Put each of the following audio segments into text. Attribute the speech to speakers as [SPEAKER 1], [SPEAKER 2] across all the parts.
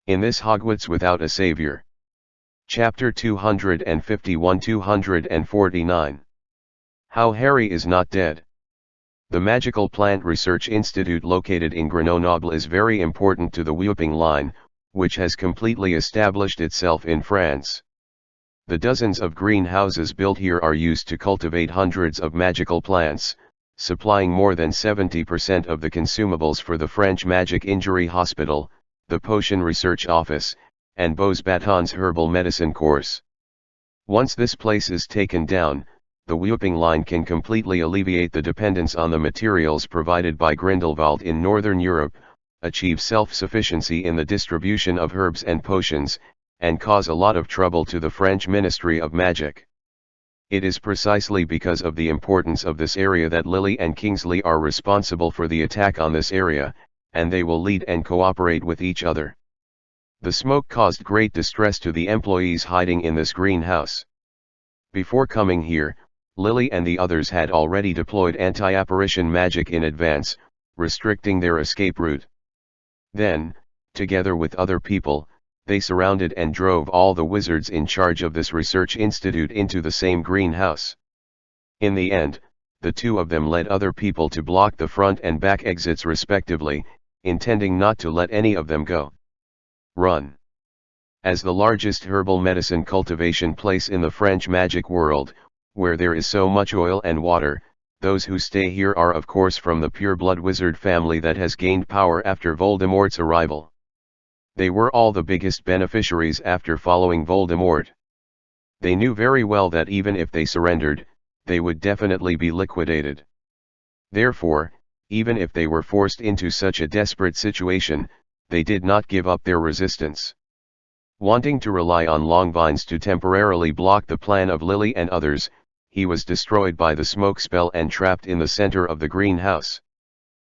[SPEAKER 1] In this Hogwarts without a savior. Chapter 251-249. How Harry is not dead. The Magical Plant Research Institute located in Grenoble is very important to the Whooping Line, which has completely established itself in France. The dozens of greenhouses built here are used to cultivate hundreds of magical plants, supplying more than 70% of the consumables for the French Magic Injury Hospital, the Potion Research Office, and Beaux Batons Herbal Medicine course. Once this place is taken down, the Whooping Line can completely alleviate the dependence on the materials provided by Grindelwald in Northern Europe, achieve self-sufficiency in the distribution of herbs and potions, and cause a lot of trouble to the French Ministry of Magic. It is precisely because of the importance of this area that Lily and Kingsley are responsible for the attack on this area, and they will lead and cooperate with each other. The smoke caused great distress to the employees hiding in this greenhouse. Before coming here, Lily and the others had already deployed anti-apparition magic in advance, restricting their escape route. Then, together with other people, they surrounded and drove all the wizards in charge of this research institute into the same greenhouse. In the end, the two of them led other people to block the front and back exits respectively, intending not to let any of them go. Run. As the largest herbal medicine cultivation place in the French magic world, where there is so much oil and water, those who stay here are of course from the pure-blood wizard family that has gained power after Voldemort's arrival. They were all the biggest beneficiaries after following Voldemort. They knew very well that even if they surrendered, they would definitely be liquidated. Therefore, even if they were forced into such a desperate situation, they did not give up their resistance. Wanting to rely on Longvines to temporarily block the plan of Lily and others, he was destroyed by the smoke spell and trapped in the center of the greenhouse.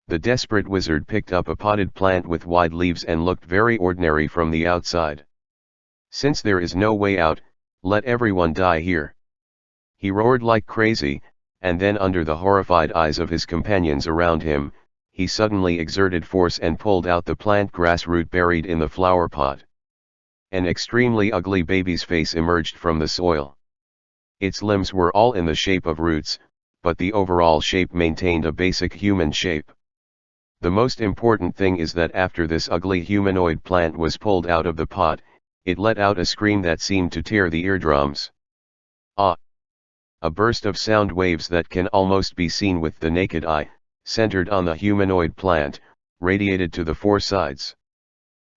[SPEAKER 1] The desperate wizard picked up a potted plant with wide leaves and looked very ordinary from the outside. Since there is no way out, let everyone die here. He roared like crazy, and then under the horrified eyes of his companions around him, he suddenly exerted force and pulled out the plant grass root buried in the flower pot. An extremely ugly baby's face emerged from the soil. Its limbs were all in the shape of roots, but the overall shape maintained a basic human shape. The most important thing is that after this ugly humanoid plant was pulled out of the pot, it let out a scream that seemed to tear the eardrums. Ah! A burst of sound waves that can almost be seen with the naked eye, centered on the humanoid plant, radiated to the four sides.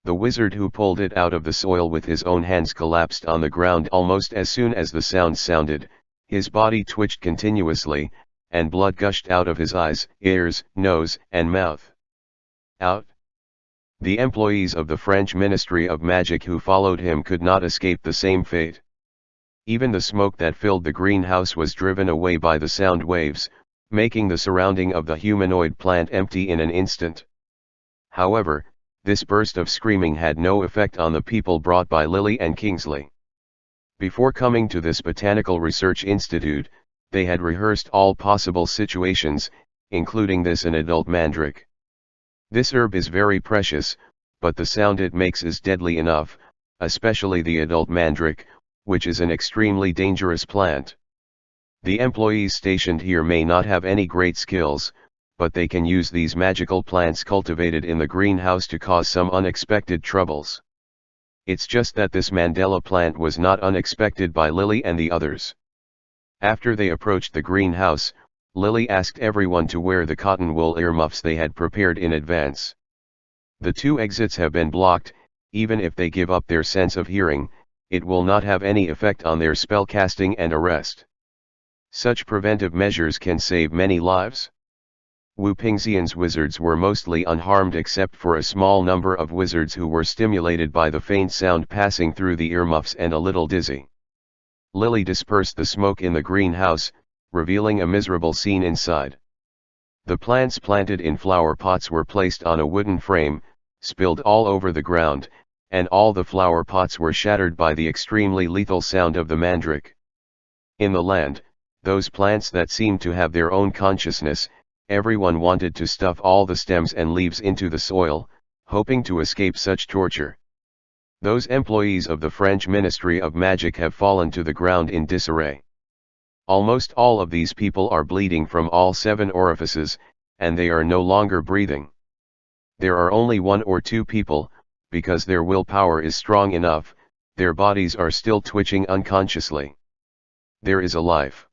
[SPEAKER 1] The wizard who pulled it out of the soil with his own hands collapsed on the ground almost as soon as the sound sounded, his body twitched continuously, and blood gushed out of his eyes, ears, nose, and mouth. Out! The employees of the French Ministry of Magic who followed him could not escape the same fate. Even the smoke that filled the greenhouse was driven away by the sound waves, making the surrounding of the humanoid plant empty in an instant. However, this burst of screaming had no effect on the people brought by Lily and Kingsley. Before coming to this Botanical Research Institute, they had rehearsed all possible situations, including this: an adult mandrake. This herb is very precious, but the sound it makes is deadly enough, especially the adult mandrake, which is an extremely dangerous plant. The employees stationed here may not have any great skills, but they can use these magical plants cultivated in the greenhouse to cause some unexpected troubles. It's just that this Mandela plant was not unexpected by Lily and the others. After they approached the greenhouse, Lily asked everyone to wear the cotton wool earmuffs they had prepared in advance. The two exits have been blocked. Even if they give up their sense of hearing, it will not have any effect on their spellcasting and arrest. Such preventive measures can save many lives. Wupingzian's wizards were mostly unharmed except for a small number of wizards who were stimulated by the faint sound passing through the earmuffs and a little dizzy. Lily dispersed the smoke in the greenhouse, revealing a miserable scene inside. The plants planted in flower pots were placed on a wooden frame, spilled all over the ground, and all the flower pots were shattered by the extremely lethal sound of the mandrake. In the land, those plants that seemed to have their own consciousness, everyone wanted to stuff all the stems and leaves into the soil, hoping to escape such torture. Those employees of the French Ministry of Magic have fallen to the ground in disarray. Almost all of these people are bleeding from all 7 orifices, and they are no longer breathing. There are only 1 or 2 people, because their willpower is strong enough, their bodies are still twitching unconsciously. There is a life.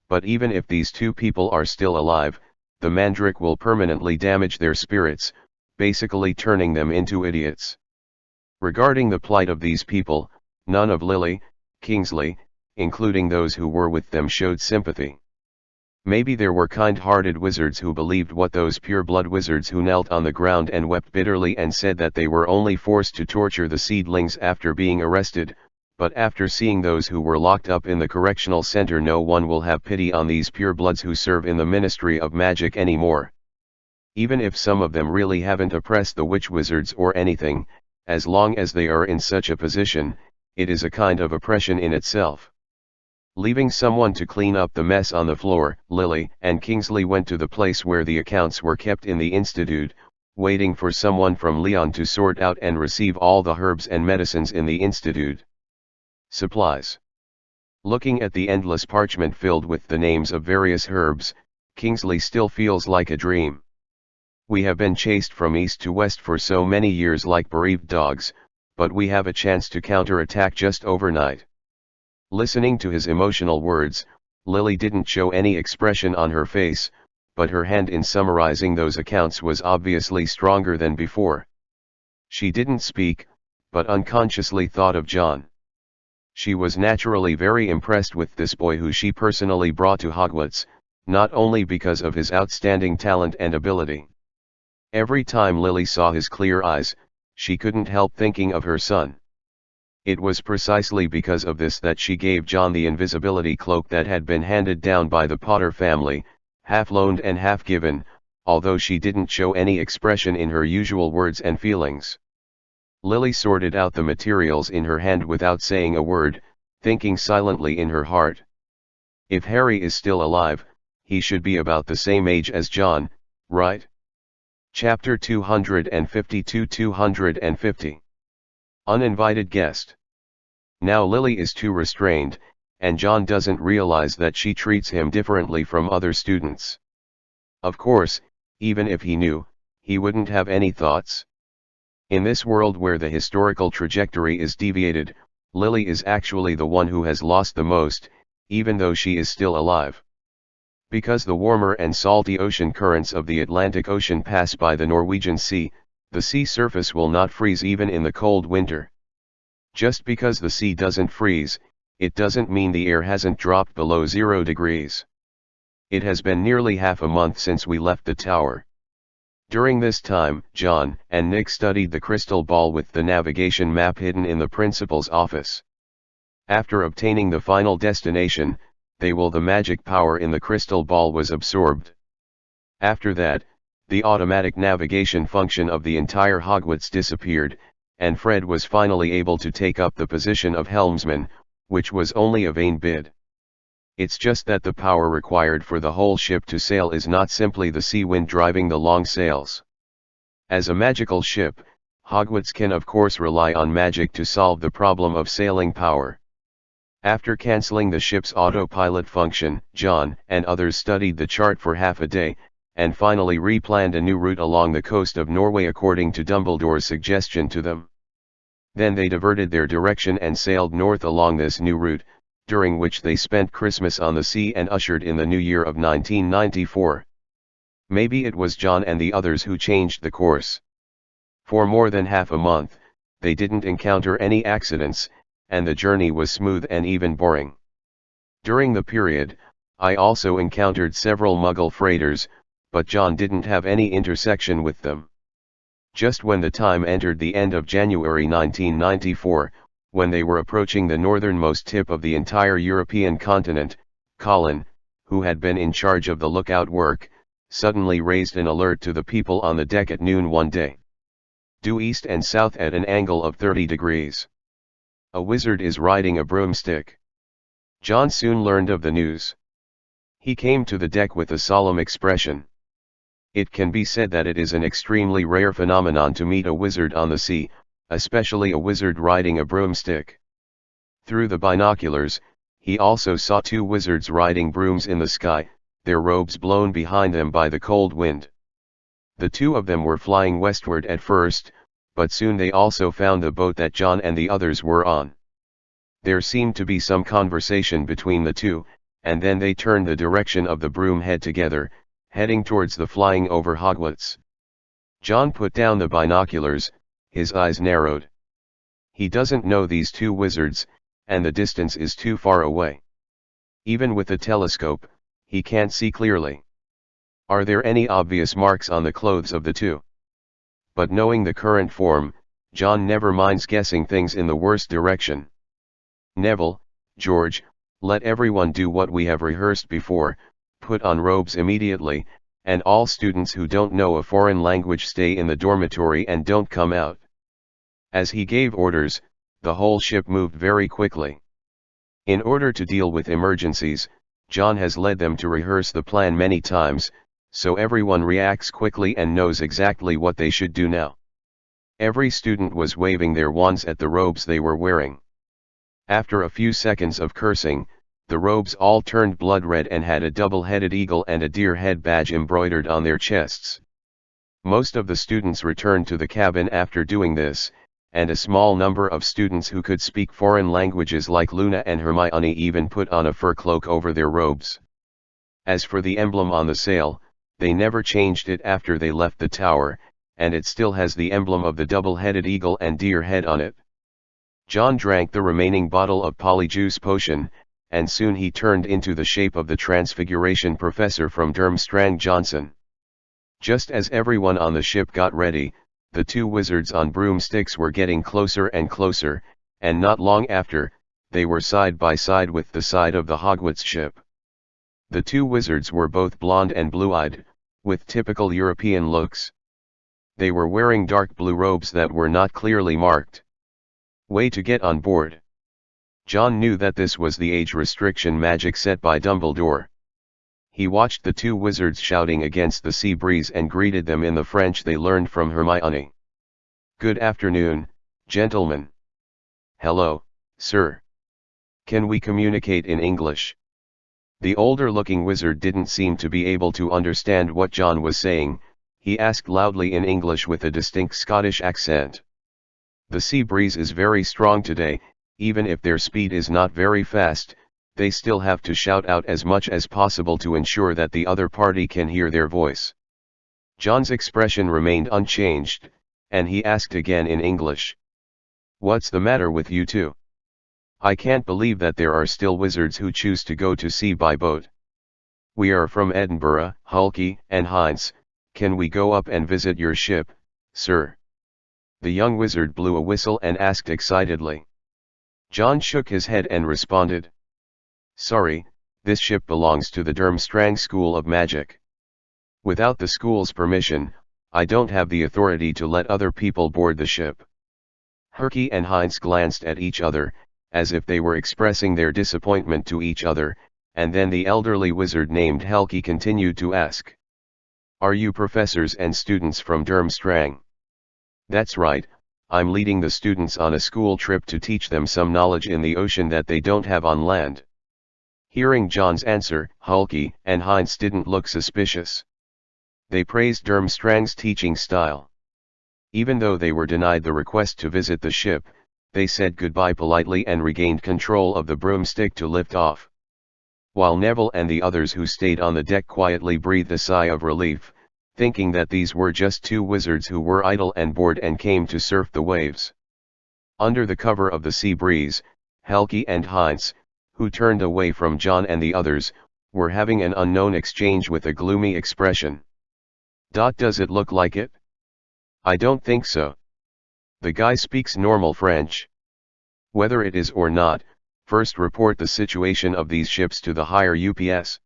[SPEAKER 1] But even if these 2 people are still alive, the mandrake will permanently damage their spirits, basically turning them into idiots. Regarding the plight of these people, none of Lily, Kingsley, including those who were with them, showed sympathy. Maybe there were kind-hearted wizards who believed what those pure-blood wizards who knelt on the ground and wept bitterly and said that they were only forced to torture the seedlings after being arrested, but after seeing those who were locked up in the correctional center, no one will have pity on these pure-bloods who serve in the Ministry of Magic anymore. Even if some of them really haven't oppressed the witch wizards or anything, as long as they are in such a position, it is a kind of oppression in itself. Leaving someone to clean up the mess on the floor, Lily and Kingsley went to the place where the accounts were kept in the institute, waiting for someone from Lyon to sort out and receive all the herbs and medicines in the institute. Supplies. Looking at the endless parchment filled with the names of various herbs, Kingsley still feels like a dream. We have been chased from east to west for so many years like bereaved dogs, but we have a chance to counterattack just overnight. Listening to his emotional words, Lily didn't show any expression on her face, but her hand in summarizing those accounts was obviously stronger than before. She didn't speak, but unconsciously thought of John. She was naturally very impressed with this boy who she personally brought to Hogwarts, not only because of his outstanding talent and ability. Every time Lily saw his clear eyes, she couldn't help thinking of her son. It was precisely because of this that she gave John the invisibility cloak that had been handed down by the Potter family, half loaned and half given, although she didn't show any expression in her usual words and feelings. Lily sorted out the materials in her hand without saying a word, thinking silently in her heart. If Harry is still alive, he should be about the same age as John, right? Chapter 252-250. Uninvited guest. Now Lily is too restrained, and John doesn't realize that she treats him differently from other students. Of course, even if he knew, he wouldn't have any thoughts. In this world where the historical trajectory is deviated, Lily is actually the one who has lost the most, even though she is still alive. Because the warmer and salty ocean currents of the Atlantic Ocean pass by the Norwegian Sea, the sea surface will not freeze even in the cold winter. Just because the sea doesn't freeze, it doesn't mean the air hasn't dropped below 0 degrees. It has been nearly half a month since we left the tower. During this time, John and Nick studied the crystal ball with the navigation map hidden in the principal's office. After obtaining the final destination, the magic power in the crystal ball was absorbed. After that, the automatic navigation function of the entire Hogwarts disappeared, and Fred was finally able to take up the position of helmsman, which was only a vain bid. It's just that the power required for the whole ship to sail is not simply the sea wind driving the long sails. As a magical ship, Hogwarts can of course rely on magic to solve the problem of sailing power. After cancelling the ship's autopilot function, John and others studied the chart for half a day, and finally replanned a new route along the coast of Norway according to Dumbledore's suggestion to them. Then they diverted their direction and sailed north along this new route, during which they spent Christmas on the sea and ushered in the new year of 1994. Maybe it was John and the others who changed the course. For more than half a month, they didn't encounter any accidents, and the journey was smooth and even boring. During the period, I also encountered several Muggle freighters, but John didn't have any intersection with them. Just when the time entered the end of January 1994, when they were approaching the northernmost tip of the entire European continent, Colin, who had been in charge of the lookout work, suddenly raised an alert to the people on the deck at noon one day. Due east and south at an angle of 30 degrees. A wizard is riding a broomstick. John soon learned of the news. He came to the deck with a solemn expression. It can be said that it is an extremely rare phenomenon to meet a wizard on the sea, especially a wizard riding a broomstick. Through the binoculars, he also saw two wizards riding brooms in the sky, their robes blown behind them by the cold wind. The two of them were flying westward at first, but soon they also found the boat that John and the others were on. There seemed to be some conversation between the two, and then they turned the direction of the broom head together, heading towards the flying over Hogwarts. John put down the binoculars, his eyes narrowed. He doesn't know these two wizards, and the distance is too far away. Even with a telescope, he can't see clearly. Are there any obvious marks on the clothes of the two? But knowing the current form, John never minds guessing things in the worst direction. Neville, George, let everyone do what we have rehearsed before, put on robes immediately, and all students who don't know a foreign language stay in the dormitory and don't come out. As he gave orders, the whole ship moved very quickly. In order to deal with emergencies, John has led them to rehearse the plan many times, so everyone reacts quickly and knows exactly what they should do now. Every student was waving their wands at the robes they were wearing. After a few seconds of cursing, the robes all turned blood red and had a double-headed eagle and a deer head badge embroidered on their chests. Most of the students returned to the cabin after doing this, and a small number of students who could speak foreign languages like Luna and Hermione even put on a fur cloak over their robes. As for the emblem on the sail, they never changed it after they left the tower, and it still has the emblem of the double-headed eagle and deer head on it. John drank the remaining bottle of polyjuice potion, and soon he turned into the shape of the Transfiguration Professor from Durmstrang Johnson. Just as everyone on the ship got ready, the two wizards on broomsticks were getting closer and closer, and not long after, they were side by side with the side of the Hogwarts ship. The two wizards were both blonde and blue-eyed, with typical European looks. They were wearing dark blue robes that were not clearly marked. Way to get on board. John knew that this was the age restriction magic set by Dumbledore. He watched the two wizards shouting against the sea breeze and greeted them in the French they learned from Hermione. "Good afternoon, gentlemen." "Hello, sir. Can we communicate in English?" The older-looking wizard didn't seem to be able to understand what John was saying. He asked loudly in English with a distinct Scottish accent. "The sea breeze is very strong today, even if their speed is not very fast. They still have to shout out as much as possible to ensure that the other party can hear their voice." John's expression remained unchanged, and he asked again in English. "What's the matter with you two? I can't believe that there are still wizards who choose to go to sea by boat. We are from Edinburgh, Hulky and Heinz. Can we go up and visit your ship, sir?" The young wizard blew a whistle and asked excitedly. John shook his head and responded, "Sorry, this ship belongs to the Durmstrang School of Magic. Without the school's permission, I don't have the authority to let other people board the ship." Herky and Heinz glanced at each other, as if they were expressing their disappointment to each other, and then the elderly wizard named Helki continued to ask, "Are you professors and students from Durmstrang?" "That's right, I'm leading the students on a school trip to teach them some knowledge in the ocean that they don't have on land." Hearing John's answer, Hulky and Heinz didn't look suspicious. They praised Durmstrang's teaching style. Even though they were denied the request to visit the ship, they said goodbye politely and regained control of the broomstick to lift off. While Neville and the others who stayed on the deck quietly breathed a sigh of relief, thinking that these were just two wizards who were idle and bored and came to surf the waves. Under the cover of the sea breeze, Helki and Heinz, who turned away from John and the others, were having an unknown exchange with a gloomy expression. "Does it look like it?" "I don't think so. The guy speaks normal French." "Whether it is or not, first report the situation of these ships to the higher UPS.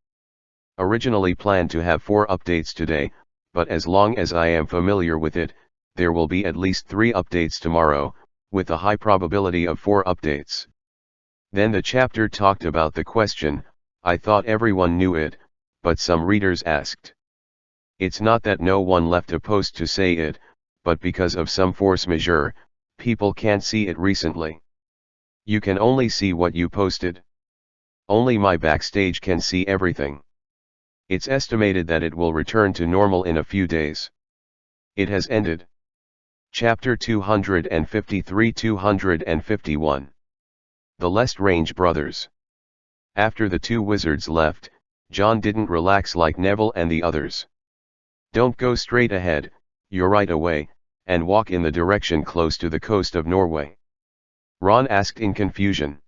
[SPEAKER 1] Originally planned to have 4 updates today, but as long as I am familiar with it, there will be at least 3 updates tomorrow, with a high probability of 4 updates." Then the chapter talked about the question, "I thought everyone knew it," but some readers asked. It's not that no one left a post to say it, but because of some force majeure, People can't see it recently. You can only see what you posted. Only my backstage can see everything. It's estimated that it will return to normal in a few days. It has ended. Chapter 253-251. The Lestrange Brothers. After the two wizards left, John didn't relax like Neville and the others. Don't go straight ahead, you're right away, and walk in the direction close to the coast of Norway. Ron asked in confusion.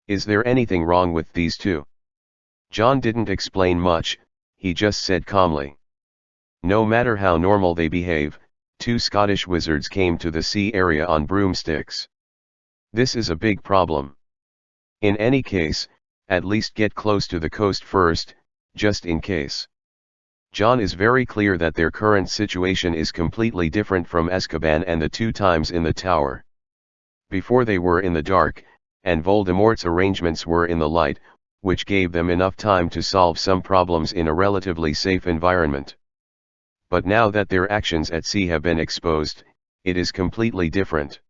[SPEAKER 1] Is there anything wrong with these two? John didn't explain much, he just said calmly. No matter how normal they behave, two Scottish wizards came to the sea area on broomsticks. This is a big problem. In any case, at least get close to the coast first, just in case. John is very clear that their current situation is completely different from Azkaban and the 2 times in the tower. Before they were in the dark, and Voldemort's arrangements were in the light, which gave them enough time to solve some problems in a relatively safe environment. But now that their actions at sea have been exposed, it is completely different.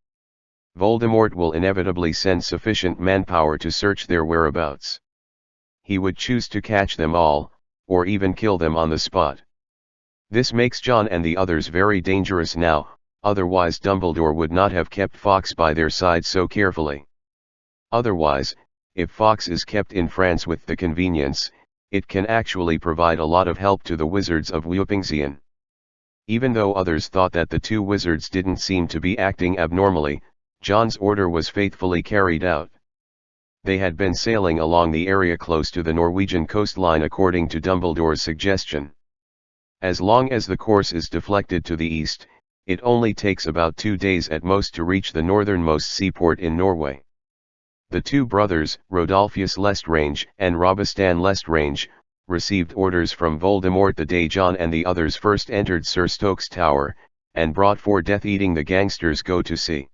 [SPEAKER 1] Voldemort will inevitably send sufficient manpower to search their whereabouts. He would choose to catch them all, or even kill them on the spot. This makes John and the others very dangerous now, otherwise Dumbledore would not have kept Fawkes by their side so carefully. Otherwise, if Fawkes is kept in France with the convenience, it can actually provide a lot of help to the wizards of Wupingzian. Even though others thought that the two wizards didn't seem to be acting abnormally, John's order was faithfully carried out. They had been sailing along the area close to the Norwegian coastline according to Dumbledore's suggestion. As long as the course is deflected to the east, it only takes about 2 days at most to reach the northernmost seaport in Norway. The two brothers, Rodolphus Lestrange and Robistan Lestrange, received orders from Voldemort the day John and the others first entered Sir Stokes Tower, and brought for Death-eating the gangsters go to sea.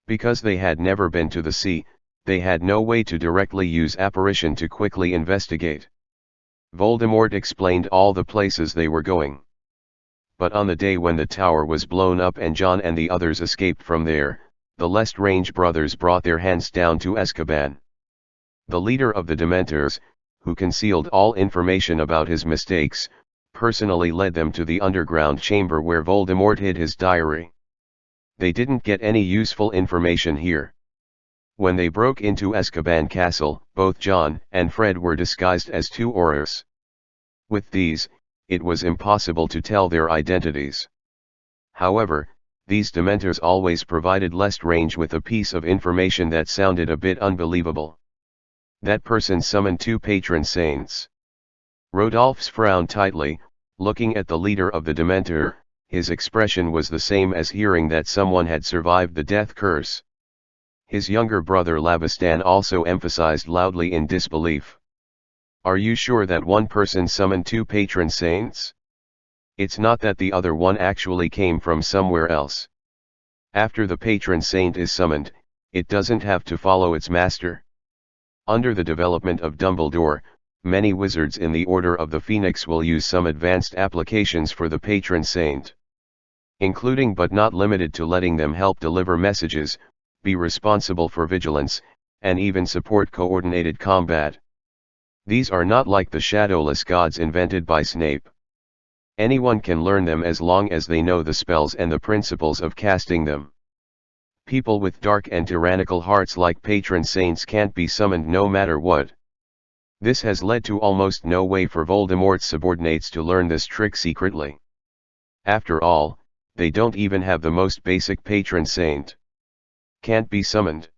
[SPEAKER 1] Because they had never been to the sea, they had no way to directly use apparition to quickly investigate. Voldemort explained all the places they were going. But on the day when the tower was blown up and John and the others escaped from there, the Lestrange brothers brought their hands down to Azkaban. The leader of the Dementors, who concealed all information about his mistakes, personally led them to the underground chamber where Voldemort hid his diary. They didn't get any useful information here. When they broke into Azkaban Castle, both John and Fred were disguised as two Aurors. With these, it was impossible to tell their identities. However, these Dementors always provided Lestrange with a piece of information that sounded a bit unbelievable. That person summoned 2 patron saints. Rodolphus frowned tightly, looking at the leader of the Dementor. His expression was the same as hearing that someone had survived the death curse. His younger brother Labistan also emphasized loudly in disbelief. Are you sure that one person summoned 2 patron saints? It's not that the other one actually came from somewhere else. After the patron saint is summoned, it doesn't have to follow its master. Under the development of Dumbledore, many wizards in the Order of the Phoenix will use some advanced applications for the patron saint, including but not limited to letting them help deliver messages, be responsible for vigilance, and even support coordinated combat. These are not like the shadowless gods invented by Snape. Anyone can learn them as long as they know the spells and the principles of casting them. People with dark and tyrannical hearts like patron saints can't be summoned no matter what. This has led to almost no way for Voldemort's subordinates to learn this trick secretly. After all, they don't even have the most basic patron saint. Can't be summoned.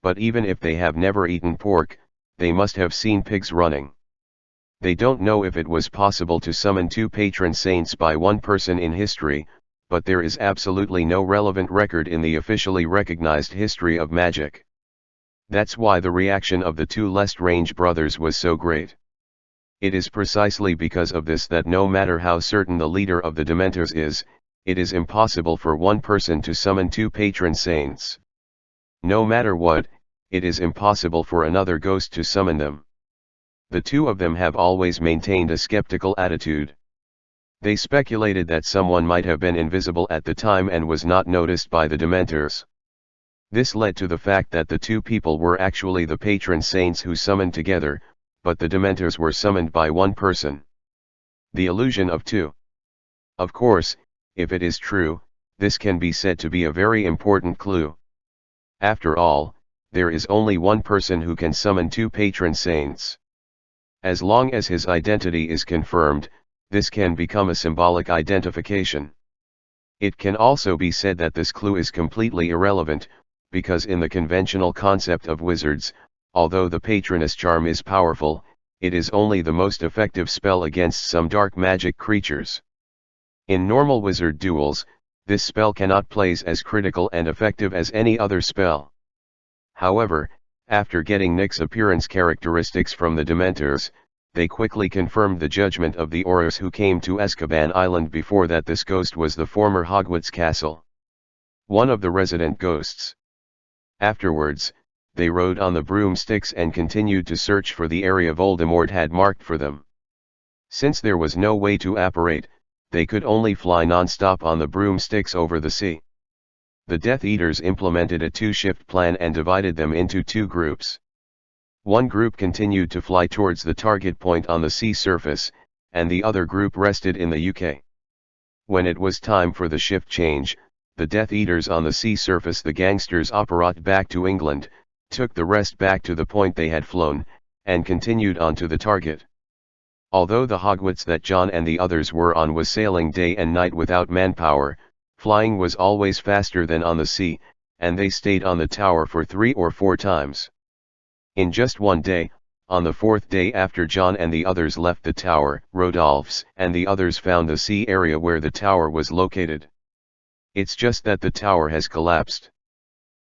[SPEAKER 1] But even if they have never eaten pork, they must have seen pigs running. They don't know if it was possible to summon 2 patron saints by one person in history, but there is absolutely no relevant record in the officially recognized history of magic. That's why the reaction of the 2 Lestrange brothers was so great. It is precisely because of this that no matter how certain the leader of the Dementors is, it is impossible for one person to summon 2 patron saints. No matter what, it is impossible for another ghost to summon them. The 2 of them have always maintained a skeptical attitude. They speculated that someone might have been invisible at the time and was not noticed by the Dementors. This led to the fact that the two people were actually the patron saints who summoned together, but the Dementors were summoned by one person. The illusion of two. Of course, if it is true, this can be said to be a very important clue. After all, there is only one person who can summon two patron saints. As long as his identity is confirmed, this can become a symbolic identification. It can also be said that this clue is completely irrelevant, because in the conventional concept of wizards, although the patroness charm is powerful, it is only the most effective spell against some dark magic creatures. In normal wizard duels, this spell cannot plays as critical and effective as any other spell. However, after getting Nick's appearance characteristics from the Dementors, they quickly confirmed the judgment of the Aurors who came to Azkaban Island before that this ghost was the former Hogwarts castle. One of the resident ghosts. Afterwards, they rode on the broomsticks and continued to search for the area Voldemort had marked for them. Since there was no way to apparate, they could only fly non-stop on the broomsticks over the sea. The Death Eaters implemented a two-shift plan and divided them into two groups. One group continued to fly towards the target point on the sea surface, and the other group rested in the UK. When it was time for the shift change, the Death Eaters on the sea surface, the gangsters operate back to England, took the rest back to the point they had flown, and continued on to the target. Although the Hogwarts that John and the others were on was sailing day and night without manpower, flying was always faster than on the sea, and they stayed on the tower for 3 or 4 times. In just one day, on the 4th day after John and the others left the tower, Rodolphus and the others found the sea area where the tower was located. It's just that the tower has collapsed.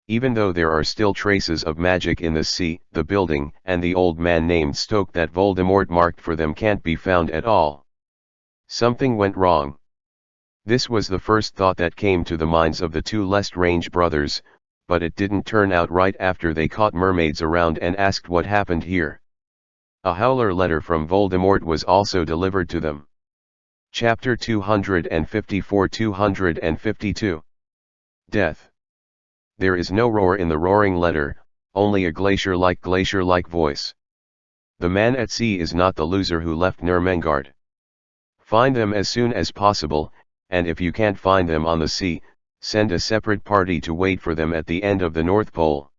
[SPEAKER 1] Even though there are still traces of magic in the sea, the building and the old man named Stoke that Voldemort marked for them can't be found at all. Something went wrong. This was the first thought that came to the minds of the two Lestrange brothers, but it didn't turn out right after they caught mermaids around and asked what happened here. A Howler letter from Voldemort was also delivered to them. Chapter 254-252. Death. There is no roar in the roaring letter, only a glacier-like voice. The man at sea is not the loser who left Nurmengard. Find them as soon as possible, and if you can't find them on the sea, send a separate party to wait for them at the end of the North Pole.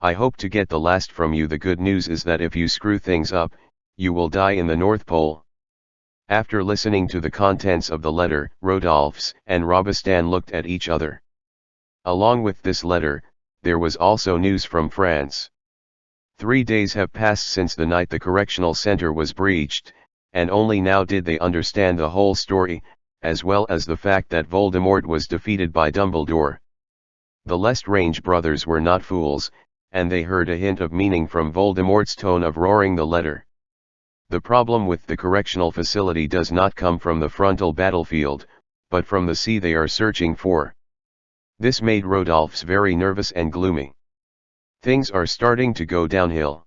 [SPEAKER 1] I hope to get the last from you. The good news is that if you screw things up, you will die in the North Pole. After listening to the contents of the letter, Rodolphus and Robustan looked at each other. Along with this letter, there was also news from France. 3 days have passed since the night the correctional center was breached, and only now did they understand the whole story, as well as the fact that Voldemort was defeated by Dumbledore. The Lestrange brothers were not fools, and they heard a hint of meaning from Voldemort's tone of roaring the letter. The problem with the correctional facility does not come from the frontal battlefield, but from the sea they are searching for. This made Rodolphus very nervous and gloomy. Things are starting to go downhill.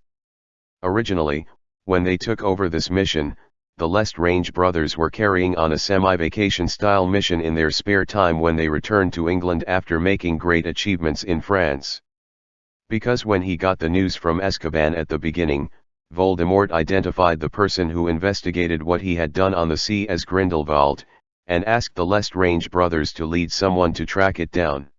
[SPEAKER 1] Originally, when they took over this mission, the Lestrange brothers were carrying on a semi-vacation style mission in their spare time when they returned to England after making great achievements in France. Because when he got the news from Azkaban at the beginning, Voldemort identified the person who investigated what he had done on the sea as Grindelwald, and asked the Lestrange brothers to lead someone to track it down.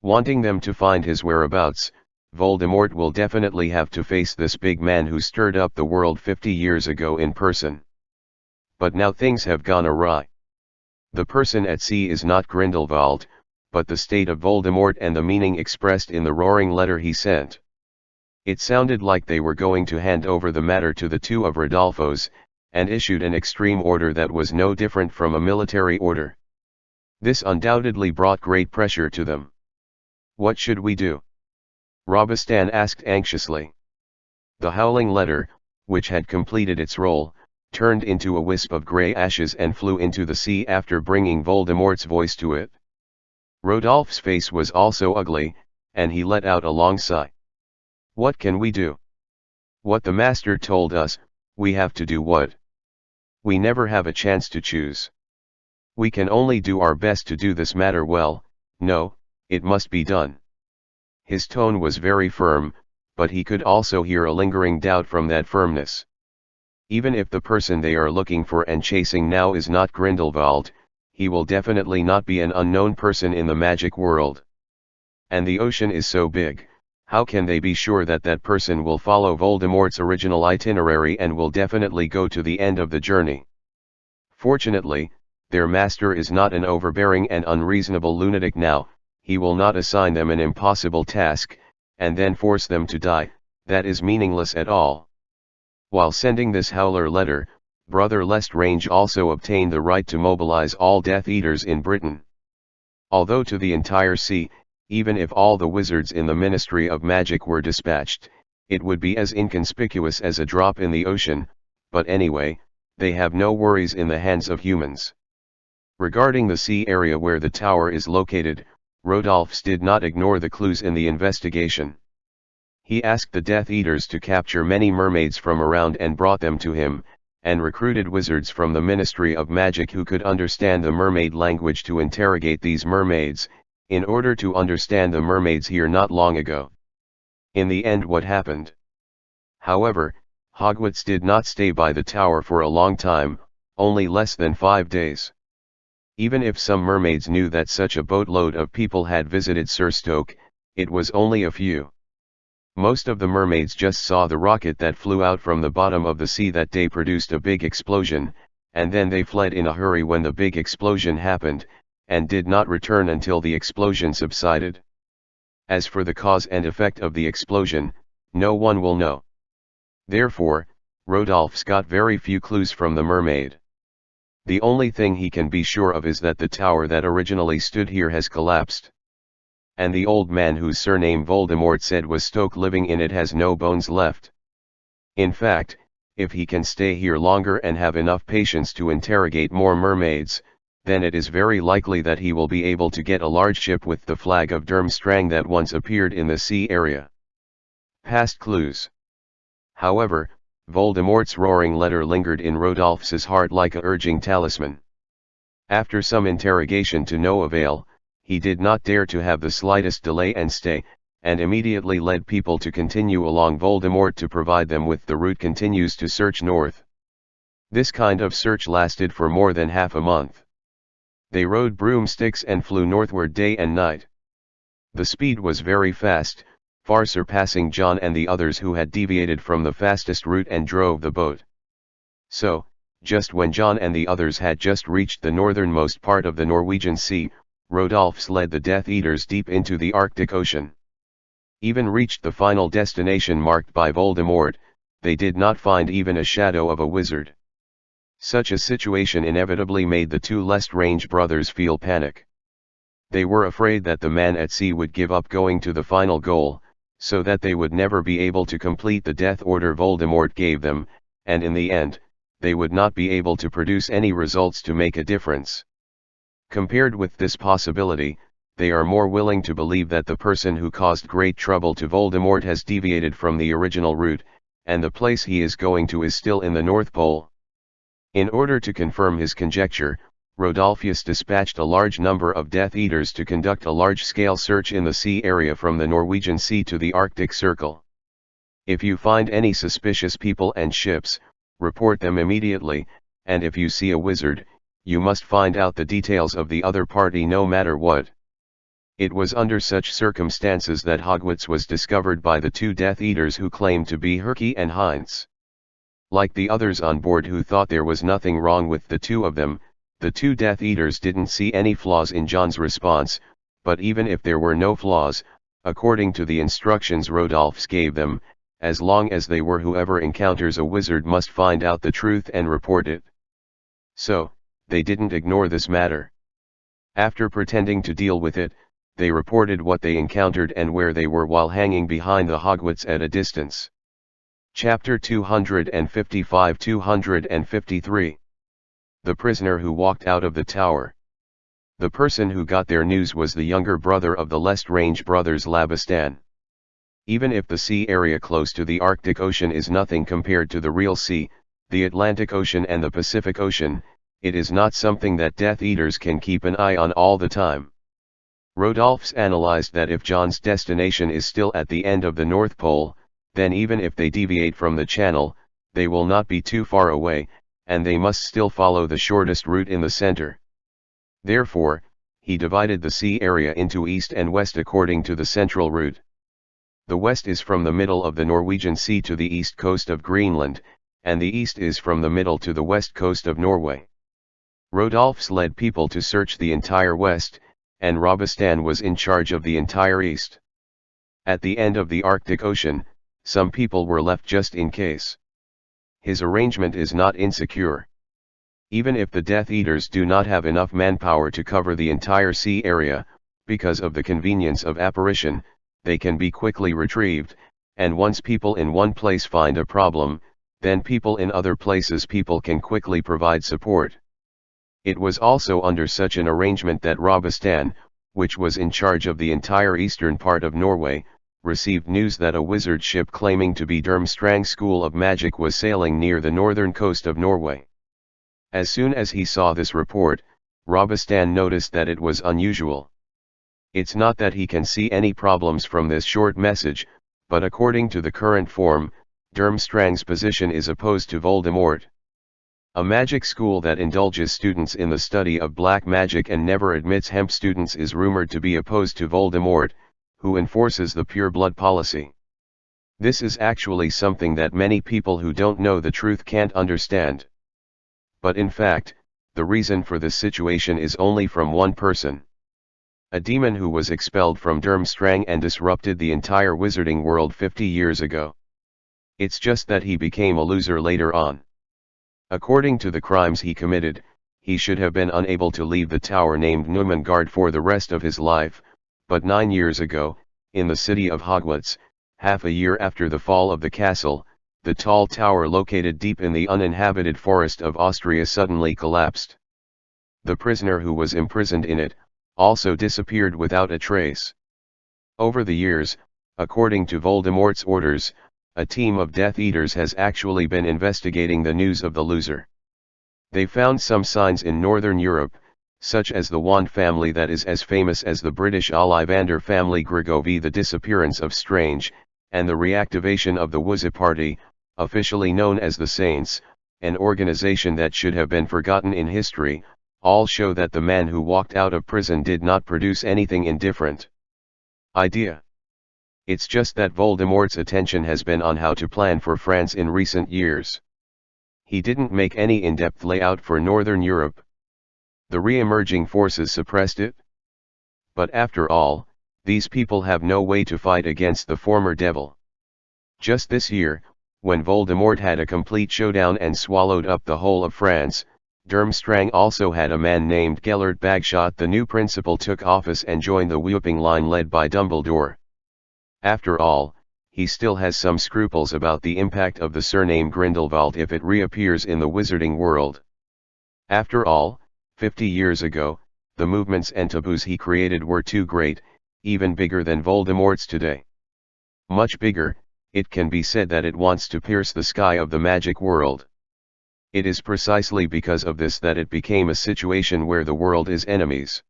[SPEAKER 1] Wanting them to find his whereabouts, Voldemort will definitely have to face this big man who stirred up the world 50 years ago in person. But now things have gone awry. The person at sea is not Grindelwald, but the state of Voldemort and the meaning expressed in the roaring letter he sent. It sounded like they were going to hand over the matter to the two of Rodolphos, and issued an extreme order that was no different from a military order. This undoubtedly brought great pressure to them. What should we do? Robustan asked anxiously. The howling letter, which had completed its role, turned into a wisp of grey ashes and flew into the sea after bringing Voldemort's voice to it. Rodolph's face was also ugly, and he let out a long sigh. What can we do? What the master told us, we have to do. What? We never have a chance to choose. We can only do our best to do this matter well. No, it must be done. His tone was very firm, but he could also hear a lingering doubt from that firmness. Even if the person they are looking for and chasing now is not Grindelwald, he will definitely not be an unknown person in the magic world. And the ocean is so big, how can they be sure that that person will follow Voldemort's original itinerary and will definitely go to the end of the journey? Fortunately, their master is not an overbearing and unreasonable lunatic now. He will not assign them an impossible task, and then force them to die. That is meaningless at all. While sending this Howler letter, Brother Lestrange also obtained the right to mobilize all Death Eaters in Britain. Although to the entire sea, even if all the wizards in the Ministry of Magic were dispatched, it would be as inconspicuous as a drop in the ocean, but anyway, they have no worries in the hands of humans. Regarding the sea area where the tower is located, Rodolphus did not ignore the clues in the investigation. He asked the Death Eaters to capture many mermaids from around and brought them to him, and recruited wizards from the Ministry of Magic who could understand the mermaid language to interrogate these mermaids, in order to understand the mermaids here not long ago. In the end, what happened? However, Hogwarts did not stay by the tower for a long time, only less than 5 days. Even if some mermaids knew that such a boatload of people had visited Sir Stoke, it was only a few. Most of the mermaids just saw the rocket that flew out from the bottom of the sea that day produced a big explosion, and then they fled in a hurry when the big explosion happened, and did not return until the explosion subsided. As for the cause and effect of the explosion, no one will know. Therefore, Rodolphus got very few clues from the mermaid. The only thing he can be sure of is that the tower that originally stood here has collapsed. And the old man whose surname Voldemort said was Stoke living in it has no bones left. In fact, if he can stay here longer and have enough patience to interrogate more mermaids, then it is very likely that he will be able to get a large ship with the flag of Durmstrang that once appeared in the sea area. Past clues. However, Voldemort's roaring letter lingered in Rodolphus's heart like a urging talisman. After some interrogation to no avail, he did not dare to have the slightest delay and stay, and immediately led people to continue along Voldemort to provide them with the route continues to search north. This kind of search lasted for more than half a month. They rode broomsticks and flew northward day and night. The speed was very fast, far surpassing John and the others who had deviated from the fastest route and drove the boat. So, just when John and the others had just reached the northernmost part of the Norwegian Sea, Rodolphus led the Death Eaters deep into the Arctic Ocean. Even reached the final destination marked by Voldemort, they did not find even a shadow of a wizard. Such a situation inevitably made the two Lestrange brothers feel panic. They were afraid that the man at sea would give up going to the final goal, so that they would never be able to complete the death order Voldemort gave them, and in the end, they would not be able to produce any results to make a difference. Compared with this possibility, they are more willing to believe that the person who caused great trouble to Voldemort has deviated from the original route, and the place he is going to is still in the North Pole. In order to confirm his conjecture, Rodolphus dispatched a large number of Death Eaters to conduct a large-scale search in the sea area from the Norwegian Sea to the Arctic Circle. If you find any suspicious people and ships, report them immediately, and if you see a wizard, you must find out the details of the other party no matter what. It was under such circumstances that Hogwarts was discovered by the two Death Eaters who claimed to be Herky and Heinz. Like the others on board who thought there was nothing wrong with the two of them, the two Death Eaters didn't see any flaws in John's response, but even if there were no flaws, according to the instructions Rodolphus gave them, as long as they were whoever encounters a wizard must find out the truth and report it. So, they didn't ignore this matter. After pretending to deal with it, they reported what they encountered and where they were while hanging behind the Hogwarts at a distance. Chapter 255-253. The prisoner who walked out of the tower. The person who got their news was the younger brother of the Lestrange brothers, Labistan. Even if the sea area close to the Arctic Ocean is nothing compared to the real sea, the Atlantic Ocean and the Pacific Ocean, it is not something that Death Eaters can keep an eye on all the time. Rodolphs analyzed that if John's destination is still at the end of the North Pole, then even if they deviate from the channel, they will not be too far away, and they must still follow the shortest route in the center. Therefore, he divided the sea area into east and west according to the central route. The west is from the middle of the Norwegian Sea to the east coast of Greenland, and the east is from the middle to the west coast of Norway. Rodolphs led people to search the entire west, and Robistan was in charge of the entire east. At the end of the Arctic Ocean, some people were left just in case. His arrangement is not insecure. Even if the Death Eaters do not have enough manpower to cover the entire sea area, because of the convenience of apparition, they can be quickly retrieved, and once people in one place find a problem, then people in other places can quickly provide support. It was also under such an arrangement that Robistan, which was in charge of the entire eastern part of Norway, received news that a wizard ship claiming to be Durmstrang School of Magic was sailing near the northern coast of Norway. As soon as he saw this report, Robistan noticed that it was unusual. It's not that he can see any problems from this short message, but according to the current form, Durmstrang's position is opposed to Voldemort. A magic school that indulges students in the study of black magic and never admits hemp students is rumored to be opposed to Voldemort, who enforces the pure blood policy. This is actually something that many people who don't know the truth can't understand. But in fact, the reason for this situation is only from one person. A demon who was expelled from Durmstrang and disrupted the entire wizarding world 50 years ago. It's just that he became a loser later on. According to the crimes he committed, he should have been unable to leave the tower named Numengard for the rest of his life, but 9 years ago, in the city of Hogwarts, half a year after the fall of the castle, the tall tower located deep in the uninhabited forest of Austria suddenly collapsed. The prisoner who was imprisoned in it, also disappeared without a trace. Over the years, according to Voldemort's orders, a team of Death Eaters has actually been investigating the news of the loser. They found some signs in Northern Europe, such as the wand family that is as famous as the British Ollivander family Grigovi, the disappearance of Strange, and the reactivation of the Wuzzy Party, officially known as the Saints, an organization that should have been forgotten in history, all show that the man who walked out of prison did not produce anything indifferent. Idea. It's just that Voldemort's attention has been on how to plan for France in recent years. He didn't make any in-depth layout for Northern Europe. The re-emerging forces suppressed it. But after all, these people have no way to fight against the former devil. Just this year, when Voldemort had a complete showdown and swallowed up the whole of France, Durmstrang also had a man named Gellert Bagshot. The new principal took office and joined the whooping line led by Dumbledore. After all, he still has some scruples about the impact of the surname Grindelwald if it reappears in the wizarding world. After all, 50 years ago, the movements and taboos he created were too great, even bigger than Voldemort's today. Much bigger, it can be said that it wants to pierce the sky of the magic world. It is precisely because of this that it became a situation where the world is enemies.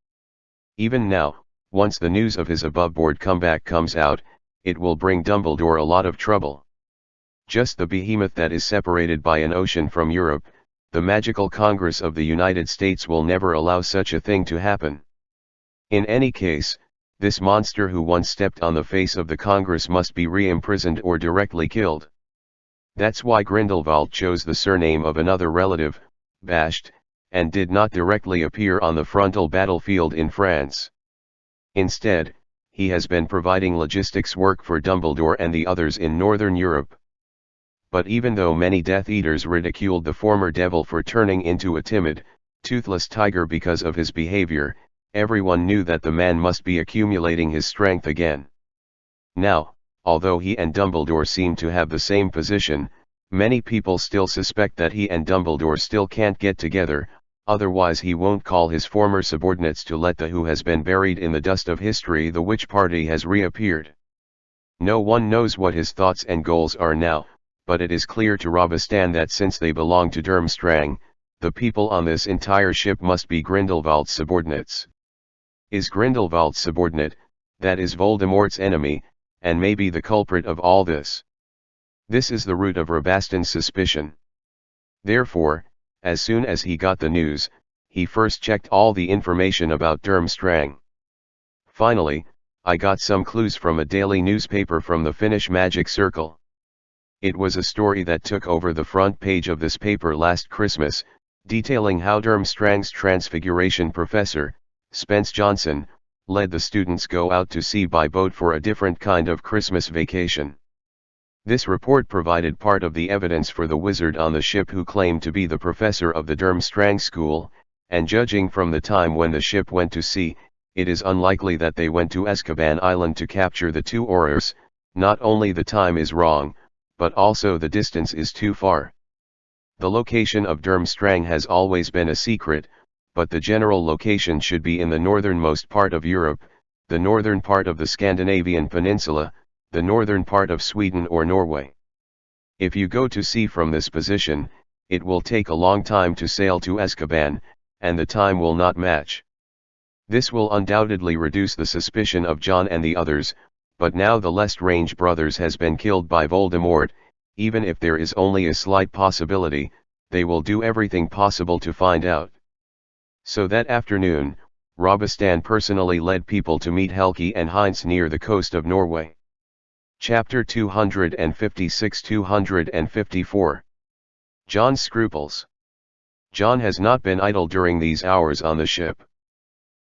[SPEAKER 1] Even now, once the news of his above-board comeback comes out, it will bring Dumbledore a lot of trouble. Just the behemoth that is separated by an ocean from Europe, the Magical Congress of the United States, will never allow such a thing to happen. In any case, this monster who once stepped on the face of the Congress must be re-imprisoned or directly killed. That's why Grindelwald chose the surname of another relative, Basht, and did not directly appear on the frontal battlefield in France. Instead, he has been providing logistics work for Dumbledore and the others in Northern Europe. But even though many Death Eaters ridiculed the former devil for turning into a timid, toothless tiger because of his behavior, everyone knew that the man must be accumulating his strength again. Now, although he and Dumbledore seem to have the same position, many people still suspect that he and Dumbledore still can't get together, otherwise he won't call his former subordinates to let the who has been buried in the dust of history. The Witch Party has reappeared. No one knows what his thoughts and goals are now, but it is clear to Robestan that since they belong to Durmstrang, the people on this entire ship must be Grindelwald's subordinates. Is Grindelwald's subordinate, that is Voldemort's enemy, and may be the culprit of all this. This is the root of Robastan's suspicion. Therefore, as soon as he got the news, he first checked all the information about Durmstrang. Finally, I got some clues from a daily newspaper from the Finnish Magic Circle. It was a story that took over the front page of this paper last Christmas, detailing how Durmstrang's Transfiguration professor, Spence Johnson, let the students go out to sea by boat for a different kind of Christmas vacation. This report provided part of the evidence for the wizard on the ship who claimed to be the professor of the Durmstrang school, and judging from the time when the ship went to sea, it is unlikely that they went to Azkaban Island to capture the two Aurors. Not only the time is wrong, but also the distance is too far. The location of Durmstrang has always been a secret, but the general location should be in the northernmost part of Europe, the northern part of the Scandinavian peninsula, the northern part of Sweden or Norway. If you go to sea from this position, it will take a long time to sail to Azkaban, and the time will not match. This will undoubtedly reduce the suspicion of John and the others, but now the Lestrange brothers has been killed by Voldemort. Even if there is only a slight possibility, they will do everything possible to find out. So that afternoon, Robestan personally led people to meet Helgi and Heinz near the coast of Norway. Chapter 256-254 John's Scruples. John has not been idle during these hours on the ship.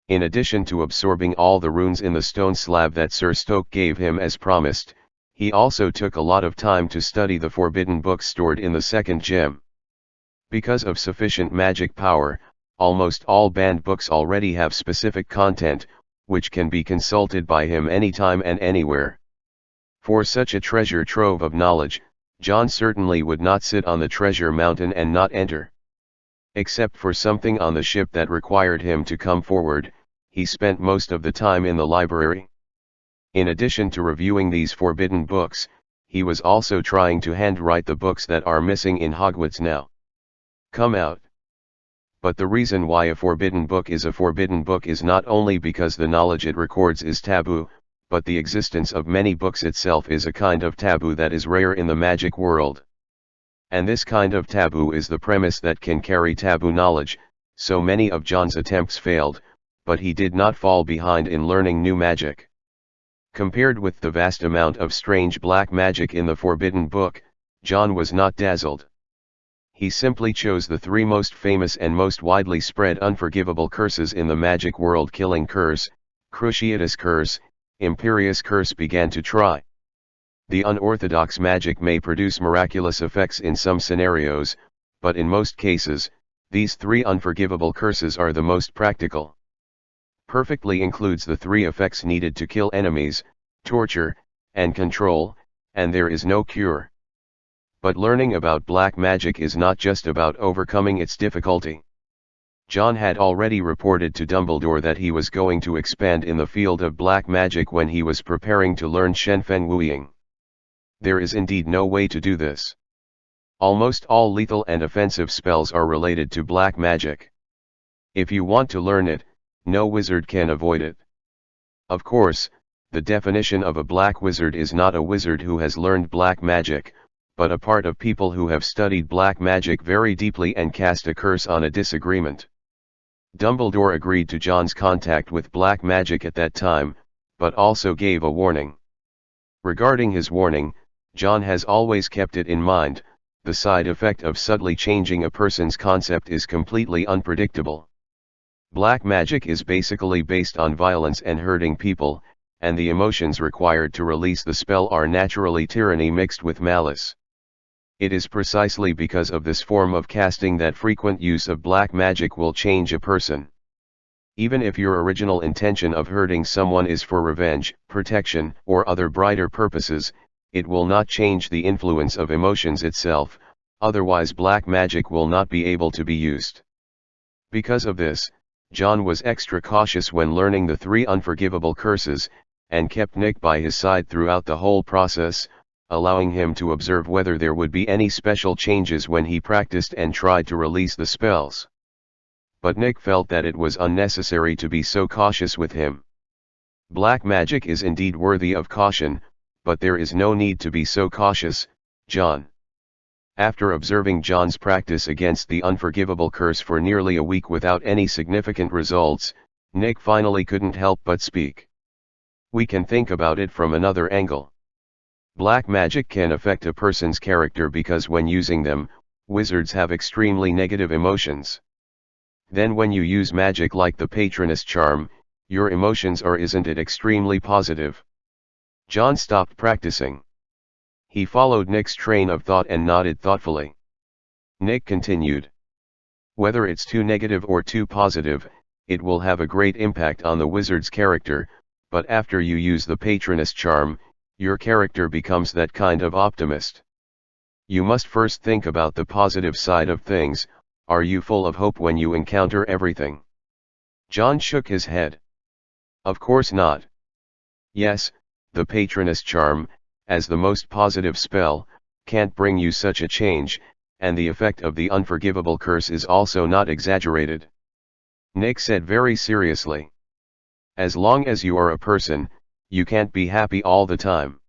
[SPEAKER 1] In addition to absorbing all the runes in the stone slab that Sir Stoke gave him as promised, he also took a lot of time to study the forbidden books stored in the second gem. Because of sufficient magic power, almost all banned books already have specific content, which can be consulted by him anytime and anywhere. For such a treasure trove of knowledge, John certainly would not sit on the treasure mountain and not enter. Except for something on the ship that required him to come forward, he spent most of the time in the library. In addition to reviewing these forbidden books, he was also trying to handwrite the books that are missing in Hogwarts now. Come out. But the reason why a forbidden book is a forbidden book is not only because the knowledge it records is taboo, but the existence of many books itself is a kind of taboo that is rare in the magic world. And this kind of taboo is the premise that can carry taboo knowledge. So many of John's attempts failed, but he did not fall behind in learning new magic. Compared with the vast amount of strange black magic in the forbidden book, John was not dazzled. He simply chose the three most famous and most widely spread unforgivable curses in the magic world: Killing Curse, Cruciatus Curse, Imperious Curse. Began to try. The unorthodox magic may produce miraculous effects in some scenarios, but in most cases, these three unforgivable curses are the most practical. Perfectly includes the three effects needed to kill enemies, torture, and control, and there is no cure. But learning about black magic is not just about overcoming its difficulty. John had already reported to Dumbledore that he was going to expand in the field of black magic when he was preparing to learn Shenfen Wuing. There is indeed no way to do this. Almost all lethal and offensive spells are related to black magic. If you want to learn it, no wizard can avoid it. Of course, the definition of a black wizard is not a wizard who has learned black magic, but a part of people who have studied black magic very deeply and cast a curse on a disagreement. Dumbledore agreed to John's contact with black magic at that time, but also gave a warning. Regarding his warning, John has always kept it in mind: the side effect of subtly changing a person's concept is completely unpredictable. Black magic is basically based on violence and hurting people, and the emotions required to release the spell are naturally tyranny mixed with malice. It is precisely because of this form of casting that frequent use of black magic will change a person. Even if your original intention of hurting someone is for revenge, protection, or other brighter purposes, it will not change the influence of emotions itself, otherwise black magic will not be able to be used. Because of this, John was extra cautious when learning the three unforgivable curses, and kept Nick by his side throughout the whole process, allowing him to observe whether there would be any special changes when he practiced and tried to release the spells. But Nick felt that it was unnecessary to be so cautious with him. Black magic is indeed worthy of caution, but there is no need to be so cautious, John. After observing John's practice against the unforgivable curse for nearly a week without any significant results, Nick finally couldn't help but speak. We can think about it from another angle. Black magic can affect a person's character because when using them, wizards have extremely negative emotions. Then when you use magic like the Patronus charm, your emotions are, isn't it, extremely positive? John stopped practicing. He followed Nick's train of thought and nodded thoughtfully. Nick continued. Whether it's too negative or too positive, it will have a great impact on the wizard's character, but after you use the Patronus charm, your character becomes that kind of optimist. You must first think about the positive side of things. Are you full of hope when you encounter everything? John shook his head. Of course not. Yes, the Patronus charm, as the most positive spell, can't bring you such a change, and the effect of the unforgivable curse is also not exaggerated. Nick said very seriously. As long as you are a person, you can't be happy all the time.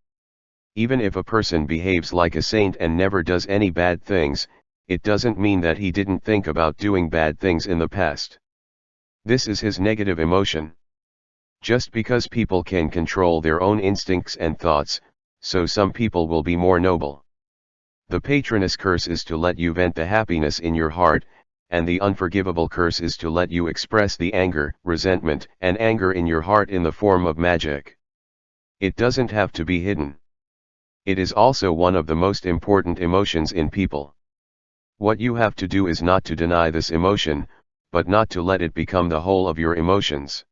[SPEAKER 1] Even if a person behaves like a saint and never does any bad things, it doesn't mean that he didn't think about doing bad things in the past. This is his negative emotion. Just because people can control their own instincts and thoughts, so some people will be more noble. The Patronus curse is to let you vent the happiness in your heart, and the unforgivable curse is to let you express the anger, resentment, and anger in your heart in the form of magic. It doesn't have to be hidden. It is also one of the most important emotions in people. What you have to do is not to deny this emotion, but not to let it become the whole of your emotions.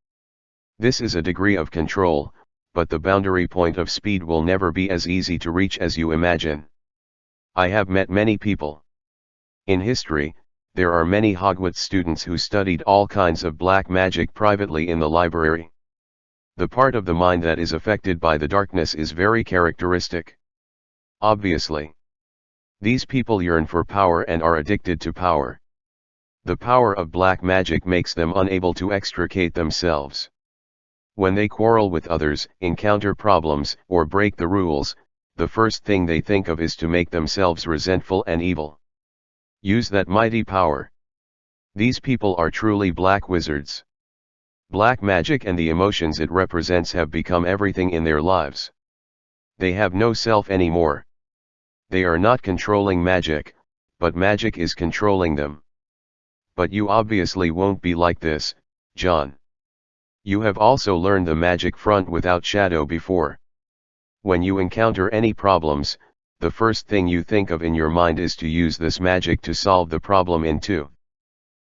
[SPEAKER 1] This is a degree of control, but the boundary point of speed will never be as easy to reach as you imagine. I have met many people. In history, there are many Hogwarts students who studied all kinds of black magic privately in the library. The part of the mind that is affected by the darkness is very characteristic. Obviously, these people yearn for power and are addicted to power. The power of black magic makes them unable to extricate themselves. When they quarrel with others, encounter problems, or break the rules, the first thing they think of is to make themselves resentful and evil. Use that mighty power. These people are truly black wizards. Black magic and the emotions it represents have become everything in their lives. They have no self anymore. They are not controlling magic, but magic is controlling them. But you obviously won't be like this, John. You have also learned the magic front without shadow before. When you encounter any problems, the first thing you think of in your mind is to use this magic to solve the problem in two.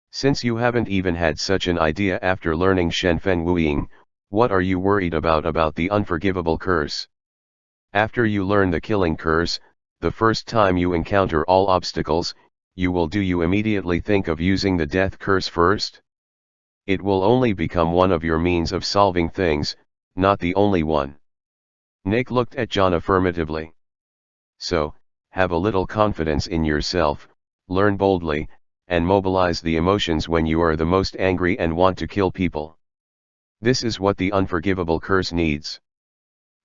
[SPEAKER 1] Since you haven't even had such an idea after learning Shenfen Wuing, what are you worried about the unforgivable curse? After you learn the killing curse, the first time you encounter all obstacles, do you immediately think of using the death curse first? It will only become one of your means of solving things, not the only one. Nick looked at John affirmatively. So, have a little confidence in yourself, learn boldly, and mobilize the emotions when you are the most angry and want to kill people. This is what the unforgivable curse needs.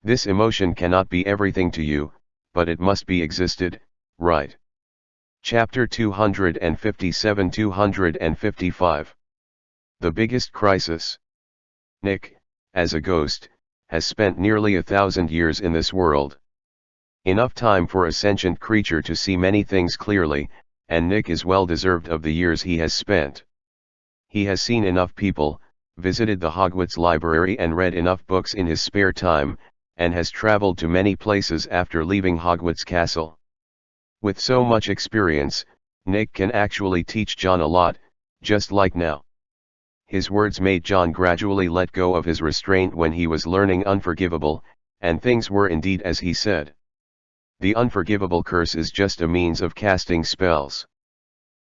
[SPEAKER 1] This emotion cannot be everything to you, but it must be existed, right? Chapter 257-255. The biggest crisis. Nick, as a ghost, has spent nearly 1,000 years in this world. Enough time for a sentient creature to see many things clearly, and Nick is well deserved of the years he has spent. He has seen enough people, visited the Hogwarts library and read enough books in his spare time, and has traveled to many places after leaving Hogwarts Castle. With so much experience, Nick can actually teach John a lot, just like now. His words made John gradually let go of his restraint when he was learning Unforgivable, and things were indeed as he said. The Unforgivable curse is just a means of casting spells.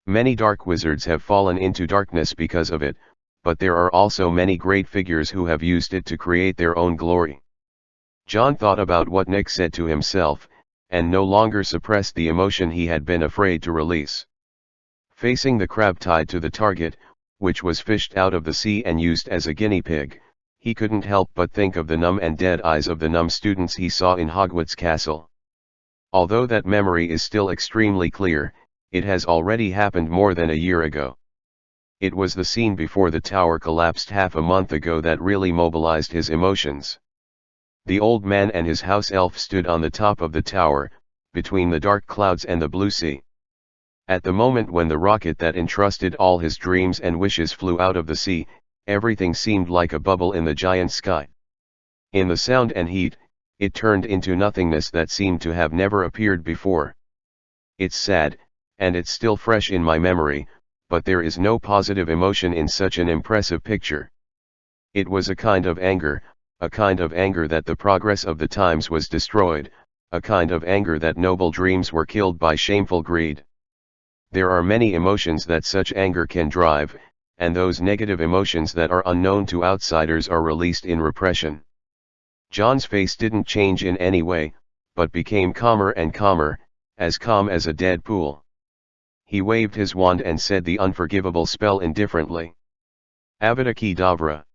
[SPEAKER 1] Many dark wizards have fallen into darkness because of it, but there are also many great figures who have used it to create their own glory. John thought about what Nick said to himself, and no longer suppressed the emotion he had been afraid to release. Facing the crab tied to the target, which was fished out of the sea and used as a guinea pig, he couldn't help but think of the numb and dead eyes of the numb students he saw in Hogwarts Castle. Although that memory is still extremely clear, it has already happened more than a year ago. It was the scene before the tower collapsed half a month ago that really mobilized his emotions. The old man and his house elf stood on the top of the tower, between the dark clouds and the blue sea. At the moment when the rocket that entrusted all his dreams and wishes flew out of the sea, everything seemed like a bubble in the giant sky. In the sound and heat, it turned into nothingness that seemed to have never appeared before. It's sad, and it's still fresh in my memory, but there is no positive emotion in such an impressive picture. It was a kind of anger that the progress of the times was destroyed, a kind of anger that noble dreams were killed by shameful greed. There are many emotions that such anger can drive, and those negative emotions that are unknown to outsiders are released in repression. John's face didn't change in any way, but became calmer and calmer, as calm as a dead pool. He waved his wand and said the unforgivable spell indifferently. Avada Kedavra.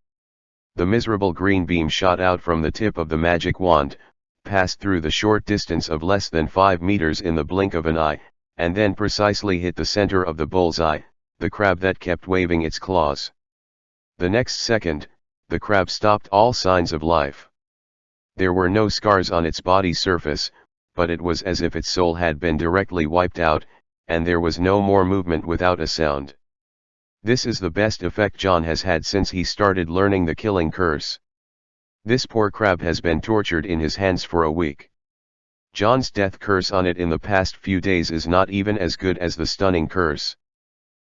[SPEAKER 1] The miserable green beam shot out from the tip of the magic wand, passed through the short distance of less than 5 meters in the blink of an eye, and then precisely hit the center of the bullseye, the crab that kept waving its claws. The next second, the crab stopped all signs of life. There were no scars on its body surface, but it was as if its soul had been directly wiped out, and there was no more movement without a sound. This is the best effect John has had since he started learning the killing curse. This poor crab has been tortured in his hands for a week. John's death curse on it in the past few days is not even as good as the stunning curse.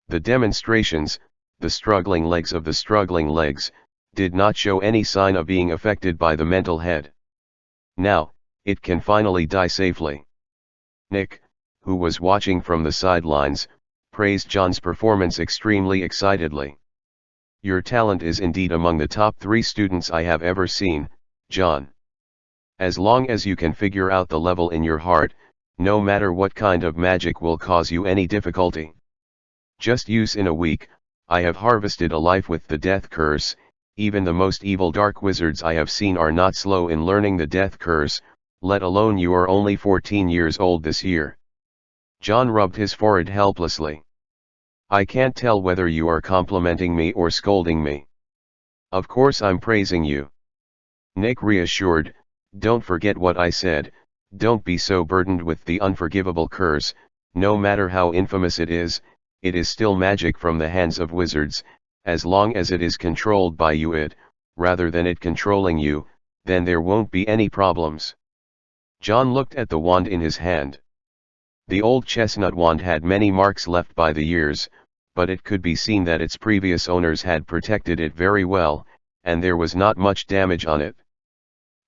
[SPEAKER 1] The demonstrations, the struggling legs of the struggling legs, did not show any sign of being affected by the mental head. Now, it can finally die safely. Nick, who was watching from the sidelines, praised John's performance extremely excitedly. "Your talent is indeed among the top 3 students I have ever seen, John. As long as you can figure out the level in your heart, no matter what kind of magic will cause you any difficulty. Just use in a week, I have harvested a life with the death curse. Even the most evil dark wizards I have seen are not slow in learning the death curse, let alone you are only 14 years old this year." John rubbed his forehead helplessly. "I can't tell whether you are complimenting me or scolding me." "Of course I'm praising you," Nick reassured. "Don't forget what I said, don't be so burdened with the unforgivable curse. No matter how infamous it is still magic from the hands of wizards. As long as it is controlled by you rather than it controlling you, then there won't be any problems." John looked at the wand in his hand. The old chestnut wand had many marks left by the years, but it could be seen that its previous owners had protected it very well, and there was not much damage on it.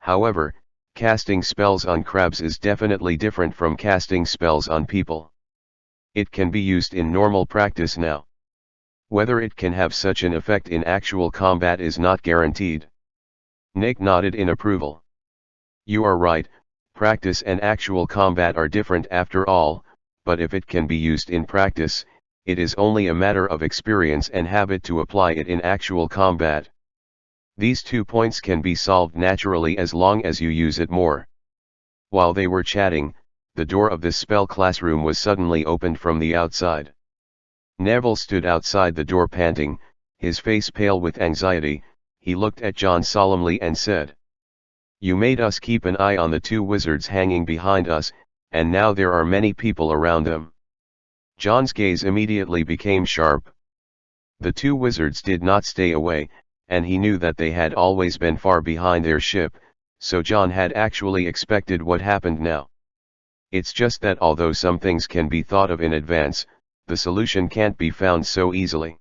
[SPEAKER 1] However, casting spells on crabs is definitely different from casting spells on people. It can be used in normal practice now. Whether it can have such an effect in actual combat is not guaranteed. Nick nodded in approval. "You are right, practice and actual combat are different after all, but if it can be used in practice, it is only a matter of experience and habit to apply it in actual combat. These 2 points can be solved naturally as long as you use it more." While they were chatting, the door of this spell classroom was suddenly opened from the outside. Neville stood outside the door panting, his face pale with anxiety. He looked at John solemnly and said, "You made us keep an eye on the 2 wizards hanging behind us, and now there are many people around them." John's gaze immediately became sharp. The 2 wizards did not stay away, and he knew that they had always been far behind their ship, so John had actually expected what happened now. It's just that although some things can be thought of in advance, the solution can't be found so easily.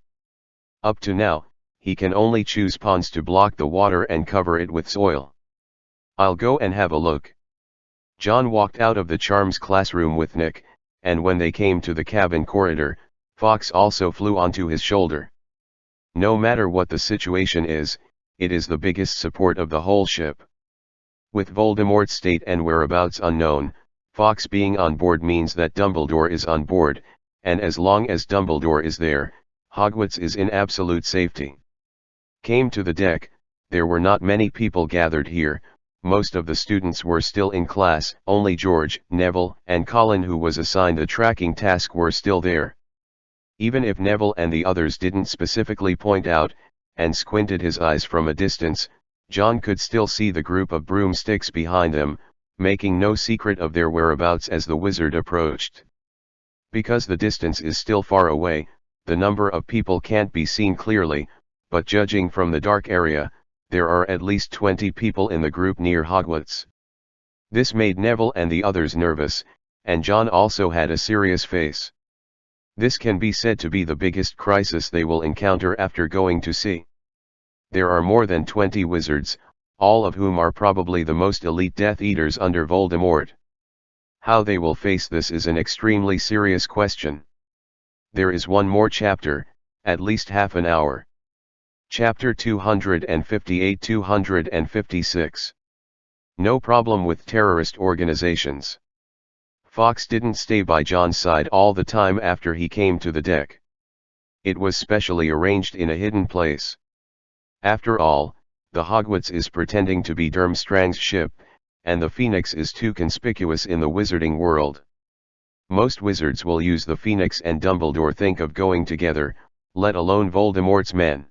[SPEAKER 1] Up to now, he can only choose ponds to block the water and cover it with soil. "I'll go and have a look." John walked out of the charms classroom with Nick, and when they came to the cabin corridor, Fox also flew onto his shoulder. No matter what the situation is, it is the biggest support of the whole ship. With Voldemort's state and whereabouts unknown, Fawkes being on board means that Dumbledore is on board, and as long as Dumbledore is there, Hogwarts is in absolute safety. Came to the deck, there were not many people gathered here, most of the students were still in class, only George, Neville, and Colin, who was assigned the tracking task, were still there. Even if Neville and the others didn't specifically point out, and squinted his eyes from a distance, John could still see the group of broomsticks behind them, making no secret of their whereabouts as the wizard approached. Because the distance is still far away, the number of people can't be seen clearly, but judging from the dark area, there are at least 20 people in the group near Hogwarts. This made Neville and the others nervous, and John also had a serious face. This can be said to be the biggest crisis they will encounter after going to sea. There are more than 20 wizards, all of whom are probably the most elite Death Eaters under Voldemort. How they will face this is an extremely serious question. There is one more chapter, at least half an hour. Chapter 258-256. No problem with terrorist organizations. Fawkes didn't stay by John's side all the time after he came to the deck. It was specially arranged in a hidden place. After all, the Hogwarts is pretending to be Durmstrang's ship, and the Phoenix is too conspicuous in the wizarding world. Most wizards will use the Phoenix, and Dumbledore think of going together, let alone Voldemort's men.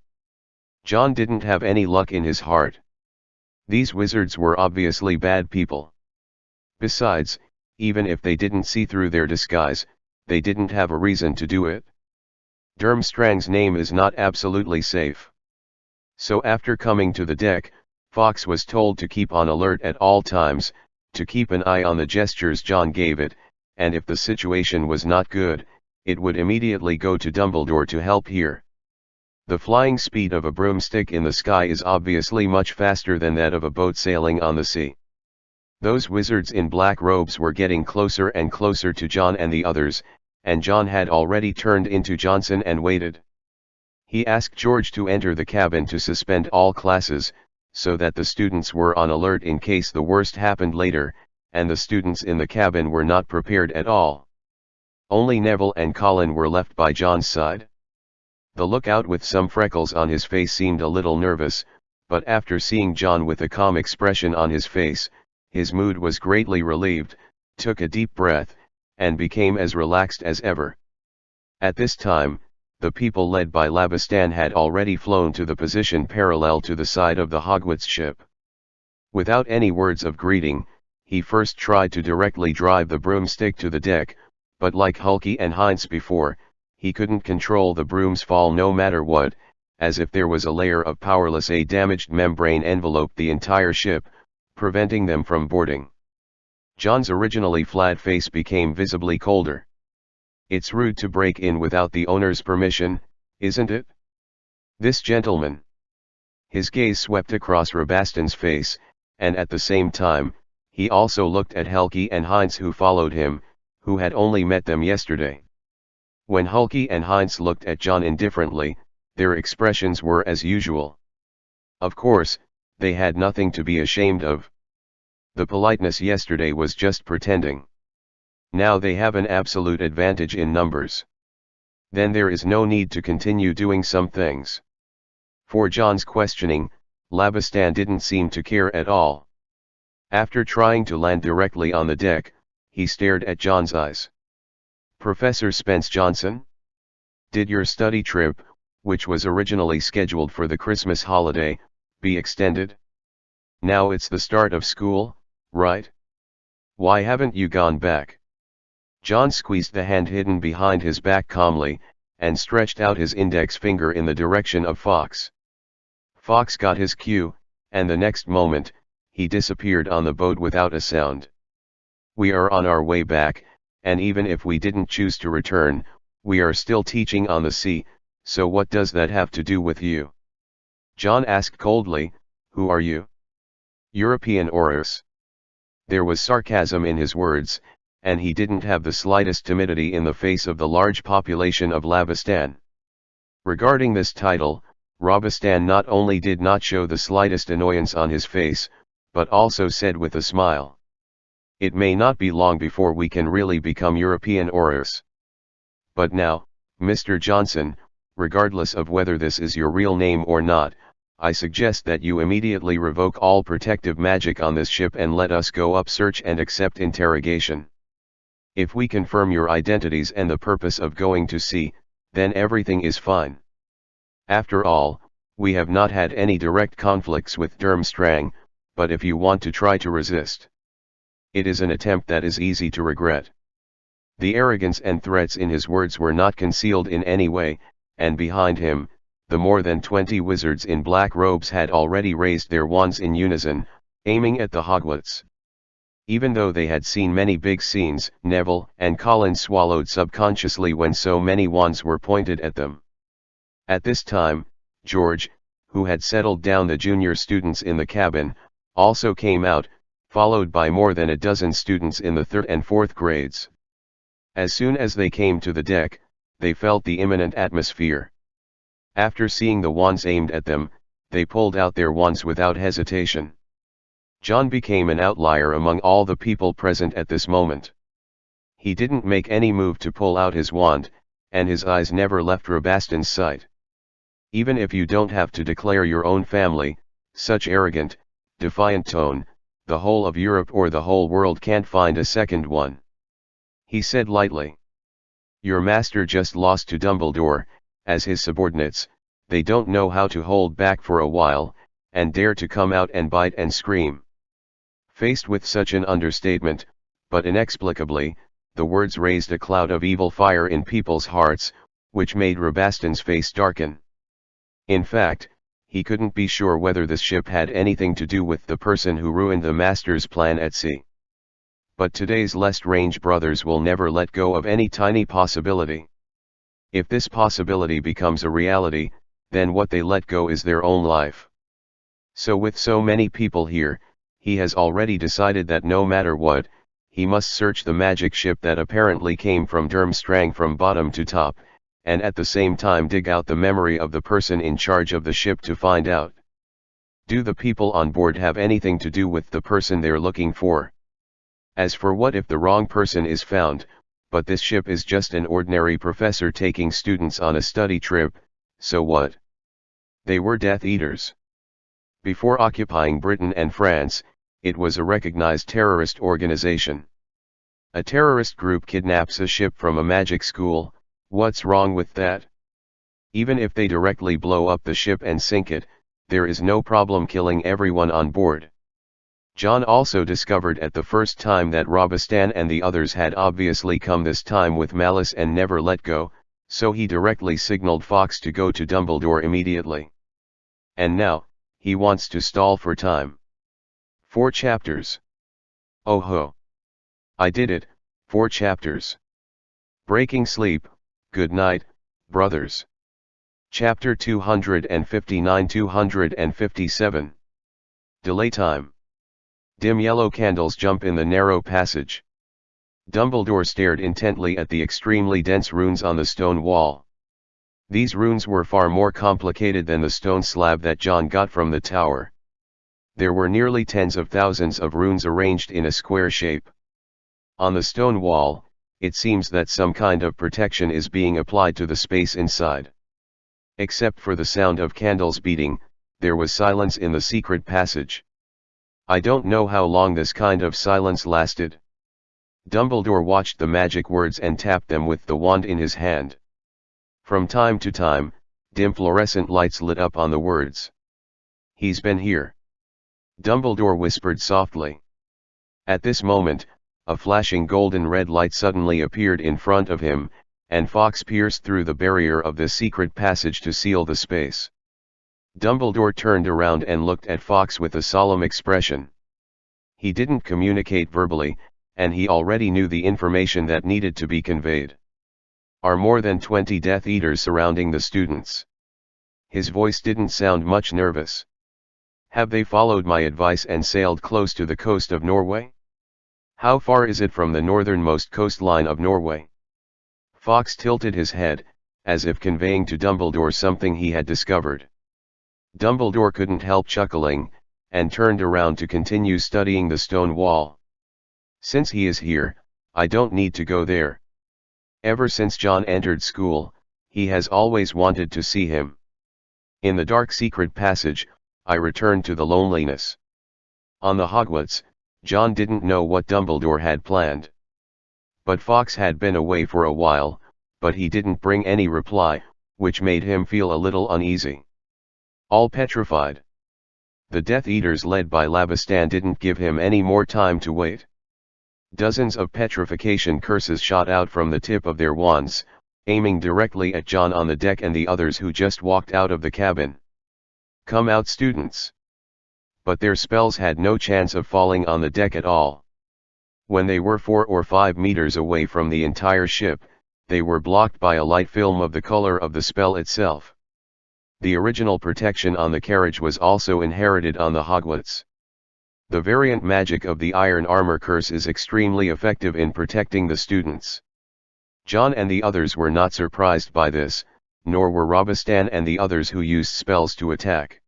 [SPEAKER 1] John didn't have any luck in his heart. These wizards were obviously bad people. Besides, even if they didn't see through their disguise, they didn't have a reason to do it. Durmstrang's name is not absolutely safe. So after coming to the deck, Fawkes was told to keep on alert at all times, to keep an eye on the gestures John gave it, and if the situation was not good, it would immediately go to Dumbledore to help here. The flying speed of a broomstick in the sky is obviously much faster than that of a boat sailing on the sea. Those wizards in black robes were getting closer and closer to John and the others, and John had already turned into Johnson and waited. He asked George to enter the cabin to suspend all classes, so that the students were on alert in case the worst happened later, and the students in the cabin were not prepared at all. Only Neville and Colin were left by John's side. The lookout with some freckles on his face seemed a little nervous, but after seeing John with a calm expression on his face, his mood was greatly relieved, took a deep breath, and became as relaxed as ever. At this time, the people led by Labastan had already flown to the position parallel to the side of the Hogwarts ship. Without any words of greeting, he first tried to directly drive the broomstick to the deck, but like Hulky and Heinz before, he couldn't control the broom's fall no matter what, as if there was a layer of powerless damaged membrane enveloped the entire ship, preventing them from boarding. John's originally flat face became visibly colder. It's rude to break in without the owner's permission, isn't it? This gentleman. His gaze swept across Rabastan's face, and at the same time, he also looked at Hulky and Heinz, who followed him, who had only met them yesterday. When Hulky and Heinz looked at John indifferently, their expressions were as usual. Of course, they had nothing to be ashamed of. The politeness yesterday was just pretending. Now they have an absolute advantage in numbers. Then there is no need to continue doing some things. For John's questioning, Labastan didn't seem to care at all. After trying to land directly on the deck, he stared at John's eyes. Professor Spence Johnson? Did your study trip, which was originally scheduled for the Christmas holiday, be extended? Now it's the start of school, right? Why haven't you gone back? John squeezed the hand hidden behind his back calmly, and stretched out his index finger in the direction of Fawkes. Fawkes got his cue, and the next moment, he disappeared on the boat without a sound. We are on our way back, and even if we didn't choose to return, we are still teaching on the sea, so what does that have to do with you? John asked coldly, who are you? European Aurors. There was sarcasm in his words, and he didn't have the slightest timidity in the face of the large population of Labastan. Regarding this title, Rabastan not only did not show the slightest annoyance on his face, but also said with a smile, It may not be long before we can really become European aurors. But now, Mr. Johnson, regardless of whether this is your real name or not, I suggest that you immediately revoke all protective magic on this ship and let us go up search and accept interrogation. If we confirm your identities and the purpose of going to sea, then everything is fine. After all, we have not had any direct conflicts with Durmstrang, but if you want to try to resist, it is an attempt that is easy to regret. The arrogance and threats in his words were not concealed in any way, and behind him, the more than 20 wizards in black robes had already raised their wands in unison, aiming at the Hogwarts. Even though they had seen many big scenes, Neville and Colin swallowed subconsciously when so many wands were pointed at them. At this time, George, who had settled down the junior students in the cabin, also came out, followed by more than a dozen students in the 3rd and 4th grades. As soon as they came to the deck, they felt the imminent atmosphere. After seeing the wands aimed at them, they pulled out their wands without hesitation. John became an outlier among all the people present at this moment. He didn't make any move to pull out his wand, and his eyes never left Rabaston's sight. Even if you don't have to declare your own family, such arrogant, defiant tone, the whole of Europe or the whole world can't find a second one. He said lightly. Your master just lost to Dumbledore, as his subordinates, they don't know how to hold back for a while, and dare to come out and bite and scream. Faced with such an understatement, but inexplicably, the words raised a cloud of evil fire in people's hearts, which made Rabaston's face darken. In fact, he couldn't be sure whether this ship had anything to do with the person who ruined the master's plan at sea. But today's Lestrange brothers will never let go of any tiny possibility. If this possibility becomes a reality, then what they let go is their own life. So with so many people here, he has already decided that no matter what, he must search the magic ship that apparently came from Durmstrang from bottom to top, and at the same time dig out the memory of the person in charge of the ship to find out. Do the people on board have anything to do with the person they're looking for? As for what if the wrong person is found, but this ship is just an ordinary professor taking students on a study trip, so what? They were Death Eaters. Before occupying Britain and France, it was a recognized terrorist organization. A terrorist group kidnaps a ship from a magic school. What's wrong with that? Even if they directly blow up the ship and sink it, there is no problem killing everyone on board. John also discovered at the first time that Rabaston and the others had obviously come this time with malice and never let go, so he directly signaled Fawkes to go to Dumbledore immediately. And now, he wants to stall for time. 4 chapters. Oh ho! I did it, 4 chapters. Breaking sleep, good night, brothers. Chapter 259-257. Delay time. Dim yellow candles jump in the narrow passage. Dumbledore stared intently at the extremely dense runes on the stone wall. These runes were far more complicated than the stone slab that John got from the tower. There were nearly tens of thousands of runes arranged in a square shape. On the stone wall, it seems that some kind of protection is being applied to the space inside. Except for the sound of candles beating, there was silence in the secret passage. I don't know how long this kind of silence lasted. Dumbledore watched the magic words and tapped them with the wand in his hand. From time to time, dim fluorescent lights lit up on the words. He's been here. Dumbledore whispered softly. At this moment, a flashing golden red light suddenly appeared in front of him, and Fawkes pierced through the barrier of the secret passage to seal the space. Dumbledore turned around and looked at Fawkes with a solemn expression. He didn't communicate verbally, and he already knew the information that needed to be conveyed. Are more than 20 Death Eaters surrounding the students? His voice didn't sound much nervous. Have they followed my advice and sailed close to the coast of Norway? How far is it from the northernmost coastline of Norway? Fawkes tilted his head, as if conveying to Dumbledore something he had discovered. Dumbledore couldn't help chuckling, and turned around to continue studying the stone wall. Since he is here, I don't need to go there. Ever since John entered school, he has always wanted to see him. In the dark secret passage, I returned to the loneliness. On the Hogwarts, John didn't know what Dumbledore had planned. But Fawkes had been away for a while, but he didn't bring any reply, which made him feel a little uneasy. All petrified. The Death Eaters led by Labistan didn't give him any more time to wait. Dozens of petrification curses shot out from the tip of their wands, aiming directly at John on the deck and the others who just walked out of the cabin. "Come out, students!" But their spells had no chance of falling on the deck at all. When they were 4 or 5 meters away from the entire ship, they were blocked by a light film of the color of the spell itself. The original protection on the carriage was also inherited on the Hogwarts. The variant magic of the Iron Armor Curse is extremely effective in protecting the students. John and the others were not surprised by this, nor were Robistan and the others who used spells to attack.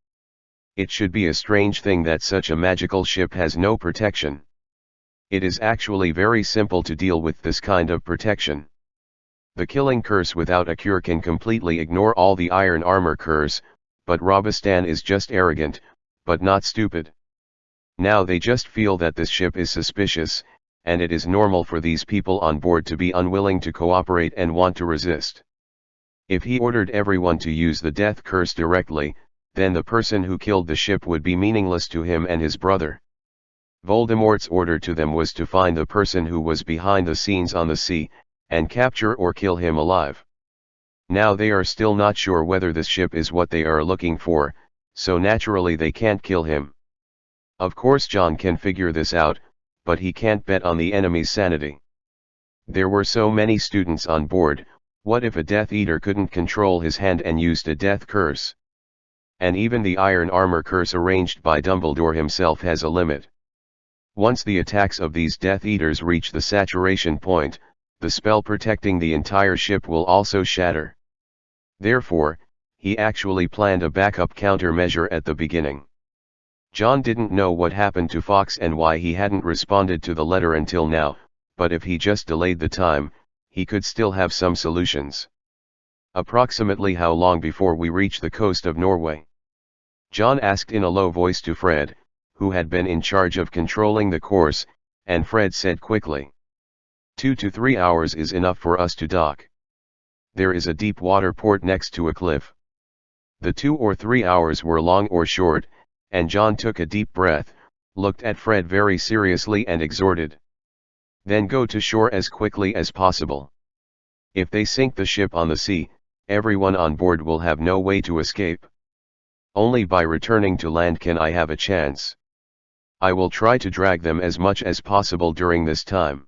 [SPEAKER 1] It should be a strange thing that such a magical ship has no protection. It is actually very simple to deal with this kind of protection. The killing curse without a cure can completely ignore all the Iron Armor Curse, but Robistan is just arrogant, but not stupid. Now they just feel that this ship is suspicious, and it is normal for these people on board to be unwilling to cooperate and want to resist. If he ordered everyone to use the death curse directly, then the person who killed the ship would be meaningless to him and his brother. Voldemort's order to them was to find the person who was behind the scenes on the sea, and capture or kill him alive. Now they are still not sure whether this ship is what they are looking for, so naturally they can't kill him. Of course John can figure this out, but he can't bet on the enemy's sanity. There were so many students on board, what if a Death Eater couldn't control his hand and used a death curse? And even the Iron Armor Curse arranged by Dumbledore himself has a limit. Once the attacks of these Death Eaters reach the saturation point, the spell protecting the entire ship will also shatter. Therefore, he actually planned a backup countermeasure at the beginning. John didn't know what happened to Fawkes and why he hadn't responded to the letter until now, but if he just delayed the time, he could still have some solutions. Approximately how long before we reach the coast of Norway? John asked in a low voice to Fred, who had been in charge of controlling the course, and Fred said quickly, 2 to 3 hours is enough for us to dock. There is a deep water port next to a cliff. The 2 or 3 hours were long or short, and John took a deep breath, looked at Fred very seriously and exhorted. Then go to shore as quickly as possible. If they sink the ship on the sea, everyone on board will have no way to escape. Only by returning to land can I have a chance. I will try to drag them as much as possible during this time.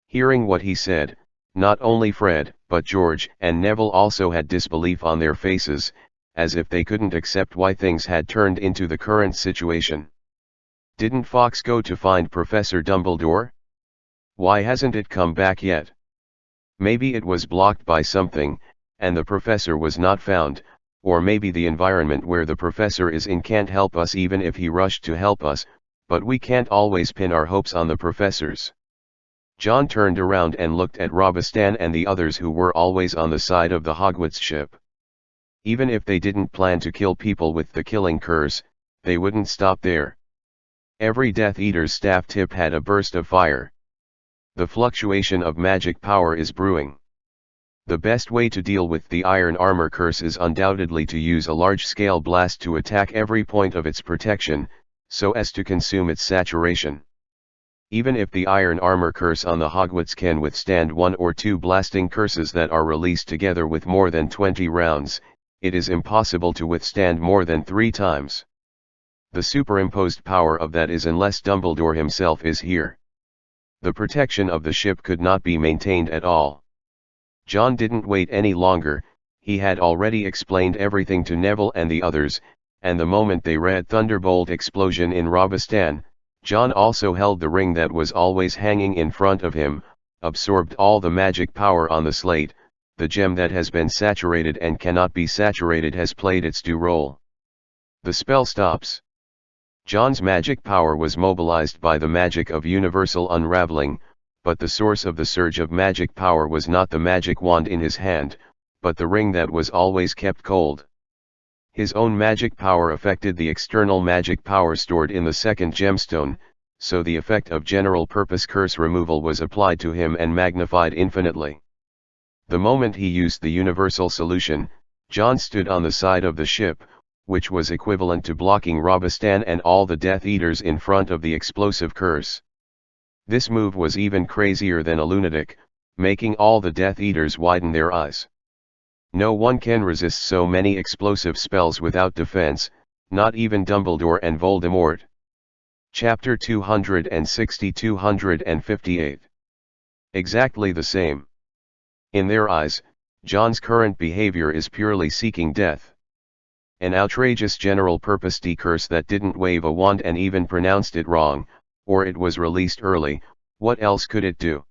[SPEAKER 1] Hearing what he said, not only Fred, but George and Neville also had disbelief on their faces, as if they couldn't accept why things had turned into the current situation. Didn't Fawkes go to find Professor Dumbledore? Why hasn't it come back yet? Maybe it was blocked by something, and the professor was not found, or maybe the environment where the professor is in can't help us even if he rushed to help us, but we can't always pin our hopes on the professors. John turned around and looked at Robistan and the others who were always on the side of the Hogwarts ship. Even if they didn't plan to kill people with the killing curse, they wouldn't stop there. Every Death Eater's staff tip had a burst of fire. The fluctuation of magic power is brewing. The best way to deal with the Iron Armor Curse is undoubtedly to use a large-scale blast to attack every point of its protection, so as to consume its saturation. Even if the Iron Armor Curse on the Hogwarts can withstand 1 or 2 blasting curses that are released together with more than 20 rounds, it is impossible to withstand more than 3 times. The superimposed power of that is unless Dumbledore himself is here. The protection of the ship could not be maintained at all. John didn't wait any longer, he had already explained everything to Neville and the others, and the moment they read Thunderbolt Explosion in Robistan, John also held the ring that was always hanging in front of him, absorbed all the magic power on the slate, the gem that has been saturated and cannot be saturated has played its due role. The spell stops. John's magic power was mobilized by the magic of universal unraveling, but the source of the surge of magic power was not the magic wand in his hand, but the ring that was always kept cold. His own magic power affected the external magic power stored in the second gemstone, so the effect of general-purpose curse removal was applied to him and magnified infinitely. The moment he used the universal solution, John stood on the side of the ship, which was equivalent to blocking Robistan and all the Death Eaters in front of the explosive curse. This move was even crazier than a lunatic, making all the Death Eaters widen their eyes. No one can resist so many explosive spells without defense, not even Dumbledore and Voldemort. Chapter 260-258. Exactly the same. In their eyes, John's current behavior is purely seeking death. An outrageous general-purpose curse that didn't wave a wand and even pronounced it wrong, or it was released early. What else could it do?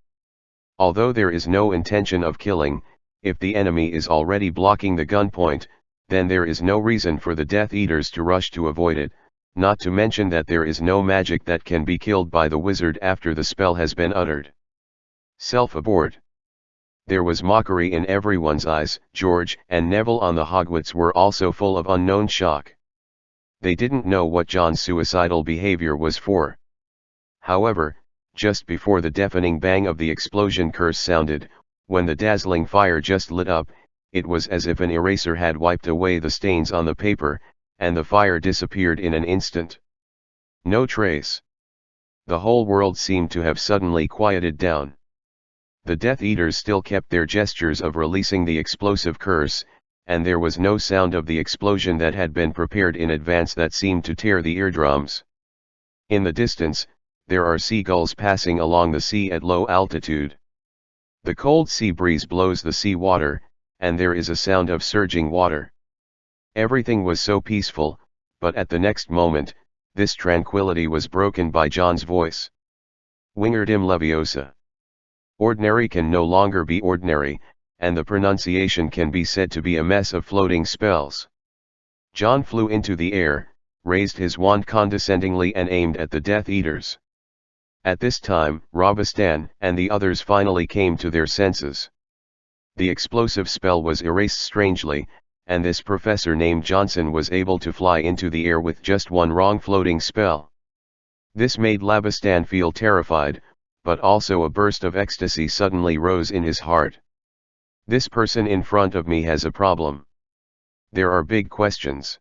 [SPEAKER 1] Although there is no intention of killing, if the enemy is already blocking the gunpoint, then there is no reason for the Death Eaters to rush to avoid it, not to mention that there is no magic that can be killed by the wizard after the spell has been uttered. Self-abort. There was mockery in everyone's eyes. George and Neville on the Hogwarts were also full of unknown shock. They didn't know what John's suicidal behavior was for. However, just before the deafening bang of the explosion curse sounded, when the dazzling fire just lit up, it was as if an eraser had wiped away the stains on the paper, and the fire disappeared in an instant. No trace. The whole world seemed to have suddenly quieted down. The Death Eaters still kept their gestures of releasing the explosive curse, and there was no sound of the explosion that had been prepared in advance that seemed to tear the eardrums. In the distance, there are seagulls passing along the sea at low altitude. The cold sea breeze blows the sea water, and there is a sound of surging water. Everything was so peaceful, but at the next moment, this tranquility was broken by John's voice. Wingardim Leviosa. Ordinary can no longer be ordinary, and the pronunciation can be said to be a mess of floating spells. John flew into the air, raised his wand condescendingly and aimed at the Death Eaters. At this time, Robistan and the others finally came to their senses. The explosive spell was erased strangely, and this professor named Johnson was able to fly into the air with just one wrong floating spell. This made Labistan feel terrified, but also a burst of ecstasy suddenly rose in his heart. This person in front of me has a problem. There are big questions.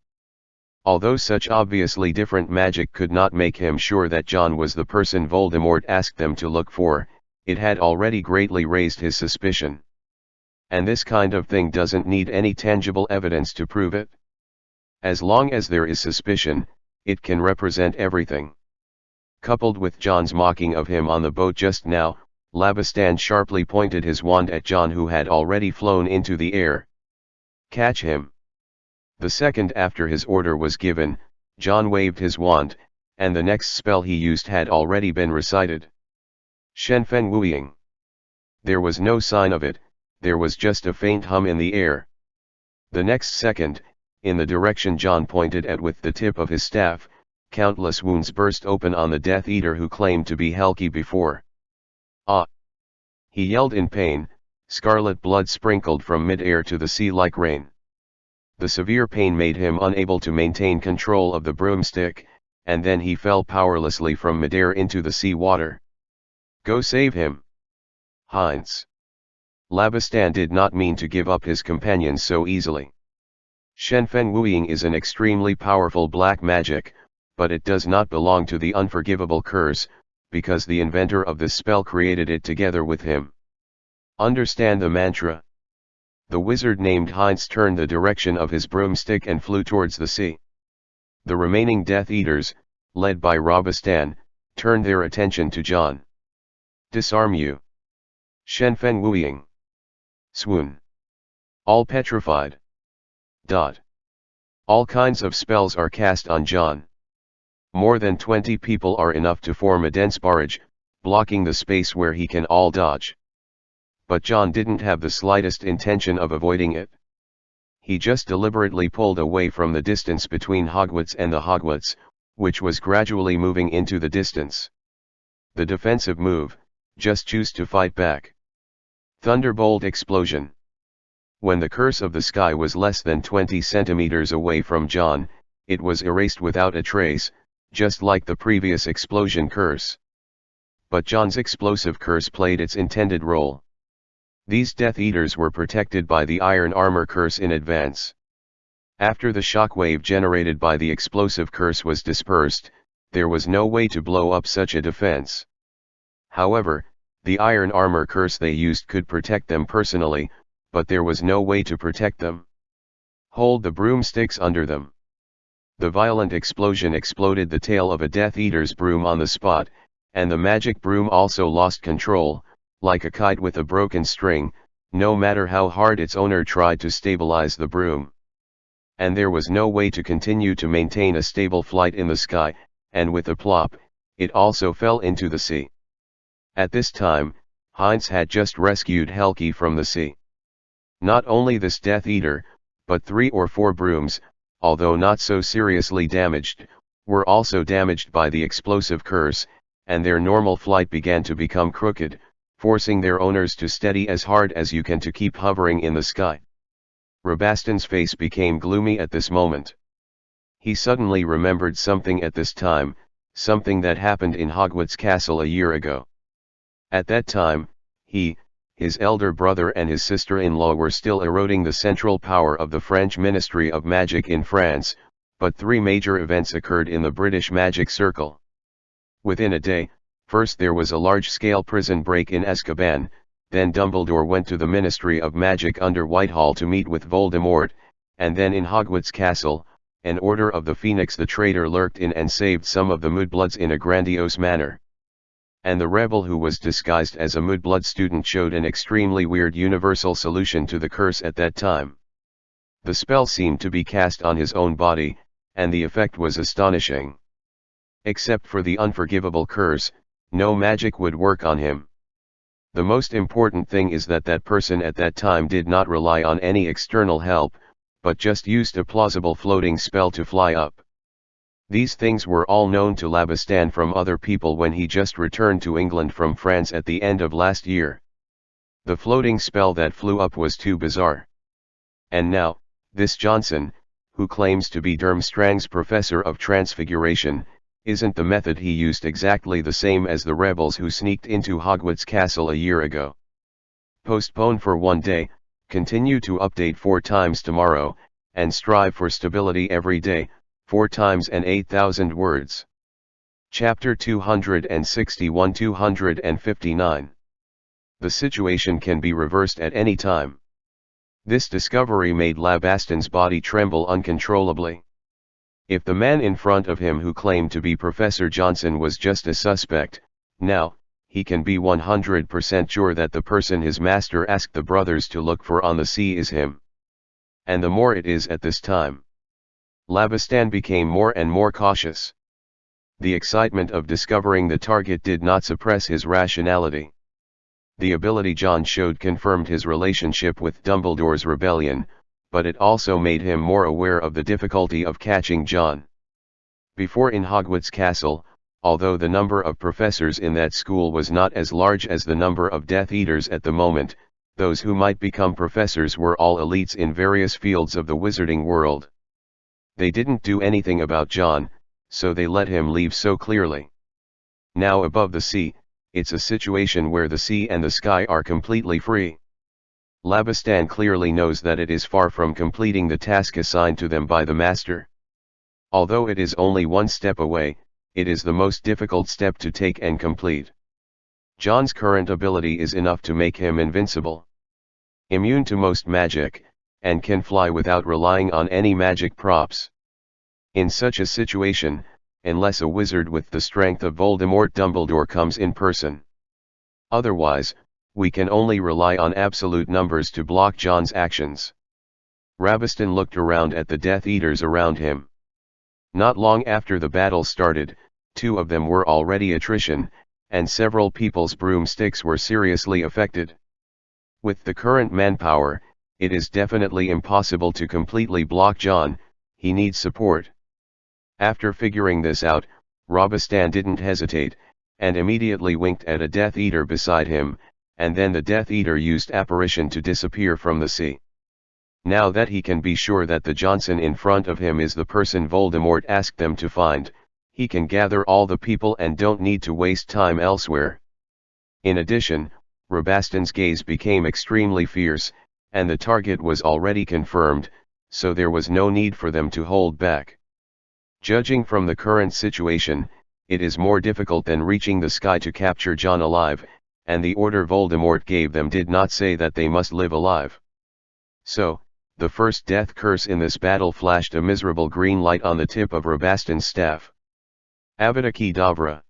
[SPEAKER 1] Although such obviously different magic could not make him sure that John was the person Voldemort asked them to look for, it had already greatly raised his suspicion. And this kind of thing doesn't need any tangible evidence to prove it. As long as there is suspicion, it can represent everything. Coupled with John's mocking of him on the boat just now, Labistan sharply pointed his wand at John, who had already flown into the air. Catch him. The second after his order was given, John waved his wand, and the next spell he used had already been recited. Shenfen Wuying. There was no sign of it, there was just a faint hum in the air. The next second, in the direction John pointed at with the tip of his staff, countless wounds burst open on the Death Eater who claimed to be Helki before. Ah! He yelled in pain, scarlet blood sprinkled from mid-air to the sea like rain. The severe pain made him unable to maintain control of the broomstick, and then he fell powerlessly from mid-air into the sea water. Go save him! Heinz. Labistan did not mean to give up his companions so easily. Shenfen Wuying is an extremely powerful black magic, but it does not belong to the unforgivable curse, because the inventor of this spell created it together with him. Understand the mantra. The wizard named Heinz turned the direction of his broomstick and flew towards the sea. The remaining Death Eaters, led by Robistan, turned their attention to John. Disarm you. Shenfen Wuying. Swoon. All petrified. All kinds of spells are cast on John. More than 20 people are enough to form a dense barrage, blocking the space where he can all dodge. But John didn't have the slightest intention of avoiding it. He just deliberately pulled away from the distance between Hogwarts and the Hogwarts, which was gradually moving into the distance. The defensive move, just choose to fight back. Thunderbolt explosion. When the curse of the sky was less than 20 centimeters away from John, it was erased without a trace, just like the previous explosion curse. But John's explosive curse played its intended role. These Death Eaters were protected by the iron armor curse in advance. After the shockwave generated by the explosive curse was dispersed, there was no way to blow up such a defense. However, the iron armor curse they used could protect them personally, but there was no way to protect them. Hold the broomsticks under them. The violent explosion exploded the tail of a Death Eater's broom on the spot, and the magic broom also lost control, like a kite with a broken string, no matter how hard its owner tried to stabilize the broom. And there was no way to continue to maintain a stable flight in the sky, and with a plop, it also fell into the sea. At this time, Heinz had just rescued Helki from the sea. Not only this Death Eater, but 3 or 4 brooms, although not so seriously damaged, were also damaged by the explosive curse, and their normal flight began to become crooked, forcing their owners to steady as hard as you can to keep hovering in the sky. Rabaston's face became gloomy at this moment. He suddenly remembered something at this time, something that happened in Hogwarts Castle a year ago. At that time, he, his elder brother and his sister-in-law were still eroding the central power of the French Ministry of Magic in France, but 3 major events occurred in the British magic circle. Within a day, first there was a large-scale prison break in Azkaban, then Dumbledore went to the Ministry of Magic under Whitehall to meet with Voldemort, and then in Hogwarts Castle, an Order of the Phoenix the traitor lurked in and saved some of the Mudbloods in a grandiose manner. And the rebel who was disguised as a Mudblood student showed an extremely weird universal solution to the curse at that time. The spell seemed to be cast on his own body, and the effect was astonishing. Except for the unforgivable curse, no magic would work on him. The most important thing is that that person at that time did not rely on any external help, but just used a plausible floating spell to fly up. These things were all known to Labastan from other people when he just returned to England from France at the end of last year. The floating spell that flew up was too bizarre. And now, this Johnson, who claims to be Durmstrang's professor of transfiguration, isn't the method he used exactly the same as the rebels who sneaked into Hogwarts Castle a year ago? Postpone for 1 day, continue to update 4 times tomorrow, and strive for stability every day, 4 times and 8,000 words. Chapter 261-259. The situation can be reversed at any time. This discovery made Labaston's body tremble uncontrollably. If the man in front of him who claimed to be Professor Johnson was just a suspect, now, he can be 100% sure that the person his master asked the brothers to look for on the sea is him. And the more it is at this time. Labastan became more and more cautious. The excitement of discovering the target did not suppress his rationality. The ability John showed confirmed his relationship with Dumbledore's rebellion, but it also made him more aware of the difficulty of catching John. Before in Hogwarts Castle, although the number of professors in that school was not as large as the number of Death Eaters at the moment, those who might become professors were all elites in various fields of the wizarding world. They didn't do anything about John, so they let him leave so clearly. Now above the sea, it's a situation where the sea and the sky are completely free. Labastan clearly knows that it is far from completing the task assigned to them by the Master. Although it is only 1 step away, it is the most difficult step to take and complete. John's current ability is enough to make him invincible. Immune to most magic, and can fly without relying on any magic props. In such a situation, unless a wizard with the strength of Voldemort Dumbledore comes in person. Otherwise, we can only rely on absolute numbers to block John's actions. Rabastan looked around at the Death Eaters around him. Not long after the battle started, 2 of them were already attrition, and several people's broomsticks were seriously affected. With the current manpower, it is definitely impossible to completely block John, he needs support. After figuring this out, Robustan didn't hesitate, and immediately winked at a Death Eater beside him, and then the Death Eater used apparition to disappear from the sea. Now that he can be sure that the Johnson in front of him is the person Voldemort asked them to find, he can gather all the people and don't need to waste time elsewhere. In addition, Robustan's gaze became extremely fierce, and the target was already confirmed, so there was no need for them to hold back. Judging from the current situation, it is more difficult than reaching the sky to capture John alive, and the order Voldemort gave them did not say that they must live alive. So, the first death curse in this battle flashed a miserable green light on the tip of Robustan's staff. Avada Kedavra.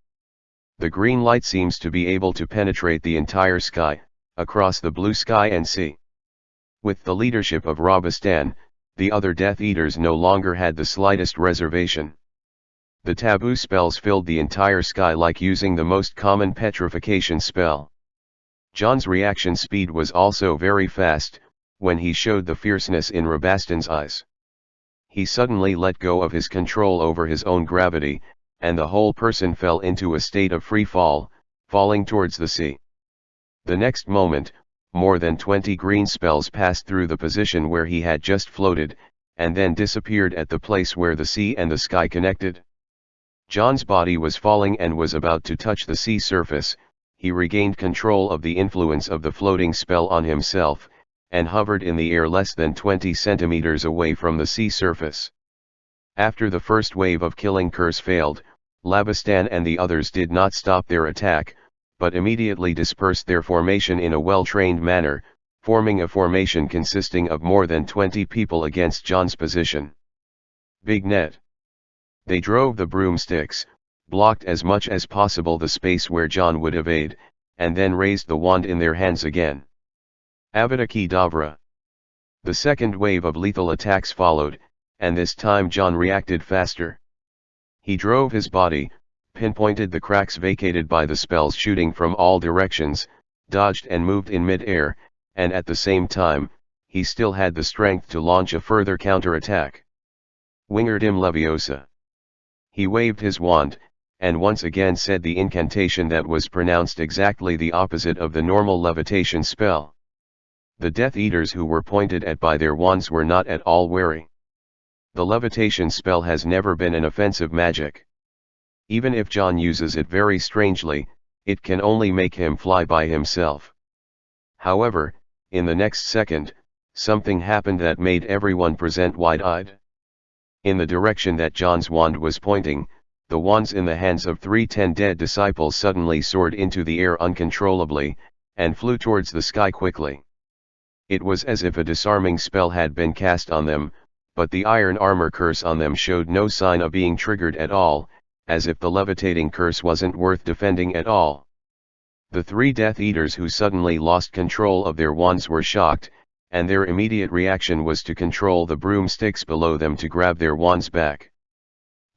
[SPEAKER 1] The green light seems to be able to penetrate the entire sky, across the blue sky and sea. With the leadership of Robustan, the other Death Eaters no longer had the slightest reservation. The taboo spells filled the entire sky like using the most common petrification spell. John's reaction speed was also very fast, when he showed the fierceness in Robustan's eyes. He suddenly let go of his control over his own gravity, and the whole person fell into a state of free fall, falling towards the sea. The next moment, more than 20 green spells passed through the position where he had just floated, and then disappeared at the place where the sea and the sky connected. John's body was falling and was about to touch the sea surface. He regained control of the influence of the floating spell on himself, and hovered in the air less than 20 centimeters away from the sea surface. After the first wave of killing curse failed, Labustan and the others did not stop their attack, but immediately dispersed their formation in a well-trained manner, forming a formation consisting of more than 20 people against John's position. Big net. They drove the broomsticks, blocked as much as possible the space where John would evade, and then raised the wand in their hands again. Avada Kedavra. The second wave of lethal attacks followed, and this time John reacted faster. He drove his body, pinpointed the cracks vacated by the spells shooting from all directions, dodged and moved in mid-air, and at the same time, he still had the strength to launch a further counter-attack. Wingardium Leviosa. He waved his wand, and once again said the incantation that was pronounced exactly the opposite of the normal levitation spell. The Death Eaters who were pointed at by their wands were not at all wary. The levitation spell has never been an offensive magic. Even if John uses it very strangely, it can only make him fly by himself. However, in the next second, something happened that made everyone present wide-eyed. In the direction that John's wand was pointing, the wands in the hands of 310 dead disciples suddenly soared into the air uncontrollably, and flew towards the sky quickly. It was as if a disarming spell had been cast on them, but the iron armor curse on them showed no sign of being triggered at all, as if the levitating curse wasn't worth defending at all. The 3 Death Eaters who suddenly lost control of their wands were shocked, and their immediate reaction was to control the broomsticks below them to grab their wands back.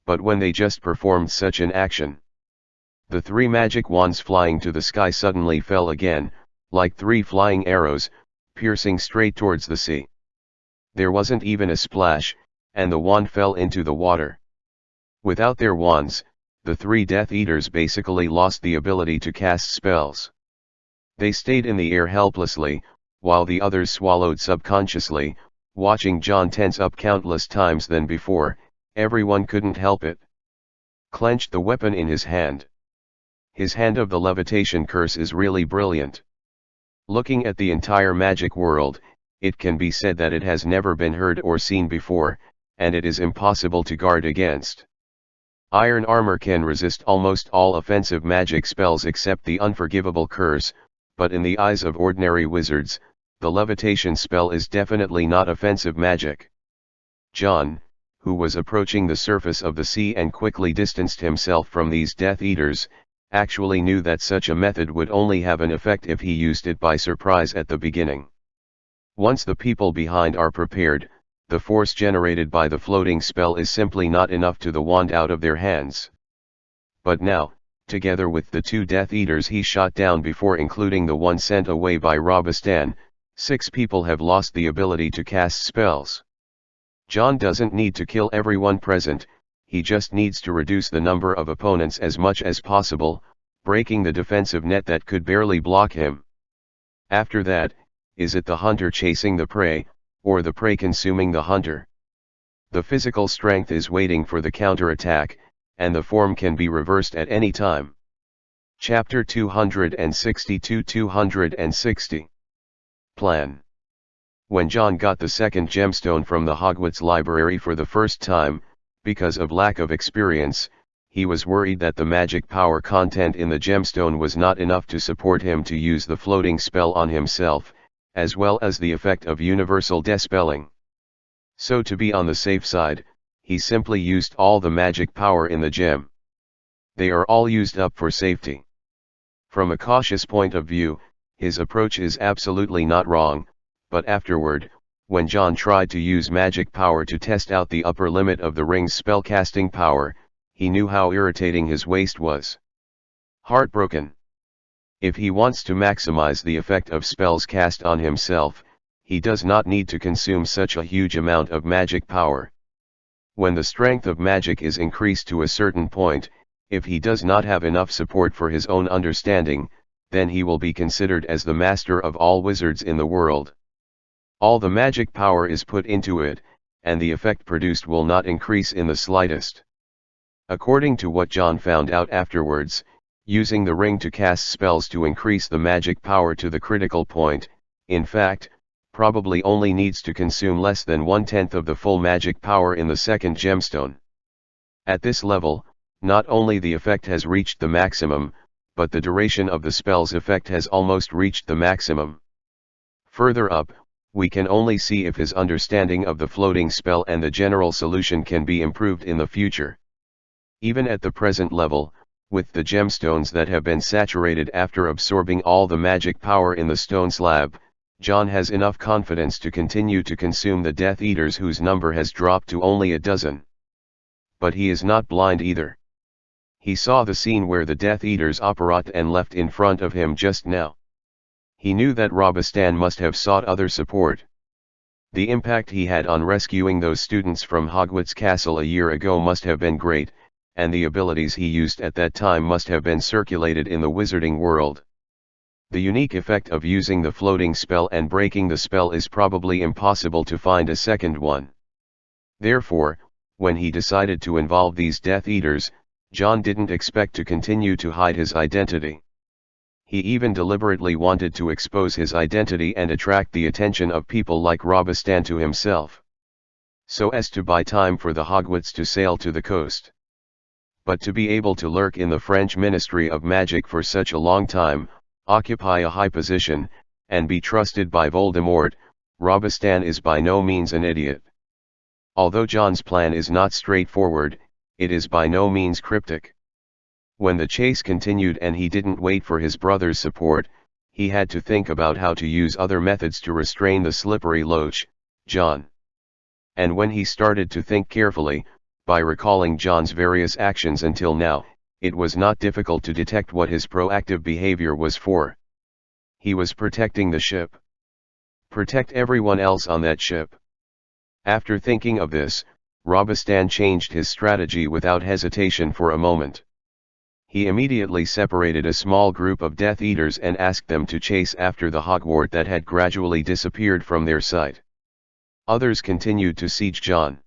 [SPEAKER 1] But when they just performed such an action, the 3 magic wands flying to the sky suddenly fell again, like 3 flying arrows, piercing straight towards the sea. There wasn't even a splash, and the wand fell into the water. Without their wands, the 3 Death Eaters basically lost the ability to cast spells. They stayed in the air helplessly, while the others swallowed subconsciously, watching John tense up countless times than before. Everyone couldn't help it. Clenched the weapon in his hand. His hand of the levitation curse is really brilliant. Looking at the entire magic world, it can be said that it has never been heard or seen before, and it is impossible to guard against. Iron armor can resist almost all offensive magic spells except the unforgivable curse, but in the eyes of ordinary wizards, the levitation spell is definitely not offensive magic. John, who was approaching the surface of the sea and quickly distanced himself from these Death Eaters, actually knew that such a method would only have an effect if he used it by surprise at the beginning. Once the people behind are prepared, the force generated by the floating spell is simply not enough to the wand out of their hands. But now, together with the 2 Death Eaters he shot down before, including the one sent away by Robustan, 6 people have lost the ability to cast spells. John doesn't need to kill everyone present, he just needs to reduce the number of opponents as much as possible, breaking the defensive net that could barely block him. After that, is it the hunter chasing the prey, or the prey consuming the hunter? The physical strength is waiting for the counterattack, and the form can be reversed at any time. Chapter 262-260 Plan. When John got the second gemstone from the Hogwarts library for the first time, because of lack of experience, he was worried that the magic power content in the gemstone was not enough to support him to use the floating spell on himself, as well as the effect of universal dispelling. So to be on the safe side, he simply used all the magic power in the gem. They are all used up for safety. From a cautious point of view, his approach is absolutely not wrong, but afterward, when John tried to use magic power to test out the upper limit of the ring's spellcasting power, he knew how irritating his waste was. Heartbroken. If he wants to maximize the effect of spells cast on himself, he does not need to consume such a huge amount of magic power. When the strength of magic is increased to a certain point, if he does not have enough support for his own understanding, then he will be considered as the master of all wizards in the world. All the magic power is put into it, and the effect produced will not increase in the slightest. According to what John found out afterwards, using the ring to cast spells to increase the magic power to the critical point, in fact, probably only needs to consume less than 1/10 of the full magic power in the second gemstone. At this level, not only the effect has reached the maximum, but the duration of the spell's effect has almost reached the maximum. Further up, we can only see if his understanding of the floating spell and the general solution can be improved in the future. Even at the present level, with the gemstones that have been saturated after absorbing all the magic power in the stone slab, John has enough confidence to continue to consume the Death Eaters whose number has dropped to only a dozen. But he is not blind either. He saw the scene where the Death Eaters operate and left in front of him just now. He knew that Robustan must have sought other support. The impact he had on rescuing those students from Hogwarts Castle a year ago must have been great, and the abilities he used at that time must have been circulated in the wizarding world. The unique effect of using the floating spell and breaking the spell is probably impossible to find a second one. Therefore, when he decided to involve these Death Eaters, John didn't expect to continue to hide his identity. He even deliberately wanted to expose his identity and attract the attention of people like Robustan to himself, so as to buy time for the Hogwarts to sail to the coast. But to be able to lurk in the French Ministry of Magic for such a long time, occupy a high position, and be trusted by Voldemort, Robustan is by no means an idiot. Although John's plan is not straightforward, it is by no means cryptic. When the chase continued and he didn't wait for his brother's support, he had to think about how to use other methods to restrain the slippery loach, John. And when he started to think carefully, by recalling John's various actions until now, it was not difficult to detect what his proactive behavior was for. He was protecting the ship. Protect everyone else on that ship. After thinking of this, Robustan changed his strategy without hesitation for a moment. He immediately separated a small group of Death Eaters and asked them to chase after the Hogwart that had gradually disappeared from their sight. Others continued to siege John.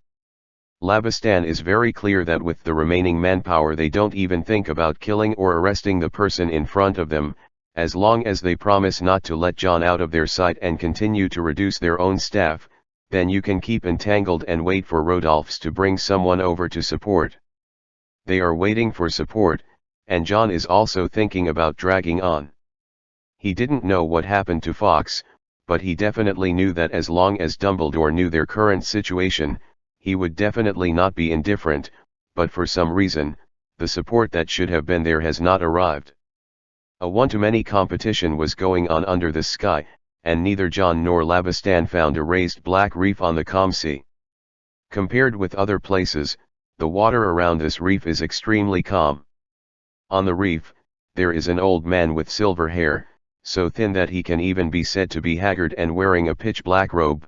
[SPEAKER 1] Labustan is very clear that with the remaining manpower they don't even think about killing or arresting the person in front of them, as long as they promise not to let John out of their sight and continue to reduce their own staff, then you can keep entangled and wait for Rodolphus to bring someone over to support. They are waiting for support, and John is also thinking about dragging on. He didn't know what happened to Fawkes, but he definitely knew that as long as Dumbledore knew their current situation, he would definitely not be indifferent, but for some reason, the support that should have been there has not arrived. A one-to-many competition was going on under the sky, and neither John nor Labustan found a raised black reef on the calm sea. Compared with other places, the water around this reef is extremely calm. On the reef, there is an old man with silver hair, so thin that he can even be said to be haggard and wearing a pitch-black robe.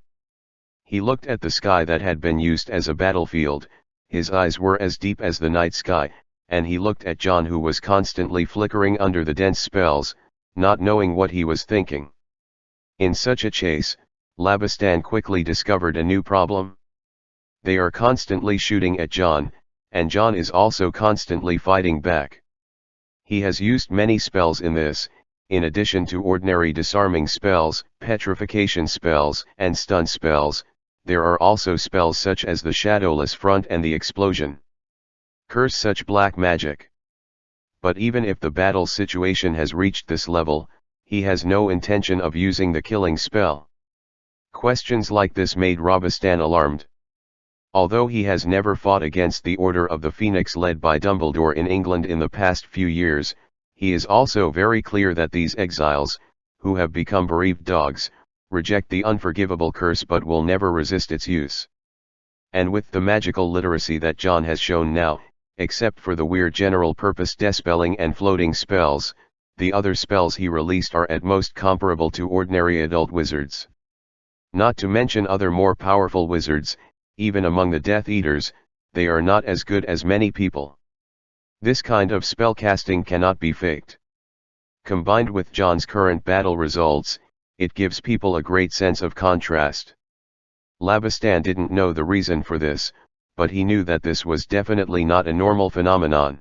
[SPEAKER 1] He looked at the sky that had been used as a battlefield, his eyes were as deep as the night sky, and he looked at John, who was constantly flickering under the dense spells, not knowing what he was thinking. In such a chase, Labistan quickly discovered a new problem. They are constantly shooting at John, and John is also constantly fighting back. He has used many spells in this, in addition to ordinary disarming spells, petrification spells, and stun spells. There are also spells such as the Shadowless Front and the Explosion. Curse such black magic. But even if the battle situation has reached this level, he has no intention of using the killing spell. Questions like this made Rabistan alarmed. Although he has never fought against the Order of the Phoenix led by Dumbledore in England in the past few years, he is also very clear that these exiles, who have become bereaved dogs, reject the unforgivable curse but will never resist its use. And with the magical literacy that John has shown now, except for the weird general-purpose dispelling and floating spells, the other spells he released are at most comparable to ordinary adult wizards. Not to mention other more powerful wizards, even among the Death Eaters, they are not as good as many people. This kind of spellcasting cannot be faked. Combined with John's current battle results, it gives people a great sense of contrast. Labistan didn't know the reason for this, but he knew that this was definitely not a normal phenomenon.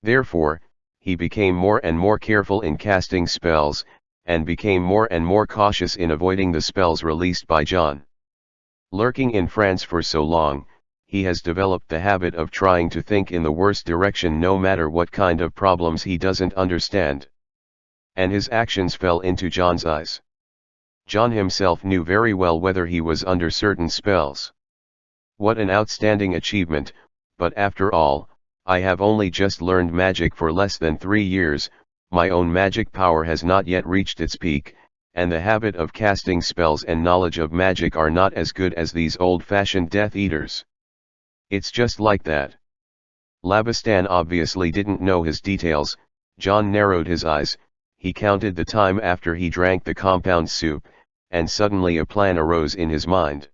[SPEAKER 1] Therefore, he became more and more careful in casting spells, and became more and more cautious in avoiding the spells released by John. Lurking in France for so long, he has developed the habit of trying to think in the worst direction no matter what kind of problems he doesn't understand. And his actions fell into John's eyes. John himself knew very well whether he was under certain spells. What an outstanding achievement, but after all, I have only just learned magic for less than 3 years, my own magic power has not yet reached its peak, and the habit of casting spells and knowledge of magic are not as good as these old-fashioned Death Eaters. It's just like that. Labistan obviously didn't know his details. John narrowed his eyes, he counted the time after he drank the compound soup, and suddenly a plan arose in his mind.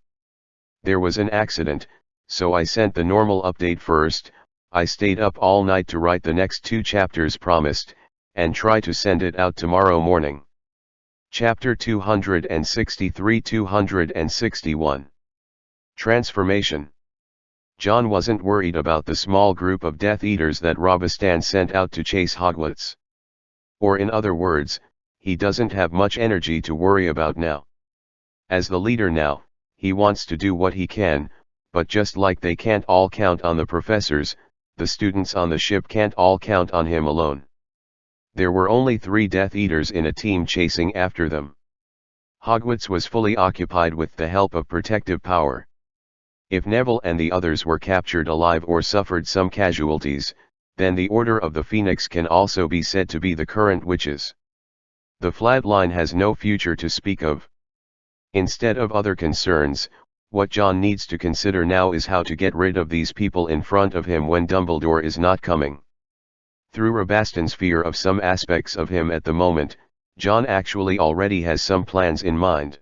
[SPEAKER 1] There was an accident, so I sent the normal update first. I stayed up all night to write the next 2 chapters promised, and try to send it out tomorrow morning. Chapter 263-261. Transformation. John wasn't worried about the small group of Death Eaters that Rabistan sent out to chase Hogwarts. Or in other words, he doesn't have much energy to worry about now. As the leader now, he wants to do what he can, but just like they can't all count on the professors, the students on the ship can't all count on him alone. There were only 3 Death Eaters in a team chasing after them. Hogwarts was fully occupied with the help of protective power. If Neville and the others were captured alive or suffered some casualties, then the Order of the Phoenix can also be said to be the current witches. The flatline has no future to speak of. Instead of other concerns, what John needs to consider now is how to get rid of these people in front of him when Dumbledore is not coming. Through Rabastan's fear of some aspects of him at the moment, John actually already has some plans in mind.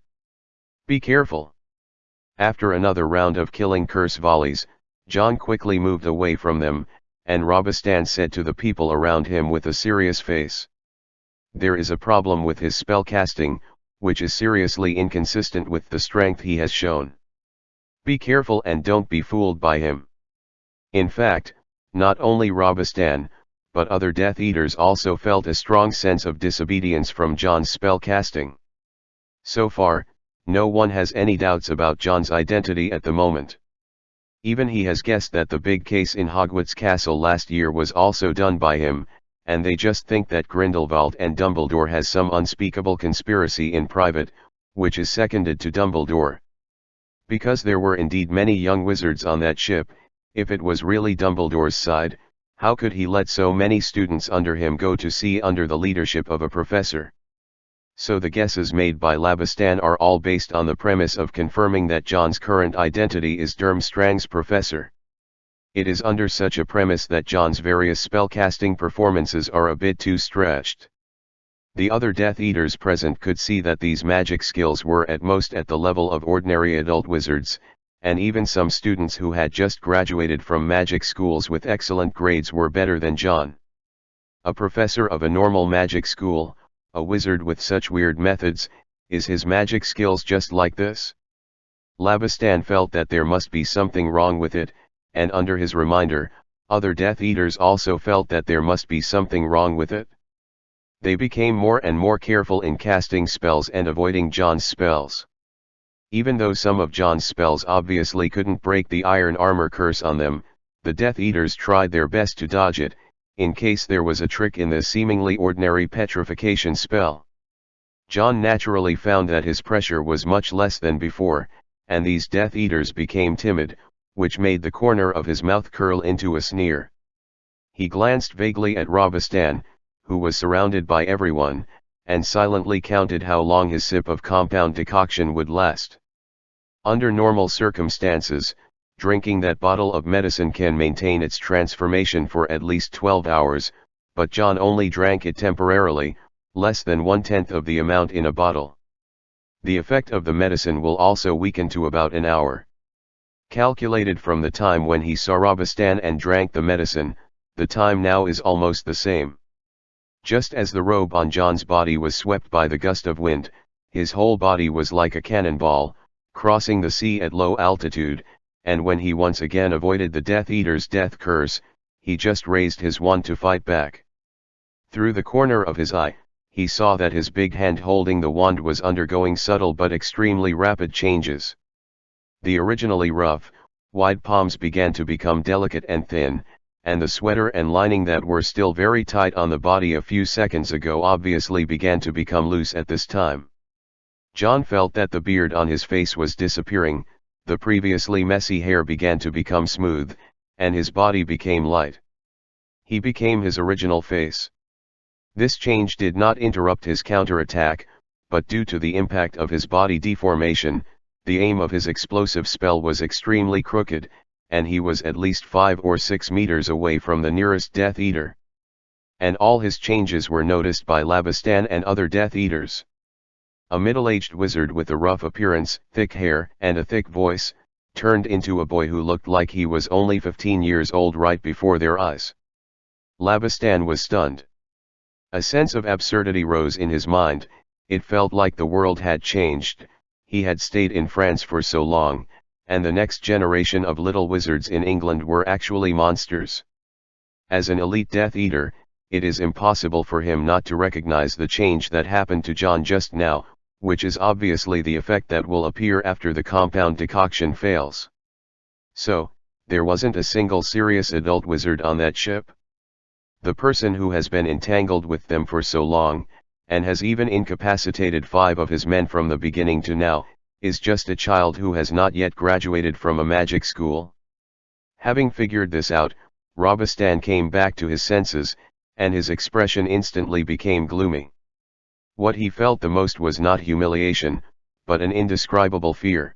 [SPEAKER 1] Be careful. After another round of killing curse volleys, John quickly moved away from them, and Rabistan said to the people around him with a serious face. There is a problem with his spellcasting, which is seriously inconsistent with the strength he has shown. Be careful and don't be fooled by him. In fact, not only Rabistan, but other Death Eaters also felt a strong sense of disobedience from John's spellcasting. So far, no one has any doubts about John's identity at the moment. Even he has guessed that the big case in Hogwarts Castle last year was also done by him, and they just think that Grindelwald and Dumbledore has some unspeakable conspiracy in private, which is seconded to Dumbledore. Because there were indeed many young wizards on that ship, if it was really Dumbledore's side, how could he let so many students under him go to sea under the leadership of a professor? So the guesses made by Labistan are all based on the premise of confirming that John's current identity is Durmstrang's professor. It is under such a premise that John's various spellcasting performances are a bit too stretched. The other Death Eaters present could see that these magic skills were at most at the level of ordinary adult wizards, and even some students who had just graduated from magic schools with excellent grades were better than John. A professor of a normal magic school, a wizard with such weird methods, is his magic skills just like this? Labistan felt that there must be something wrong with it, and under his reminder, other Death Eaters also felt that there must be something wrong with it. They became more and more careful in casting spells and avoiding John's spells. Even though some of John's spells obviously couldn't break the iron armor curse on them, the Death Eaters tried their best to dodge it, in case there was a trick in the seemingly ordinary petrification spell. John naturally found that his pressure was much less than before, and these Death Eaters became timid, which made the corner of his mouth curl into a sneer. He glanced vaguely at Rabistan, who was surrounded by everyone, and silently counted how long his sip of compound decoction would last. Under normal circumstances, drinking that bottle of medicine can maintain its transformation for at least 12 hours, but John only drank it temporarily, less than 1/10 of the amount in a bottle. The effect of the medicine will also weaken to about an hour. Calculated from the time when he saw Rabistan and drank the medicine, the time now is almost the same. Just as the robe on John's body was swept by the gust of wind, his whole body was like a cannonball, crossing the sea at low altitude, and when he once again avoided the Death Eater's death curse, he just raised his wand to fight back. Through the corner of his eye, he saw that his big hand holding the wand was undergoing subtle but extremely rapid changes. The originally rough, wide palms began to become delicate and thin, and the sweater and lining that were still very tight on the body a few seconds ago obviously began to become loose at this time. John felt that the beard on his face was disappearing, the previously messy hair began to become smooth, and his body became light. He became his original face. This change did not interrupt his counterattack, but due to the impact of his body deformation, the aim of his explosive spell was extremely crooked, and he was at least 5 or 6 meters away from the nearest Death Eater. And all his changes were noticed by Labistan and other Death Eaters. A middle-aged wizard with a rough appearance, thick hair, and a thick voice, turned into a boy who looked like he was only 15 years old right before their eyes. Labistan was stunned. A sense of absurdity rose in his mind. It felt like the world had changed. He had stayed in France for so long, and the next generation of little wizards in England were actually monsters. As an elite Death Eater, it is impossible for him not to recognize the change that happened to John just now, which is obviously the effect that will appear after the compound decoction fails. So, there wasn't a single serious adult wizard on that ship? The person who has been entangled with them for so long, and has even incapacitated 5 of his men from the beginning to now, is just a child who has not yet graduated from a magic school? Having figured this out, Rabistan came back to his senses, and his expression instantly became gloomy. What he felt the most was not humiliation, but an indescribable fear.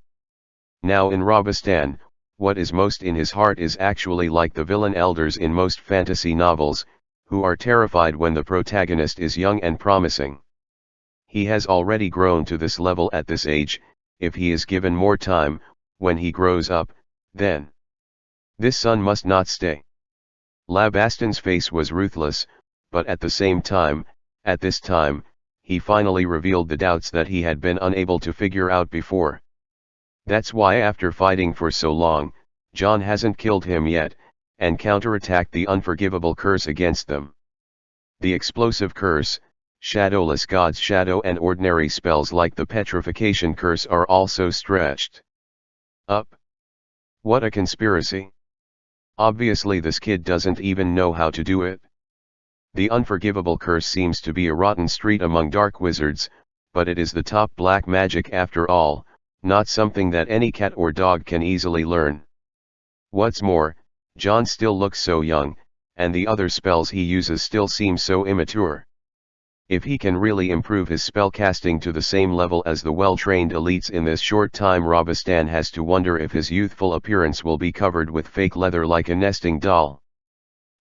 [SPEAKER 1] Now in Rabistan, what is most in his heart is actually like the villain elders in most fantasy novels, who are terrified when the protagonist is young and promising. He has already grown to this level at this age. If he is given more time, when he grows up, then this son must not stay. Labistan's face was ruthless, but at the same time, at this time, he finally revealed the doubts that he had been unable to figure out before. That's why after fighting for so long, John hasn't killed him yet, and counterattacked the unforgivable curse against them. The explosive curse, Shadowless God's Shadow and ordinary spells like the Petrification Curse are also stretched up. What a conspiracy. Obviously this kid doesn't even know how to do it. The Unforgivable Curse seems to be a rotten street among dark wizards, but it is the top black magic after all, not something that any cat or dog can easily learn. What's more, John still looks so young, and the other spells he uses still seem so immature. If he can really improve his spellcasting to the same level as the well-trained elites in this short time, Rabistan has to wonder if his youthful appearance will be covered with fake leather like a nesting doll.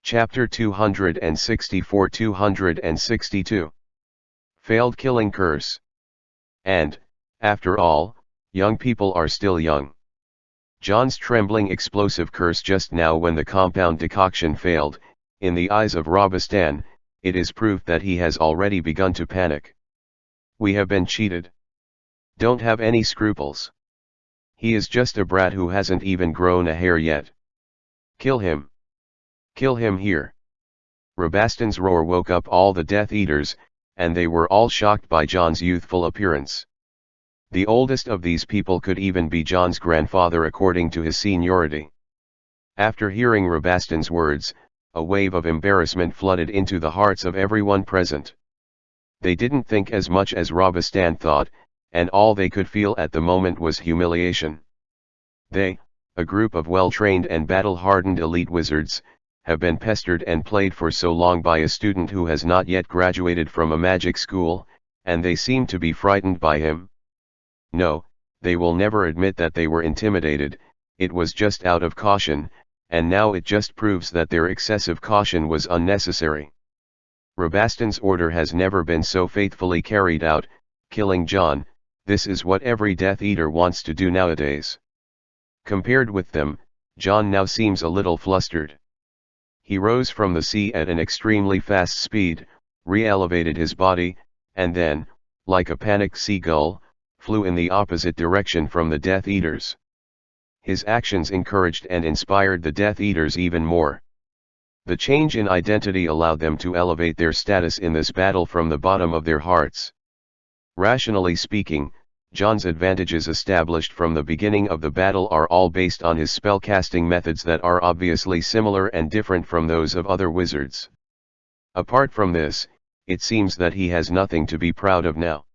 [SPEAKER 1] Chapter 264-262 Failed Killing Curse. And, after all, young people are still young. John's trembling explosive curse just now when the compound decoction failed, in the eyes of Robistan, it is proof that he has already begun to panic. We have been cheated. Don't have any scruples. He is just a brat who hasn't even grown a hair yet. Kill him. Kill him here. Robastan's roar woke up all the Death Eaters, and they were all shocked by John's youthful appearance. The oldest of these people could even be John's grandfather according to his seniority. After hearing Robastan's words, a wave of embarrassment flooded into the hearts of everyone present. They didn't think as much as Robistan thought, and all they could feel at the moment was humiliation. They, a group of well-trained and battle-hardened elite wizards, have been pestered and played for so long by a student who has not yet graduated from a magic school, and they seem to be frightened by him. No, they will never admit that they were intimidated, it was just out of caution, and now it just proves that their excessive caution was unnecessary. Robastan's order has never been so faithfully carried out, killing John. This is what every Death Eater wants to do nowadays. Compared with them, John now seems a little flustered. He rose from the sea at an extremely fast speed, re-elevated his body, and then, like a panicked seagull, flew in the opposite direction from the Death Eaters. His actions encouraged and inspired the Death Eaters even more. The change in identity allowed them to elevate their status in this battle from the bottom of their hearts. Rationally speaking, John's advantages established from the beginning of the battle are all based on his spellcasting methods that are obviously similar and different from those of other wizards. Apart from this, it seems that he has nothing to be proud of now.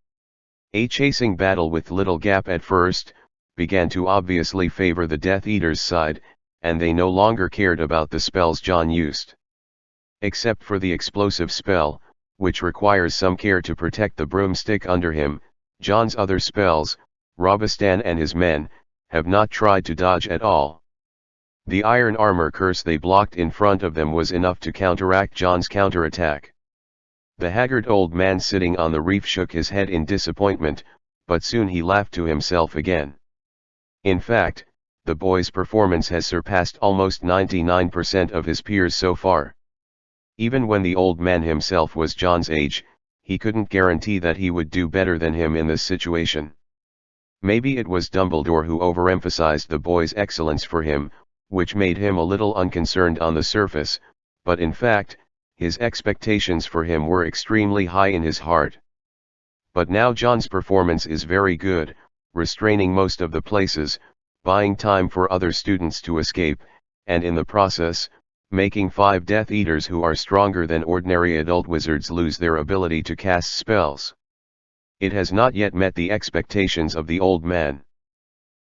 [SPEAKER 1] A chasing battle with little gap at first, began to obviously favor the Death Eaters' side, and they no longer cared about the spells John used. Except for the explosive spell, which requires some care to protect the broomstick under him, John's other spells, Robistan and his men, have not tried to dodge at all. The iron armor curse they blocked in front of them was enough to counteract John's counterattack. The haggard old man sitting on the reef shook his head in disappointment, but soon he laughed to himself again. In fact, the boy's performance has surpassed almost 99% of his peers so far. Even when the old man himself was John's age, he couldn't guarantee that he would do better than him in this situation. Maybe it was Dumbledore who overemphasized the boy's excellence for him, which made him a little unconcerned on the surface, but in fact, his expectations for him were extremely high in his heart. But now John's performance is very good, restraining most of the places, buying time for other students to escape, and in the process, making 5 Death Eaters who are stronger than ordinary adult wizards lose their ability to cast spells. It has not yet met the expectations of the old man.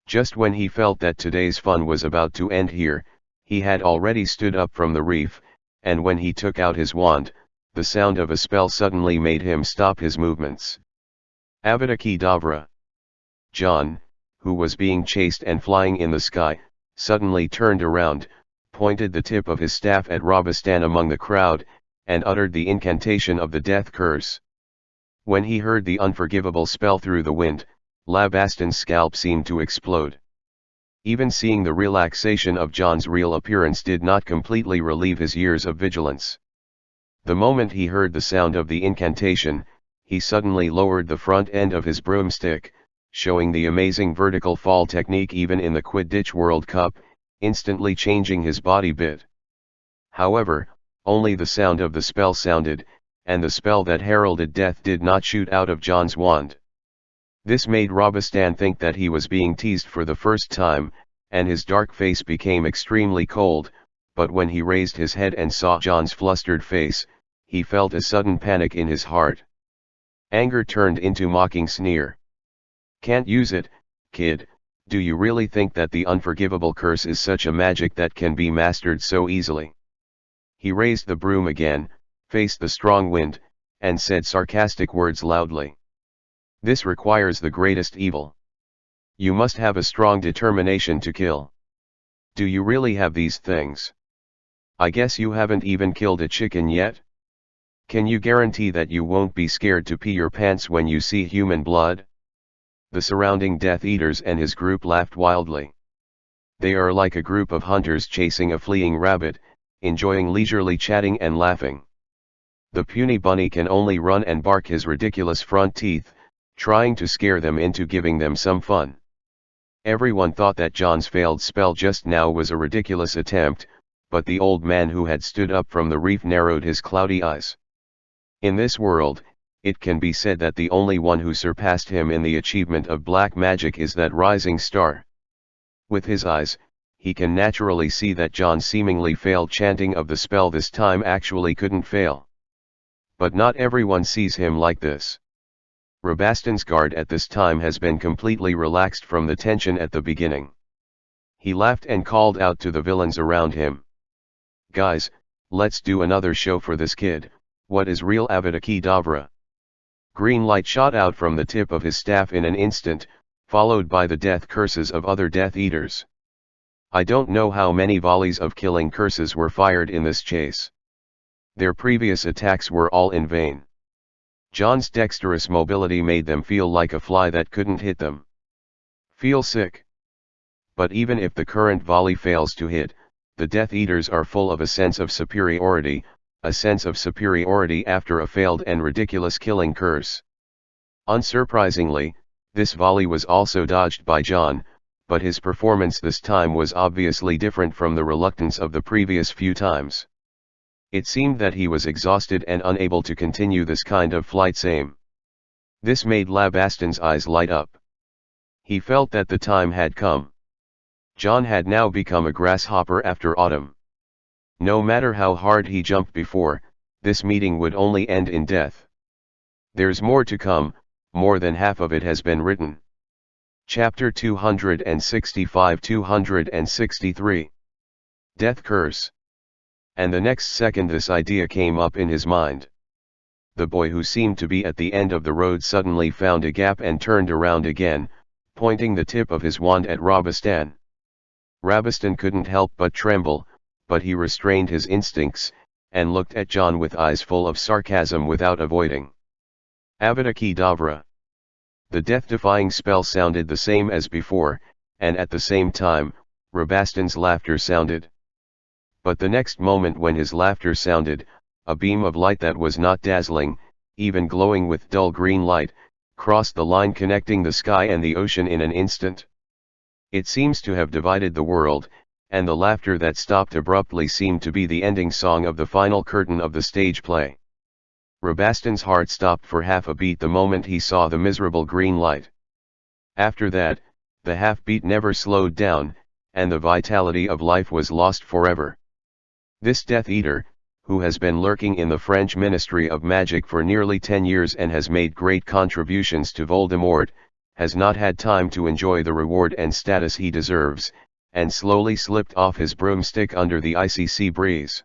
[SPEAKER 1] Just when he felt that today's fun was about to end here, he had already stood up from the reef, and when he took out his wand, the sound of a spell suddenly made him stop his movements. Avada Kedavra. John, who was being chased and flying in the sky, suddenly turned around, pointed the tip of his staff at Robistan among the crowd, and uttered the incantation of the death curse. When he heard the unforgivable spell through the wind, Robastan's scalp seemed to explode. Even seeing the relaxation of John's real appearance did not completely relieve his years of vigilance. The moment he heard the sound of the incantation, he suddenly lowered the front end of his broomstick, showing the amazing vertical fall technique even in the Quidditch World Cup, instantly changing his body bit. However, only the sound of the spell sounded, and the spell that heralded death did not shoot out of John's wand. This made Robistan think that he was being teased for the first time, and his dark face became extremely cold, but when he raised his head and saw John's flustered face, he felt a sudden panic in his heart. Anger turned into mocking sneer. "Can't use it, kid, do you really think that the unforgivable curse is such a magic that can be mastered so easily?" He raised the broom again, faced the strong wind, and said sarcastic words loudly. "This requires the greatest evil. You must have a strong determination to kill. Do you really have these things? I guess you haven't even killed a chicken yet? Can you guarantee that you won't be scared to pee your pants when you see human blood?" The surrounding Death Eaters and his group laughed wildly. They are like a group of hunters chasing a fleeing rabbit, enjoying leisurely chatting and laughing. The puny bunny can only run and bark his ridiculous front teeth, trying to scare them into giving them some fun. Everyone thought that John's failed spell just now was a ridiculous attempt, but the old man who had stood up from the reef narrowed his cloudy eyes. In this world, it can be said that the only one who surpassed him in the achievement of black magic is that rising star. With his eyes, he can naturally see that John's seemingly failed chanting of the spell this time actually couldn't fail. But not everyone sees him like this. Rabaston's guard at this time has been completely relaxed from the tension at the beginning. He laughed and called out to the villains around him. "Guys, let's do another show for this kid. What is real Avada Kedavra?" Green light shot out from the tip of his staff in an instant, followed by the death curses of other Death Eaters. I don't know how many volleys of killing curses were fired in this chase. Their previous attacks were all in vain. John's dexterous mobility made them feel like a fly that couldn't hit them. Feel sick. But even if the current volley fails to hit, the Death Eaters are full of a sense of superiority after a failed and ridiculous killing curse. Unsurprisingly, this volley was also dodged by John, but his performance this time was obviously different from the reluctance of the previous few times. It seemed that he was exhausted and unable to continue this kind of flight same. This made Rabaston's eyes light up. He felt that the time had come. John had now become a grasshopper after autumn. No matter how hard he jumped before, this meeting would only end in death. There's more to come, more than half of it has been written. Chapter 265-263. Death Curse. And the next second this idea came up in his mind. The boy who seemed to be at the end of the road suddenly found a gap and turned around again, pointing the tip of his wand at Rabaston. Rabaston couldn't help but tremble, but he restrained his instincts, and looked at John with eyes full of sarcasm without avoiding. Avada Kedavra. The death-defying spell sounded the same as before, and at the same time, Rabaston's laughter sounded. But the next moment when his laughter sounded, a beam of light that was not dazzling, even glowing with dull green light, crossed the line connecting the sky and the ocean in an instant. It seems to have divided the world, and the laughter that stopped abruptly seemed to be the ending song of the final curtain of the stage play. Rabaston's heart stopped for half a beat the moment he saw the miserable green light. After that, the half-beat never slowed down, and the vitality of life was lost forever. This Death Eater, who has been lurking in the French Ministry of Magic for nearly 10 years and has made great contributions to Voldemort, has not had time to enjoy the reward and status he deserves, and slowly slipped off his broomstick under the icy sea breeze.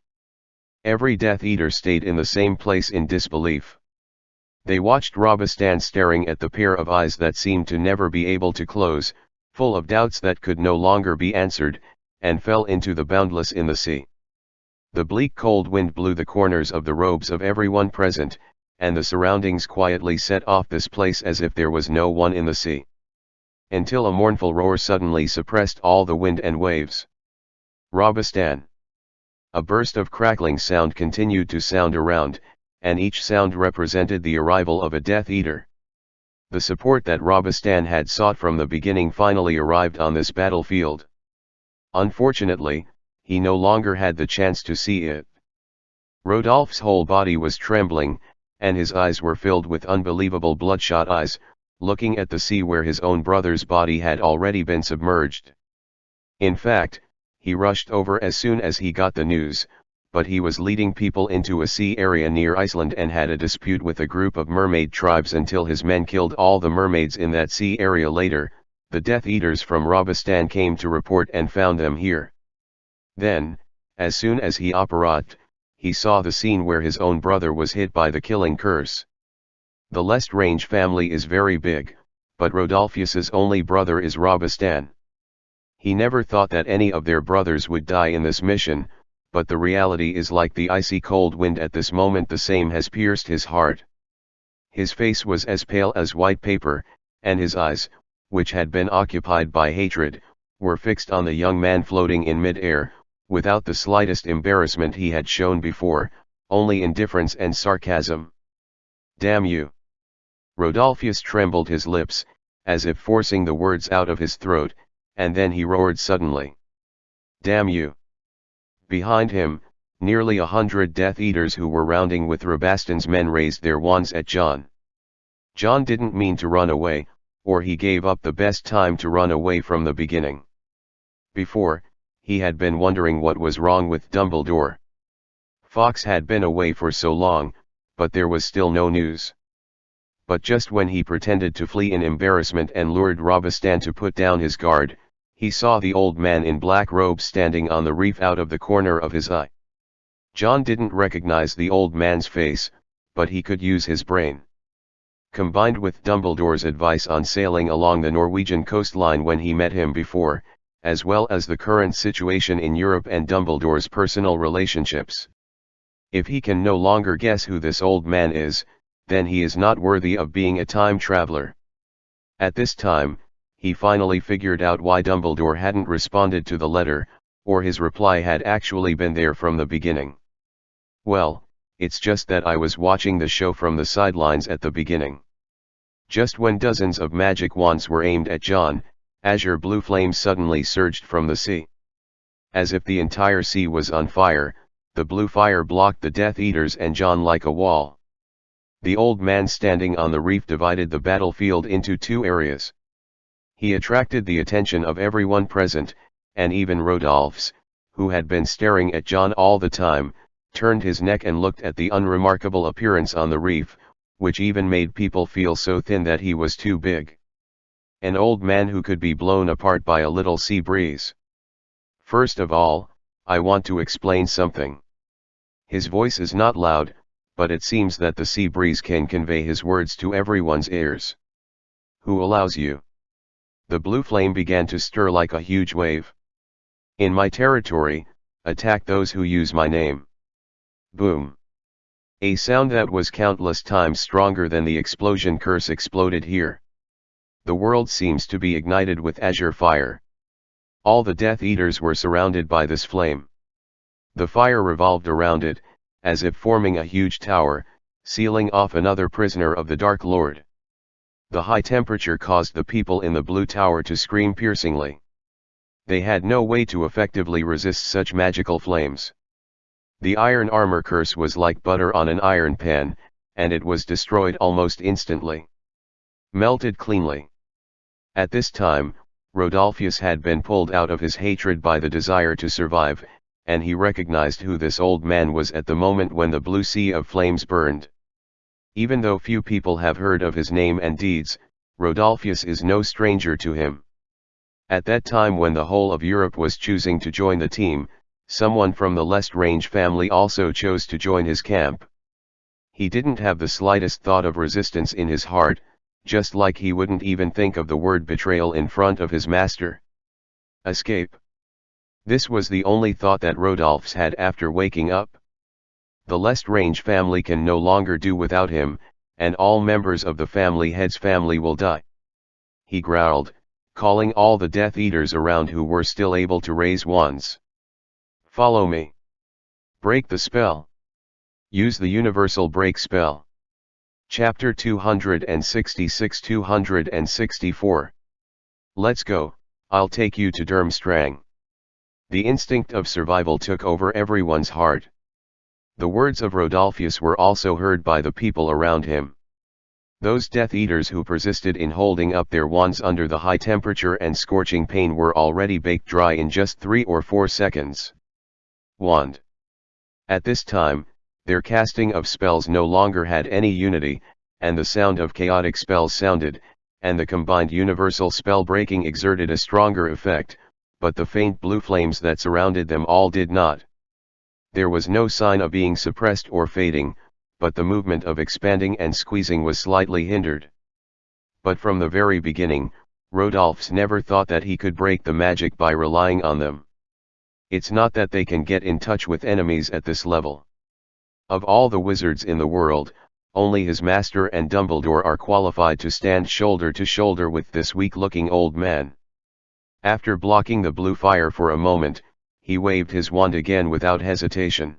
[SPEAKER 1] Every Death Eater stayed in the same place in disbelief. They watched Rabaston staring at the pair of eyes that seemed to never be able to close, full of doubts that could no longer be answered, and fell into the boundless in the sea. The bleak cold wind blew the corners of the robes of everyone present, and the surroundings quietly set off this place as if there was no one in the sea. Until a mournful roar suddenly suppressed all the wind and waves. Rabaston. A burst of crackling sound continued to sound around, and each sound represented the arrival of a Death Eater. The support that Rabaston had sought from the beginning finally arrived on this battlefield. Unfortunately, he no longer had the chance to see it. Rodolphe's whole body was trembling, and his eyes were filled with unbelievable bloodshot eyes, looking at the sea where his own brother's body had already been submerged. In fact, he rushed over as soon as he got the news, but he was leading people into a sea area near Iceland and had a dispute with a group of mermaid tribes until his men killed all the mermaids in that sea area. Later, the Death Eaters from Rabaston came to report and found them here. Then, as soon as he apparat, he saw the scene where his own brother was hit by the killing curse. The Lestrange family is very big, but Rodolphus's only brother is Rabaston. He never thought that any of their brothers would die in this mission, but the reality is like the icy cold wind at this moment. The same has pierced his heart. His face was as pale as white paper, and his eyes, which had been occupied by hatred, were fixed on the young man floating in mid-air, without the slightest embarrassment he had shown before, only indifference and sarcasm. "Damn you!" Rodolphus trembled his lips, as if forcing the words out of his throat, and then he roared suddenly. "Damn you!" Behind him, nearly 100 Death Eaters who were rounding with Rabaston's men raised their wands at John. John didn't mean to run away, or he gave up the best time to run away from the beginning. Before, he had been wondering what was wrong with Dumbledore. Fawkes had been away for so long, but there was still no news. But just when he pretended to flee in embarrassment and lured Rabaston to put down his guard, he saw the old man in black robes standing on the reef out of the corner of his eye. John didn't recognize the old man's face, but he could use his brain. Combined with Dumbledore's advice on sailing along the Norwegian coastline when he met him before, as well as the current situation in Europe and Dumbledore's personal relationships. If he can no longer guess who this old man is, then he is not worthy of being a time traveler. At this time, he finally figured out why Dumbledore hadn't responded to the letter, or his reply had actually been there from the beginning. "Well, it's just that I was watching the show from the sidelines at the beginning." Just when dozens of magic wands were aimed at John, azure blue flames suddenly surged from the sea. As if the entire sea was on fire, the blue fire blocked the Death Eaters and John like a wall. The old man standing on the reef divided the battlefield into two areas. He attracted the attention of everyone present, and even Rodolphus, who had been staring at John all the time, turned his neck and looked at the unremarkable appearance on the reef, which even made people feel so thin that he was too big. An old man who could be blown apart by a little sea breeze. "First of all, I want to explain something." His voice is not loud, but it seems that the sea breeze can convey his words to everyone's ears. "Who allows you?" The blue flame began to stir like a huge wave. "In my territory, attack those who use my name." Boom. A sound that was countless times stronger than the explosion curse exploded here. The world seems to be ignited with azure fire. All the Death Eaters were surrounded by this flame. The fire revolved around it, as if forming a huge tower, sealing off another prisoner of the Dark Lord. The high temperature caused the people in the blue tower to scream piercingly. They had no way to effectively resist such magical flames. The iron armor curse was like butter on an iron pan, and it was destroyed almost instantly. Melted cleanly. At this time, Rodolphus had been pulled out of his hatred by the desire to survive, and he recognized who this old man was at the moment when the blue sea of flames burned. Even though few people have heard of his name and deeds, Rodolphus is no stranger to him. At that time when the whole of Europe was choosing to join the team, someone from the Lestrange family also chose to join his camp. He didn't have the slightest thought of resistance in his heart, just like he wouldn't even think of the word betrayal in front of his master. Escape. This was the only thought that Rodolphus had after waking up. The Lestrange family can no longer do without him, and all members of the family head's family will die. He growled, calling all the Death Eaters around who were still able to raise wands. "Follow me. Break the spell. Use the universal break spell." Chapter 266-264. "Let's go, I'll take you to Durmstrang." The instinct of survival took over everyone's heart. The words of Rodolphus were also heard by the people around him. Those Death Eaters who persisted in holding up their wands under the high temperature and scorching pain were already baked dry in just 3 or 4 seconds. Wand. At this time, their casting of spells no longer had any unity, and the sound of chaotic spells sounded, and the combined universal spell breaking exerted a stronger effect, but the faint blue flames that surrounded them all did not. There was no sign of being suppressed or fading, but the movement of expanding and squeezing was slightly hindered. But from the very beginning, Rodolphus never thought that he could break the magic by relying on them. It's not that they can get in touch with enemies at this level. Of all the wizards in the world, only his master and Dumbledore are qualified to stand shoulder to shoulder with this weak-looking old man. After blocking the blue fire for a moment, he waved his wand again without hesitation.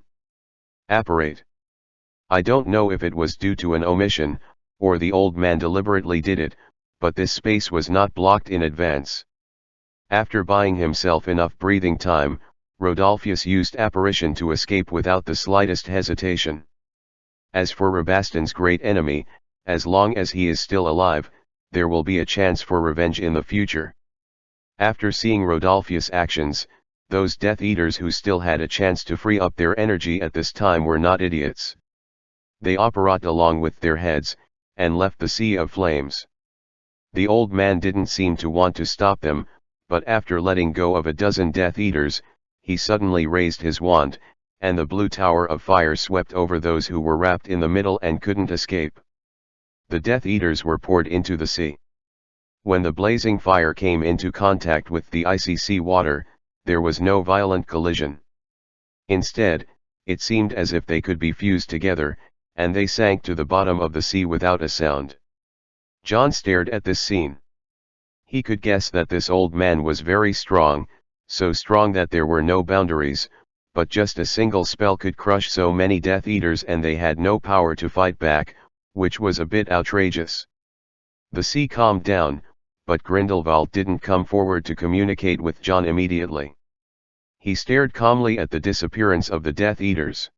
[SPEAKER 1] Apparate. I don't know if it was due to an omission, or the old man deliberately did it, but this space was not blocked in advance. After buying himself enough breathing time, Rodolphus used apparition to escape without the slightest hesitation. As for Rabaston's great enemy, as long as he is still alive, there will be a chance for revenge in the future. After seeing Rodolphus' actions, those Death Eaters who still had a chance to free up their energy at this time were not idiots. They apparat along with their heads, and left the sea of flames. The old man didn't seem to want to stop them, but after letting go of a dozen Death Eaters, he suddenly raised his wand, and the blue tower of fire swept over those who were wrapped in the middle and couldn't escape. The Death Eaters were poured into the sea. When the blazing fire came into contact with the icy sea water, there was no violent collision. Instead, it seemed as if they could be fused together, and they sank to the bottom of the sea without a sound. John stared at this scene. He could guess that this old man was very strong, so strong that there were no boundaries, but just a single spell could crush so many Death Eaters and they had no power to fight back, which was a bit outrageous. The sea calmed down, but Grindelwald didn't come forward to communicate with John immediately. He stared calmly at the disappearance of the Death Eaters.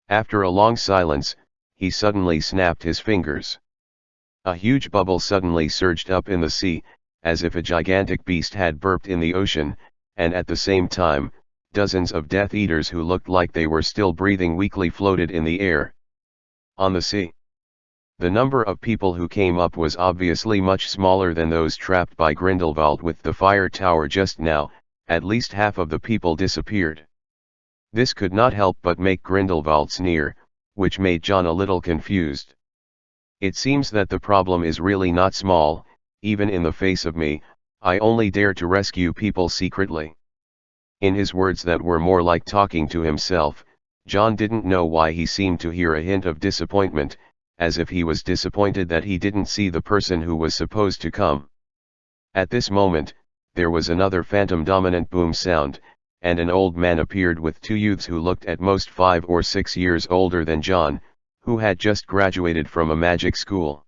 [SPEAKER 1] After a long silence, he suddenly snapped his fingers. A huge bubble suddenly surged up in the sea, as if a gigantic beast had burped in the ocean, and at the same time, dozens of Death Eaters who looked like they were still breathing weakly floated in the air. On the sea. The number of people who came up was obviously much smaller than those trapped by Grindelwald with the fire tower just now. At least half of the people disappeared. This could not help but make Grindelwald sneer, which made John a little confused. It seems that the problem is really not small. Even in the face of me, I only dare to rescue people secretly. In his words that were more like talking to himself, John didn't know why he seemed to hear a hint of disappointment, as if he was disappointed that he didn't see the person who was supposed to come. At this moment, there was another phantom-dominant boom sound, and an old man appeared with two youths who looked at most 5 or 6 years older than John, who had just graduated from a magic school.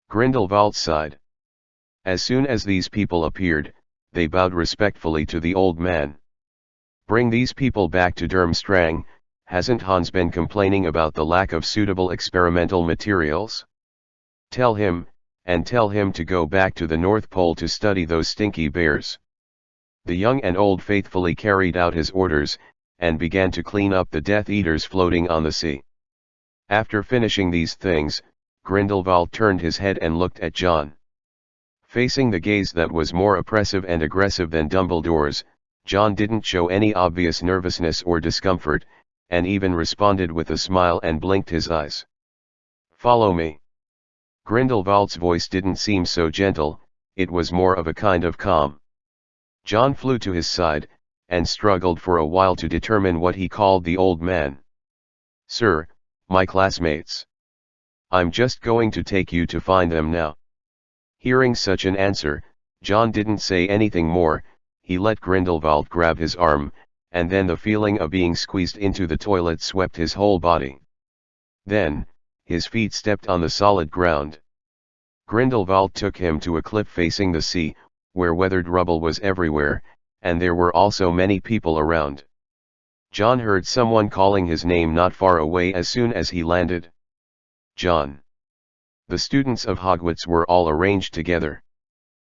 [SPEAKER 1] Grindelwald sighed. As soon as these people appeared, they bowed respectfully to the old man. Bring these people back to Durmstrang. Hasn't Hans been complaining about the lack of suitable experimental materials? Tell him to go back to the North Pole to study those stinky bears. The young and old faithfully carried out his orders, and began to clean up the Death Eaters floating on the sea. After finishing these things, Grindelwald turned his head and looked at John. Facing the gaze that was more oppressive and aggressive than Dumbledore's, John didn't show any obvious nervousness or discomfort, and even responded with a smile and blinked his eyes. Follow me. Grindelwald's voice didn't seem so gentle, it was more of a kind of calm. John flew to his side, and struggled for a while to determine what he called the old man. Sir, my classmates. I'm just going to take you to find them now. Hearing such an answer, John didn't say anything more. He let Grindelwald grab his arm, and then the feeling of being squeezed into the toilet swept his whole body. Then, his feet stepped on the solid ground. Grindelwald took him to a cliff facing the sea, where weathered rubble was everywhere, and there were also many people around. John heard someone calling his name not far away as soon as he landed. John. The students of Hogwarts were all arranged together.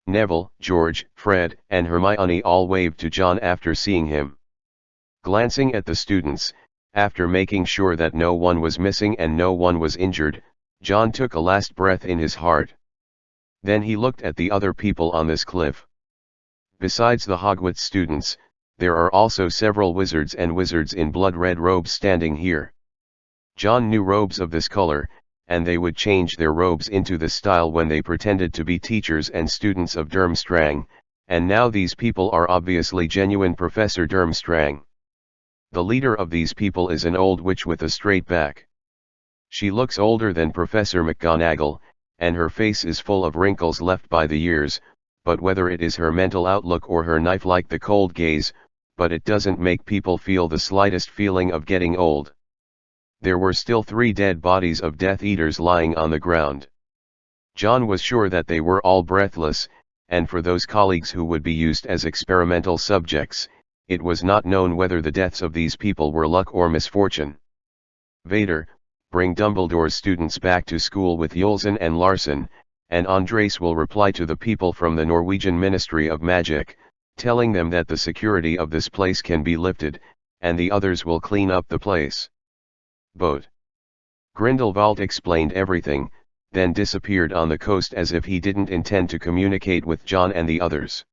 [SPEAKER 1] Neville, George, Fred, and Hermione all waved to John after seeing him. Glancing at the students, after making sure that no one was missing and no one was injured, John took a last breath in his heart. Then he looked at the other people on this cliff. Besides the Hogwarts students, there are also several wizards and wizards in blood-red robes standing here. John knew robes of this color, and they would change their robes into this style when they pretended to be teachers and students of Durmstrang, and now these people are obviously genuine Professor Durmstrang. The leader of these people is an old witch with a straight back. She looks older than Professor McGonagall, and her face is full of wrinkles left by the years, but whether it is her mental outlook or her knife-like the cold gaze, but it doesn't make people feel the slightest feeling of getting old. There were still 3 dead bodies of Death Eaters lying on the ground. John was sure that they were all breathless, and for those colleagues who would be used as experimental subjects, it was not known whether the deaths of these people were luck or misfortune. Vader, bring Dumbledore's students back to school with Yulzen and Larson, and Andres will reply to the people from the Norwegian Ministry of Magic, telling them that the security of this place can be lifted, and the others will clean up the place. Boat. Grindelwald explained everything, then disappeared on the coast as if he didn't intend to communicate with John and the others.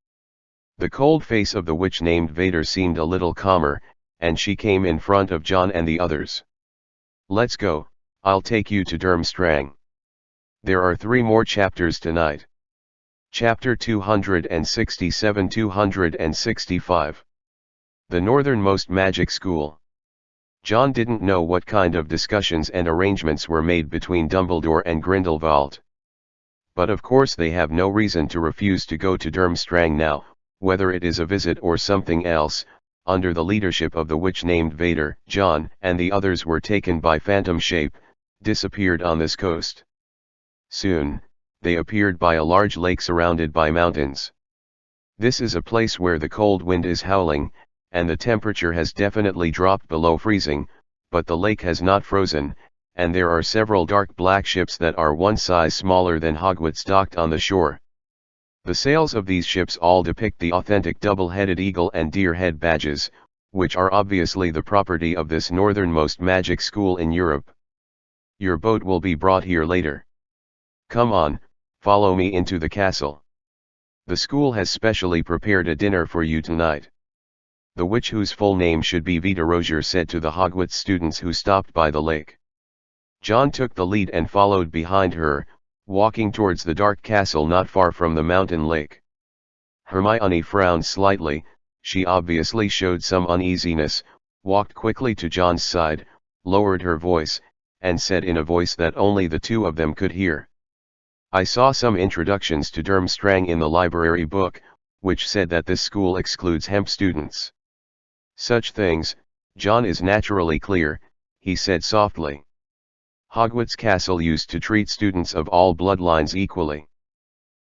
[SPEAKER 1] The cold face of the witch named Vader seemed a little calmer, and she came in front of John and the others. Let's go, I'll take you to Durmstrang. There are 3 more chapters tonight. Chapter 267-265. The Northernmost Magic School. John didn't know what kind of discussions and arrangements were made between Dumbledore and Grindelwald. But of course they have no reason to refuse to go to Durmstrang now, whether it is a visit or something else. Under the leadership of the witch named Vader, John and the others were taken by phantom shape, disappeared on this coast. Soon, they appeared by a large lake surrounded by mountains. This is a place where the cold wind is howling, and the temperature has definitely dropped below freezing, but the lake has not frozen, and there are several dark black ships that are one size smaller than Hogwarts docked on the shore. The sails of these ships all depict the authentic double-headed eagle and deer head badges, which are obviously the property of this northernmost magic school in Europe. Your boat will be brought here later. Come on, follow me into the castle. The school has specially prepared a dinner for you tonight. The witch, whose full name should be Vita Rozier, said to the Hogwarts students who stopped by the lake. John took the lead and followed behind her, walking towards the dark castle not far from the mountain lake. Hermione frowned slightly, she obviously showed some uneasiness, walked quickly to John's side, lowered her voice, and said in a voice that only the 2 of them could hear. I saw some introductions to Durmstrang in the library book, which said that this school excludes hemp students. Such things, John is naturally clear, he said softly. Hogwarts Castle used to treat students of all bloodlines equally.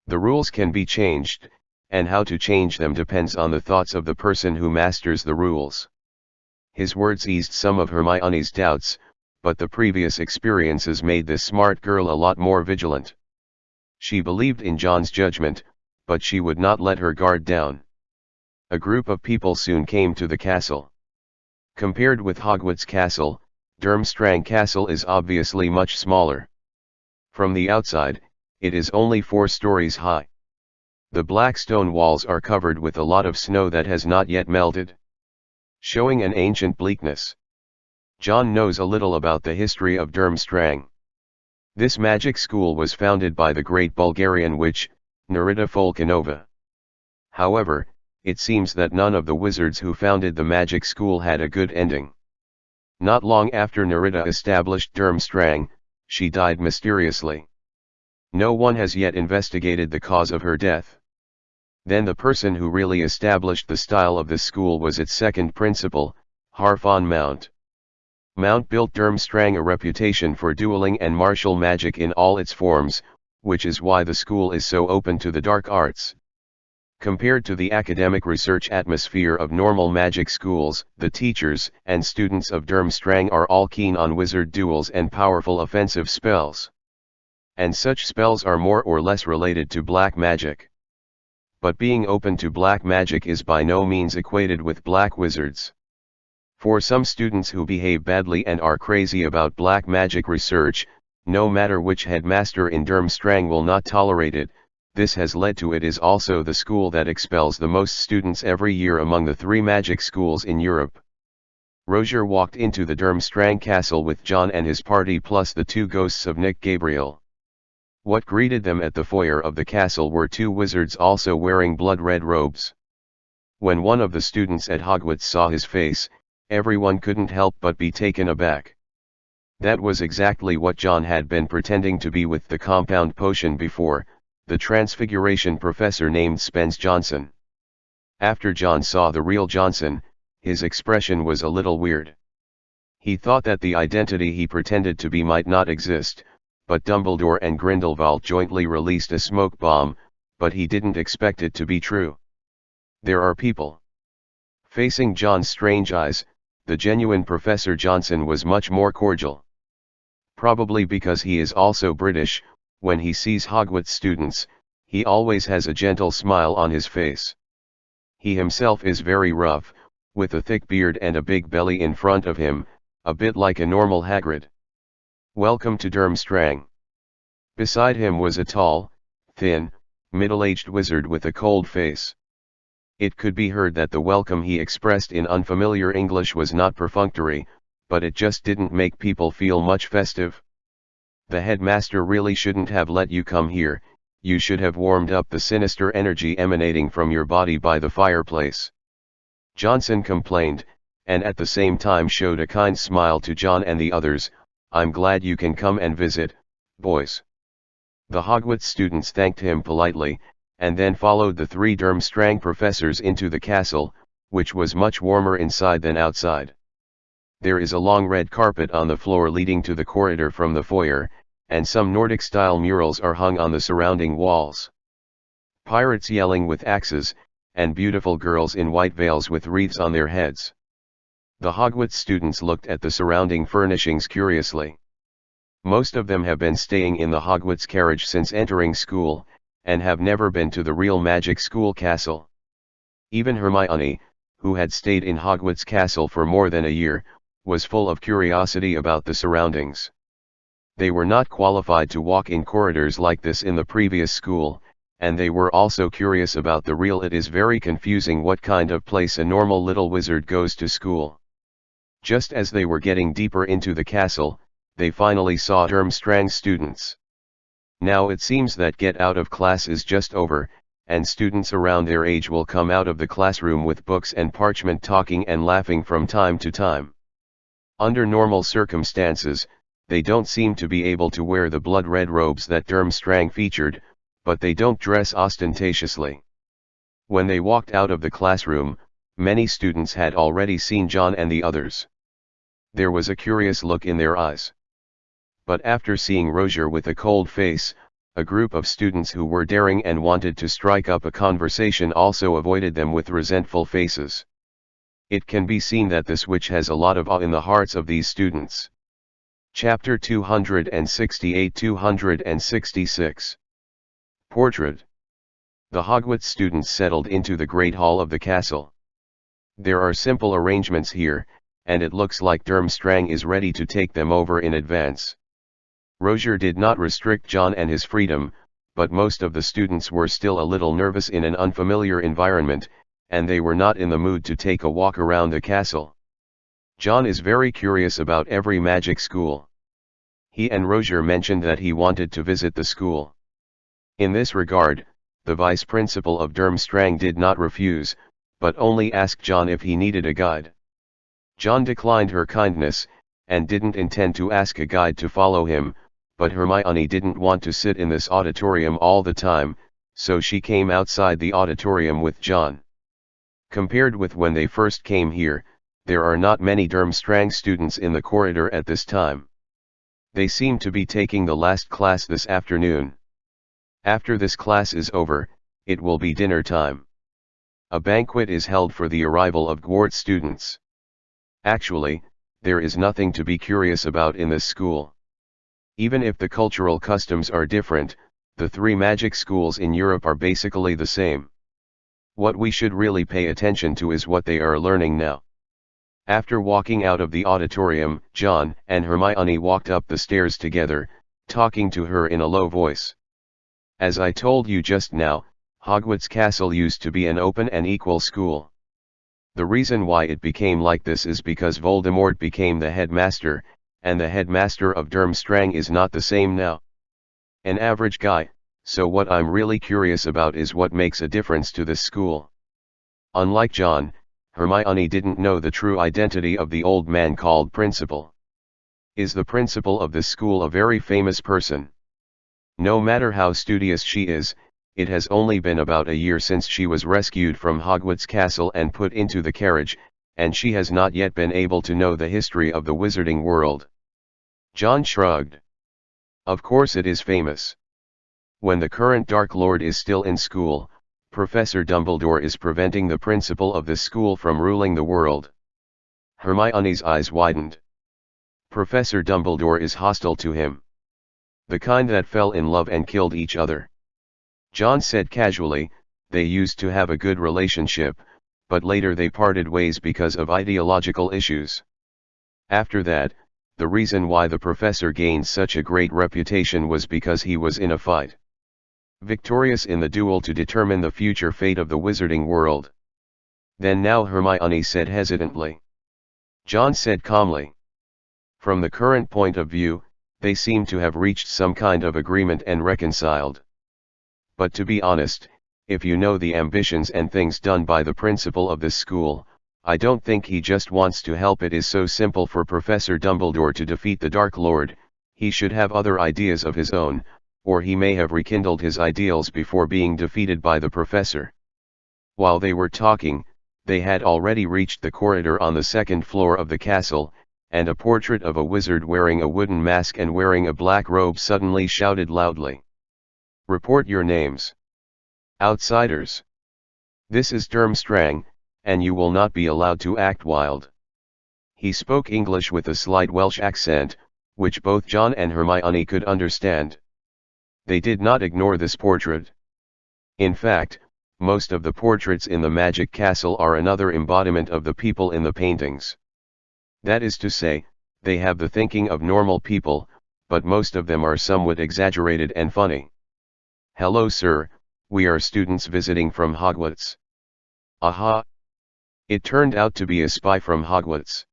[SPEAKER 1] The rules can be changed, and how to change them depends on the thoughts of the person who masters the rules. His words eased some of Hermione's doubts, but the previous experiences made this smart girl a lot more vigilant. She believed in John's judgment, but she would not let her guard down. A group of people soon came to the castle. Compared with Hogwarts Castle, Durmstrang Castle is obviously much smaller. From the outside, it is only 4 stories high. The black stone walls are covered with a lot of snow that has not yet melted, showing an ancient bleakness. John knows a little about the history of Durmstrang. This magic school was founded by the great Bulgarian witch, Nerida Folkanova. However, it seems that none of the wizards who founded the magic school had a good ending. Not long after Nerida established Durmstrang, she died mysteriously. No one has yet investigated the cause of her death. Then the person who really established the style of this school was its second principal, Harfon Mount. Mount built Durmstrang a reputation for dueling and martial magic in all its forms, which is why the school is so open to the dark arts. Compared to the academic research atmosphere of normal magic schools, the teachers and students of Durmstrang are all keen on wizard duels and powerful offensive spells. And such spells are more or less related to black magic. But being open to black magic is by no means equated with black wizards. For some students who behave badly and are crazy about black magic research, no matter which headmaster in Durmstrang will not tolerate it. This has led to it is also the school that expels the most students every year among the 3 magic schools in Europe. Rozier walked into the Durmstrang castle with John and his party plus the 2 ghosts of Nick Gabriel. What greeted them at the foyer of the castle were 2 wizards also wearing blood-red robes. When one of the students at Hogwarts saw his face, everyone couldn't help but be taken aback. That was exactly what John had been pretending to be with the compound potion before. the Transfiguration professor named Spence Johnson. After John saw the real Johnson, his expression was a little weird. He thought that the identity he pretended to be might not exist, but Dumbledore and Grindelwald jointly released a smoke bomb, but he didn't expect it to be true. There are people. Facing John's strange eyes, the genuine Professor Johnson was much more cordial. Probably because he is also British, when he sees Hogwarts students, he always has a gentle smile on his face. He himself is very rough, with a thick beard and a big belly in front of him, a bit like a normal Hagrid. "Welcome to Durmstrang." Beside him was a tall, thin, middle-aged wizard with a cold face. It could be heard that the welcome he expressed in unfamiliar English was not perfunctory, but it just didn't make people feel much festive. "The headmaster really shouldn't have let you come here, you should have warmed up the sinister energy emanating from your body by the fireplace," Johnson complained, and at the same time showed a kind smile to John and the others. "I'm glad you can come and visit, boys." The Hogwarts students thanked him politely, and then followed the three Durmstrang professors into the castle, which was much warmer inside than outside. There is a long red carpet on the floor leading to the corridor from the foyer, and some Nordic-style murals are hung on the surrounding walls. Pirates yelling with axes, and beautiful girls in white veils with wreaths on their heads. The Hogwarts students looked at the surrounding furnishings curiously. Most of them have been staying in the Hogwarts carriage since entering school, and have never been to the real magic school castle. Even Hermione, who had stayed in Hogwarts Castle for more than a year, was full of curiosity about the surroundings. They were not qualified to walk in corridors like this in the previous school, and they were also curious about the real. It is very confusing what kind of place a normal little wizard goes to school. Just as they were getting deeper into the castle, they finally saw Durmstrang students. Now it seems that get out of class is just over, and students around their age will come out of the classroom with books and parchment talking and laughing from time to time. Under normal circumstances, they don't seem to be able to wear the blood-red robes that Durmstrang featured, but they don't dress ostentatiously. When they walked out of the classroom, many students had already seen John and the others. There was a curious look in their eyes. But after seeing Roger with a cold face, a group of students who were daring and wanted to strike up a conversation also avoided them with resentful faces. It can be seen that this witch has a lot of awe in the hearts of these students. Chapter 268-266 Portrait. The Hogwarts students settled into the Great Hall of the castle. There are simple arrangements here, and it looks like Durmstrang is ready to take them over in advance. Roger did not restrict John and his freedom, but most of the students were still a little nervous in an unfamiliar environment, and they were not in the mood to take a walk around the castle. John is very curious about every magic school. He and Roger mentioned that he wanted to visit the school. In this regard, the vice principal of Durmstrang did not refuse, but only asked John if he needed a guide. John declined her kindness, and didn't intend to ask a guide to follow him, but Hermione didn't want to sit in this auditorium all the time, so she came outside the auditorium with John. Compared with when they first came here, there are not many Durmstrang students in the corridor at this time. They seem to be taking the last class this afternoon. After this class is over, it will be dinner time. A banquet is held for the arrival of Hogwarts students. Actually, there is nothing to be curious about in this school. Even if the cultural customs are different, the three magic schools in Europe are basically the same. What we should really pay attention to is what they are learning now. After walking out of the auditorium, John and Hermione walked up the stairs together, talking to her in a low voice. As I told you just now, Hogwarts Castle used to be an open and equal school. The reason why it became like this is because Voldemort became the headmaster, and the headmaster of Durmstrang is not the same now. An average guy, so what I'm really curious about is what makes a difference to this school. Unlike John, Hermione didn't know the true identity of the old man called principal. Is the principal of this school a very famous person? No matter how studious she is, it has only been about a year since she was rescued from Hogwarts Castle and put into the carriage, and she has not yet been able to know the history of the wizarding world. John shrugged. Of course it is famous. When the current Dark Lord is still in school, Professor Dumbledore is preventing the principal of this school from ruling the world. Hermione's eyes widened. Professor Dumbledore is hostile to him. The kind that fell in love and killed each other. John said casually, they used to have a good relationship, but later they parted ways because of ideological issues. After that, the reason why the professor gained such a great reputation was because he was in a fight. Victorious in the duel to determine the future fate of the wizarding world. Then now, Hermione said hesitantly. John said calmly. From the current point of view, they seem to have reached some kind of agreement and reconciled. But to be honest, if you know the ambitions and things done by the principal of this school, I don't think he just wants to help. It is so simple for Professor Dumbledore to defeat the Dark Lord. He should have other ideas of his own, or he may have rekindled his ideals before being defeated by the professor. While they were talking, they had already reached the corridor on the second floor of the castle, and a portrait of a wizard wearing a wooden mask and wearing a black robe suddenly shouted loudly. Report your names. Outsiders. This is Durmstrang, and you will not be allowed to act wild. He spoke English with a slight Welsh accent, which both John and Hermione could understand. They did not ignore this portrait. In fact, most of the portraits in the Magic Castle are another embodiment of the people in the paintings. That is to say, they have the thinking of normal people, but most of them are somewhat exaggerated and funny. Hello sir, we are students visiting from Hogwarts. Aha! It turned out to be a spy from Hogwarts.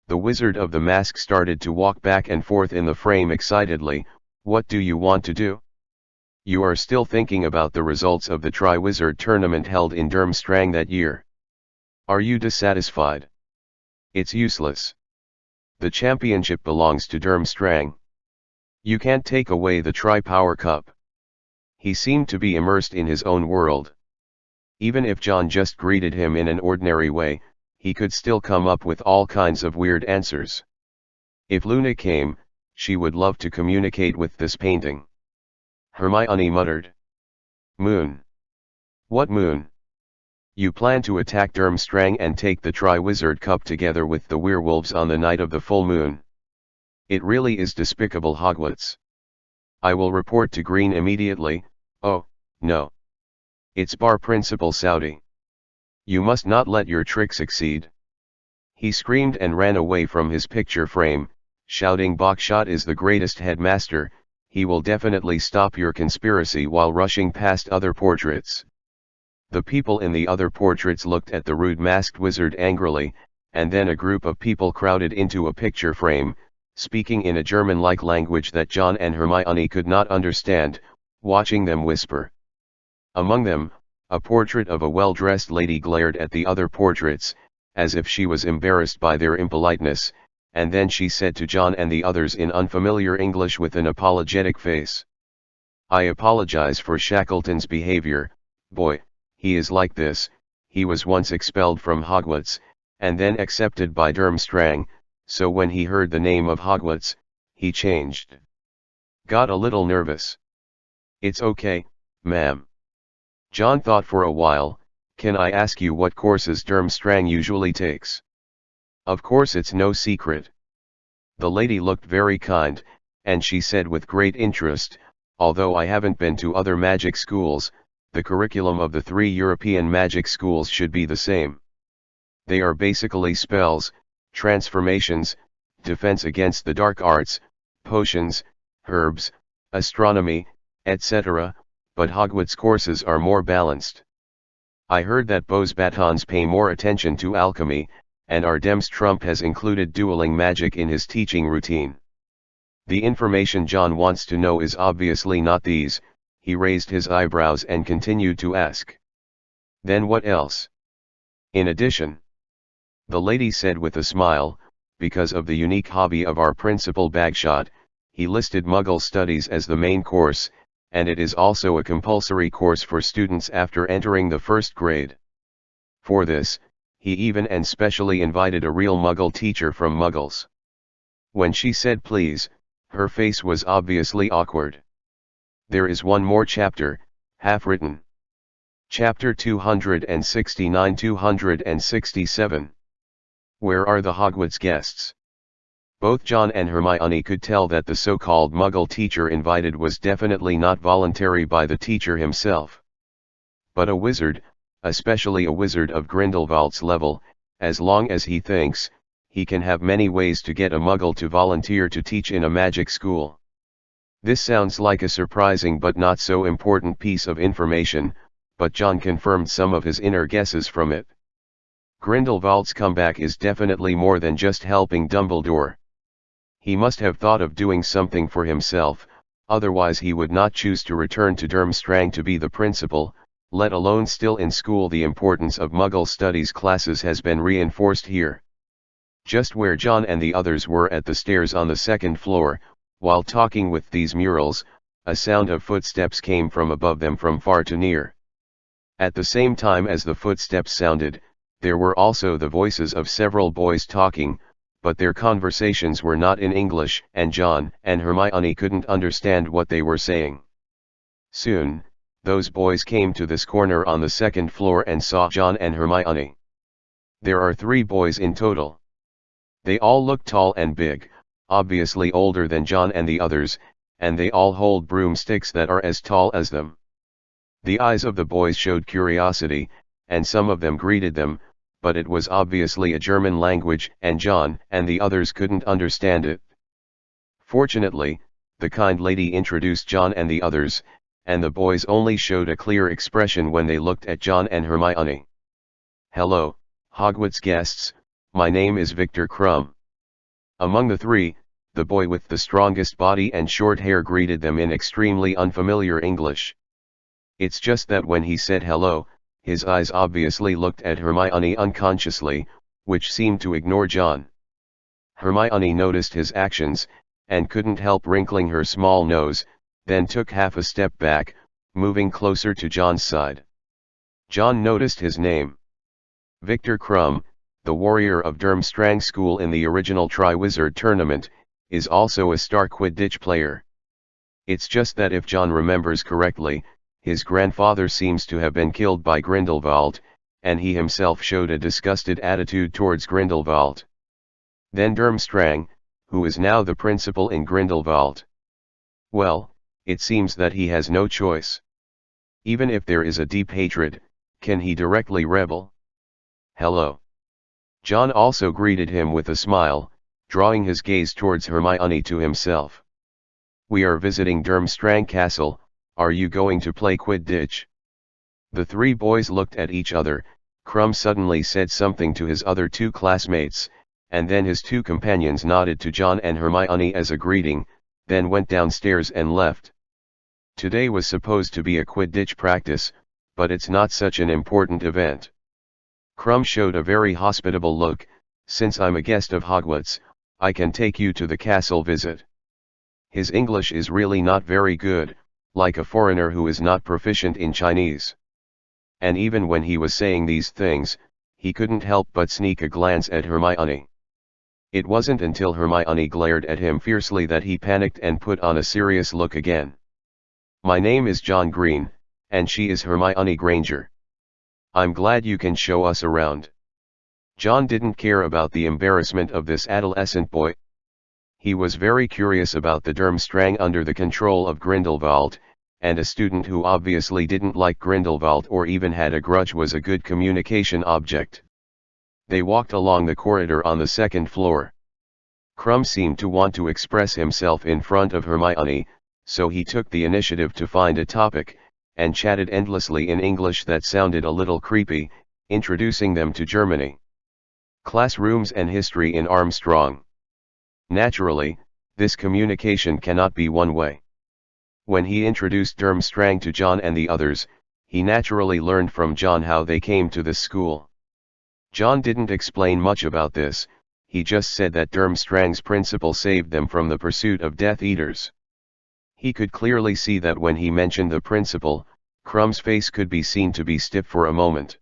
[SPEAKER 1] The Wizard of the Mask started to walk back and forth in the frame excitedly. What do you want to do? You are still thinking about the results of the Triwizard tournament held in Durmstrang that year. Are you dissatisfied? It's useless. The championship belongs to Durmstrang. You can't take away the Tri-Power Cup. He seemed to be immersed in his own world. Even if John just greeted him in an ordinary way, he could still come up with all kinds of weird answers. If Luna came, she would love to communicate with this painting. Hermione muttered. Moon. What moon? You plan to attack Durmstrang and take the Triwizard Cup together with the werewolves on the night of the full moon. It really is despicable, Hogwarts. I will report to Green immediately. Oh, no. It's Bar Principal Saudi. You must not let your trick succeed. He screamed and ran away from his picture frame, shouting, Bakshot is the greatest headmaster, he will definitely stop your conspiracy, while rushing past other portraits. The people in the other portraits looked at the rude masked wizard angrily, and then a group of people crowded into a picture frame, speaking in a German-like language that John and Hermione could not understand, watching them whisper. Among them, a portrait of a well-dressed lady glared at the other portraits, as if she was embarrassed by their impoliteness, and then she said to John and the others in unfamiliar English with an apologetic face. I apologize for Shackleton's behavior, boy, he is like this. He was once expelled from Hogwarts, and then accepted by Durmstrang, so when he heard the name of Hogwarts, he changed. Got a little nervous. It's okay, ma'am. John thought for a while. Can I ask you what courses Durmstrang usually takes? Of course it's no secret. The lady looked very kind, and she said with great interest, although I haven't been to other magic schools, the curriculum of the 3 European magic schools should be the same. They are basically spells, transformations, defense against the dark arts, potions, herbs, astronomy, etc., but Hogwarts courses are more balanced. I heard that Bose Batons pay more attention to alchemy, and Ardem's Trump has included dueling magic in his teaching routine. The information John wants to know is obviously not these. He raised his eyebrows and continued to ask. Then what else? In addition, the lady said with a smile, because of the unique hobby of our principal Bagshot, he listed Muggle Studies as the main course, and it is also a compulsory course for students after entering the first grade. For this, he even and specially invited a real Muggle teacher from Muggles. When she said please, her face was obviously awkward. There is one more chapter, half written. Chapter 269-267. Where are the Hogwarts guests? Both John and Hermione could tell that the so-called Muggle teacher invited was definitely not voluntary by the teacher himself. But a wizard, especially a wizard of Grindelwald's level, as long as he thinks, he can have many ways to get a Muggle to volunteer to teach in a magic school. This sounds like a surprising but not so important piece of information, but John confirmed some of his inner guesses from it. Grindelwald's comeback is definitely more than just helping Dumbledore. He must have thought of doing something for himself, otherwise he would not choose to return to Durmstrang to be the principal, let alone still in school. The importance of Muggle studies classes has been reinforced here. Just where John and the others were at the stairs on the second floor, while talking with these murals, a sound of footsteps came from above them from far to near. At the same time as the footsteps sounded, there were also the voices of several boys talking, but their conversations were not in English, and John and Hermione couldn't understand what they were saying. Soon, those boys came to this corner on the second floor and saw John and Hermione. There are 3 boys in total. They all look tall and big, obviously older than John and the others, and they all hold broomsticks that are as tall as them. The eyes of the boys showed curiosity, and some of them greeted them, but it was obviously a German language and John and the others couldn't understand it. Fortunately, the kind lady introduced John and the others, and the boys only showed a clear expression when they looked at John and Hermione. "Hello, Hogwarts guests, my name is Victor Crumb." Among the 3, the boy with the strongest body and short hair greeted them in extremely unfamiliar English. It's just that when he said hello, his eyes obviously looked at Hermione unconsciously, which seemed to ignore John. Hermione noticed his actions, and couldn't help wrinkling her small nose, then took half a step back, moving closer to John's side. John noticed his name. Victor Crumb, the warrior of Durmstrang School in the original Triwizard Tournament, is also a star Quidditch player. It's just that if John remembers correctly, his grandfather seems to have been killed by Grindelwald, and he himself showed a disgusted attitude towards Grindelwald. Then Durmstrang, who is now the principal in Grindelwald. Well, it seems that he has no choice. Even if there is a deep hatred, can he directly rebel? "Hello." John also greeted him with a smile, drawing his gaze towards Hermione to himself. "We are visiting Durmstrang Castle. Are you going to play Quidditch?" The 3 boys looked at each other. Crumb suddenly said something to his other 2 classmates, and then his 2 companions nodded to John and Hermione as a greeting, then went downstairs and left. Today was supposed to be a Quidditch practice, but it's not such an important event. Crumb showed a very hospitable look. "Since I'm a guest of Hogwarts, I can take you to the castle visit." His English is really not very good, like a foreigner who is not proficient in Chinese. And even when he was saying these things, he couldn't help but sneak a glance at Hermione. It wasn't until Hermione glared at him fiercely that he panicked and put on a serious look again. "My name is John Green, and she is Hermione Granger. I'm glad you can show us around." John didn't care about the embarrassment of this adolescent boy. He was very curious about the Durmstrang under the control of Grindelwald, and a student who obviously didn't like Grindelwald or even had a grudge was a good communication object. They walked along the corridor on the second floor. Crumb seemed to want to express himself in front of Hermione, so he took the initiative to find a topic, and chatted endlessly in English that sounded a little creepy, introducing them to Germany, classrooms and history in Armstrong. Naturally, this communication cannot be one way. When he introduced Durmstrang to John and the others, he naturally learned from John how they came to this school. John didn't explain much about this. he just said that Durmstrang's principal saved them from the pursuit of Death Eaters. He could clearly see that when he mentioned the principal, Crumb's face could be seen to be stiff for a moment.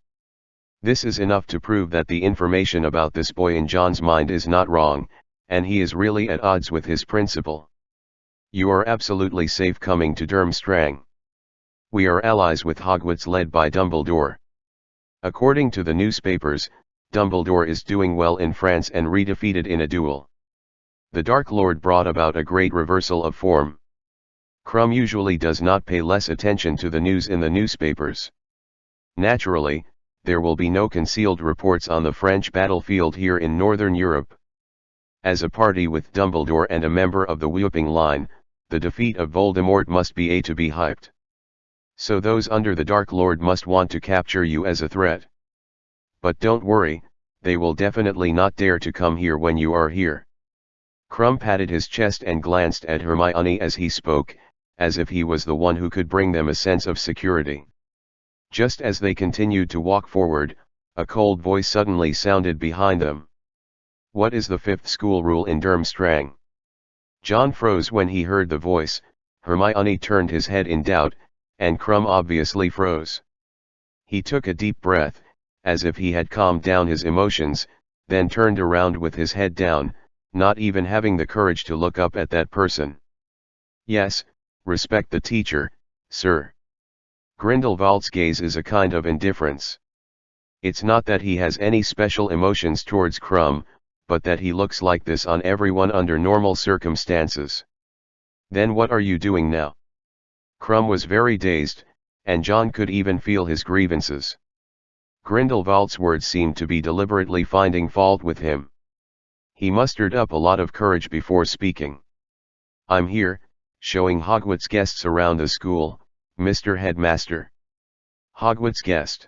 [SPEAKER 1] This is enough to prove that the information about this boy in John's mind is not wrong, and he is really at odds with his principal. You are absolutely safe coming to Durmstrang. We are allies with Hogwarts led by Dumbledore. According to the newspapers, Dumbledore is doing well in France and redefeated in a duel. The Dark Lord brought about a great reversal of form. Crumb usually does not pay less attention to the news in the newspapers. Naturally, there will be no concealed reports on the French battlefield here in Northern Europe. As a party with Dumbledore and a member of the whooping line, the defeat of Voldemort must be a to be hyped. So those under the Dark Lord must want to capture you as a threat. But don't worry, they will definitely not dare to come here when you are here. Crumb patted his chest and glanced at Hermione as he spoke, as if he was the one who could bring them a sense of security. Just as they continued to walk forward, a cold voice suddenly sounded behind them. What is the fifth school rule in Durmstrang? John froze when he heard the voice, Hermione turned his head in doubt, and Crumb obviously froze. He took a deep breath, as if he had calmed down his emotions, then turned around with his head down, not even having the courage to look up at that person. Yes, respect the teacher, sir. Grindelwald's gaze is a kind of indifference. It's not that he has any special emotions towards Crumb, but that he looks like this on everyone under normal circumstances. Then what are you doing now? Crumb was very dazed, and John could even feel his grievances. Grindelwald's words seemed to be deliberately finding fault with him. He mustered up a lot of courage before speaking. I'm here, showing Hogwarts guests around the school, Mr. Headmaster. Hogwarts guest.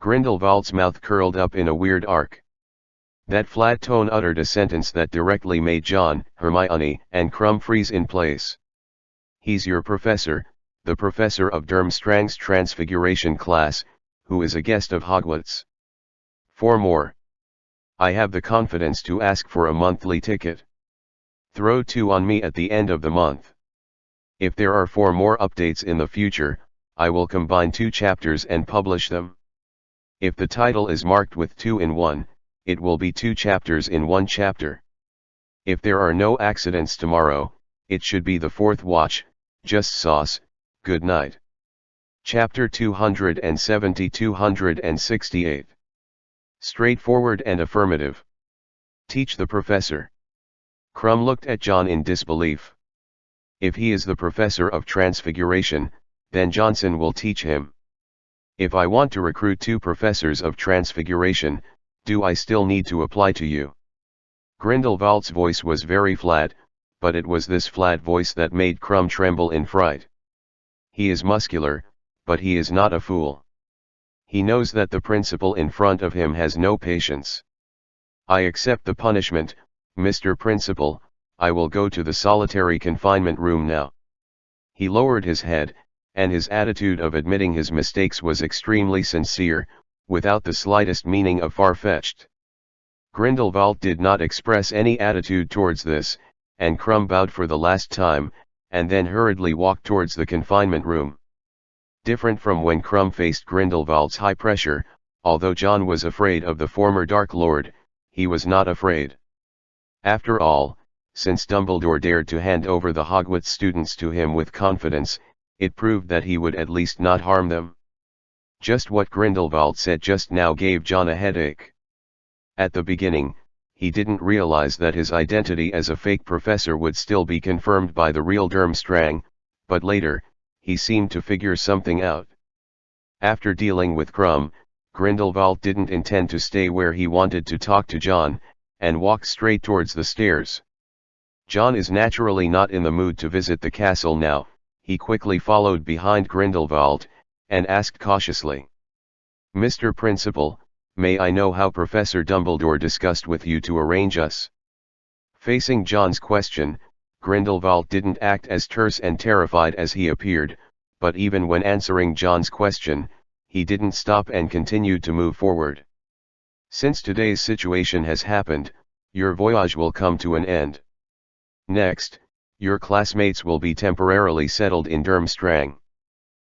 [SPEAKER 1] Grindelwald's mouth curled up in a weird arc. That flat tone uttered a sentence that directly made John, Hermione, and Crumb freeze in place. He's your professor, the professor of Durmstrang's Transfiguration class, who is a guest of Hogwarts. 4 more. I have the confidence to ask for a monthly ticket. Throw 2 on me at the end of the month. If there are 4 more updates in the future, I will combine 2 chapters and publish them. If the title is marked with 2 in 1, it will be 2 chapters in 1 chapter. If there are no accidents tomorrow, it should be the 4th watch, just sauce, good night. Chapter 270-268. Straightforward and affirmative. Teach the professor. Crumb looked at John in disbelief. If he is the professor of Transfiguration, then Johnson will teach him. If I want to recruit 2 professors of Transfiguration, do I still need to apply to you? Grindelwald's voice was very flat, but it was this flat voice that made Crumb tremble in fright. He is muscular, but he is not a fool. He knows that the principal in front of him has no patience. I accept the punishment, Mr. Principal. I will go to the solitary confinement room now. He lowered his head, and his attitude of admitting his mistakes was extremely sincere, without the slightest meaning of far-fetched. Grindelwald did not express any attitude towards this, and Crumb bowed for the last time, and then hurriedly walked towards the confinement room. Different from when Crumb faced Grindelwald's high pressure, although John was afraid of the former Dark Lord, he was not afraid. After all, since Dumbledore dared to hand over the Hogwarts students to him with confidence, it proved that he would at least not harm them. Just what Grindelwald said just now gave John a headache. At the beginning, he didn't realize that his identity as a fake professor would still be confirmed by the real Durmstrang, but later, he seemed to figure something out. After dealing with Crumb, Grindelwald didn't intend to stay where he wanted to talk to John, and walked straight towards the stairs. John is naturally not in the mood to visit the castle now. He quickly followed behind Grindelwald, and asked cautiously. Mr. Principal, may I know how Professor Dumbledore discussed with you to arrange us? Facing John's question, Grindelwald didn't act as terse and terrified as he appeared, but even when answering John's question, he didn't stop and continued to move forward. Since today's situation has happened, Your voyage will come to an end. Next, your classmates will be temporarily settled in Durmstrang.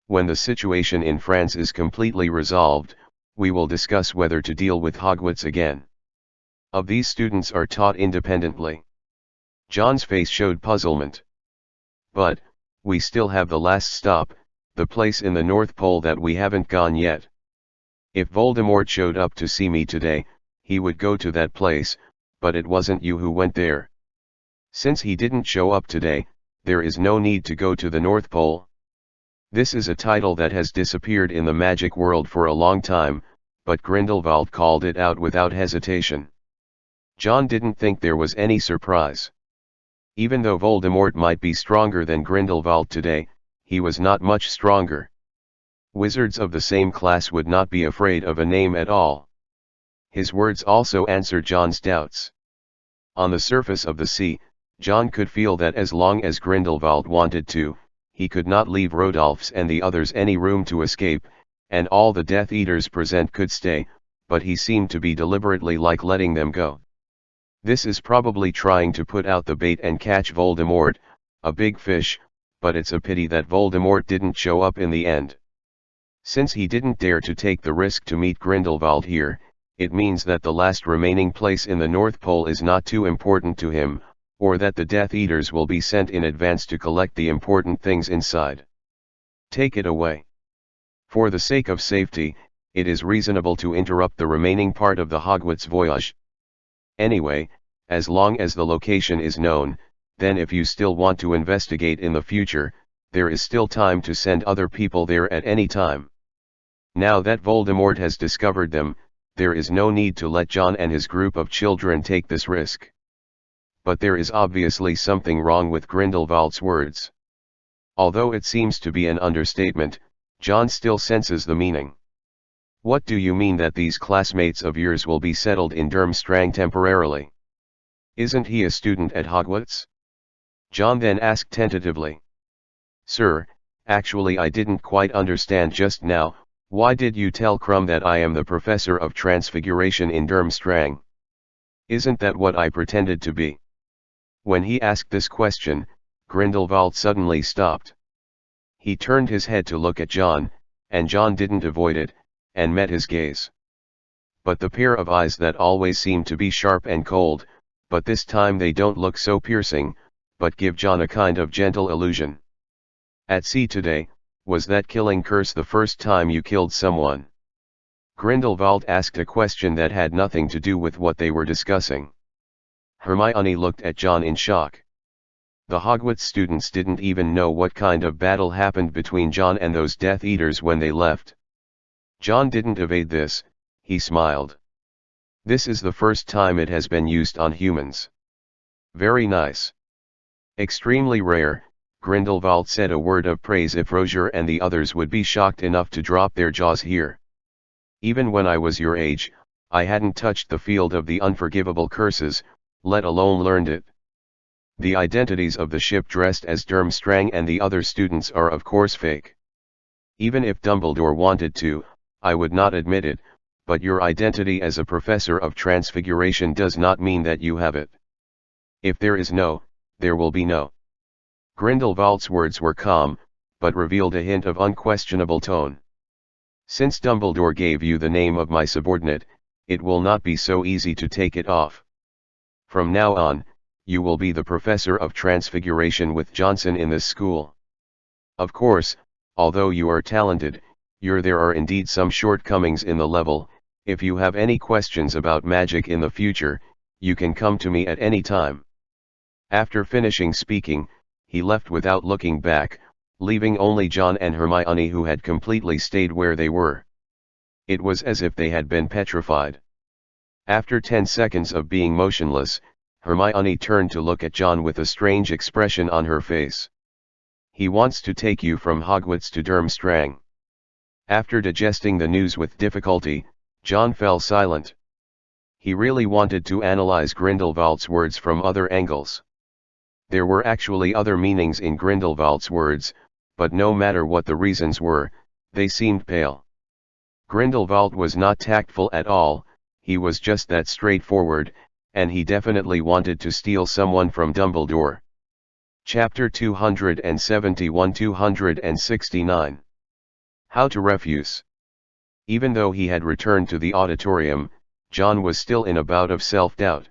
[SPEAKER 1] When the situation in France is completely resolved, we will discuss whether to deal with Hogwarts again. Of these students are taught independently. John's face showed puzzlement. But, we still have the last stop, the place in the North Pole that we haven't gone yet. If Voldemort showed up to see me today, he would go to that place, but it wasn't you who went there. Since he didn't show up today, there is no need to go to the North Pole. This is a title that has disappeared in the magic world for a long time, but Grindelwald called it out without hesitation. John didn't think there was any surprise. Even though Voldemort might be stronger than Grindelwald today, he was not much stronger. Wizards of the same class would not be afraid of a name at all. His words also answered John's doubts. On the surface of the sea, John could feel that as long as Grindelwald wanted to, he could not leave Rodolphus and the others any room to escape, and all the Death Eaters present could stay, but he seemed to be deliberately letting them go. This is probably trying to put out the bait and catch Voldemort, a big fish, but it's a pity that Voldemort didn't show up in the end. Since he didn't dare to take the risk to meet Grindelwald here, it means that the last remaining place in the North Pole is not too important to him, or that the Death Eaters will be sent in advance to collect the important things inside. Take it away. For the sake of safety, it is reasonable to interrupt the remaining part of the Hogwarts voyage. Anyway, as long as the location is known, then if you still want to investigate in the future, there is still time to send other people there at any time. Now that Voldemort has discovered them, there is no need to let John and his group of children take this risk. But there is obviously something wrong with Grindelwald's words. Although it seems to be an understatement, John still senses the meaning. What do you mean that these classmates of yours will be settled in Durmstrang temporarily? Isn't he a student at Hogwarts? John then asked tentatively. Sir, actually I didn't quite understand just now. Why did you tell Krum that I am the professor of transfiguration in Durmstrang? Isn't that what I pretended to be? When he asked this question, Grindelwald suddenly stopped. He turned his head to look at John, and John didn't avoid it, and met his gaze. But the pair of eyes that always seem to be sharp and cold, but this time they don't look so piercing, but give John a kind of gentle illusion. At sea today, was that killing curse the first time you killed someone? Grindelwald asked a question that had nothing to do with what they were discussing. Hermione looked at John in shock. The Hogwarts students didn't even know what kind of battle happened between John and those Death Eaters when they left. John didn't evade this, he smiled. This is the first time it has been used on humans. Very nice. Extremely rare. Grindelwald said a word of praise if Roger and the others would be shocked enough to drop their jaws here. Even when I was your age, I hadn't touched the field of the unforgivable curses, let alone learned it. The identities of the ship dressed as Durmstrang and the other students are of course fake. Even if Dumbledore wanted to, I would not admit it, but your identity as a professor of transfiguration does not mean that you have it. If there is no, there will be no. Grindelwald's words were calm, but revealed a hint of unquestionable tone. Since Dumbledore gave you the name of my subordinate, it will not be so easy to take it off. From now on, you will be the professor of transfiguration with Johnson in this school. Of course, although you are talented, there are indeed some shortcomings in the level. If you have any questions about magic in the future, you can come to me at any time. After finishing speaking, he left without looking back, leaving only John and Hermione, who had completely stayed where they were. It was as if they had been petrified. After 10 seconds of being motionless, Hermione turned to look at John with a strange expression on her face. He wants to take you from Hogwarts to Durmstrang. After digesting the news with difficulty, John fell silent. He really wanted to analyze Grindelwald's words from other angles. There were actually other meanings in Grindelwald's words, but no matter what the reasons were, they seemed pale. Grindelwald was not tactful at all, he was just that straightforward, and he definitely wanted to steal someone from Dumbledore. Chapter 271-269. How to refuse. Even though he had returned to the auditorium, John was still in a bout of self-doubt.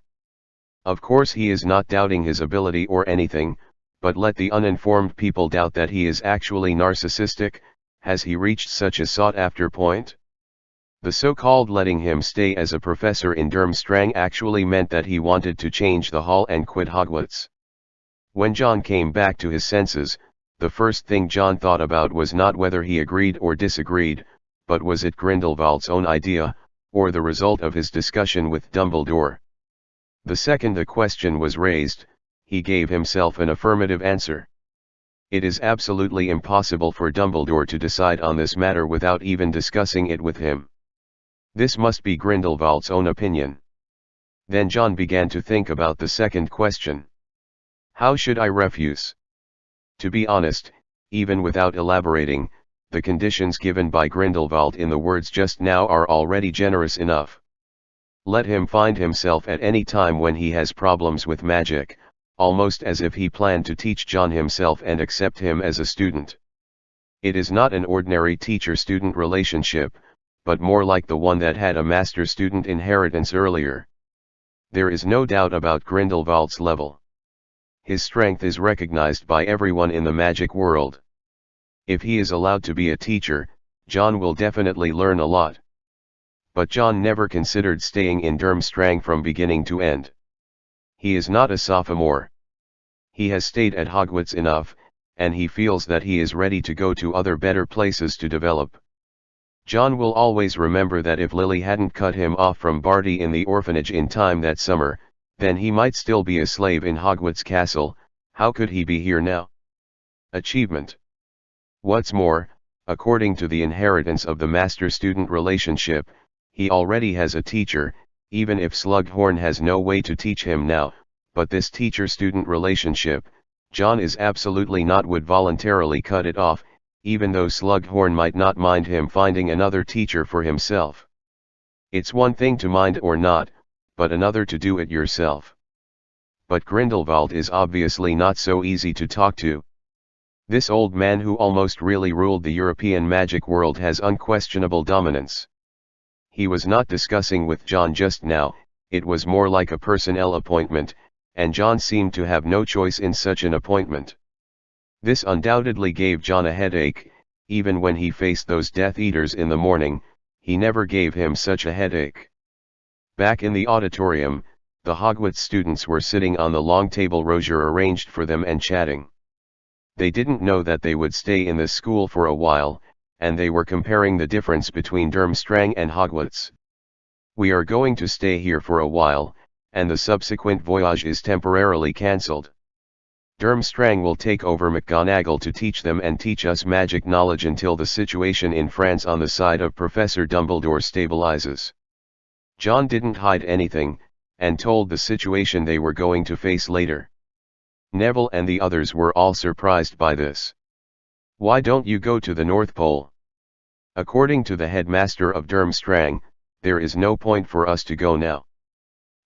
[SPEAKER 1] Of course he is not doubting his ability or anything, but let the uninformed people doubt that he is actually narcissistic. Has he reached such a sought-after point? The so-called letting him stay as a professor in Durmstrang actually meant that he wanted to change the hall and quit Hogwarts. When John came back to his senses, the first thing John thought about was not whether he agreed or disagreed, but was it Grindelwald's own idea, or the result of his discussion with Dumbledore. The second the question was raised, he gave himself an affirmative answer. It is absolutely impossible for Dumbledore to decide on this matter without even discussing it with him. This must be Grindelwald's own opinion. Then John began to think about the second question. How should I refuse? To be honest, even without elaborating, the conditions given by Grindelwald in the words just now are already generous enough. Let him find himself at any time when he has problems with magic, almost as if he planned to teach John himself and accept him as a student. It is not an ordinary teacher-student relationship, but more like the one that had a master-student inheritance earlier. There is no doubt about Grindelwald's level. His strength is recognized by everyone in the magic world. If he is allowed to be a teacher, John will definitely learn a lot. But John never considered staying in Durmstrang from beginning to end. He is not a sophomore. He has stayed at Hogwarts enough, and he feels that he is ready to go to other better places to develop. John will always remember that if Lily hadn't cut him off from Barty in the orphanage in time that summer, then he might still be a slave in Hogwarts Castle. How could he be here now? Achievement. What's more, according to the inheritance of the master-student relationship, he already has a teacher, even if Slughorn has no way to teach him now, but this teacher-student relationship, John is absolutely not would voluntarily cut it off, even though Slughorn might not mind him finding another teacher for himself. It's one thing to mind or not, but another to do it yourself. But Grindelwald is obviously not so easy to talk to. This old man who almost really ruled the European magic world has unquestionable dominance. He was not discussing with John just now, it was more like a personnel appointment, and John seemed to have no choice in such an appointment. This undoubtedly gave John a headache. Even when he faced those Death Eaters in the morning, he never gave him such a headache. Back in the auditorium, the Hogwarts students were sitting on the long table Roger arranged for them and chatting. They didn't know that they would stay in this school for a while, and they were comparing the difference between Durmstrang and Hogwarts. We are going to stay here for a while, and the subsequent voyage is temporarily cancelled. Durmstrang will take over McGonagall to teach them and teach us magic knowledge until the situation in France on the side of Professor Dumbledore stabilizes. John didn't hide anything, and told the situation they were going to face later. Neville and the others were all surprised by this. Why don't you go to the North Pole? According to the headmaster of Durmstrang, there is no point for us to go now.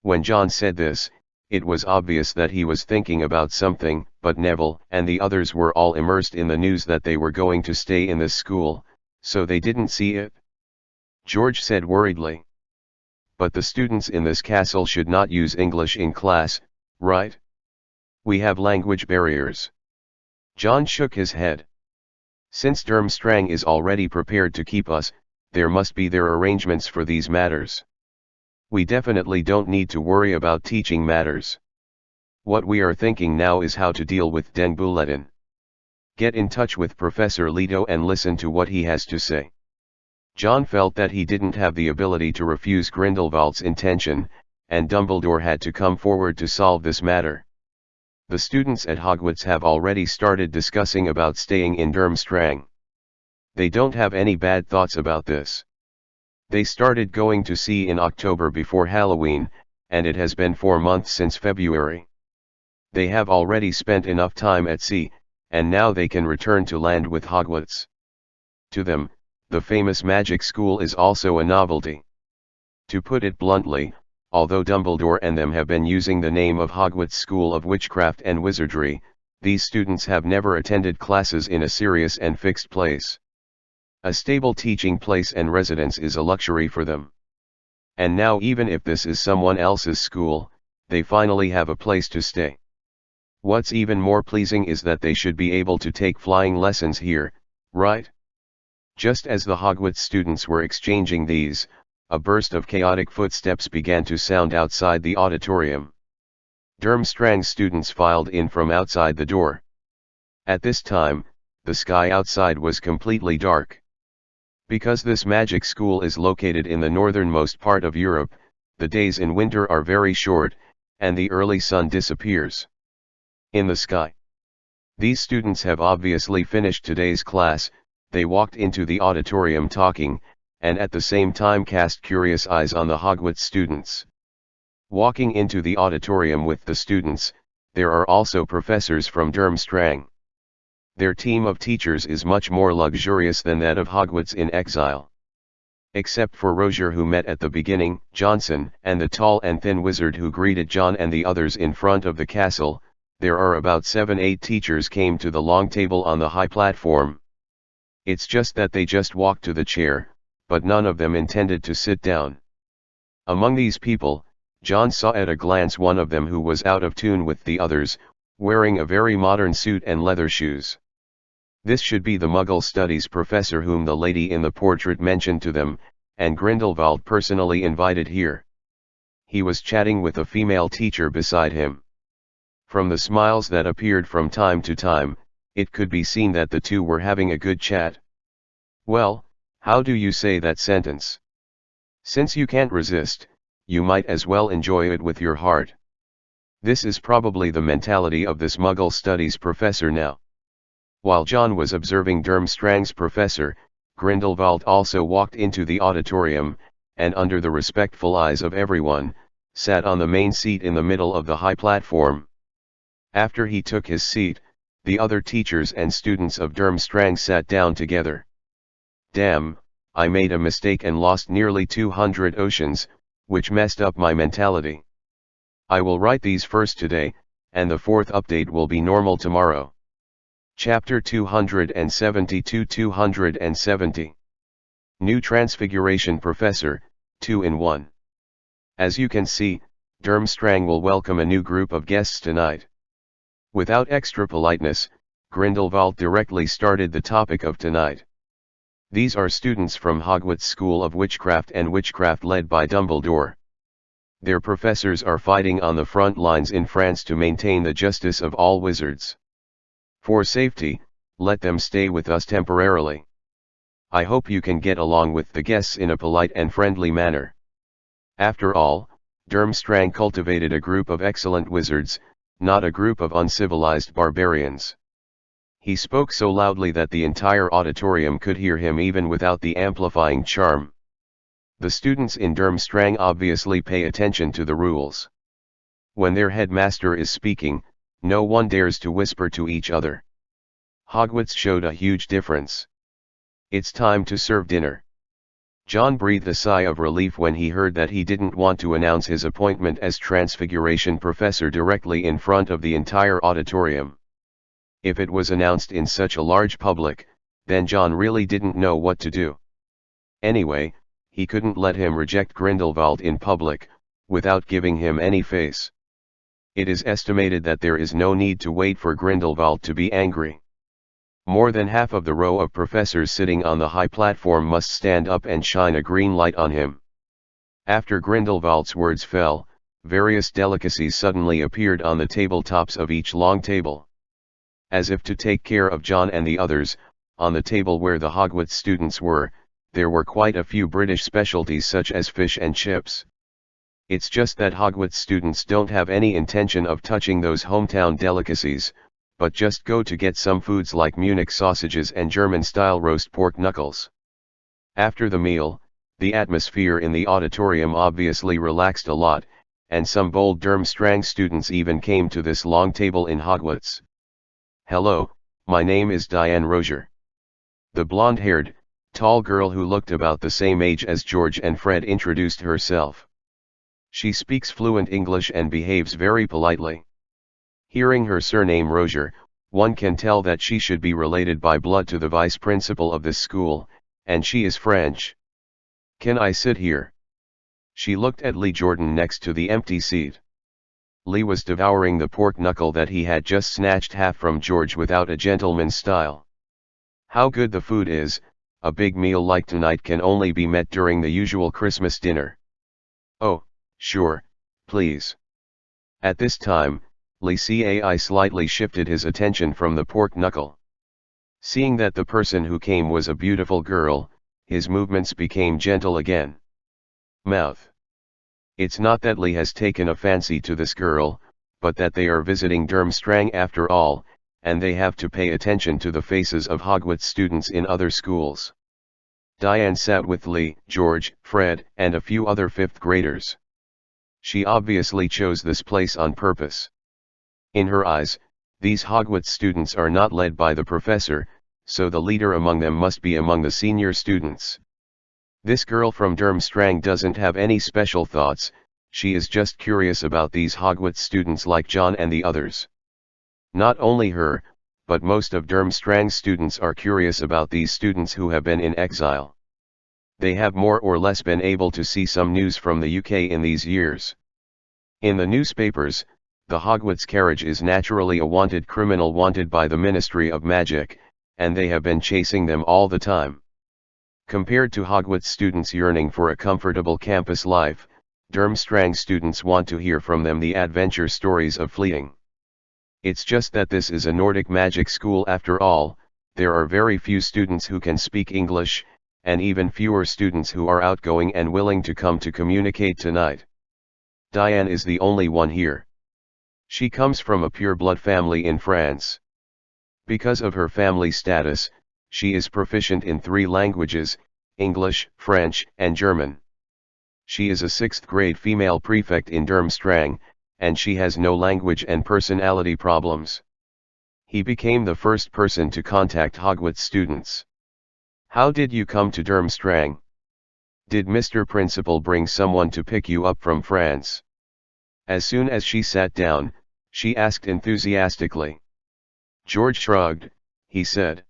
[SPEAKER 1] When John said this, it was obvious that he was thinking about something, but Neville and the others were all immersed in the news that they were going to stay in this school, so they didn't see it. George said worriedly. But the students in this castle should not use English in class, right? We have language barriers. John shook his head. Since Durmstrang is already prepared to keep us, there must be their arrangements for these matters. We definitely don't need to worry about teaching matters. What we are thinking now is how to deal with Den Bulletin. Get in touch with Professor Leto and listen to what he has to say. John felt that he didn't have the ability to refuse Grindelwald's intention, and Dumbledore had to come forward to solve this matter. The students at Hogwarts have already started discussing about staying in Durmstrang. They don't have any bad thoughts about this. They started going to sea in October before Halloween, and it has been 4 months since February. They have already spent enough time at sea, and now they can return to land with Hogwarts. To them, the famous magic school is also a novelty. To put it bluntly, Although Dumbledore and them have been using the name of Hogwarts School of Witchcraft and Wizardry, these students have never attended classes in a serious and fixed place. A stable teaching place and residence is a luxury for them. And now even if this is someone else's school, they finally have a place to stay. What's even more pleasing is that they should be able to take flying lessons here, right? Just as the Hogwarts students were exchanging these, a burst of chaotic footsteps began to sound outside the auditorium. Durmstrang's students filed in from outside the door. At this time, the sky outside was completely dark. Because this magic school is located in the northernmost part of Europe, the days in winter are very short, and the early sun disappears in the sky. These students have obviously finished today's class. They walked into the auditorium talking, and at the same time cast curious eyes on the Hogwarts students. Walking into the auditorium with the students, there are also professors from Durmstrang. Their team of teachers is much more luxurious than that of Hogwarts in Exile. Except for Rozier, who met at the beginning, Johnson, and the tall and thin wizard who greeted John and the others in front of the castle, there are about 7-8 teachers came to the long table on the high platform. It's just that they just walked to the chair, but none of them intended to sit down. Among these people, John saw at a glance one of them who was out of tune with the others, wearing a very modern suit and leather shoes. This should be the Muggle Studies professor whom the lady in the portrait mentioned to them, and Grindelwald personally invited here. He was chatting with a female teacher beside him. From the smiles that appeared from time to time, it could be seen that the two were having a good chat. Well, how do you say that sentence? Since you can't resist, you might as well enjoy it with your heart. This is probably the mentality of this Muggle Studies professor now. While John was observing Durmstrang's professor, Grindelwald also walked into the auditorium, and under the respectful eyes of everyone, sat on the main seat in the middle of the high platform. After he took his seat, the other teachers and students of Durmstrang sat down together. Damn, I made a mistake and lost nearly 200 oceans, which messed up my mentality. I will write these first today, and the fourth update will be normal tomorrow. Chapter 272-270. New Transfiguration Professor, 2 in 1. As you can see, Durmstrang will welcome a new group of guests tonight. Without extra politeness, Grindelwald directly started the topic of tonight. These are students from Hogwarts School of Witchcraft and Witchcraft led by Dumbledore. Their professors are fighting on the front lines in France to maintain the justice of all wizards. For safety, let them stay with us temporarily. I hope you can get along with the guests in a polite and friendly manner. After all, Durmstrang cultivated a group of excellent wizards, not a group of uncivilized barbarians. He spoke so loudly that the entire auditorium could hear him even without the amplifying charm. The students in Durmstrang obviously pay attention to the rules. When their headmaster is speaking, no one dares to whisper to each other. Hogwarts showed a huge difference. It's time to serve dinner. John breathed a sigh of relief when he heard that he didn't want to announce his appointment as Transfiguration Professor directly in front of the entire auditorium. If it was announced in such a large public, then John really didn't know what to do. Anyway, he couldn't let him reject Grindelwald in public, without giving him any face. It is estimated that there is no need to wait for Grindelwald to be angry. More than half of the row of professors sitting on the high platform must stand up and shine a green light on him. After Grindelwald's words fell, various delicacies suddenly appeared on the tabletops of each long table. As if to take care of John and the others, on the table where the Hogwarts students were, there were quite a few British specialties such as fish and chips. It's just that Hogwarts students don't have any intention of touching those hometown delicacies, but just go to get some foods like Munich sausages and German-style roast pork knuckles. After the meal, the atmosphere in the auditorium obviously relaxed a lot, and some bold Durmstrang students even came to this long table in Hogwarts. Hello, my name is Diane Rozier. The blonde-haired, tall girl who looked about the same age as George and Fred introduced herself. She speaks fluent English and behaves very politely. Hearing her surname Rozier, one can tell that she should be related by blood to the vice principal of this school, and she is French. Can I sit here? She looked at Lee Jordan next to the empty seat. Lee was devouring the pork knuckle that he had just snatched half from George without a gentleman's style. How good the food is, a big meal like tonight can only be met during the usual Christmas dinner. Oh, sure, please. At this time, Lee Cai slightly shifted his attention from the pork knuckle. Seeing that the person who came was a beautiful girl, his movements became gentle again. Mouth. It's not that Lee has taken a fancy to this girl, but that they are visiting Durmstrang after all, and they have to pay attention to the faces of Hogwarts students in other schools. Diane sat with Lee, George, Fred, and a few other fifth graders. She obviously chose this place on purpose. In her eyes, these Hogwarts students are not led by the professor, so the leader among them must be among the senior students. This girl from Durmstrang doesn't have any special thoughts, she is just curious about these Hogwarts students like John and the others. Not only her, but most of Durmstrang's students are curious about these students who have been in exile. They have more or less been able to see some news from the UK in these years. In the newspapers, the Hogwarts carriage is naturally a wanted criminal wanted by the Ministry of Magic, and they have been chasing them all the time. Compared to Hogwarts students yearning for a comfortable campus life, Durmstrang students want to hear from them the adventure stories of fleeing. It's just that this is a Nordic magic school after all, there are very few students who can speak English, and even fewer students who are outgoing and willing to come to communicate tonight. Diane is the only one here. She comes from a pure-blood family in France. Because of her family status, she is proficient in 3 languages, English, French, and German. She is a 6th grade female prefect in Durmstrang, and she has no language and personality problems. He became the first person to contact Hogwarts students. How did you come to Durmstrang? Did Mr. Principal bring someone to pick you up from France? As soon as she sat down, she asked enthusiastically. George shrugged, he said.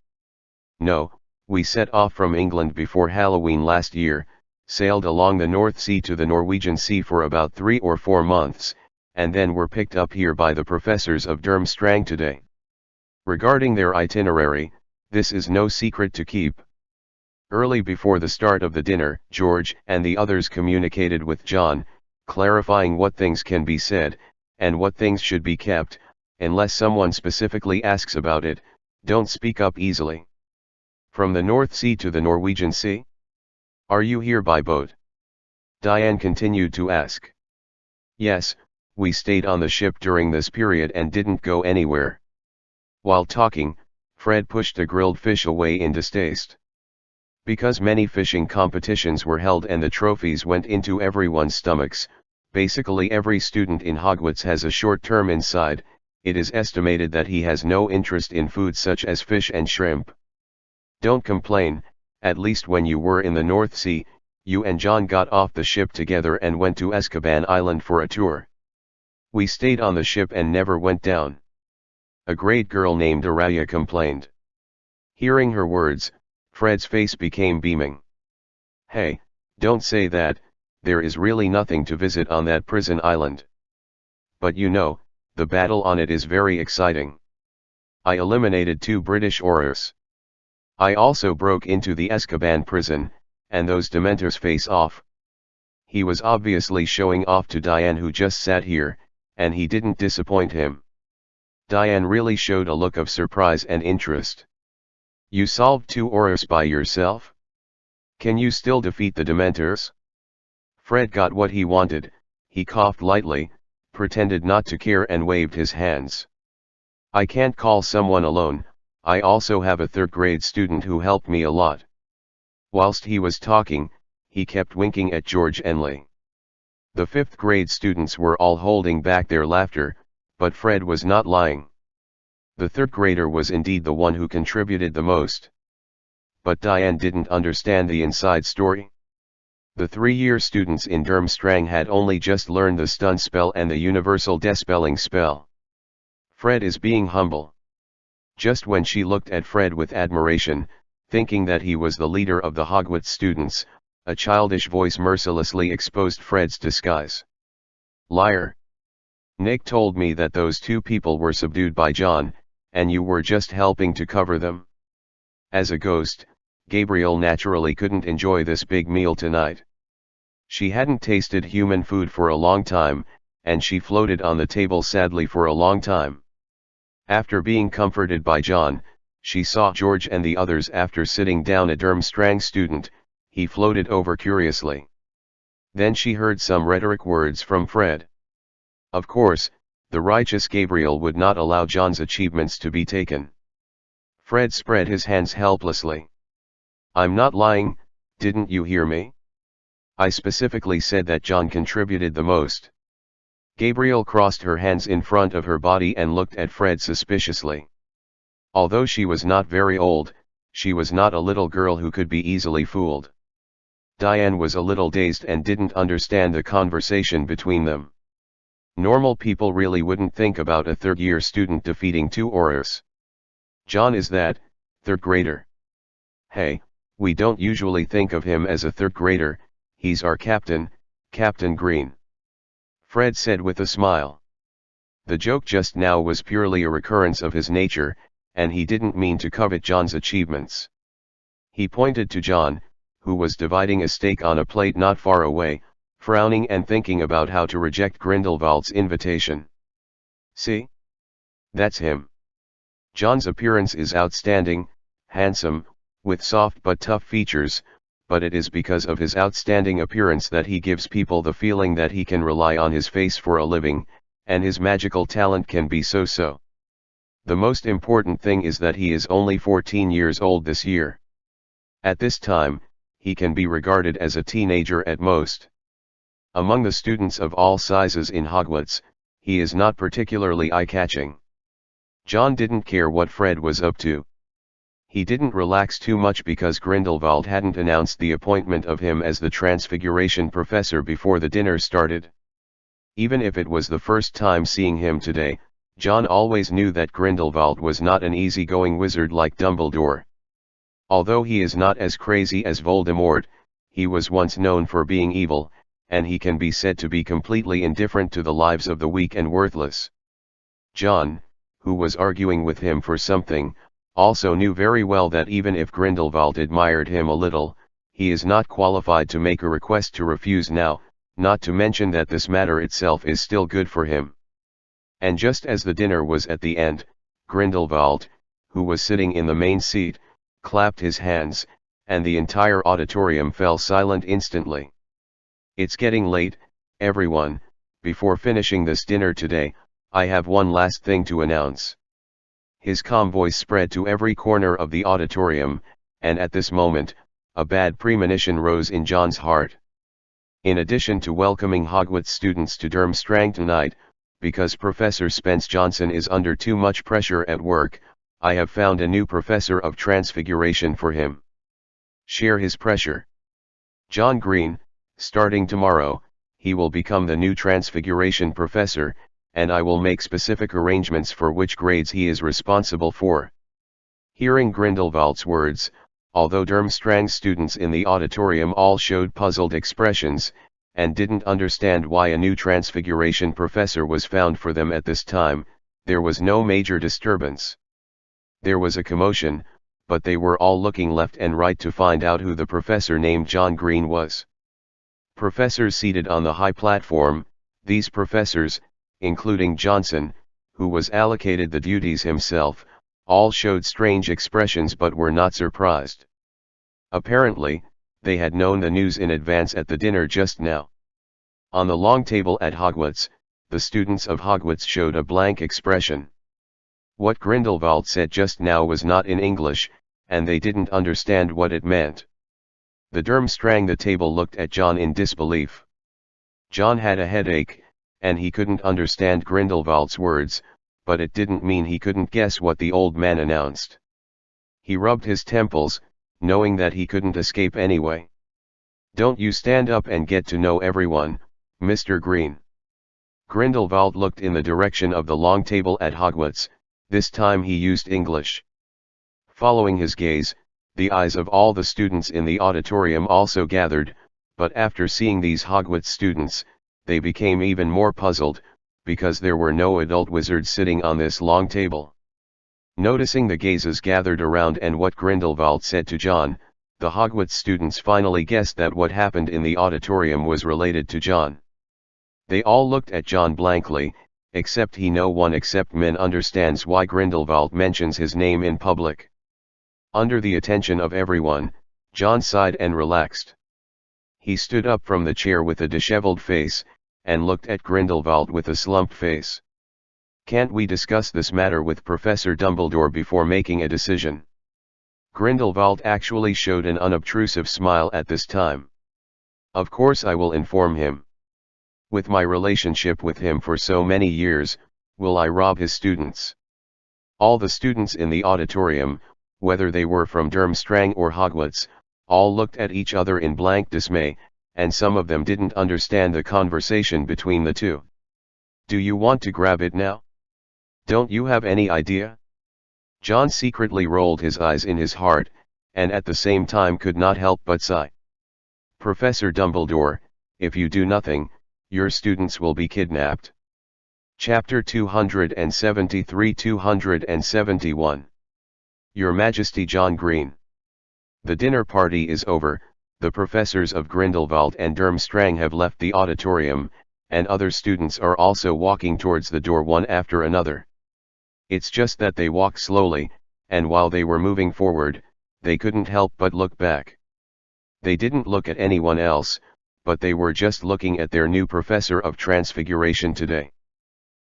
[SPEAKER 1] No, we set off from England before Halloween last year, sailed along the North Sea to the Norwegian Sea for about 3 or 4 months, and then were picked up here by the professors of Durmstrang today. Regarding their itinerary, this is no secret to keep. Early before the start of the dinner, George and the others communicated with John, clarifying what things can be said, and what things should be kept, unless someone specifically asks about it, don't speak up easily. From the North Sea to the Norwegian Sea? Are you here by boat? Diane continued to ask. Yes, we stayed on the ship during this period and didn't go anywhere. While talking, Fred pushed a grilled fish away in distaste. Because many fishing competitions were held and the trophies went into everyone's stomachs, basically every student in Hogwarts has a short term inside, it is estimated that he has no interest in foods such as fish and shrimp. Don't complain, at least when you were in the North Sea, you and John got off the ship together and went to Azkaban Island for a tour. We stayed on the ship and never went down. A great girl named Araya complained. Hearing her words, Fred's face became beaming. Hey, don't say that, there is really nothing to visit on that prison island. But you know, the battle on it is very exciting. I eliminated 2 British Aurors. I also broke into the Azkaban prison, and those Dementors face off. He was obviously showing off to Diane who just sat here, and he didn't disappoint him. Diane really showed a look of surprise and interest. You solved 2 Aurors by yourself? Can you still defeat the Dementors? Fred got what he wanted, he coughed lightly, pretended not to care and waved his hands. I can't call someone alone, I also have a 3rd grade student who helped me a lot. Whilst he was talking, he kept winking at George and Lee. The 5th grade students were all holding back their laughter, but Fred was not lying. The 3rd grader was indeed the one who contributed the most. But Diane didn't understand the inside story. The 3-year students in Durmstrang had only just learned the stun spell and the universal dispelling spell. Fred is being humble. Just when she looked at Fred with admiration, thinking that he was the leader of the Hogwarts students, a childish voice mercilessly exposed Fred's disguise. Liar! Nick told me that those 2 people were subdued by John, and you were just helping to cover them. As a ghost, Gabriel naturally couldn't enjoy this big meal tonight. She hadn't tasted human food for a long time, and she floated on the table sadly for a long time. After being comforted by John, she saw George and the others. After sitting down a Durmstrang student, he floated over curiously. Then she heard some rhetoric words from Fred. Of course, the righteous Gabriel would not allow John's achievements to be taken. Fred spread his hands helplessly. I'm not lying, didn't you hear me? I specifically said that John contributed the most. Gabriel crossed her hands in front of her body and looked at Fred suspiciously. Although she was not very old, she was not a little girl who could be easily fooled. Diane was a little dazed and didn't understand the conversation between them. Normal people really wouldn't think about a 3rd-year student defeating 2 Aurors. John is that 3rd grader. Hey, we don't usually think of him as a 3rd grader, he's our captain, Captain Green. Fred said with a smile. The joke just now was purely a recurrence of his nature, and he didn't mean to covet John's achievements. He pointed to John, who was dividing a steak on a plate not far away, frowning and thinking about how to reject Grindelwald's invitation. See? That's him. John's appearance is outstanding, handsome, with soft but tough features, but it is because of his outstanding appearance that he gives people the feeling that he can rely on his face for a living, and his magical talent can be so-so. The most important thing is that he is only 14 years old this year. At this time, he can be regarded as a teenager at most. Among the students of all sizes in Hogwarts, he is not particularly eye-catching. John didn't care what Fred was up to. He didn't relax too much because Grindelwald hadn't announced the appointment of him as the Transfiguration Professor before the dinner started. Even if it was the first time seeing him today, John always knew that Grindelwald was not an easygoing wizard like Dumbledore. Although he is not as crazy as Voldemort, he was once known for being evil, and he can be said to be completely indifferent to the lives of the weak and worthless. John, who was arguing with him for something, also knew very well that even if Grindelwald admired him a little, he is not qualified to make a request to refuse now, not to mention that this matter itself is still good for him. And just as the dinner was at the end, Grindelwald, who was sitting in the main seat, clapped his hands, and the entire auditorium fell silent instantly. It's getting late, everyone. Before finishing this dinner today, I have one last thing to announce. His calm voice spread to every corner of the auditorium, and at this moment, a bad premonition rose in John's heart. In addition to welcoming Hogwarts students to Durmstrang tonight, because Professor Spence Johnson is under too much pressure at work, I have found a new professor of transfiguration for him. Share his pressure. John Green, starting tomorrow, he will become the new transfiguration professor, and I will make specific arrangements for which grades he is responsible for. Hearing Grindelwald's words, although Durmstrang students in the auditorium all showed puzzled expressions, and didn't understand why a new transfiguration professor was found for them at this time, there was no major disturbance. There was a commotion, but they were all looking left and right to find out who the professor named John Green was. Professors seated on the high platform, these professors, including Johnson, who was allocated the duties himself, all showed strange expressions but were not surprised. Apparently, they had known the news in advance at the dinner just now. On the long table at Hogwarts, the students of Hogwarts showed a blank expression. What Grindelwald said just now was not in English, and they didn't understand what it meant. The Durmstrang the table looked at John in disbelief. John had a headache, and he couldn't understand Grindelwald's words, but it didn't mean he couldn't guess what the old man announced. He rubbed his temples, knowing that he couldn't escape anyway. Don't you stand up and get to know everyone, Mr. Green. Grindelwald looked in the direction of the long table at Hogwarts. This time he used English. Following his gaze, the eyes of all the students in the auditorium also gathered, but after seeing these Hogwarts students, they became even more puzzled, because there were no adult wizards sitting on this long table. Noticing the gazes gathered around and what Grindelwald said to John, the Hogwarts students finally guessed that what happened in the auditorium was related to John. They all looked at John blankly, except he. No one except Min understands why Grindelwald mentions his name in public. Under the attention of everyone, John sighed and relaxed. He stood up from the chair with a disheveled face, and looked at Grindelwald with a slumped face. Can't we discuss this matter with Professor Dumbledore before making a decision? Grindelwald actually showed an unobtrusive smile at this time. Of course I will inform him. With my relationship with him for so many years, will I rob his students? All the students in the auditorium, whether they were from Durmstrang or Hogwarts, all looked at each other in blank dismay, and some of them didn't understand the conversation between the two. Do you want to grab it now? Don't you have any idea? John secretly rolled his eyes in his heart, and at the same time could not help but sigh. Professor Dumbledore, if you do nothing, your students will be kidnapped. Chapter 273-271. Your Majesty John Green. The dinner party is over, the professors of Grindelwald and Durmstrang have left the auditorium, and other students are also walking towards the door one after another. It's just that they walk slowly, and while they were moving forward, they couldn't help but look back. They didn't look at anyone else, but they were just looking at their new professor of transfiguration today.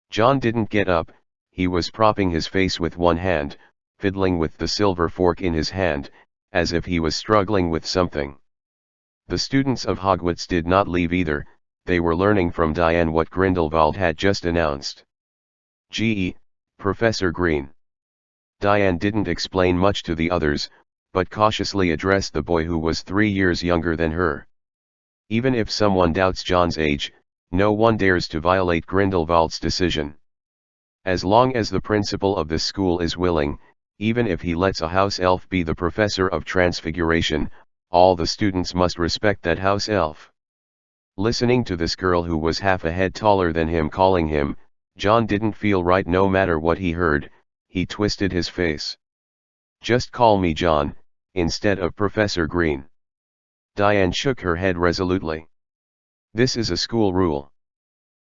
[SPEAKER 1] John didn't get up, he was propping his face with one hand, fiddling with the silver fork in his hand, as if he was struggling with something. The students of Hogwarts did not leave either, they were learning from Diane what Grindelwald had just announced. G.E., Professor Green. Diane didn't explain much to the others, but cautiously addressed the boy who was 3 years younger than her. Even if someone doubts John's age, no one dares to violate Grindelwald's decision. As long as the principal of this school is willing, even if he lets a house elf be the professor of transfiguration, all the students must respect that house elf. Listening to this girl who was half a head taller than him calling him, John didn't feel right no matter what he heard, he twisted his face. Just call me John, instead of Professor Green. Diane shook her head resolutely. This is a school rule.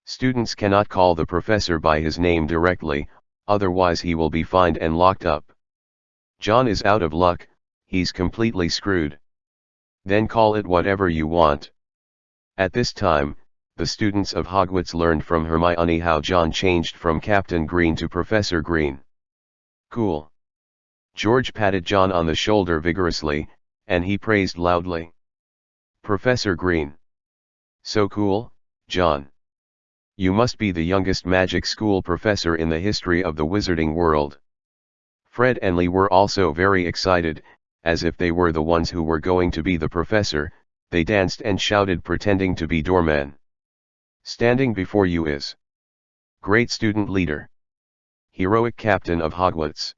[SPEAKER 1] Students cannot call the professor by his name directly, otherwise he will be fined and locked up. John is out of luck, he's completely screwed. Then call it whatever you want. At this time, the students of Hogwarts learned from Hermione how John changed from Captain Green to Professor Green. Cool. George patted John on the shoulder vigorously, and he praised loudly. Professor Green. So cool, John. You must be the youngest magic school professor in the history of the wizarding world. Fred and Lee were also very excited, as if they were the ones who were going to be the professor, they danced and shouted pretending to be doormen. Standing before you is great student leader. Heroic captain of Hogwarts.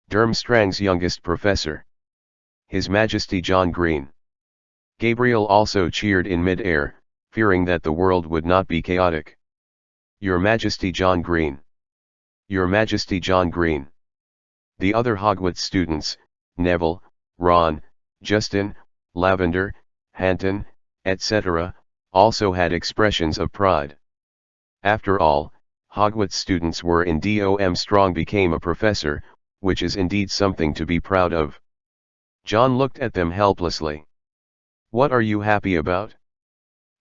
[SPEAKER 1] Durmstrang's youngest professor. His Majesty John Green. Gabriel also cheered in mid-air, fearing that the world would not be chaotic. Your Majesty John Green. Your Majesty John Green. The other Hogwarts students, Neville, Ron, Justin, Lavender, Hampton, etc., also had expressions of pride. After all, Hogwarts students were in DOM strong became a professor, which is indeed something to be proud of. John looked at them helplessly. What are you happy about?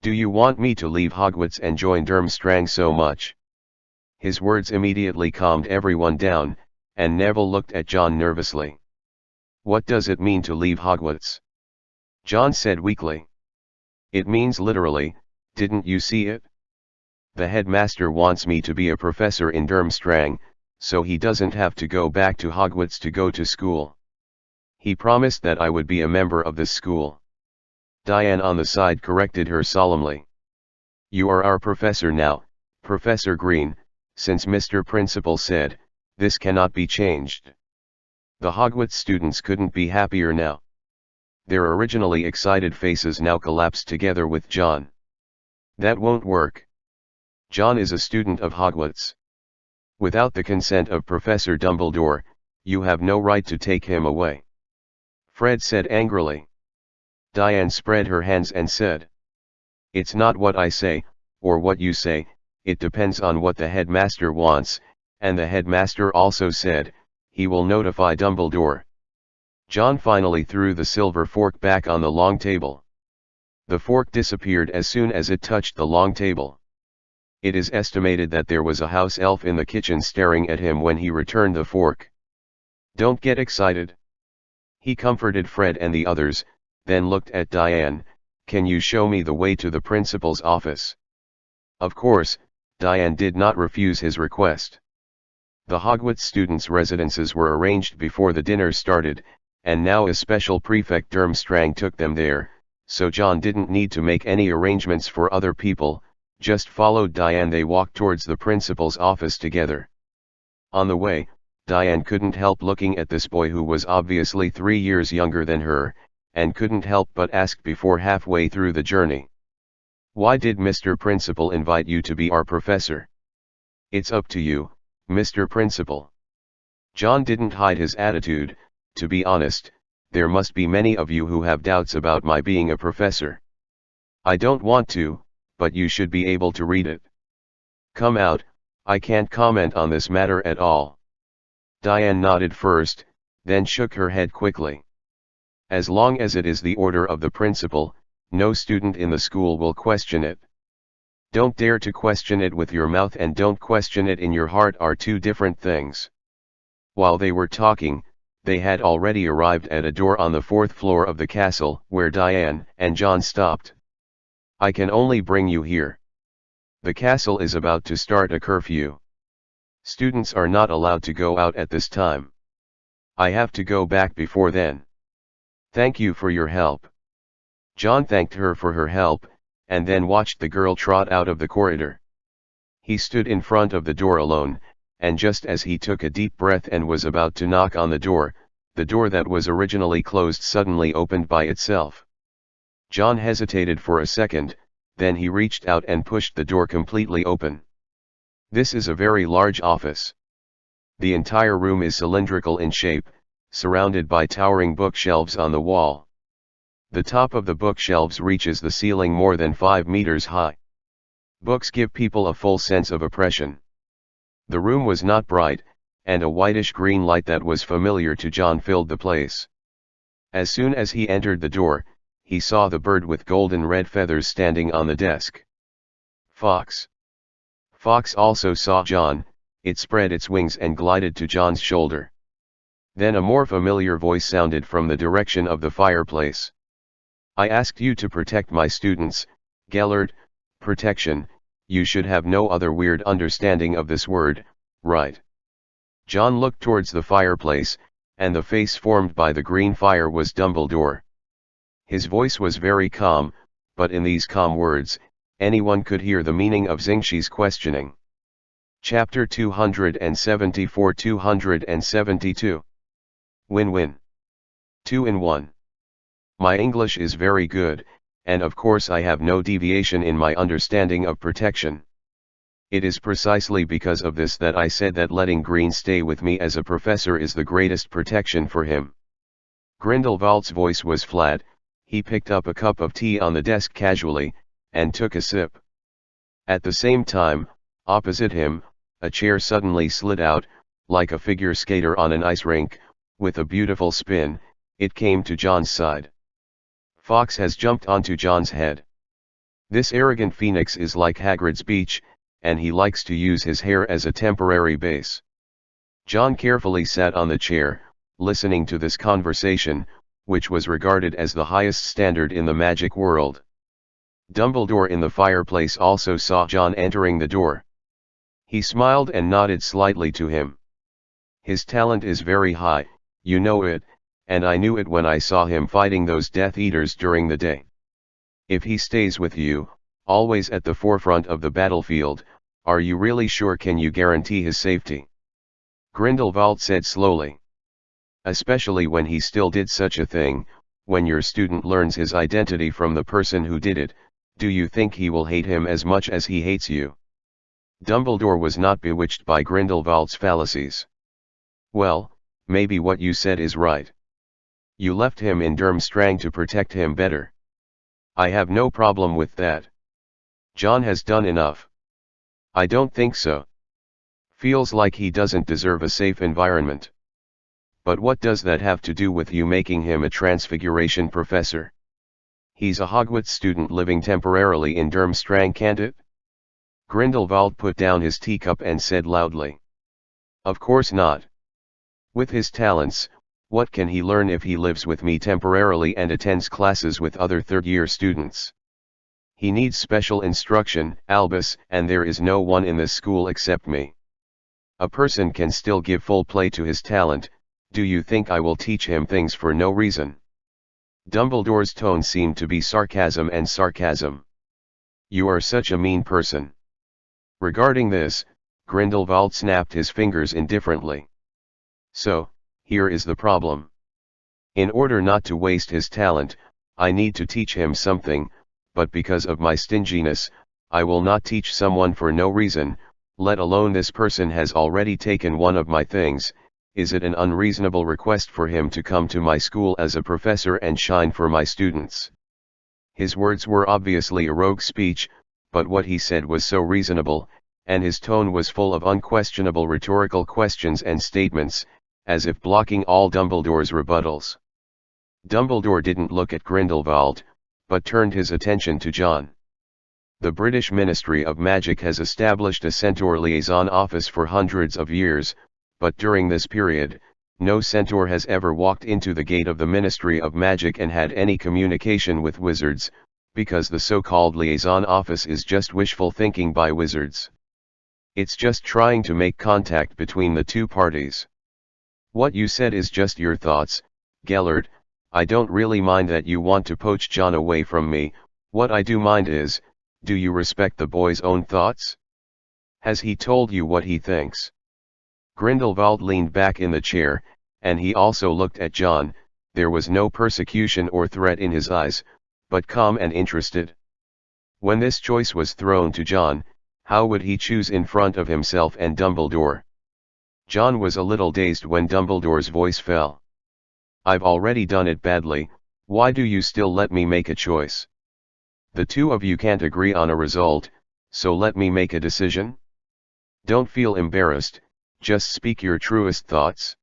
[SPEAKER 1] Do you want me to leave Hogwarts and join Durmstrang so much? His words immediately calmed everyone down, and Neville looked at John nervously. What does it mean to leave Hogwarts? John said weakly. It means literally, didn't you see it? The headmaster wants me to be a professor in Durmstrang, so he doesn't have to go back to Hogwarts to go to school. He promised that I would be a member of this school. Diane on the side corrected her solemnly. You are our professor now, Professor Green, since Mr. Principal said, this cannot be changed. The Hogwarts students couldn't be happier now. Their originally excited faces now collapsed together with John. That won't work. John is a student of Hogwarts. Without the consent of Professor Dumbledore, you have no right to take him away. Fred said angrily. Diane spread her hands and said, it's not what I say, or what you say, it depends on what the headmaster wants, and the headmaster also said, he will notify Dumbledore. John finally threw the silver fork back on the long table. The fork disappeared as soon as it touched the long table. It is estimated that there was a house elf in the kitchen staring at him when he returned the fork. Don't get excited. He comforted Fred and the others, then looked at Diane. Can you show me the way to the principal's office? Of course, Diane did not refuse his request. The Hogwarts students' residences were arranged before the dinner started, and now a special prefect Durmstrang took them there, so John didn't need to make any arrangements for other people, just followed Diane. They walked towards the principal's office together. On the way, Diane couldn't help looking at this boy who was obviously 3 years younger than her, and couldn't help but ask before halfway through the journey. Why did Mr. Principal invite you to be our professor? It's up to you, Mr. Principal. John didn't hide his attitude. To be honest, there must be many of you who have doubts about my being a professor. I don't want to, but you should be able to read it. Come out, I can't comment on this matter at all. Diane nodded first, then shook her head quickly. As long as it is the order of the principal, no student in the school will question it. Don't dare to question it with your mouth and don't question it in your heart are two different things. While they were talking, they had already arrived at a door on the 4th floor of the castle, where Diane and John stopped. I can only bring you here. The castle is about to start a curfew. Students are not allowed to go out at this time. I have to go back before then. Thank you for your help. John thanked her for her help, and then watched the girl trot out of the corridor. He stood in front of the door alone, and just as he took a deep breath and was about to knock on the door that was originally closed suddenly opened by itself. John hesitated for a second, then he reached out and pushed the door completely open. This is a very large office. The entire room is cylindrical in shape, surrounded by towering bookshelves on the wall. The top of the bookshelves reaches the ceiling more than 5 meters high. Books give people a full sense of oppression. The room was not bright, and a whitish-green light that was familiar to John filled the place. As soon as he entered the door, he saw the bird with golden red feathers standing on the desk. Fox. Fox also saw John. It spread its wings and glided to John's shoulder. Then a more familiar voice sounded from the direction of the fireplace. I asked you to protect my students, Gellert. Protection, you should have no other weird understanding of this word, right? John looked towards the fireplace, and the face formed by the green fire was Dumbledore. His voice was very calm, but in these calm words, anyone could hear the meaning of Xingshi's questioning. Chapter 274-272. Win-win. 2-in-1. My English is very good, and of course I have no deviation in my understanding of protection. It is precisely because of this that I said that letting Green stay with me as a professor is the greatest protection for him. Grindelwald's voice was flat. He picked up a cup of tea on the desk casually, and took a sip. At the same time, opposite him, a chair suddenly slid out, like a figure skater on an ice rink, with a beautiful spin. It came to John's side. Fox has jumped onto John's head. This arrogant phoenix is like Hagrid's beach, and he likes to use his hair as a temporary base. John carefully sat on the chair, listening to this conversation, which was regarded as the highest standard in the magic world. Dumbledore in the fireplace also saw John entering the door. He smiled and nodded slightly to him. His talent is very high, you know it, and I knew it when I saw him fighting those Death Eaters during the day. If he stays with you, always at the forefront of the battlefield, are you really sure can you guarantee his safety? Grindelwald said slowly. Especially when he still did such a thing, when your student learns his identity from the person who did it, do you think he will hate him as much as he hates you? Dumbledore was not bewitched by Grindelwald's fallacies. Well, maybe what you said is right. You left him in Durmstrang to protect him better. I have no problem with that. John has done enough. I don't think so. Feels like he doesn't deserve a safe environment. But what does that have to do with you making him a Transfiguration professor? He's a Hogwarts student living temporarily in Durmstrang, can't it? Grindelwald put down his teacup and said loudly. Of course not. With his talents, what can he learn if he lives with me temporarily and attends classes with other third-year students? He needs special instruction, Albus, and there is no one in this school except me. A person can still give full play to his talent. Do you think I will teach him things for no reason? Dumbledore's tone seemed to be sarcasm and sarcasm. You are such a mean person. Regarding this, Grindelwald snapped his fingers indifferently. So, here is the problem. In order not to waste his talent, I need to teach him something, but because of my stinginess, I will not teach someone for no reason, let alone this person has already taken one of my things. Is it an unreasonable request for him to come to my school as a professor and shine for my students? His words were obviously a rogue speech, but what he said was so reasonable, and his tone was full of unquestionable rhetorical questions and statements, as if blocking all Dumbledore's rebuttals. Dumbledore didn't look at Grindelwald, but turned his attention to John. The British Ministry of Magic has established a Centaur liaison office for hundreds of years, but during this period, no Centaur has ever walked into the gate of the Ministry of Magic and had any communication with wizards, because the so-called liaison office is just wishful thinking by wizards. It's just trying to make contact between the two parties. What you said is just your thoughts, Gellert. I don't really mind that you want to poach John away from me. What I do mind is, do you respect the boy's own thoughts? Has he told you what he thinks? Grindelwald leaned back in the chair, and he also looked at John. There was no persecution or threat in his eyes, but calm and interested. When this choice was thrown to John, how would he choose in front of himself and Dumbledore? John was a little dazed when Dumbledore's voice fell. I've already done it badly, why do you still let me make a choice? The two of you can't agree on a result, so let me make a decision? Don't feel embarrassed, just speak your truest thoughts.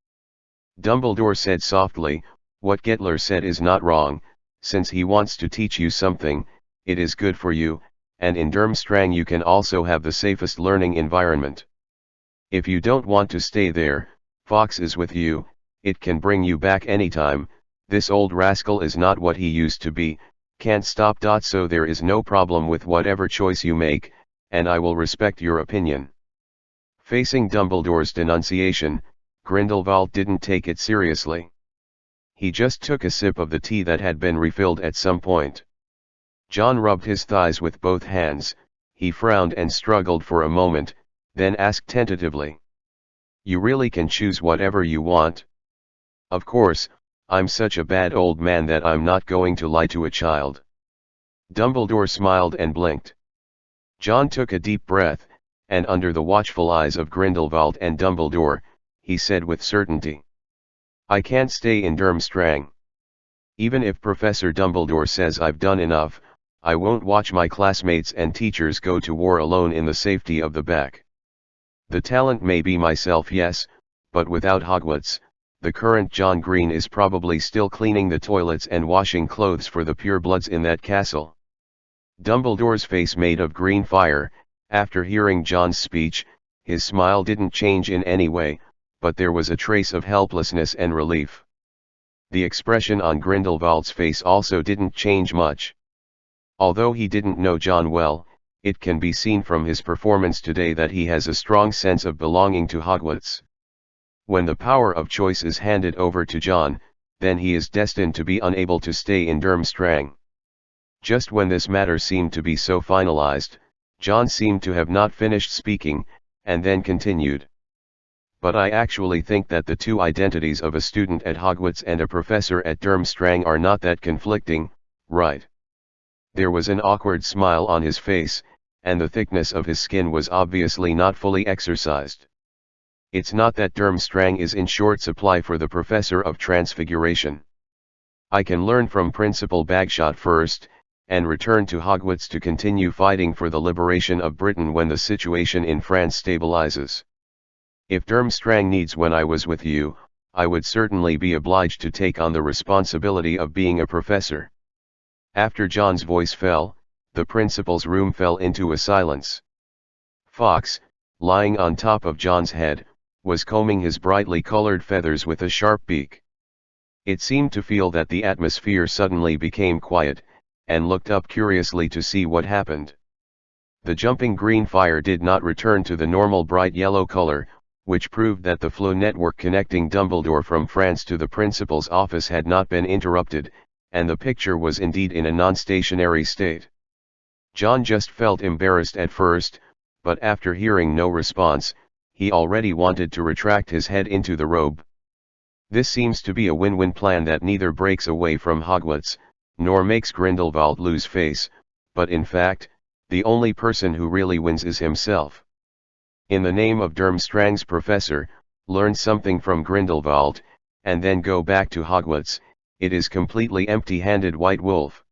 [SPEAKER 1] Dumbledore said softly, what Gettler said is not wrong, since he wants to teach you something, it is good for you, and in Durmstrang you can also have the safest learning environment. If you don't want to stay there, Fox is with you, it can bring you back anytime. This old rascal is not what he used to be, can't stop. So there is no problem with whatever choice you make, and I will respect your opinion. Facing Dumbledore's denunciation, Grindelwald didn't take it seriously. He just took a sip of the tea that had been refilled at some point. John rubbed his thighs with both hands, he frowned and struggled for a moment, then asked tentatively. You really can choose whatever you want? Of course, I'm such a bad old man that I'm not going to lie to a child. Dumbledore smiled and blinked. John took a deep breath, and under the watchful eyes of Grindelwald and Dumbledore, he said with certainty. I can't stay in Durmstrang. Even if Professor Dumbledore says I've done enough, I won't watch my classmates and teachers go to war alone in the safety of the back. The talent may be myself, yes, but without Hogwarts, the current John Green is probably still cleaning the toilets and washing clothes for the purebloods in that castle. Dumbledore's face made of green fire. After hearing John's speech, his smile didn't change in any way, but there was a trace of helplessness and relief. The expression on Grindelwald's face also didn't change much. Although he didn't know John well, it can be seen from his performance today that he has a strong sense of belonging to Hogwarts. When the power of choice is handed over to John, then he is destined to be unable to stay in Durmstrang. Just when this matter seemed to be so finalized, John seemed to have not finished speaking, and then continued. But I actually think that the two identities of a student at Hogwarts and a professor at Durmstrang are not that conflicting, right? There was an awkward smile on his face, and the thickness of his skin was obviously not fully exercised. It's not that Durmstrang is in short supply for the Professor of Transfiguration. I can learn from Principal Bagshot first, and return to Hogwarts to continue fighting for the liberation of Britain when the situation in France stabilizes. If Durmstrang needs when I was with you, I would certainly be obliged to take on the responsibility of being a professor. After John's voice fell, the principal's room fell into a silence. Fox, lying on top of John's head, was combing his brightly colored feathers with a sharp beak. It seemed to feel that the atmosphere suddenly became quiet, and looked up curiously to see what happened. The jumping green fire did not return to the normal bright yellow color, which proved that the flow network connecting Dumbledore from France to the principal's office had not been interrupted, and the picture was indeed in a non-stationary state. John just felt embarrassed at first, but after hearing no response, he already wanted to retract his head into the robe. This seems to be a win-win plan that neither breaks away from Hogwarts, nor makes Grindelwald lose face, but in fact, the only person who really wins is himself. In the name of Durmstrang's professor, learn something from Grindelwald, and then go back to Hogwarts. It is completely empty-handed, White Wolf.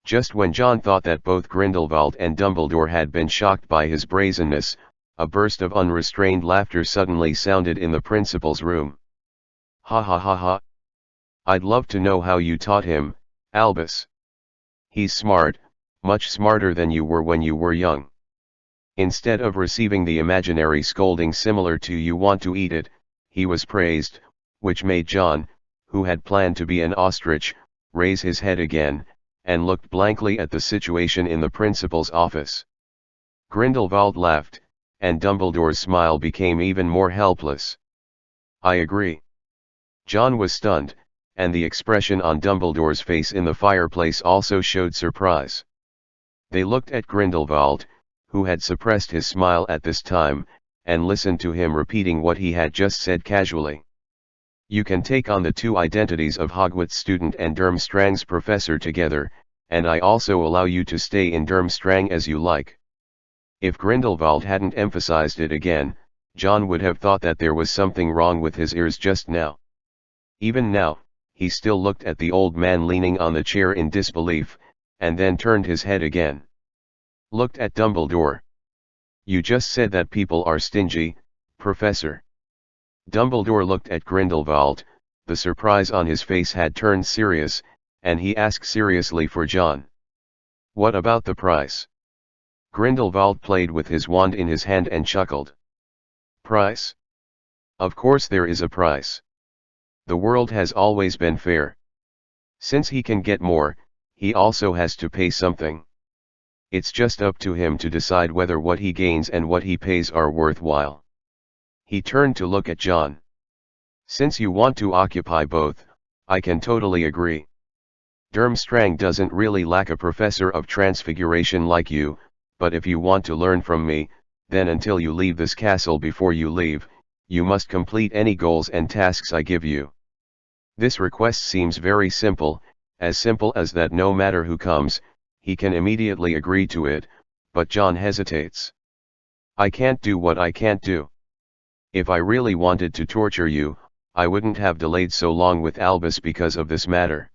[SPEAKER 1] Just when John thought that both Grindelwald and Dumbledore had been shocked by his brazenness, a burst of unrestrained laughter suddenly sounded in the principal's room. Ha ha ha ha. I'd love to know how you taught him, Albus. He's smart, much smarter than you were when you were young. Instead of receiving the imaginary scolding similar to "you want to eat it," he was praised, which made John, who had planned to be an ostrich, raise his head again, and looked blankly at the situation in the principal's office. Grindelwald laughed, and Dumbledore's smile became even more helpless. I agree. John was stunned, and the expression on Dumbledore's face in the fireplace also showed surprise. They looked at Grindelwald, who had suppressed his smile at this time, and listened to him repeating what he had just said casually. You can take on the two identities of Hogwarts student and Durmstrang's professor together, and I also allow you to stay in Durmstrang as you like. If Grindelwald hadn't emphasized it again, John would have thought that there was something wrong with his ears just now. Even now, he still looked at the old man leaning on the chair in disbelief, and then turned his head again. Looked at Dumbledore. You just said that people are stingy, Professor. Dumbledore looked at Grindelwald, the surprise on his face had turned serious, and he asked seriously for John. What about the price? Grindelwald played with his wand in his hand and chuckled. Price? Of course there is a price. The world has always been fair. Since he can get more, he also has to pay something. It's just up to him to decide whether what he gains and what he pays are worthwhile. He turned to look at John. Since you want to occupy both, I can totally agree. Durmstrang doesn't really lack a professor of transfiguration like you, but if you want to learn from me, then until you leave this castle before you leave, you must complete any goals and tasks I give you. This request seems very simple, as that no matter who comes, he can immediately agree to it, but John hesitates. I can't do what I can't do. If I really wanted to torture you, I wouldn't have delayed so long with Albus because of this matter.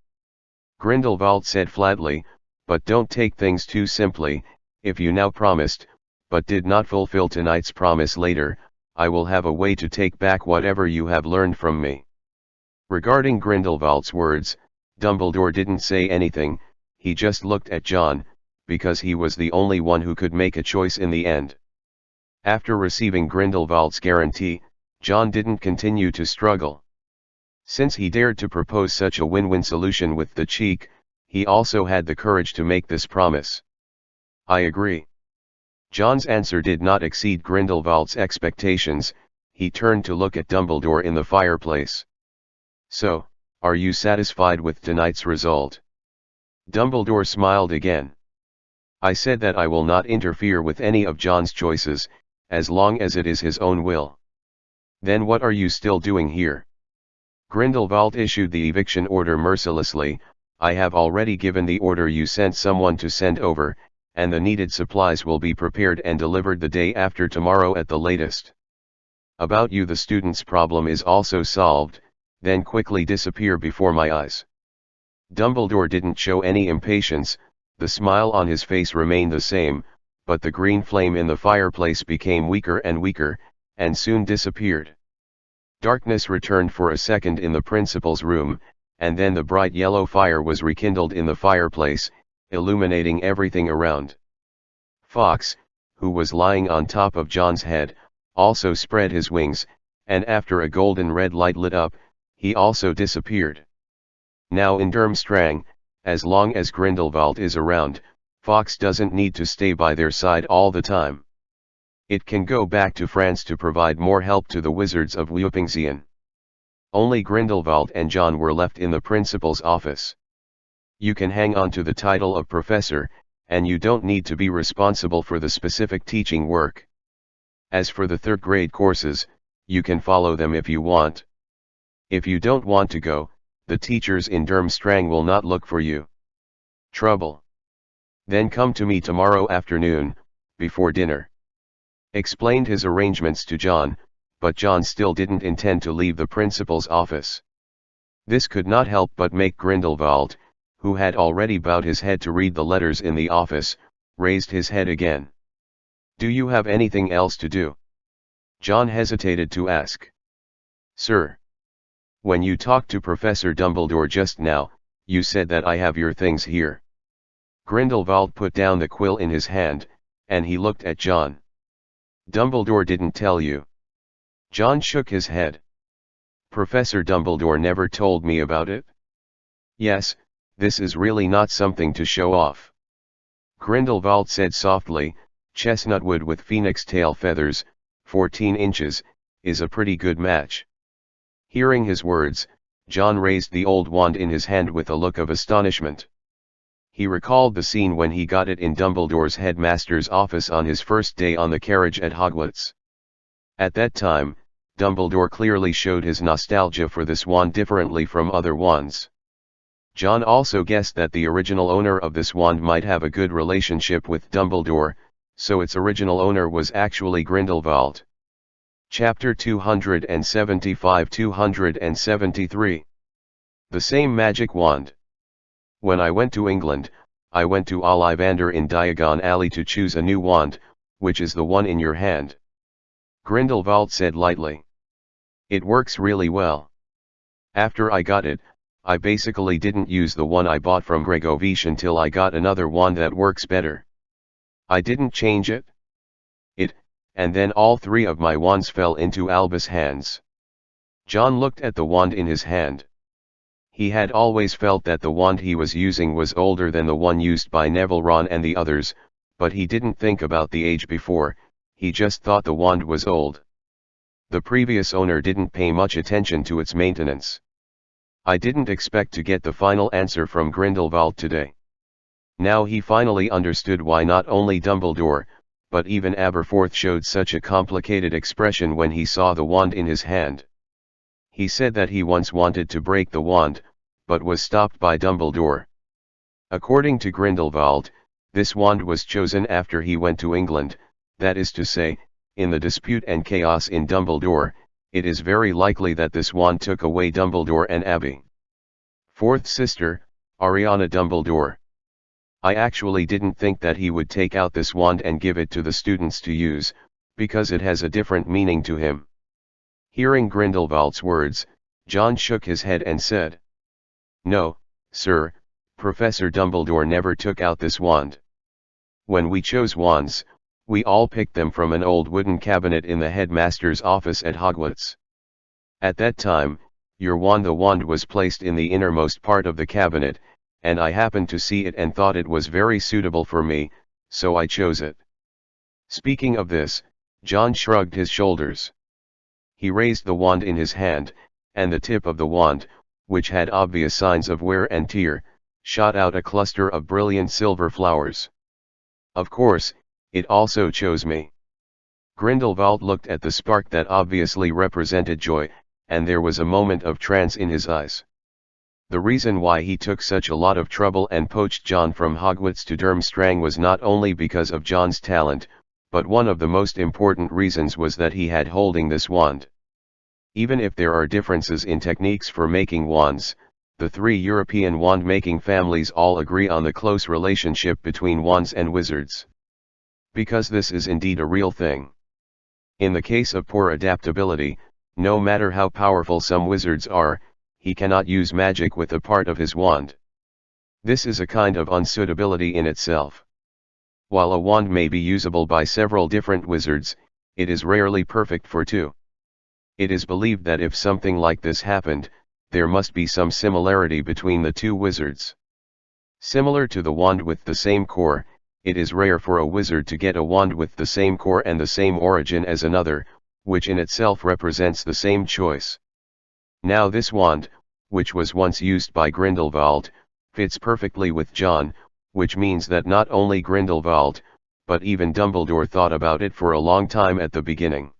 [SPEAKER 1] Grindelwald said flatly, but don't take things too simply. If you now promised, but did not fulfill tonight's promise later, I will have a way to take back whatever you have learned from me. Regarding Grindelwald's words, Dumbledore didn't say anything, he just looked at John, because he was the only one who could make a choice in the end. After receiving Grindelwald's guarantee, John didn't continue to struggle. Since he dared to propose such a win-win solution with the cheek, he also had the courage to make this promise. I agree. John's answer did not exceed Grindelwald's expectations. He turned to look at Dumbledore in the fireplace. So, are you satisfied with tonight's result? Dumbledore smiled again. I said that I will not interfere with any of John's choices, as long as it is his own will. Then what are you still doing here? Grindelwald issued the eviction order mercilessly. I have already given the order you sent someone to send over, and the needed supplies will be prepared and delivered the day after tomorrow at the latest. About you, the student's problem is also solved, then quickly disappear before my eyes. Dumbledore didn't show any impatience. The smile on his face remained the same, but the green flame in the fireplace became weaker and weaker, and soon disappeared. Darkness returned for a second in the principal's room, and then the bright yellow fire was rekindled in the fireplace, illuminating everything around. Fawkes, who was lying on top of John's head, also spread his wings, and after a golden red light lit up, he also disappeared. Now in Durmstrang, as long as Grindelwald is around, Fawkes doesn't need to stay by their side all the time. It can go back to France to provide more help to the wizards of Weopingzian. Only Grindelwald and John were left in the principal's office. You can hang on to the title of professor, and you don't need to be responsible for the specific teaching work. As for the third grade courses, you can follow them if you want. If you don't want to go, the teachers in Durmstrang will not look for you. Trouble. Then come to me tomorrow afternoon, before dinner. Explained his arrangements to John, but John still didn't intend to leave the principal's office. This could not help but make Grindelwald, who had already bowed his head to read the letters in the office, raised his head again. Do you have anything else to do? John hesitated to ask. Sir. When you talked to Professor Dumbledore just now, you said that I have your things here. Grindelwald put down the quill in his hand, and he looked at John. Dumbledore didn't tell you. John shook his head. Professor Dumbledore never told me about it. Yes, this is really not something to show off. Grindelwald said softly, chestnutwood with phoenix tail feathers, 14 inches, is a pretty good match. Hearing his words, John raised the old wand in his hand with a look of astonishment. He recalled the scene when he got it in Dumbledore's headmaster's office on his first day on the carriage at Hogwarts. At that time, Dumbledore clearly showed his nostalgia for this wand differently from other wands. John also guessed that the original owner of this wand might have a good relationship with Dumbledore, so its original owner was actually Grindelwald. Chapter 275-273. The same magic wand. When I went to England, I went to Ollivander in Diagon Alley to choose a new wand, which is the one in your hand. Grindelwald said lightly. It works really well. After I got it, I basically didn't use the one I bought from Gregovish until I got another wand that works better. I didn't change it. And then all three of my wands fell into Albus' hands. John looked at the wand in his hand. He had always felt that the wand he was using was older than the one used by Neville, Ron and the others, but he didn't think about the age before, he just thought the wand was old. The previous owner didn't pay much attention to its maintenance. I didn't expect to get the final answer from Grindelwald today. Now he finally understood why not only Dumbledore, but even Aberforth showed such a complicated expression when he saw the wand in his hand. He said that he once wanted to break the wand, but was stopped by Dumbledore. According to Grindelwald, this wand was chosen after he went to England, that is to say, in the dispute and chaos in Dumbledore, it is very likely that this wand took away Dumbledore and Abby. Fourth sister, Ariana Dumbledore. I actually didn't think that he would take out this wand and give it to the students to use, because it has a different meaning to him. Hearing Grindelwald's words, John shook his head and said, No, sir, Professor Dumbledore never took out this wand. When we chose wands, we all picked them from an old wooden cabinet in the headmaster's office at Hogwarts. At that time, the wand was placed in the innermost part of the cabinet, and I happened to see it and thought it was very suitable for me, so I chose it. Speaking of this, John shrugged his shoulders. He raised the wand in his hand, and the tip of the wand, which had obvious signs of wear and tear, shot out a cluster of brilliant silver flowers. Of course, it also chose me. Grindelwald looked at the spark that obviously represented joy, and there was a moment of trance in his eyes. The reason why he took such a lot of trouble and poached John from Hogwarts to Durmstrang was not only because of John's talent, but one of the most important reasons was that he had holding this wand. Even if there are differences in techniques for making wands, the three European wand-making families all agree on the close relationship between wands and wizards. Because this is indeed a real thing. In the case of poor adaptability, no matter how powerful some wizards are, he cannot use magic with a part of his wand. This is a kind of unsuitability in itself. While a wand may be usable by several different wizards, it is rarely perfect for two. It is believed that if something like this happened, there must be some similarity between the two wizards. Similar to the wand with the same core, it is rare for a wizard to get a wand with the same core and the same origin as another, which in itself represents the same choice. Now this wand, which was once used by Grindelwald, fits perfectly with John, which means that not only Grindelwald, but even Dumbledore thought about it for a long time at the beginning.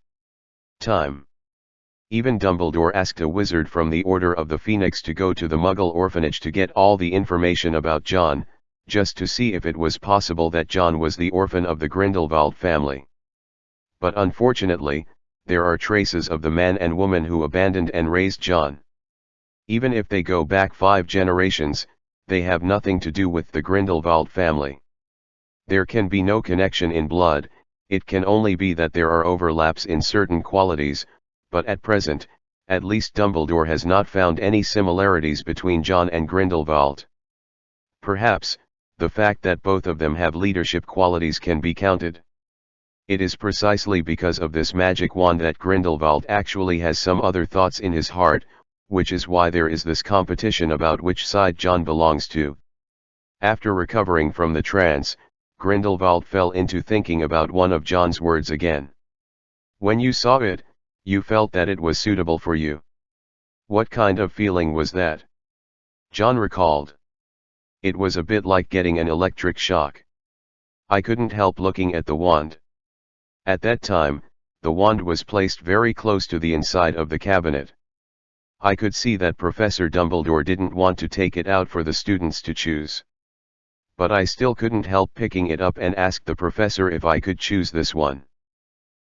[SPEAKER 1] Even Dumbledore asked a wizard from the Order of the Phoenix to go to the Muggle orphanage to get all the information about John, just to see if it was possible that John was the orphan of the Grindelwald family. But unfortunately, there are traces of the man and woman who abandoned and raised John. Even if they go back 5 generations, they have nothing to do with the Grindelwald family. There can be no connection in blood, it can only be that there are overlaps in certain qualities, but at present, at least Dumbledore has not found any similarities between John and Grindelwald. Perhaps, the fact that both of them have leadership qualities can be counted. It is precisely because of this magic wand that Grindelwald actually has some other thoughts in his heart, which is why there is this competition about which side John belongs to. After recovering from the trance, Grindelwald fell into thinking about one of John's words again. When you saw it, you felt that it was suitable for you. What kind of feeling was that? John recalled. It was a bit like getting an electric shock. I couldn't help looking at the wand. At that time, the wand was placed very close to the inside of the cabinet. I could see that Professor Dumbledore didn't want to take it out for the students to choose. But I still couldn't help picking it up and asked the professor if I could choose this one.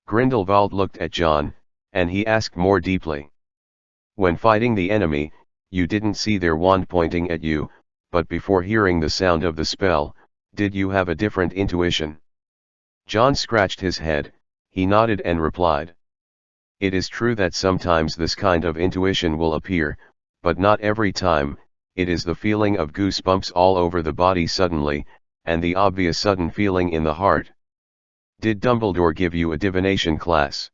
[SPEAKER 1] Grindelwald looked at John, and he asked more deeply. When fighting the enemy, you didn't see their wand pointing at you, but before hearing the sound of the spell, did you have a different intuition? John scratched his head, he nodded and replied. It is true that sometimes this kind of intuition will appear, but not every time. It is the feeling of goosebumps all over the body suddenly, and the obvious sudden feeling in the heart. Did Dumbledore give you a divination class?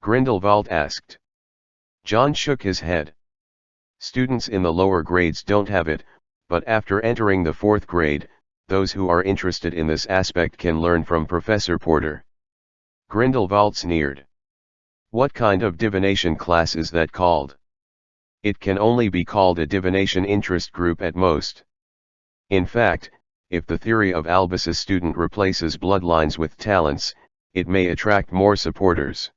[SPEAKER 1] Grindelwald asked. John shook his head. Students in the lower grades don't have it, but after entering the 4th grade, those who are interested in this aspect can learn from Professor Porter. Grindelwald sneered. What kind of divination class is that called? It can only be called a divination interest group at most. In fact, if the theory of Albus's student replaces bloodlines with talents, it may attract more supporters.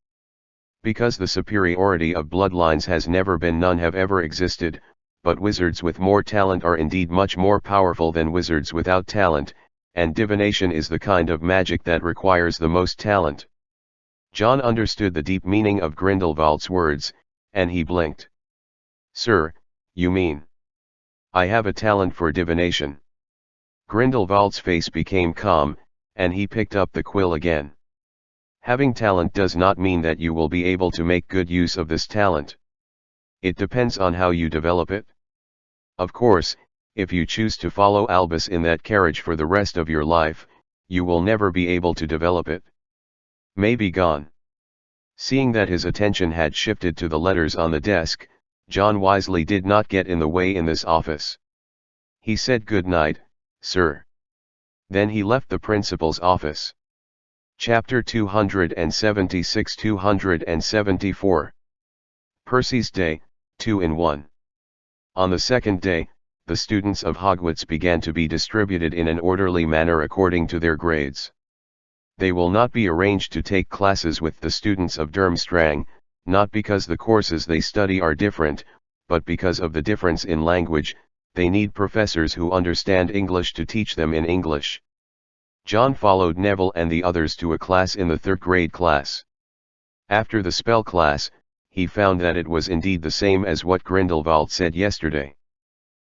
[SPEAKER 1] Because the superiority of bloodlines has never been, none have ever existed, but wizards with more talent are indeed much more powerful than wizards without talent, and divination is the kind of magic that requires the most talent. John understood the deep meaning of Grindelwald's words, and he blinked. Sir, you mean? I have a talent for divination. Grindelwald's face became calm, and he picked up the quill again. Having talent does not mean that you will be able to make good use of this talent. It depends on how you develop it. Of course, if you choose to follow Albus in that carriage for the rest of your life, you will never be able to develop it. May be gone. Seeing that his attention had shifted to the letters on the desk, John wisely did not get in the way in this office. He said good night, sir. Then he left the principal's office. Chapter 276-274 Percy's Day, 2 in 1. On the second day, the students of Hogwarts began to be distributed in an orderly manner according to their grades. They will not be arranged to take classes with the students of Durmstrang, not because the courses they study are different, but because of the difference in language. They need professors who understand English to teach them in English. John followed Neville and the others to a class in the third grade class. After the spell class, he found that it was indeed the same as what Grindelwald said yesterday.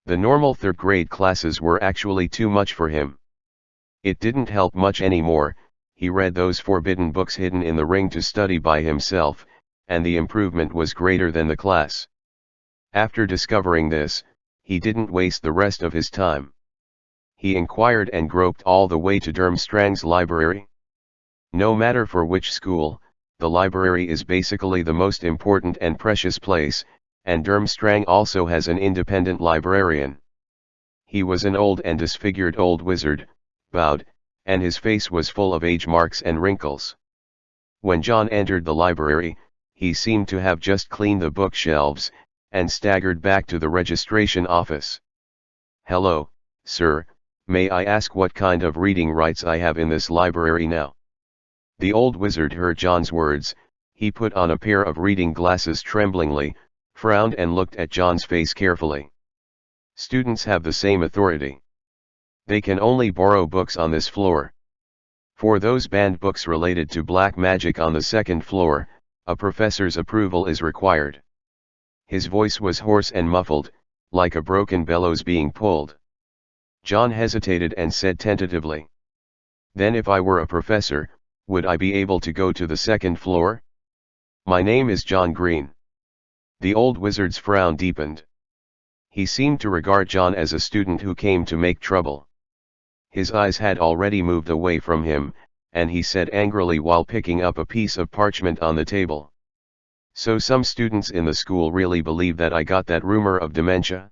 [SPEAKER 1] The normal third grade classes were actually too much for him. It didn't help much anymore. He read those forbidden books hidden in the ring to study by himself, and the improvement was greater than the class. After discovering this, he didn't waste the rest of his time. He inquired and groped all the way to Durmstrang's library. No matter for which school, the library is basically the most important and precious place, and Durmstrang also has an independent librarian. He was an old and disfigured old wizard, bowed, and his face was full of age marks and wrinkles. When John entered the library, he seemed to have just cleaned the bookshelves, and staggered back to the registration office. "Hello, sir, may I ask what kind of reading rights I have in this library now?" The old wizard heard John's words. He put on a pair of reading glasses tremblingly, frowned and looked at John's face carefully. "Students have the same authority. They can only borrow books on this floor. For those banned books related to black magic on the second floor, a professor's approval is required." His voice was hoarse and muffled, like a broken bellows being pulled. John hesitated and said tentatively, "Then if I were a professor, would I be able to go to the second floor? My name is John Green." The old wizard's frown deepened. He seemed to regard John as a student who came to make trouble. His eyes had already moved away from him, and he said angrily while picking up a piece of parchment on the table, "So some students in the school really believe that I got that rumor of dementia?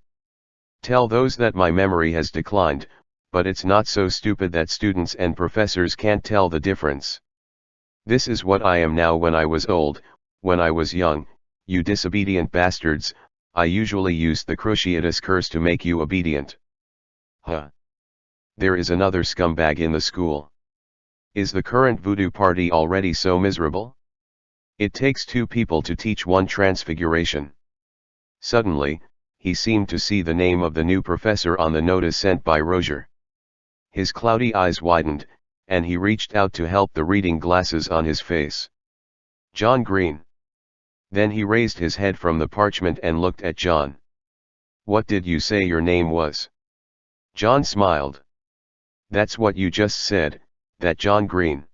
[SPEAKER 1] Tell those that my memory has declined, but it's not so stupid that students and professors can't tell the difference. This is what I am now. When I was old, when I was young, you disobedient bastards, I usually used the Cruciatus curse to make you obedient." Huh. There is another scumbag in the school. Is the current voodoo party already so miserable? It takes two people to teach one transfiguration. Suddenly, he seemed to see the name of the new professor on the notice sent by Roger. His cloudy eyes widened, and he reached out to help the reading glasses on his face. "John Green." Then he raised his head from the parchment and looked at John. "What did you say your name was?" John smiled. "That's what you just said, that John Green.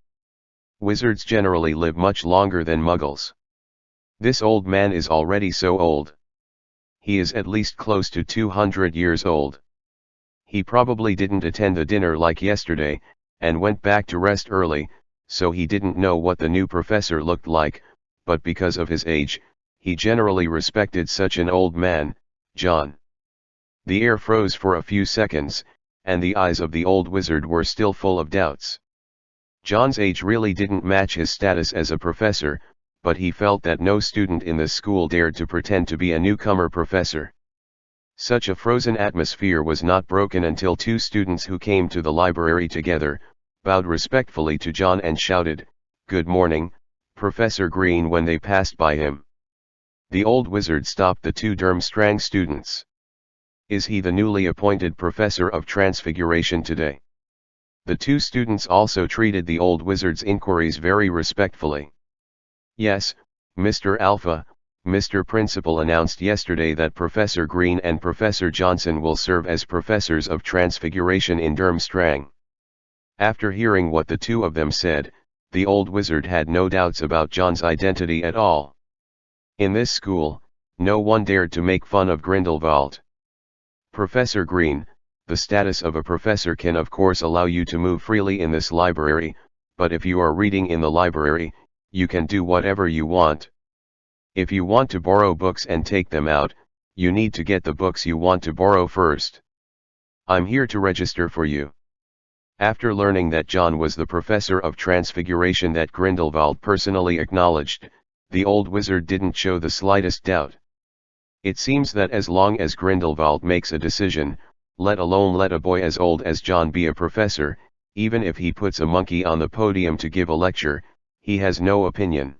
[SPEAKER 1] Wizards generally live much longer than muggles. This old man is already so old. He is at least close to 200 years old. He probably didn't attend the dinner like yesterday, and went back to rest early, so he didn't know what the new professor looked like, but because of his age, he generally respected such an old man, John." The air froze for a few seconds, and the eyes of the old wizard were still full of doubts. John's age really didn't match his status as a professor, but he felt that no student in the school dared to pretend to be a newcomer professor. Such a frozen atmosphere was not broken until two students who came to the library together, bowed respectfully to John and shouted, "Good morning, Professor Green," when they passed by him. The old wizard stopped the two Durmstrang students. "Is he the newly appointed professor of transfiguration today?" The two students also treated the old wizard's inquiries very respectfully. "Yes, Mr. Alpha. Mr. Principal announced yesterday that Professor Green and Professor Johnson will serve as professors of transfiguration in Durmstrang." After hearing what the two of them said, the old wizard had no doubts about John's identity at all. In this school, no one dared to make fun of Grindelwald. "Professor Green, the status of a professor can of course allow you to move freely in this library, but if you are reading in the library, you can do whatever you want. If you want to borrow books and take them out, you need to get the books you want to borrow first. I'm here to register for you." After learning that John was the professor of transfiguration that Grindelwald personally acknowledged, the old wizard didn't show the slightest doubt. It seems that as long as Grindelwald makes a decision, let alone let a boy as old as John be a professor, even if he puts a monkey on the podium to give a lecture, he has no opinion.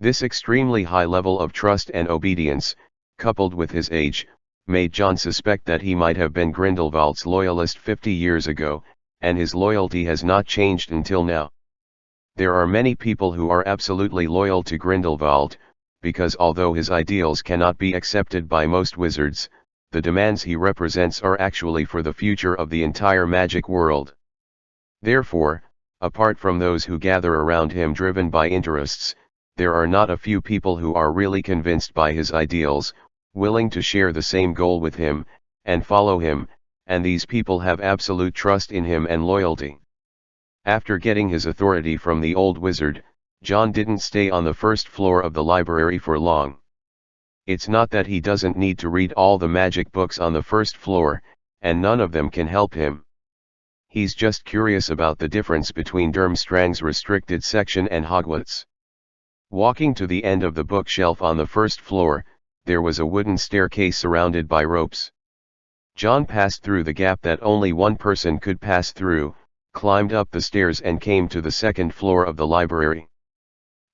[SPEAKER 1] This extremely high level of trust and obedience, coupled with his age, made John suspect that he might have been Grindelwald's loyalist 50 years ago, and his loyalty has not changed until now. There are many people who are absolutely loyal to Grindelwald, because although his ideals cannot be accepted by most wizards, the demands he represents are actually for the future of the entire magic world. Therefore, apart from those who gather around him driven by interests, there are not a few people who are really convinced by his ideals, willing to share the same goal with him, and follow him, and these people have absolute trust in him and loyalty. After getting his authority from the old wizard, John didn't stay on the first floor of the library for long. It's not that he doesn't need to read all the magic books on the first floor, and none of them can help him. He's just curious about the difference between Durmstrang's restricted section and Hogwarts. Walking to the end of the bookshelf on the first floor, there was a wooden staircase surrounded by ropes. John passed through the gap that only one person could pass through, climbed up the stairs and came to the second floor of the library.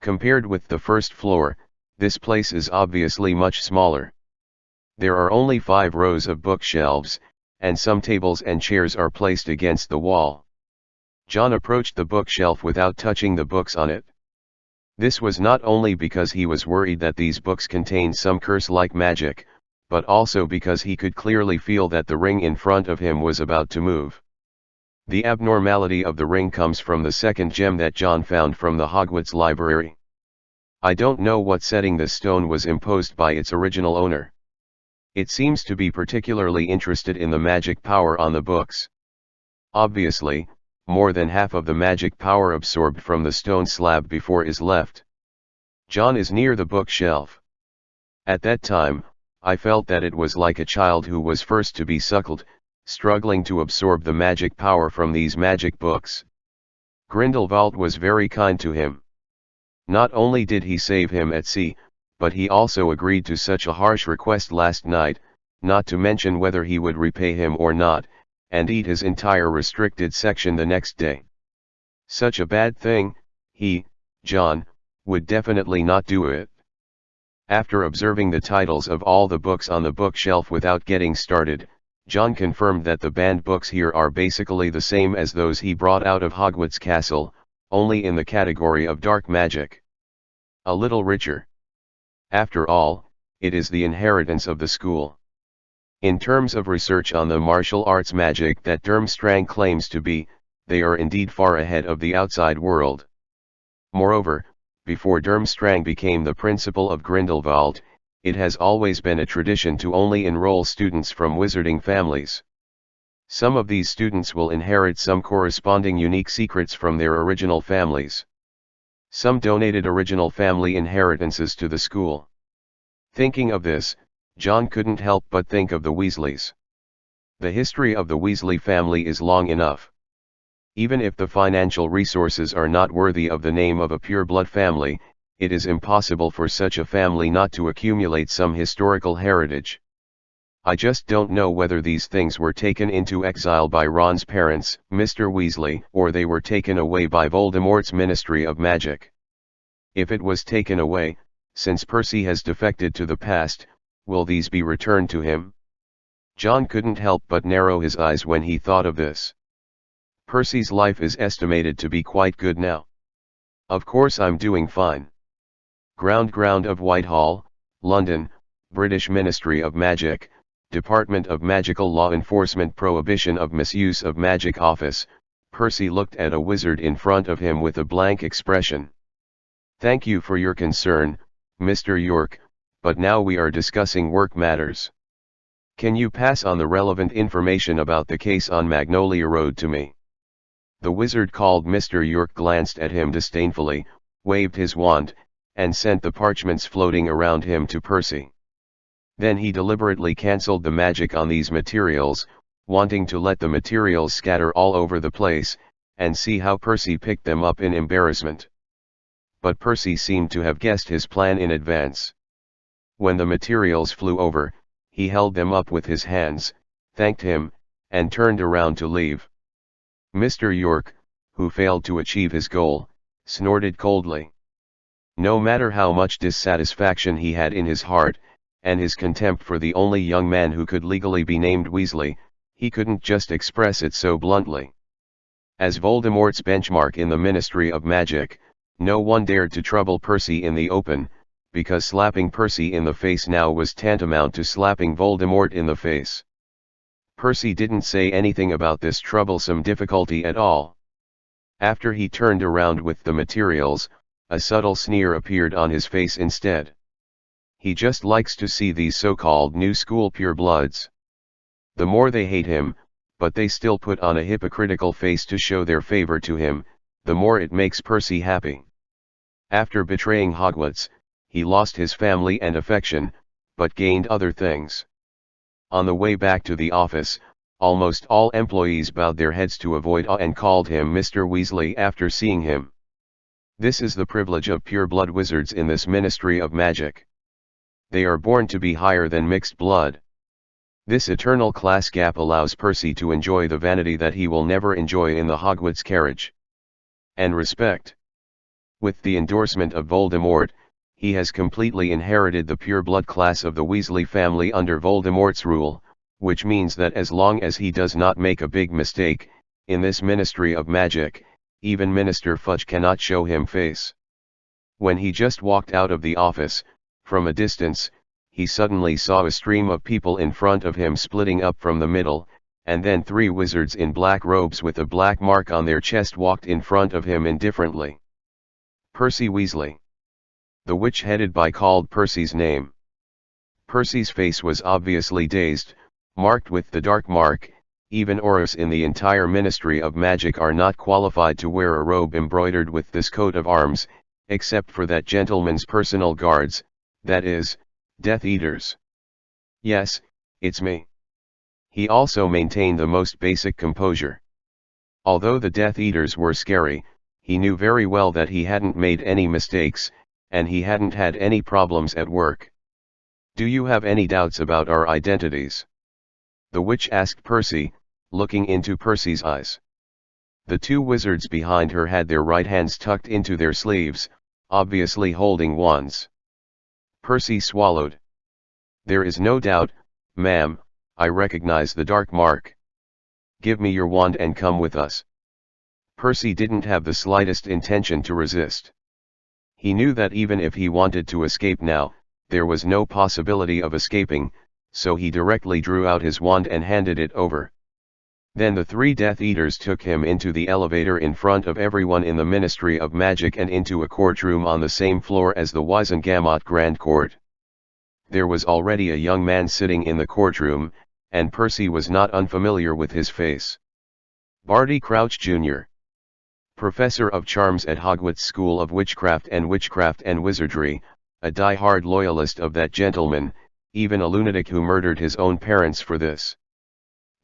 [SPEAKER 1] Compared with the first floor, this place is obviously much smaller. There are only 5 rows of bookshelves, and some tables and chairs are placed against the wall. John approached the bookshelf without touching the books on it. This was not only because he was worried that these books contained some curse-like magic, but also because he could clearly feel that the ring in front of him was about to move. The abnormality of the ring comes from the second gem that John found from the Hogwarts library. I don't know what setting this stone was imposed by its original owner. It seems to be particularly interested in the magic power on the books. Obviously, more than half of the magic power absorbed from the stone slab before is left. John is near the bookshelf. At that time, I felt that it was like a child who was first to be suckled, struggling to absorb the magic power from these magic books. Grindelwald was very kind to him. Not only did he save him at sea, but he also agreed to such a harsh request last night, not to mention whether he would repay him or not, and eat his entire restricted section the next day. Such a bad thing, he, John, would definitely not do it. After observing the titles of all the books on the bookshelf without getting started, John confirmed that the banned books here are basically the same as those he brought out of Hogwarts Castle, only in the category of dark magic. A little richer. After all, it is the inheritance of the school. In terms of research on the martial arts magic that Durmstrang claims to be, they are indeed far ahead of the outside world. Moreover, before Durmstrang became the principal of Grindelwald, it has always been a tradition to only enroll students from wizarding families. Some of these students will inherit some corresponding unique secrets from their original families. Some donated original family inheritances to the school. Thinking of this, John couldn't help but think of the Weasleys. The history of the Weasley family is long enough. Even if the financial resources are not worthy of the name of a pure-blood family, it is impossible for such a family not to accumulate some historical heritage. I just don't know whether these things were taken into exile by Ron's parents, Mr. Weasley, or they were taken away by Voldemort's Ministry of Magic. If it was taken away, since Percy has defected to the past, will these be returned to him? John couldn't help but narrow his eyes when he thought of this. Percy's life is estimated to be quite good now. Of course I'm doing fine. Ground of Whitehall, London, British Ministry of Magic, Department of Magical Law Enforcement, Prohibition of Misuse of Magic Office. Percy looked at a wizard in front of him with a blank expression. Thank you for your concern, Mr. York, but now we are discussing work matters. Can you pass on the relevant information about the case on Magnolia Road to me? The wizard called. Mr. York glanced at him disdainfully, waved his wand, and sent the parchments floating around him to Percy. Then he deliberately cancelled the magic on these materials, wanting to let the materials scatter all over the place, and see how Percy picked them up in embarrassment. But Percy seemed to have guessed his plan in advance. When the materials flew over, he held them up with his hands, thanked him, and turned around to leave. Mr. York, who failed to achieve his goal, snorted coldly. No matter how much dissatisfaction he had in his heart, and his contempt for the only young man who could legally be named Weasley, he couldn't just express it so bluntly. As Voldemort's benchmark in the Ministry of Magic, no one dared to trouble Percy in the open, because slapping Percy in the face now was tantamount to slapping Voldemort in the face. Percy didn't say anything about this troublesome difficulty at all. After he turned around with the materials, a subtle sneer appeared on his face instead. He just likes to see these so-called new school purebloods. The more they hate him, but they still put on a hypocritical face to show their favor to him, the more it makes Percy happy. After betraying Hogwarts, he lost his family and affection, but gained other things. On the way back to the office, almost all employees bowed their heads to avoid awe and called him Mr. Weasley after seeing him. This is the privilege of pure-blood wizards in this Ministry of Magic. They are born to be higher than mixed blood. This eternal class gap allows Percy to enjoy the vanity that he will never enjoy in the Hogwarts carriage. And respect. With the endorsement of Voldemort, he has completely inherited the pure-blood class of the Weasley family under Voldemort's rule, which means that as long as he does not make a big mistake, in this Ministry of Magic, even Minister Fudge cannot show him face. When he just walked out of the office, from a distance, he suddenly saw a stream of people in front of him splitting up from the middle, and then 3 wizards in black robes with a black mark on their chest walked in front of him indifferently. Percy Weasley. The witch headed by called Percy's name. Percy's face was obviously dazed, marked with the dark mark. Even Aurors in the entire Ministry of Magic are not qualified to wear a robe embroidered with this coat of arms, except for that gentleman's personal guards, that is, Death Eaters. Yes, it's me. He also maintained the most basic composure. Although the Death Eaters were scary, he knew very well that he hadn't made any mistakes, and he hadn't had any problems at work. Do you have any doubts about our identities? The witch asked Percy, looking into Percy's eyes. The 2 wizards behind her had their right hands tucked into their sleeves, obviously holding wands. Percy swallowed. There is no doubt, ma'am, I recognize the dark mark. Give me your wand and come with us. Percy didn't have the slightest intention to resist. He knew that even if he wanted to escape now, there was no possibility of escaping, so he directly drew out his wand and handed it over. Then the 3 Death Eaters took him into the elevator in front of everyone in the Ministry of Magic and into a courtroom on the same floor as the Wizengamot Grand Court. There was already a young man sitting in the courtroom, and Percy was not unfamiliar with his face. Barty Crouch Jr. Professor of Charms at Hogwarts School of Witchcraft and Wizardry, a die-hard loyalist of that gentleman, even a lunatic who murdered his own parents for this.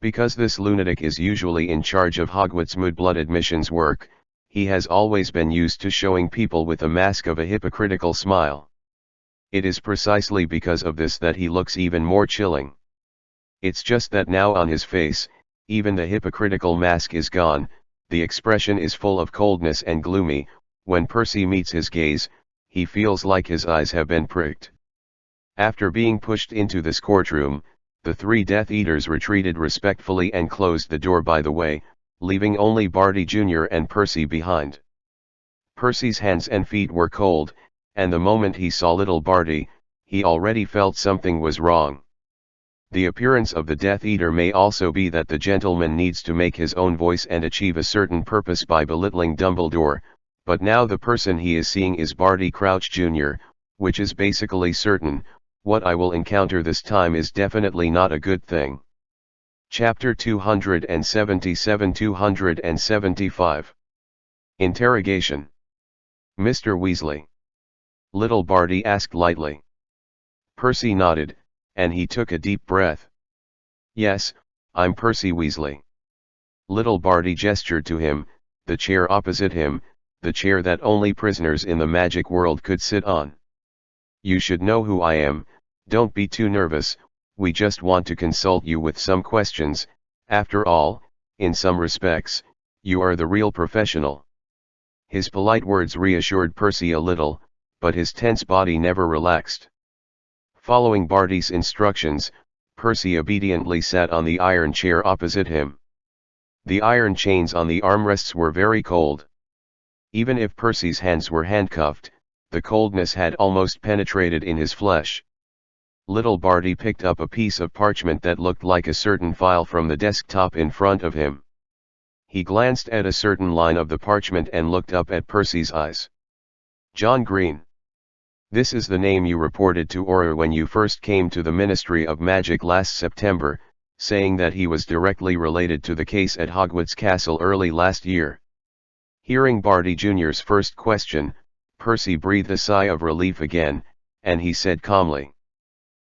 [SPEAKER 1] Because this lunatic is usually in charge of Hogwarts mudblood admissions work, he has always been used to showing people with a mask of a hypocritical smile. It is precisely because of this that he looks even more chilling. It's just that now on his face, even the hypocritical mask is gone, the expression is full of coldness and gloomy. When Percy meets his gaze, he feels like his eyes have been pricked. After being pushed into this courtroom, the 3 Death Eaters retreated respectfully and closed the door by the way, leaving only Barty Jr. and Percy behind. Percy's hands and feet were cold, and the moment he saw little Barty, he already felt something was wrong. The appearance of the Death Eater may also be that the gentleman needs to make his own voice and achieve a certain purpose by belittling Dumbledore, but now the person he is seeing is Barty Crouch Jr., which is basically certain. What I will encounter this time is definitely not a good thing. Chapter 277-275. Interrogation. Mr. Weasley? Little Barty asked lightly. Percy nodded, and he took a deep breath. Yes, I'm Percy Weasley. Little Barty gestured to him, the chair opposite him, the chair that only prisoners in the magic world could sit on. You should know who I am, Don't be too nervous, we just want to consult you with some questions. After all, in some respects, you are the real professional. His polite words reassured Percy a little, but his tense body never relaxed. Following Barty's instructions, Percy obediently sat on the iron chair opposite him. The iron chains on the armrests were very cold. Even if Percy's hands were handcuffed, the coldness had almost penetrated in his flesh. Little Barty picked up a piece of parchment that looked like a certain file from the desktop in front of him. He glanced at a certain line of the parchment and looked up at Percy's eyes. John Green. This is the name you reported to Auror when you first came to the Ministry of Magic last September, saying that he was directly related to the case at Hogwarts Castle early last year. Hearing Barty Jr.'s first question, Percy breathed a sigh of relief again, and he said calmly,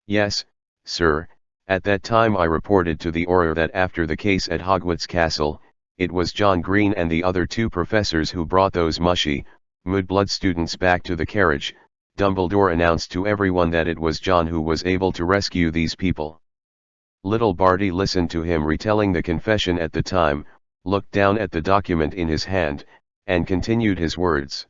[SPEAKER 1] "Yes, sir, at that time I reported to the Auror that after the case at Hogwarts Castle, it was John Green and the other two professors who brought those mushy, mudblood students back to the carriage. Dumbledore announced to everyone that it was John who was able to rescue these people." Little Barty listened to him retelling the confession at the time, looked down at the document in his hand, and continued his words.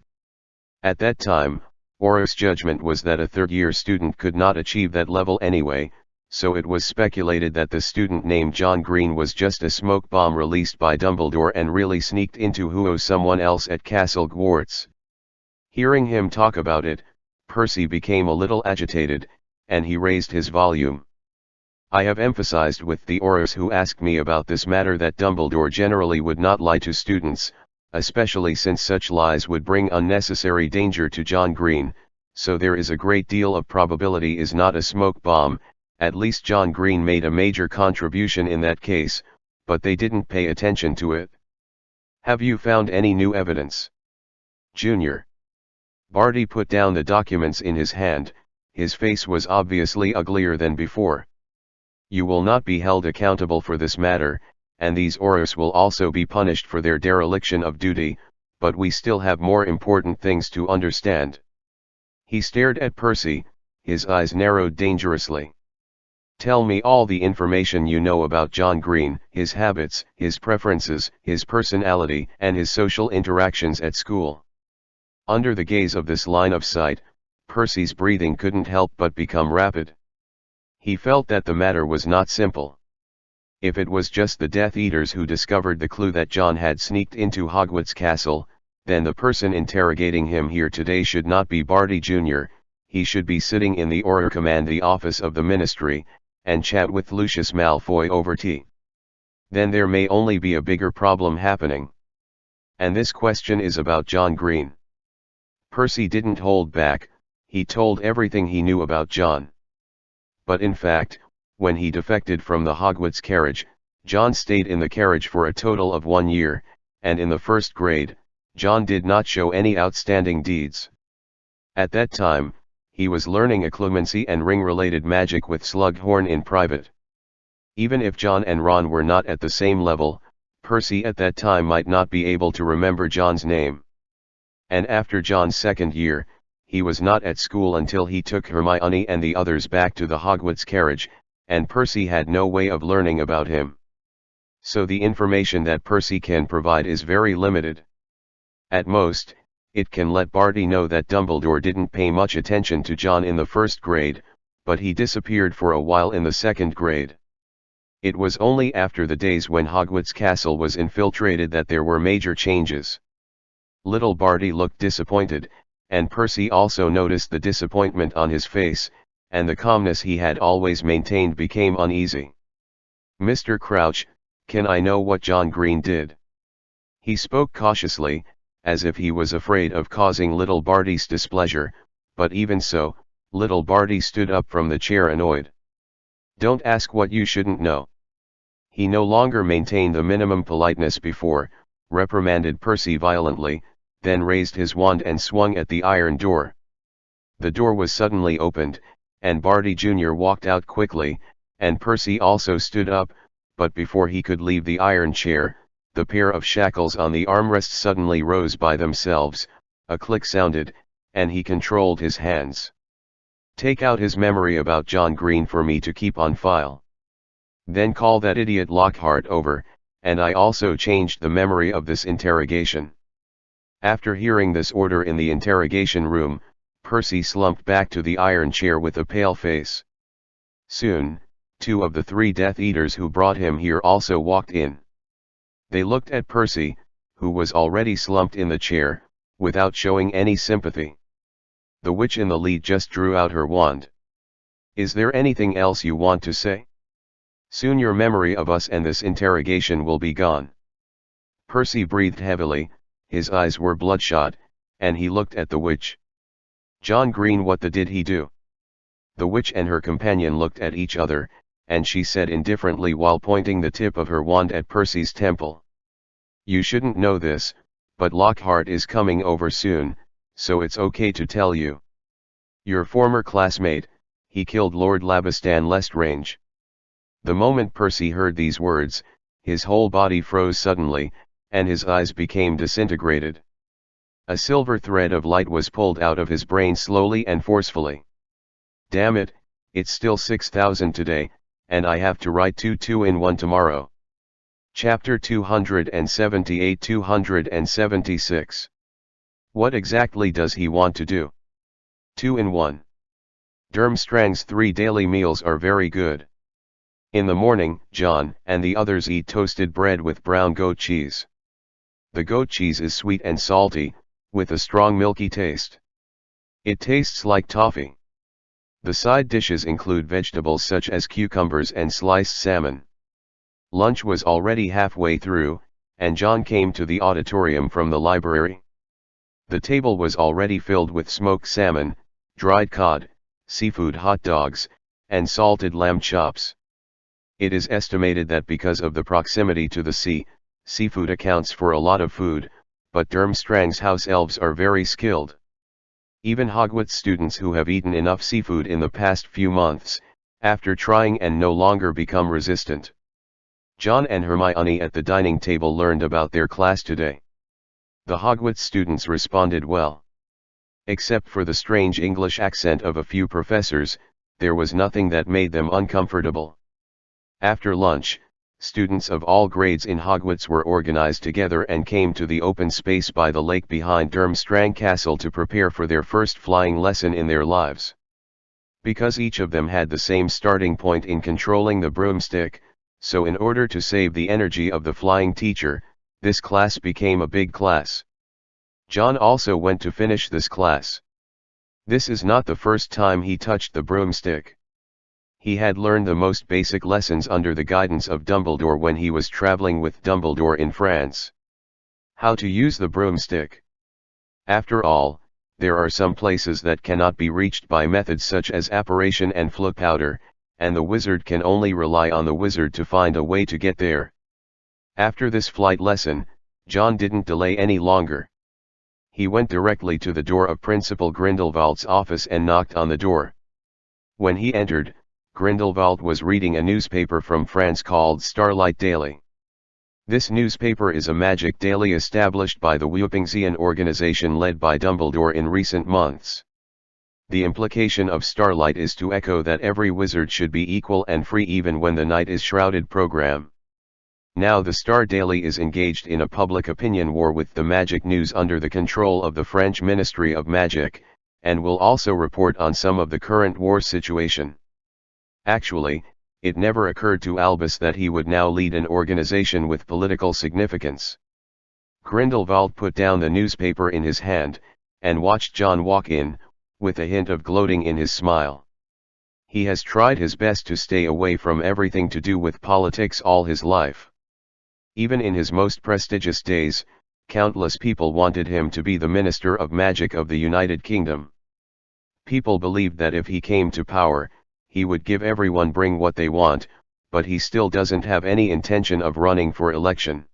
[SPEAKER 1] At that time, Auror's judgment was that a third-year student could not achieve that level anyway, so it was speculated that the student named John Green was just a smoke bomb released by Dumbledore and really sneaked into someone else at Castle Hogwarts. Hearing him talk about it, Percy became a little agitated, and he raised his volume. "I have emphasized with the Aurors who asked me about this matter that Dumbledore generally would not lie to students, especially since such lies would bring unnecessary danger to John Green, so there is a great deal of probability is not a smoke bomb. At least John Green made a major contribution in that case, but they didn't pay attention to it. Have you found any new evidence?" Junior. Barty put down the documents in his hand, his face was obviously uglier than before. "You will not be held accountable for this matter, and these Aurors will also be punished for their dereliction of duty, but we still have more important things to understand." He stared at Percy, his eyes narrowed dangerously. "Tell me all the information you know about John Green, his habits, his preferences, his personality, and his social interactions at school." Under the gaze of this line of sight, Percy's breathing couldn't help but become rapid. He felt that the matter was not simple. If it was just the Death Eaters who discovered the clue that John had sneaked into Hogwarts Castle, then the person interrogating him here today should not be Barty Jr., he should be sitting in the Auror Command, the office of the Ministry, and chat with Lucius Malfoy over tea. Then there may only be a bigger problem happening. And this question is about John Green. Percy didn't hold back, he told everything he knew about John. But in fact, when he defected from the Hogwarts carriage, John stayed in the carriage for a total of 1 year, and in the first grade, John did not show any outstanding deeds. At that time, he was learning occlumency and ring-related magic with Slughorn in private. Even if John and Ron were not at the same level, Percy at that time might not be able to remember John's name. And after John's second year, he was not at school until he took Hermione and the others back to the Hogwarts carriage, and Percy had no way of learning about him. So the information that Percy can provide is very limited. At most, it can let Barty know that Dumbledore didn't pay much attention to John in the first grade, but he disappeared for a while in the second grade. It was only after the days when Hogwarts Castle was infiltrated that there were major changes. Little Barty looked disappointed, and Percy also noticed the disappointment on his face, and the calmness he had always maintained became uneasy. "Mr. Crouch, can I know what John Green did?" He spoke cautiously, as if he was afraid of causing little Barty's displeasure, but even so, little Barty stood up from the chair annoyed. "Don't ask what you shouldn't know." He no longer maintained the minimum politeness before, reprimanded Percy violently, then raised his wand and swung at the iron door. The door was suddenly opened, and Barty Jr. walked out quickly, and Percy also stood up, but before he could leave the iron chair, the pair of shackles on the armrest suddenly rose by themselves, a click sounded, and he controlled his hands. Take out his memory about John Green for me to keep on file. Then call that idiot Lockhart over, and I also changed the memory of this interrogation. After hearing this order in the interrogation room, Percy slumped back to the iron chair with a pale face. Soon, 2 of the 3 Death Eaters who brought him here also walked in. They looked at Percy, who was already slumped in the chair, without showing any sympathy. The witch in the lead just drew out her wand. "Is there anything else you want to say? Soon your memory of us and this interrogation will be gone." Percy breathed heavily, his eyes were bloodshot, and he looked at the witch. "John Green, what did he do?" The witch and her companion looked at each other, and she said indifferently while pointing the tip of her wand at Percy's temple. "You shouldn't know this, but Lockhart is coming over soon, so it's okay to tell you. Your former classmate, he killed Lord Labistan Lestrange." The moment Percy heard these words, his whole body froze suddenly, and his eyes became disintegrated. A silver thread of light was pulled out of his brain slowly and forcefully. "Damn it, it's still 6,000 today, and I have to write 2 in 1 tomorrow." Chapter 278-276. What exactly does he want to do? 2 in 1. Durmstrang's 3 daily meals are very good. In the morning, John and the others eat toasted bread with brown goat cheese. The goat cheese is sweet and salty, with a strong milky taste. It tastes like toffee. The side dishes include vegetables such as cucumbers and sliced salmon. Lunch was already halfway through, and John came to the auditorium from the library. The table was already filled with smoked salmon, dried cod, seafood hot dogs, and salted lamb chops. It is estimated that because of the proximity to the sea, seafood accounts for a lot of food, but Durmstrang's house elves are very skilled. Even Hogwarts students who have eaten enough seafood in the past few months, after trying and no longer become resistant. John and Hermione at the dining table learned about their class today. The Hogwarts students responded well. Except for the strange English accent of a few professors, there was nothing that made them uncomfortable. After lunch, students of all grades in Hogwarts were organized together and came to the open space by the lake behind Durmstrang Castle to prepare for their first flying lesson in their lives. Because each of them had the same starting point in controlling the broomstick, so in order to save the energy of the flying teacher, this class became a big class. John also went to finish this class. This is not the first time he touched the broomstick. He had learned the most basic lessons under the guidance of Dumbledore when he was traveling with Dumbledore in France. How to use the broomstick. After all, there are some places that cannot be reached by methods such as apparition and flip powder, and the wizard can only rely on the wizard to find a way to get there. After this flight lesson, John didn't delay any longer. He went directly to the door of Principal Grindelwald's office and knocked on the door. When he entered, Grindelwald was reading a newspaper from France called Starlight Daily. This newspaper is a magic daily established by the Whoopingsian organization led by Dumbledore in recent months. The implication of Starlight is to echo that every wizard should be equal and free even when the night is shrouded program. Now the Star Daily is engaged in a public opinion war with the magic news under the control of the French Ministry of Magic, and will also report on some of the current war situation. Actually, it never occurred to Albus that he would now lead an organization with political significance. Grindelwald put down the newspaper in his hand, and watched John walk in, with a hint of gloating in his smile. He has tried his best to stay away from everything to do with politics all his life. Even in his most prestigious days, countless people wanted him to be the Minister of Magic of the United Kingdom. People believed that if he came to power, he would give everyone bring what they want, but he still doesn't have any intention of running for election.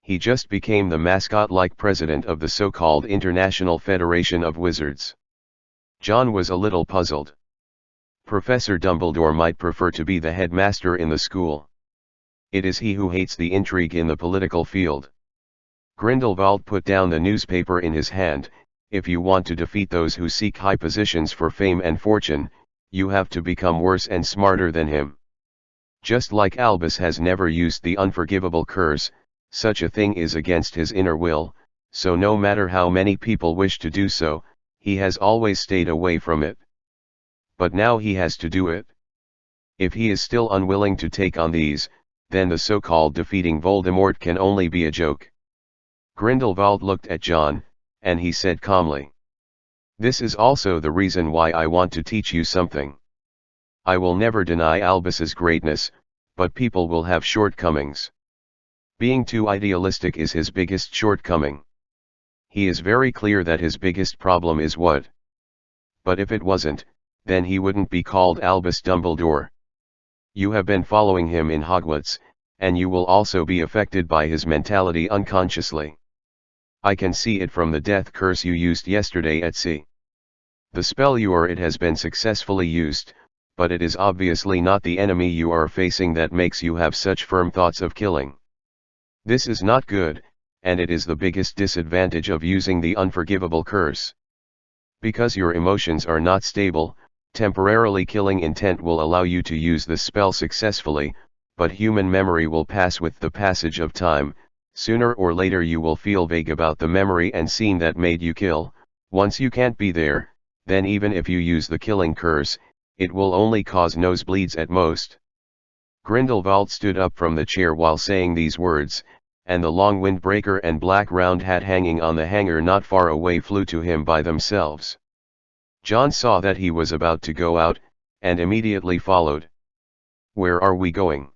[SPEAKER 1] He just became the mascot-like president of the so-called International Federation of Wizards. John was a little puzzled. Professor Dumbledore might prefer to be the headmaster in the school. It is he who hates the intrigue in the political field. Grindelwald put down the newspaper in his hand, if you want to defeat those who seek high positions for fame and fortune, you have to become worse and smarter than him. Just like Albus has never used the unforgivable curse, such a thing is against his inner will, so no matter how many people wish to do so, he has always stayed away from it. But now he has to do it. If he is still unwilling to take on these, then the so-called defeating Voldemort can only be a joke. Grindelwald looked at John, and he said calmly, "This is also the reason why I want to teach you something. I will never deny Albus's greatness, but people will have shortcomings. Being too idealistic is his biggest shortcoming. He is very clear that his biggest problem is what? But if it wasn't, then he wouldn't be called Albus Dumbledore. You have been following him in Hogwarts, and you will also be affected by his mentality unconsciously. I can see it from the death curse you used yesterday at sea. The spell it has been successfully used, but it is obviously not the enemy you are facing that makes you have such firm thoughts of killing. This is not good, and it is the biggest disadvantage of using the unforgivable curse. Because your emotions are not stable, temporarily killing intent will allow you to use the spell successfully, but human memory will pass with the passage of time. Sooner or later you will feel vague about the memory and scene that made you kill. Once you can't be there, then even if you use the killing curse, it will only cause nosebleeds at most." Grindelwald stood up from the chair while saying these words, and the long windbreaker and black round hat hanging on the hanger not far away flew to him by themselves. John saw that he was about to go out, and immediately followed. "Where are we going?"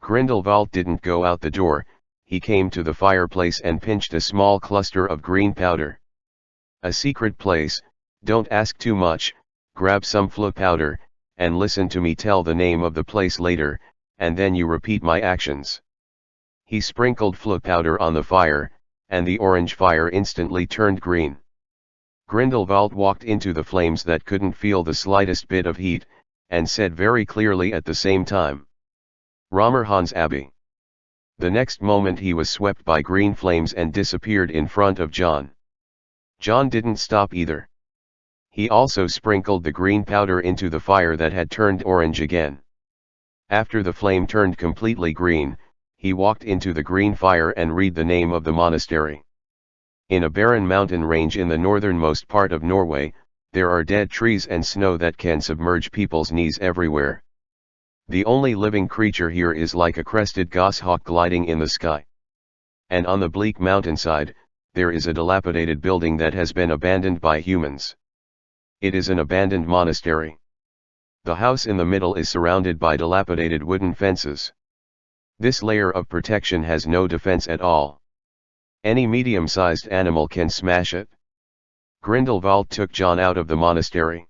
[SPEAKER 1] Grindelwald didn't go out the door. He came to the fireplace and pinched a small cluster of green powder. "A secret place, don't ask too much, grab some Floo powder, and listen to me tell the name of the place later, and then you repeat my actions." He sprinkled Floo powder on the fire, and the orange fire instantly turned green. Grindelwald walked into the flames that couldn't feel the slightest bit of heat, and said very clearly at the same time, "Romerhans Abbey." The next moment he was swept by green flames and disappeared in front of John. John didn't stop either. He also sprinkled the green powder into the fire that had turned orange again. After the flame turned completely green, he walked into the green fire and read the name of the monastery. In a barren mountain range in the northernmost part of Norway, there are dead trees and snow that can submerge people's knees everywhere. The only living creature here is like a crested goshawk gliding in the sky. And on the bleak mountainside, there is a dilapidated building that has been abandoned by humans. It is an abandoned monastery. The house in the middle is surrounded by dilapidated wooden fences. This layer of protection has no defense at all. Any medium-sized animal can smash it. Grindelwald took John out of the monastery.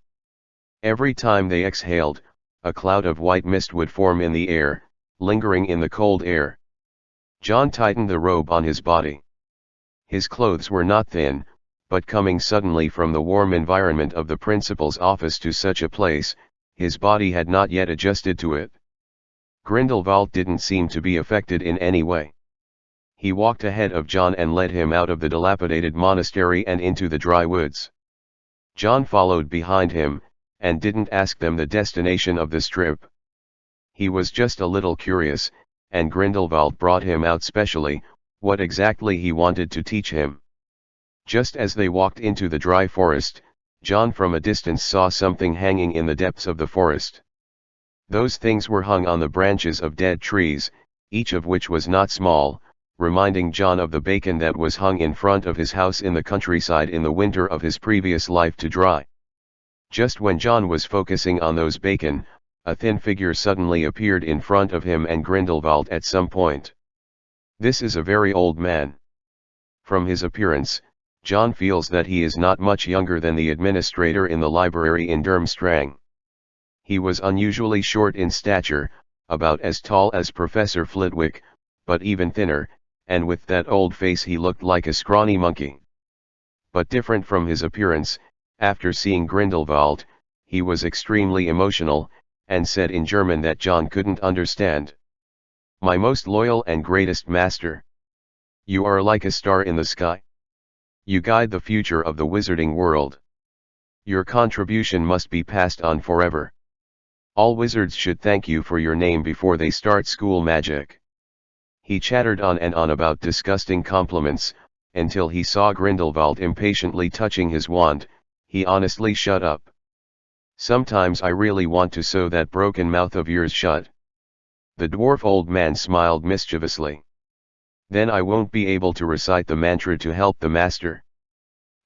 [SPEAKER 1] Every time they exhaled, a cloud of white mist would form in the air, lingering in the cold air. John tightened the robe on his body. His clothes were not thin, but coming suddenly from the warm environment of the principal's office to such a place, his body had not yet adjusted to it. Grindelwald didn't seem to be affected in any way. He walked ahead of John and led him out of the dilapidated monastery and into the dry woods. John followed behind him, and didn't ask them the destination of this trip. He was just a little curious, and Grindelwald brought him out specially, what exactly he wanted to teach him. Just as they walked into the dry forest, John from a distance saw something hanging in the depths of the forest. Those things were hung on the branches of dead trees, each of which was not small, reminding John of the bacon that was hung in front of his house in the countryside in the winter of his previous life to dry. Just when John was focusing on those bacon, a thin figure suddenly appeared in front of him and Grindelwald at some point. This is a very old man. From his appearance, John feels that he is not much younger than the administrator in the library in Durmstrang. He was unusually short in stature, about as tall as Professor Flitwick, but even thinner, and with that old face he looked like a scrawny monkey. But different from his appearance, after seeing Grindelwald, he was extremely emotional, and said in German that John couldn't understand. "My most loyal and greatest master. You are like a star in the sky. You guide the future of the wizarding world. Your contribution must be passed on forever. All wizards should thank you for your name before they start school magic. He chattered on and on about disgusting compliments, until he saw Grindelwald impatiently touching his wand. He honestly shut up. Sometimes I really want to sew that broken mouth of yours shut. The dwarf old man smiled mischievously. Then I won't be able to recite the mantra to help the master.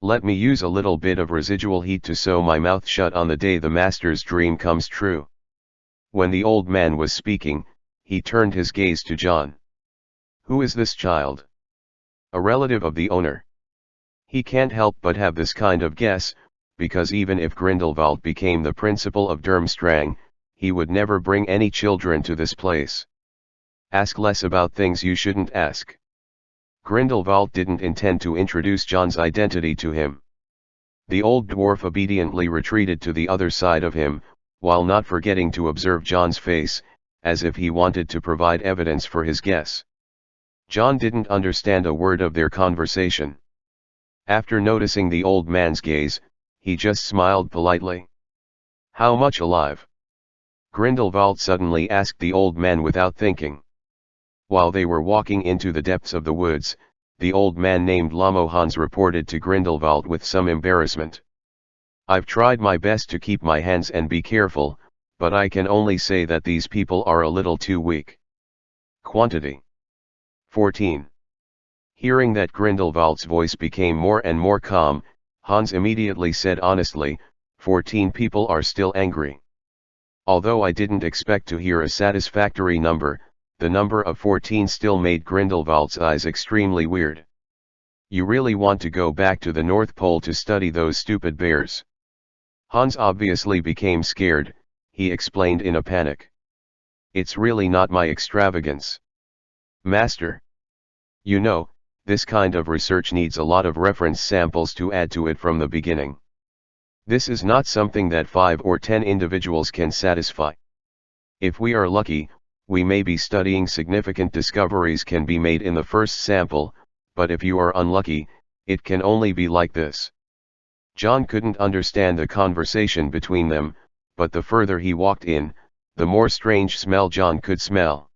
[SPEAKER 1] Let me use a little bit of residual heat to sew my mouth shut on the day the master's dream comes true. When the old man was speaking, he turned his gaze to John. Who is this child? A relative of the owner. He can't help but have this kind of guess, because even if Grindelwald became the principal of Durmstrang, he would never bring any children to this place. Ask less about things you shouldn't ask. Grindelwald didn't intend to introduce John's identity to him. The old dwarf obediently retreated to the other side of him, while not forgetting to observe John's face, as if he wanted to provide evidence for his guess. John didn't understand a word of their conversation. After noticing the old man's gaze, he just smiled politely. How much alive? Grindelwald suddenly asked the old man without thinking. While they were walking into the depths of the woods, the old man named Lamo Hans reported to Grindelwald with some embarrassment. I've tried my best to keep my hands and be careful, but I can only say that these people are a little too weak. Quantity: 14. Hearing that Grindelwald's voice became more and more calm, Hans immediately said honestly, 14 people are still angry. Although I didn't expect to hear a satisfactory number, the number of 14 still made Grindelwald's eyes extremely weird. You really want to go back to the North Pole to study those stupid bears? Hans obviously became scared. He explained in a panic. It's really not my extravagance. Master. You know, this kind of research needs a lot of reference samples to add to it from the beginning. This is not something that 5 or 10 individuals can satisfy. If we are lucky, we may be studying significant discoveries can be made in the first sample, but if you are unlucky, it can only be like this. John couldn't understand the conversation between them, but the further he walked in, the more strange smell John could smell.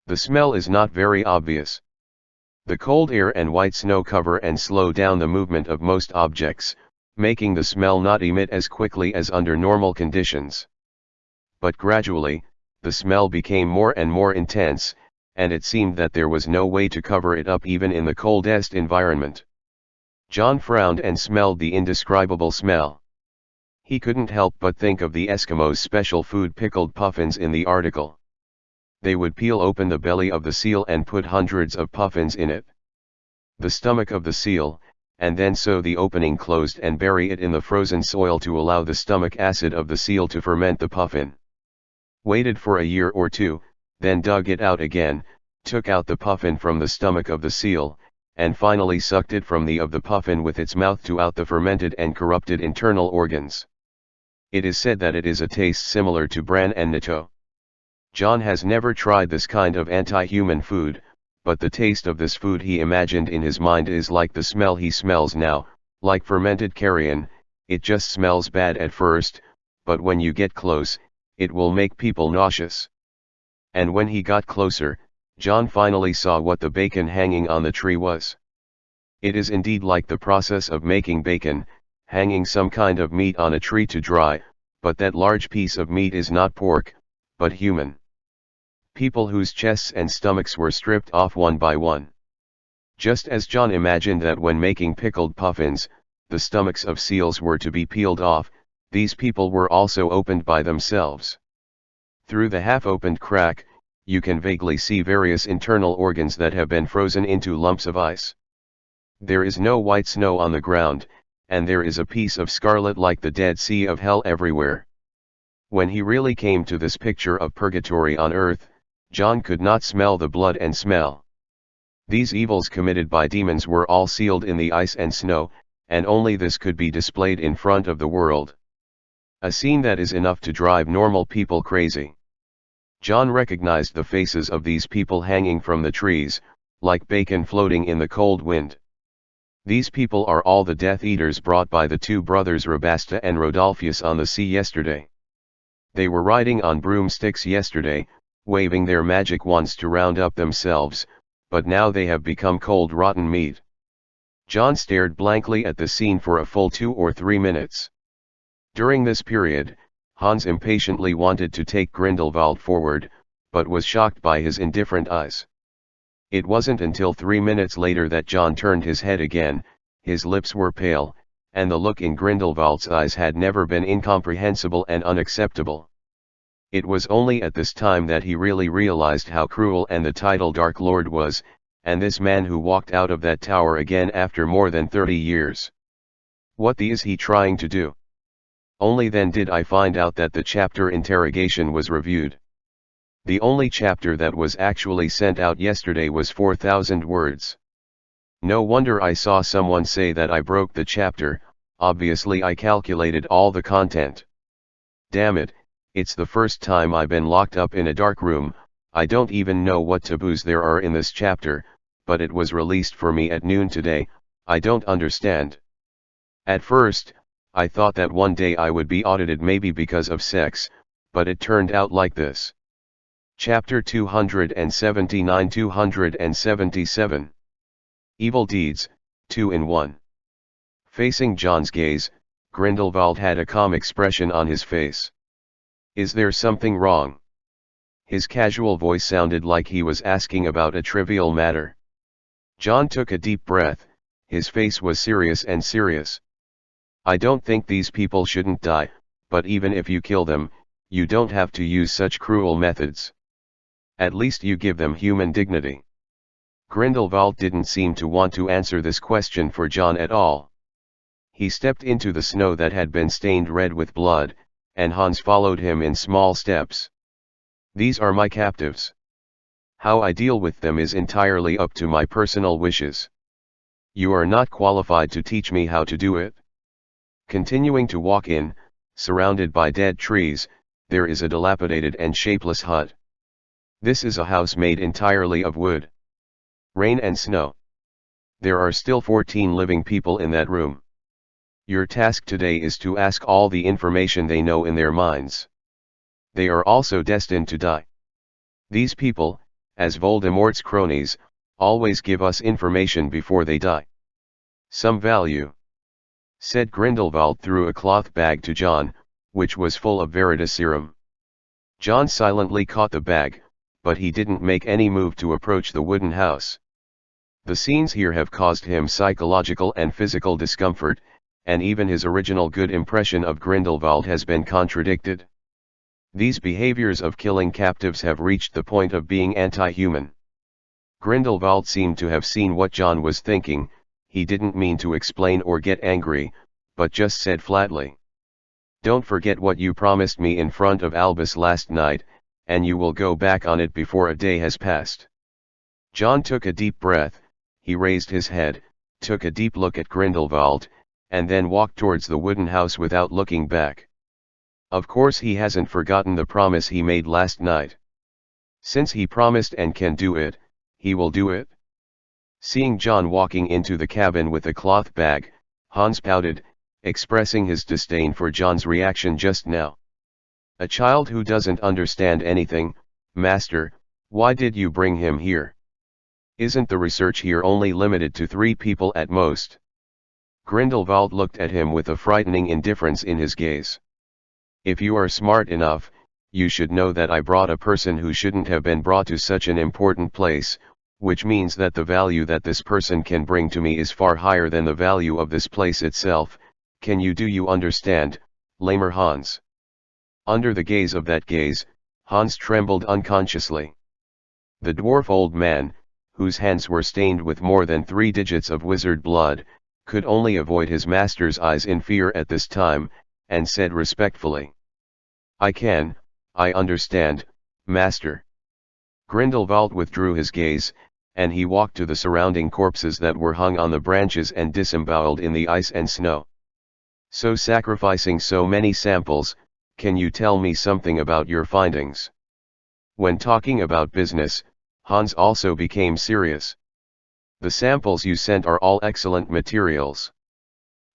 [SPEAKER 1] The smell is not very obvious. The cold air and white snow cover and slow down the movement of most objects, making the smell not emit as quickly as under normal conditions. But gradually, the smell became more and more intense, and it seemed that there was no way to cover it up even in the coldest environment. John frowned and smelled the indescribable smell. He couldn't help but think of the Eskimos' special food pickled puffins in the article. They would peel open the belly of the seal and put hundreds of puffins in it. The stomach of the seal, and then sew the opening closed and bury it in the frozen soil to allow the stomach acid of the seal to ferment the puffin. Waited for a year or two, then dug it out again, took out the puffin from the stomach of the seal, and finally sucked it from the puffin with its mouth to out the fermented and corrupted internal organs. It is said that it is a taste similar to bran and natto. John has never tried this kind of anti-human food, but the taste of this food he imagined in his mind is like the smell he smells now, like fermented carrion. It just smells bad at first, but when you get close, it will make people nauseous. And when he got closer, John finally saw what the bacon hanging on the tree was. It is indeed like the process of making bacon, hanging some kind of meat on a tree to dry, but that large piece of meat is not pork, but human. People whose chests and stomachs were stripped off one by one. Just as John imagined that when making pickled puffins, the stomachs of seals were to be peeled off, these people were also opened by themselves. Through the half-opened crack, you can vaguely see various internal organs that have been frozen into lumps of ice. There is no white snow on the ground, and there is a piece of scarlet like the Dead Sea of Hell everywhere. When he really came to this picture of purgatory on earth, John could not smell the blood and smell. These evils committed by demons were all sealed in the ice and snow, and only this could be displayed in front of the world. A scene that is enough to drive normal people crazy. John recognized the faces of these people hanging from the trees, like bacon floating in the cold wind. These people are all the Death Eaters brought by the two brothers Rabasta and Rodolphus on the sea yesterday. They were riding on broomsticks yesterday, waving their magic wands to round up themselves, but now they have become cold rotten meat. John stared blankly at the scene for a full 2 or 3 minutes. During this period, Hans impatiently wanted to take Grindelwald forward, but was shocked by his indifferent eyes. It wasn't until 3 minutes later that John turned his head again. His lips were pale, and the look in Grindelwald's eyes had never been incomprehensible and unacceptable. It was only at this time that he really realized how cruel and the title Dark Lord was, and this man who walked out of that tower again after more than 30 years. What is he trying to do? Only then did I find out that the chapter interrogation was reviewed. The only chapter that was actually sent out yesterday was 4,000 words. No wonder I saw someone say that I broke the chapter. Obviously I calculated all the content. Damn it, it's the first time I've been locked up in a dark room. I don't even know what taboos there are in this chapter, but it was released for me at noon today. I don't understand. At first, I thought that one day I would be audited maybe because of sex, but it turned out like this. Chapter 279-277. Evil Deeds, 2 in 1. Facing John's gaze, Grindelwald had a calm expression on his face. Is there something wrong? His casual voice sounded like he was asking about a trivial matter. John took a deep breath. His face was serious and serious. I don't think these people shouldn't die, but even if you kill them, you don't have to use such cruel methods. At least you give them human dignity. Grindelwald didn't seem to want to answer this question for John at all. He stepped into the snow that had been stained red with blood, and Hans followed him in small steps. These are my captives. How I deal with them is entirely up to my personal wishes. You are not qualified to teach me how to do it. Continuing to walk in, surrounded by dead trees, there is a dilapidated and shapeless hut. This is a house made entirely of wood. Rain and snow. There are still 14 living people in that room. Your task today is to ask all the information they know in their minds. They are also destined to die. These people, as Voldemort's cronies, always give us information before they die. Some value, said Grindelwald through a cloth bag to John, which was full of Veritaserum. John silently caught the bag, but he didn't make any move to approach the wooden house. The scenes here have caused him psychological and physical discomfort, and even his original good impression of Grindelwald has been contradicted. These behaviors of killing captives have reached the point of being anti-human. Grindelwald seemed to have seen what John was thinking. He didn't mean to explain or get angry, but just said flatly, "Don't forget what you promised me in front of Albus last night, and you will go back on it before a day has passed." John took a deep breath. He raised his head, took a deep look at Grindelwald, and then walked towards the wooden house without looking back. Of course he hasn't forgotten the promise he made last night. Since he promised and can do it, he will do it. Seeing John walking into the cabin with a cloth bag, Hans pouted, expressing his disdain for John's reaction just now. "A child who doesn't understand anything, Master, why did you bring him here? Isn't the research here only limited to 3 people at most?" Grindelwald looked at him with a frightening indifference in his gaze. "If you are smart enough, you should know that I brought a person who shouldn't have been brought to such an important place, which means that the value that this person can bring to me is far higher than the value of this place itself. Do you understand, lamer Hans?" Under the gaze of that gaze, Hans trembled unconsciously. The dwarf old man, whose hands were stained with more than 3 digits of wizard blood, could only avoid his master's eyes in fear at this time, and said respectfully, I understand, Master." Grindelwald withdrew his gaze, and he walked to the surrounding corpses that were hung on the branches and disemboweled in the ice and snow. "So sacrificing so many samples, can you tell me something about your findings?" When talking about business, Hans also became serious. The samples you sent are all excellent materials.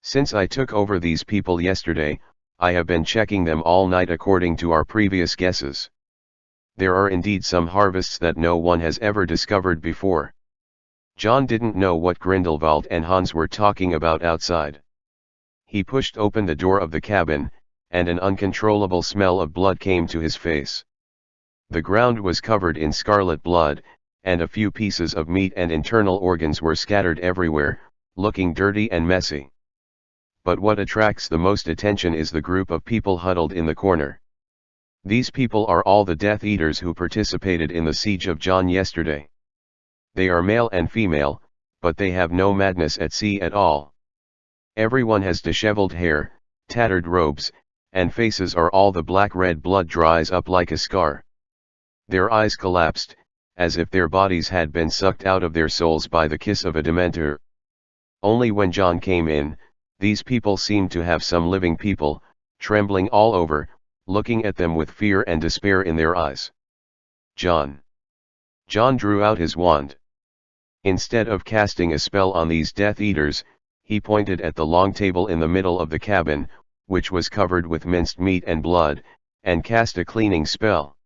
[SPEAKER 1] Since I took over these people yesterday, I have been checking them all night according to our previous guesses. There are indeed some harvests that no one has ever discovered before. John didn't know what Grindelwald and Hans were talking about outside. He pushed open the door of the cabin, and an uncontrollable smell of blood came to his face. The ground was covered in scarlet blood, and a few pieces of meat and internal organs were scattered everywhere, looking dirty and messy. But what attracts the most attention is the group of people huddled in the corner. These people are all the Death Eaters who participated in the siege of John yesterday. They are male and female, but they have no madness at sea at all. Everyone has disheveled hair, tattered robes, and faces are all the black red blood dries up like a scar. Their eyes collapsed, as if their bodies had been sucked out of their souls by the kiss of a Dementor. Only when John came in, these people seemed to have some living people, trembling all over, looking at them with fear and despair in their eyes. John drew out his wand. Instead of casting a spell on these Death Eaters, he pointed at the long table in the middle of the cabin, which was covered with minced meat and blood, and cast a cleaning spell.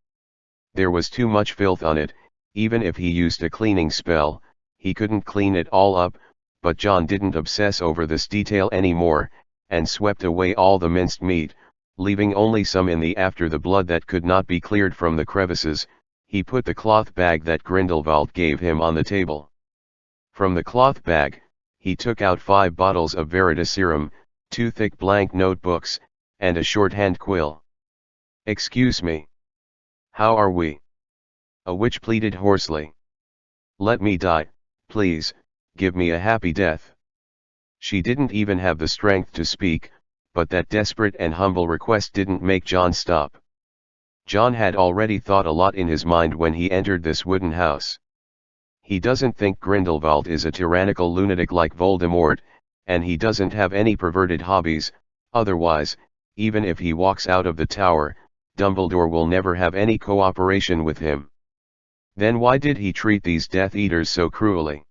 [SPEAKER 1] There was too much filth on it. Even if he used a cleaning spell, he couldn't clean it all up, but John didn't obsess over this detail anymore, and swept away all the minced meat, leaving only some in the after the blood that could not be cleared from the crevices. He put the cloth bag that Grindelwald gave him on the table. From the cloth bag, he took out 5 bottles of Veritaserum, 2 thick blank notebooks, and a shorthand quill. "Excuse me. How are we?" a witch pleaded hoarsely. "Let me die, please, give me a happy death." She didn't even have the strength to speak, but that desperate and humble request didn't make John stop. John had already thought a lot in his mind when he entered this wooden house. He doesn't think Grindelwald is a tyrannical lunatic like Voldemort, and he doesn't have any perverted hobbies. Otherwise, even if he walks out of the tower, Dumbledore will never have any cooperation with him. Then why did he treat these Death Eaters so cruelly?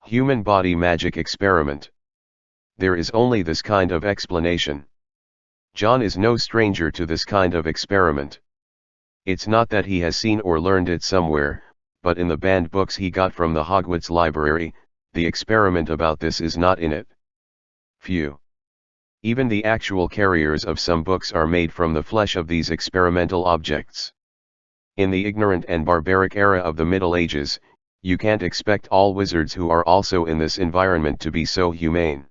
[SPEAKER 1] Human body magic experiment. There is only this kind of explanation. John is no stranger to this kind of experiment. It's not that he has seen or learned it somewhere, but in the banned books he got from the Hogwarts library, the experiment about this is not in it. Phew. Even the actual carriers of some books are made from the flesh of these experimental objects. In the ignorant and barbaric era of the Middle Ages, you can't expect all wizards who are also in this environment to be so humane.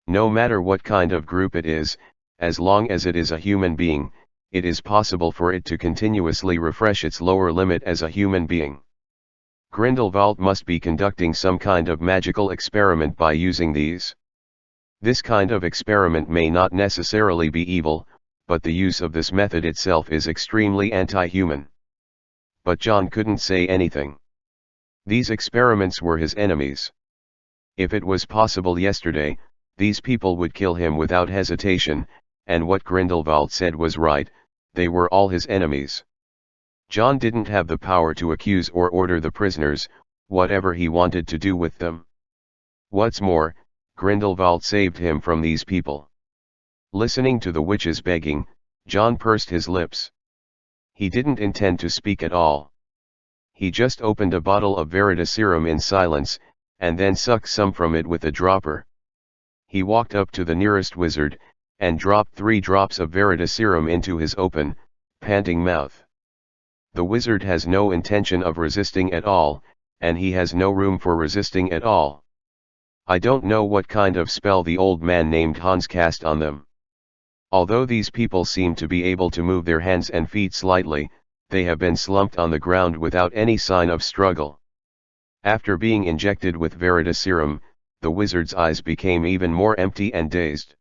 [SPEAKER 1] No matter what kind of group it is, as long as it is a human being, it is possible for it to continuously refresh its lower limit as a human being. Grindelwald must be conducting some kind of magical experiment by using these. This kind of experiment may not necessarily be evil, but the use of this method itself is extremely anti-human. But John couldn't say anything. These experiments were his enemies. If it was possible yesterday, these people would kill him without hesitation, and what Grindelwald said was right, they were all his enemies. John didn't have the power to accuse or order the prisoners, whatever he wanted to do with them. What's more, Grindelwald saved him from these people. Listening to the witch's begging, John pursed his lips. He didn't intend to speak at all. He just opened a bottle of Veritaserum in silence, and then sucked some from it with a dropper. He walked up to the nearest wizard, and dropped 3 drops of Veritaserum into his open, panting mouth. The wizard has no intention of resisting at all, and he has no room for resisting at all. I don't know what kind of spell the old man named Hans cast on them. Although these people seem to be able to move their hands and feet slightly, they have been slumped on the ground without any sign of struggle. After being injected with Veritaserum, the wizard's eyes became even more empty and dazed.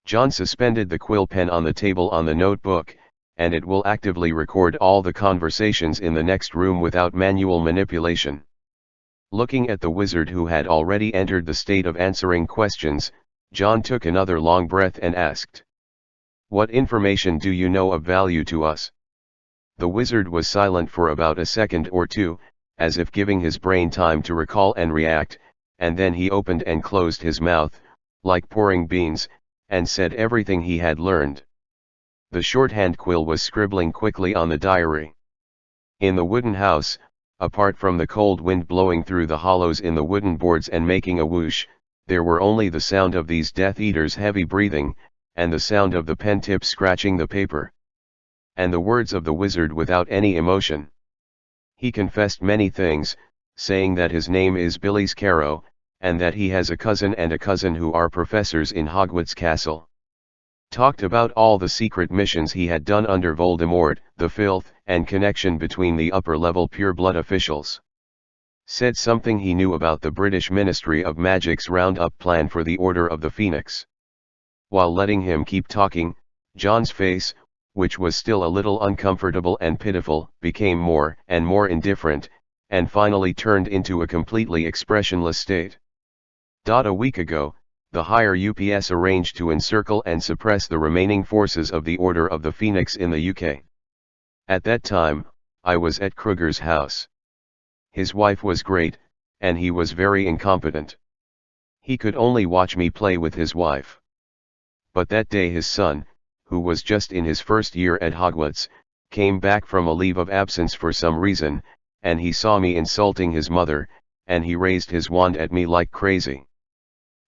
[SPEAKER 1] John suspended the quill pen on the table on the notebook, and it will actively record all the conversations in the next room without manual manipulation. Looking at the wizard who had already entered the state of answering questions, John took another long breath and asked, "What information do you know of value to us?" The wizard was silent for about a second or two, as if giving his brain time to recall and react, and then he opened and closed his mouth, like pouring beans, and said everything he had learned. The shorthand quill was scribbling quickly on the diary. In the wooden house, apart from the cold wind blowing through the hollows in the wooden boards and making a whoosh, there were only the sound of these Death Eaters' heavy breathing, and the sound of the pen tip scratching the paper. And the words of the wizard without any emotion. He confessed many things, saying that his name is Billy Scarrow, and that he has a cousin who are professors in Hogwarts Castle. Talked about all the secret missions he had done under Voldemort, the filth and connection between the upper-level pure-blood officials. Said something he knew about the British Ministry of Magic's round-up plan for the Order of the Phoenix. While letting him keep talking, John's face, which was still a little uncomfortable and pitiful, became more and more indifferent, and finally turned into a completely expressionless state. A week ago, the higher UPS arranged to encircle and suppress the remaining forces of the Order of the Phoenix in the UK. At that time, I was at Kruger's house. His wife was great, and he was very incompetent. He could only watch me play with his wife. But that day his son, who was just in his first year at Hogwarts, came back from a leave of absence for some reason, and he saw me insulting his mother, and he raised his wand at me like crazy.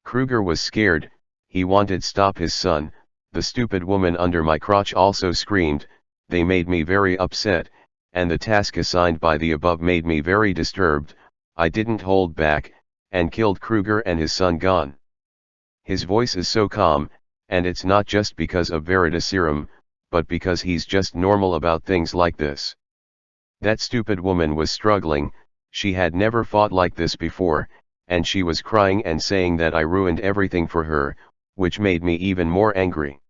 [SPEAKER 1] Kruger was scared, he wanted stop his son, the stupid woman under my crotch also screamed, they made me very upset, and the task assigned by the above made me very disturbed. I didn't hold back, and killed Kruger and his son gone. His voice is so calm, and it's not just because of Veritaserum, but because he's just normal about things like this. That stupid woman was struggling, she had never fought like this before, and she was crying and saying that I ruined everything for her, which made me even more angry.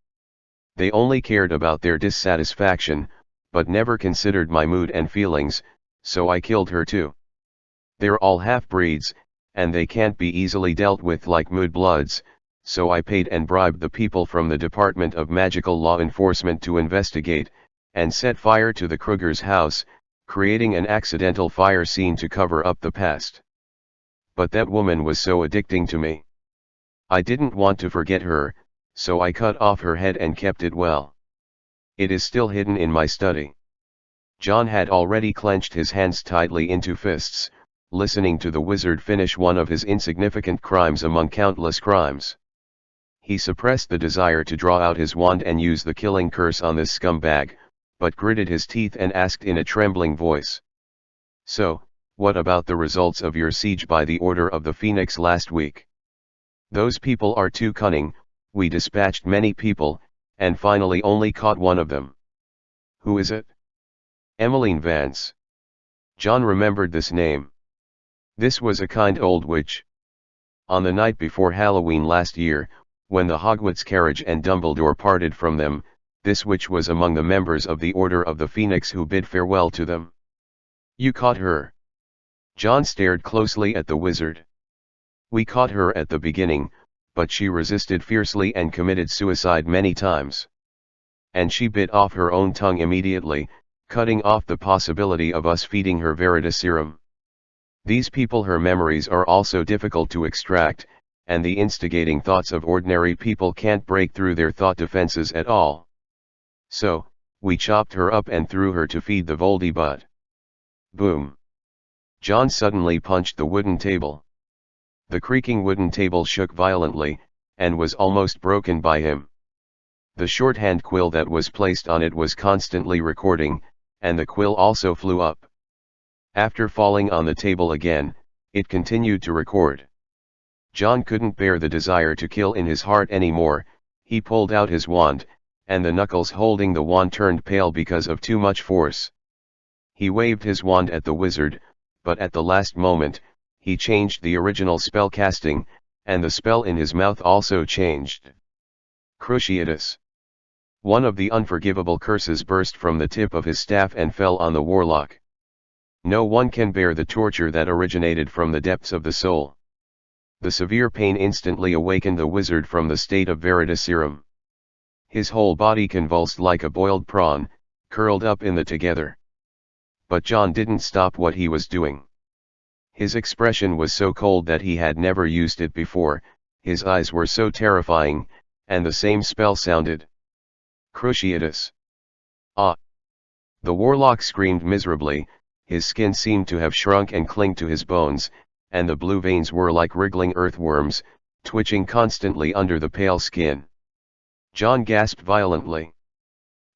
[SPEAKER 1] They only cared about their dissatisfaction, but never considered my mood and feelings, so I killed her too. They're all half-breeds, and they can't be easily dealt with like mood-bloods, so I paid and bribed the people from the Department of Magical Law Enforcement to investigate, and set fire to the Kruger's house, creating an accidental fire scene to cover up the past. But that woman was so addicting to me. I didn't want to forget her, so I cut off her head and kept it well. It is still hidden in my study. John had already clenched his hands tightly into fists, listening to the wizard finish one of his insignificant crimes among countless crimes. He suppressed the desire to draw out his wand and use the killing curse on this scumbag, but gritted his teeth and asked in a trembling voice. So, what about the results of your siege by the Order of the Phoenix last week? Those people are too cunning, we dispatched many people, and finally only caught one of them. Who is it? Emmeline Vance. John remembered this name. This was a kind old witch. On the night before Halloween last year, when the Hogwarts carriage and Dumbledore parted from them, this witch was among the members of the Order of the Phoenix who bid farewell to them. You caught her? John stared closely at the wizard. We caught her at the beginning, but she resisted fiercely and committed suicide many times. And she bit off her own tongue immediately, cutting off the possibility of us feeding her Veritaserum. These people, her memories are also difficult to extract, and the instigating thoughts of ordinary people can't break through their thought defenses at all. So, we chopped her up and threw her to feed the Voldemort. Boom. John suddenly punched the wooden table. The creaking wooden table shook violently, and was almost broken by him. The shorthand quill that was placed on it was constantly recording, and the quill also flew up. After falling on the table again, it continued to record. John couldn't bear the desire to kill in his heart anymore. He pulled out his wand, and the knuckles holding the wand turned pale because of too much force. He waved his wand at the wizard, but at the last moment, he changed the original spell casting, and the spell in his mouth also changed. Cruciatus. One of the unforgivable curses burst from the tip of his staff and fell on the warlock. No one can bear the torture that originated from the depths of the soul. The severe pain instantly awakened the wizard from the state of Veritaserum. His whole body convulsed like a boiled prawn, curled up in the together. But John didn't stop what he was doing. His expression was so cold that he had never used it before, his eyes were so terrifying, and the same spell sounded. Cruciatus. Ah! The warlock screamed miserably, his skin seemed to have shrunk and cling to his bones, and the blue veins were like wriggling earthworms, twitching constantly under the pale skin. John gasped violently.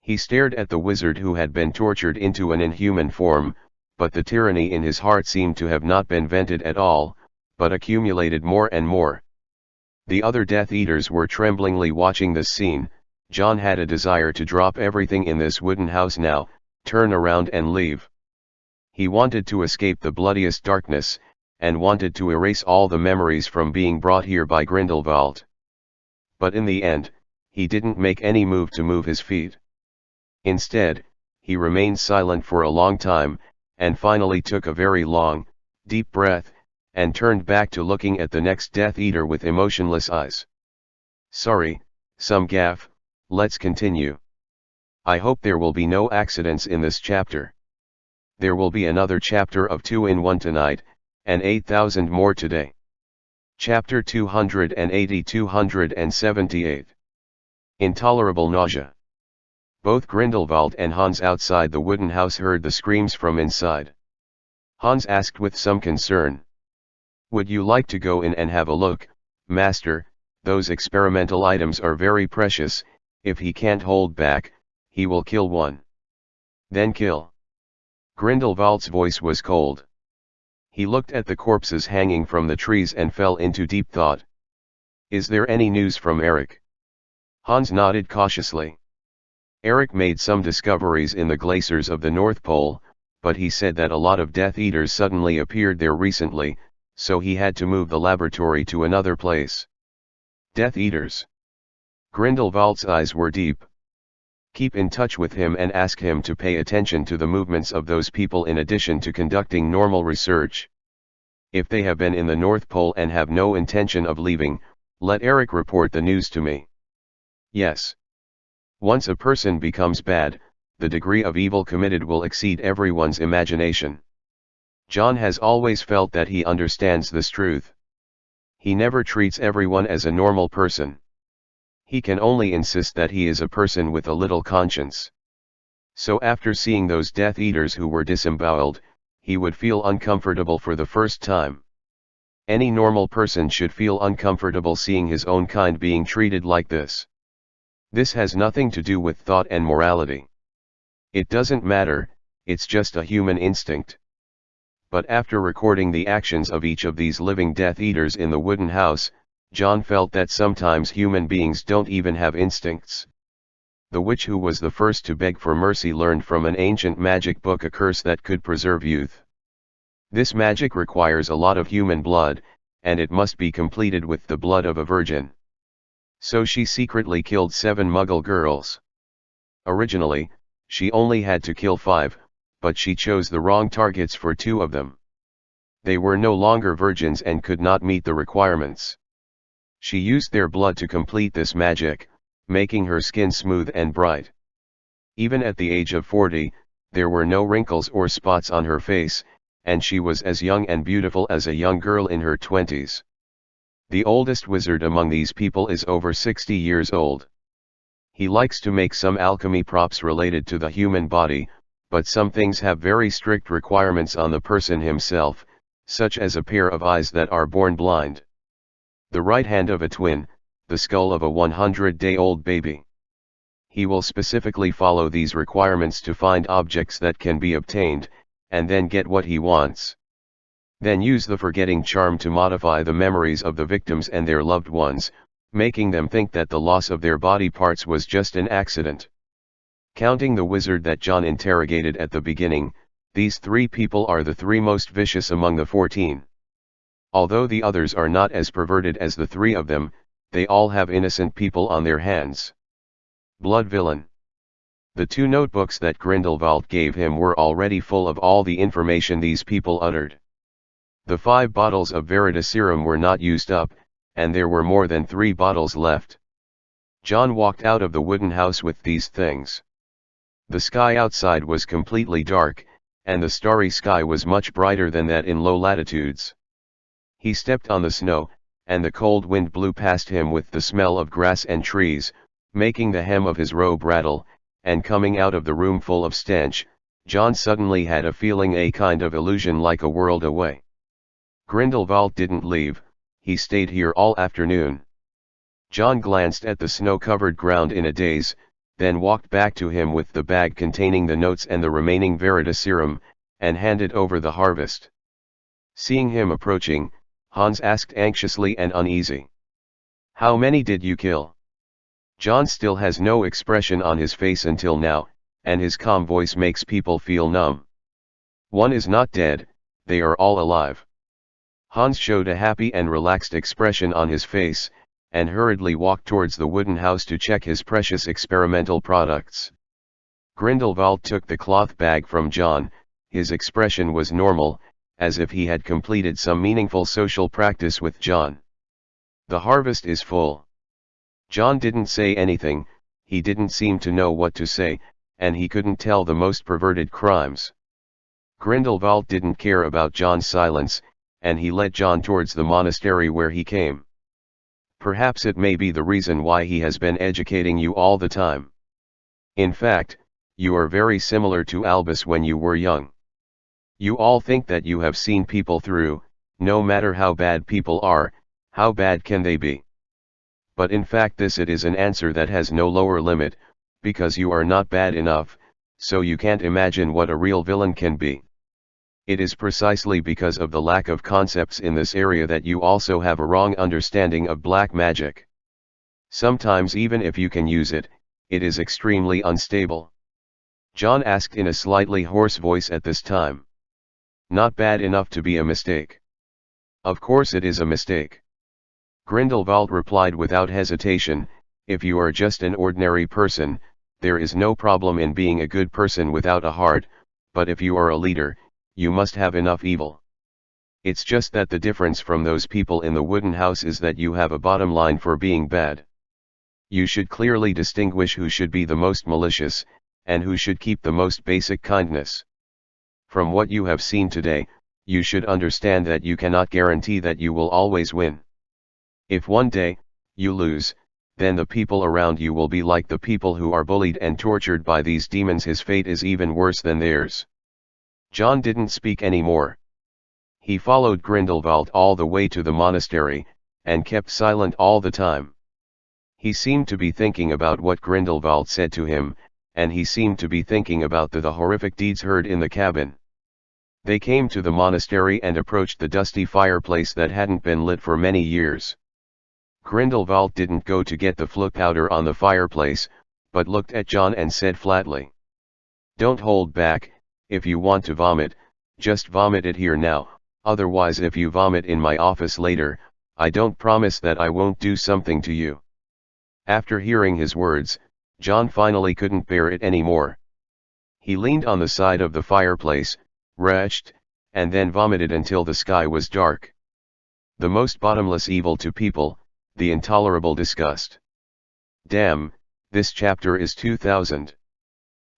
[SPEAKER 1] He stared at the wizard who had been tortured into an inhuman form, but the tyranny in his heart seemed to have not been vented at all, but accumulated more and more. The other Death Eaters were tremblingly watching this scene. John had a desire to drop everything in this wooden house now, turn around and leave. He wanted to escape the bloodiest darkness, and wanted to erase all the memories from being brought here by Grindelwald. But in the end, he didn't make any move to move his feet. Instead, he remained silent for a long time, and finally took a very long, deep breath, and turned back to looking at the next Death Eater with emotionless eyes. "Sorry, some gaff, let's continue. I hope there will be no accidents in this chapter. There will be another chapter of 2-in-1 tonight, and 8,000 more today." Chapter 280-278. Intolerable nausea. Both Grindelwald and Hans outside the wooden house heard the screams from inside. Hans asked with some concern, "Would you like to go in and have a look, master? Those experimental items are very precious. If he can't hold back, he will kill one." "Then kill." Grindelwald's voice was cold. He looked at the corpses hanging from the trees and fell into deep thought. "Is there any news from Eric?" Hans nodded cautiously. Eric made some discoveries in the glaciers of the North Pole, but he said that a lot of Death Eaters suddenly appeared there recently, so he had to move the laboratory to another place. Death Eaters. Grindelwald's eyes were deep. Keep in touch with him and ask him to pay attention to the movements of those people in addition to conducting normal research. If they have been in the North Pole and have no intention of leaving, let Eric report the news to me. Yes. Once a person becomes bad, the degree of evil committed will exceed everyone's imagination. John has always felt that he understands this truth. He never treats everyone as a normal person. He can only insist that he is a person with a little conscience. So after seeing those Death Eaters who were disemboweled, he would feel uncomfortable for the first time. Any normal person should feel uncomfortable seeing his own kind being treated like this. This has nothing to do with thought and morality. It doesn't matter, it's just a human instinct. But after recording the actions of each of these living Death Eaters in the wooden house, John felt that sometimes human beings don't even have instincts. The witch who was the first to beg for mercy learned from an ancient magic book a curse that could preserve youth. This magic requires a lot of human blood, and it must be completed with the blood of a virgin. So she secretly killed 7 Muggle girls. Originally, she only had to kill 5, but she chose the wrong targets for 2 of them. They were no longer virgins and could not meet the requirements. She used their blood to complete this magic, making her skin smooth and bright. Even at the age of 40, there were no wrinkles or spots on her face, and she was as young and beautiful as a young girl in her 20s. The oldest wizard among these people is over 60 years old. He likes to make some alchemy props related to the human body, but some things have very strict requirements on the person himself, such as a pair of eyes that are born blind, the right hand of a twin, the skull of a 100-day-old baby. He will specifically follow these requirements to find objects that can be obtained, and then get what he wants. Then use the forgetting charm to modify the memories of the victims and their loved ones, making them think that the loss of their body parts was just an accident. Counting the wizard that John interrogated at the beginning, these 3 people are the 3 most vicious among the 14. Although the others are not as perverted as the 3 of them, they all have innocent people on their hands. Blood villain. The 2 notebooks that Grindelwald gave him were already full of all the information these people uttered. The 5 bottles of Veritaserum were not used up, and there were more than 3 bottles left. John walked out of the wooden house with these things. The sky outside was completely dark, and the starry sky was much brighter than that in low latitudes. He stepped on the snow, and the cold wind blew past him with the smell of grass and trees, making the hem of his robe rattle, and coming out of the room full of stench, John suddenly had a feeling, a kind of illusion, like a world away. Grindelwald didn't leave, he stayed here all afternoon. John glanced at the snow-covered ground in a daze, then walked back to him with the bag containing the notes and the remaining veritaserum, and handed over the harvest. Seeing him approaching, Hans asked anxiously and uneasy. "How many did you kill?" John still has no expression on his face until now, and his calm voice makes people feel numb. "One is not dead, they are all alive." Hans showed a happy and relaxed expression on his face, and hurriedly walked towards the wooden house to check his precious experimental products. Grindelwald took the cloth bag from John. His expression was normal, as if he had completed some meaningful social practice with John. "The harvest is full." John didn't say anything, he didn't seem to know what to say, and he couldn't tell the most perverted crimes. Grindelwald didn't care about John's silence, and he led John towards the monastery where he came. "Perhaps it may be the reason why he has been educating you all the time. In fact, you are very similar to Albus when you were young. You all think that you have seen people through, no matter how bad people are, how bad can they be? But in fact it is an answer that has no lower limit, because you are not bad enough, so you can't imagine what a real villain can be. It is precisely because of the lack of concepts in this area that you also have a wrong understanding of black magic. Sometimes even if you can use it, it is extremely unstable." John asked in a slightly hoarse voice at this time. "Not bad enough to be a mistake?" "Of course it is a mistake." Grindelwald replied without hesitation, "If you are just an ordinary person, there is no problem in being a good person without a heart, but if you are a leader, you must have enough evil. It's just that the difference from those people in the wooden house is that you have a bottom line for being bad. You should clearly distinguish who should be the most malicious, and who should keep the most basic kindness. From what you have seen today, you should understand that you cannot guarantee that you will always win. If one day, you lose, then the people around you will be like the people who are bullied and tortured by these demons. His fate is even worse than theirs." John didn't speak any more. He followed Grindelwald all the way to the monastery, and kept silent all the time. He seemed to be thinking about what Grindelwald said to him, and he seemed to be thinking about the horrific deeds heard in the cabin. They came to the monastery and approached the dusty fireplace that hadn't been lit for many years. Grindelwald didn't go to get the flue powder on the fireplace, but looked at John and said flatly, "Don't hold back. If you want to vomit, just vomit it here now, otherwise if you vomit in my office later, I don't promise that I won't do something to you." After hearing his words, John finally couldn't bear it anymore. He leaned on the side of the fireplace, retched, and then vomited until the sky was dark. The most bottomless evil to people, the intolerable disgust. Damn, this chapter is 2000.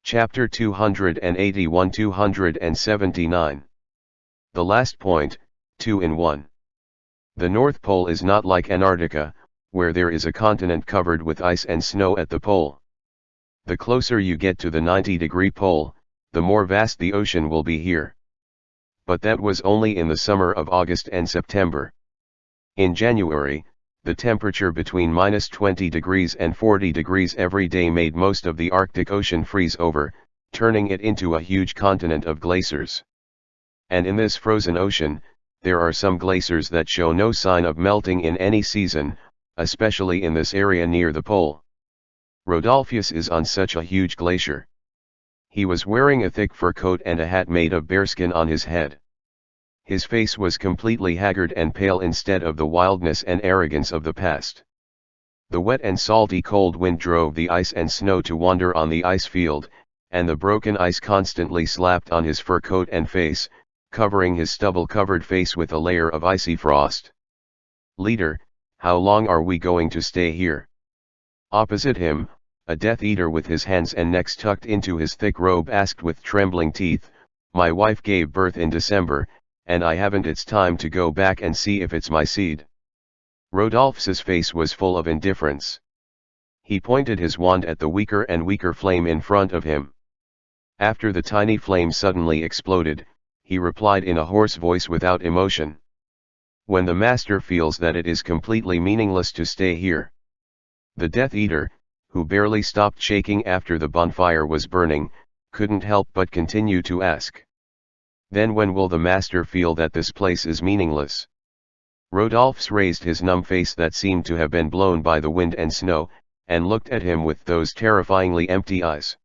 [SPEAKER 1] Chapter 281-279. The last point, 2 in 1. The North Pole is not like Antarctica, where there is a continent covered with ice and snow at the pole. The closer you get to the 90-degree pole, the more vast the ocean will be here. But that was only in the summer of August and September. In January, the temperature between -20 degrees and 40 degrees every day made most of the Arctic Ocean freeze over, turning it into a huge continent of glaciers. And in this frozen ocean, there are some glaciers that show no sign of melting in any season, especially in this area near the pole. Rodolphus is on such a huge glacier. He was wearing a thick fur coat and a hat made of bearskin on his head. His face was completely haggard and pale instead of the wildness and arrogance of the past. The wet and salty cold wind drove the ice and snow to wander on the ice field, and the broken ice constantly slapped on his fur coat and face, covering his stubble-covered face with a layer of icy frost. "Leader, how long are we going to stay here?" Opposite him, a Death Eater with his hands and necks tucked into his thick robe asked with trembling teeth, My wife gave birth in December, and I haven't it's time to go back and see if it's my seed. Rodolphe's face was full of indifference. He pointed his wand at the weaker and weaker flame in front of him. After the tiny flame suddenly exploded, he replied in a hoarse voice without emotion. When the master feels that it is completely meaningless to stay here. The Death Eater, who barely stopped shaking after the bonfire was burning, couldn't help but continue to ask. Then when will the master feel that this place is meaningless? Rodolphe raised his numb face that seemed to have been blown by the wind and snow, and looked at him with those terrifyingly empty eyes.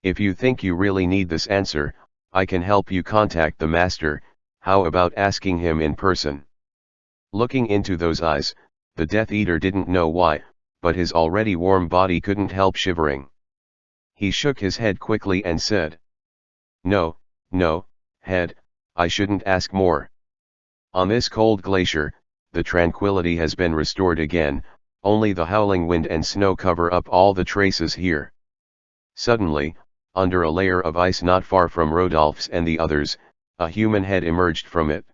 [SPEAKER 1] If you think you really need this answer, I can help you contact the master. How about asking him in person? Looking into those eyes, the Death Eater didn't know why, but his already warm body couldn't help shivering. He shook his head quickly and said, "No, no, head, I shouldn't ask more. On this cold glacier, the tranquility has been restored again, only the howling wind and snow cover up all the traces here." Suddenly, under a layer of ice not far from Rodolphe's and the others, a human head emerged from it.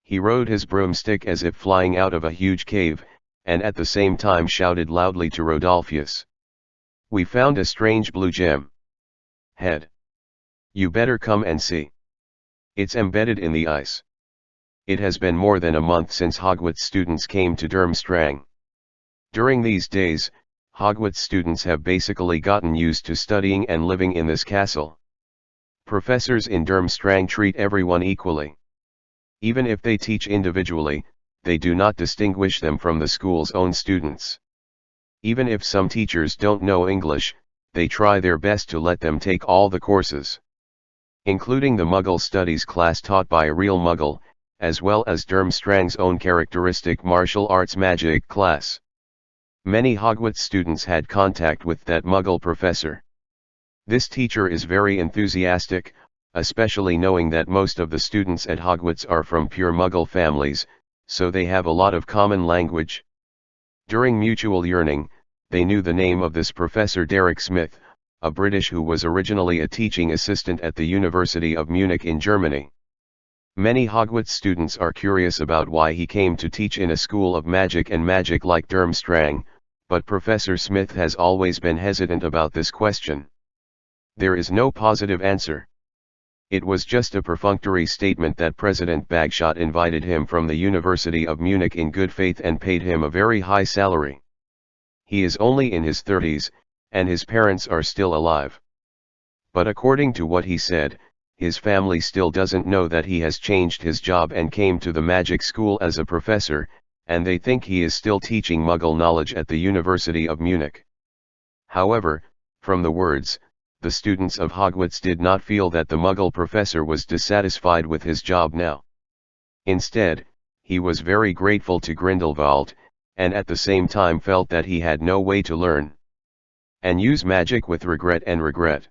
[SPEAKER 1] He rode his broomstick as if flying out of a huge cave, and at the same time shouted loudly to Rodolpheus. "We found a strange blue gem. Head. You better come and see. It's embedded in the ice. It has been more than a month since Hogwarts students came to Durmstrang. During these days, Hogwarts students have basically gotten used to studying and living in this castle. Professors in Durmstrang treat everyone equally. Even if they teach individually, they do not distinguish them from the school's own students. Even if some teachers don't know English, they try their best to let them take all the courses, including the Muggle Studies class taught by a real Muggle, as well as Durmstrang's own characteristic martial arts magic class. Many Hogwarts students had contact with that Muggle professor. This teacher is very enthusiastic, especially knowing that most of the students at Hogwarts are from pure Muggle families, so they have a lot of common language. During mutual yearning, they knew the name of this Professor Derek Smith, a British who was originally a teaching assistant at the University of Munich in Germany. Many Hogwarts students are curious about why he came to teach in a school of magic and magic like Durmstrang, but Professor Smith has always been hesitant about this question. There is no positive answer. It was just a perfunctory statement that President Bagshot invited him from the University of Munich in good faith and paid him a very high salary. He is only in his 30s, and his parents are still alive. But according to what he said, his family still doesn't know that he has changed his job and came to the magic school as a professor, and they think he is still teaching Muggle knowledge at the University of Munich. However, from the words, the students of Hogwarts did not feel that the Muggle professor was dissatisfied with his job now. Instead, he was very grateful to Grindelwald, and at the same time felt that he had no way to learn and use magic with regret.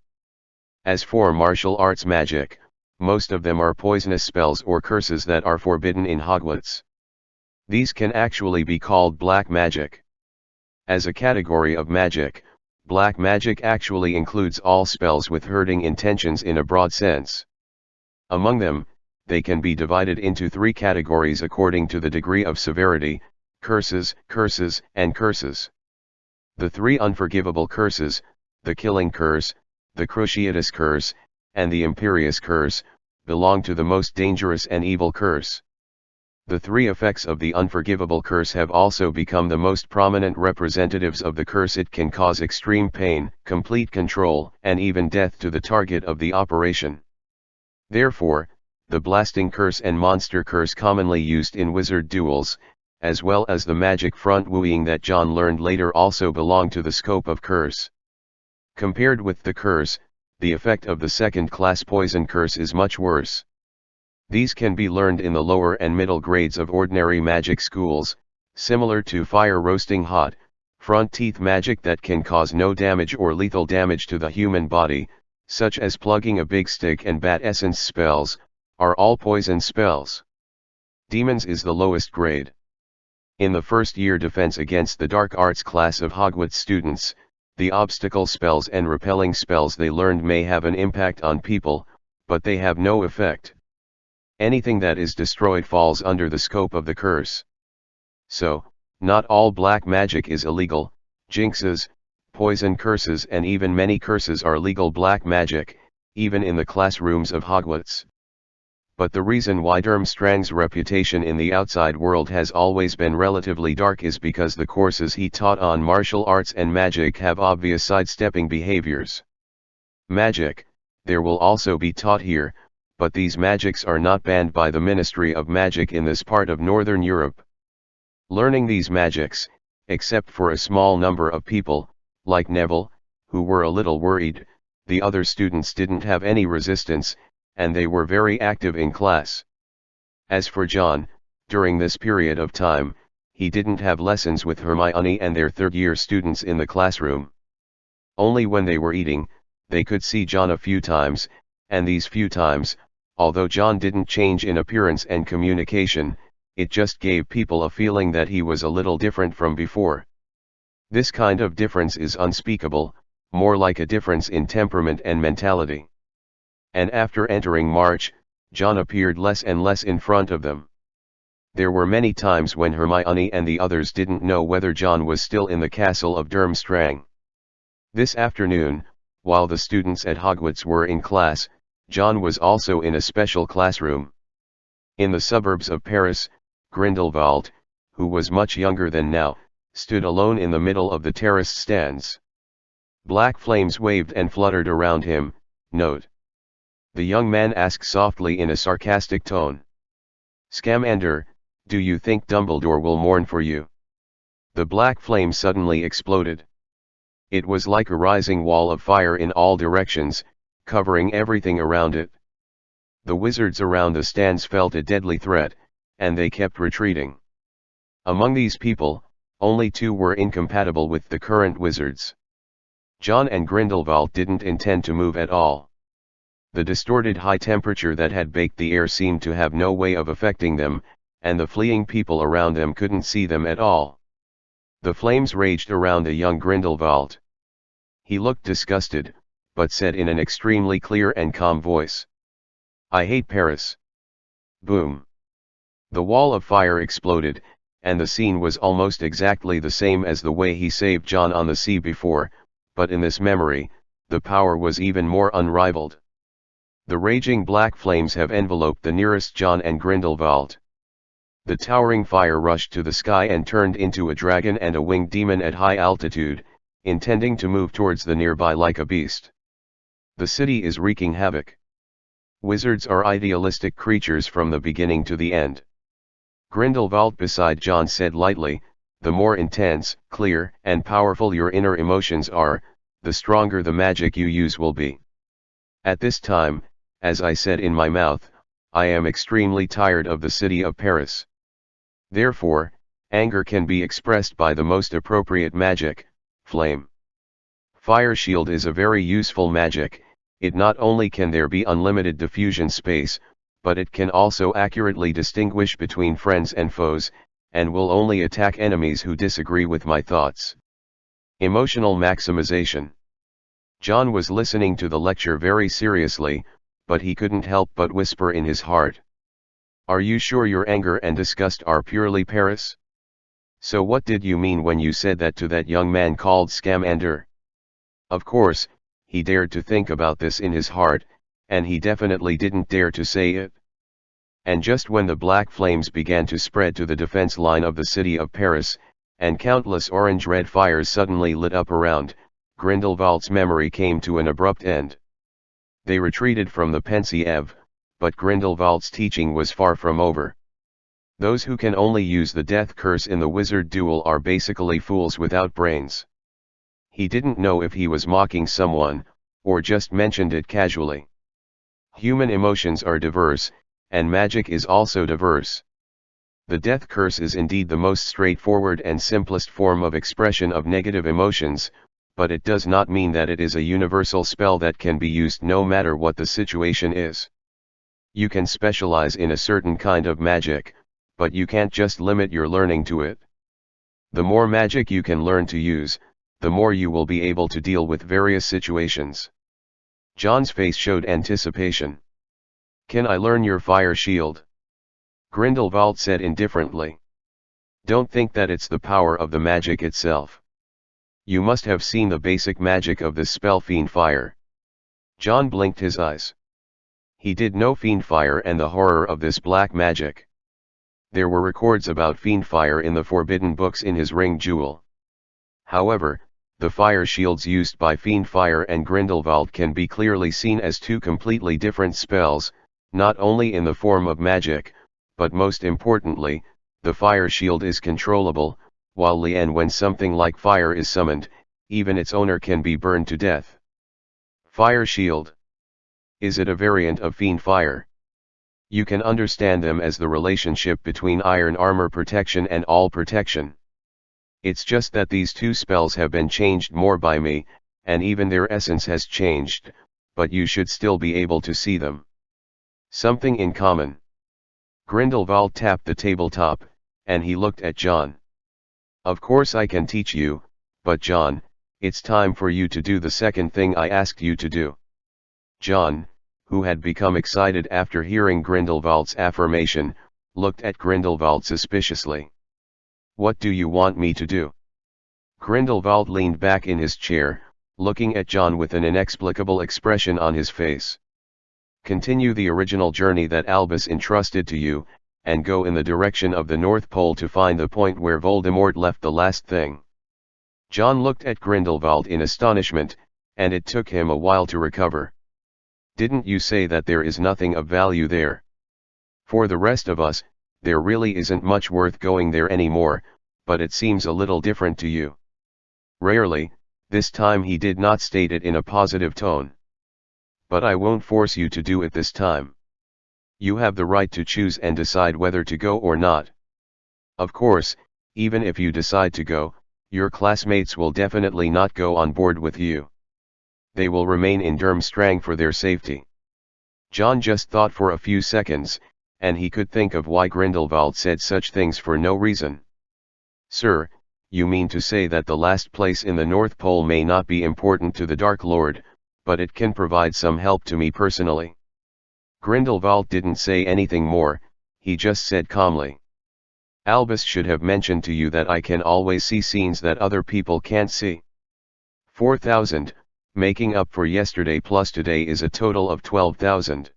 [SPEAKER 1] As for martial arts magic, most of them are poisonous spells or curses that are forbidden in Hogwarts. These can actually be called black magic. As a category of magic, black magic actually includes all spells with hurting intentions in a broad sense. Among them, they can be divided into three categories according to the degree of severity: curses, and curses. The three unforgivable curses, the killing curse, the Cruciatus curse, and the Imperious curse, belong to the most dangerous and evil curse. The three effects of the unforgivable curse have also become the most prominent representatives of the curse. It can cause extreme pain, complete control, and even death to the target of the operation. Therefore, the blasting curse and monster curse commonly used in wizard duels, as well as the magic front wooing that John learned later, also belong to the scope of curse. Compared with the curse, the effect of the second-class poison curse is much worse. These can be learned in the lower and middle grades of ordinary magic schools, similar to fire roasting hot, front teeth magic that can cause no damage or lethal damage to the human body, such as plugging a big stick, and bat essence spells, are all poison spells. Demons is the lowest grade. In the first-year defense against the dark arts class of Hogwarts students, the obstacle spells and repelling spells they learned may have an impact on people, but they have no effect. Anything that is destroyed falls under the scope of the curse. So, not all black magic is illegal. Jinxes, poison curses and even many curses are legal black magic, even in the classrooms of Hogwarts. But the reason why Durmstrang's reputation in the outside world has always been relatively dark is because the courses he taught on martial arts and magic have obvious sidestepping behaviors. Magic, there will also be taught here, but these magics are not banned by the Ministry of Magic in this part of Northern Europe. Learning these magics, except for a small number of people, like Neville, who were a little worried, the other students didn't have any resistance, and they were very active in class. As for John, during this period of time, he didn't have lessons with Hermione and their third-year students in the classroom. Only when they were eating, they could see John a few times, and these few times, although John didn't change in appearance and communication, it just gave people a feeling that he was a little different from before. This kind of difference is unspeakable, more like a difference in temperament and mentality. And after entering March, John appeared less and less in front of them. There were many times when Hermione and the others didn't know whether John was still in the castle of Durmstrang. This afternoon, while the students at Hogwarts were in class, John was also in a special classroom. In the suburbs of Paris, Grindelwald, who was much younger than now, stood alone in the middle of the terraced stands. Black flames waved and fluttered around him. Note. The young man asked softly in a sarcastic tone. Scamander, do you think Dumbledore will mourn for you? The black flame suddenly exploded. It was like a rising wall of fire in all directions, covering everything around it. The wizards around the stands felt a deadly threat, and they kept retreating. Among these people, only two were incompatible with the current wizards. John and Grindelwald didn't intend to move at all. The distorted high temperature that had baked the air seemed to have no way of affecting them, and the fleeing people around them couldn't see them at all. The flames raged around the young Grindelwald. He looked disgusted, but said in an extremely clear and calm voice, I hate Paris. Boom. The wall of fire exploded, and the scene was almost exactly the same as the way he saved John on the sea before, but in this memory, the power was even more unrivaled. The raging black flames have enveloped the nearest John and Grindelwald. The towering fire rushed to the sky and turned into a dragon and a winged demon at high altitude, intending to move towards the nearby like a beast. The city is wreaking havoc. Wizards are idealistic creatures from the beginning to the end. Grindelwald beside John said lightly, the more intense, clear, and powerful your inner emotions are, the stronger the magic you use will be. At this time, as I said in my mouth, I am extremely tired of the city of Paris. Therefore, anger can be expressed by the most appropriate magic, flame. Fire shield is a very useful magic. It not only can there be unlimited diffusion space, but it can also accurately distinguish between friends and foes, and will only attack enemies who disagree with my thoughts. Emotional maximization. John was listening to the lecture very seriously, but he couldn't help but whisper in his heart. Are you sure your anger and disgust are purely Paris? So what did you mean when you said that to that young man called Scamander? Of course, he dared to think about this in his heart, and he definitely didn't dare to say it. And just when the black flames began to spread to the defense line of the city of Paris, and countless orange-red fires suddenly lit up around, Grindelwald's memory came to an abrupt end. They retreated from the Pensieve, but Grindelwald's teaching was far from over. Those who can only use the death curse in the wizard duel are basically fools without brains. He didn't know if he was mocking someone, or just mentioned it casually. Human emotions are diverse, and magic is also diverse. The death curse is indeed the most straightforward and simplest form of expression of negative emotions, but it does not mean that it is a universal spell that can be used no matter what the situation is. You can specialize in a certain kind of magic, but you can't just limit your learning to it. The more magic you can learn to use, the more you will be able to deal with various situations. John's face showed anticipation. Can I learn your fire shield? Grindelwald said indifferently. Don't think that it's the power of the magic itself. You must have seen the basic magic of this spell Fiend Fire. John blinked his eyes. He did know Fiend Fire and the horror of this black magic. There were records about Fiend Fire in the forbidden books in his ring jewel. However, the fire shields used by Fiend Fire and Grindelwald can be clearly seen as two completely different spells, not only in the form of magic, but most importantly, the fire shield is controllable, while when something like fire is summoned, even its owner can be burned to death. Fire shield. Is it a variant of Fiend Fire? You can understand them as the relationship between iron armor protection and all protection. It's just that these two spells have been changed more by me, and even their essence has changed, but you should still be able to see them. Something in common. Grindelwald tapped the tabletop, and he looked at John. Of course I can teach you, but John, it's time for you to do the second thing I asked you to do. John, who had become excited after hearing Grindelwald's affirmation, looked at Grindelwald suspiciously. What do you want me to do? Grindelwald leaned back in his chair, looking at John with an inexplicable expression on his face. Continue the original journey that Albus entrusted to you, and go in the direction of the North Pole to find the point where Voldemort left the last thing. John looked at Grindelwald in astonishment, and it took him a while to recover. Didn't you say that there is nothing of value there? For the rest of us, there really isn't much worth going there anymore, but it seems a little different to you. Rarely, this time he did not state it in a positive tone. But I won't force you to do it this time. You have the right to choose and decide whether to go or not. Of course, even if you decide to go, your classmates will definitely not go on board with you. They will remain in Durmstrang for their safety. John just thought for a few seconds, and he could think of why Grindelwald said such things for no reason. Sir, you mean to say that the last place in the North Pole may not be important to the Dark Lord, but it can provide some help to me personally? Grindelwald didn't say anything more, he just said calmly. Albus should have mentioned to you that I can always see scenes that other people can't see. 4,000, making up for yesterday plus today is a total of 12,000.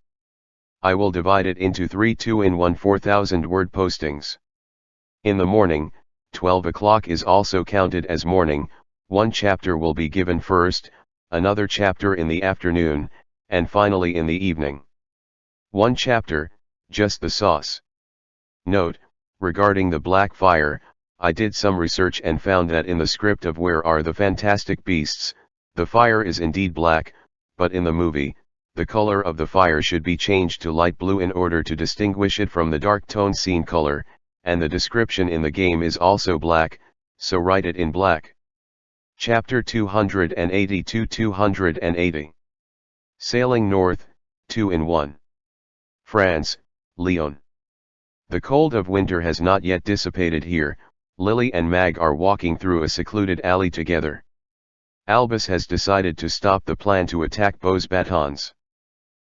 [SPEAKER 1] I will divide it into 3 2-in-1 4,000 word postings. In the morning, 12 o'clock is also counted as morning, one chapter will be given first, another chapter in the afternoon, and finally in the evening. One chapter, just the sauce. Note, regarding the Black Fire, I did some research and found that in the script of Where Are the Fantastic Beasts, the fire is indeed black, but in the movie, the color of the fire should be changed to light blue in order to distinguish it from the dark tone scene color, and the description in the game is also black, so write it in black. Chapter 282-280. Sailing North, 2-in-1. France, Lyon. The cold of winter has not yet dissipated here. Lily and Mag are walking through a secluded alley together. Albus has decided to stop the plan to attack Beau's batons.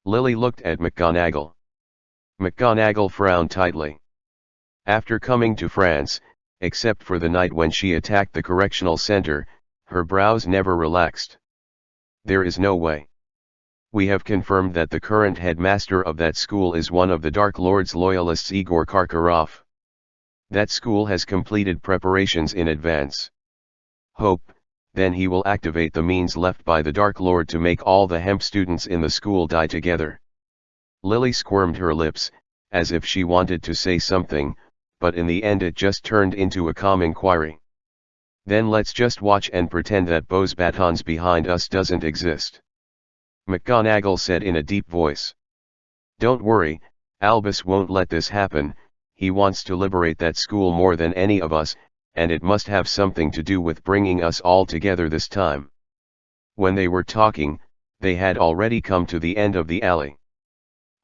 [SPEAKER 1] Lily looked at McGonagall. McGonagall frowned tightly. After coming to France, except for the night when she attacked the correctional center, her brows never relaxed. There is no way. We have confirmed that the current headmaster of that school is one of the Dark Lord's loyalists, Igor Karkaroff. That school has completed preparations in advance. Hope, then he will activate the means left by the Dark Lord to make all the hemp students in the school die together. Lily squirmed her lips, as if she wanted to say something, but in the end it just turned into a calm inquiry. Then let's just watch and pretend that Beau's batons behind us doesn't exist. McGonagall said in a deep voice. Don't worry, Albus won't let this happen. He wants to liberate that school more than any of us, and it must have something to do with bringing us all together this time. When they were talking, they had already come to the end of the alley.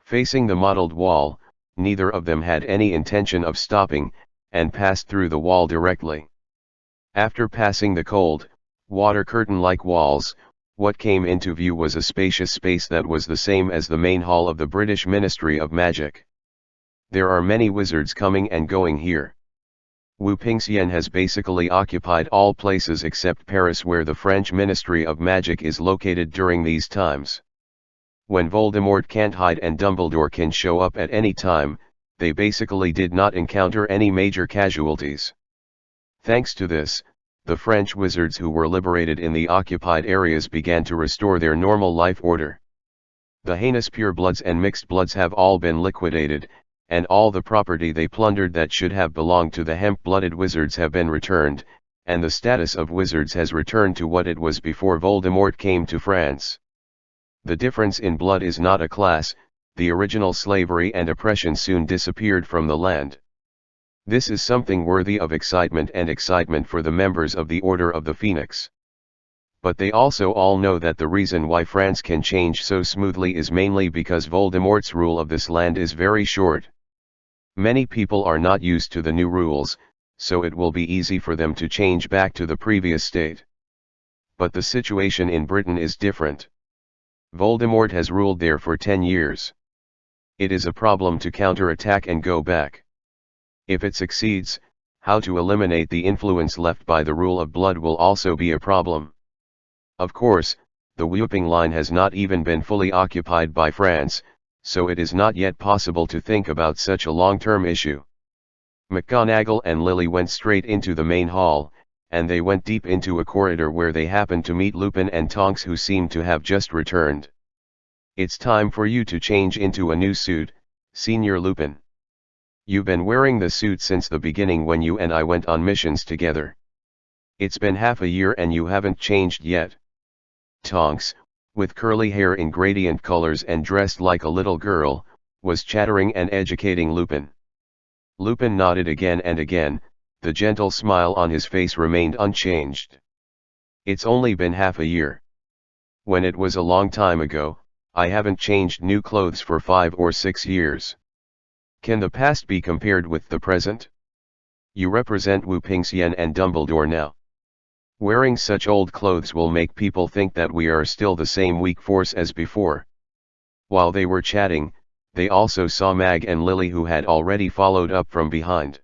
[SPEAKER 1] Facing the mottled wall, neither of them had any intention of stopping, and passed through the wall directly. After passing the cold, water curtain-like walls, What came into view was a spacious space that was the same as the main hall of the British Ministry of Magic. There are many wizards coming and going here. Wu Pingxian has basically occupied all places except Paris, where the French Ministry of Magic is located during these times. When Voldemort can't hide and Dumbledore can show up at any time, they basically did not encounter any major casualties. Thanks to this, the French wizards who were liberated in the occupied areas began to restore their normal life order. The heinous purebloods and mixed bloods have all been liquidated, and all the property they plundered that should have belonged to the hemp-blooded wizards have been returned, and the status of wizards has returned to what it was before Voldemort came to France. The difference in blood is not a class. The original slavery and oppression soon disappeared from the land. This is something worthy of excitement for the members of the Order of the Phoenix. But they also all know that the reason why France can change so smoothly is mainly because Voldemort's rule of this land is very short. Many people are not used to the new rules, so it will be easy for them to change back to the previous state. But the situation in Britain is different. Voldemort has ruled there for 10 years. It is a problem to counterattack and go back. If it succeeds, how to eliminate the influence left by the rule of blood will also be a problem. Of course, the Whooping Line has not even been fully occupied by France, so it is not yet possible to think about such a long-term issue. McGonagall and Lily went straight into the main hall, and they went deep into a corridor where they happened to meet Lupin and Tonks, who seemed to have just returned. "It's time for you to change into a new suit, Senior Lupin. You've been wearing the suit since the beginning when you and I went on missions together. It's been half a year and you haven't changed yet." Tonks, with curly hair in gradient colors and dressed like a little girl, was chattering and educating Lupin. Lupin nodded again and again. The gentle smile on his face remained unchanged. "It's only been half a year. When it was a long time ago, I haven't changed new clothes for 5 or 6 years. Can the past be compared with the present? You represent Wu Pingxian and Dumbledore now. Wearing such old clothes will make people think that we are still the same weak force as before." While they were chatting, they also saw Mag and Lily, who had already followed up from behind.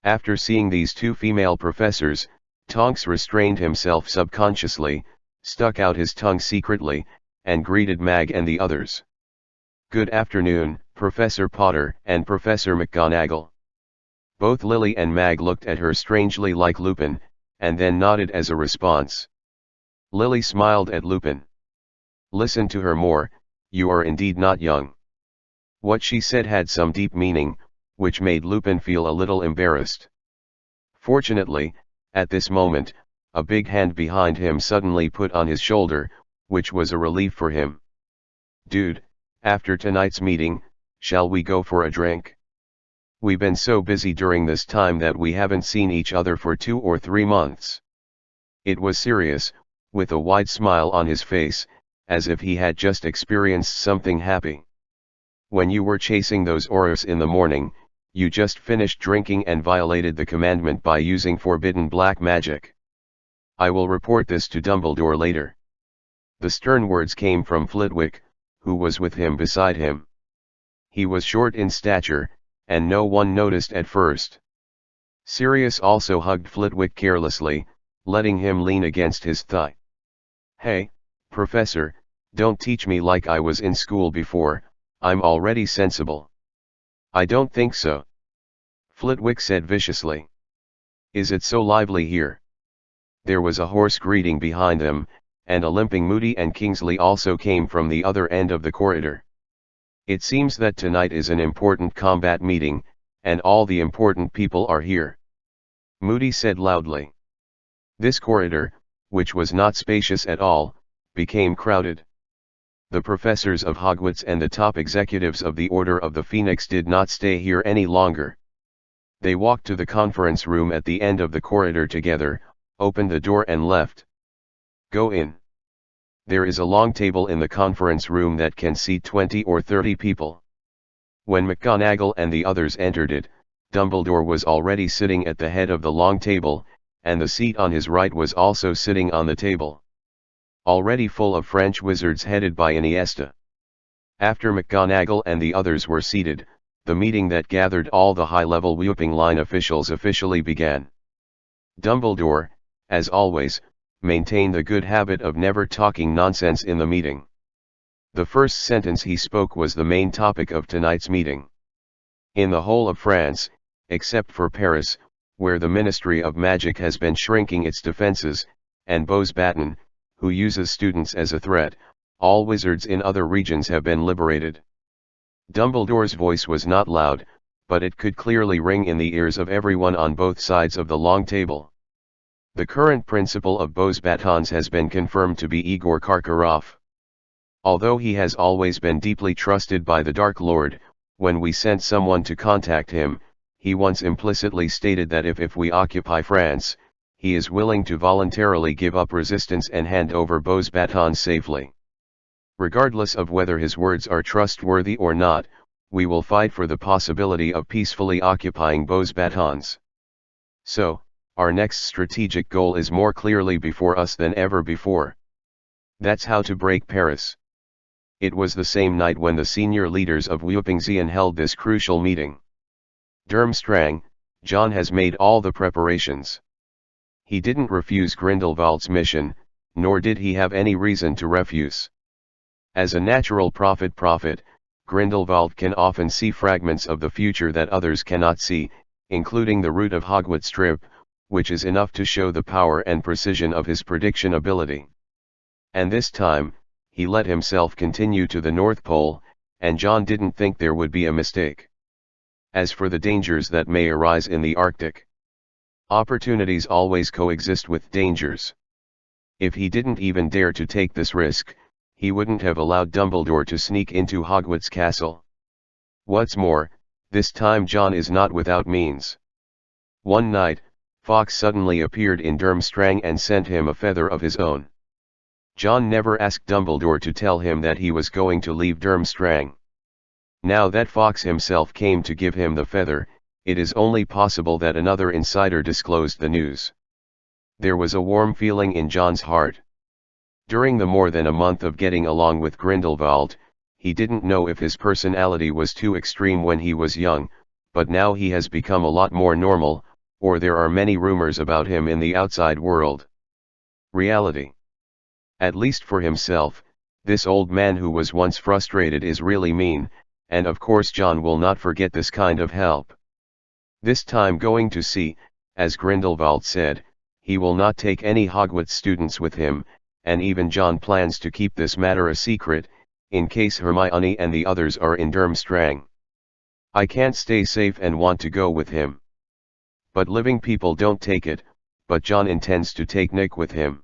[SPEAKER 1] After seeing these two female professors, Tonks restrained himself subconsciously, stuck out his tongue secretly, and greeted Mag and the others. "Good afternoon, Professor Potter and Professor McGonagall." Both Lily and Mag looked at her strangely like Lupin, and then nodded as a response. Lily smiled at Lupin. "Listen to her more, you are indeed not young." What she said had some deep meaning, which made Lupin feel a little embarrassed. Fortunately, at this moment, a big hand behind him suddenly put on his shoulder, which was a relief for him. "Dude, after tonight's meeting, shall we go for a drink? We've been so busy during this time that we haven't seen each other for 2 or 3 months. It was serious, with a wide smile on his face, as if he had just experienced something happy. "When you were chasing those Aurors in the morning, you just finished drinking and violated the commandment by using forbidden black magic. I will report this to Dumbledore later." The stern words came from Flitwick, who was with him beside him. He was short in stature, and no one noticed at first. Sirius also hugged Flitwick carelessly, letting him lean against his thigh. "Hey, Professor, don't teach me like I was in school before, I'm already sensible." "I don't think so," Flitwick said viciously. "Is it so lively here?" There was a hoarse greeting behind them, and a limping Moody and Kingsley also came from the other end of the corridor. "It seems that tonight is an important combat meeting, and all the important people are here," Moody said loudly. This corridor, which was not spacious at all, became crowded. The professors of Hogwarts and the top executives of the Order of the Phoenix did not stay here any longer. They walked to the conference room at the end of the corridor together, opened the door and left. "Go in. There is a long table in the conference room that can seat 20 or 30 people." When McGonagall and the others entered it, Dumbledore was already sitting at the head of the long table, and the seat on his right was also sitting on the table. already full of French wizards headed by Iniesta. After McGonagall and the others were seated, the meeting that gathered all the high-level Whooping Line officials officially began. Dumbledore, as always, maintained the good habit of never talking nonsense in the meeting. The first sentence he spoke was the main topic of tonight's meeting. In the whole of France, except for Paris, where the Ministry of Magic has been shrinking its defenses, and Beauxbaton, who uses students as a threat, all wizards in other regions have been liberated. Dumbledore's voice was not loud, but it could clearly ring in the ears of everyone on both sides of the long table. The current principal of Beauxbatons has been confirmed to be Igor Karkaroff. Although he has always been deeply trusted by the Dark Lord, when we sent someone to contact him, he once implicitly stated that if we occupy France, he is willing to voluntarily give up resistance and hand over Beauxbatons safely. Regardless of whether his words are trustworthy or not, we will fight for the possibility of peacefully occupying Beauxbatons. So, our next strategic goal is more clearly before us than ever before. That's how to break Paris. It was the same night when the senior leaders of Whoopingzian held this crucial meeting. Durmstrang, John has made all the preparations. He didn't refuse Grindelwald's mission, nor did he have any reason to refuse. As a natural prophet, Grindelwald can often see fragments of the future that others cannot see, including the route of Hogwarts trip, which is enough to show the power and precision of his prediction ability. And this time, he let himself continue to the North Pole, and John didn't think there would be a mistake. As for the dangers that may arise in the Arctic, opportunities always coexist with dangers. If he didn't even dare to take this risk, he wouldn't have allowed Dumbledore to sneak into Hogwarts Castle. What's more, this time John is not without means. One night, Fawkes suddenly appeared in Durmstrang and sent him a feather of his own. John never asked Dumbledore to tell him that he was going to leave Durmstrang. Now that Fawkes himself came to give him the feather, it is only possible that another insider disclosed the news. There was a warm feeling in John's heart. During the more than a month of getting along with Grindelwald, he didn't know if his personality was too extreme when he was young, but now he has become a lot more normal, or there are many rumors about him in the outside world. Reality. At least for himself, this old man who was once frustrated is really mean, and of course John will not forget this kind of help. This time going to sea, as Grindelwald said, he will not take any Hogwarts students with him, and even John plans to keep this matter a secret, in case Hermione and the others are in Durmstrang. I can't stay safe and want to go with him. But living people don't take it, but John intends to take Nick with him.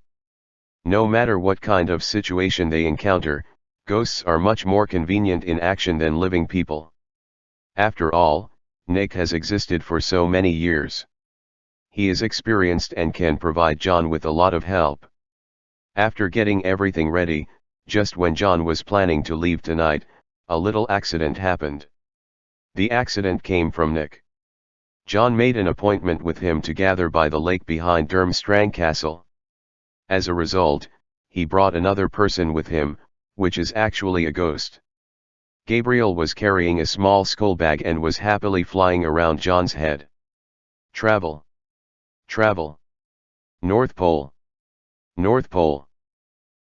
[SPEAKER 1] No matter what kind of situation they encounter, ghosts are much more convenient in action than living people. After all, Nick has existed for so many years. He is experienced and can provide John with a lot of help. After getting everything ready, just when John was planning to leave tonight, a little accident happened. The accident came from Nick. John made an appointment with him to gather by the lake behind Durmstrang Castle. As a result, he brought another person with him, which is actually a ghost. Gabriel was carrying a small skull bag and was happily flying around John's head. Travel. Travel. North Pole. North Pole.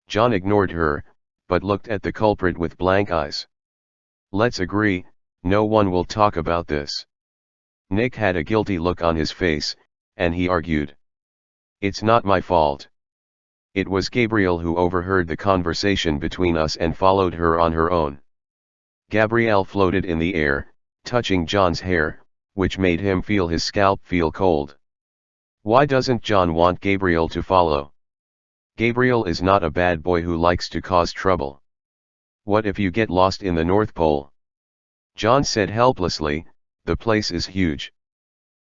[SPEAKER 1] John ignored her, but looked at the culprit with blank eyes. Let's agree, no one will talk about this. Nick had a guilty look on his face, and he argued. It's not my fault. It was Gabriel who overheard the conversation between us and followed her on her own. Gabrielle floated in the air, touching John's hair, which made him feel his scalp feel cold. Why doesn't John want Gabriel to follow? Gabriel is not a bad boy who likes to cause trouble. What if you get lost in the North Pole? John said helplessly, the place is huge.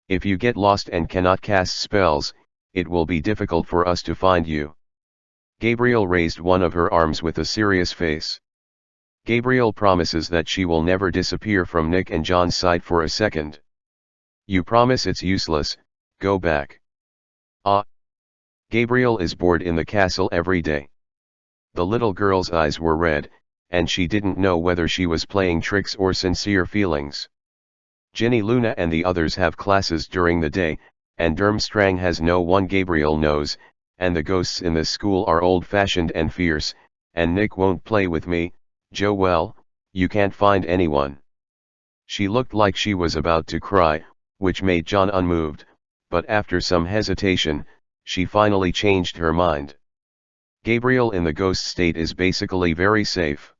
[SPEAKER 1] If you get lost and cannot cast spells, it will be difficult for us to find you. Gabriel raised one of her arms with a serious face. Gabriel promises that she will never disappear from Nick and John's sight for a second. You promise it's useless, go back. Ah. Gabriel is bored in the castle every day. The little girl's eyes were red, and she didn't know whether she was playing tricks or sincere feelings. Ginny, Luna and the others have classes during the day, and Durmstrang has no one Gabriel knows, and the ghosts in this school are old-fashioned and fierce, and Nick won't play with me, Joe. Well, you can't find anyone. She looked like she was about to cry, which made John unmoved, but after some hesitation, she finally changed her mind. Gabriel in the ghost state is basically very safe.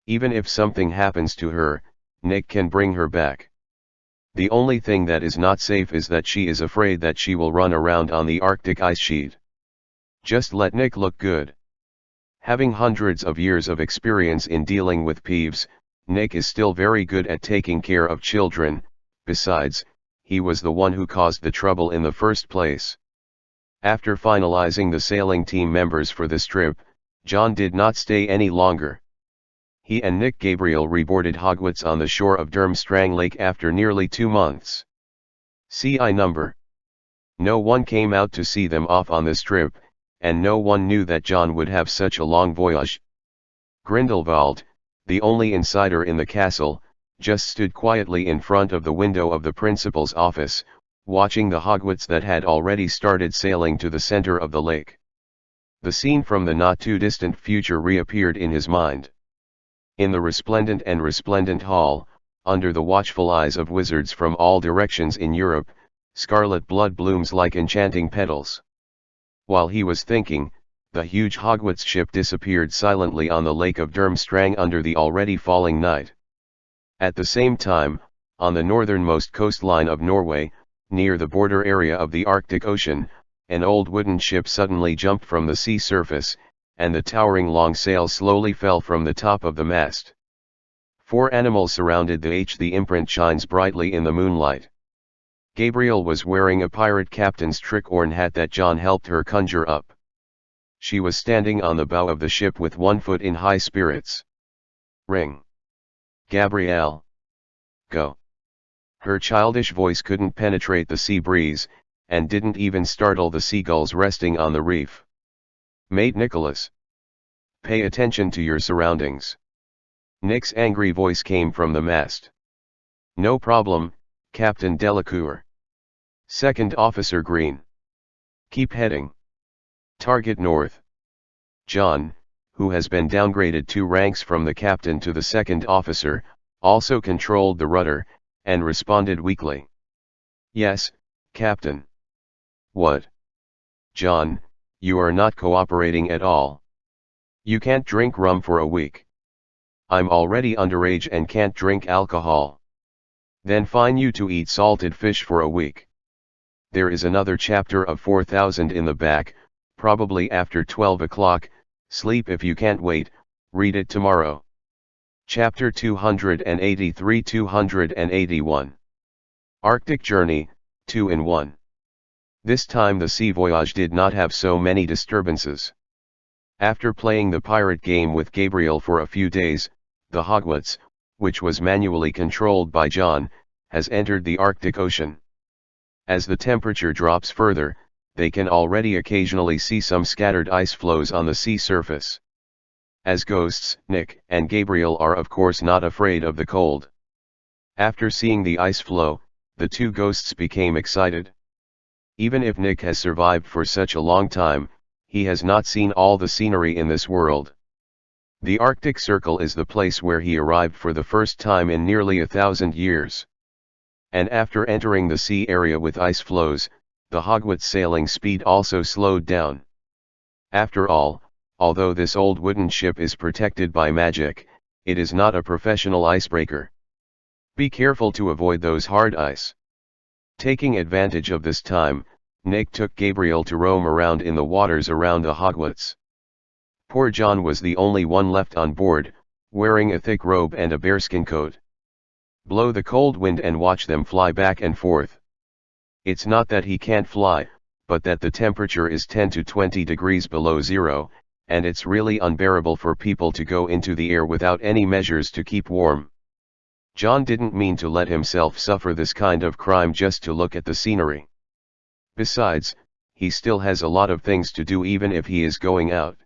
[SPEAKER 1] Even if something happens to her, Nick can bring her back. The only thing that is not safe is that she is afraid that she will run around on the Arctic ice sheet. Just let Nick look good. Having hundreds of years of experience in dealing with peeves, Nick is still very good at taking care of children. Besides, he was the one who caused the trouble in the first place. After finalizing the sailing team members for this trip, John did not stay any longer. He and Nick Gabriel reboarded Hogwarts on the shore of Durmstrang Lake after nearly 2 months. CI number. No one came out to see them off on this trip, and no one knew that John would have such a long voyage. Grindelwald, the only insider in the castle, just stood quietly in front of the window of the principal's office, watching the Hogwarts that had already started sailing to the center of the lake. The scene from the not-too-distant future reappeared in his mind. In the resplendent hall, under the watchful eyes of wizards from all directions in Europe, scarlet blood blooms like enchanting petals. While he was thinking, the huge Hogwarts ship disappeared silently on the lake of Durmstrang under the already falling night. At the same time, on the northernmost coastline of Norway, near the border area of the Arctic Ocean, an old wooden ship suddenly jumped from the sea surface, and the towering long sail slowly fell from the top of the mast. 4 animals surrounded the H. The imprint shines brightly in the moonlight. Gabriel was wearing a pirate captain's tricorn hat that John helped her conjure up. She was standing on the bow of the ship with one foot in high spirits. Ring. Gabrielle. Go. Her childish voice couldn't penetrate the sea breeze, and didn't even startle the seagulls resting on the reef. Mate Nicholas. Pay attention to your surroundings. Nick's angry voice came from the mast. No problem, Captain Delacour. Second Officer Green. Keep heading. Target north. John, who has been downgraded 2 ranks from the captain to the second officer, also controlled the rudder, and responded weakly. Yes, Captain. What? John, you are not cooperating at all. You can't drink rum for a week. I'm already underage and can't drink alcohol. Then fine you to eat salted fish for a week. There is another chapter of 4000 in the back, probably after 12 o'clock, sleep if you can't wait, read it tomorrow. Chapter 283-281. Arctic Journey, 2 in 1. This time the sea voyage did not have so many disturbances. After playing the pirate game with Gabriel for a few days, the Hogwarts, which was manually controlled by John, has entered the Arctic Ocean. As the temperature drops further, they can already occasionally see some scattered ice floes on the sea surface. As ghosts, Nick and Gabriel are of course not afraid of the cold. After seeing the ice floe, the 2 ghosts became excited. Even if Nick has survived for such a long time, he has not seen all the scenery in this world. The Arctic Circle is the place where he arrived for the first time in nearly 1,000 years. And after entering the sea area with ice floes, the Hogwarts sailing speed also slowed down. After all, although this old wooden ship is protected by magic, it is not a professional icebreaker. Be careful to avoid those hard ice. Taking advantage of this time, Nick took Gabriel to roam around in the waters around the Hogwarts. Poor John was the only one left on board, wearing a thick robe and a bearskin coat. Blow the cold wind and watch them fly back and forth. It's not that he can't fly, but that the temperature is 10 to 20 degrees below zero, and it's really unbearable for people to go into the air without any measures to keep warm. John didn't mean to let himself suffer this kind of crime just to look at the scenery. Besides, he still has a lot of things to do even if he is going out.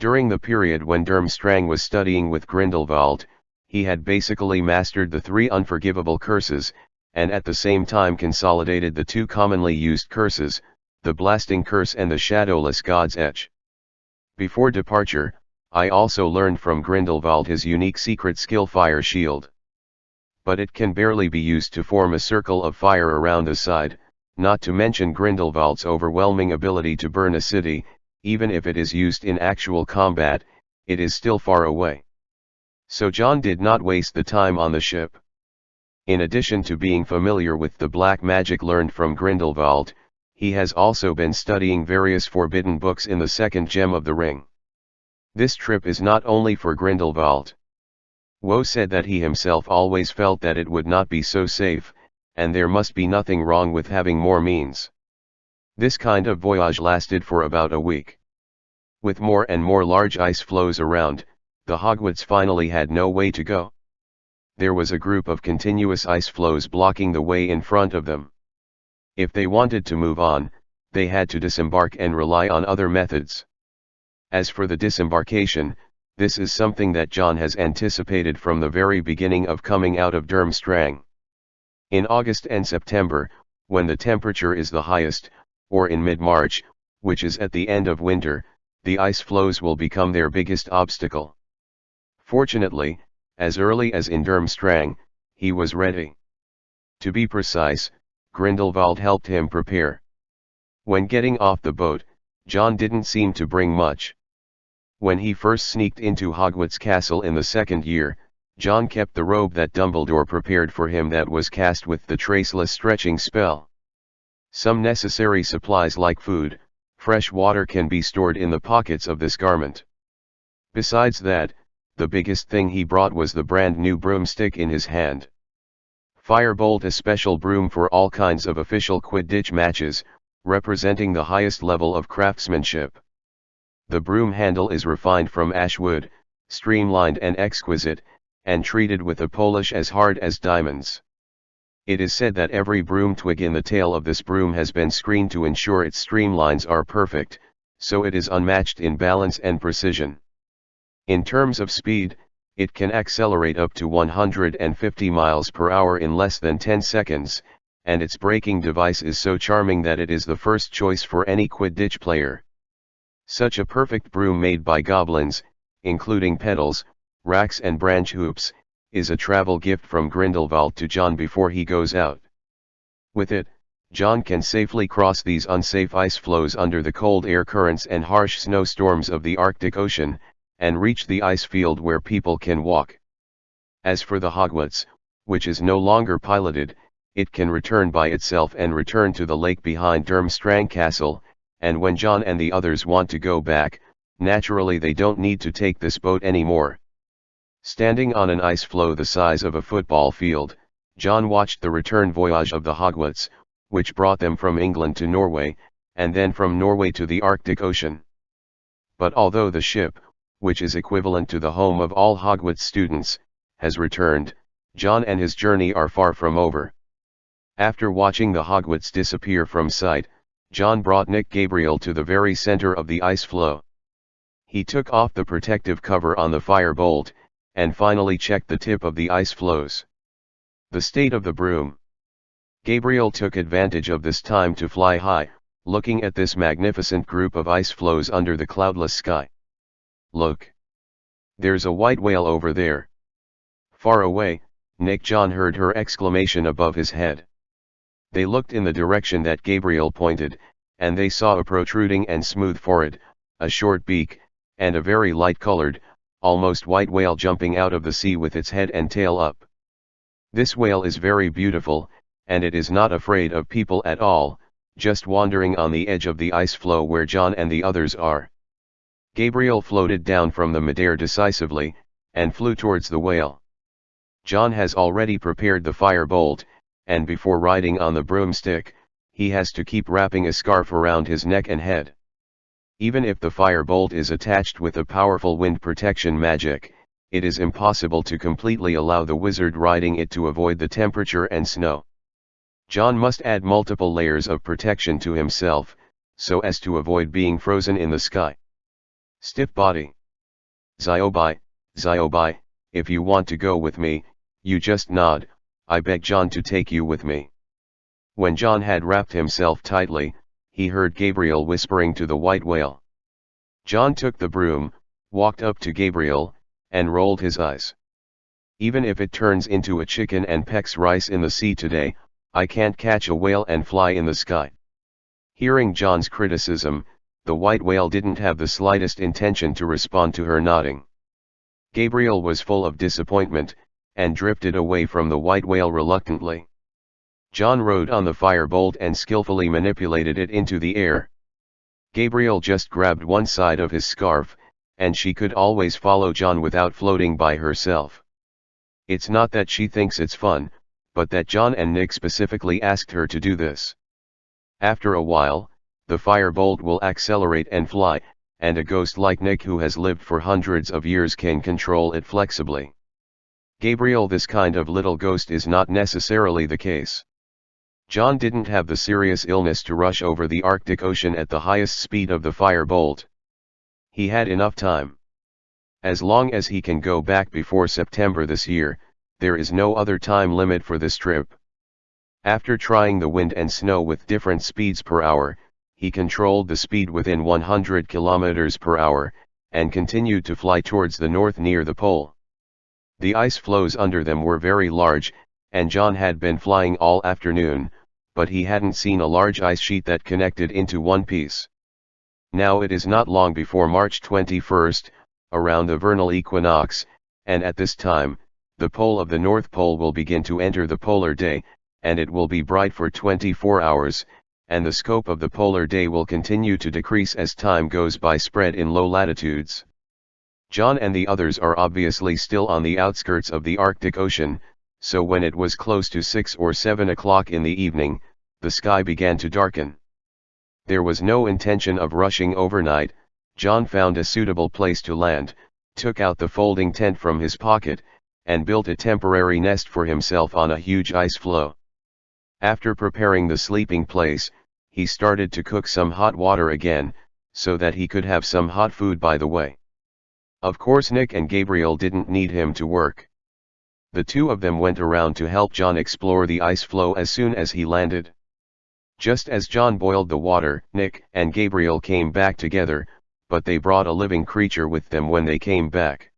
[SPEAKER 1] During the period when Durmstrang was studying with Grindelwald, he had basically mastered the three unforgivable curses, and at the same time consolidated the two commonly used curses, the blasting curse and the shadowless god's etch. Before departure, I also learned from Grindelwald his unique secret skill fire shield. But it can barely be used to form a circle of fire around the side, not to mention Grindelwald's overwhelming ability to burn a city. Even if it is used in actual combat, it is still far away. So John did not waste the time on the ship. In addition to being familiar with the black magic learned from Grindelwald, he has also been studying various forbidden books in the second gem of the ring. This trip is not only for Grindelwald. Woe said that he himself always felt that it would not be so safe, and there must be nothing wrong with having more means. This kind of voyage lasted for about a week. With more and more large ice floes around, the Hogwarts finally had no way to go. There was a group of continuous ice floes blocking the way in front of them. If they wanted to move on, they had to disembark and rely on other methods. As for the disembarkation, this is something that John has anticipated from the very beginning of coming out of Durmstrang. In August and September, when the temperature is the highest, or in mid-March, which is at the end of winter, the ice floes will become their biggest obstacle. Fortunately, as early as in Durmstrang, he was ready. To be precise, Grindelwald helped him prepare. When getting off the boat, John didn't seem to bring much. When he first sneaked into Hogwarts Castle in the second year, John kept the robe that Dumbledore prepared for him that was cast with the traceless stretching spell. Some necessary supplies like food, fresh water can be stored in the pockets of this garment. Besides that, the biggest thing he brought was the brand new broomstick in his hand. Firebolt, a special broom for all kinds of official Quidditch matches, representing the highest level of craftsmanship. The broom handle is refined from ash wood, streamlined and exquisite, and treated with a polish as hard as diamonds. It is said that every broom twig in the tail of this broom has been screened to ensure its streamlines are perfect, so it is unmatched in balance and precision. In terms of speed, it can accelerate up to 150 miles per hour in less than 10 seconds, and its braking device is so charming that it is the first choice for any Quidditch player. Such a perfect broom made by goblins, including pedals, racks and branch hoops, is a travel gift from Grindelwald to John before he goes out. With it, John can safely cross these unsafe ice floes under the cold air currents and harsh snowstorms of the Arctic Ocean, and reach the ice field where people can walk. As for the Hogwarts, which is no longer piloted, it can return by itself and return to the lake behind Durmstrang Castle, and when John and the others want to go back, naturally they don't need to take this boat anymore. Standing on an ice floe the size of a football field, John watched the return voyage of the Hogwarts, which brought them from England to Norway, and then from Norway to the Arctic Ocean. But although the ship, which is equivalent to the home of all Hogwarts students, has returned, John and his journey are far from over. After watching the Hogwarts disappear from sight, John brought Nick Gabriel to the very center of the ice floe. He took off the protective cover on the firebolt, and finally checked the tip of the ice floes. The state of the broom. Gabriel took advantage of this time to fly high, looking at this magnificent group of ice floes under the cloudless sky. Look! There's a white whale over there. Far away, Nick John heard her exclamation above his head. They looked in the direction that Gabriel pointed, and they saw a protruding and smooth forehead, a short beak, and a very light-colored, almost white whale jumping out of the sea with its head and tail up. This whale is very beautiful, and it is not afraid of people at all, just wandering on the edge of the ice floe where John and the others are. Gabriel floated down from the midair decisively, and flew towards the whale. John has already prepared the firebolt, and before riding on the broomstick, he has to keep wrapping a scarf around his neck and head. Even if the firebolt is attached with a powerful wind protection magic, it is impossible to completely allow the wizard riding it to avoid the temperature and snow. John must add multiple layers of protection to himself, so as to avoid being frozen in the sky. Stiff body. Ziobai, Ziobai, if you want to go with me, you just nod, I beg John to take you with me. When John had wrapped himself tightly, he heard Gabriel whispering to the white whale. John took the broom, walked up to Gabriel, and rolled his eyes. Even if it turns into a chicken and pecks rice in the sea today, I can't catch a whale and fly in the sky. Hearing John's criticism, the white whale didn't have the slightest intention to respond to her nodding. Gabriel was full of disappointment, and drifted away from the white whale reluctantly. John rode on the firebolt and skillfully manipulated it into the air. Gabriel just grabbed one side of his scarf, and she could always follow John without floating by herself. It's not that she thinks it's fun, but that John and Nick specifically asked her to do this. After a while, the firebolt will accelerate and fly, and a ghost like Nick who has lived for hundreds of years can control it flexibly. Gabriel, this kind of little ghost, is not necessarily the case. John didn't have the serious illness to rush over the Arctic Ocean at the highest speed of the firebolt. He had enough time. As long as he can go back before September this year, there is no other time limit for this trip. After trying the wind and snow with different speeds per hour, he controlled the speed within 100 kilometers per hour, and continued to fly towards the north near the pole. The ice floes under them were very large, and John had been flying all afternoon, but he hadn't seen a large ice sheet that connected into one piece. Now it is not long before March 21st, around the vernal equinox, and at this time, the pole of the North Pole will begin to enter the polar day, and it will be bright for 24 hours, and the scope of the polar day will continue to decrease as time goes by, spread in low latitudes. John and the others are obviously still on the outskirts of the Arctic Ocean, so when it was close to 6 or 7 o'clock in the evening, the sky began to darken. There was no intention of rushing overnight. John found a suitable place to land, took out the folding tent from his pocket, and built a temporary nest for himself on a huge ice floe. After preparing the sleeping place, he started to cook some hot water again, so that he could have some hot food by the way. Of course, Nick and Gabriel didn't need him to work. The two of them went around to help John explore the ice floe as soon as he landed. Just as John boiled the water, Nick and Gabriel came back together, but they brought a living creature with them when they came back.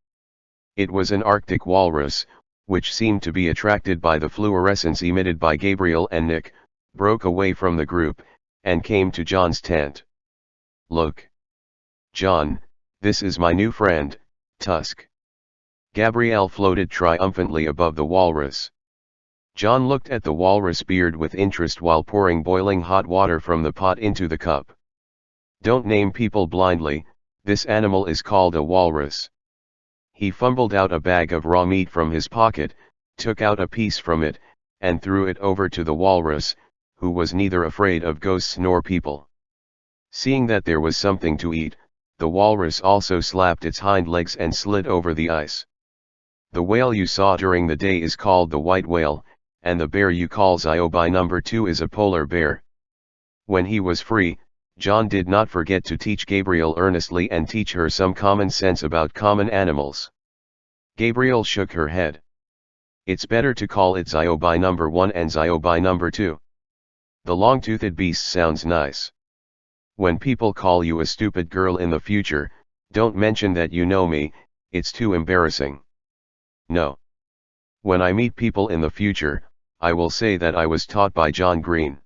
[SPEAKER 1] It was an Arctic walrus, which seemed to be attracted by the fluorescence emitted by Gabriel and Nick, broke away from the group, and came to John's tent. "Look, John, this is my new friend, Tusk." Gabrielle floated triumphantly above the walrus. John looked at the walrus beard with interest while pouring boiling hot water from the pot into the cup. "Don't name people blindly, this animal is called a walrus." He fumbled out a bag of raw meat from his pocket, took out a piece from it, and threw it over to the walrus, who was neither afraid of ghosts nor people. Seeing that there was something to eat, the walrus also slapped its hind legs and slid over the ice. "The whale you saw during the day is called the white whale, and the bear you call Ziobai number 2 is a polar bear." When he was free, John did not forget to teach Gabriel earnestly and teach her some common sense about common animals. Gabriel shook her head. "It's better to call it Ziobai number 1 and Ziobai number 2. The long-toothed beast sounds nice. When people call you a stupid girl in the future, don't mention that you know me, it's too embarrassing." "No. When I meet people in the future, I will say that I was taught by John Green."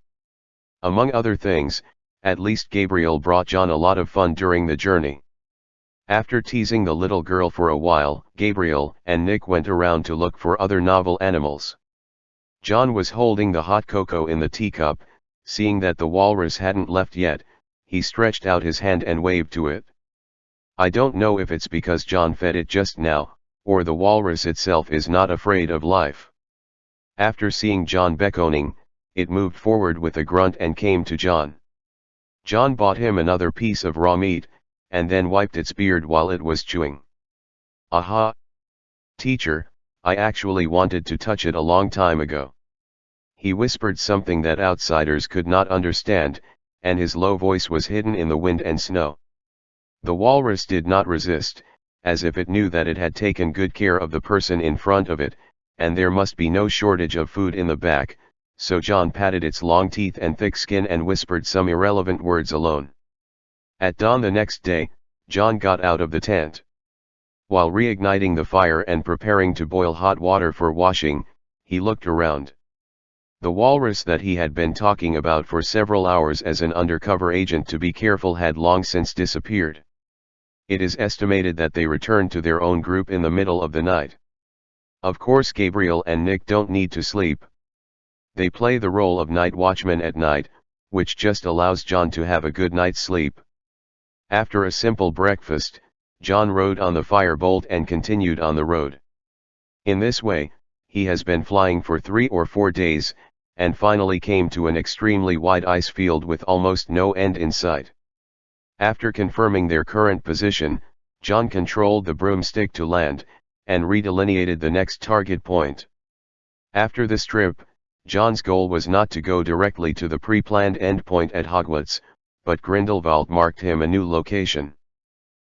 [SPEAKER 1] Among other things, at least Gabriel brought John a lot of fun during the journey. After teasing the little girl for a while, Gabriel and Nick went around to look for other novel animals. John was holding the hot cocoa in the teacup. Seeing that the walrus hadn't left yet, he stretched out his hand and waved to it. I don't know if it's because John fed it just now, or the walrus itself is not afraid of life. After seeing John beckoning, it moved forward with a grunt and came to John. John bought him another piece of raw meat, and then wiped its beard while it was chewing. "Aha! Teacher, I actually wanted to touch it a long time ago." He whispered something that outsiders could not understand, and his low voice was hidden in the wind and snow. The walrus did not resist, as if it knew that it had taken good care of the person in front of it, and there must be no shortage of food in the back, so John patted its long teeth and thick skin and whispered some irrelevant words alone. At dawn the next day, John got out of the tent. While reigniting the fire and preparing to boil hot water for washing, he looked around. The walrus that he had been talking about for several hours as an undercover agent to be careful had long since disappeared. It is estimated that they returned to their own group in the middle of the night. Of course Gabriel and Nick don't need to sleep. They play the role of night watchmen at night, which just allows John to have a good night's sleep. After a simple breakfast, John rode on the firebolt and continued on the road. In this way, he has been flying for 3 or 4 days, and finally came to an extremely wide ice field with almost no end in sight. After confirming their current position, John controlled the broomstick to land, and redelineated the next target point. After this trip, John's goal was not to go directly to the pre-planned endpoint at Hogwarts, but Grindelwald marked him a new location.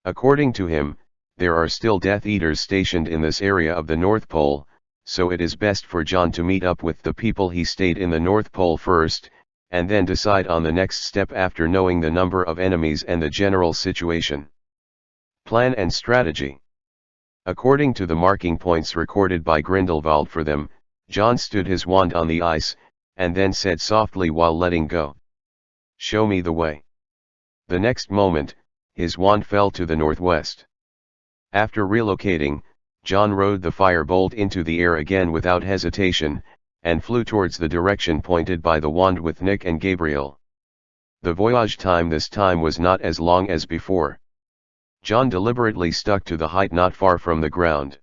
[SPEAKER 1] According to him, there are still Death Eaters stationed in this area of the North Pole, so it is best for John to meet up with the people he stayed in the North Pole first, and then decide on the next step after knowing the number of enemies and the general situation. Plan and strategy. According to the marking points recorded by Grindelwald for them, John stood his wand on the ice, and then said softly while letting go, "Show me the way." The next moment, his wand fell to the northwest. After relocating, John rode the firebolt into the air again without hesitation, and flew towards the direction pointed by the wand with Nick and Gabriel. The voyage time this time was not as long as before. John deliberately stuck to the height not far from the ground.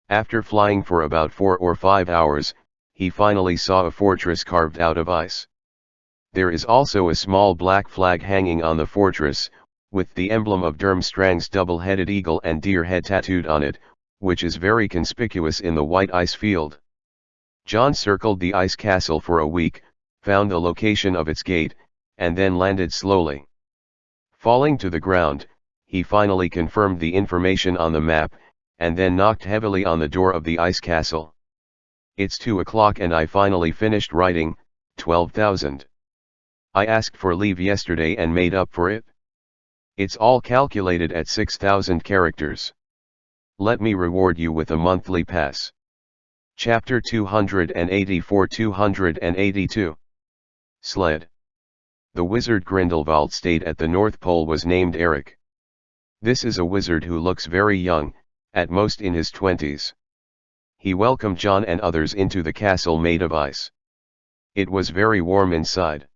[SPEAKER 1] After flying for about 4 or 5 hours, he finally saw a fortress carved out of ice. There is also a small black flag hanging on the fortress, with the emblem of Durmstrang's double-headed eagle and deer head tattooed on it, which is very conspicuous in the white ice field. John circled the ice castle for a week, found the location of its gate, and then landed slowly. Falling to the ground, he finally confirmed the information on the map, and then knocked heavily on the door of the ice castle. "It's 2 o'clock and I finally finished writing, 12,000. I asked for leave yesterday and made up for it. It's all calculated at 6,000 characters. Let me reward you with a monthly pass." Chapter 284-282. Sled. The wizard Grindelwald stayed at the North Pole was named Eric. This is a wizard who looks very young, at most in his 20s. He welcomed John and others into the castle made of ice. It was very warm inside.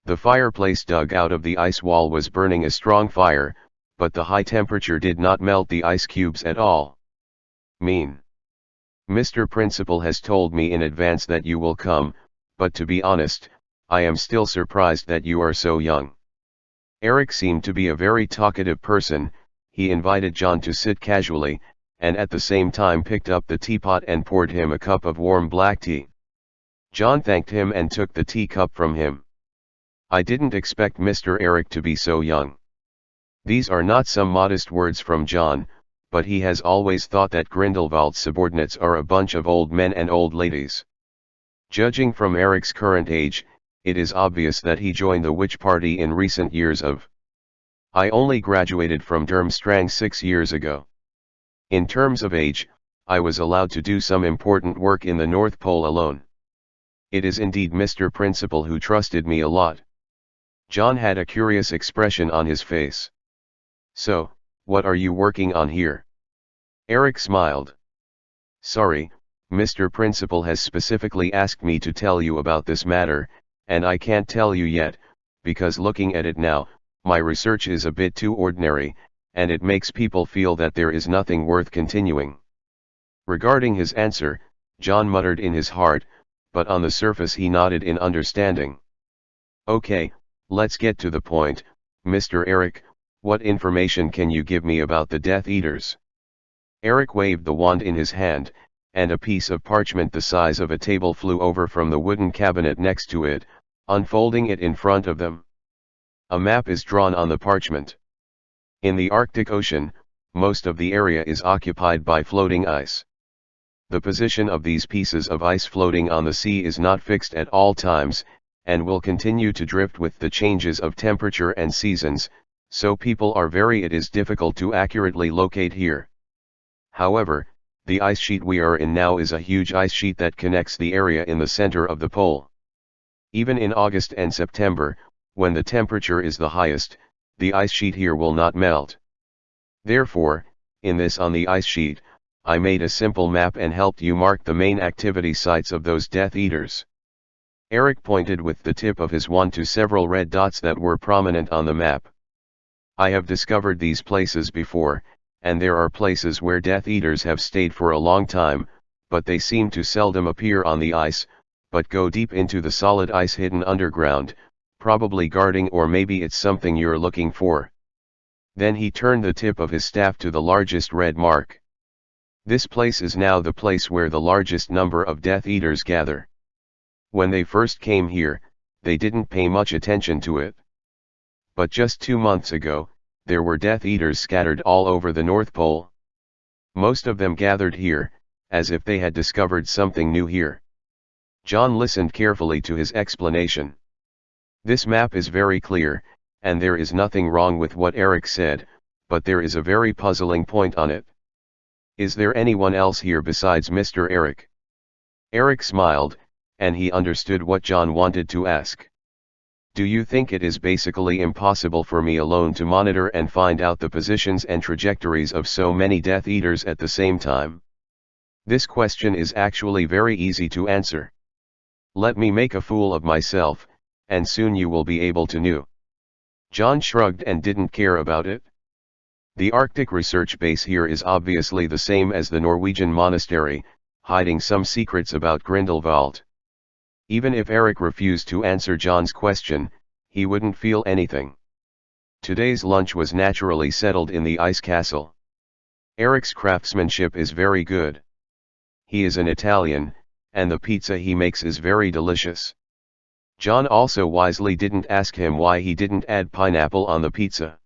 [SPEAKER 1] The fireplace dug out of the ice wall was burning a strong fire, but the high temperature did not melt the ice cubes at all. "Mean. Mr. Principal has told me in advance that you will come, but to be honest, I am still surprised that you are so young." Eric seemed to be a very talkative person. He invited John to sit casually, and at the same time picked up the teapot and poured him a cup of warm black tea. John thanked him and took the teacup from him. "I didn't expect Mr. Eric to be so young." These are not some modest words from John, but he has always thought that Grindelwald's subordinates are a bunch of old men and old ladies. Judging from Eric's current age, it is obvious that he joined the witch party in recent years of. "I only graduated from Durmstrang 6 years ago. In terms of age, I was allowed to do some important work in the North Pole alone. It is indeed Mr. Principal who trusted me a lot." John had a curious expression on his face. "So, what are you working on here?" Eric smiled. "Sorry, Mr. Principal has specifically asked me to tell you about this matter, and I can't tell you yet, because looking at it now, my research is a bit too ordinary, and it makes people feel that there is nothing worth continuing." Regarding his answer, John muttered in his heart, but on the surface he nodded in understanding. "Okay, let's get to the point, Mr. Eric. What information can you give me about the Death Eaters?" Eric waved the wand in his hand, and a piece of parchment the size of a table flew over from the wooden cabinet next to it, unfolding it in front of them. A map is drawn on the parchment. In the Arctic Ocean, most of the area is occupied by floating ice. The position of these pieces of ice floating on the sea is not fixed at all times, and will continue to drift with the changes of temperature and seasons, so it is difficult to accurately locate here. However, the ice sheet we are in now is a huge ice sheet that connects the area in the center of the pole. Even in August and September, when the temperature is the highest, the ice sheet here will not melt. Therefore, in this on the ice sheet, I made a simple map and helped you mark the main activity sites of those Death Eaters. Eric pointed with the tip of his wand to several red dots that were prominent on the map. I have discovered these places before, and there are places where Death Eaters have stayed for a long time, but they seem to seldom appear on the ice, but go deep into the solid ice hidden underground, probably guarding, or maybe it's something you're looking for. Then he turned the tip of his staff to the largest red mark. This place is now the place where the largest number of Death Eaters gather. When they first came here, they didn't pay much attention to it. But just 2 months ago, there were Death Eaters scattered all over the North Pole. Most of them gathered here, as if they had discovered something new here. John listened carefully to his explanation. This map is very clear, and there is nothing wrong with what Eric said, but there is a very puzzling point on it. Is there anyone else here besides Mr. Eric? Eric smiled, and he understood what John wanted to ask. Do you think it is basically impossible for me alone to monitor and find out the positions and trajectories of so many Death Eaters at the same time? This question is actually very easy to answer. Let me make a fool of myself, and soon you will be able to know. John shrugged and didn't care about it. The Arctic research base here is obviously the same as the Norwegian monastery, hiding some secrets about Grindelwald. Even if Eric refused to answer John's question, he wouldn't feel anything. Today's lunch was naturally settled in the ice castle. Eric's craftsmanship is very good. He is an Italian, and the pizza he makes is very delicious. John also wisely didn't ask him why he didn't add pineapple on the pizza.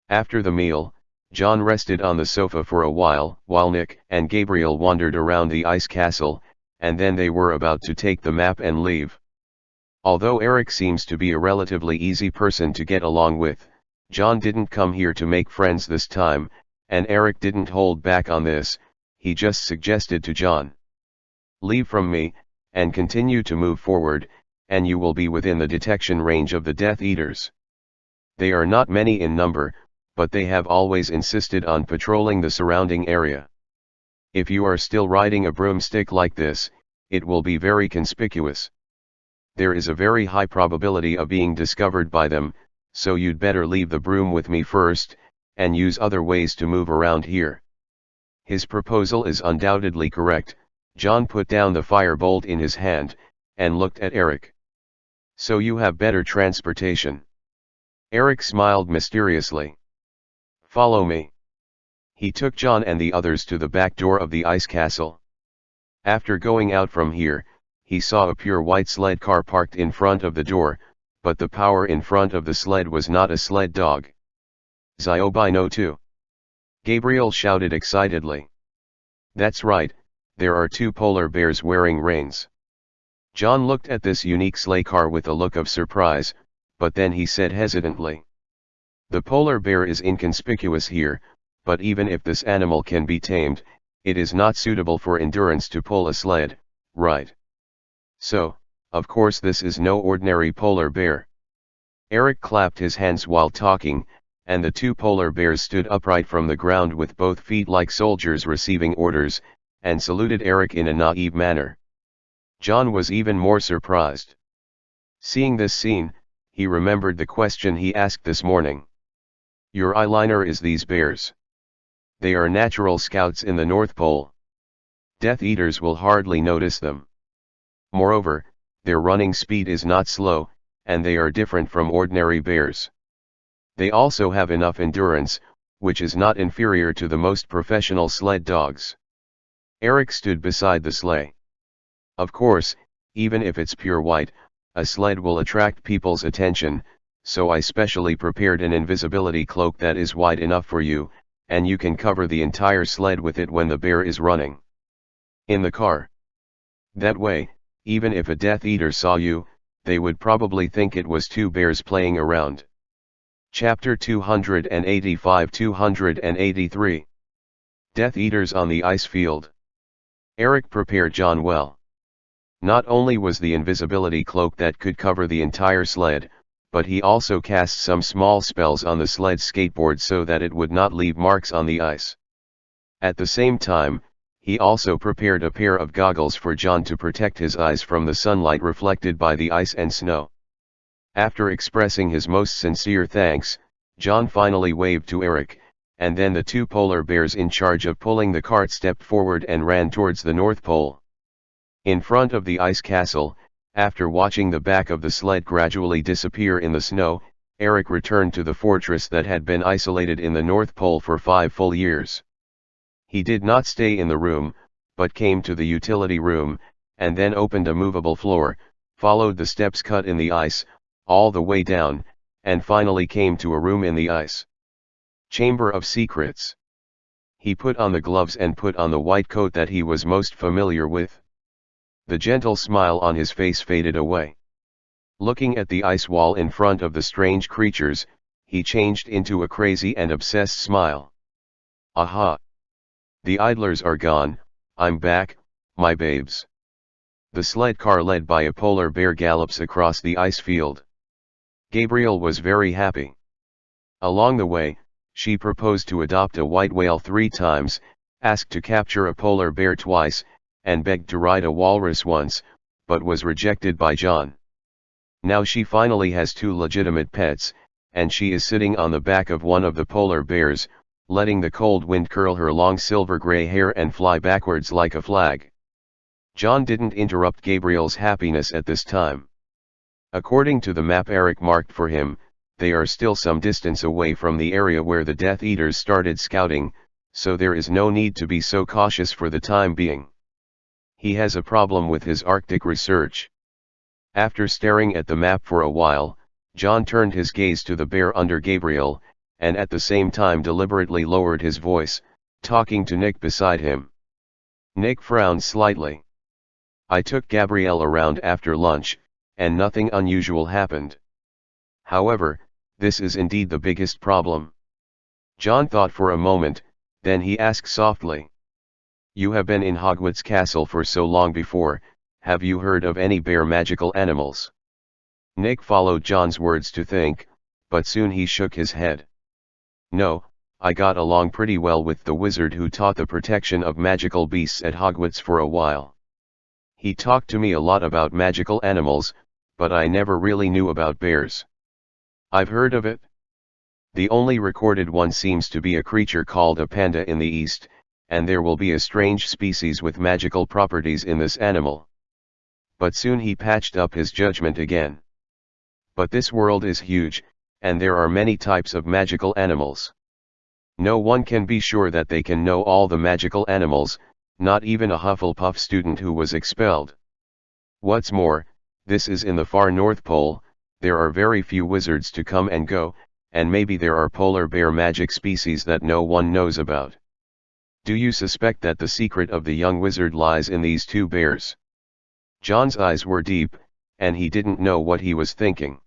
[SPEAKER 1] After the meal, John rested on the sofa for a while Nick and Gabriel wandered around the ice castle, and then they were about to take the map and leave. Although Eric seems to be a relatively easy person to get along with, John didn't come here to make friends this time, and Eric didn't hold back on this. He just suggested to John, "Leave from me, and continue to move forward, and you will be within the detection range of the Death Eaters. They are not many in number, but they have always insisted on patrolling the surrounding area. If you are still riding a broomstick like this, it will be very conspicuous. There is a very high probability of being discovered by them, so you'd better leave the broom with me first, and use other ways to move around here." His proposal is undoubtedly correct. John put down the firebolt in his hand, and looked at Eric. "So you have better transportation?" Eric smiled mysteriously. "Follow me." He took John and the others to the back door of the ice castle. After going out from here, he saw a pure white sled car parked in front of the door, but the power in front of the sled was not a sled dog. "Ziobino too!" Gabriel shouted excitedly. "That's right, there are 2 polar bears wearing reins." John looked at this unique sleigh car with a look of surprise, but then he said hesitantly, "The polar bear is inconspicuous here, but even if this animal can be tamed, it is not suitable for endurance to pull a sled, right? So, of course this is no ordinary polar bear." Eric clapped his hands while talking, and the 2 polar bears stood upright from the ground with both feet like soldiers receiving orders, and saluted Eric in a naive manner. John was even more surprised. Seeing this scene, he remembered the question he asked this morning. "Your eyeliner is these bears. They are natural scouts in the North Pole. Death Eaters will hardly notice them. Moreover, their running speed is not slow, and they are different from ordinary bears. They also have enough endurance, which is not inferior to the most professional sled dogs." Eric stood beside the sleigh. Of course, even if it's pure white, a sled will attract people's attention, so I specially prepared an invisibility cloak that is wide enough for you, and you can cover the entire sled with it when the bear is running in the car. That way, even if a Death Eater saw you, they would probably think it was two bears playing around. Chapter 285-283 Death Eaters on the Ice Field. Eric prepared John well. Not only was the invisibility cloak that could cover the entire sled, but he also cast some small spells on the sled's skateboard so that it would not leave marks on the ice. At the same time, he also prepared a pair of goggles for John to protect his eyes from the sunlight reflected by the ice and snow. After expressing his most sincere thanks, John finally waved to Eric, and then the two polar bears in charge of pulling the cart stepped forward and ran towards the North Pole. In front of the ice castle, after watching the back of the sled gradually disappear in the snow, Eric returned to the fortress that had been isolated in the North Pole for 5 full years. He did not stay in the room, but came to the utility room, and then opened a movable floor, followed the steps cut in the ice, all the way down, and finally came to a room in the ice. Chamber of Secrets. He put on the gloves and put on the white coat that he was most familiar with. The gentle smile on his face faded away. Looking at the ice wall in front of the strange creatures, he changed into a crazy and obsessed smile. Aha! The idlers are gone, I'm back, my babes. The sled car led by a polar bear gallops across the ice field. Gabriel was very happy. Along the way, she proposed to adopt a white whale 3 times, asked to capture a polar bear twice, and begged to ride a walrus once, but was rejected by John. Now she finally has 2 legitimate pets, and she is sitting on the back of one of the polar bears, letting the cold wind curl her long silver gray hair and fly backwards like a flag. John didn't interrupt Gabriel's happiness at this time. According to the map Eric marked for him, they are still some distance away from the area where the Death Eaters started scouting, so there is no need to be so cautious for the time being. He has a problem with his Arctic research. After staring at the map for a while, John turned his gaze to the bear under Gabriel, and at the same time deliberately lowered his voice, talking to Nick beside him. Nick frowned slightly. I took Gabrielle around after lunch, and nothing unusual happened. However, this is indeed the biggest problem. John thought for a moment, then he asked softly. You have been in Hogwarts Castle for so long before, have you heard of any bear magical animals? Nick followed John's words to think, but soon he shook his head. No, I got along pretty well with the wizard who taught the protection of magical beasts at Hogwarts for a while. He talked to me a lot about magical animals, but I never really knew about bears. I've heard of it. The only recorded one seems to be a creature called a panda in the East, and there will be a strange species with magical properties in this animal. But soon he patched up his judgment again. But this world is huge, and there are many types of magical animals. No one can be sure that they can know all the magical animals, not even a Hufflepuff student who was expelled. What's more, this is in the far North Pole, there are very few wizards to come and go, and maybe there are polar bear magic species that no one knows about. Do you suspect that the secret of the young wizard lies in these 2 bears? John's eyes were deep, and he didn't know what he was thinking.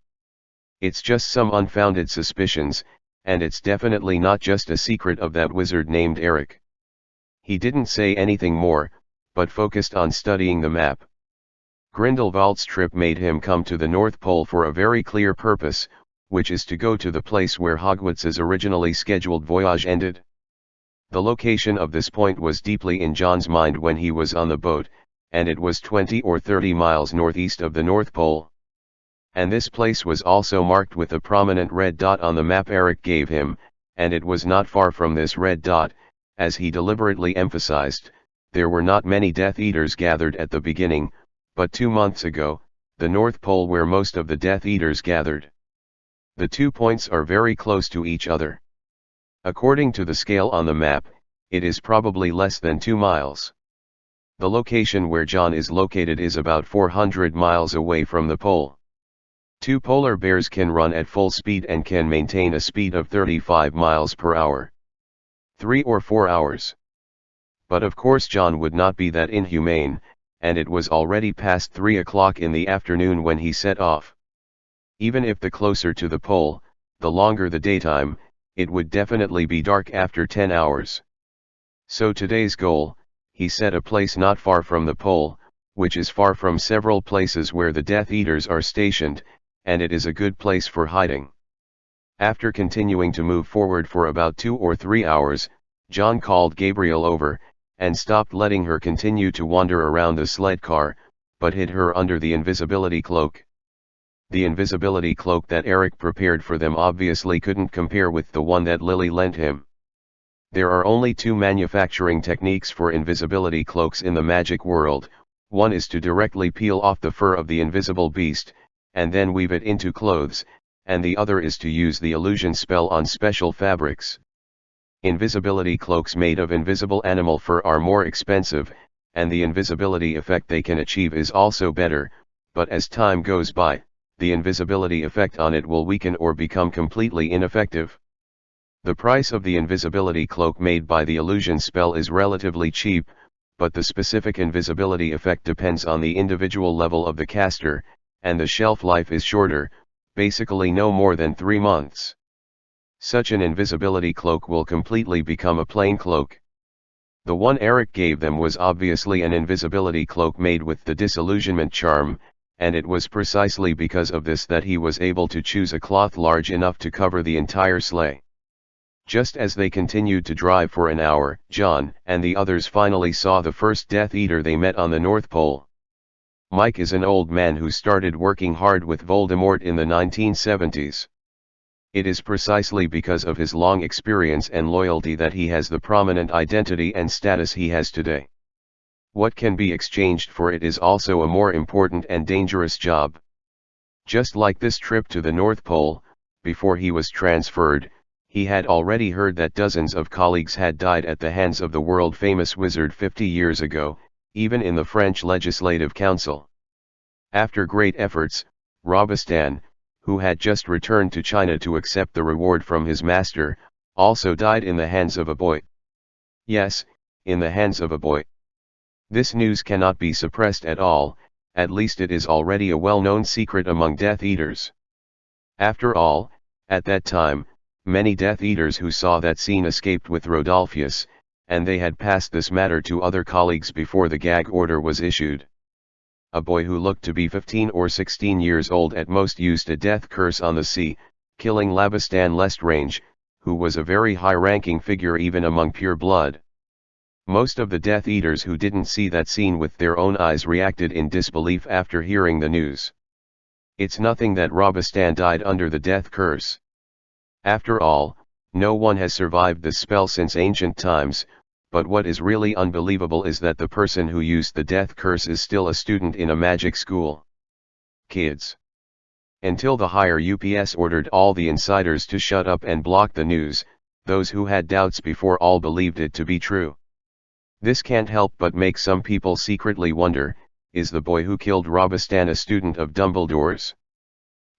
[SPEAKER 1] It's just some unfounded suspicions, and it's definitely not just a secret of that wizard named Eric. He didn't say anything more, but focused on studying the map. Grindelwald's trip made him come to the North Pole for a very clear purpose, which is to go to the place where Hogwarts's originally scheduled voyage ended. The location of this point was deeply in John's mind when he was on the boat, and it was 20 or 30 miles northeast of the North Pole. And this place was also marked with a prominent red dot on the map Eric gave him, and it was not far from this red dot, as he deliberately emphasized. There were not many Death Eaters gathered at the beginning, but 2 months ago, the North Pole where most of the Death Eaters gathered. The 2 points are very close to each other. According to the scale on the map, it is probably less than 2 miles. The location where John is located is about 400 miles away from the pole. Two polar bears can run at full speed and can maintain a speed of 35 miles per hour. 3 or 4 hours. But of course John would not be that inhumane, and it was already past 3 o'clock in the afternoon when he set off. Even if the closer to the pole, the longer the daytime, it would definitely be dark after 10 hours. So today's goal, he set a place not far from the pole, which is far from several places where the Death Eaters are stationed, and it is a good place for hiding. After continuing to move forward for about 2 or 3 hours, John called Gabriel over, and stopped letting her continue to wander around the sled car, but hid her under the invisibility cloak. The invisibility cloak that Eric prepared for them obviously couldn't compare with the one that Lily lent him. There are only two manufacturing techniques for invisibility cloaks in the magic world. One is to directly peel off the fur of the invisible beast, and then weave it into clothes, and the other is to use the illusion spell on special fabrics. Invisibility cloaks made of invisible animal fur are more expensive, and the invisibility effect they can achieve is also better, but as time goes by, the invisibility effect on it will weaken or become completely ineffective. The price of the invisibility cloak made by the illusion spell is relatively cheap, but the specific invisibility effect depends on the individual level of the caster, and the shelf life is shorter, basically no more than 3 months. Such an invisibility cloak will completely become a plain cloak. The one Eric gave them was obviously an invisibility cloak made with the disillusionment charm, and it was precisely because of this that he was able to choose a cloth large enough to cover the entire sleigh. Just as they continued to drive for an hour, John and the others finally saw the first Death Eater they met on the North Pole. Mike is an old man who started working hard with Voldemort in the 1970s. It is precisely because of his long experience and loyalty that he has the prominent identity and status he has today. What can be exchanged for it is also a more important and dangerous job. Just like this trip to the North Pole, before he was transferred, he had already heard that dozens of colleagues had died at the hands of the world-famous wizard 50 years ago, even in the French Legislative Council. After great efforts, Robestan, who had just returned to China to accept the reward from his master, also died in the hands of a boy. Yes, in the hands of a boy. This news cannot be suppressed at all, at least it is already a well-known secret among Death Eaters. After all, at that time, many Death Eaters who saw that scene escaped with Rodolphus, and they had passed this matter to other colleagues before the gag order was issued. A boy who looked to be 15 or 16 years old at most used a death curse on the sea, killing Labastan Lestrange, who was a very high-ranking figure even among pure blood. Most of the Death Eaters who didn't see that scene with their own eyes reacted in disbelief after hearing the news. It's nothing that Robestan died under the death curse. After all, no one has survived this spell since ancient times, but what is really unbelievable is that the person who used the death curse is still a student in a magic school. Kids. Until the higher UPS ordered all the insiders to shut up and block the news, those who had doubts before all believed it to be true. This can't help but make some people secretly wonder, is the boy who killed Robestan a student of Dumbledore's?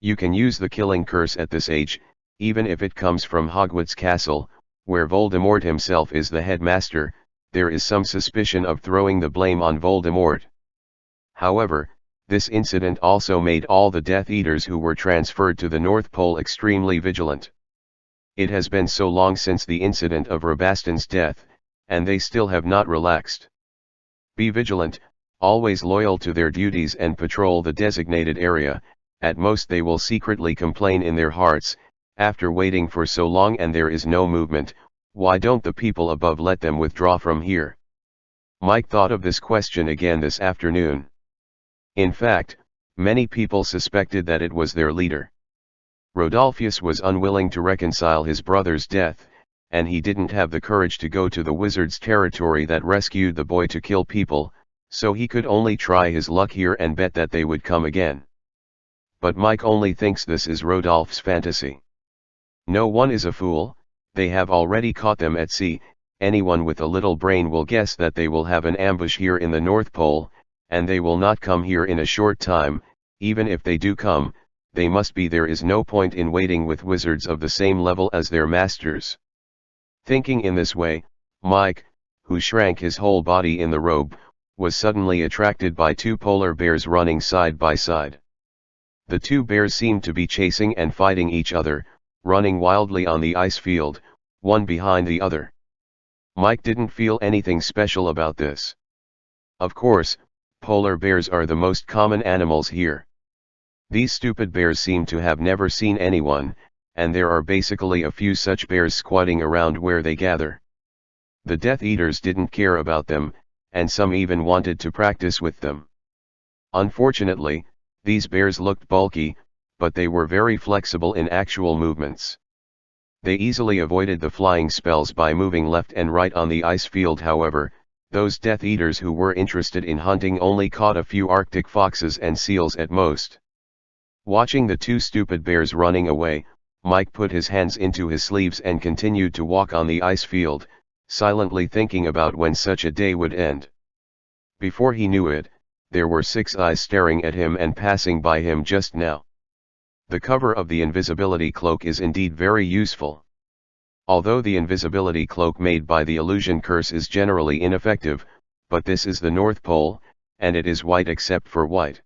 [SPEAKER 1] You can use the killing curse at this age, even if it comes from Hogwarts Castle, where Voldemort himself is the headmaster. There is some suspicion of throwing the blame on Voldemort. However, this incident also made all the Death Eaters who were transferred to the North Pole extremely vigilant. It has been so long since the incident of Robastan's death, and they still have not relaxed. Be vigilant, always loyal to their duties and patrol the designated area. At most they will secretly complain in their hearts, after waiting for so long and there is no movement, why don't the people above let them withdraw from here? Mike thought of this question again this afternoon. In fact, many people suspected that it was their leader. Rodolphus was unwilling to reconcile his brother's death, and he didn't have the courage to go to the wizard's territory that rescued the boy to kill people, so he could only try his luck here and bet that they would come again. But Mike only thinks this is Rodolph's fantasy. No one is a fool, they have already caught them at sea. Anyone with a little brain will guess that they will have an ambush here in the North Pole, and they will not come here in a short time. Even if they do come, they must be. There is no point in waiting with wizards of the same level as their masters. Thinking in this way, Mike, who shrank his whole body in the robe, was suddenly attracted by two polar bears running side by side. The two bears seemed to be chasing and fighting each other, running wildly on the ice field, one behind the other. Mike didn't feel anything special about this. Of course, polar bears are the most common animals here. These stupid bears seem to have never seen anyone, and there are basically a few such bears squatting around where they gather. The Death Eaters didn't care about them, and some even wanted to practice with them. Unfortunately, these bears looked bulky, but they were very flexible in actual movements. They easily avoided the flying spells by moving left and right on the ice field. However, those Death Eaters who were interested in hunting only caught a few Arctic foxes and seals at most. Watching the two stupid bears running away, Mike put his hands into his sleeves and continued to walk on the ice field, silently thinking about when such a day would end. Before he knew it, there were 6 eyes staring at him and passing by him just now. The cover of the invisibility cloak is indeed very useful. Although the invisibility cloak made by the illusion curse is generally ineffective, but this is the North Pole, and it is white except for white.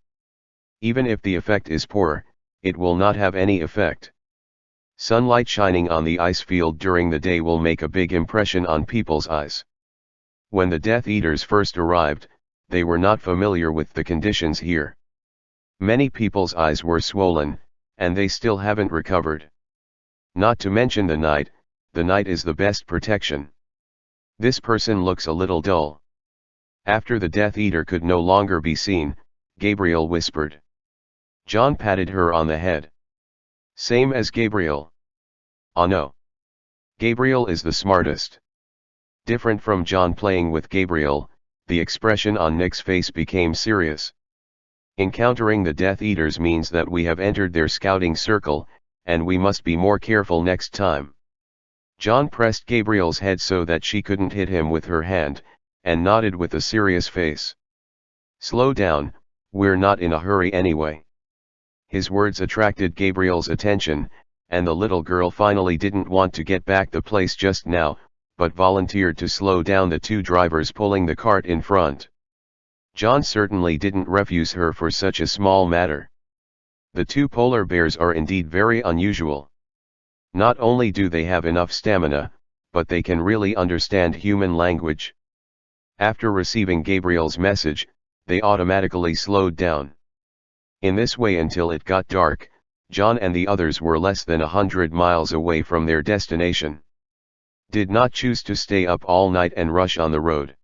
[SPEAKER 1] Even if the effect is poor, it will not have any effect. Sunlight shining on the ice field during the day will make a big impression on people's eyes. When the Death Eaters first arrived, they were not familiar with the conditions here. Many people's eyes were swollen, and they still haven't recovered. Not to mention the night is the best protection. This person looks a little dull. After the Death Eater could no longer be seen, Gabriel whispered. John patted her on the head. Same as Gabriel. Ah no. Gabriel is the smartest. Different from John playing with Gabriel, the expression on Nick's face became serious. Encountering the Death Eaters means that we have entered their scouting circle, and we must be more careful next time. John pressed Gabriel's head so that she couldn't hit him with her hand, and nodded with a serious face. Slow down, we're not in a hurry anyway. His words attracted Gabriel's attention, and the little girl finally didn't want to get back the place just now, but volunteered to slow down the two drivers pulling the cart in front. John certainly didn't refuse her for such a small matter. The two polar bears are indeed very unusual. Not only do they have enough stamina, but they can really understand human language. After receiving Gabriel's message, they automatically slowed down. In this way until it got dark, John and the others were less than 100 miles away from their destination. Did not choose to stay up all night and rush on the road.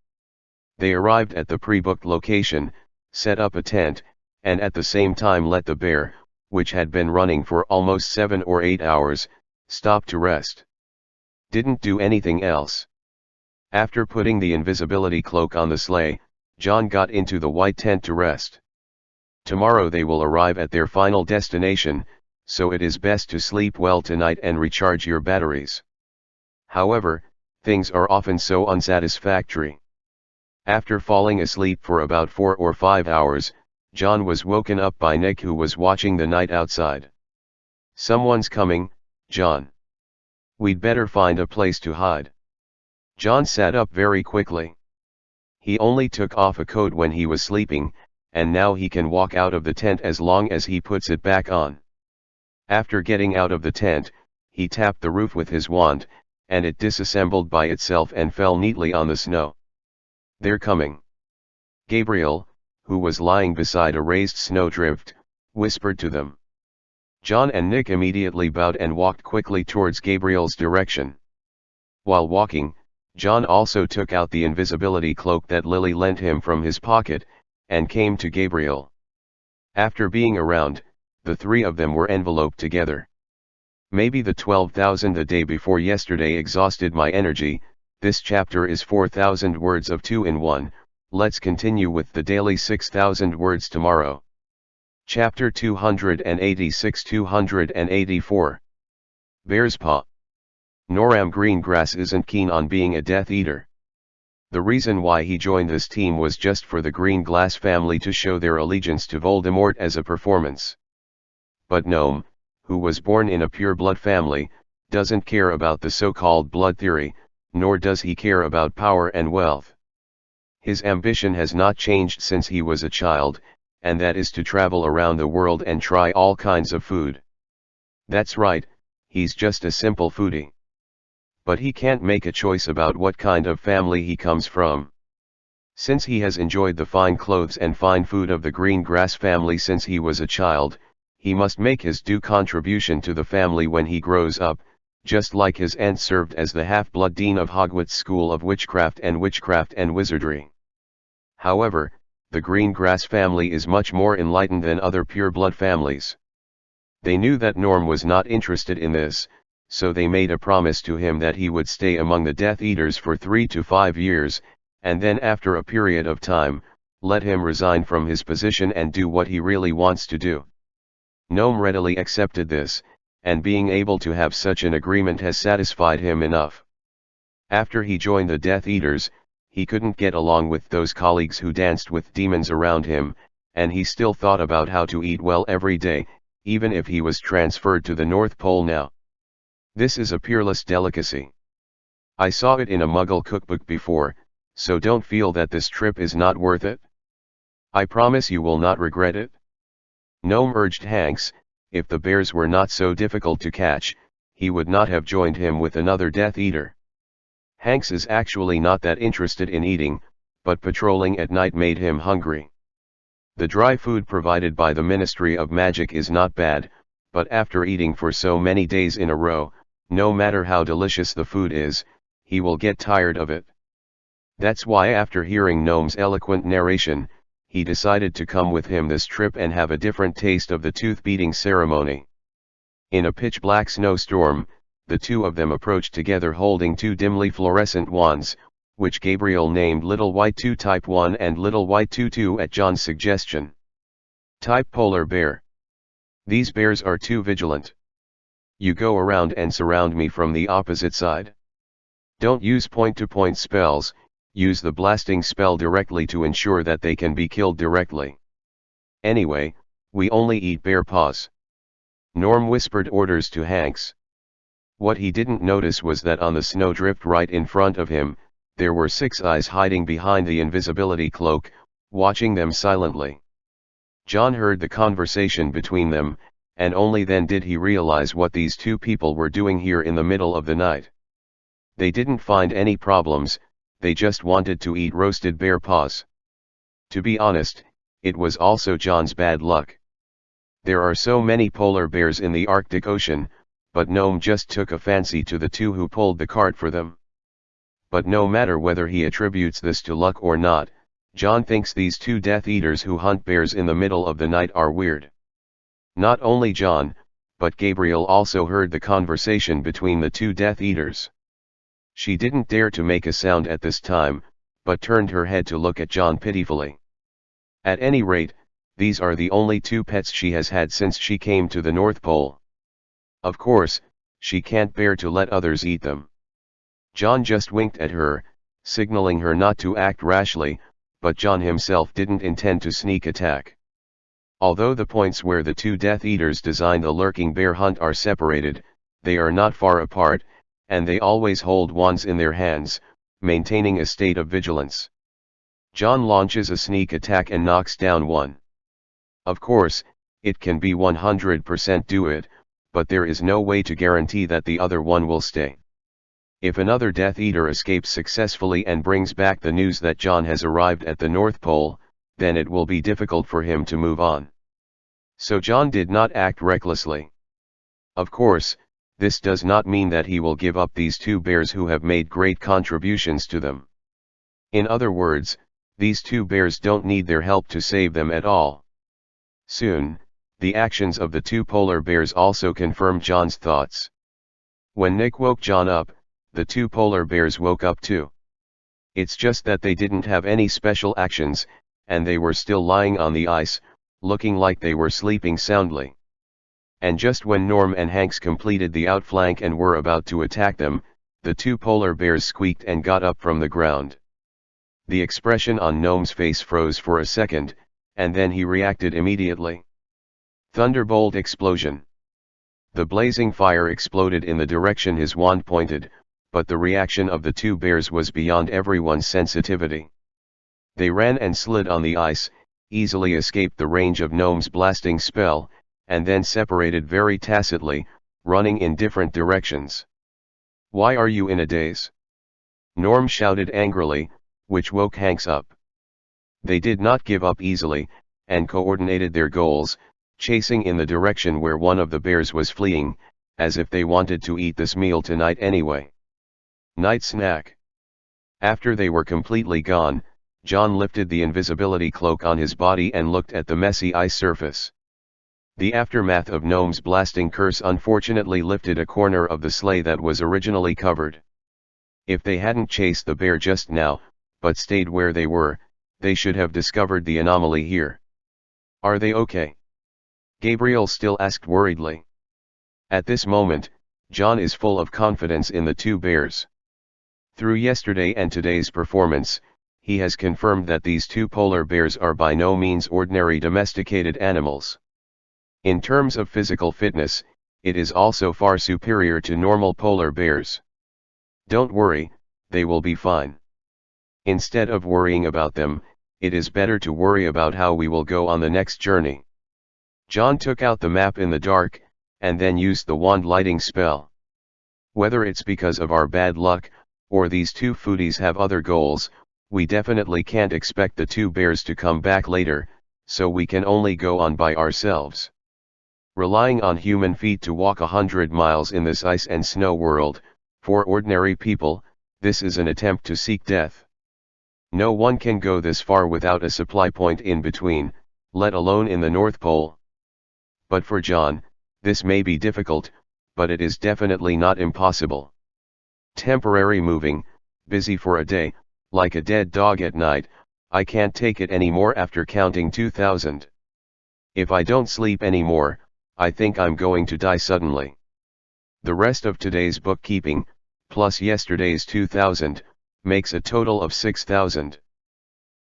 [SPEAKER 1] They arrived at the pre-booked location, set up a tent, and at the same time let the bear, which had been running for almost 7 or 8 hours, stop to rest. Didn't do anything else. After putting the invisibility cloak on the sleigh, John got into the white tent to rest. Tomorrow they will arrive at their final destination, so it is best to sleep well tonight and recharge your batteries. However, things are often so unsatisfactory. After falling asleep for about 4 or 5 hours, John was woken up by Nick, who was watching the night outside. Someone's coming, John. We'd better find a place to hide. John sat up very quickly. He only took off a coat when he was sleeping, and now he can walk out of the tent as long as he puts it back on. After getting out of the tent, he tapped the roof with his wand, and it disassembled by itself and fell neatly on the snow. They're coming. Gabriel, who was lying beside a raised snowdrift, whispered to them. John and Nick immediately bowed and walked quickly towards Gabriel's direction. While walking, John also took out the invisibility cloak that Lily lent him from his pocket, and came to Gabriel. After being around, the three of them were enveloped together. Maybe the 12,000 the day before yesterday exhausted my energy. This chapter is 4,000 words of 2-in-1, let's continue with the daily 6,000 words tomorrow. Chapter 286-284. Bear's Paw. Noram Greengrass isn't keen on being a Death Eater. The reason why he joined this team was just for the Greenglass family to show their allegiance to Voldemort as a performance. But Gnome, who was born in a pure blood family, doesn't care about the so-called blood theory, nor does he care about power and wealth. His ambition has not changed since he was a child, and that is to travel around the world and try all kinds of food. That's right, he's just a simple foodie. But he can't make a choice about what kind of family he comes from. Since he has enjoyed the fine clothes and fine food of the green grass family since he was a child, he must make his due contribution to the family when he grows up, just like his aunt served as the half-blood dean of Hogwarts School of Witchcraft and Wizardry. However, the green grass family is much more enlightened than other pure blood families. They knew that Norm was not interested in this, so they made a promise to him that he would stay among the Death Eaters for 3 to 5 years, and then after a period of time, let him resign from his position and do what he really wants to do. Gnome readily accepted this, and being able to have such an agreement has satisfied him enough. After he joined the Death Eaters, he couldn't get along with those colleagues who danced with demons around him, and he still thought about how to eat well every day, even if he was transferred to the North Pole now. This is a peerless delicacy. I saw it in a Muggle cookbook before, so don't feel that this trip is not worth it. I promise you will not regret it. Gnome urged Hanks. If the bears were not so difficult to catch, he would not have joined him with another Death Eater. Hanks is actually not that interested in eating, but patrolling at night made him hungry. The dry food provided by the Ministry of Magic is not bad, but after eating for so many days in a row, no matter how delicious the food is, he will get tired of it. That's why after hearing Gnome's eloquent narration, he decided to come with him this trip and have a different taste of the tooth-beating ceremony. In a pitch-black snowstorm, the two of them approached together holding 2 dimly fluorescent wands, which Gabriel named Little White 2 Type 1 and Little White 2 at John's suggestion. Type Polar Bear. These bears are too vigilant. You go around and surround me from the opposite side. Don't use point-to-point spells, use the blasting spell directly to ensure that they can be killed directly. Anyway, we only eat bear paws. Norm whispered orders to Hanks. What he didn't notice was that on the snowdrift right in front of him, there were 6 eyes hiding behind the invisibility cloak, watching them silently. John heard the conversation between them, and only then did he realize what these 2 people were doing here in the middle of the night. They didn't find any problems, they just wanted to eat roasted bear paws. To be honest, it was also John's bad luck. There are so many polar bears in the Arctic Ocean, but Gnome just took a fancy to the 2 who pulled the cart for them. But no matter whether he attributes this to luck or not, John thinks these 2 Death Eaters who hunt bears in the middle of the night are weird. Not only John, but Gabriel also heard the conversation between the 2 Death Eaters. She didn't dare to make a sound at this time, but turned her head to look at John pitifully. At any rate, these are the only 2 pets she has had since she came to the North Pole. Of course, she can't bear to let others eat them. John just winked at her, signaling her not to act rashly, but John himself didn't intend to sneak attack. Although the points where the 2 Death Eaters designed the lurking bear hunt are separated, they are not far apart, and they always hold wands in their hands, maintaining a state of vigilance. John launches a sneak attack and knocks down one. Of course, it can be 100% do it, but there is no way to guarantee that the other one will stay. If another Death Eater escapes successfully and brings back the news that John has arrived at the North Pole, then it will be difficult for him to move on. So John did not act recklessly. Of course, this does not mean that he will give up these 2 bears who have made great contributions to them. In other words, these 2 bears don't need their help to save them at all. Soon, the actions of the 2 polar bears also confirmed John's thoughts. When Nick woke John up, the 2 polar bears woke up too. It's just that they didn't have any special actions, and they were still lying on the ice, looking like they were sleeping soundly. And just when Norm and Hanks completed the outflank and were about to attack them, the 2 polar bears squeaked and got up from the ground. The expression on Gnome's face froze for a second, and then he reacted immediately. Thunderbolt explosion. The blazing fire exploded in the direction his wand pointed, but the reaction of the two bears was beyond everyone's sensitivity. They ran and slid on the ice, easily escaped the range of Gnome's blasting spell, and then separated very tacitly, running in different directions. "Why are you in a daze?" Norm shouted angrily, which woke Hanks up. They did not give up easily, and coordinated their goals, chasing in the direction where one of the bears was fleeing, as if they wanted to eat this meal tonight anyway. Night snack. After they were completely gone, John lifted the invisibility cloak on his body and looked at the messy ice surface. The aftermath of Gnome's blasting curse unfortunately lifted a corner of the sleigh that was originally covered. If they hadn't chased the bear just now, but stayed where they were, they should have discovered the anomaly here. "Are they okay?" Gabriel still asked worriedly. At this moment, John is full of confidence in the two bears. Through yesterday and today's performance, he has confirmed that these two polar bears are by no means ordinary domesticated animals. In terms of physical fitness, it is also far superior to normal polar bears. Don't worry, they will be fine. Instead of worrying about them, it is better to worry about how we will go on the next journey. John took out the map in the dark, and then used the wand lighting spell. Whether it's because of our bad luck, or these two foodies have other goals, we definitely can't expect the two bears to come back later, so we can only go on by ourselves. Relying on human feet to walk 100 miles in this ice and snow world, for ordinary people, this is an attempt to seek death. No one can go this far without a supply point in between, let alone in the North Pole. But for John, this may be difficult, but it is definitely not impossible. Temporary moving, busy for a day, like a dead dog at night, I can't take it anymore after counting 2,000. If I don't sleep anymore, I think I'm going to die suddenly. The rest of today's bookkeeping, plus yesterday's 2,000, makes a total of 6,000.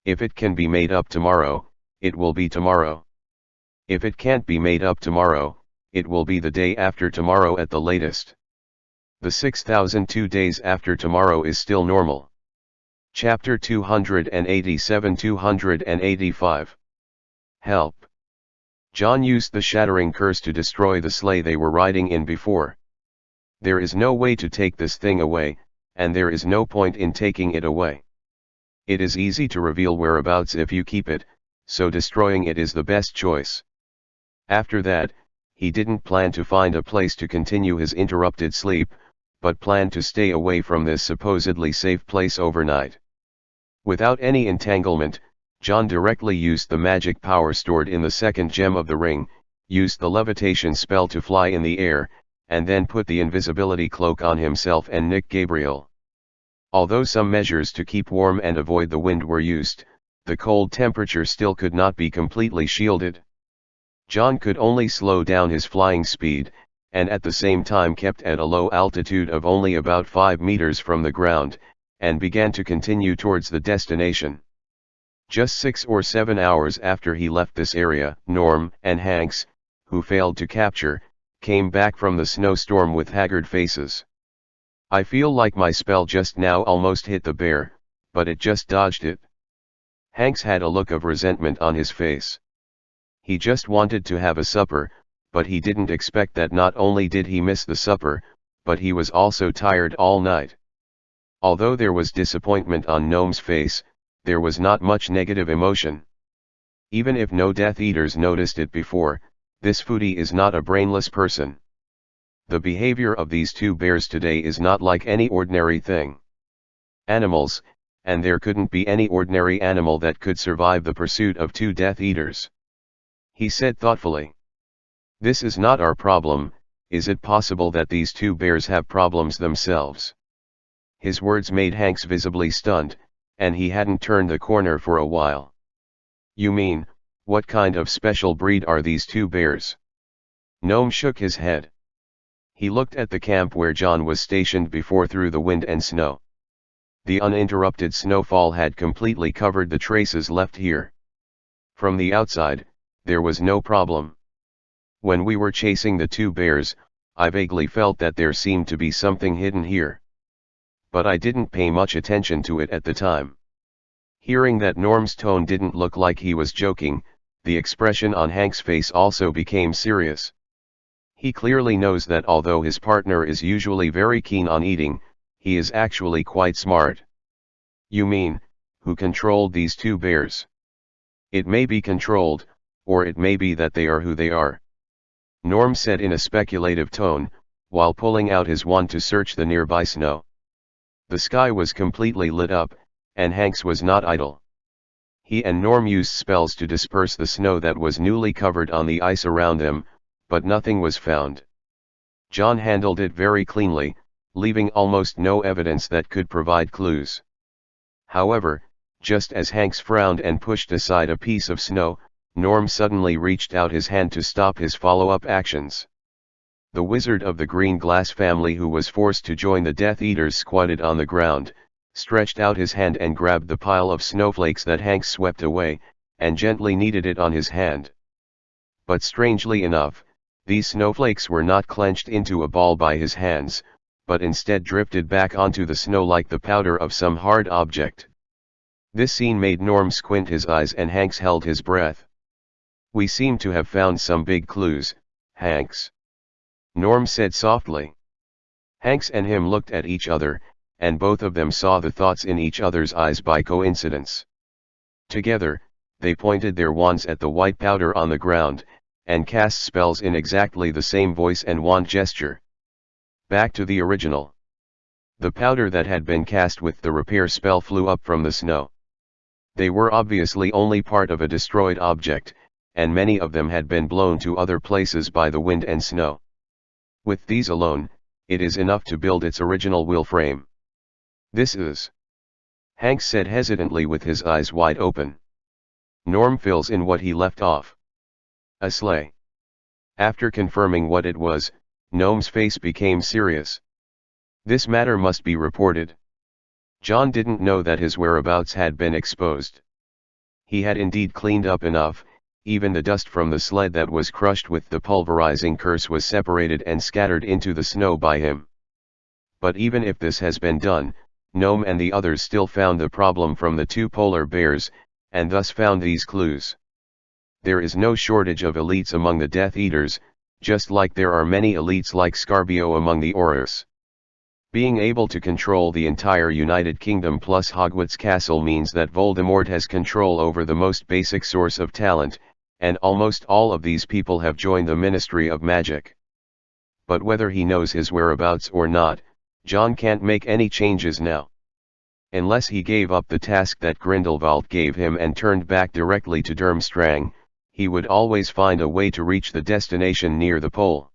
[SPEAKER 1] If it can be made up tomorrow, it will be tomorrow. If it can't be made up tomorrow, it will be the day after tomorrow at the latest. The 6,002 days after tomorrow is still normal. Chapter 287-285. Help. John used the shattering curse to destroy the sleigh they were riding in before. There is no way to take this thing away, and there is no point in taking it away. It is easy to reveal whereabouts if you keep it, so destroying it is the best choice. After that, he didn't plan to find a place to continue his interrupted sleep, but planned to stay away from this supposedly safe place overnight. Without any entanglement, John directly used the magic power stored in the second gem of the ring, used the levitation spell to fly in the air, and then put the invisibility cloak on himself and Nick Gabriel. Although some measures to keep warm and avoid the wind were used, the cold temperature still could not be completely shielded. John could only slow down his flying speed, and at the same time kept at a low altitude of only about 5 meters from the ground, and began to continue towards the destination. Just 6 or 7 hours after he left this area, Norm and Hanks, who failed to capture, came back from the snowstorm with haggard faces. "I feel like my spell just now almost hit the bear, but it just dodged it." Hanks had a look of resentment on his face. He just wanted to have a supper, but he didn't expect that not only did he miss the supper, but he was also tired all night. Although there was disappointment on Gnome's face, there was not much negative emotion. Even if no Death Eaters noticed it before, this foodie is not a brainless person. The behavior of these two bears today is not like any ordinary thing. Animals, and there couldn't be any ordinary animal that could survive the pursuit of two Death Eaters. He said thoughtfully. "This is not our problem. Is it possible that these two bears have problems themselves?" His words made Hanks visibly stunned, and he hadn't turned the corner for a while. "You mean, what kind of special breed are these two bears?" Gnome shook his head. He looked at the camp where John was stationed before through the wind and snow. The uninterrupted snowfall had completely covered the traces left here. From the outside, there was no problem. When we were chasing the two bears, I vaguely felt that there seemed to be something hidden here. But I didn't pay much attention to it at the time. Hearing that Norm's tone didn't look like he was joking, the expression on Hank's face also became serious. He clearly knows that although his partner is usually very keen on eating, he is actually quite smart. You mean, who controlled these two bears? It may be controlled, or it may be that they are who they are. Norm said in a speculative tone, while pulling out his wand to search the nearby snow. The sky was completely lit up, and Hanks was not idle. He and Norm used spells to disperse the snow that was newly covered on the ice around them, but nothing was found. John handled it very cleanly, leaving almost no evidence that could provide clues. However, just as Hanks frowned and pushed aside a piece of snow, Norm suddenly reached out his hand to stop his follow-up actions. The wizard of the green glass family, who was forced to join the Death Eaters, squatted on the ground, stretched out his hand and grabbed the pile of snowflakes that Hanks swept away, and gently kneaded it on his hand. But strangely enough, these snowflakes were not clenched into a ball by his hands, but instead drifted back onto the snow like the powder of some hard object. This scene made Norm squint his eyes, and Hanks held his breath. "We seem to have found some big clues, Hanks," Norm said softly. Hanks and him looked at each other, and both of them saw the thoughts in each other's eyes by coincidence. Together, they pointed their wands at the white powder on the ground, and cast spells in exactly the same voice and wand gesture. Back to the original. The powder that had been cast with the repair spell flew up from the snow. They were obviously only part of a destroyed object, and many of them had been blown to other places by the wind and snow. With these alone, it is enough to build its original will frame. "This is," Hanks said hesitantly with his eyes wide open. Norm fills in what he left off. "A sleigh." After confirming what it was, Norm's face became serious. "This matter must be reported." John didn't know that his whereabouts had been exposed. He had indeed cleaned up enough. Even the dust from the sled that was crushed with the pulverizing curse was separated and scattered into the snow by him. But even if this has been done, Gnome and the others still found the problem from the two polar bears, and thus found these clues. There is no shortage of elites among the Death Eaters, just like there are many elites like Scarbio among the Aurors. Being able to control the entire United Kingdom plus Hogwarts Castle means that Voldemort has control over the most basic source of talent, and almost all of these people have joined the Ministry of Magic. But whether he knows his whereabouts or not, John can't make any changes now. Unless he gave up the task that Grindelwald gave him and turned back directly to Durmstrang, he would always find a way to reach the destination near the pole.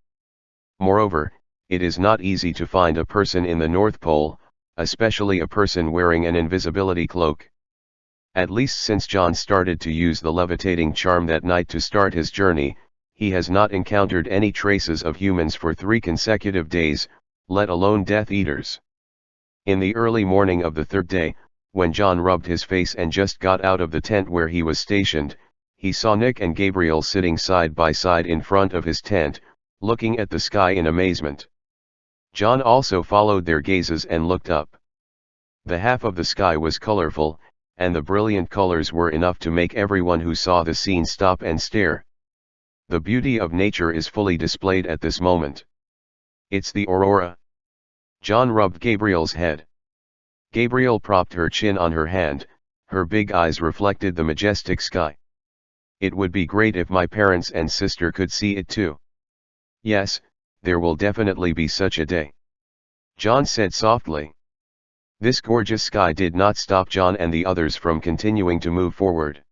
[SPEAKER 1] Moreover, it is not easy to find a person in the North Pole, especially a person wearing an invisibility cloak. At least since John started to use the levitating charm that night to start his journey, he has not encountered any traces of humans for 3 consecutive days, let alone Death Eaters. In the early morning of the 3rd day, when John rubbed his face and just got out of the tent where he was stationed, he saw Nick and Gabriel sitting side by side in front of his tent, looking at the sky in amazement. John also followed their gazes and looked up. The half of the sky was colorful, and the brilliant colors were enough to make everyone who saw the scene stop and stare. The beauty of nature is fully displayed at this moment. It's the aurora. John rubbed Gabriel's head. Gabriel propped her chin on her hand, her big eyes reflected the majestic sky. "It would be great if my parents and sister could see it too." "Yes, there will definitely be such a day," John said softly. This gorgeous sky did not stop John and the others from continuing to move forward.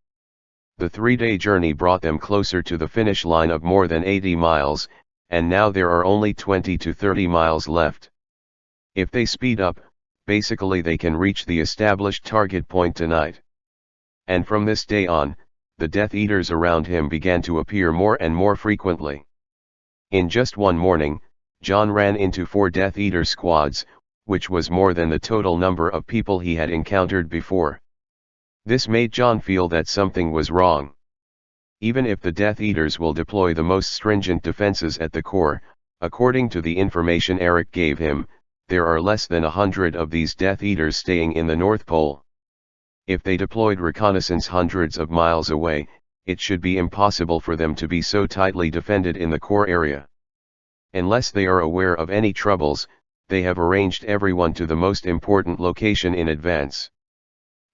[SPEAKER 1] The 3-day journey brought them closer to the finish line of more than 80 miles, and now there are only 20 to 30 miles left. If they speed up, basically they can reach the established target point tonight. And from this day on, the Death Eaters around him began to appear more and more frequently. In just one morning, John ran into 4 Death Eater squads, which was more than the total number of people he had encountered before. This made John feel that something was wrong. Even if the Death Eaters will deploy the most stringent defenses at the core, according to the information Eric gave him, there are less than 100 of these Death Eaters staying in the North Pole. If they deployed reconnaissance hundreds of miles away, it should be impossible for them to be so tightly defended in the core area. Unless they are aware of any troubles, they have arranged everyone to the most important location in advance.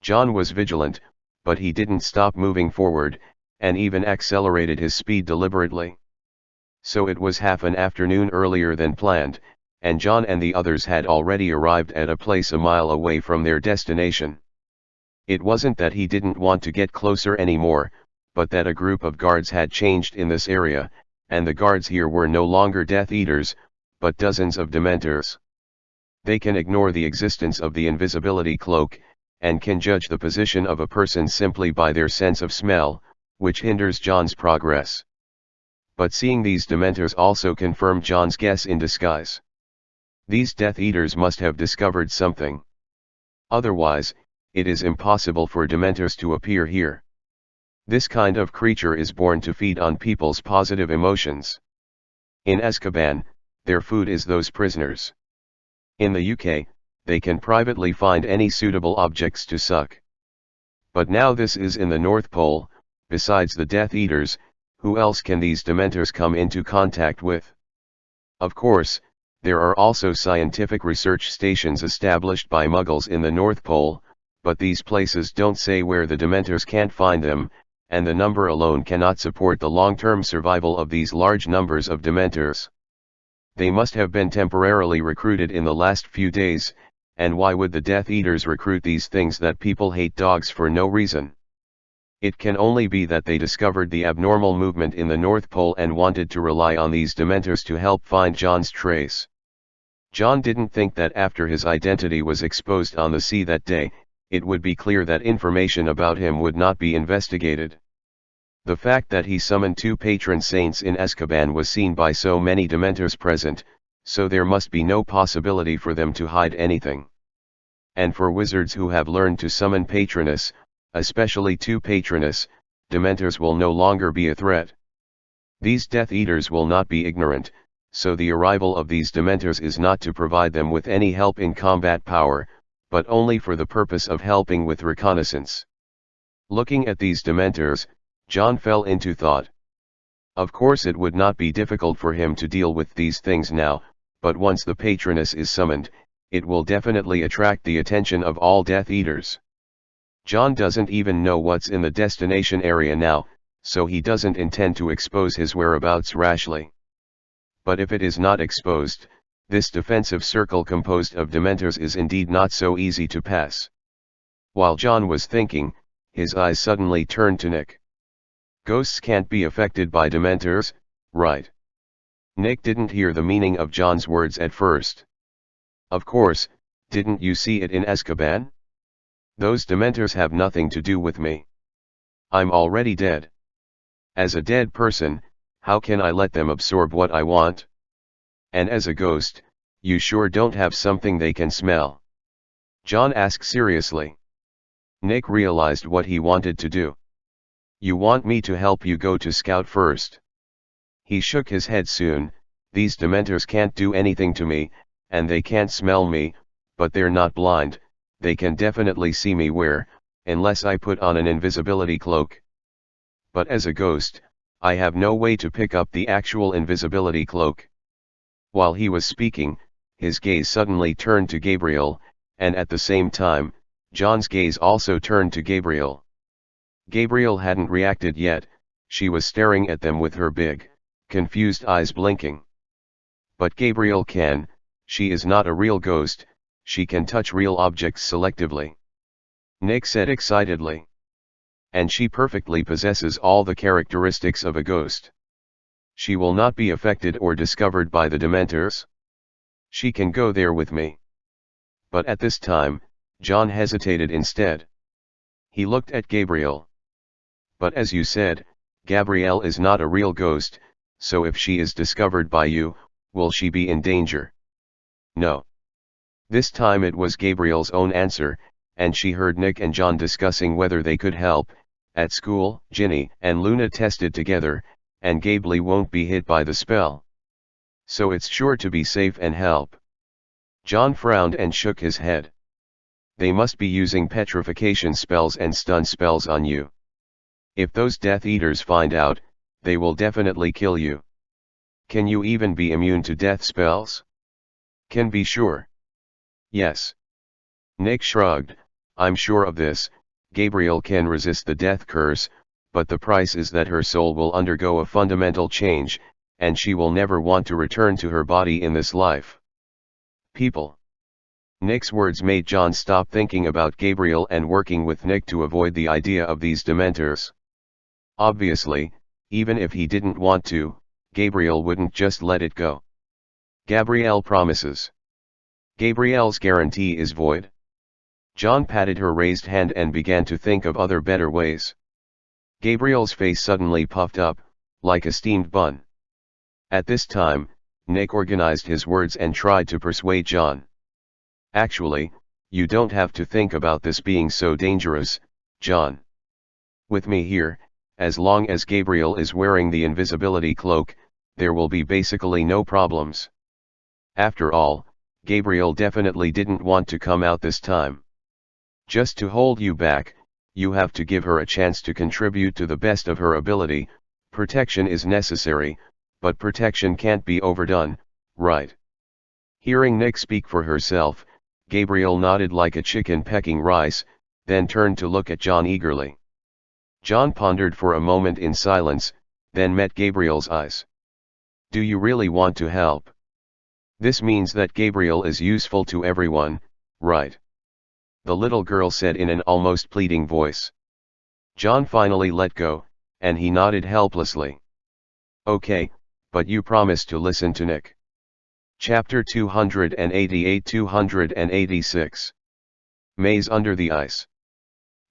[SPEAKER 1] John was vigilant, but he didn't stop moving forward, and even accelerated his speed deliberately. So it was half an afternoon earlier than planned, and John and the others had already arrived at a place a mile away from their destination. It wasn't that he didn't want to get closer anymore, but that a group of guards had changed in this area, and the guards here were no longer Death Eaters, but dozens of Dementors. They can ignore the existence of the invisibility cloak, and can judge the position of a person simply by their sense of smell, which hinders John's progress. But seeing these Dementors also confirmed John's guess in disguise. These Death Eaters must have discovered something. Otherwise, it is impossible for Dementors to appear here. This kind of creature is born to feed on people's positive emotions. In Azkaban, their food is those prisoners. In the UK, they can privately find any suitable objects to suck. But now this is in the North Pole, besides the Death Eaters, who else can these Dementors come into contact with? Of course, there are also scientific research stations established by Muggles in the North Pole, but these places don't say where the Dementors can't find them, and the number alone cannot support the long-term survival of these large numbers of Dementors. They must have been temporarily recruited in the last few days, and why would the Death Eaters recruit these things that people hate dogs for no reason? It can only be that they discovered the abnormal movement in the North Pole and wanted to rely on these Dementors to help find John's trace. John didn't think that after his identity was exposed on the sea that day, it would be clear that information about him would not be investigated. The fact that he summoned 2 patron saints in Azkaban was seen by so many Dementors present, so there must be no possibility for them to hide anything. And for wizards who have learned to summon Patronus, especially 2 Patronus, Dementors will no longer be a threat. These Death Eaters will not be ignorant, so the arrival of these Dementors is not to provide them with any help in combat power, but only for the purpose of helping with reconnaissance. Looking at these Dementors, John fell into thought. Of course it would not be difficult for him to deal with these things now, but once the Patronus is summoned, it will definitely attract the attention of all Death Eaters. John doesn't even know what's in the destination area now, so he doesn't intend to expose his whereabouts rashly. But if it is not exposed, this defensive circle composed of Dementors is indeed not so easy to pass. While John was thinking, his eyes suddenly turned to Nick. Ghosts can't be affected by Dementors, right? Nick didn't hear the meaning of John's words at first. Of course, didn't you see it in Azkaban? Those Dementors have nothing to do with me. I'm already dead. As a dead person, how can I let them absorb what I want? And as a ghost, you sure don't have something they can smell? John asked seriously. Nick realized what he wanted to do. You want me to help you go to Scout first? He shook his head soon. These Dementors can't do anything to me, and they can't smell me, but they're not blind, they can definitely see me unless I put on an invisibility cloak. But as a ghost, I have no way to pick up the actual invisibility cloak. While he was speaking, his gaze suddenly turned to Gabriel, and at the same time, John's gaze also turned to Gabriel. Gabriel hadn't reacted yet, she was staring at them with her big, confused eyes blinking. But Gabriel can, she is not a real ghost, she can touch real objects selectively. Nick said excitedly. And she perfectly possesses all the characteristics of a ghost. She will not be affected or discovered by the Dementors. She can go there with me. But at this time, John hesitated instead. He looked at Gabriel. But as you said, Gabrielle is not a real ghost, so if she is discovered by you, will she be in danger? No. This time it was Gabriel's own answer, and she heard Nick and John discussing whether they could help, At school, Ginny and Luna tested together, and Gabley won't be hit by the spell. So it's sure to be safe and help. John frowned and shook his head. They must be using petrification spells and stun spells on you. If those Death Eaters find out, they will definitely kill you. Can you even be immune to death spells? Can be sure. Yes. Nick shrugged. I'm sure of this. Gabriel can resist the death curse, but the price is that her soul will undergo a fundamental change, and she will never want to return to her body in this life. People. Nick's words made John stop thinking about Gabriel and working with Nick to avoid the idea of these Dementors. Obviously, even if he didn't want to, Gabriel wouldn't just let it go. Gabrielle promises. Gabrielle's guarantee is void. John patted her raised hand and began to think of other better ways. Gabriel's face suddenly puffed up, like a steamed bun. At this time, Nick organized his words and tried to persuade John. Actually, you don't have to think about this being so dangerous, John. With me here, as long as Gabriel is wearing the invisibility cloak, there will be basically no problems. After all, Gabriel definitely didn't want to come out this time. Just to hold you back, you have to give her a chance to contribute to the best of her ability. Protection is necessary, but protection can't be overdone, right? Hearing Nick speak for herself, Gabriel nodded like a chicken pecking rice, then turned to look at John eagerly. John pondered for a moment in silence, then met Gabriel's eyes. Do you really want to help? This means that Gabriel is useful to everyone, right? The little girl said in an almost pleading voice. John finally let go, and he nodded helplessly. Okay, but you promise to listen to Nick. Chapter 288-286. Maze Under the Ice.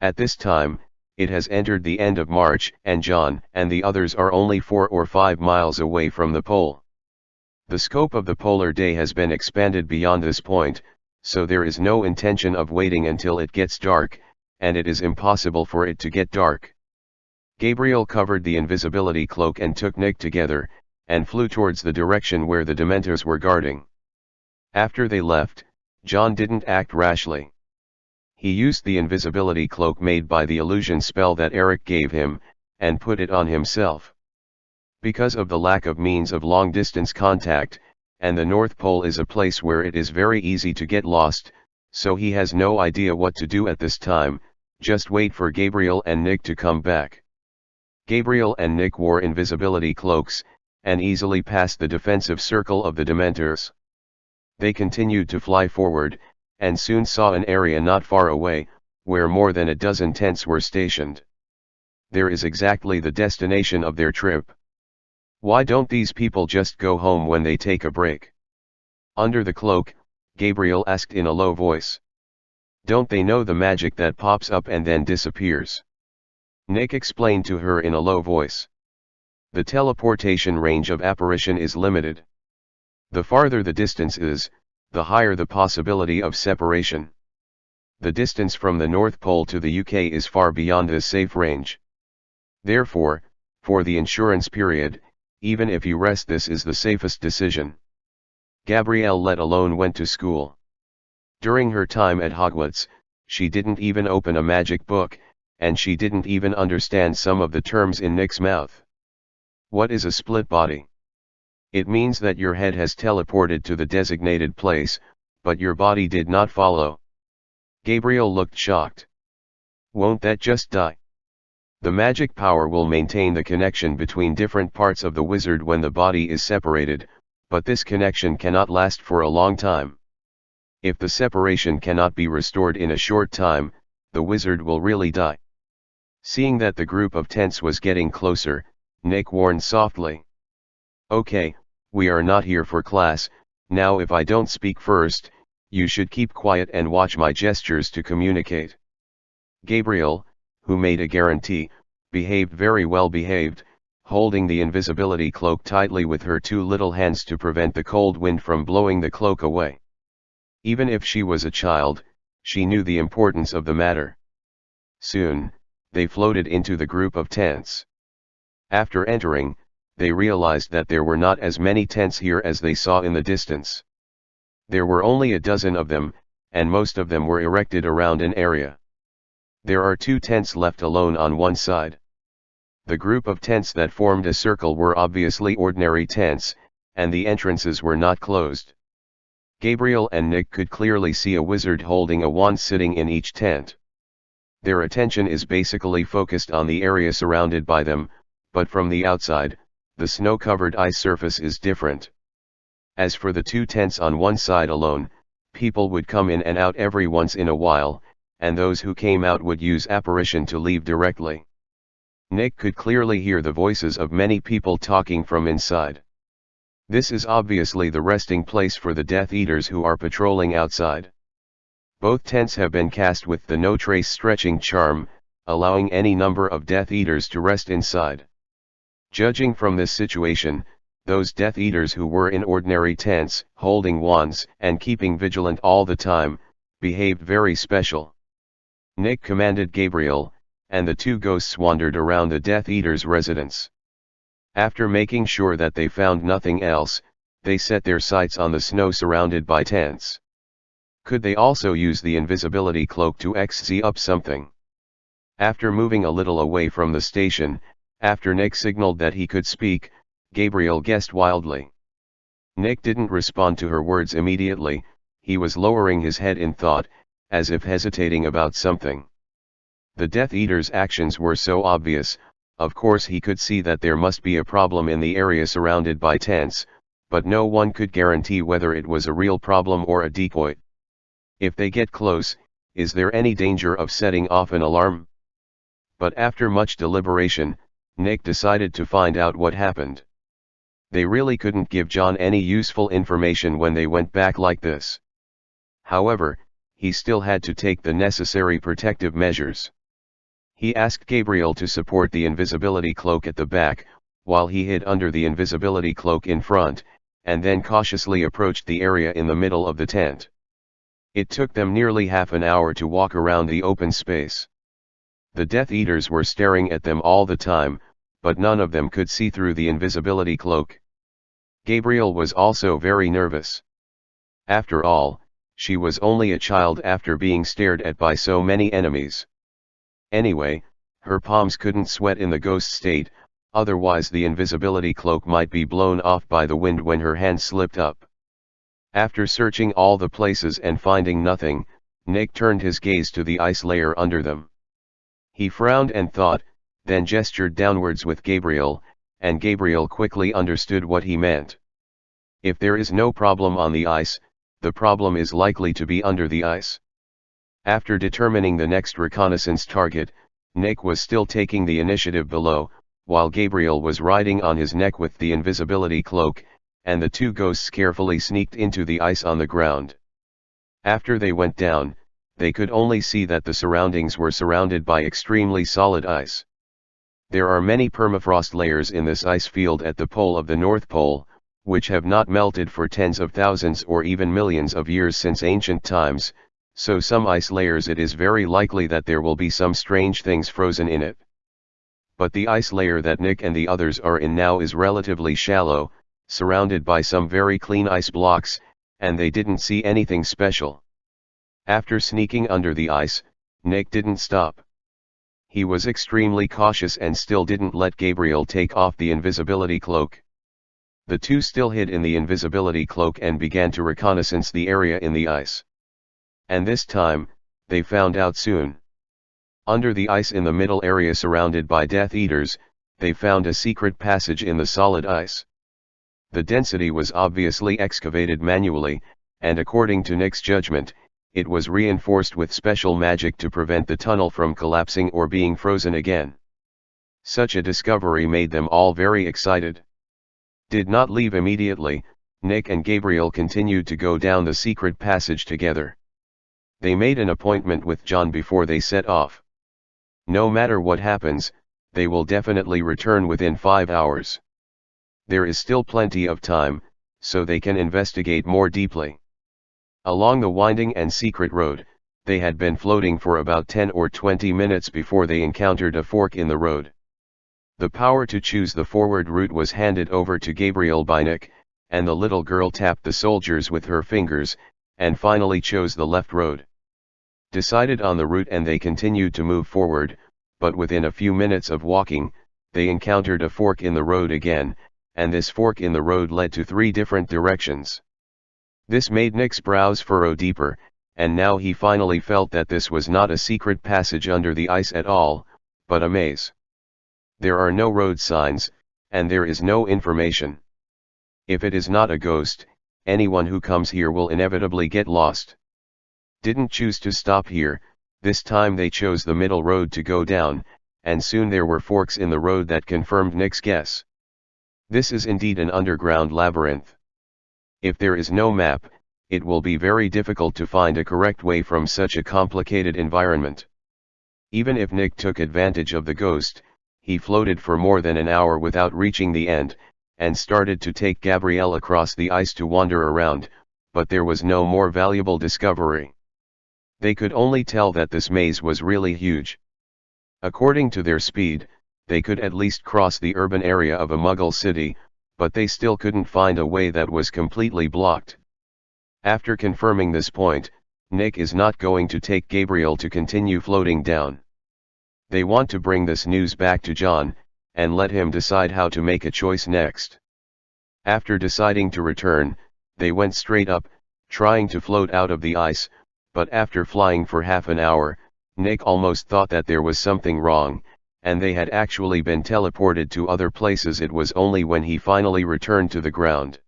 [SPEAKER 1] At this time, it has entered the end of March, and John and the others are only 4 or 5 miles away from the pole. The scope of the polar day has been expanded beyond this point, so there is no intention of waiting until it gets dark, and it is impossible for it to get dark. Gabriel covered the invisibility cloak and took Nick together, and flew towards the direction where the Dementors were guarding. After they left, John didn't act rashly. He used the invisibility cloak made by the illusion spell that Eric gave him, and put it on himself. Because of the lack of means of long-distance contact, and the North Pole is a place where it is very easy to get lost, so he has no idea what to do at this time, just wait for Gabriel and Nick to come back. Gabriel and Nick wore invisibility cloaks, and easily passed the defensive circle of the Dementors. They continued to fly forward, and soon saw an area not far away, where more than a dozen tents were stationed. There is exactly the destination of their trip. Why don't these people just go home when they take a break? Under the cloak, Gabriel asked in a low voice. Don't they know the magic that pops up and then disappears? Nick explained to her in a low voice. The teleportation range of apparition is limited. The farther the distance is, the higher the possibility of separation. The distance from the North Pole to the UK is far beyond this safe range. Therefore, for the insurance period, even if you rest, this is the safest decision. Gabrielle, let alone, went to school. During her time at Hogwarts, she didn't even open a magic book, and she didn't even understand some of the terms in Nick's mouth. What is a split body? It means that your head has teleported to the designated place, but your body did not follow. Gabriel looked shocked. Won't that just die? The magic power will maintain the connection between different parts of the wizard when the body is separated, but this connection cannot last for a long time. If the separation cannot be restored in a short time, the wizard will really die. Seeing that the group of tents was getting closer, Nick warned softly. Okay, we are not here for class. Now if I don't speak first, you should keep quiet and watch my gestures to communicate. Gabriel, who made a guarantee, behaved very well behaved, holding the invisibility cloak tightly with her 2 little hands to prevent the cold wind from blowing the cloak away. Even if she was a child, she knew the importance of the matter. Soon, they floated into the group of tents. After entering, they realized that there were not as many tents here as they saw in the distance. There were only a dozen of them, and most of them were erected around an area. There are 2 tents left alone on one side. The group of tents that formed a circle were obviously ordinary tents, and the entrances were not closed. Gabriel and Nick could clearly see a wizard holding a wand sitting in each tent. Their attention is basically focused on the area surrounded by them, but from the outside, the snow-covered ice surface is different. As for the 2 tents on one side alone, people would come in and out every once in a while, and those who came out would use apparition to leave directly. Nick could clearly hear the voices of many people talking from inside. This is obviously the resting place for the Death Eaters who are patrolling outside. Both tents have been cast with the no trace stretching charm, allowing any number of Death Eaters to rest inside. Judging from this situation, those Death Eaters who were in ordinary tents, holding wands and keeping vigilant all the time, behaved very special. Nick commanded Gabriel, and the 2 ghosts wandered around the Death Eaters' residence. After making sure that they found nothing else, they set their sights on the snow surrounded by tents. Could they also use the invisibility cloak to XZ up something? After moving a little away from the station, after Nick signaled that he could speak, Gabriel guessed wildly. Nick didn't respond to her words immediately, he was lowering his head in thought, as if hesitating about something. The Death Eater's actions were so obvious, of course he could see that there must be a problem in the area surrounded by tents, but no one could guarantee whether it was a real problem or a decoy. If they get close, is there any danger of setting off an alarm? But after much deliberation, Nick decided to find out what happened. They really couldn't give John any useful information when they went back like this. However, he still had to take the necessary protective measures. He asked Gabriel to support the invisibility cloak at the back, while he hid under the invisibility cloak in front, and then cautiously approached the area in the middle of the tent. It took them nearly half an hour to walk around the open space. The Death Eaters were staring at them all the time, but none of them could see through the invisibility cloak. Gabriel was also very nervous. After all, she was only a child after being stared at by so many enemies. Anyway, her palms couldn't sweat in the ghost state, otherwise the invisibility cloak might be blown off by the wind when her hand slipped up. After searching all the places and finding nothing, Nick turned his gaze to the ice layer under them. He frowned and thought, then gestured downwards with Gabriel, and Gabriel quickly understood what he meant. If there is no problem on the ice, the problem is likely to be under the ice. After determining the next reconnaissance target, Nick was still taking the initiative below, while Gabriel was riding on his neck with the invisibility cloak, and the 2 ghosts carefully sneaked into the ice on the ground. After they went down, they could only see that the surroundings were surrounded by extremely solid ice. There are many permafrost layers in this ice field at the pole of the North Pole, which have not melted for tens of thousands or even millions of years since ancient times, so some ice layers it is very likely that there will be some strange things frozen in it. But the ice layer that Nick and the others are in now is relatively shallow, surrounded by some very clean ice blocks, and they didn't see anything special. After sneaking under the ice, Nick didn't stop. He was extremely cautious and still didn't let Gabriel take off the invisibility cloak. The 2 still hid in the invisibility cloak and began to reconnaissance the area in the ice. And this time, they found out soon. Under the ice in the middle area surrounded by Death Eaters, they found a secret passage in the solid ice. The density was obviously excavated manually, and according to Nick's judgment, it was reinforced with special magic to prevent the tunnel from collapsing or being frozen again. Such a discovery made them all very excited. Did not leave immediately, Nick and Gabriel continued to go down the secret passage together. They made an appointment with John before they set off. No matter what happens, they will definitely return within 5 hours. There is still plenty of time, so they can investigate more deeply. Along the winding and secret road, They had been floating for about 10 or 20 minutes before they encountered a fork in the road. The power to choose the forward route was handed over to Gabriel by Nick, and the little girl tapped the soldiers with her fingers, and finally chose the left road. Decided on the route, and they continued to move forward, but within a few minutes of walking, they encountered a fork in the road again, and this fork in the road led to 3 different directions. This made Nick's brows furrow deeper, and now he finally felt that this was not a secret passage under the ice at all, but a maze. There are no road signs, and there is no information. If it is not a ghost, anyone who comes here will inevitably get lost. Didn't choose to stop here, this time they chose the middle road to go down, and soon there were forks in the road that confirmed Nick's guess. This is indeed an underground labyrinth. If there is no map, it will be very difficult to find a correct way from such a complicated environment. Even if Nick took advantage of the ghost, he floated for more than an hour without reaching the end, and started to take Gabrielle across the ice to wander around, but there was no more valuable discovery. They could only tell that this maze was really huge. According to their speed, they could at least cross the urban area of a Muggle city, but they still couldn't find a way that was completely blocked. After confirming this point, Nick is not going to take Gabriel to continue floating down. They want to bring this news back to John, and let him decide how to make a choice next. After deciding to return, they went straight up, trying to float out of the ice, but after flying for half an hour, Nick almost thought that there was something wrong, and they had actually been teleported to other places. It was only when he finally returned to the ground.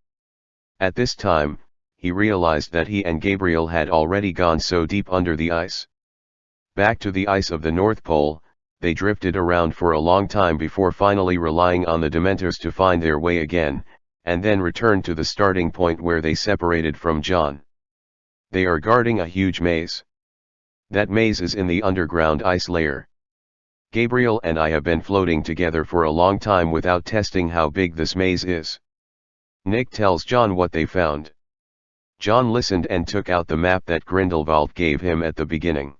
[SPEAKER 1] At this time, he realized that he and Gabriel had already gone so deep under the ice. Back to the ice of the North Pole, they drifted around for a long time before finally relying on the Dementors to find their way again, and then returned to the starting point where they separated from John. They are guarding a huge maze. That maze is in the underground ice layer. Gabriel and I have been floating together for a long time without testing how big this maze is. Nick tells John what they found. John listened and took out the map that Grindelwald gave him at the beginning.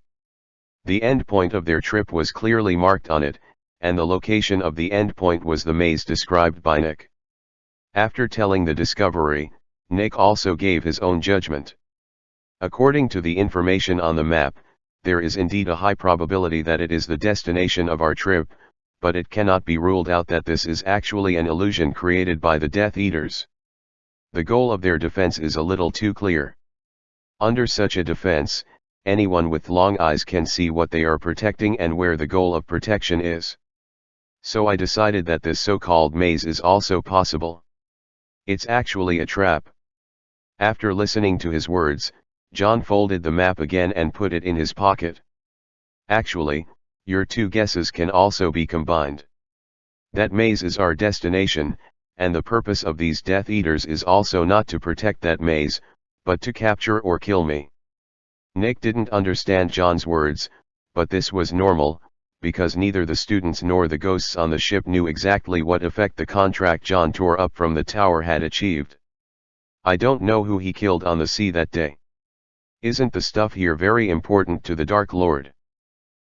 [SPEAKER 1] The endpoint of their trip was clearly marked on it, and the location of the endpoint was the maze described by Nick. After telling the discovery, Nick also gave his own judgment. According to the information on the map, there is indeed a high probability that it is the destination of our trip, but it cannot be ruled out that this is actually an illusion created by the Death Eaters. The goal of their defense is a little too clear. Under such a defense, anyone with long eyes can see what they are protecting and where the goal of protection is. So I decided that this so-called maze is also possible. It's actually a trap. After listening to his words, John folded the map again and put it in his pocket. Actually, your 2 guesses can also be combined. That maze is our destination, and the purpose of these Death Eaters is also not to protect that maze, but to capture or kill me. Nick didn't understand John's words, but this was normal, because neither the students nor the ghosts on the ship knew exactly what effect the contract John tore up from the tower had achieved. I don't know who he killed on the sea that day. Isn't the stuff here very important to the Dark Lord?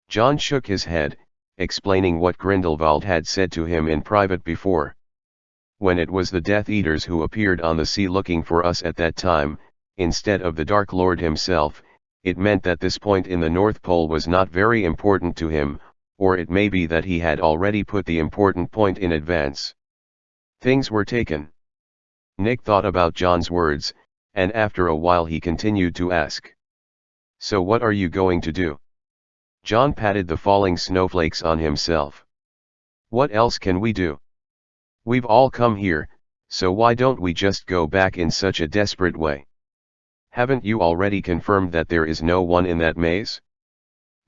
[SPEAKER 1] John shook his head, explaining what Grindelwald had said to him in private before. When it was the Death Eaters who appeared on the sea looking for us at that time, instead of the Dark Lord himself, it meant that this point in the North Pole was not very important to him, or it may be that he had already put the important point in advance. Things were taken. Nick thought about John's words, and after a while he continued to ask. So what are you going to do? John patted the falling snowflakes on himself. What else can we do? We've all come here, so why don't we just go back in such a desperate way? Haven't you already confirmed that there is no one in that maze?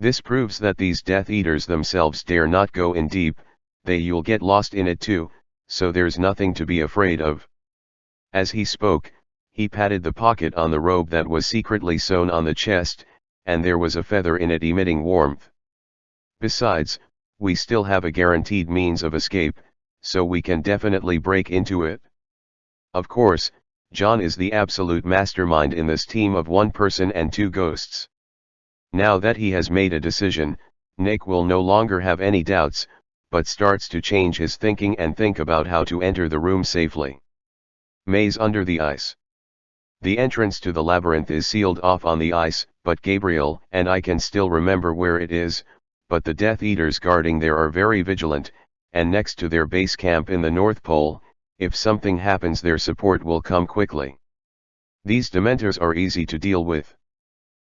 [SPEAKER 1] This proves that these Death Eaters themselves dare not go in deep, you'll get lost in it too, so there's nothing to be afraid of. As he spoke, he patted the pocket on the robe that was secretly sewn on the chest, and there was a feather in it emitting warmth. Besides, we still have a guaranteed means of escape, so we can definitely break into it. Of course, John is the absolute mastermind in this team of 1 person and 2 ghosts. Now that he has made a decision, Nick will no longer have any doubts, but starts to change his thinking and think about how to enter the room safely. Maze under the ice. The entrance to the labyrinth is sealed off on the ice, but Gabriel and I can still remember where it is, but the Death Eaters guarding there are very vigilant, and next to their base camp in the North Pole, if something happens their support will come quickly. These Dementors are easy to deal with.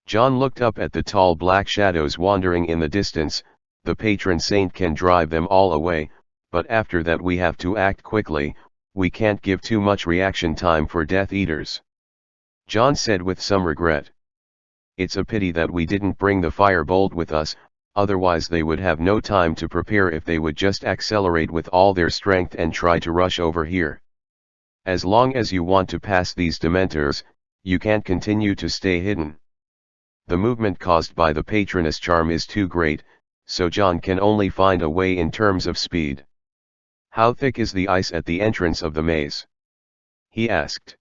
[SPEAKER 1] John looked up at the tall black shadows wandering in the distance. The patron saint can drive them all away, but after that we have to act quickly. We can't give too much reaction time for Death Eaters. John said with some regret. It's a pity that we didn't bring the firebolt with us, otherwise they would have no time to prepare if they would just accelerate with all their strength and try to rush over here. As long as you want to pass these Dementors, you can't continue to stay hidden. The movement caused by the Patroness charm is too great, so John can only find a way in terms of speed. How thick is the ice at the entrance of the maze? He asked.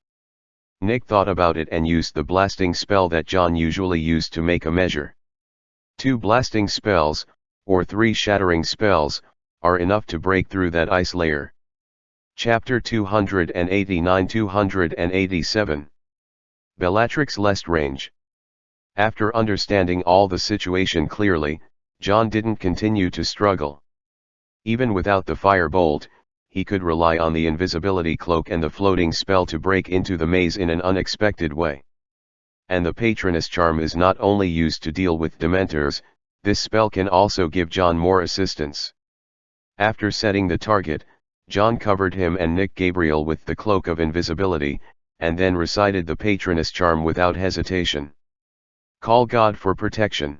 [SPEAKER 1] Nick thought about it and used the blasting spell that John usually used to make a measure. 2 blasting spells, or 3 shattering spells, are enough to break through that ice layer. Chapter 289-287. Bellatrix Lestrange. After understanding all the situation clearly, John didn't continue to struggle. Even without the firebolt, he could rely on the invisibility cloak and the floating spell to break into the maze in an unexpected way. And the Patroness charm is not only used to deal with Dementors, this spell can also give John more assistance. After setting the target, John covered him and Nick Gabriel with the cloak of invisibility, and then recited the Patroness charm without hesitation. Call God for protection.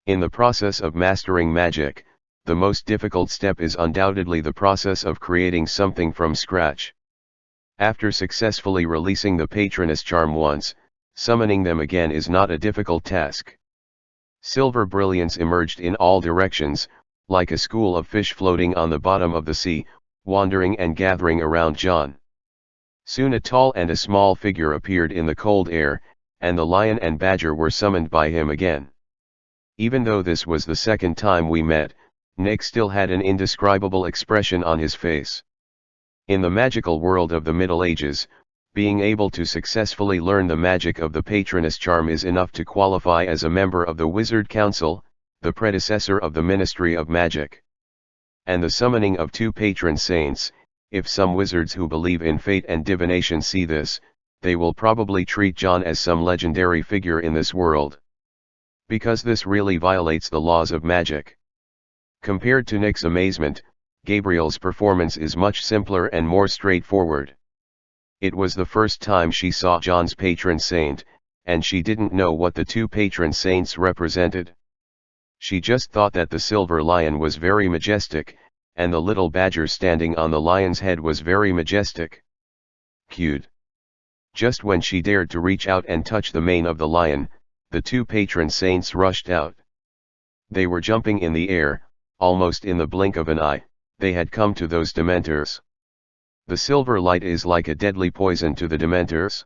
[SPEAKER 1] In the process of mastering magic, the most difficult step is undoubtedly the process of creating something from scratch. After successfully releasing the Patroness charm once, summoning them again is not a difficult task. Silver brilliance emerged in all directions, like a school of fish floating on the bottom of the sea, wandering and gathering around John. Soon a tall and a small figure appeared in the cold air, and the lion and badger were summoned by him again. Even though this was the second time we met, Nick still had an indescribable expression on his face. In the magical world of the Middle Ages, being able to successfully learn the magic of the Patroness charm is enough to qualify as a member of the Wizard Council, the predecessor of the Ministry of Magic. And the summoning of 2 patron saints, if some wizards who believe in fate and divination see this, they will probably treat John as some legendary figure in this world. Because this really violates the laws of magic. Compared to Nick's amazement, Gabriel's performance is much simpler and more straightforward. It was the first time she saw John's patron saint, and she didn't know what the 2 patron saints represented. She just thought that the silver lion was very majestic, and the little badger standing on the lion's head was very majestic. Cute. Just when she dared to reach out and touch the mane of the lion, the 2 patron saints rushed out. They were jumping in the air, almost in the blink of an eye, they had come to those Dementors. The silver light is like a deadly poison to the Dementors.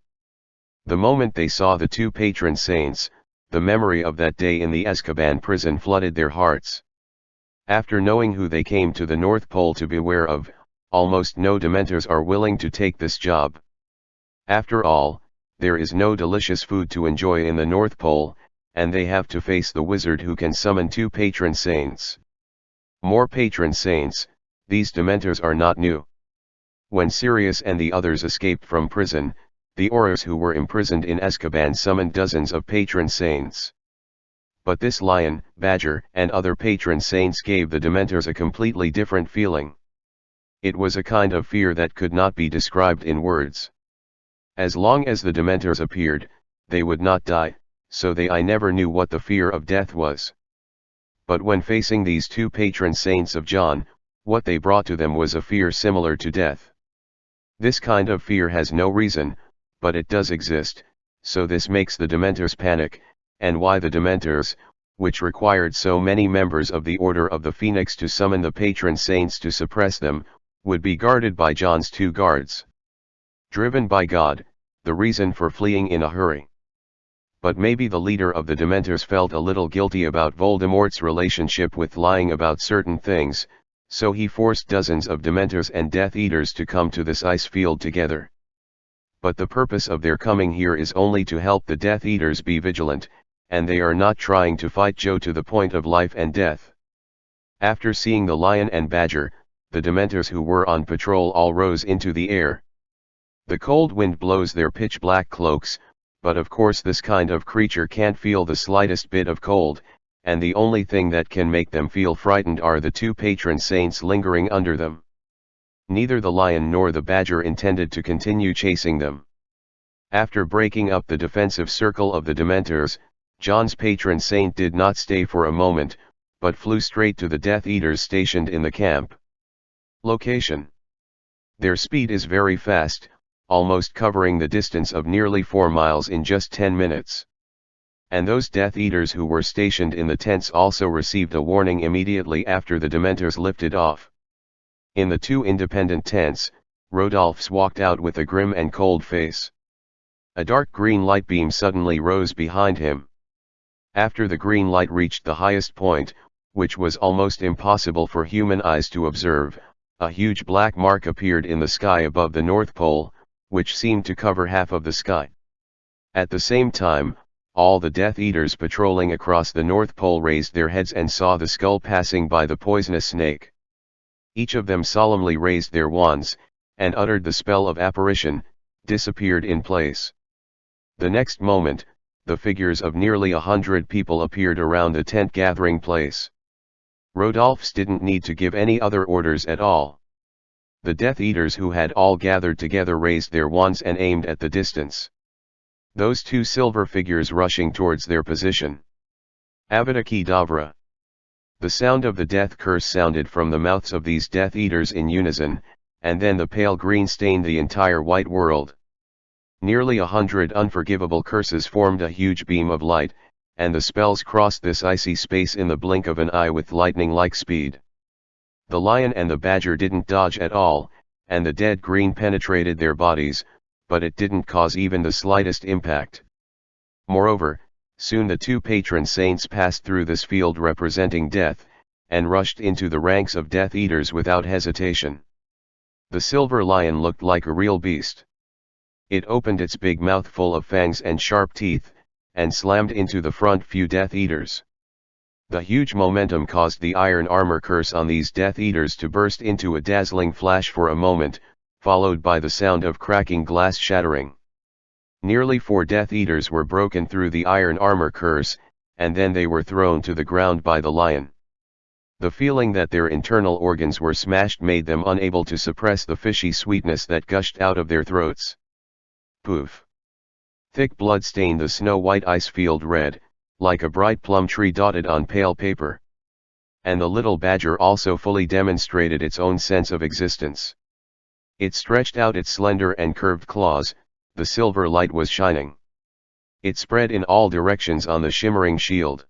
[SPEAKER 1] The moment they saw the 2 patron saints, the memory of that day in the Azkaban prison flooded their hearts. After knowing who they came to the North Pole to beware of, almost no Dementors are willing to take this job. After all, there is no delicious food to enjoy in the North Pole, and they have to face the wizard who can summon 2 patron saints. More patron saints, these Dementors are not new. When Sirius and the others escaped from prison, the Aurors who were imprisoned in Azkaban summoned dozens of patron saints. But this lion, badger, and other patron saints gave the Dementors a completely different feeling. It was a kind of fear that could not be described in words. As long as the Dementors appeared, they would not die, so I never knew what the fear of death was. But when facing these 2 patron saints of John, what they brought to them was a fear similar to death. This kind of fear has no reason, but it does exist, so this makes the Dementors panic, and why the Dementors, which required so many members of the Order of the Phoenix to summon the patron saints to suppress them, would be guarded by John's 2 guards. Driven by God, the reason for fleeing in a hurry. But maybe the leader of the Dementors felt a little guilty about Voldemort's relationship with lying about certain things, so he forced dozens of Dementors and Death Eaters to come to this ice field together. But the purpose of their coming here is only to help the Death Eaters be vigilant, and they are not trying to fight Joe to the point of life and death. After seeing the lion and badger, the Dementors who were on patrol all rose into the air. The cold wind blows their pitch-black cloaks, but of course this kind of creature can't feel the slightest bit of cold, and the only thing that can make them feel frightened are the two patron saints lingering under them. Neither the lion nor the badger intended to continue chasing them. After breaking up the defensive circle of the Dementors, John's patron saint did not stay for a moment, but flew straight to the Death Eaters stationed in the camp. Location. Their speed is very fast, almost covering the distance of nearly 4 miles in just 10 minutes. And those Death Eaters who were stationed in the tents also received a warning immediately after the Dementors lifted off. In the two independent tents, Rodolphus walked out with a grim and cold face. A dark green light beam suddenly rose behind him. After the green light reached the highest point, which was almost impossible for human eyes to observe, a huge black mark appeared in the sky above the North Pole, which seemed to cover half of the sky. At the same time, all the Death Eaters patrolling across the North Pole raised their heads and saw the skull passing by the poisonous snake. Each of them solemnly raised their wands, and uttered the spell of apparition, disappeared in place. The next moment, the figures of nearly 100 people appeared around the tent gathering place. Rodolphus didn't need to give any other orders at all. The Death Eaters who had all gathered together raised their wands and aimed at the distance. Those two silver figures rushing towards their position. Avada Kedavra. The sound of the death curse sounded from the mouths of these Death Eaters in unison, and then the pale green stained the entire white world. Nearly 100 unforgivable curses formed a huge beam of light, and the spells crossed this icy space in the blink of an eye with lightning-like speed. The lion and the badger didn't dodge at all, and the dead green penetrated their bodies, but it didn't cause even the slightest impact. Moreover, soon the two patron saints passed through this field representing death, and rushed into the ranks of Death Eaters without hesitation. The silver lion looked like a real beast. It opened its big mouth full of fangs and sharp teeth, and slammed into the front few Death Eaters. The huge momentum caused the iron armor curse on these Death Eaters to burst into a dazzling flash for a moment, followed by the sound of cracking glass shattering. Nearly 4 Death Eaters were broken through the iron armor curse, and then they were thrown to the ground by the lion. The feeling that their internal organs were smashed made them unable to suppress the fishy sweetness that gushed out of their throats. Poof! Thick blood stained the snow-white ice field red, like a bright plum tree dotted on pale paper. And the little badger also fully demonstrated its own sense of existence. It stretched out its slender and curved claws, the silver light was shining. It spread in all directions on the shimmering shield.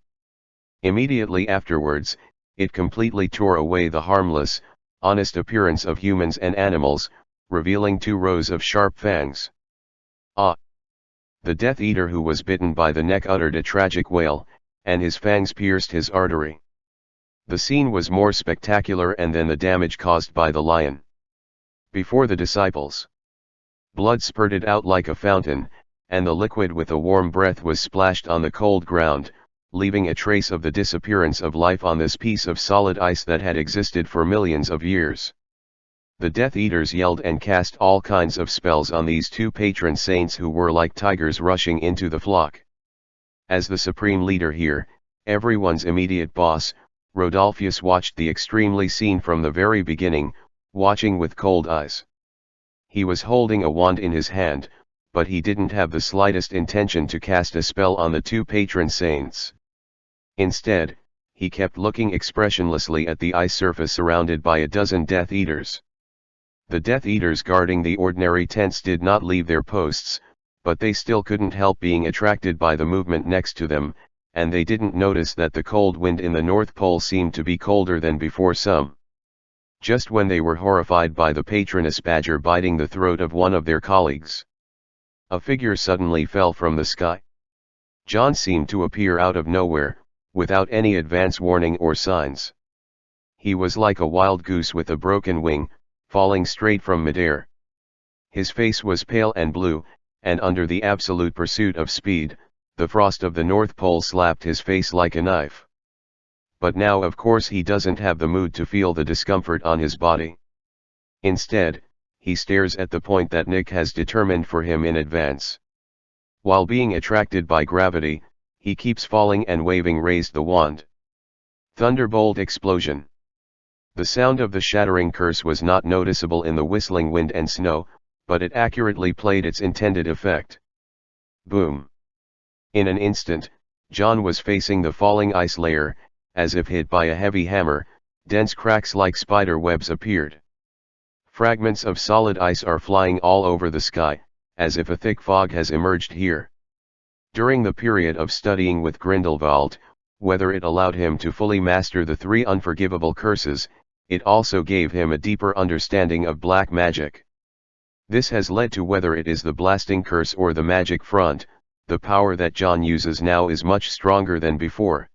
[SPEAKER 1] Immediately afterwards, it completely tore away the harmless, honest appearance of humans and animals, revealing 2 rows of sharp fangs. Ah! The Death Eater who was bitten by the neck uttered a tragic wail, and his fangs pierced his artery. The scene was more spectacular than the damage caused by the lion. Before the disciples, blood spurted out like a fountain, and the liquid with a warm breath was splashed on the cold ground, leaving a trace of the disappearance of life on this piece of solid ice that had existed for millions of years. The Death Eaters yelled and cast all kinds of spells on these two patron saints who were like tigers rushing into the flock. As the supreme leader here, everyone's immediate boss, Rodolphus watched the extremely scene from the very beginning, watching with cold eyes. He was holding a wand in his hand, but he didn't have the slightest intention to cast a spell on the two patron saints. Instead, he kept looking expressionlessly at the ice surface surrounded by a dozen Death Eaters. The Death Eaters guarding the ordinary tents did not leave their posts, but they still couldn't help being attracted by the movement next to them, and they didn't notice that the cold wind in the North Pole seemed to be colder than before some. Just when they were horrified by the patroness badger biting the throat of one of their colleagues, a figure suddenly fell from the sky. John seemed to appear out of nowhere, without any advance warning or signs. He was like a wild goose with a broken wing, falling straight from midair. His face was pale and blue, and under the absolute pursuit of speed, the frost of the North Pole slapped his face like a knife. But now of course he doesn't have the mood to feel the discomfort on his body. Instead, he stares at the point that Nick has determined for him in advance. While being attracted by gravity, he keeps falling and waving raised the wand. Thunderbolt explosion. The sound of the shattering curse was not noticeable in the whistling wind and snow, but it accurately played its intended effect. Boom. In an instant, John was facing the falling ice layer. As if hit by a heavy hammer, dense cracks like spider webs appeared. Fragments of solid ice are flying all over the sky, as if a thick fog has emerged here. During the period of studying with Grindelwald, whether it allowed him to fully master the 3 unforgivable curses, it also gave him a deeper understanding of black magic. This has led to whether it is the blasting curse or the magic front, the power that John uses now is much stronger than before.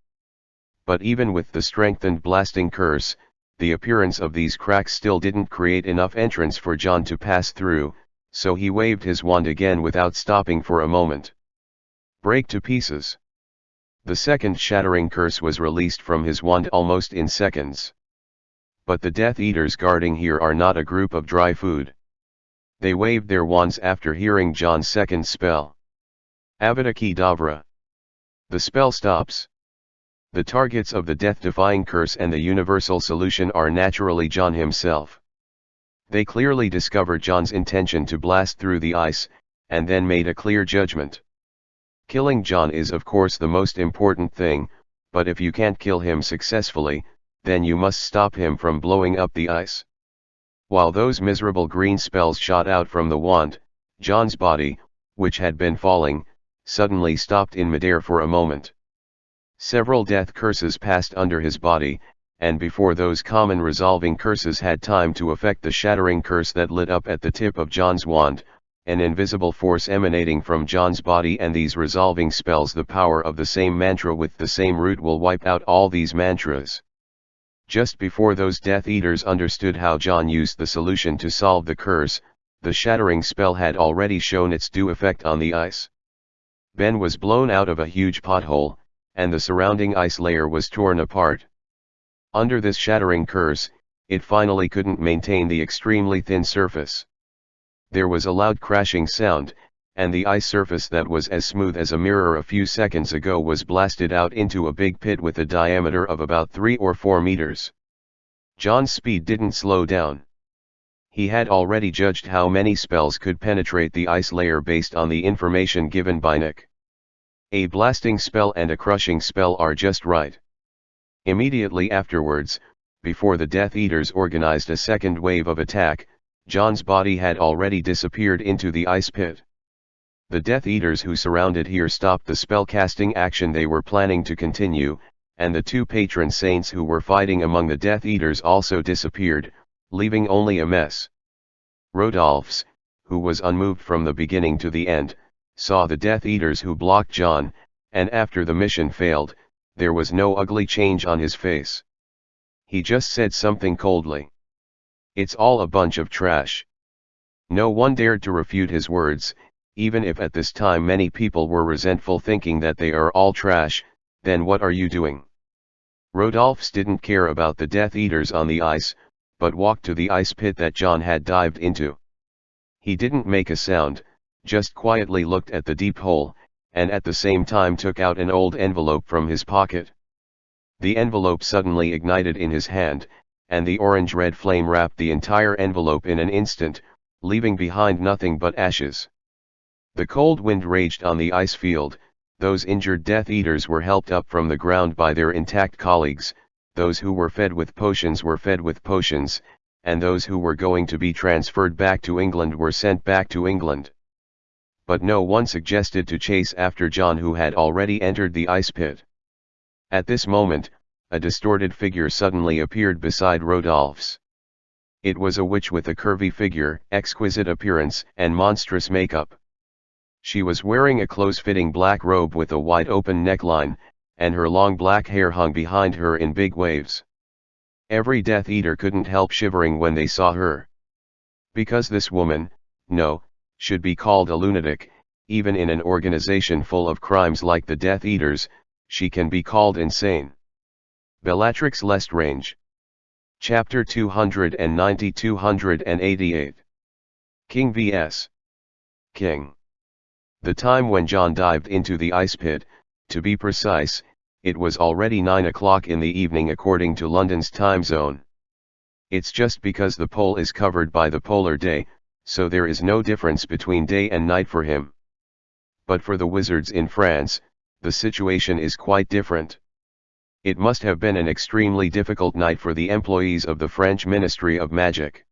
[SPEAKER 1] But even with the strengthened blasting curse, the appearance of these cracks still didn't create enough entrance for John to pass through, so he waved his wand again without stopping for a moment. Break to pieces. The second shattering curse was released from his wand almost in seconds. But the Death Eaters guarding here are not a group of dry food. They waved their wands after hearing John's second spell. Avada Kedavra. The spell stops. The targets of the death-defying curse and the universal solution are naturally John himself. They clearly discovered John's intention to blast through the ice, and then made a clear judgment. Killing John is of course the most important thing, but if you can't kill him successfully, then you must stop him from blowing up the ice. While those miserable green spells shot out from the wand, John's body, which had been falling, suddenly stopped in midair for a moment. Several death curses passed under his body, and before those common resolving curses had time to affect the shattering curse that lit up at the tip of John's wand, an invisible force emanating from John's body and these resolving spells, the power of the same mantra with the same root, will wipe out all these mantras. Just before those Death Eaters understood how John used the solution to solve the curse, the shattering spell had already shown its due effect on the ice. Ben was blown out of a huge pothole, and the surrounding ice layer was torn apart. Under this shattering curse, it finally couldn't maintain the extremely thin surface. There was a loud crashing sound, and the ice surface that was as smooth as a mirror a few seconds ago was blasted out into a big pit with a diameter of about 3 or 4 meters. John's speed didn't slow down. He had already judged how many spells could penetrate the ice layer based on the information given by Nick. A blasting spell and a crushing spell are just right. Immediately afterwards, before the Death Eaters organized a second wave of attack, John's body had already disappeared into the ice pit. The Death Eaters who surrounded here stopped the spell-casting action they were planning to continue, and the 2 patron saints who were fighting among the Death Eaters also disappeared, leaving only a mess. Rodolphus, who was unmoved from the beginning to the end, saw the Death Eaters who blocked John, and after the mission failed, there was no ugly change on his face. He just said something coldly. "It's all a bunch of trash." No one dared to refute his words, even if at this time many people were resentful, thinking that they are all trash. Then what are you doing? Rodolphus didn't care about the Death Eaters on the ice, but walked to the ice pit that John had dived into. He didn't make a sound, just quietly looked at the deep hole, and at the same time took out an old envelope from his pocket. The envelope suddenly ignited in his hand, and the orange-red flame wrapped the entire envelope in an instant, leaving behind nothing but ashes. The cold wind raged on the ice field. Those injured Death Eaters were helped up from the ground by their intact colleagues, those who were fed with potions were fed with potions, and those who were going to be transferred back to England were sent back to England. But no one suggested to chase after John, who had already entered the ice pit. At this moment, a distorted figure suddenly appeared beside Rodolphus. It was a witch with a curvy figure, exquisite appearance, and monstrous makeup. She was wearing a close-fitting black robe with a wide open neckline, and her long black hair hung behind her in big waves. Every Death Eater couldn't help shivering when they saw her. Because this woman, should be called a lunatic, even in an organization full of crimes like the Death Eaters, she can be called insane. Bellatrix Lestrange. Chapter 290-288. King vs. King. The time when John dived into the ice pit, to be precise, it was already 9 o'clock in the evening according to London's time zone. It's just because the pole is covered by the polar day, so there is no difference between day and night for him. But for the wizards in France, the situation is quite different. It must have been an extremely difficult night for the employees of the French Ministry of Magic.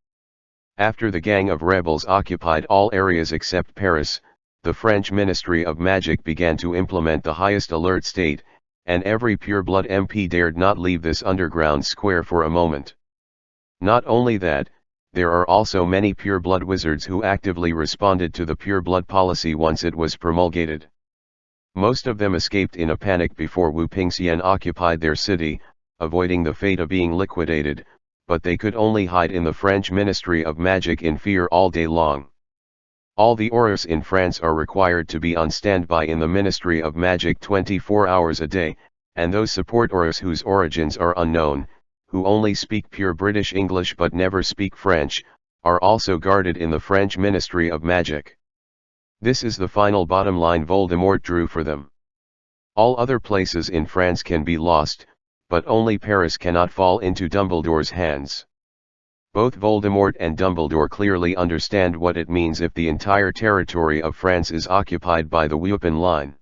[SPEAKER 1] After the gang of rebels occupied all areas except Paris, the French Ministry of Magic began to implement the highest alert state, and every pureblood MP dared not leave this underground square for a moment. Not only that, there are also many pureblood wizards who actively responded to the pureblood policy once it was promulgated. Most of them escaped in a panic before Wu Pingxian occupied their city, avoiding the fate of being liquidated, but they could only hide in the French Ministry of Magic in fear all day long. All the aurors in France are required to be on standby in the Ministry of Magic 24 hours a day, and those support aurors whose origins are unknown, who only speak pure British English but never speak French, are also guarded in the French Ministry of Magic. This is the final bottom line Voldemort drew for them. All other places in France can be lost, but only Paris cannot fall into Dumbledore's hands. Both Voldemort and Dumbledore clearly understand what it means if the entire territory of France is occupied by the Weapon Line.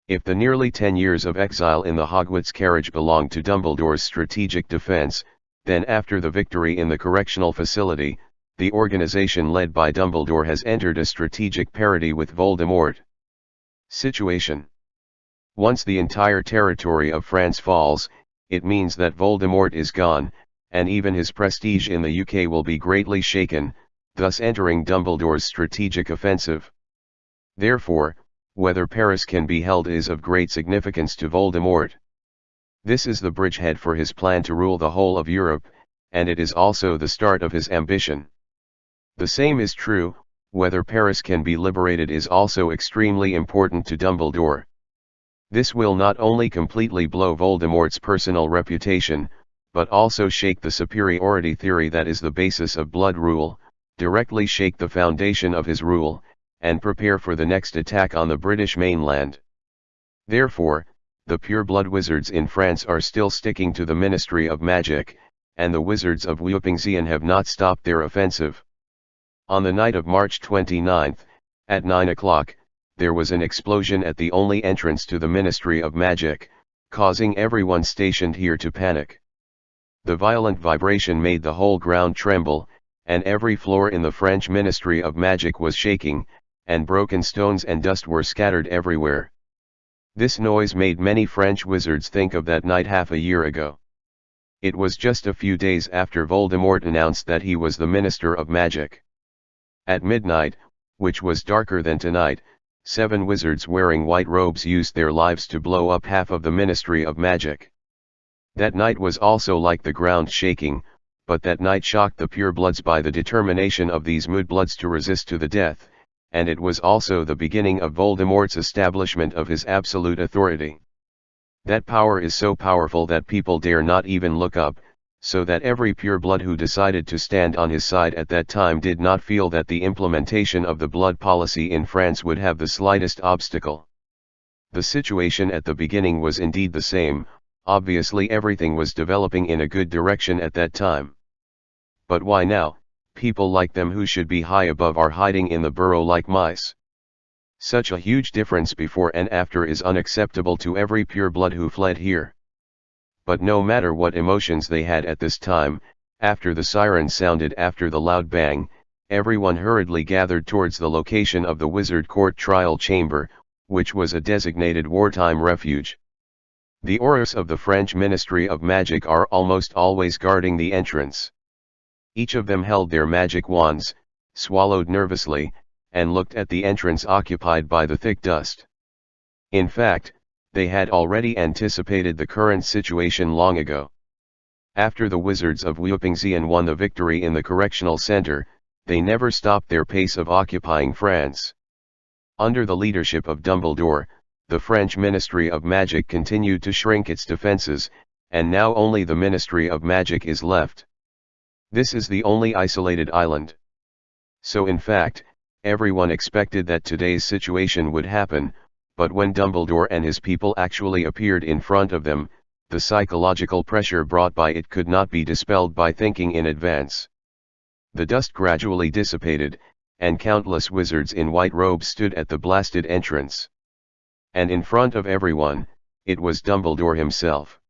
[SPEAKER 1] If the nearly 10 years of exile in the Hogwarts carriage belonged to Dumbledore's strategic defense, then after the victory in the correctional facility, the organization led by Dumbledore has entered a strategic parity with Voldemort. Situation. Once the entire territory of France falls, it means that Voldemort is gone, and even his prestige in the UK will be greatly shaken, thus entering Dumbledore's strategic offensive. Therefore, whether Paris can be held is of great significance to Voldemort. This is the bridgehead for his plan to rule the whole of Europe, and it is also the start of his ambition. The same is true, whether Paris can be liberated is also extremely important to Dumbledore. This will not only completely blow Voldemort's personal reputation, but also shake the superiority theory that is the basis of blood rule, directly shake the foundation of his rule, and prepare for the next attack on the British mainland. Therefore, the pure-blood wizards in France are still sticking to the Ministry of Magic, and the wizards of Wu Pingxian have not stopped their offensive. On the night of March 29, at 9 o'clock, there was an explosion at the only entrance to the Ministry of Magic, causing everyone stationed here to panic. The violent vibration made the whole ground tremble, and every floor in the French Ministry of Magic was shaking, and broken stones and dust were scattered everywhere. This noise made many French wizards think of that night half a year ago. It was just a few days after Voldemort announced that he was the Minister of Magic. At midnight, which was darker than tonight, 7 wizards wearing white robes used their lives to blow up half of the Ministry of Magic. That night was also like the ground shaking, but that night shocked the purebloods by the determination of these mudbloods to resist to the death, and it was also the beginning of Voldemort's establishment of his absolute authority. That power is so powerful that people dare not even look up, so that every pureblood who decided to stand on his side at that time did not feel that the implementation of the blood policy in France would have the slightest obstacle. The situation at the beginning was indeed the same. Obviously everything was developing in a good direction at that time. But why now, people like them who should be high above are hiding in the burrow like mice? Such a huge difference before and after is unacceptable to every pureblood who fled here. But no matter what emotions they had at this time, after the siren sounded after the loud bang, everyone hurriedly gathered towards the location of the Wizard Court trial chamber, which was a designated wartime refuge. The aurors of the French Ministry of Magic are almost always guarding the entrance. Each of them held their magic wands, swallowed nervously, and looked at the entrance occupied by the thick dust. In fact, they had already anticipated the current situation long ago. After the wizards of Wupingxian won the victory in the correctional center, they never stopped their pace of occupying France. Under the leadership of Dumbledore, the French Ministry of Magic continued to shrink its defenses, and now only the Ministry of Magic is left. This is the only isolated island. So in fact, everyone expected that today's situation would happen, but when Dumbledore and his people actually appeared in front of them, the psychological pressure brought by it could not be dispelled by thinking in advance. The dust gradually dissipated, and countless wizards in white robes stood at the blasted entrance. And in front of everyone, it was Dumbledore himself.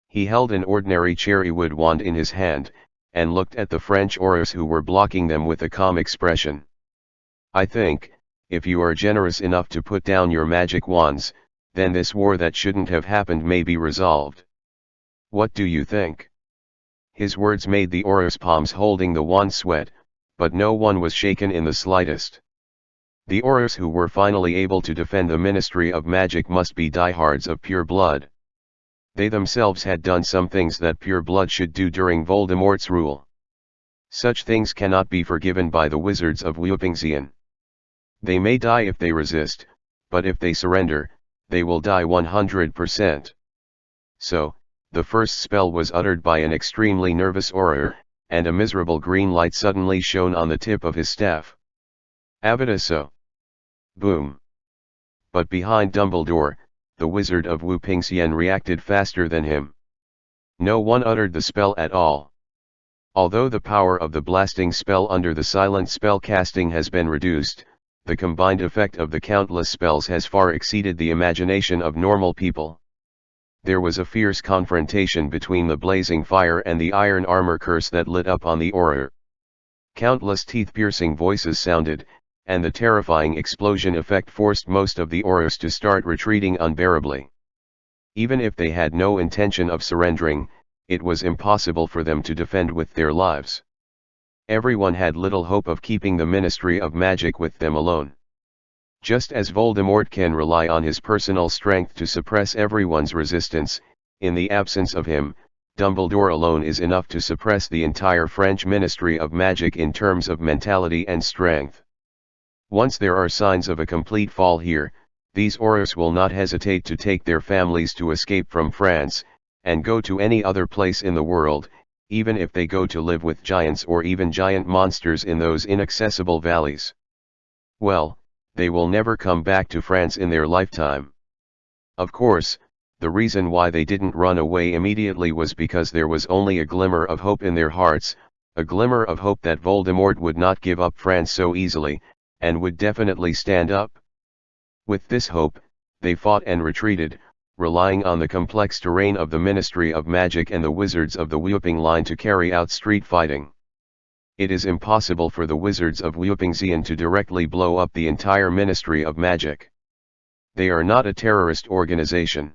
[SPEAKER 1] He held an ordinary cherrywood wand in his hand, and looked at the French Aurors who were blocking them with a calm expression. "I think, if you are generous enough to put down your magic wands, then this war that shouldn't have happened may be resolved. What do you think?" His words made the Aurors' palms holding the wand sweat, but no one was shaken in the slightest. The Aurors who were finally able to defend the Ministry of Magic must be diehards of pure blood. They themselves had done some things that pure blood should do during Voldemort's rule. Such things cannot be forgiven by the wizards of Wupingxian. They may die if they resist, but if they surrender, they will die 100%. So, the first spell was uttered by an extremely nervous Auror, and a miserable green light suddenly shone on the tip of his staff. Avadaso. Boom. But behind Dumbledore, the wizard of Wupingxian reacted faster than him. No one uttered the spell at all. Although the power of the blasting spell under the silent spell casting has been reduced, the combined effect of the countless spells has far exceeded the imagination of normal people. There was a fierce confrontation between the blazing fire and the iron armor curse that lit up on the Auror. Countless teeth-piercing voices sounded, and the terrifying explosion effect forced most of the Aurors to start retreating unbearably. Even if they had no intention of surrendering, it was impossible for them to defend with their lives. Everyone had little hope of keeping the Ministry of Magic with them alone. Just as Voldemort can rely on his personal strength to suppress everyone's resistance, in the absence of him, Dumbledore alone is enough to suppress the entire French Ministry of Magic in terms of mentality and strength. Once there are signs of a complete fall here, these Aurors will not hesitate to take their families to escape from France, and go to any other place in the world, even if they go to live with giants or even giant monsters in those inaccessible valleys. Well, they will never come back to France in their lifetime. Of course, the reason why they didn't run away immediately was because there was only a glimmer of hope in their hearts, a glimmer of hope that Voldemort would not give up France so easily, and would definitely stand up. With this hope, they fought and retreated, relying on the complex terrain of the Ministry of Magic and the wizards of the Whooping Line to carry out street fighting. It is impossible for the wizards of Wupingxian to directly blow up the entire Ministry of Magic. They are not a terrorist organization.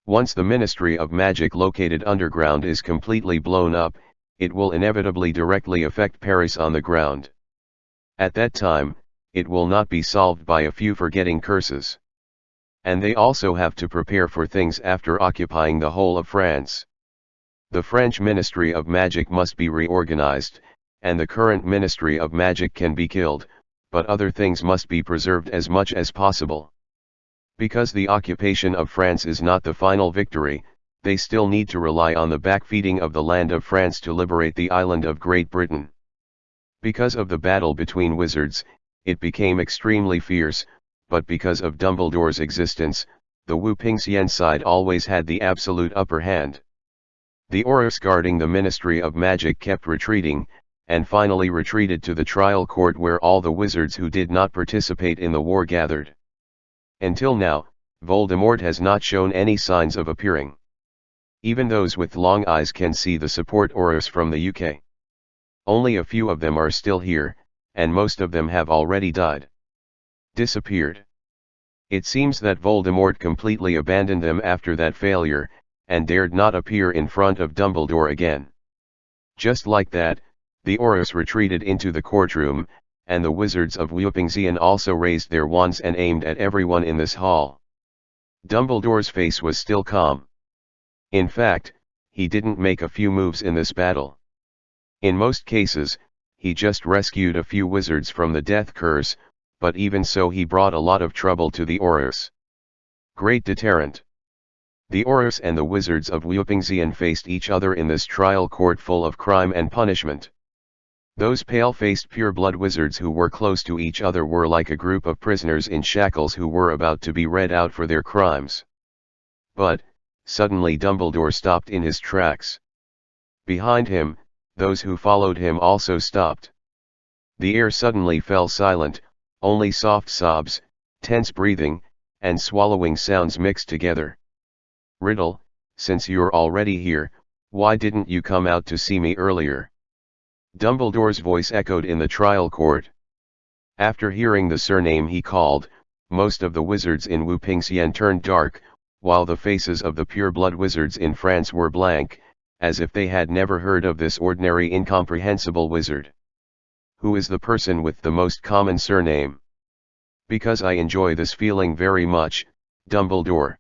[SPEAKER 1] Once the Ministry of Magic located underground is completely blown up, it will inevitably directly affect Paris on the ground. At that time, it will not be solved by a few forgetting curses. And they also have to prepare for things after occupying the whole of France. The French Ministry of Magic must be reorganized, and the current Ministry of Magic can be killed, but other things must be preserved as much as possible. Because the occupation of France is not the final victory, they still need to rely on the backfeeding of the land of France to liberate the island of Great Britain. Because of the battle between wizards, it became extremely fierce, but because of Dumbledore's existence, the Wupingxian side always had the absolute upper hand. The Aurors guarding the Ministry of Magic kept retreating, and finally retreated to the trial court where all the wizards who did not participate in the war gathered. Until now, Voldemort has not shown any signs of appearing. Even those with long eyes can see the support Aurors from the UK. Only a few of them are still here, and most of them have already died. Disappeared. It seems that Voldemort completely abandoned them after that failure, and dared not appear in front of Dumbledore again. Just like that, the Aurors retreated into the courtroom, and the wizards of Wupingxian also raised their wands and aimed at everyone in this hall. Dumbledore's face was still calm. In fact, he didn't make a few moves in this battle. In most cases, he just rescued a few wizards from the death curse, but even so he brought a lot of trouble to the Aurors. Great deterrent. The Aurors and the wizards of Wupingxian faced each other in this trial court full of crime and punishment. Those pale-faced pure-blood wizards who were close to each other were like a group of prisoners in shackles who were about to be read out for their crimes. But, suddenly Dumbledore stopped in his tracks. Behind him, those who followed him also stopped. The air suddenly fell silent, only soft sobs, tense breathing, and swallowing sounds mixed together. "Riddle, since you're already here, why didn't you come out to see me earlier?" Dumbledore's voice echoed in the trial court. After hearing the surname he called, most of the wizards in Wupingxian turned dark, while the faces of the pure-blood wizards in France were blank, as if they had never heard of this ordinary incomprehensible wizard. "Who is the person with the most common surname?" "Because I enjoy this feeling very much, Dumbledore."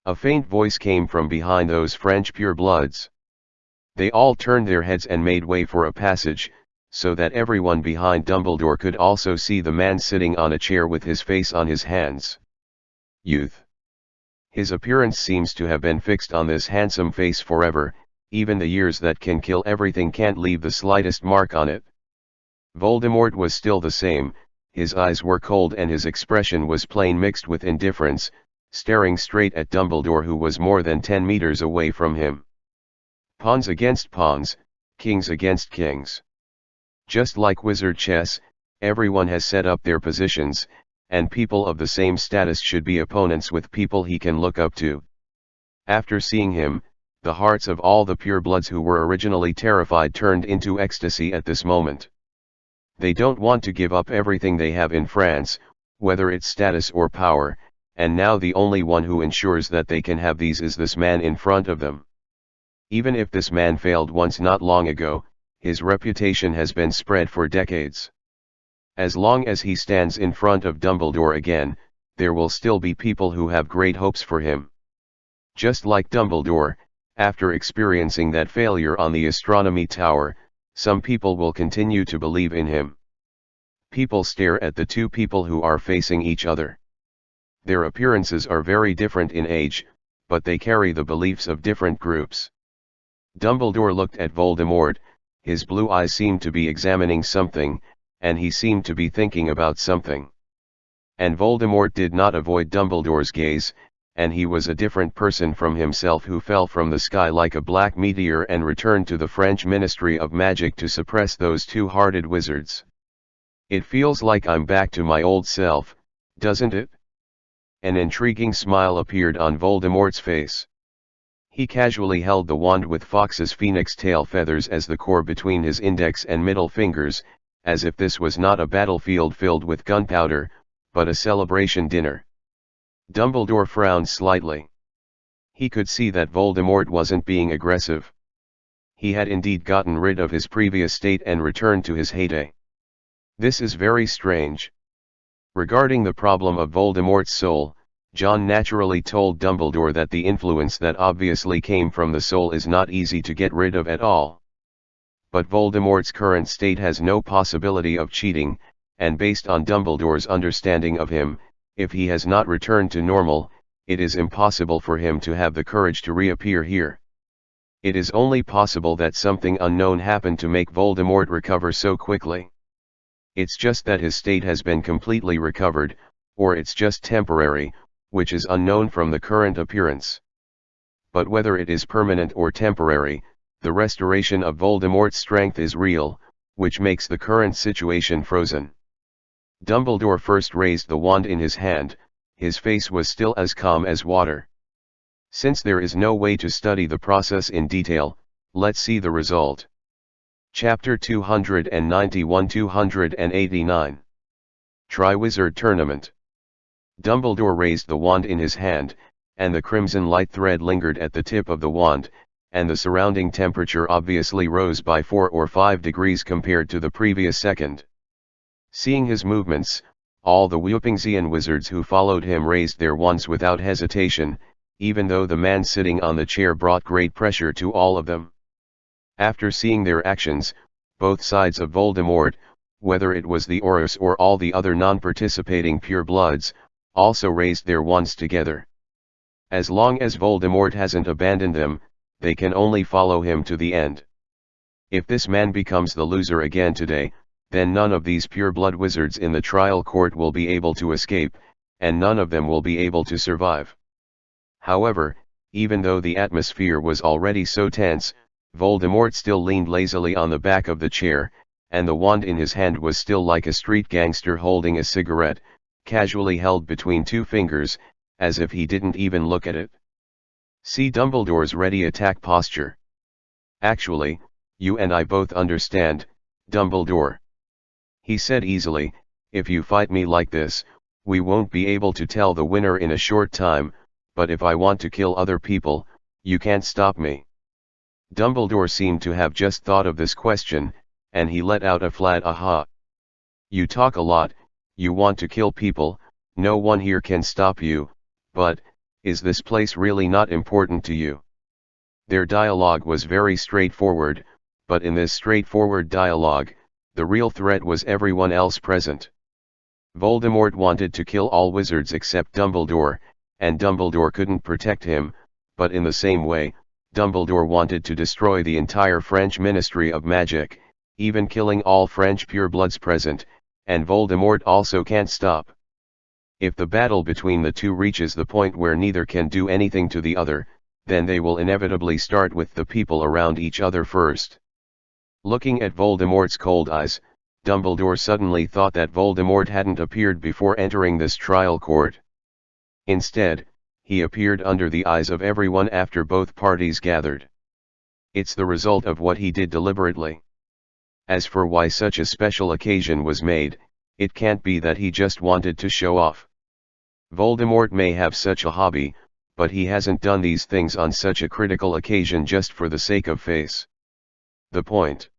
[SPEAKER 1] A faint voice came from behind those French pure-bloods. They all turned their heads and made way for a passage, so that everyone behind Dumbledore could also see the man sitting on a chair with his face on his hands. Youth. His appearance seems to have been fixed on this handsome face forever, even the years that can kill everything can't leave the slightest mark on it. Voldemort was still the same, his eyes were cold and his expression was plain mixed with indifference, staring straight at Dumbledore who was more than 10 meters away from him. Pawns against pawns, kings against kings. Just like wizard chess, everyone has set up their positions, and people of the same status should be opponents with people he can look up to. After seeing him, the hearts of all the purebloods who were originally terrified turned into ecstasy at this moment. They don't want to give up everything they have in France, whether it's status or power, and now the only one who ensures that they can have these is this man in front of them. Even if this man failed once not long ago, his reputation has been spread for decades. As long as he stands in front of Dumbledore again, there will still be people who have great hopes for him. Just like Dumbledore, after experiencing that failure on the astronomy tower, some people will continue to believe in him. People stare at the two people who are facing each other. Their appearances are very different in age, but they carry the beliefs of different groups. Dumbledore looked at Voldemort, his blue eyes seemed to be examining something, and he seemed to be thinking about something. And Voldemort did not avoid Dumbledore's gaze, and he was a different person from himself who fell from the sky like a black meteor and returned to the French Ministry of Magic to suppress those two-hearted wizards. "It feels like I'm back to my old self, doesn't it?" An intriguing smile appeared on Voldemort's face. He casually held the wand with Fox's phoenix tail feathers as the core between his index and middle fingers, as if this was not a battlefield filled with gunpowder, but a celebration dinner. Dumbledore frowned slightly. He could see that Voldemort wasn't being aggressive. He had indeed gotten rid of his previous state and returned to his heyday. This is very strange. Regarding the problem of Voldemort's soul, John naturally told Dumbledore that the influence that obviously came from the soul is not easy to get rid of at all. But Voldemort's current state has no possibility of cheating, and based on Dumbledore's understanding of him, if he has not returned to normal, it is impossible for him to have the courage to reappear here. It is only possible that something unknown happened to make Voldemort recover so quickly. It's just that his state has been completely recovered, or it's just temporary, which is unknown from the current appearance. But whether it is permanent or temporary, the restoration of Voldemort's strength is real, which makes the current situation frozen. Dumbledore first raised the wand in his hand, his face was still as calm as water. Since there is no way to study the process in detail, let's see the result. Chapter 291-289. Triwizard Tournament. Dumbledore raised the wand in his hand, and the crimson light thread lingered at the tip of the wand, and the surrounding temperature obviously rose by 4 or 5 degrees compared to the previous second. Seeing his movements, all the Wupingzian wizards who followed him raised their wands without hesitation, even though the man sitting on the chair brought great pressure to all of them. After seeing their actions, both sides of Voldemort, whether it was the Aurors or all the other non-participating purebloods, also raised their wands together. As long as Voldemort hasn't abandoned them, they can only follow him to the end. If this man becomes the loser again today, then none of these pureblood wizards in the trial court will be able to escape, and none of them will be able to survive. However, even though the atmosphere was already so tense, Voldemort still leaned lazily on the back of the chair, and the wand in his hand was still like a street gangster holding a cigarette, casually held between two fingers, as if he didn't even look at it. See Dumbledore's ready attack posture. Actually, you and I both understand, Dumbledore. He said easily, if you fight me like this, we won't be able to tell the winner in a short time, but if I want to kill other people, you can't stop me. Dumbledore seemed to have just thought of this question, and he let out a flat aha. You talk a lot, you want to kill people, no one here can stop you, but, is this place really not important to you? Their dialogue was very straightforward, but in this straightforward dialogue, the real threat was everyone else present. Voldemort wanted to kill all wizards except Dumbledore, and Dumbledore couldn't protect him, but in the same way, Dumbledore wanted to destroy the entire French Ministry of Magic, even killing all French purebloods present, and Voldemort also can't stop. If the battle between the two reaches the point where neither can do anything to the other, then they will inevitably start with the people around each other first. Looking at Voldemort's cold eyes, Dumbledore suddenly thought that Voldemort hadn't appeared before entering this trial court. Instead, he appeared under the eyes of everyone after both parties gathered. It's the result of what he did deliberately. As for why such a special occasion was made, it can't be that he just wanted to show off. Voldemort may have such a hobby, but he hasn't done these things on such a critical occasion just for the sake of face. The point.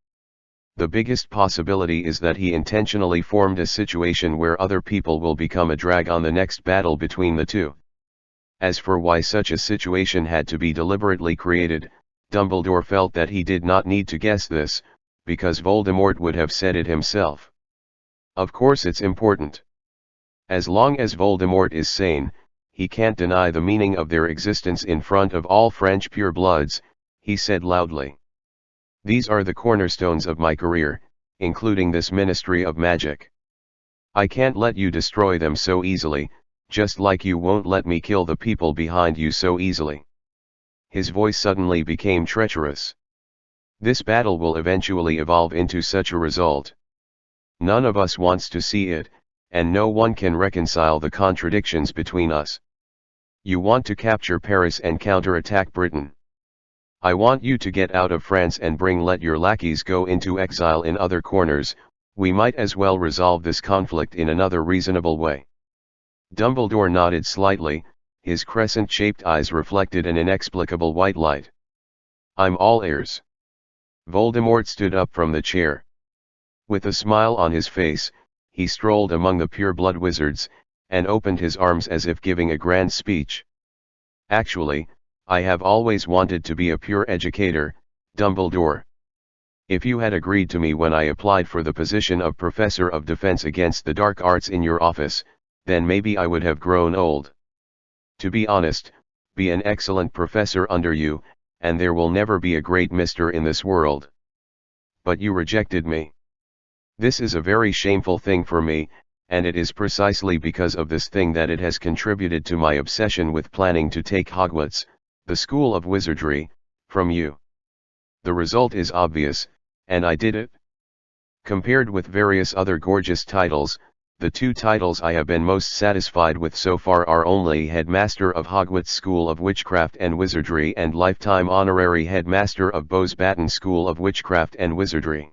[SPEAKER 1] The biggest possibility is that he intentionally formed a situation where other people will become a drag on the next battle between the two. As for why such a situation had to be deliberately created, Dumbledore felt that he did not need to guess this, because Voldemort would have said it himself. Of course it's important. As long as Voldemort is sane, he can't deny the meaning of their existence in front of all French purebloods, he said loudly. These are the cornerstones of my career, including this Ministry of Magic. I can't let you destroy them so easily, just like you won't let me kill the people behind you so easily. His voice suddenly became treacherous. This battle will eventually evolve into such a result. None of us wants to see it, and no one can reconcile the contradictions between us. You want to capture Paris and counterattack Britain. I want you to get out of France and let your lackeys go into exile in other corners. We might as well resolve this conflict in another reasonable way. Dumbledore nodded slightly, his crescent-shaped eyes reflected an inexplicable white light. I'm all ears. Voldemort stood up from the chair. With a smile on his face, he strolled among the pureblood wizards, and opened his arms as if giving a grand speech. Actually, I have always wanted to be a pure educator, Dumbledore. If you had agreed to me when I applied for the position of Professor of Defense Against the Dark Arts in your office, then maybe I would have grown old. To be honest, be an excellent professor under you, and there will never be a great mister in this world. But you rejected me. This is a very shameful thing for me, and it is precisely because of this thing that it has contributed to my obsession with planning to take Hogwarts, the School of Wizardry, from you. The result is obvious, and I did it. Compared with various other gorgeous titles, the two titles I have been most satisfied with so far are only Headmaster of Hogwarts School of Witchcraft and Wizardry and Lifetime Honorary Headmaster of Bowes-Batten School of Witchcraft and Wizardry.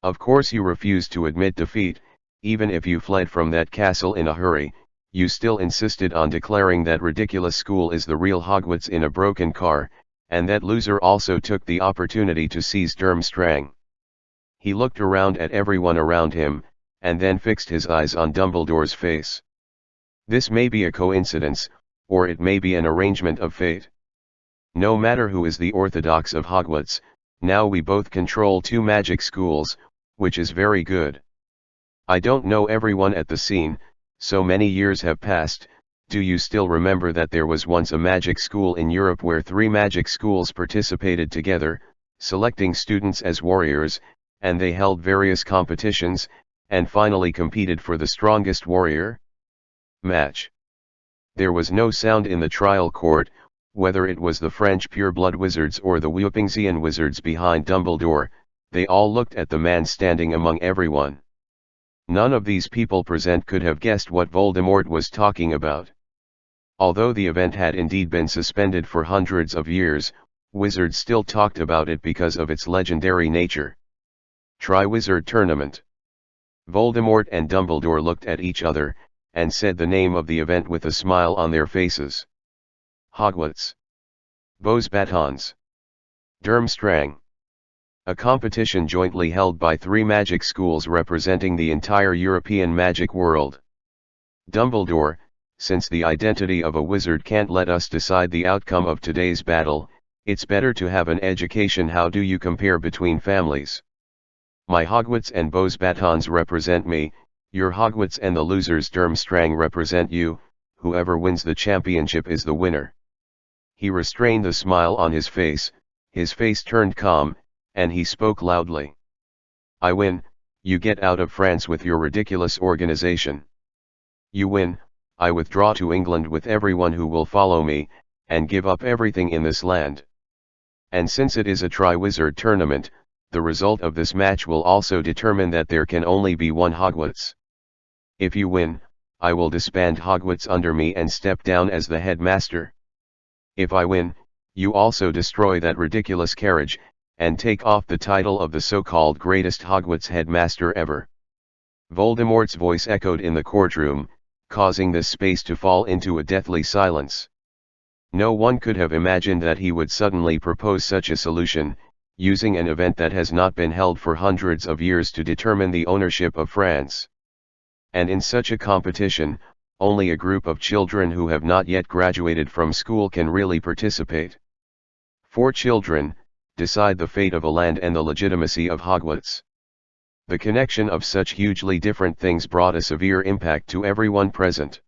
[SPEAKER 1] Of course you refused to admit defeat, even if you fled from that castle in a hurry. You still insisted on declaring that ridiculous school is the real Hogwarts in a broken car, and that loser also took the opportunity to seize Durmstrang. He looked around at everyone around him, and then fixed his eyes on Dumbledore's face. This may be a coincidence, or it may be an arrangement of fate. No matter who is the orthodox of Hogwarts, now we both control 2 magic schools, which is very good. I don't know everyone at the scene, so many years have passed. Do you still remember that there was once a magic school in Europe where 3 magic schools participated together, selecting students as warriors, and they held various competitions, and finally competed for the strongest warrior match? There was no sound in the trial court, whether it was the French pure-blood wizards or the Whoopingsian wizards behind Dumbledore. They all looked at the man standing among everyone. None of these people present could have guessed what Voldemort was talking about. Although the event had indeed been suspended for hundreds of years, wizards still talked about it because of its legendary nature. Triwizard Tournament. Voldemort and Dumbledore looked at each other, and said the name of the event with a smile on their faces. Hogwarts. Beaux Batons. Durmstrang. A competition jointly held by 3 magic schools representing the entire European magic world. Dumbledore, since the identity of a wizard can't let us decide the outcome of today's battle, it's better to have an education. How do you compare between families? My Hogwarts and Beaux Batons represent me, your Hogwarts and the losers Durmstrang represent you. Whoever wins the championship is the winner. He restrained the smile on his face turned calm, and he spoke loudly. I win, you get out of France with your ridiculous organization. You win, I withdraw to England with everyone who will follow me, and give up everything in this land. And since it is a Triwizard Tournament, the result of this match will also determine that there can only be one Hogwarts. If you win, I will disband Hogwarts under me and step down as the headmaster. If I win, you also destroy that ridiculous carriage, and take off the title of the so-called greatest Hogwarts headmaster ever. Voldemort's voice echoed in the courtroom, causing this space to fall into a deathly silence. No one could have imagined that he would suddenly propose such a solution, using an event that has not been held for hundreds of years to determine the ownership of France. And in such a competition, only a group of children who have not yet graduated from school can really participate. 4 children decide the fate of a land and the legitimacy of Hogwarts. The connection of such hugely different things brought a severe impact to everyone present.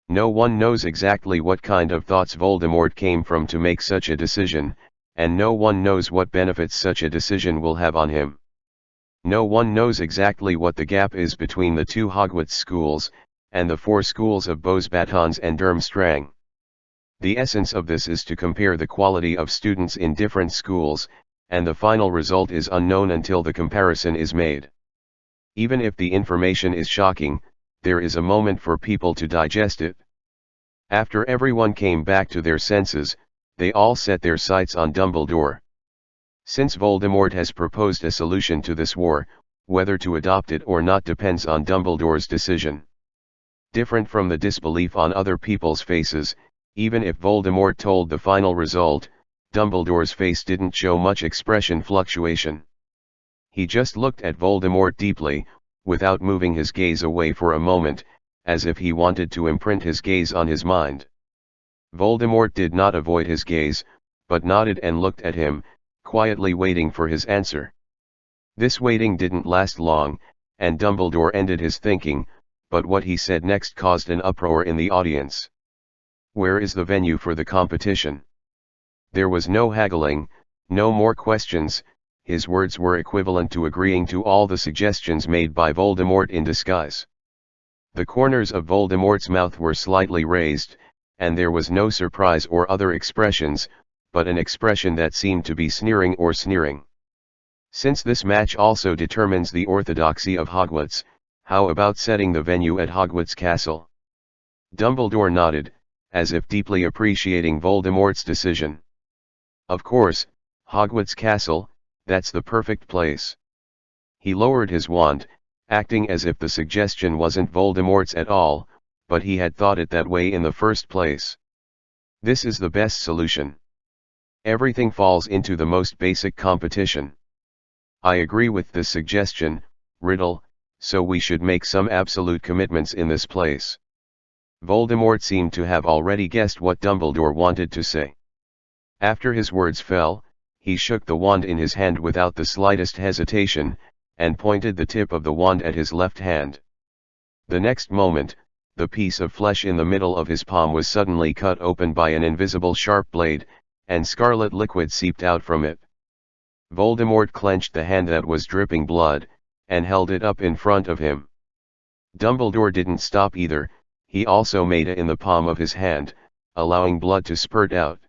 [SPEAKER 1] No one knows exactly what kind of thoughts Voldemort came from to make such a decision, and no one knows what benefits such a decision will have on him. No one knows exactly what the gap is between the 2 Hogwarts schools, and the 4 schools of Beaux Batons and Durmstrang. The essence of this is to compare the quality of students in different schools, and the final result is unknown until the comparison is made. Even if the information is shocking, there is a moment for people to digest it. After everyone came back to their senses, they all set their sights on Dumbledore. Since Voldemort has proposed a solution to this war, whether to adopt it or not depends on Dumbledore's decision. Different from the disbelief on other people's faces, even if Voldemort told the final result, Dumbledore's face didn't show much expression fluctuation. He just looked at Voldemort deeply, without moving his gaze away for a moment, as if he wanted to imprint his gaze on his mind. Voldemort did not avoid his gaze, but nodded and looked at him, quietly waiting for his answer. This waiting didn't last long, and Dumbledore ended his thinking, but what he said next caused an uproar in the audience. Where is the venue for the competition? There was no haggling, no more questions. His words were equivalent to agreeing to all the suggestions made by Voldemort in disguise. The corners of Voldemort's mouth were slightly raised, and there was no surprise or other expressions, but an expression that seemed to be sneering or sneering. Since this match also determines the orthodoxy of Hogwarts, how about setting the venue at Hogwarts Castle? Dumbledore nodded, as if deeply appreciating Voldemort's decision. Of course, Hogwarts Castle, that's the perfect place. He lowered his wand, acting as if the suggestion wasn't Voldemort's at all, but he had thought it that way in the first place. This is the best solution. Everything falls into the most basic competition. I agree with this suggestion. Riddle, so we should make some absolute commitments in this place. Voldemort seemed to have already guessed what Dumbledore wanted to say. After his words fell, he shook the wand in his hand without the slightest hesitation, and pointed the tip of the wand at his left hand. The next moment, the piece of flesh in the middle of his palm was suddenly cut open by an invisible sharp blade, and scarlet liquid seeped out from it. Voldemort clenched the hand that was dripping blood, and held it up in front of him. Dumbledore didn't stop either, he also made it in the palm of his hand, allowing blood to spurt out.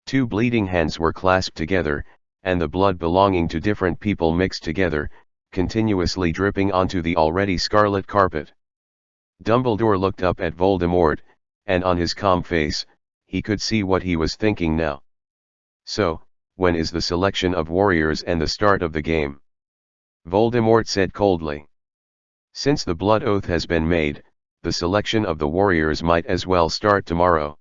[SPEAKER 1] Two bleeding hands were clasped together, and the blood belonging to different people mixed together, continuously dripping onto the already scarlet carpet. Dumbledore looked up at Voldemort, and on his calm face, he could see what he was thinking now. "So, when is the selection of warriors and the start of the game?" Voldemort said coldly. "Since the blood oath has been made, the selection of the warriors might as well start tomorrow.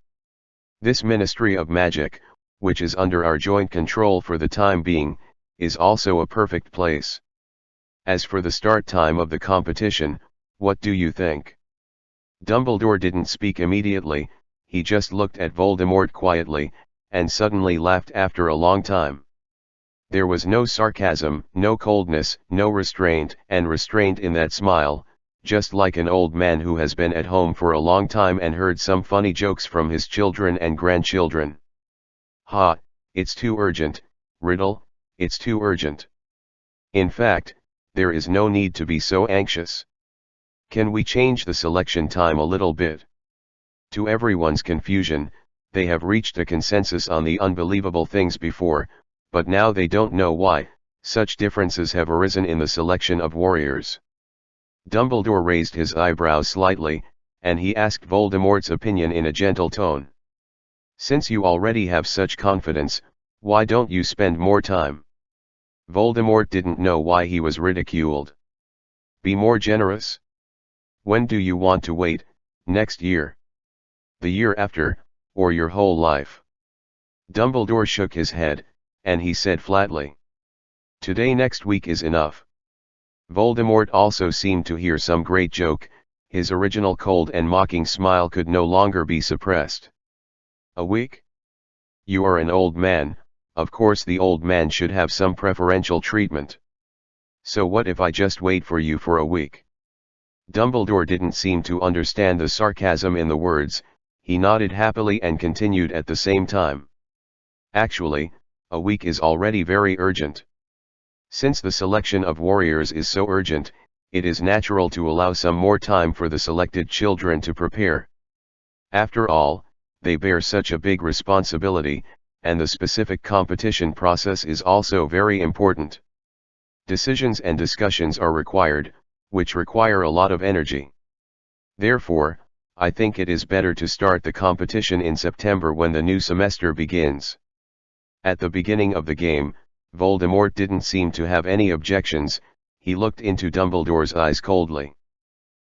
[SPEAKER 1] This Ministry of Magic, which is under our joint control for the time being, is also a perfect place. As for the start time of the competition, what do you think?" Dumbledore didn't speak immediately, he just looked at Voldemort quietly, and suddenly laughed after a long time. There was no sarcasm, no coldness, no restraint in that smile, just like an old man who has been at home for a long time and heard some funny jokes from his children and grandchildren. "Ha, it's too urgent, Riddle, it's too urgent. In fact, there is no need to be so anxious. Can we change the selection time a little bit?" To everyone's confusion, they have reached a consensus on the unbelievable things before, but now they don't know why such differences have arisen in the selection of warriors. Dumbledore raised his eyebrows slightly, and he asked Voldemort's opinion in a gentle tone. "Since you already have such confidence, why don't you spend more time?" Voldemort didn't know why he was ridiculed. "Be more generous? When do you want to wait, next year? The year after, or your whole life?" Dumbledore shook his head, and he said flatly, "Today next week is enough." Voldemort also seemed to hear some great joke, his original cold and mocking smile could no longer be suppressed. "A week? You are an old man, of course the old man should have some preferential treatment. So what if I just wait for you for a week?" Dumbledore didn't seem to understand the sarcasm in the words, he nodded happily and continued at the same time. "Actually, a week is already very urgent. Since the selection of warriors is so urgent, it is natural to allow some more time for the selected children to prepare. After all, they bear such a big responsibility, and the specific competition process is also very important. Decisions and discussions are required, which require a lot of energy. Therefore, I think it is better to start the competition in September when the new semester begins." At the beginning of the game, Voldemort didn't seem to have any objections, he looked into Dumbledore's eyes coldly.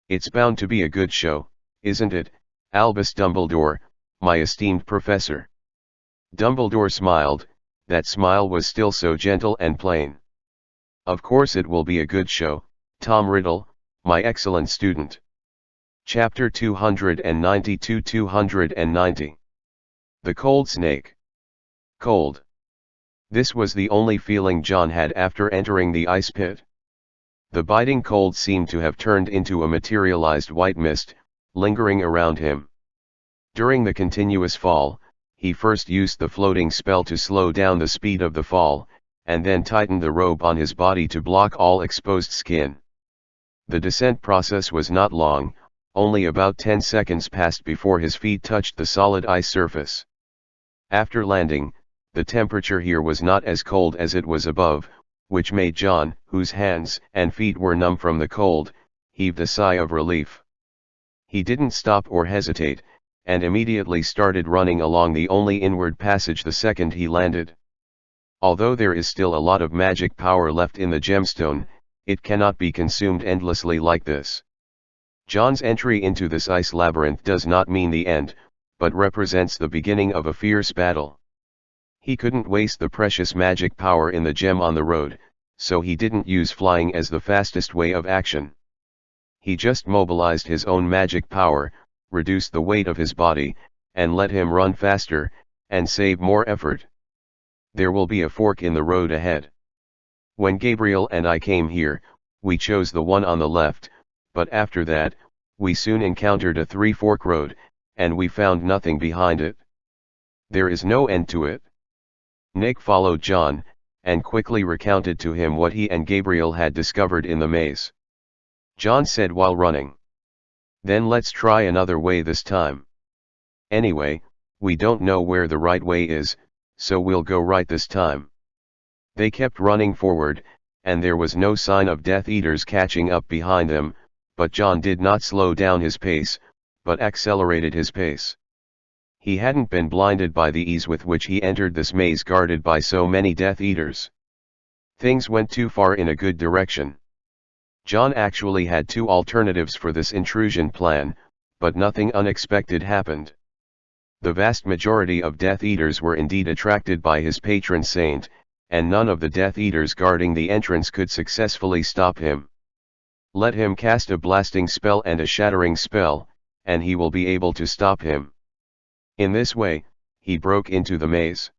[SPEAKER 1] "It's bound to be a good show, isn't it, Albus Dumbledore, my esteemed professor?" Dumbledore smiled, that smile was still so gentle and plain. "Of course it will be a good show, Tom Riddle, my excellent student." Chapter 292-290. The Cold Snake. Cold. This was the only feeling John had after entering the ice pit. The biting cold seemed to have turned into a materialized white mist, lingering around him. During the continuous fall, he first used the floating spell to slow down the speed of the fall, and then tightened the robe on his body to block all exposed skin. The descent process was not long, only about 10 seconds passed before his feet touched the solid ice surface. After landing, the temperature here was not as cold as it was above, which made John, whose hands and feet were numb from the cold, heave a sigh of relief. He didn't stop or hesitate, and immediately started running along the only inward passage the second he landed. Although there is still a lot of magic power left in the gemstone, it cannot be consumed endlessly like this. John's entry into this ice labyrinth does not mean the end, but represents the beginning of a fierce battle. He couldn't waste the precious magic power in the gem on the road, so he didn't use flying as the fastest way of action. He just mobilized his own magic power, reduced the weight of his body, and let him run faster, and save more effort. There will be a fork in the road ahead. When Gabriel and I came here, we chose the one on the left, but after that, we soon encountered a three-fork road, and we found nothing behind it. There is no end to it. Nick followed John, and quickly recounted to him what he and Gabriel had discovered in the maze. John said while running, "Then let's try another way this time. Anyway, we don't know where the right way is, so we'll go right this time." They kept running forward, and there was no sign of Death Eaters catching up behind them, but John did not slow down his pace, but accelerated his pace. He hadn't been blinded by the ease with which he entered this maze guarded by so many Death Eaters. Things went too far in a good direction. John actually had two alternatives for this intrusion plan, but nothing unexpected happened. The vast majority of Death Eaters were indeed attracted by his patron saint, and none of the Death Eaters guarding the entrance could successfully stop him. Let him cast a blasting spell and a shattering spell, and he will be able to stop him. In this way, he broke into the maze.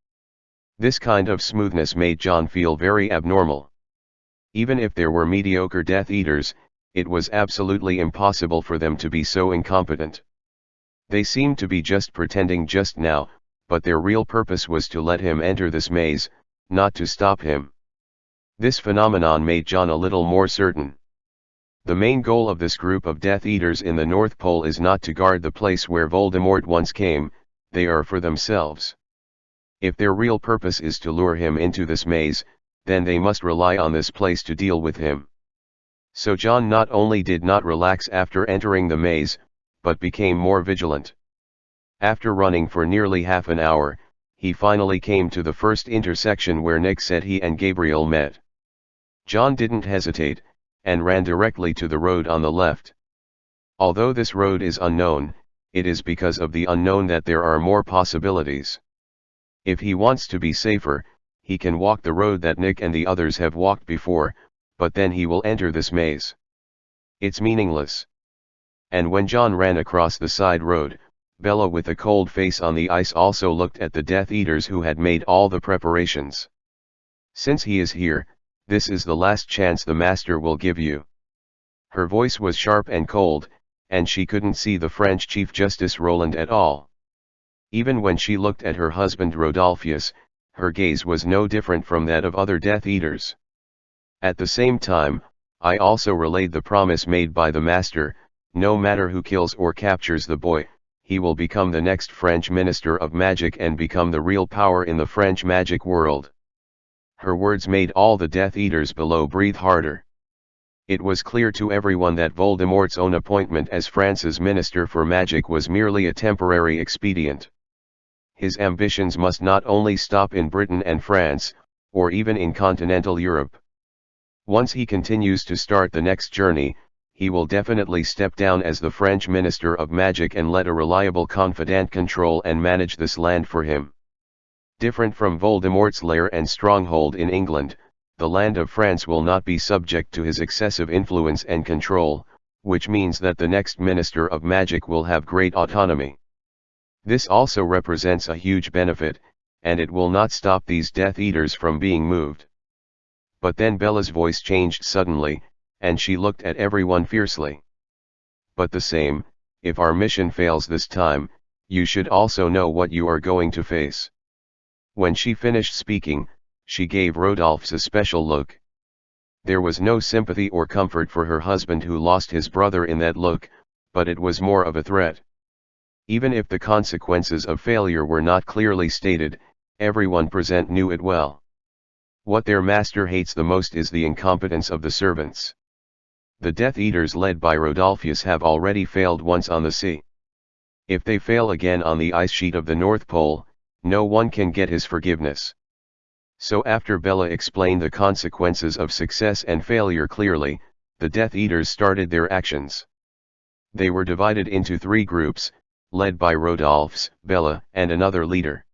[SPEAKER 1] This kind of smoothness made John feel very abnormal. Even if there were mediocre Death Eaters, it was absolutely impossible for them to be so incompetent. They seemed to be just pretending just now, but their real purpose was to let him enter this maze, not to stop him. This phenomenon made John a little more certain. The main goal of this group of Death Eaters in the North Pole is not to guard the place where Voldemort once came, they are for themselves. If their real purpose is to lure him into this maze, then they must rely on this place to deal with him. So John not only did not relax after entering the maze, but became more vigilant. After running for nearly half an hour, he finally came to the first intersection where Nick said he and Gabriel met. John didn't hesitate, and ran directly to the road on the left. Although this road is unknown, it is because of the unknown that there are more possibilities. If he wants to be safer, he can walk the road that Nick and the others have walked before, but then he will enter this maze. It's meaningless. And when John ran across the side road, Bella with a cold face on the ice also looked at the Death Eaters who had made all the preparations. "Since he is here, this is the last chance the Master will give you." Her voice was sharp and cold, and she couldn't see the French Chief Justice Roland at all. Even when she looked at her husband Rodolphus, her gaze was no different from that of other Death Eaters. At the same time, I also relayed the promise made by the Master: no matter who kills or captures the boy, he will become the next French Minister of Magic and become the real power in the French magic world. Her words made all the Death Eaters below breathe harder. It was clear to everyone that Voldemort's own appointment as France's Minister for Magic was merely a temporary expedient. His ambitions must not only stop in Britain and France, or even in continental Europe. Once he continues to start the next journey, he will definitely step down as the French Minister of Magic and let a reliable confidant control and manage this land for him. Different from Voldemort's lair and stronghold in England, the land of France will not be subject to his excessive influence and control, which means that the next Minister of Magic will have great autonomy. This also represents a huge benefit, and it will not stop these Death Eaters from being moved. But then Bella's voice changed suddenly, and she looked at everyone fiercely. "But the same, if our mission fails this time, you should also know what you are going to face." When she finished speaking, she gave Rodolphus a special look. There was no sympathy or comfort for her husband who lost his brother in that look, but it was more of a threat. Even if the consequences of failure were not clearly stated, everyone present knew it well. What their master hates the most is the incompetence of the servants. The Death Eaters led by Rodolphus have already failed once on the sea. If they fail again on the ice sheet of the North Pole, no one can get his forgiveness. So after Bella explained the consequences of success and failure clearly, the Death Eaters started their actions. They were divided into 3 groups, led by Rodolphus, Bella, and another leader.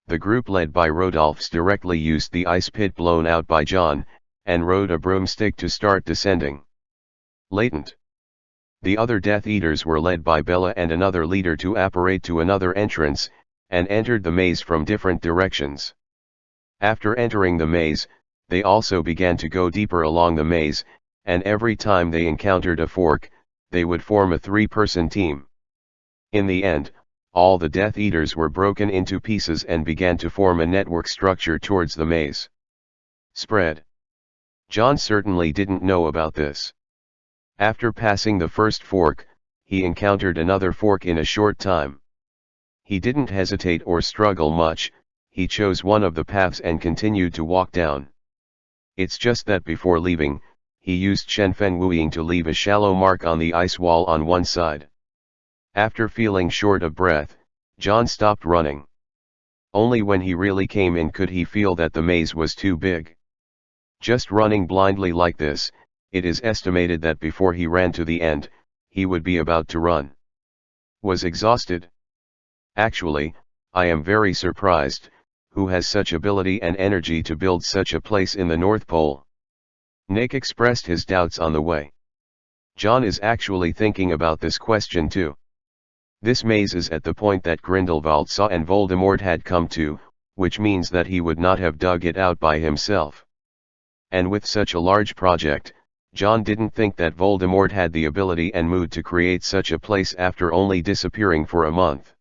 [SPEAKER 1] The group led by Rodolphus directly used the ice pit blown out by John, and rode a broomstick to start descending. Latent. The other Death Eaters were led by Bella and another leader to apparate to another entrance, and entered the maze from different directions. After entering the maze, they also began to go deeper along the maze, and every time they encountered a fork, they would form a 3-person team. In the end, all the Death Eaters were broken into pieces and began to form a network structure towards the maze. Spread. John certainly didn't know about this. After passing the first fork, he encountered another fork in a short time. He didn't hesitate or struggle much, he chose one of the paths and continued to walk down. It's just that before leaving, he used Shenfeng Wuing to leave a shallow mark on the ice wall on one side. After feeling short of breath, John stopped running. Only when he really came in could he feel that the maze was too big. Just running blindly like this, it is estimated that before he ran to the end, he would be about to run. Was exhausted? Actually, I am very surprised, who has such ability and energy to build such a place in the North Pole? Nick expressed his doubts on the way. John is actually thinking about this question too. This maze is at the point that Grindelwald saw and Voldemort had come to, which means that he would not have dug it out by himself. And with such a large project, John didn't think that Voldemort had the ability and mood to create such a place after only disappearing for a month.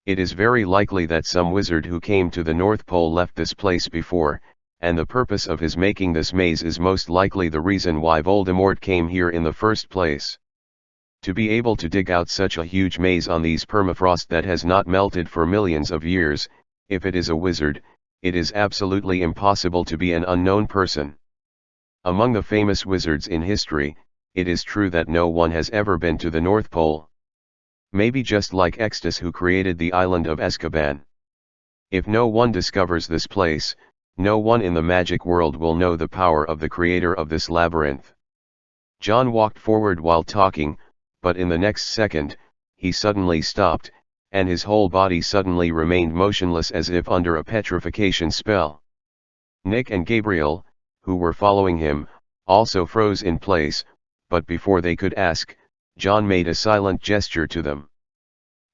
[SPEAKER 1] It is very likely that some wizard who came to the North Pole left this place before, and the purpose of his making this maze is most likely the reason why Voldemort came here in the first place. To be able to dig out such a huge maze on these permafrost that has not melted for millions of years, if it is a wizard, it is absolutely impossible to be an unknown person. Among the famous wizards in history, it is true that no one has ever been to the North Pole. Maybe just like Extus who created the island of Azkaban. If no one discovers this place, no one in the magic world will know the power of the creator of this labyrinth. John walked forward while talking, but in the next second, he suddenly stopped, and his whole body suddenly remained motionless as if under a petrification spell. Nick and Gabriel, who were following him, also froze in place, but before they could ask, John made a silent gesture to them.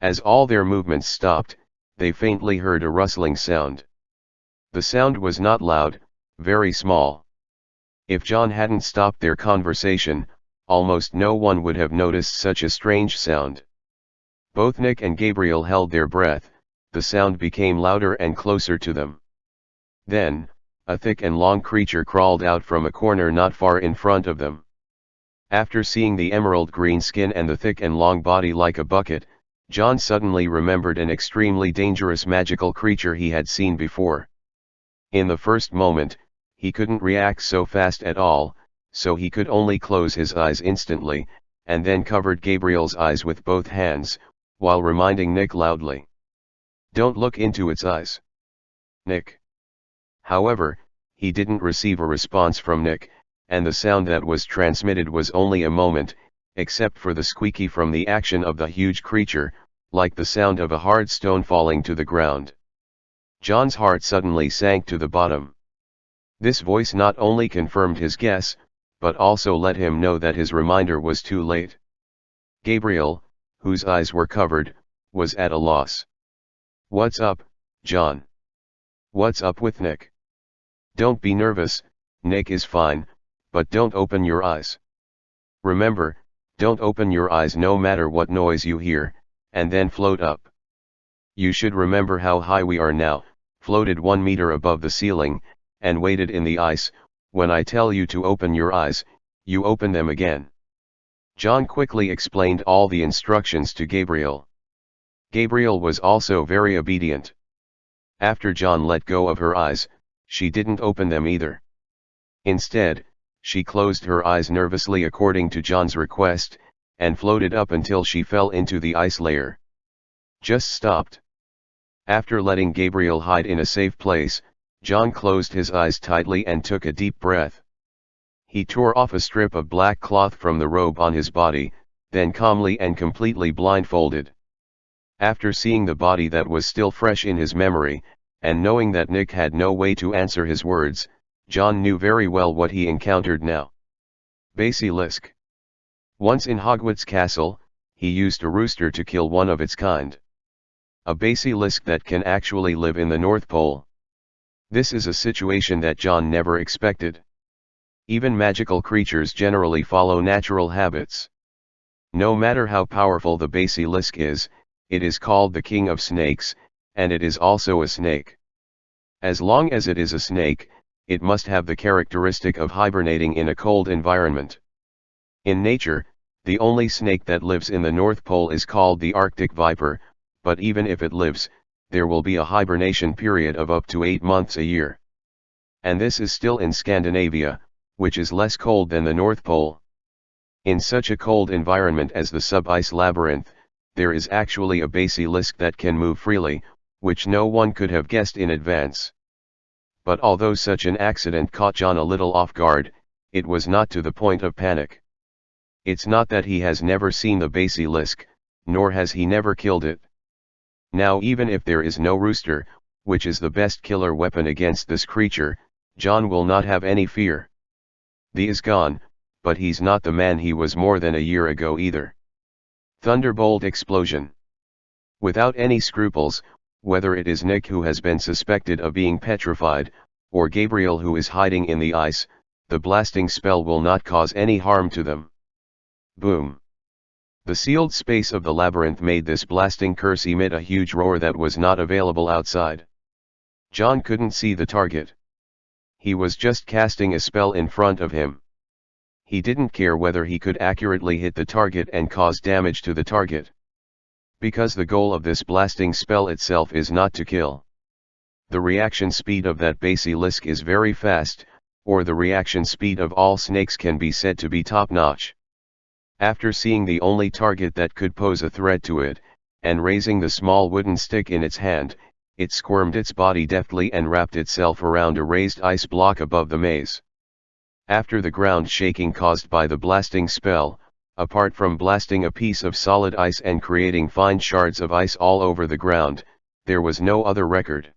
[SPEAKER 1] As all their movements stopped, they faintly heard a rustling sound. The sound was not loud, very small. If John hadn't stopped their conversation, almost no one would have noticed such a strange sound. Both Nick and Gabriel held their breath, the sound became louder and closer to them. Then, a thick and long creature crawled out from a corner not far in front of them. After seeing the emerald green skin and the thick and long body like a bucket, John suddenly remembered an extremely dangerous magical creature he had seen before. In the first moment, he couldn't react so fast at all, so he could only close his eyes instantly, and then covered Gabriel's eyes with both hands, while reminding Nick loudly, "Don't look into its eyes. Nick." However, he didn't receive a response from Nick, and the sound that was transmitted was only a moment, except for the squeaky from the action of the huge creature, like the sound of a hard stone falling to the ground. John's heart suddenly sank to the bottom. This voice not only confirmed his guess, but also let him know that his reminder was too late. Gabriel, whose eyes were covered, was at a loss. "What's up, John? What's up with Nick? Don't be nervous, Nick is fine, but don't open your eyes. Remember, don't open your eyes no matter what noise you hear, and then float up. You should remember how high we are now, floated 1 meter above the ceiling, and waited in the ice. When I tell you to open your eyes, you open them again." John quickly explained all the instructions to Gabriel. Gabriel was also very obedient. After John let go of her eyes, she didn't open them either. Instead, she closed her eyes nervously according to John's request, and floated up until she fell into the ice layer. Just stopped. After letting Gabriel hide in a safe place, John closed his eyes tightly and took a deep breath. He tore off a strip of black cloth from the robe on his body, then calmly and completely blindfolded. After seeing the body that was still fresh in his memory, and knowing that Nick had no way to answer his words, John knew very well what he encountered now. Basilisk. Once in Hogwarts Castle, he used a rooster to kill one of its kind. A basilisk that can actually live in the North Pole. This is a situation that John never expected. Even magical creatures generally follow natural habits. No matter how powerful the basilisk is, it is called the king of snakes, and it is also a snake. As long as it is a snake, it must have the characteristic of hibernating in a cold environment. In nature, the only snake that lives in the North Pole is called the Arctic viper, but even if it lives, there will be a hibernation period of up to 8 months a year. And this is still in Scandinavia, which is less cold than the North Pole. In such a cold environment as the sub-ice labyrinth, there is actually a basilisk that can move freely, which no one could have guessed in advance. But although such an accident caught John a little off guard, it was not to the point of panic. It's not that he has never seen the basilisk, nor has he never killed it. Now even if there is no rooster, which is the best killer weapon against this creature, John will not have any fear. The is gone, but he's not the man he was more than a year ago either. Thunderbolt explosion. Without any scruples, whether it is Nick who has been suspected of being petrified, or Gabriel who is hiding in the ice, the blasting spell will not cause any harm to them. Boom. The sealed space of the labyrinth made this blasting curse emit a huge roar that was not available outside. John couldn't see the target. He was just casting a spell in front of him. He didn't care whether he could accurately hit the target and cause damage to the target. Because the goal of this blasting spell itself is not to kill. The reaction speed of that basilisk is very fast, or the reaction speed of all snakes can be said to be top-notch. After seeing the only target that could pose a threat to it, and raising the small wooden stick in its hand, it squirmed its body deftly and wrapped itself around a raised ice block above the maze. After the ground shaking caused by the blasting spell, apart from blasting a piece of solid ice and creating fine shards of ice all over the ground, there was no other record.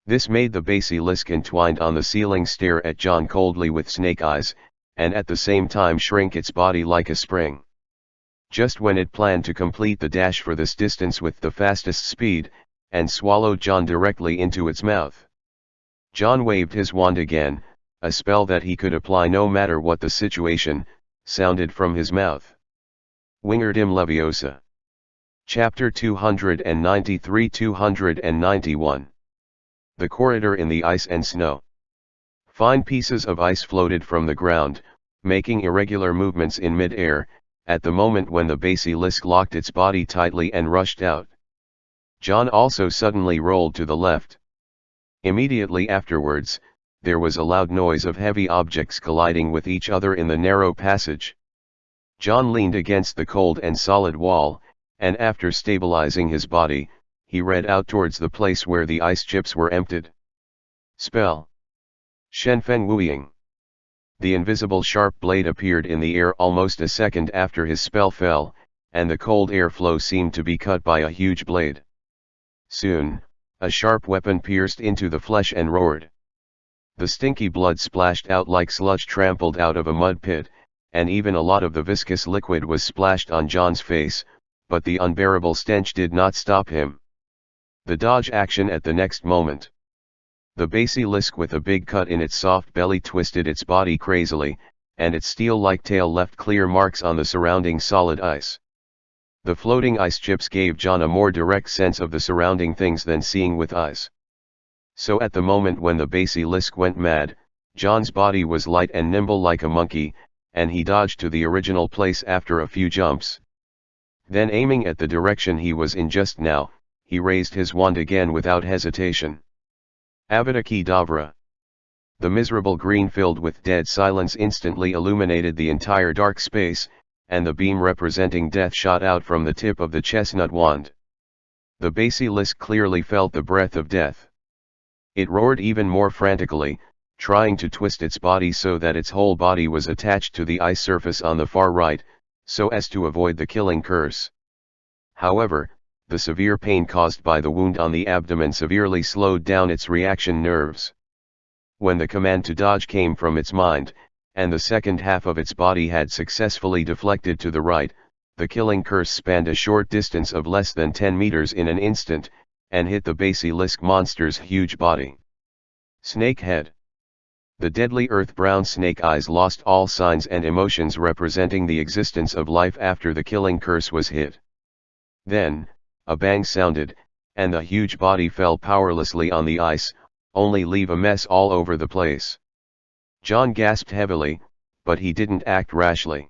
[SPEAKER 1] This made the basilisk entwined on the ceiling stare at John coldly with snake eyes, and at the same time shrink its body like a spring. Just when it planned to complete the dash for this distance with the fastest speed, and swallowed John directly into its mouth. John waved his wand again, a spell that he could apply no matter what the situation, sounded from his mouth. Wingardim Leviosa. Chapter 293-291. The corridor in the ice and snow. Fine pieces of ice floated from the ground, making irregular movements in mid-air, at the moment when the basilisk locked its body tightly and rushed out. John also suddenly rolled to the left. Immediately afterwards, there was a loud noise of heavy objects colliding with each other in the narrow passage. John leaned against the cold and solid wall, and after stabilizing his body, he read out towards the place where the ice chips were emptied. Spell. Shenfeng Wuying. The invisible sharp blade appeared in the air almost a second after his spell fell, and the cold airflow seemed to be cut by a huge blade. Soon, a sharp weapon pierced into the flesh and roared. The stinky blood splashed out like sludge trampled out of a mud pit, and even a lot of the viscous liquid was splashed on John's face, but the unbearable stench did not stop him. The dodge action at the next moment. The basilisk with a big cut in its soft belly twisted its body crazily, and its steel-like tail left clear marks on the surrounding solid ice. The floating ice chips gave John a more direct sense of the surrounding things than seeing with eyes. So at the moment when the basilisk went mad, John's body was light and nimble like a monkey, and he dodged to the original place after a few jumps. Then aiming at the direction he was in just now, he raised his wand again without hesitation. Avada Kedavra. The miserable green filled with dead silence instantly illuminated the entire dark space, and the beam representing death shot out from the tip of the chestnut wand. The basilisk clearly felt the breath of death. It roared even more frantically, trying to twist its body so that its whole body was attached to the ice surface on the far right, so as to avoid the killing curse. However, the severe pain caused by the wound on the abdomen severely slowed down its reaction nerves. When the command to dodge came from its mind, and the second half of its body had successfully deflected to the right, the killing curse spanned a short distance of less than 10 meters in an instant, and hit the basilisk monster's huge body. Snake head. The deadly earth-brown snake eyes lost all signs and emotions representing the existence of life after the killing curse was hit. Then, a bang sounded, and the huge body fell powerlessly on the ice, only leave a mess all over the place. John gasped heavily, but he didn't act rashly.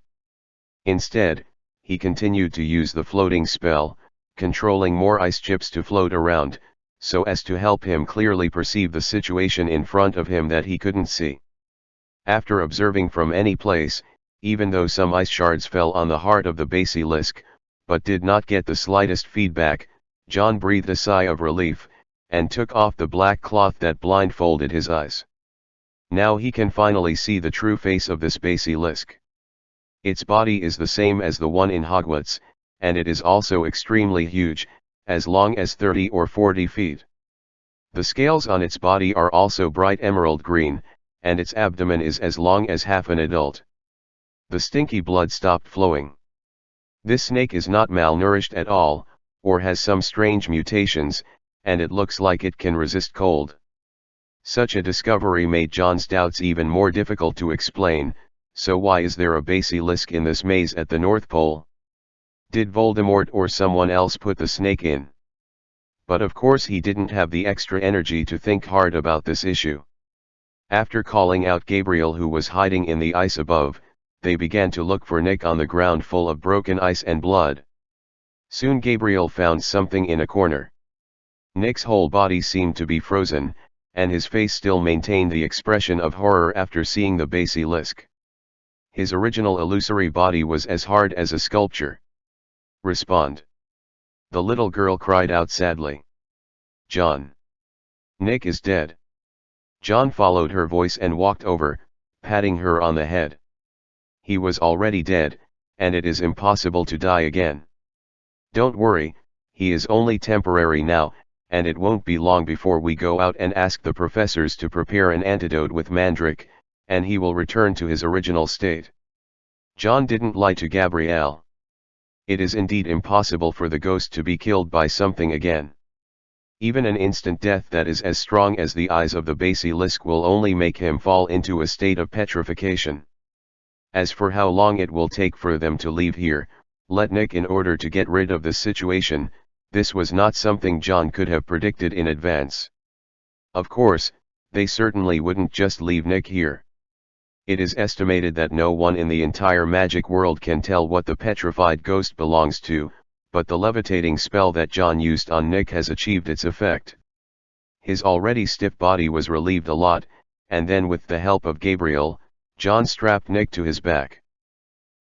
[SPEAKER 1] Instead, he continued to use the floating spell, controlling more ice chips to float around, so as to help him clearly perceive the situation in front of him that he couldn't see. After observing from any place, even though some ice shards fell on the heart of the basilisk, but did not get the slightest feedback, John breathed a sigh of relief, and took off the black cloth that blindfolded his eyes. Now he can finally see the true face of this basilisk. Its body is the same as the one in Hogwarts, and it is also extremely huge, as long as 30 or 40 feet. The scales on its body are also bright emerald green, and its abdomen is as long as half an adult. The stinky blood stopped flowing. This snake is not malnourished at all, or has some strange mutations, and it looks like it can resist cold. Such a discovery made John's doubts even more difficult to explain. So why is there a basilisk in this maze at the North Pole? Did Voldemort or someone else put the snake in? But of course he didn't have the extra energy to think hard about this issue. After calling out Gabriel, who was hiding in the ice above, they began to look for Nick on the ground full of broken ice and blood. Soon Gabriel found something in a corner. Nick's whole body seemed to be frozen, and his face still maintained the expression of horror after seeing the basilisk. His original illusory body was as hard as a sculpture. "Respond!" the little girl cried out sadly. "John. Nick is dead." John followed her voice and walked over, patting her on the head. "He was already dead, and it is impossible to die again. Don't worry, he is only temporary now, and it won't be long before we go out and ask the professors to prepare an antidote with mandrake, and he will return to his original state." John didn't lie to Gabrielle. It is indeed impossible for the ghost to be killed by something again. Even an instant death that is as strong as the eyes of the basilisk will only make him fall into a state of petrification. As for how long it will take for them to leave here, let Nick in order to get rid of the situation, this was not something John could have predicted in advance. Of course, they certainly wouldn't just leave Nick here. It is estimated that no one in the entire magic world can tell what the petrified ghost belongs to, but the levitating spell that John used on Nick has achieved its effect. His already stiff body was relieved a lot, and then with the help of Gabriel, John strapped Nick to his back.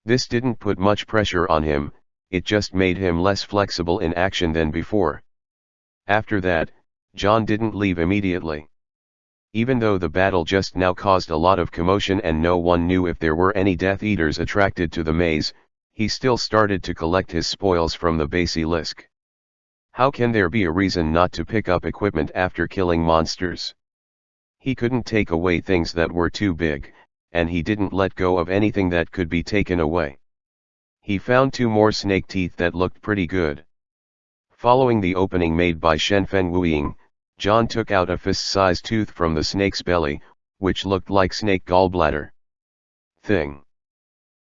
[SPEAKER 1] This didn't put much pressure on him, it just made him less flexible in action than before. After that, John didn't leave immediately. Even though the battle just now caused a lot of commotion and no one knew if there were any Death Eaters attracted to the maze, he still started to collect his spoils from the basilisk. How can there be a reason not to pick up equipment after killing monsters? He couldn't take away things that were too big, and he didn't let go of anything that could be taken away. He found 2 more snake teeth that looked pretty good. Following the opening made by Shenfen Wuying, John took out a fist-sized tooth from the snake's belly, which looked like snake gallbladder thing.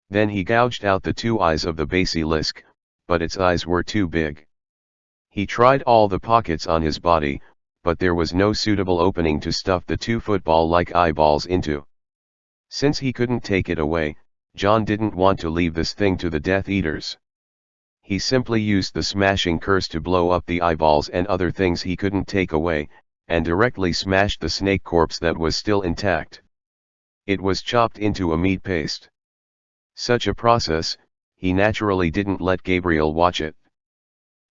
[SPEAKER 1] Then he gouged out the 2 eyes of the basilisk, but its eyes were too big. He tried all the pockets on his body, but there was no suitable opening to stuff the 2 football-like eyeballs into. Since he couldn't take it away, John didn't want to leave this thing to the Death Eaters. He simply used the smashing curse to blow up the eyeballs and other things he couldn't take away, and directly smashed the snake corpse that was still intact. It was chopped into a meat paste. Such a process, he naturally didn't let Gabriel watch it.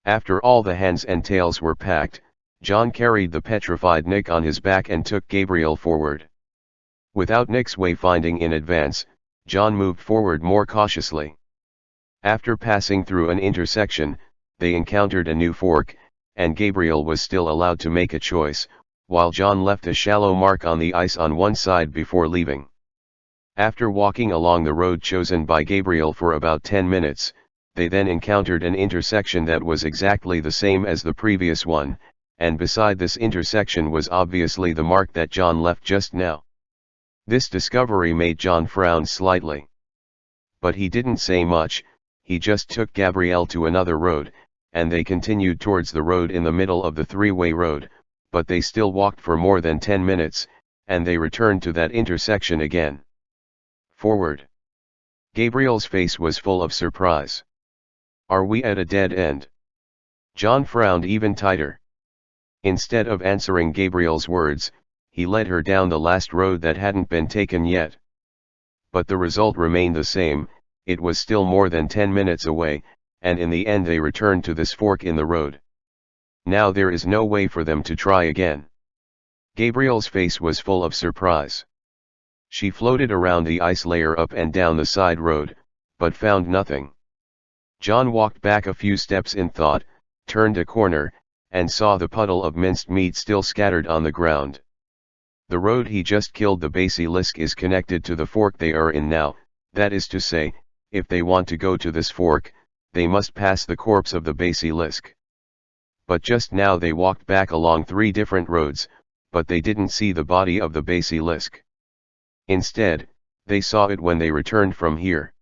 [SPEAKER 1] After all the hands and tails were packed, John carried the petrified Nick on his back and took Gabriel forward. Without Nick's wayfinding in advance, John moved forward more cautiously. After passing through an intersection, they encountered a new fork, and Gabriel was still allowed to make a choice, while John left a shallow mark on the ice on one side before leaving. After walking along the road chosen by Gabriel for about 10 minutes, they then encountered an intersection that was exactly the same as the previous one, and beside this intersection was obviously the mark that John left just now. This discovery made John frown slightly. But he didn't say much, he just took Gabrielle to another road, and they continued towards the road in the middle of the three-way road, but they still walked for more than 10 minutes, and they returned to that intersection again. Forward. Gabriel's face was full of surprise. Are we at a dead end? John frowned even tighter. Instead of answering Gabriel's words, he led her down the last road that hadn't been taken yet. But the result remained the same, it was still more than 10 minutes away, and in the end they returned to this fork in the road. Now there is no way for them to try again. Gabriel's face was full of surprise. She floated around the ice layer up and down the side road, but found nothing. John walked back a few steps in thought, turned a corner, and saw the puddle of minced meat still scattered on the ground. The road he just killed the basilisk is connected to the fork they are in now, that is to say, if they want to go to this fork, they must pass the corpse of the basilisk. But just now they walked back along 3 different roads, but they didn't see the body of the basilisk. Instead, they saw it when they returned from here.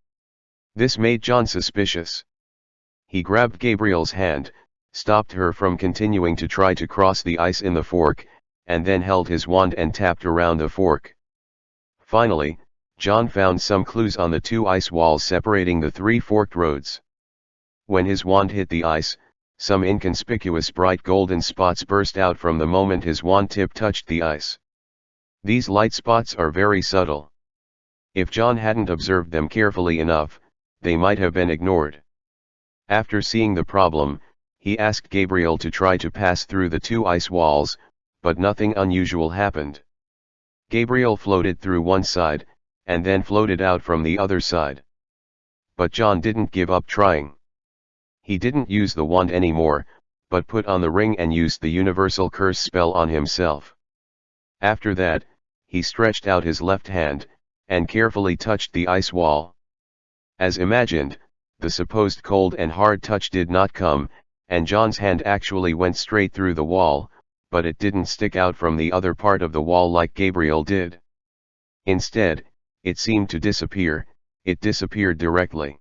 [SPEAKER 1] This made John suspicious. He grabbed Gabriel's hand, stopped her from continuing to try to cross the ice in the fork, and then held his wand and tapped around the fork. Finally, John found some clues on the 2 ice walls separating the 3 forked roads. When his wand hit the ice, some inconspicuous bright golden spots burst out from the moment his wand tip touched the ice. These light spots are very subtle. If John hadn't observed them carefully enough, they might have been ignored. After seeing the problem, he asked Gabriel to try to pass through the 2 ice walls, but nothing unusual happened. Gabriel floated through one side, and then floated out from the other side. But John didn't give up trying. He didn't use the wand anymore, but put on the ring and used the universal curse spell on himself. After that, he stretched out his left hand, and carefully touched the ice wall. As imagined, the supposed cold and hard touch did not come, and John's hand actually went straight through the wall, but it didn't stick out from the other part of the wall like Gabriel did. Instead, it seemed to disappear, it disappeared directly.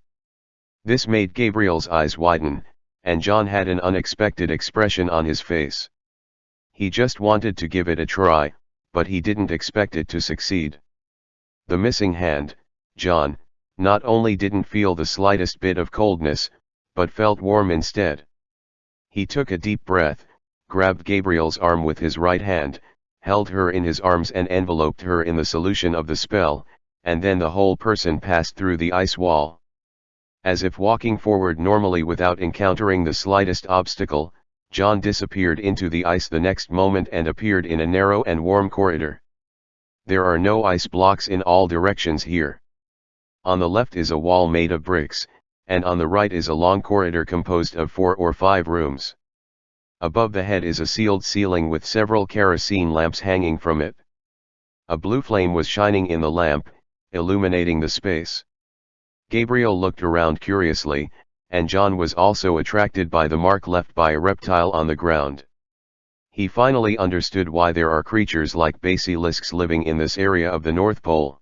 [SPEAKER 1] This made Gabriel's eyes widen, and John had an unexpected expression on his face. He just wanted to give it a try, but he didn't expect it to succeed. The missing hand, John, not only didn't feel the slightest bit of coldness, but felt warm instead. He took a deep breath, grabbed Gabriel's arm with his right hand, held her in his arms and enveloped her in the solution of the spell, and then the whole person passed through the ice wall. As if walking forward normally without encountering the slightest obstacle, John disappeared into the ice the next moment and appeared in a narrow and warm corridor. There are no ice blocks in all directions here. On the left is a wall made of bricks, and on the right is a long corridor composed of 4 or 5 rooms. Above the head is a sealed ceiling with several kerosene lamps hanging from it. A blue flame was shining in the lamp, illuminating the space. Gabriel looked around curiously, and John was also attracted by the mark left by a reptile on the ground. He finally understood why there are creatures like basilisks living in this area of the North Pole.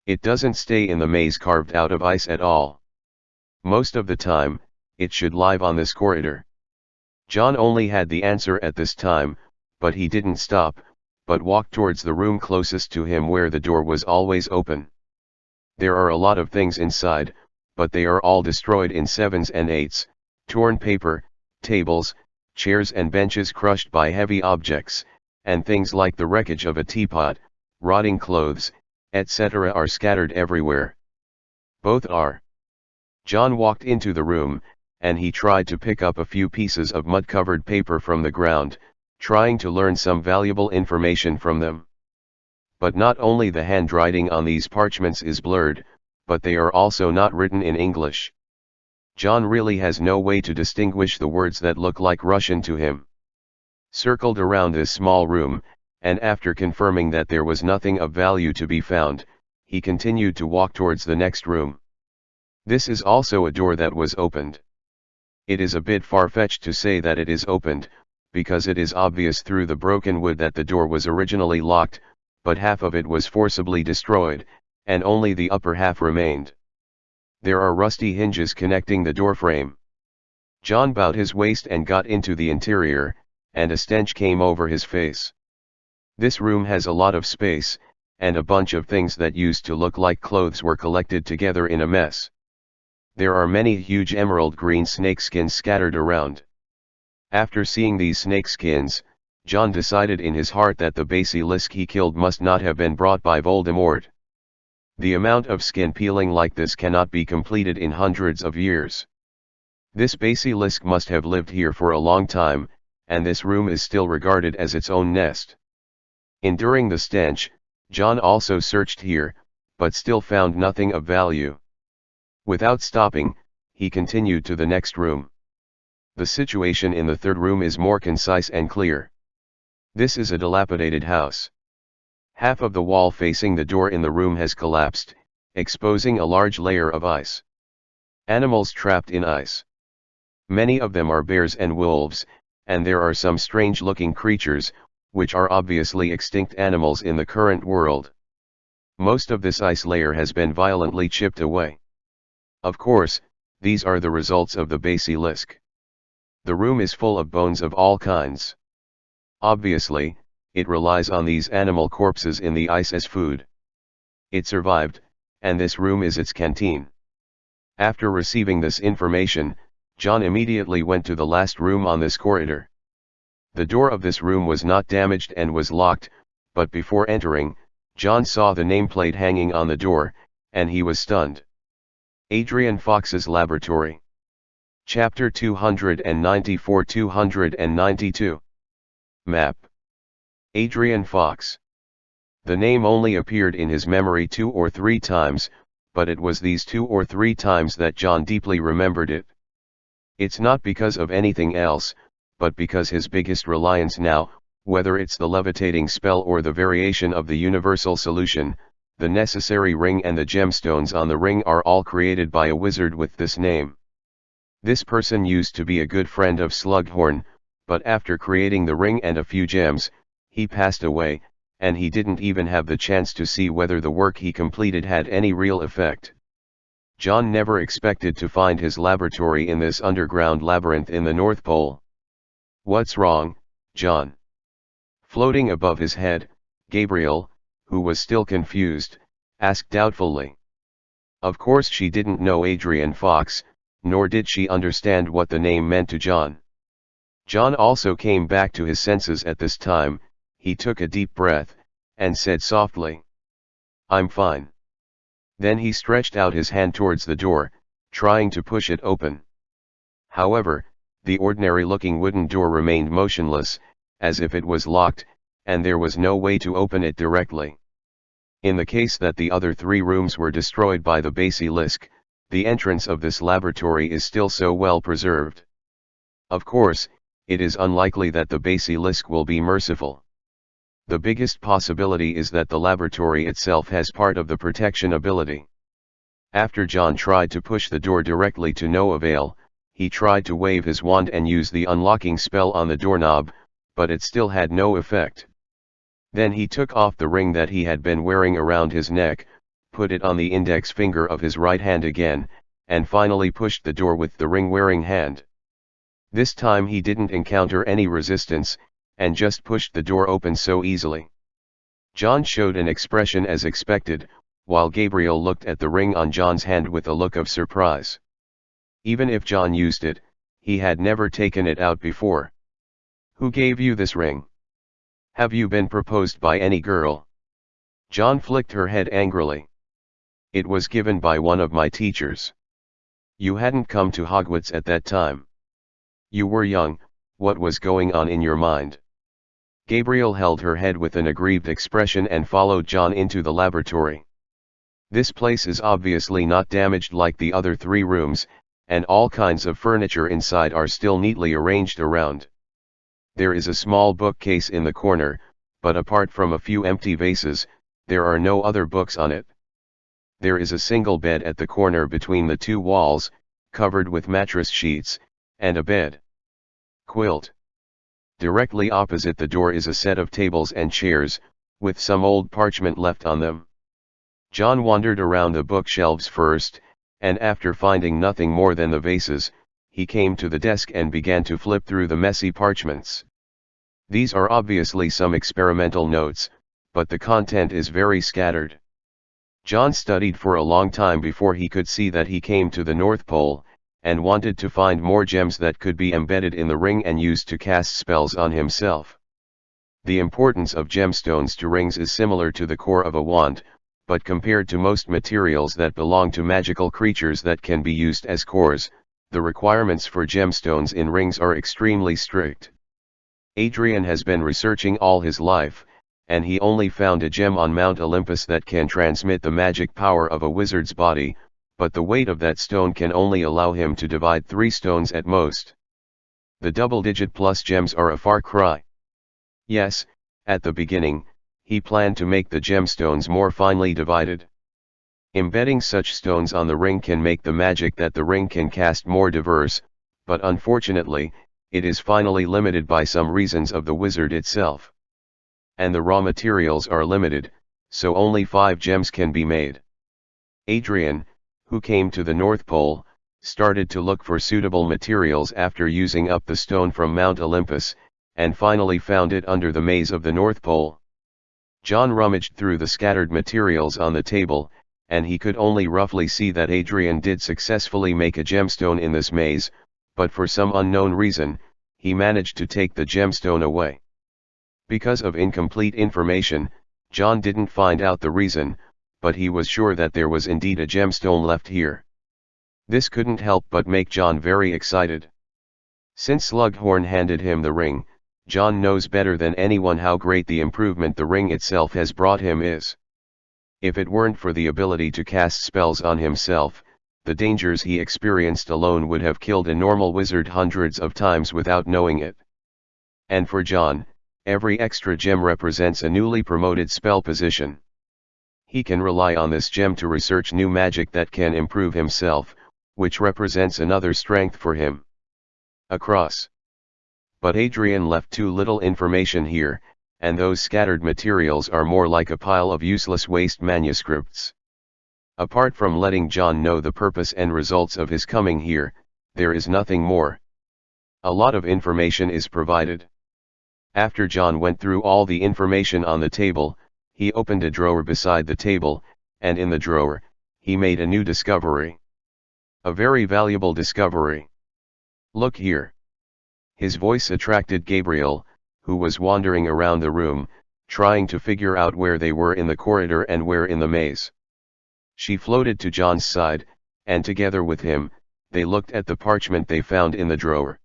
[SPEAKER 1] It doesn't stay in the maze carved out of ice at all. Most of the time, it should live on this corridor. John only had the answer at this time, but he didn't stop, but walked towards the room closest to him where the door was always open. There are a lot of things inside, but they are all destroyed in 7s and 8s, torn paper, tables, chairs and benches crushed by heavy objects, and things like the wreckage of a teapot, rotting clothes, etc. are scattered everywhere. Both are. John walked into the room, and he tried to pick up a few pieces of mud-covered paper from the ground, trying to learn some valuable information from them. But not only the handwriting on these parchments is blurred, but they are also not written in English. John really has no way to distinguish the words that look like Russian to him. circled around this small room, and after confirming that there was nothing of value to be found, he continued to walk towards the next room. This is also a door that was opened. It is a bit far-fetched to say that it is opened, because it is obvious through the broken wood that the door was originally locked, but half of it was forcibly destroyed, and only the upper half remained. There are rusty hinges connecting the doorframe. John bowed his waist and got into the interior, and a stench came over his face. This room has a lot of space, and a bunch of things that used to look like clothes were collected together in a mess. There are many huge emerald green snakeskins scattered around. After seeing these snakeskins, John decided in his heart that the basilisk he killed must not have been brought by Voldemort. The amount of skin peeling like this cannot be completed in hundreds of years. This basilisk must have lived here for a long time, and this room is still regarded as its own nest. Enduring the stench, John also searched here, but still found nothing of value. Without stopping, he continued to the next room. The situation in the third room is more concise and clear. This is a dilapidated house. Half of the wall facing the door in the room has collapsed, exposing a large layer of ice. Animals trapped in ice. Many of them are bears and wolves, and there are some strange-looking creatures, which are obviously extinct animals in the current world. Most of this ice layer has been violently chipped away. Of course, these are the results of the basilisk. The room is full of bones of all kinds. Obviously, it relies on these animal corpses in the ice as food. It survived, and this room is its canteen. After receiving this information, John immediately went to the last room on this corridor. The door of this room was not damaged and was locked, but before entering, John saw the nameplate hanging on the door, and he was stunned. Adrian Fox's Laboratory. Chapter 294-292. Map. Adrian Fox. The name only appeared in his memory 2 or 3 times, but it was these 2 or 3 times that John deeply remembered it. It's not because of anything else, but because his biggest reliance now, whether it's the levitating spell or the variation of the universal solution, the necessary ring and the gemstones on the ring are all created by a wizard with this name. This person used to be a good friend of Slughorn, but after creating the ring and a few gems, he passed away, and he didn't even have the chance to see whether the work he completed had any real effect. John never expected to find his laboratory in this underground labyrinth in the North Pole. "What's wrong, John?" Floating above his head, Gabriel, who was still confused, asked doubtfully. Of course she didn't know Adrian Fox, nor did she understand what the name meant to John. John also came back to his senses at this time. He took a deep breath, and said softly, "I'm fine." Then he stretched out his hand towards the door, trying to push it open. However, the ordinary-looking wooden door remained motionless, as if it was locked, and there was no way to open it directly. In the case that the other 3 rooms were destroyed by the basilisk, the entrance of this laboratory is still so well preserved. Of course, it is unlikely that the basilisk will be merciful. The biggest possibility is that the laboratory itself has part of the protection ability. After John tried to push the door directly to no avail, he tried to wave his wand and use the unlocking spell on the doorknob, but it still had no effect. Then he took off the ring that he had been wearing around his neck, put it on the index finger of his right hand again, and finally pushed the door with the ring-wearing hand. This time he didn't encounter any resistance, and just pushed the door open so easily. John showed an expression as expected, while Gabriel looked at the ring on John's hand with a look of surprise. Even if John used it, he had never taken it out before. "Who gave you this ring? Have you been proposed by any girl?" John flicked her head angrily. "It was given by one of my teachers. You hadn't come to Hogwarts at that time. You were young. What was going on in your mind?" Gabriel held her head with an aggrieved expression and followed John into the laboratory. This place is obviously not damaged like the other 3 rooms, and all kinds of furniture inside are still neatly arranged around. There is a small bookcase in the corner, but apart from a few empty vases, there are no other books on it. There is a single bed at the corner between the two walls, covered with mattress sheets, and a bed quilt. Directly opposite the door is a set of tables and chairs, with some old parchment left on them. John wandered around the bookshelves first, and after finding nothing more than the vases, he came to the desk and began to flip through the messy parchments. These are obviously some experimental notes, but the content is very scattered. John studied for a long time before he could see that he came to the North Pole, and wanted to find more gems that could be embedded in the ring and used to cast spells on himself. The importance of gemstones to rings is similar to the core of a wand, but compared to most materials that belong to magical creatures that can be used as cores, the requirements for gemstones in rings are extremely strict. Adrian has been researching all his life, and he only found a gem on Mount Olympus that can transmit the magic power of a wizard's body, but the weight of that stone can only allow him to divide 3 stones at most. The double-digit plus gems are a far cry. Yes, at the beginning, he planned to make the gemstones more finely divided. Embedding such stones on the ring can make the magic that the ring can cast more diverse, but unfortunately, it is finally limited by some reasons of the wizard itself. And the raw materials are limited, so only 5 gems can be made. Adrian, who came to the North Pole, started to look for suitable materials after using up the stone from Mount Olympus, and finally found it under the maze of the North Pole. John rummaged through the scattered materials on the table, and he could only roughly see that Adrian did successfully make a gemstone in this maze, but for some unknown reason, he managed to take the gemstone away. Because of incomplete information, John didn't find out the reason, but he was sure that there was indeed a gemstone left here. This couldn't help but make John very excited. Since Slughorn handed him the ring, John knows better than anyone how great the improvement the ring itself has brought him is. If it weren't for the ability to cast spells on himself, the dangers he experienced alone would have killed a normal wizard hundreds of times without knowing it. And for John, every extra gem represents a newly promoted spell position. He can rely on this gem to research new magic that can improve himself, which represents another strength for him. Across. But Adrian left too little information here, and those scattered materials are more like a pile of useless waste manuscripts. Apart from letting John know the purpose and results of his coming here, there is nothing more. A lot of information is provided. After John went through all the information on the table, he opened a drawer beside the table, and in the drawer, he made a new discovery. A very valuable discovery. Look here. His voice attracted Gabriel, who was wandering around the room, trying to figure out where they were in the corridor and where in the maze. She floated to John's side, and together with him, they looked at the parchment they found in the drawer.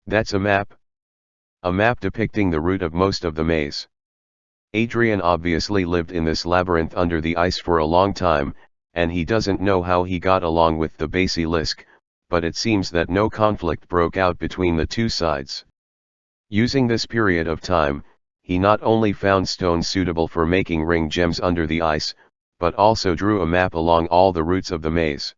[SPEAKER 1] That's a map. A map depicting the route of most of the maze. Adrian obviously lived in this labyrinth under the ice for a long time, and he doesn't know how he got along with the basilisk, but it seems that no conflict broke out between the two sides. Using this period of time, he not only found stones suitable for making ring gems under the ice, but also drew a map along all the routes of the maze.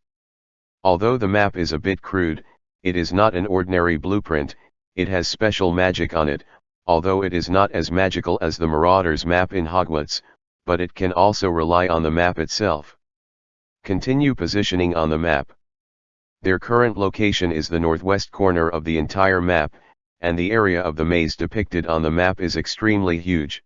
[SPEAKER 1] Although the map is a bit crude, it is not an ordinary blueprint, it has special magic on it, although it is not as magical as the Marauder's map in Hogwarts, but it can also rely on the map itself. Continue positioning on the map. Their current location is the northwest corner of the entire map, and the area of the maze depicted on the map is extremely huge.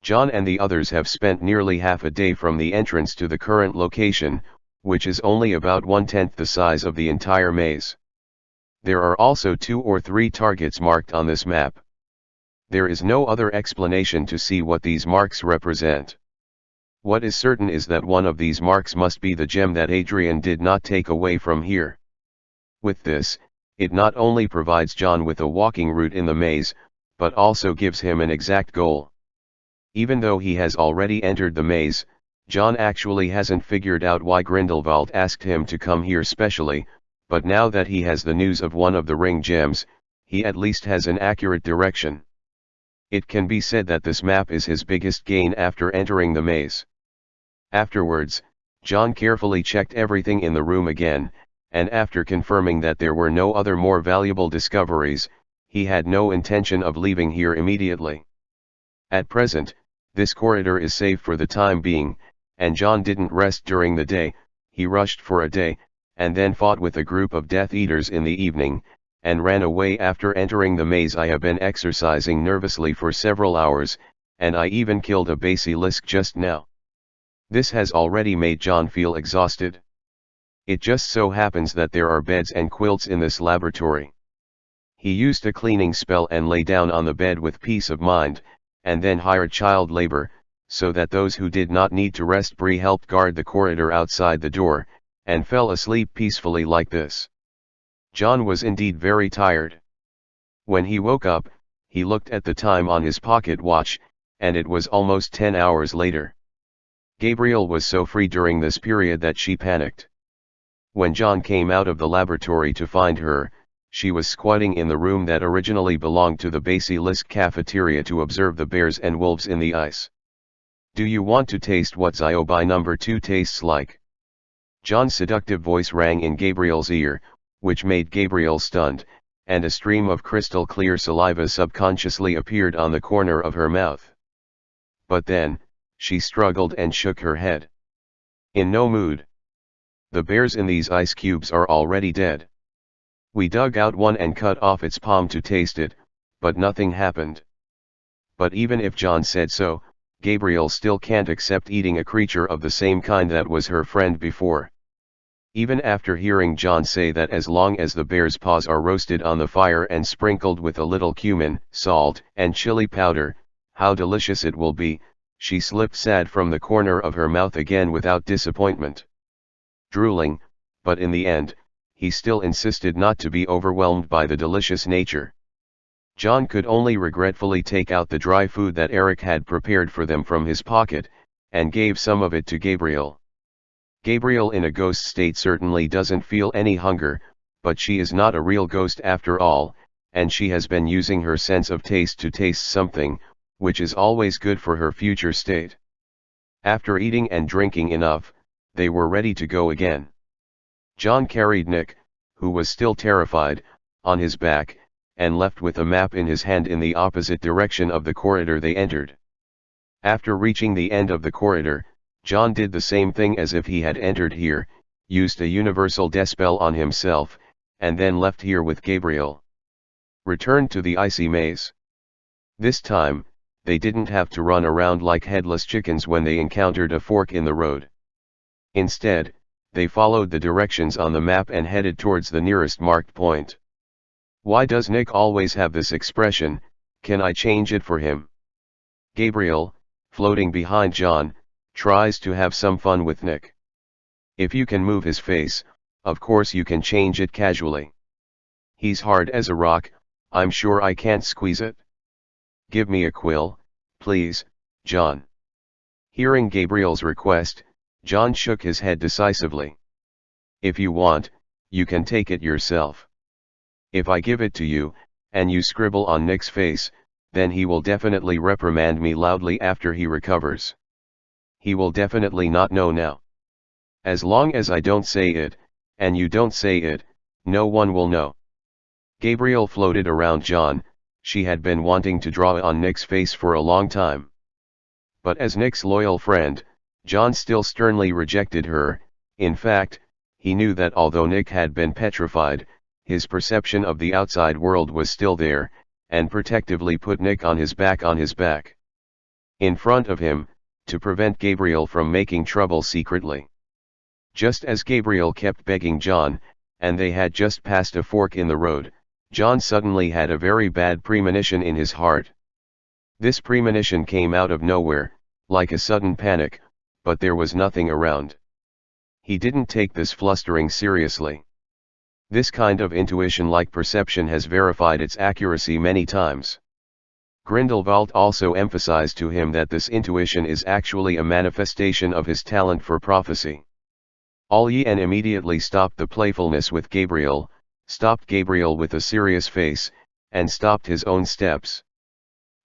[SPEAKER 1] John and the others have spent nearly half a day from the entrance to the current location, which is only about 1/10 the size of the entire maze. There are also 2 or 3 targets marked on this map. There is no other explanation to see what these marks represent. What is certain is that one of these marks must be the gem that Adrian did not take away from here. With this, it not only provides John with a walking route in the maze, but also gives him an exact goal. Even though he has already entered the maze, John actually hasn't figured out why Grindelwald asked him to come here specially, but now that he has the news of one of the ring gems, he at least has an accurate direction. It can be said that this map is his biggest gain after entering the maze. Afterwards, John carefully checked everything in the room again, and after confirming that there were no other more valuable discoveries, he had no intention of leaving here immediately. At present, this corridor is safe for the time being, and John didn't rest during the day. He rushed for a day, and then fought with a group of Death Eaters in the evening, and ran away after entering the maze. I have been exercising nervously for several hours, and I even killed a basilisk just now. This has already made John feel exhausted. It just so happens that there are beds and quilts in this laboratory. He used a cleaning spell and lay down on the bed with peace of mind, and then hired child labor, so that those who did not need to rest helped guard the corridor outside the door, and fell asleep peacefully like this. John was indeed very tired. When he woke up, he looked at the time on his pocket watch, and it was almost 10 hours later. Gabriel was so free during this period that she panicked. When John came out of the laboratory to find her, she was squatting in the room that originally belonged to the basilisk cafeteria to observe the bears and wolves in the ice. "Do you want to taste what Ziobi number 2 tastes like?" John's seductive voice rang in Gabriel's ear, which made Gabriel stunned, and a stream of crystal clear saliva subconsciously appeared on the corner of her mouth. But then, she struggled and shook her head. "In no mood. The bears in these ice cubes are already dead. We dug out one and cut off its palm to taste it, but nothing happened." But even if John said so, Gabriel still can't accept eating a creature of the same kind that was her friend before. Even after hearing John say that as long as the bear's paws are roasted on the fire and sprinkled with a little cumin, salt, and chili powder, how delicious it will be, she slipped sad from the corner of her mouth again without disappointment. Drooling, but in the end, he still insisted not to be overwhelmed by the delicious nature. John could only regretfully take out the dry food that Eric had prepared for them from his pocket, and gave some of it to Gabriel. Gabriel in a ghost state certainly doesn't feel any hunger, but she is not a real ghost after all, and she has been using her sense of taste to taste something, which is always good for her future state. After eating and drinking enough, they were ready to go again. John carried Nick, who was still terrified, on his back, and left with a map in his hand in the opposite direction of the corridor they entered. After reaching the end of the corridor, John did the same thing as if he had entered here, used a universal dispel on himself, and then left here with Gabriel. Returned to the icy maze. This time, they didn't have to run around like headless chickens when they encountered a fork in the road. Instead, they followed the directions on the map and headed towards the nearest marked point. Why does Nick always have this expression, "Can I change it for him?" Gabriel, floating behind John, tries to have some fun with Nick. If you can move his face, of course you can change it casually. He's hard as a rock, I'm sure I can't squeeze it. Give me a quill, please, John. Hearing Gabriel's request, John shook his head decisively. If you want, you can take it yourself. If I give it to you, and you scribble on Nick's face, then he will definitely reprimand me loudly after he recovers. He will definitely not know now. As long as I don't say it, and you don't say it, no one will know. Gabriel floated around John. She had been wanting to draw on Nick's face for a long time. But as Nick's loyal friend, John still sternly rejected her. In fact, he knew that although Nick had been petrified, his perception of the outside world was still there, and protectively put Nick on his back. In front of him, to prevent Gabriel from making trouble secretly. Just as Gabriel kept begging John, and they had just passed a fork in the road, John suddenly had a very bad premonition in his heart. This premonition came out of nowhere, like a sudden panic, but there was nothing around. He didn't take this flustering seriously. This kind of intuition-like perception has verified its accuracy many times. Grindelwald also emphasized to him that this intuition is actually a manifestation of his talent for prophecy. Alien immediately stopped the playfulness with Gabriel, stopped Gabriel with a serious face, and stopped his own steps.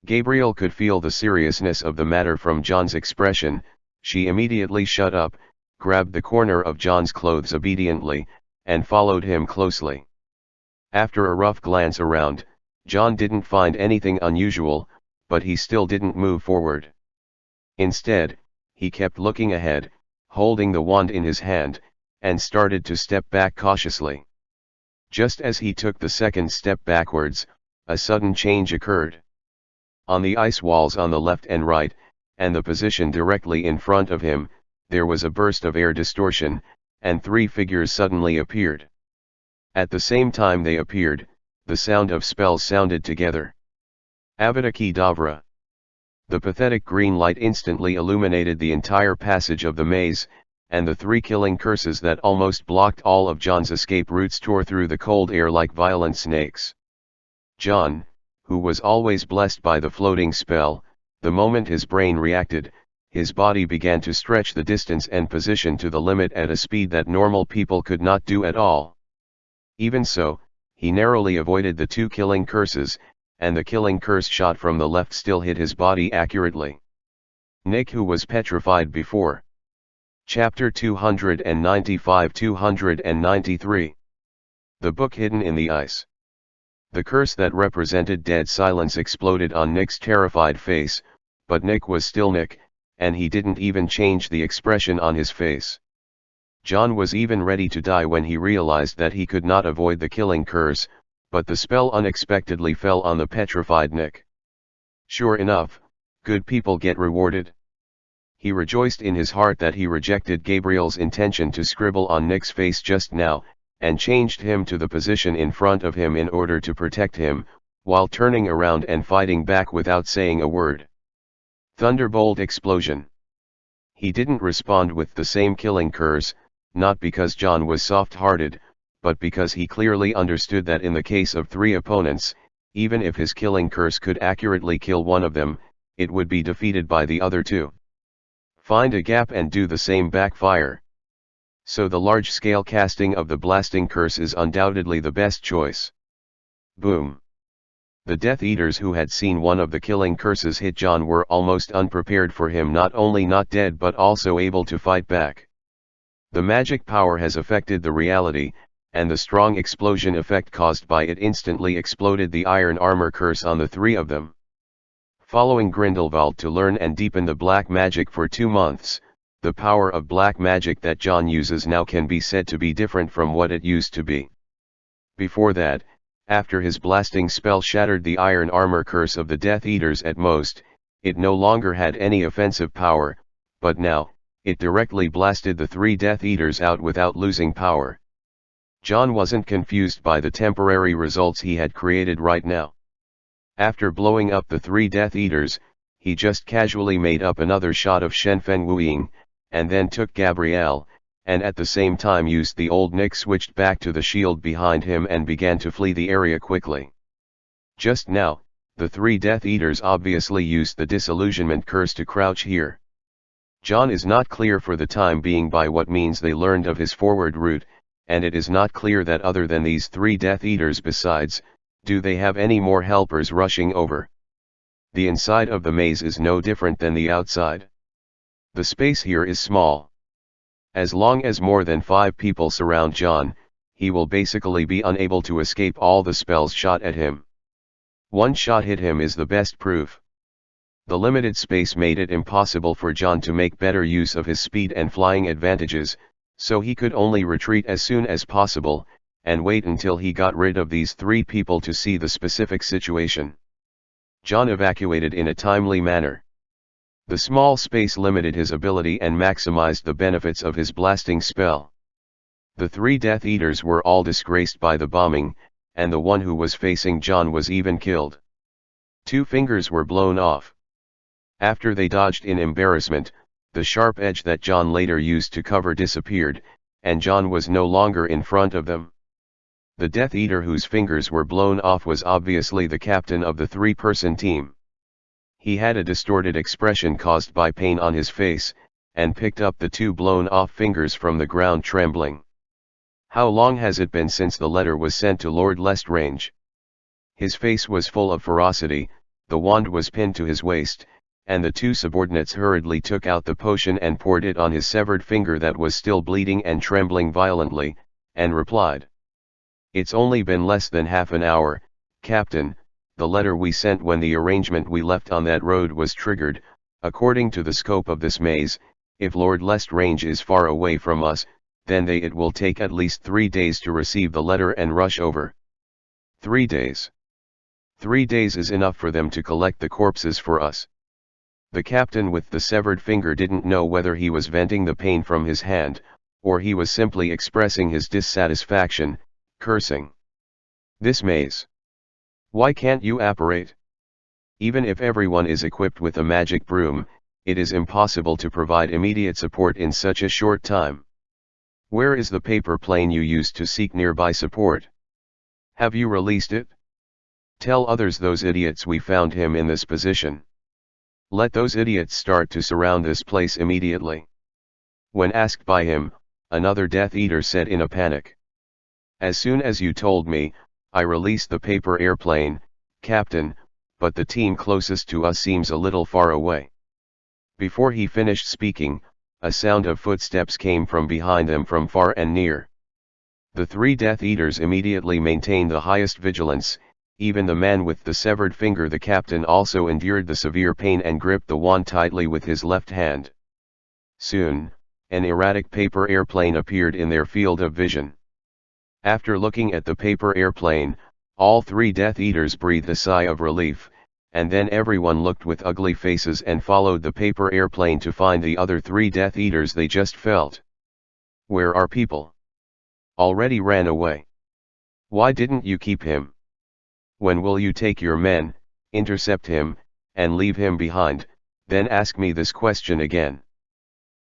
[SPEAKER 1] Gabriel could feel the seriousness of the matter from John's expression. She immediately shut up, grabbed the corner of John's clothes obediently, and followed him closely. After a rough glance around, John didn't find anything unusual, but he still didn't move forward. Instead, he kept looking ahead, holding the wand in his hand, and started to step back cautiously. Just as he took the second step backwards, a sudden change occurred. On the ice walls on the left and right, and the position directly in front of him, there was a burst of air distortion, and three figures suddenly appeared. At the same time they appeared, the sound of spells sounded together. Avada Kedavra. The pathetic green light instantly illuminated the entire passage of the maze, and the three killing curses that almost blocked all of John's escape routes tore through the cold air like violent snakes. John, who was always blessed by the floating spell, the moment his brain reacted, his body began to stretch the distance and position to the limit at a speed that normal people could not do at all. Even so, he narrowly avoided the two killing curses, and the killing curse shot from the left still hit his body accurately. Nick, who was petrified before. Chapter 295-293. The book hidden in the ice. The curse that represented dead silence exploded on Nick's terrified face, but Nick was still Nick, and he didn't even change the expression on his face. John was even ready to die when he realized that he could not avoid the killing curse, but the spell unexpectedly fell on the petrified Nick. Sure enough, good people get rewarded. He rejoiced in his heart that he rejected Gabriel's intention to scribble on Nick's face just now, and changed him to the position in front of him in order to protect him, while turning around and fighting back without saying a word. Thunderbolt explosion. He didn't respond with the same killing curse, not because John was soft-hearted, but because he clearly understood that in the case of three opponents, even if his killing curse could accurately kill one of them, it would be defeated by the other two. Find a gap and do the same backfire. So the large-scale casting of the blasting curse is undoubtedly the best choice. Boom. The Death Eaters who had seen one of the killing curses hit John were almost unprepared for him, not only not dead but also able to fight back. The magic power has affected the reality, and the strong explosion effect caused by it instantly exploded the iron armor curse on the three of them. Following Grindelwald to learn and deepen the black magic for 2 months, the power of black magic that John uses now can be said to be different from what it used to be. Before that, after his blasting spell shattered the iron armor curse of the Death Eaters at most, it no longer had any offensive power, but now, it directly blasted the three Death Eaters out without losing power. John wasn't confused by the temporary results he had created right now. After blowing up the three Death Eaters, he just casually made up another shot of Shenfen Wuing, and then took Gabrielle, and at the same time used the old Nick, switched back to the shield behind him and began to flee the area quickly. Just now, the three Death Eaters obviously used the disillusionment curse to crouch here. John is not clear for the time being by what means they learned of his forward route, and it is not clear that other than these three Death Eaters besides, do they have any more helpers rushing over. The inside of the maze is no different than the outside. The space here is small. As long as more than 5 people surround John, he will basically be unable to escape all the spells shot at him. One shot hit him is the best proof. The limited space made it impossible for John to make better use of his speed and flying advantages, so he could only retreat as soon as possible, and wait until he got rid of these 3 people to see the specific situation. John evacuated in a timely manner. The small space limited his ability and maximized the benefits of his blasting spell. The 3 Death Eaters were all disgraced by the bombing, and the one who was facing John was even killed. 2 fingers were blown off. After they dodged in embarrassment, the sharp edge that John later used to cover disappeared, and John was no longer in front of them. The Death Eater whose fingers were blown off was obviously the captain of the 3-person team. He had a distorted expression caused by pain on his face, and picked up the 2 blown-off fingers from the ground trembling. "How long has it been since the letter was sent to Lord Lestrange?" His face was full of ferocity, the wand was pinned to his waist, and the two subordinates hurriedly took out the potion and poured it on his severed finger that was still bleeding and trembling violently, and replied, "It's only been less than half an hour, Captain. The letter we sent when the arrangement we left on that road was triggered. According to the scope of this maze, if Lord Lestrange is far away from us, then it will take at least 3 days to receive the letter and rush over." 3 days. 3 days is enough for them to collect the corpses for us. The captain with the severed finger didn't know whether he was venting the pain from his hand, or he was simply expressing his dissatisfaction, cursing. "This maze. Why can't you apparate? Even if everyone is equipped with a magic broom, it is impossible to provide immediate support in such a short time. Where is the paper plane you used to seek nearby support? Have you released it? Tell others those idiots we found him in this position. Let those idiots start to surround this place immediately." When asked by him, another Death Eater said in a panic, "As soon as you told me, I released the paper airplane, Captain, but the team closest to us seems a little far away." Before he finished speaking, a sound of footsteps came from behind them from far and near. The 3 Death Eaters immediately maintained the highest vigilance. Even the man with the severed finger, the captain, also endured the severe pain and gripped the wand tightly with his left hand. Soon, an erratic paper airplane appeared in their field of vision. After looking at the paper airplane, all 3 Death Eaters breathed a sigh of relief, and then everyone looked with ugly faces and followed the paper airplane to find the other 3 Death Eaters they just felt. "Where are people? Already ran away. Why didn't you keep him? When will you take your men, intercept him, and leave him behind, then ask me this question again?"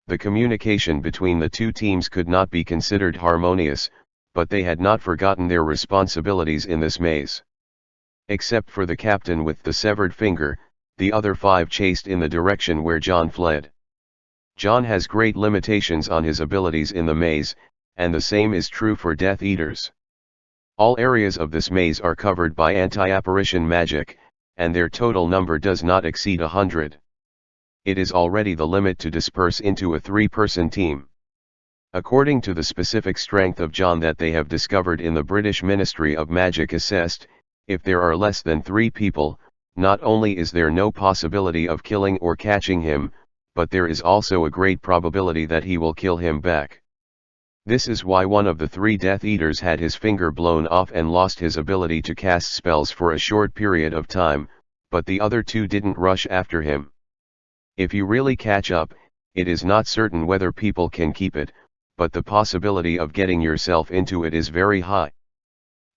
[SPEAKER 1] The communication between the two teams could not be considered harmonious, but they had not forgotten their responsibilities in this maze. Except for the captain with the severed finger, the other 5 chased in the direction where John fled. John has great limitations on his abilities in the maze, and the same is true for Death Eaters. All areas of this maze are covered by anti-apparition magic, and their total number does not exceed 100. It is already the limit to disperse into a 3-person team. According to the specific strength of John that they have discovered in the British Ministry of Magic assessed, if there are less than 3 people, not only is there no possibility of killing or catching him, but there is also a great probability that he will kill him back. This is why one of the 3 Death Eaters had his finger blown off and lost his ability to cast spells for a short period of time, but the other 2 didn't rush after him. If you really catch up, it is not certain whether people can keep it, but the possibility of getting yourself into it is very high.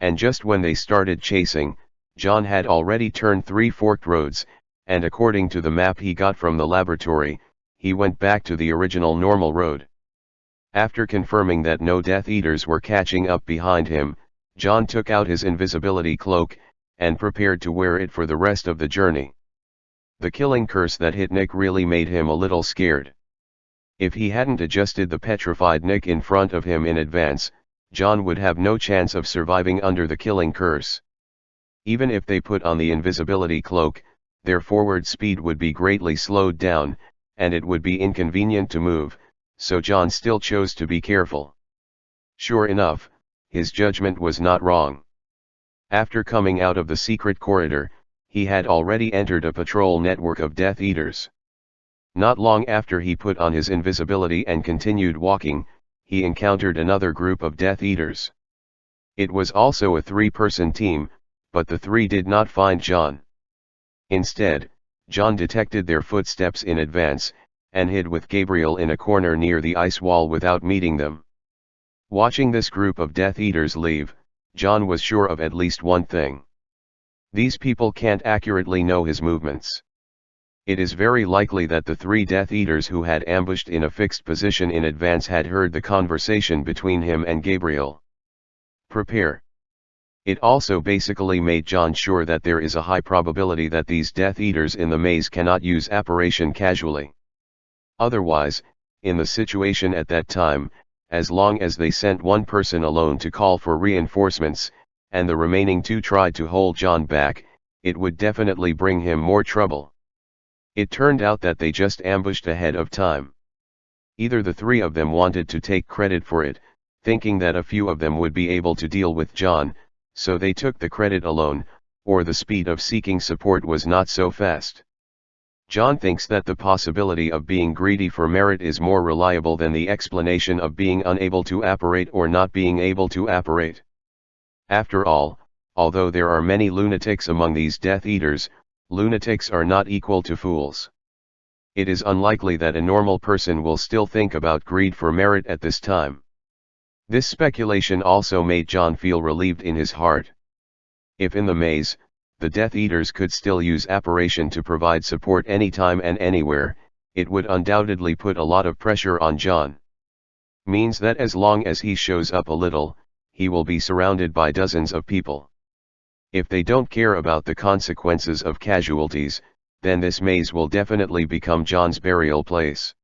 [SPEAKER 1] And just when they started chasing, John had already turned 3 forked roads, and according to the map he got from the laboratory, he went back to the original normal road. After confirming that no Death Eaters were catching up behind him, John took out his invisibility cloak, and prepared to wear it for the rest of the journey. The killing curse that hit Nick really made him a little scared. If he hadn't adjusted the petrified Nick in front of him in advance, John would have no chance of surviving under the killing curse. Even if they put on the invisibility cloak, their forward speed would be greatly slowed down, and it would be inconvenient to move, so John still chose to be careful. Sure enough, his judgment was not wrong. After coming out of the secret corridor, he had already entered a patrol network of Death Eaters. Not long after he put on his invisibility and continued walking, he encountered another group of Death Eaters. It was also a 3-person team, but the 3 did not find John. Instead, John detected their footsteps in advance, and hid with Gabriel in a corner near the ice wall without meeting them. Watching this group of Death Eaters leave, John was sure of at least one thing. These people can't accurately know his movements. It is very likely that the 3 Death Eaters who had ambushed in a fixed position in advance had heard the conversation between him and Gabriel. Prepare. It also basically made John sure that there is a high probability that these Death Eaters in the maze cannot use apparition casually. Otherwise, in the situation at that time, as long as they sent one person alone to call for reinforcements, and the remaining two tried to hold John back, it would definitely bring him more trouble. It turned out that they just ambushed ahead of time. Either the three of them wanted to take credit for it, thinking that a few of them would be able to deal with John, so they took the credit alone, or the speed of seeking support was not so fast. John thinks that the possibility of being greedy for merit is more reliable than the explanation of being unable to apparate or not being able to apparate. After all, although there are many lunatics among these Death Eaters, lunatics are not equal to fools. It is unlikely that a normal person will still think about greed for merit at this time. This speculation also made John feel relieved in his heart. If in the maze, the Death Eaters could still use apparition to provide support anytime and anywhere, it would undoubtedly put a lot of pressure on John. Means that as long as he shows up a little, he will be surrounded by dozens of people. If they don't care about the consequences of casualties, then this maze will definitely become John's burial place.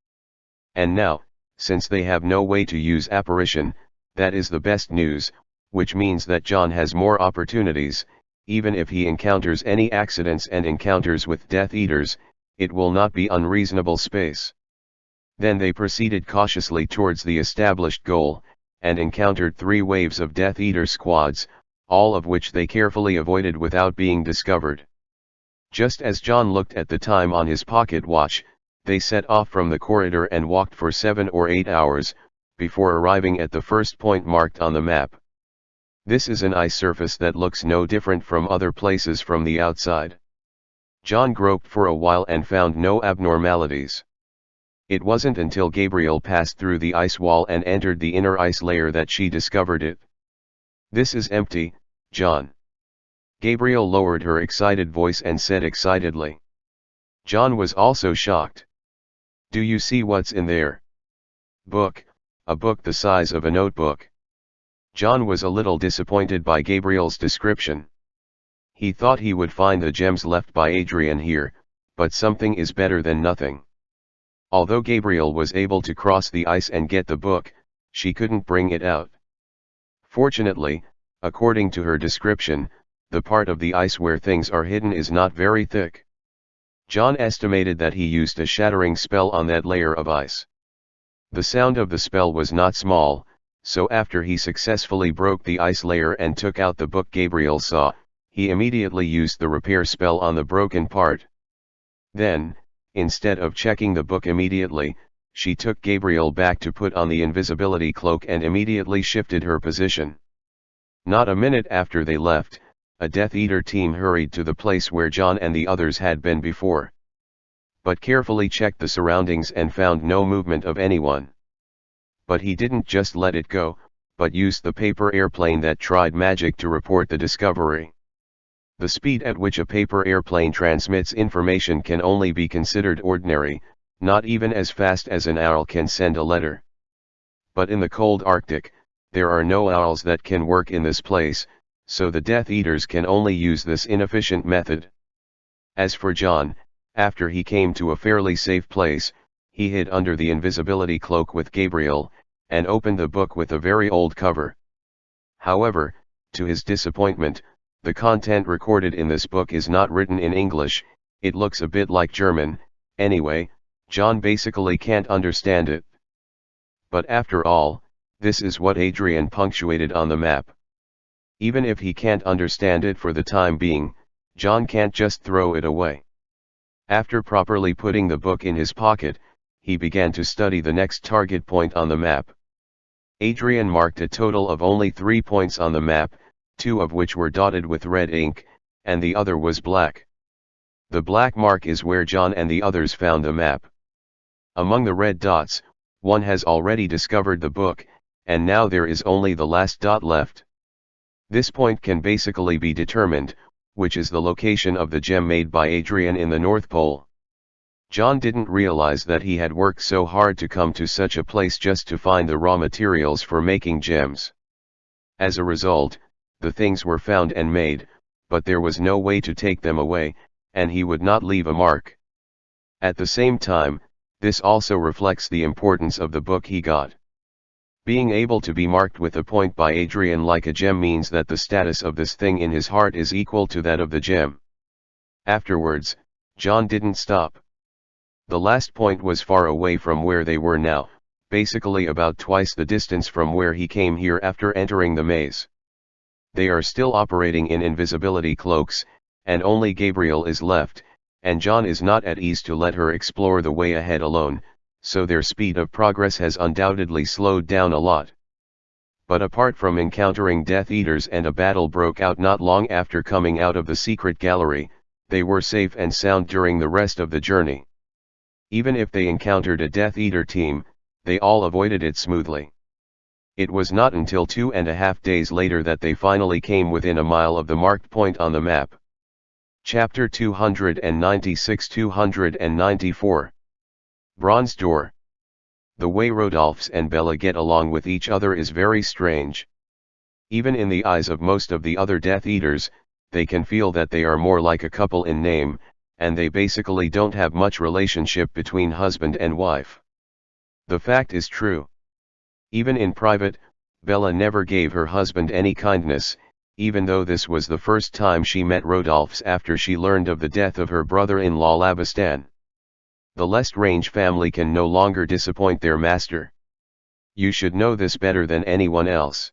[SPEAKER 1] And now, since they have no way to use apparition, that is the best news, which means that John has more opportunities. Even if he encounters any accidents and encounters with Death Eaters, it will not be unreasonable space. Then they proceeded cautiously towards the established goal, and encountered 3 waves of Death Eater squads, all of which they carefully avoided without being discovered. Just as John looked at the time on his pocket watch, they set off from the corridor and walked for 7 or 8 hours, before arriving at the first point marked on the map. This is an ice surface that looks no different from other places from the outside. John groped for a while and found no abnormalities. It wasn't until Gabriel passed through the ice wall and entered the inner ice layer that she discovered it. "This is empty, John." Gabriel lowered her excited voice and said excitedly. John was also shocked. "Do you see what's in there?" "Book, a book the size of a notebook." John was a little disappointed by Gabriel's description. He thought he would find the gems left by Adrian here, but something is better than nothing. Although Gabriel was able to cross the ice and get the book, she couldn't bring it out. Fortunately, according to her description, the part of the ice where things are hidden is not very thick. John estimated that he used a shattering spell on that layer of ice. The sound of the spell was not small, so after he successfully broke the ice layer and took out the book Gabriel saw, he immediately used the repair spell on the broken part. Then, instead of checking the book immediately, she took Gabriel back to put on the invisibility cloak and immediately shifted her position. Not a minute after they left, a Death Eater team hurried to the place where John and the others had been before. But carefully checked the surroundings and found no movement of anyone. But he didn't just let it go, but used the paper airplane that tried magic to report the discovery. The speed at which a paper airplane transmits information can only be considered ordinary, not even as fast as an owl can send a letter. But in the cold Arctic, there are no owls that can work in this place, so the Death Eaters can only use this inefficient method. As for John, after he came to a fairly safe place, he hid under the invisibility cloak with Gabriel, and opened the book with a very old cover. However, to his disappointment, the content recorded in this book is not written in English. It looks a bit like German. Anyway, John basically can't understand it. But after all, this is what Adrian punctuated on the map. Even if he can't understand it for the time being, John can't just throw it away. After properly putting the book in his pocket, he began to study the next target point on the map. Adrian marked a total of only 3 points on the map, 2 of which were dotted with red ink, and the other was black. The black mark is where John and the others found the map. Among the red dots, one has already discovered the book, and now there is only the last dot left. This point can basically be determined, which is the location of the gem made by Adrian in the North Pole. John didn't realize that he had worked so hard to come to such a place just to find the raw materials for making gems. As a result, the things were found and made, but there was no way to take them away, and he would not leave a mark. At the same time, this also reflects the importance of the book he got. Being able to be marked with a point by Adrian like a gem means that the status of this thing in his heart is equal to that of the gem. Afterwards, John didn't stop. The last point was far away from where they were now, basically about twice the distance from where he came here after entering the maze. They are still operating in invisibility cloaks, and only Gabriel is left, and John is not at ease to let her explore the way ahead alone, so their speed of progress has undoubtedly slowed down a lot. But apart from encountering Death Eaters and a battle broke out not long after coming out of the secret gallery, they were safe and sound during the rest of the journey. Even if they encountered a Death Eater team, they all avoided it smoothly. It was not until 2.5 days later that they finally came within a mile of the marked point on the map. Chapter 296-294 Bronze Door. The way Rodolphe and Bella get along with each other is very strange. Even in the eyes of most of the other Death Eaters, they can feel that they are more like a couple in name, and they basically don't have much relationship between husband and wife. The fact is true. Even in private, Bella never gave her husband any kindness, even though this was the first time she met Rodolphe after she learned of the death of her brother-in-law Labastan. The Lestrange family can no longer disappoint their master. You should know this better than anyone else.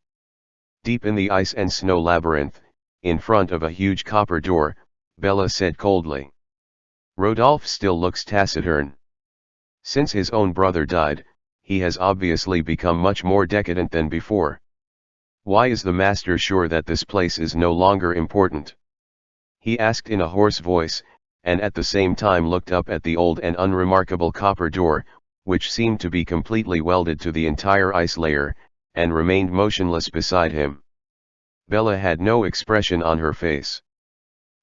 [SPEAKER 1] Deep in the ice and snow labyrinth, in front of a huge copper door, Bella said coldly. Rodolphe still looks taciturn. Since his own brother died, he has obviously become much more decadent than before. Why is the master sure that this place is no longer important? He asked in a hoarse voice, and at the same time looked up at the old and unremarkable copper door, which seemed to be completely welded to the entire ice layer, and remained motionless beside him. Bella had no expression on her face.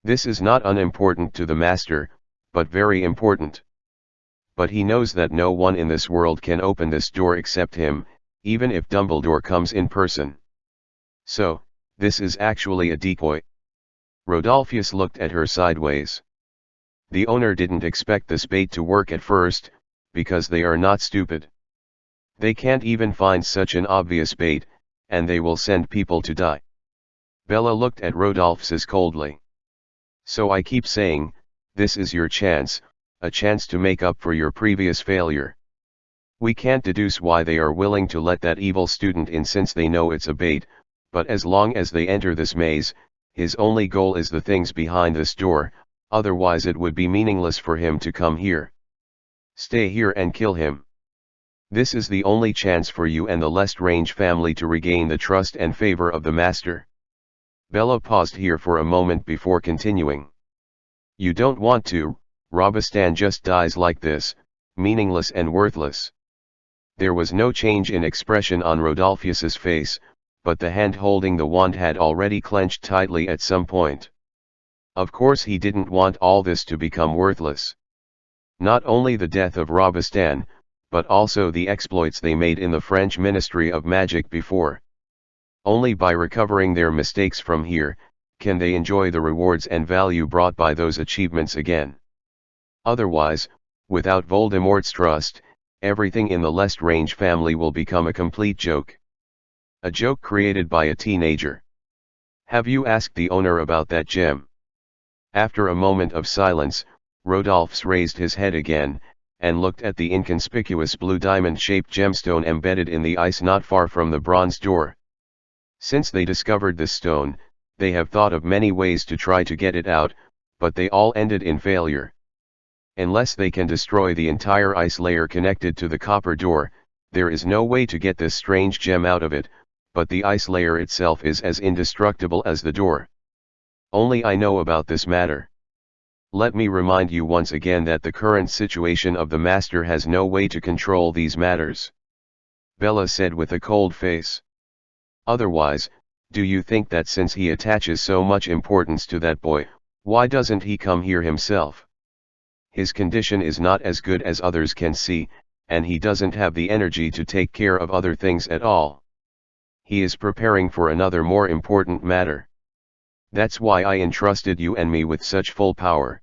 [SPEAKER 1] This is not unimportant to the master, but very important. But he knows that no one in this world can open this door except him, even if Dumbledore comes in person. So, this is actually a decoy. Rodolphus looked at her sideways. The owner didn't expect this bait to work at first, because they are not stupid. They can't even find such an obvious bait, and they will send people to die. Bella looked at Rodolphus coldly. So I keep saying, this is your chance, a chance to make up for your previous failure. We can't deduce why they are willing to let that evil student in since they know it's a bait, but as long as they enter this maze, his only goal is the things behind this door, otherwise it would be meaningless for him to come here. Stay here and kill him. This is the only chance for you and the Lestrange family to regain the trust and favor of the master. Bella paused here for a moment before continuing. You don't want to, Robistan just dies like this, meaningless and worthless. There was no change in expression on Rodolphus's face, but the hand holding the wand had already clenched tightly at some point. Of course he didn't want all this to become worthless. Not only the death of Robistan, but also the exploits they made in the French Ministry of Magic before. Only by recovering their mistakes from here, can they enjoy the rewards and value brought by those achievements again. Otherwise, without Voldemort's trust, everything in the Lestrange family will become a complete joke. A joke created by a teenager. Have you asked the owner about that gem? After a moment of silence, Rodolphus raised his head again, and looked at the inconspicuous blue diamond-shaped gemstone embedded in the ice not far from the bronze door. Since they discovered this stone, they have thought of many ways to try to get it out, but they all ended in failure. Unless they can destroy the entire ice layer connected to the copper door, there is no way to get this strange gem out of it, but the ice layer itself is as indestructible as the door. Only I know about this matter. Let me remind you once again that the current situation of the master has no way to control these matters. Bella said with a cold face. Otherwise, do you think that since he attaches so much importance to that boy, why doesn't he come here himself? His condition is not as good as others can see, and he doesn't have the energy to take care of other things at all. He is preparing for another more important matter. That's why I entrusted you and me with such full power.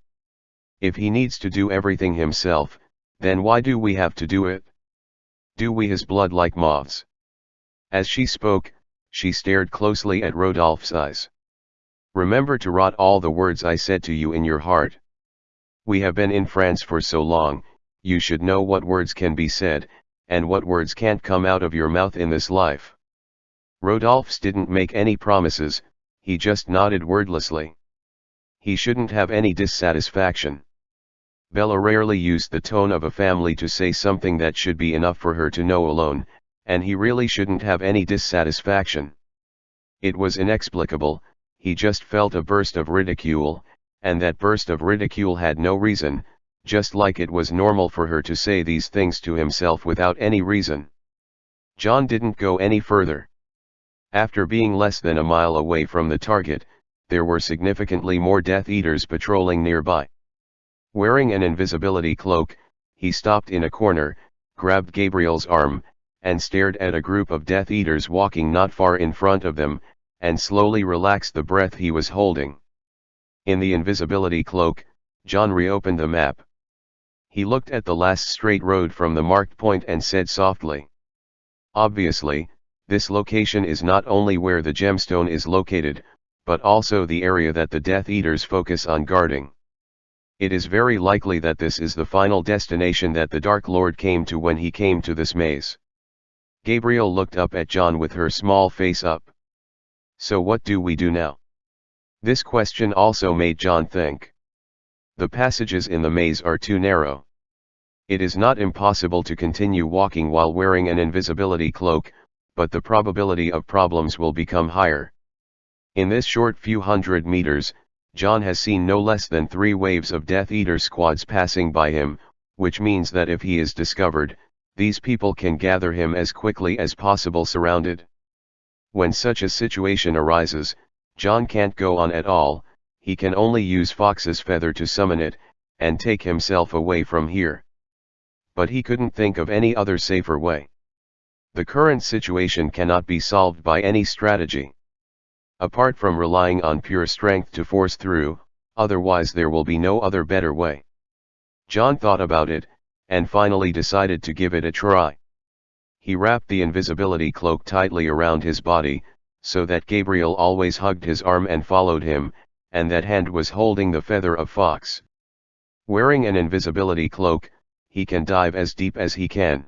[SPEAKER 1] If he needs to do everything himself, then why do we have to do it? Do we his blood like moths? As she spoke, she stared closely at Rodolphe's eyes. "Remember to write all the words I said to you in your heart. We have been in France for so long, you should know what words can be said, and what words can't come out of your mouth in this life." Rodolphe didn't make any promises, he just nodded wordlessly. He shouldn't have any dissatisfaction. Bella rarely used the tone of a family to say something that should be enough for her to know alone, and he really shouldn't have any dissatisfaction. It was inexplicable, he just felt a burst of ridicule, and that burst of ridicule had no reason, just like it was normal for her to say these things to himself without any reason. John didn't go any further. After being less than a mile away from the target, there were significantly more Death Eaters patrolling nearby. Wearing an invisibility cloak, he stopped in a corner, grabbed Gabriel's arm, and stared at a group of Death Eaters walking not far in front of them, and slowly relaxed the breath he was holding. In the invisibility cloak, John reopened the map. He looked at the last straight road from the marked point and said softly, "Obviously, this location is not only where the gemstone is located, but also the area that the Death Eaters focus on guarding. It is very likely that this is the final destination that the Dark Lord came to when he came to this maze." Gabriel looked up at John with her small face up. "So what do we do now?" This question also made John think. The passages in the maze are too narrow. It is not impossible to continue walking while wearing an invisibility cloak, but the probability of problems will become higher. In this short few hundred meters, John has seen no less than 3 waves of Death Eater squads passing by him, which means that if he is discovered, these people can gather him as quickly as possible surrounded. When such a situation arises, John can't go on at all, he can only use Fox's feather to summon it, and take himself away from here. But he couldn't think of any other safer way. The current situation cannot be solved by any strategy. Apart from relying on pure strength to force through, otherwise there will be no other better way. John thought about it, and finally decided to give it a try. He wrapped the invisibility cloak tightly around his body, so that Gabriel always hugged his arm and followed him, and that hand was holding the feather of Fox. Wearing an invisibility cloak, he can dive as deep as he can.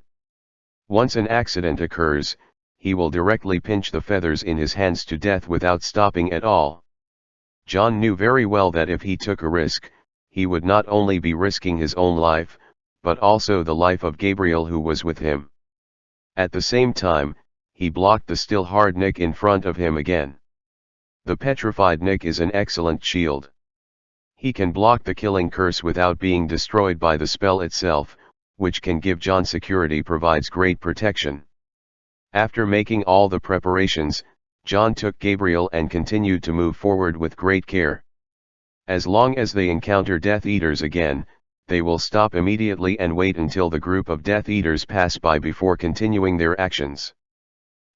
[SPEAKER 1] Once an accident occurs, he will directly pinch the feathers in his hands to death without stopping at all. John knew very well that if he took a risk, he would not only be risking his own life, but also the life of Gabriel who was with him. At the same time, he blocked the still hard Nick in front of him again. The petrified Nick is an excellent shield. He can block the killing curse without being destroyed by the spell itself, which can give John security, provides great protection. After making all the preparations, John took Gabriel and continued to move forward with great care. As long as they encounter Death Eaters again, they will stop immediately and wait until the group of Death Eaters pass by before continuing their actions.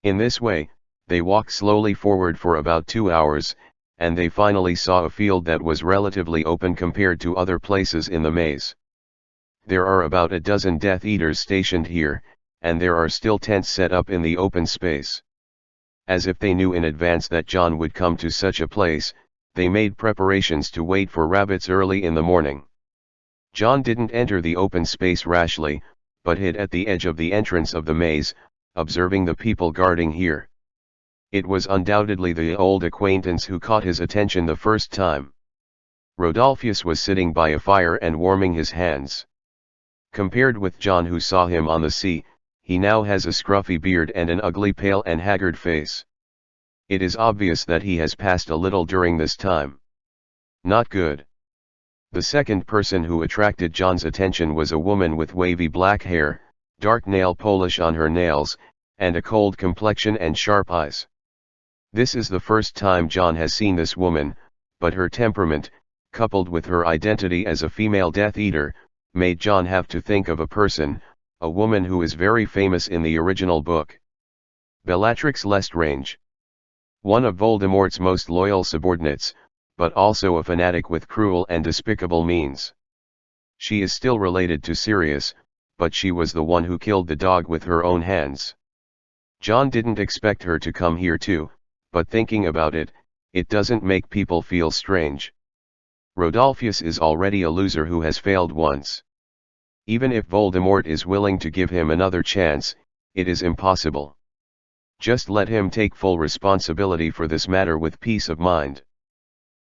[SPEAKER 1] In this way, they walked slowly forward for about 2 hours, and they finally saw a field that was relatively open compared to other places in the maze. There are about a dozen Death Eaters stationed here, and there are still tents set up in the open space. As if they knew in advance that John would come to such a place, they made preparations to wait for rabbits early in the morning. John didn't enter the open space rashly, but hid at the edge of the entrance of the maze, observing the people guarding here. It was undoubtedly the old acquaintance who caught his attention the first time. Rodolphe was sitting by a fire and warming his hands. Compared with John, who saw him on the sea, he now has a scruffy beard and an ugly, pale and haggard face. It is obvious that he has passed a little during this time. Not good. The second person who attracted John's attention was a woman with wavy black hair, dark nail polish on her nails, and a cold complexion and sharp eyes. This is the first time John has seen this woman, but her temperament, coupled with her identity as a female Death Eater, made John have to think of a woman who is very famous in the original book. Bellatrix Lestrange. One of Voldemort's most loyal subordinates, but also a fanatic with cruel and despicable means. She is still related to Sirius, but she was the one who killed the dog with her own hands. John didn't expect her to come here too, but thinking about it, it doesn't make people feel strange. Rodolphus is already a loser who has failed once. Even if Voldemort is willing to give him another chance, it is impossible. Just let him take full responsibility for this matter with peace of mind.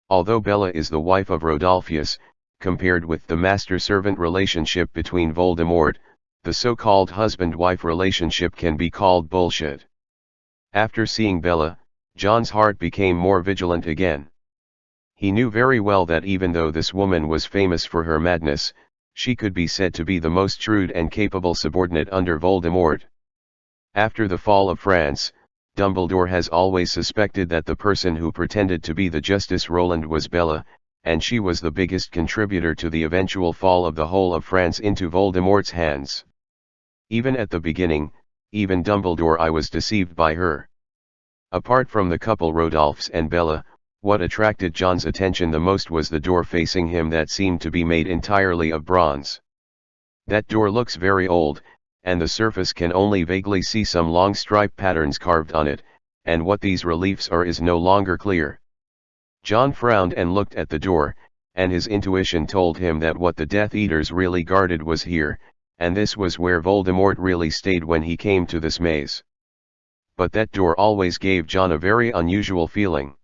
[SPEAKER 1] Although Bella is the wife of Rodolphus, compared with the master-servant relationship between Voldemort, the so-called husband-wife relationship can be called bullshit. After seeing Bella, John's heart became more vigilant again. He knew very well that even though this woman was famous for her madness, she could be said to be the most shrewd and capable subordinate under Voldemort. After the fall of France, Dumbledore has always suspected that the person who pretended to be the Justice Roland was Bella, and she was the biggest contributor to the eventual fall of the whole of France into Voldemort's hands. Even at the beginning, even Dumbledore I was deceived by her. Apart from the couple Rodolphus and Bella, what attracted John's attention the most was the door facing him that seemed to be made entirely of bronze. That door looks very old, and the surface can only vaguely see some long stripe patterns carved on it, and what these reliefs are is no longer clear. John frowned and looked at the door, and his intuition told him that what the Death Eaters really guarded was here, and this was where Voldemort really stayed when he came to this maze. But that door always gave John a very unusual feeling.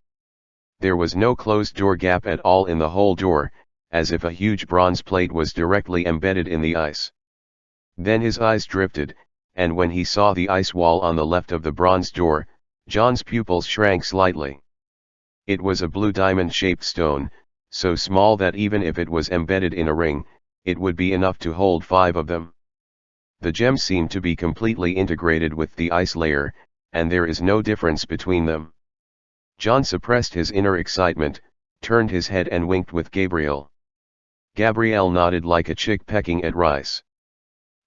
[SPEAKER 1] There was no closed door gap at all in the whole door, as if a huge bronze plate was directly embedded in the ice. Then his eyes drifted, and when he saw the ice wall on the left of the bronze door, John's pupils shrank slightly. It was a blue diamond-shaped stone, so small that even if it was embedded in a ring, it would be enough to hold 5 of them. The gems seemed to be completely integrated with the ice layer, and there is no difference between them. John suppressed his inner excitement, turned his head and winked with Gabrielle. Gabrielle nodded like a chick pecking at rice.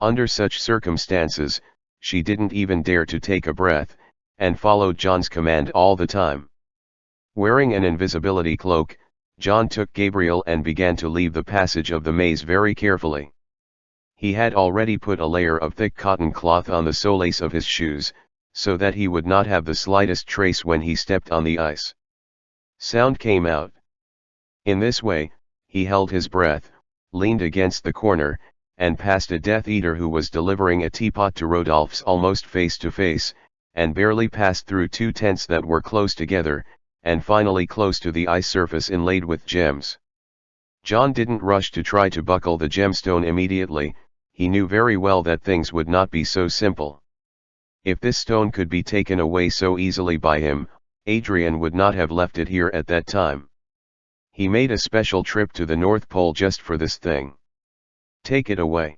[SPEAKER 1] Under such circumstances, she didn't even dare to take a breath, and followed John's command all the time. Wearing an invisibility cloak, John took Gabrielle and began to leave the passage of the maze very carefully. He had already put a layer of thick cotton cloth on the soles of his shoes, so that he would not have the slightest trace when he stepped on the ice. Sound came out. In this way, he held his breath, leaned against the corner, and passed a Death Eater who was delivering a teapot to Rodolphus almost face to face, and barely passed through 2 tents that were close together, and finally close to the ice surface inlaid with gems. John didn't rush to try to buckle the gemstone immediately. He knew very well that things would not be so simple. If this stone could be taken away so easily by him, Adrian would not have left it here at that time. He made a special trip to the North Pole just for this thing. Take it away.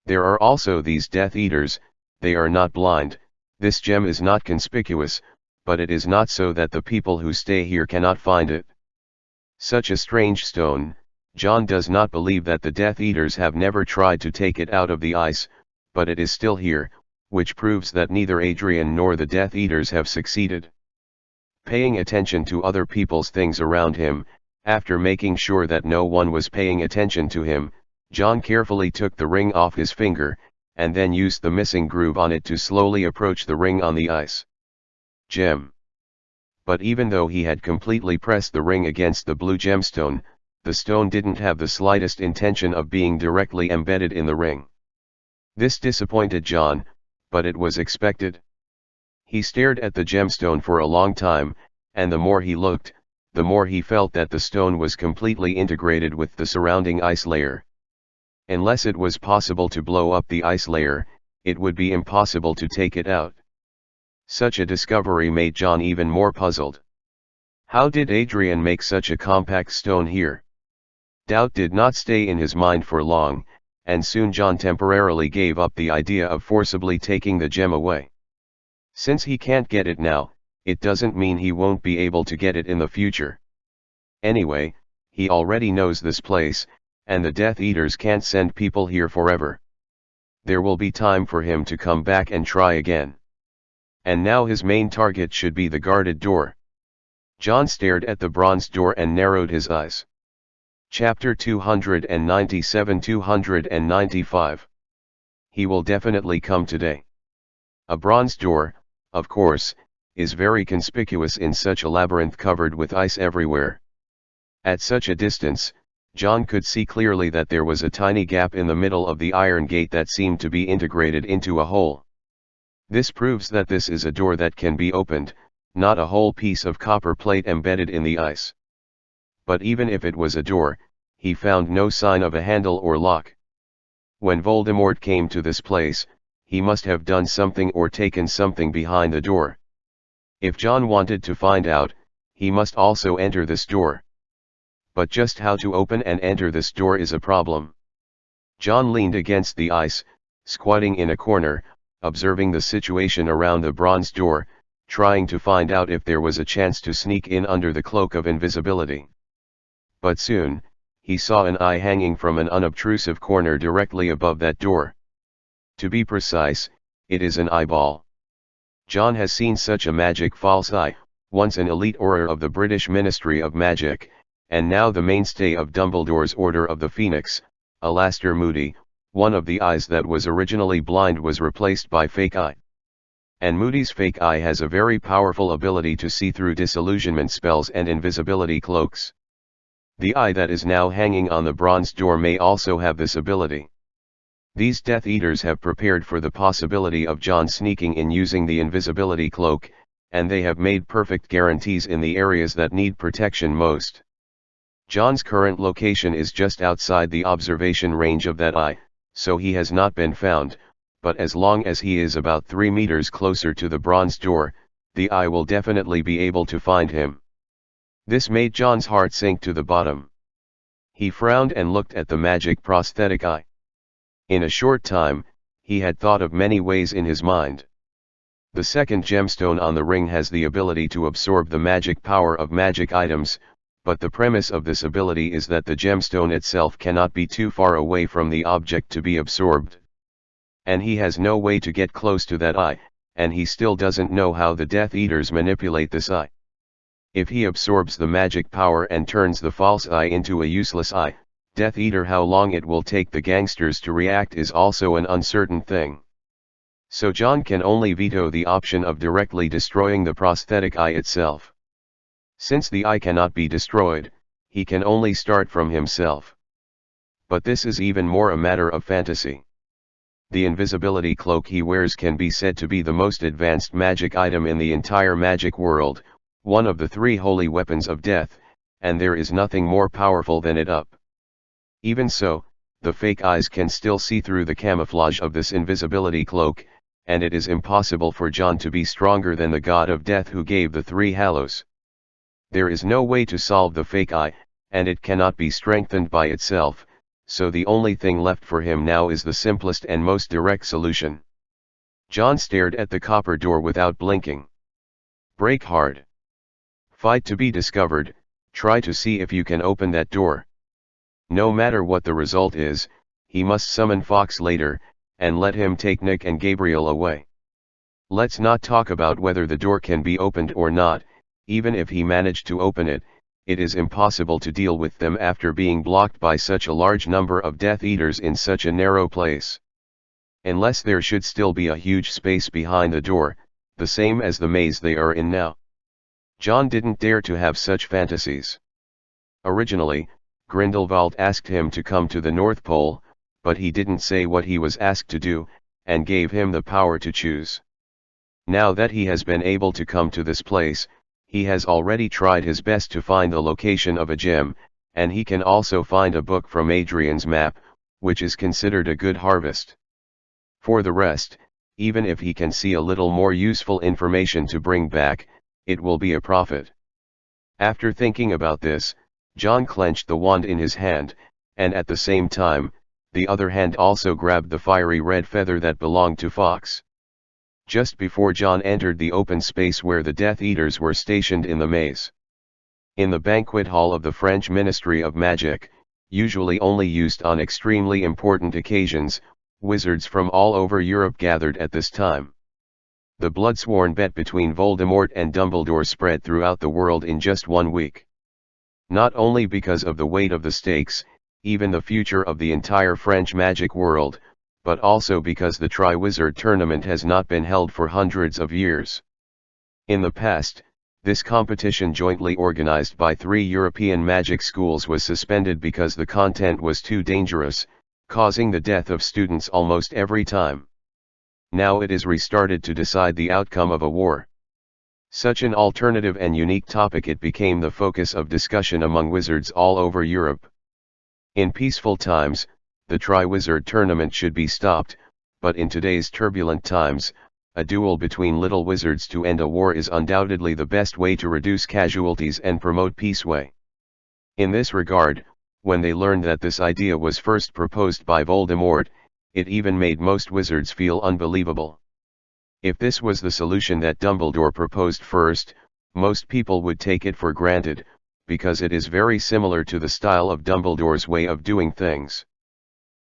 [SPEAKER 1] There are also these Death Eaters, they are not blind. This gem is not conspicuous, but it is not so that the people who stay here cannot find it. Such a strange stone, John does not believe that the Death Eaters have never tried to take it out of the ice, but it is still here, which proves that neither Adrian nor the Death Eaters have succeeded. Paying attention to other people's things around him, after making sure that no one was paying attention to him, John carefully took the ring off his finger, and then used the missing groove on it to slowly approach the ring on the ice. Gem. But even though he had completely pressed the ring against the blue gemstone, the stone didn't have the slightest intention of being directly embedded in the ring. This disappointed John, but it was expected. He stared at the gemstone for a long time, and the more he looked, the more he felt that the stone was completely integrated with the surrounding ice layer. Unless it was possible to blow up the ice layer, it would be impossible to take it out. Such a discovery made John even more puzzled. How did Adrian make such a compact stone here? Doubt did not stay in his mind for long, and soon John temporarily gave up the idea of forcibly taking the gem away. Since he can't get it now, it doesn't mean he won't be able to get it in the future. Anyway, he already knows this place, and the Death Eaters can't send people here forever. There will be time for him to come back and try again. And now his main target should be the guarded door. John stared at the bronze door and narrowed his eyes. Chapter 297-295. He will definitely come today. A bronze door, of course, is very conspicuous in such a labyrinth covered with ice everywhere. At such a distance, John could see clearly that there was a tiny gap in the middle of the iron gate that seemed to be integrated into a hole. This proves that this is a door that can be opened, not a whole piece of copper plate embedded in the ice. But even if it was a door, he found no sign of a handle or lock. When Voldemort came to this place, he must have done something or taken something behind the door. If John wanted to find out, he must also enter this door. But just how to open and enter this door is a problem. John leaned against the ice, squatting in a corner, observing the situation around the bronze door, trying to find out if there was a chance to sneak in under the cloak of invisibility. But soon, he saw an eye hanging from an unobtrusive corner directly above that door. To be precise, it is an eyeball. John has seen such a magic false eye, once an elite Auror of the British Ministry of Magic, and now the mainstay of Dumbledore's Order of the Phoenix, Alastor Moody. One of the eyes that was originally blind was replaced by fake eye. And Moody's fake eye has a very powerful ability to see through disillusionment spells and invisibility cloaks. The eye that is now hanging on the bronze door may also have this ability. These Death Eaters have prepared for the possibility of John sneaking in using the invisibility cloak, and they have made perfect guarantees in the areas that need protection most. John's current location is just outside the observation range of that eye, so he has not been found, but as long as he is about 3 meters closer to the bronze door, the eye will definitely be able to find him. This made John's heart sink to the bottom. He frowned and looked at the magic prosthetic eye. In a short time, he had thought of many ways in his mind. The second gemstone on the ring has the ability to absorb the magic power of magic items, but the premise of this ability is that the gemstone itself cannot be too far away from the object to be absorbed. And he has no way to get close to that eye, and he still doesn't know how the Death Eaters manipulate this eye. If he absorbs the magic power and turns the false eye into a useless eye, Death Eater, how long it will take the gangsters to react is also an uncertain thing. So John can only veto the option of directly destroying the prosthetic eye itself. Since the eye cannot be destroyed, he can only start from himself. But this is even more a matter of fantasy. The invisibility cloak he wears can be said to be the most advanced magic item in the entire magic world, one of the 3 holy weapons of death, and there is nothing more powerful than it. Even so, the fake eyes can still see through the camouflage of this invisibility cloak, and it is impossible for John to be stronger than the god of death who gave the 3 hallows. There is no way to solve the fake eye, and it cannot be strengthened by itself, so the only thing left for him now is the simplest and most direct solution. John stared at the copper door without blinking. Break hard. Fight to be discovered, try to see if you can open that door. No matter what the result is, he must summon Fox later, and let him take Nick and Gabriel away. Let's not talk about whether the door can be opened or not. Even if he managed to open it, it is impossible to deal with them after being blocked by such a large number of Death Eaters in such a narrow place. Unless there should still be a huge space behind the door, the same as the maze they are in now. John didn't dare to have such fantasies. Originally, Grindelwald asked him to come to the North Pole, but he didn't say what he was asked to do, and gave him the power to choose. Now that he has been able to come to this place, he has already tried his best to find the location of a gem, and he can also find a book from Adrian's map, which is considered a good harvest. For the rest, even if he can see a little more useful information to bring back, it will be a profit. After thinking about this, John clenched the wand in his hand, and at the same time, the other hand also grabbed the fiery red feather that belonged to Fox. Just before John entered the open space where the Death Eaters were stationed in the maze. In the banquet hall of the French Ministry of Magic, usually only used on extremely important occasions, wizards from all over Europe gathered at this time. The blood-sworn bet between Voldemort and Dumbledore spread throughout the world in just 1 week. Not only because of the weight of the stakes, even the future of the entire French magic world, but also because the Triwizard Tournament has not been held for hundreds of years. In the past, this competition, jointly organized by 3 European magic schools, was suspended because the content was too dangerous, causing the death of students almost every time. Now it is restarted to decide the outcome of a war. Such an alternative and unique topic, it became the focus of discussion among wizards all over Europe. In peaceful times, the Triwizard Tournament should be stopped, but in today's turbulent times, a duel between little wizards to end a war is undoubtedly the best way to reduce casualties and promote peace. In this regard, when they learned that this idea was first proposed by Voldemort, it even made most wizards feel unbelievable. If this was the solution that Dumbledore proposed first, most people would take it for granted, because it is very similar to the style of Dumbledore's way of doing things.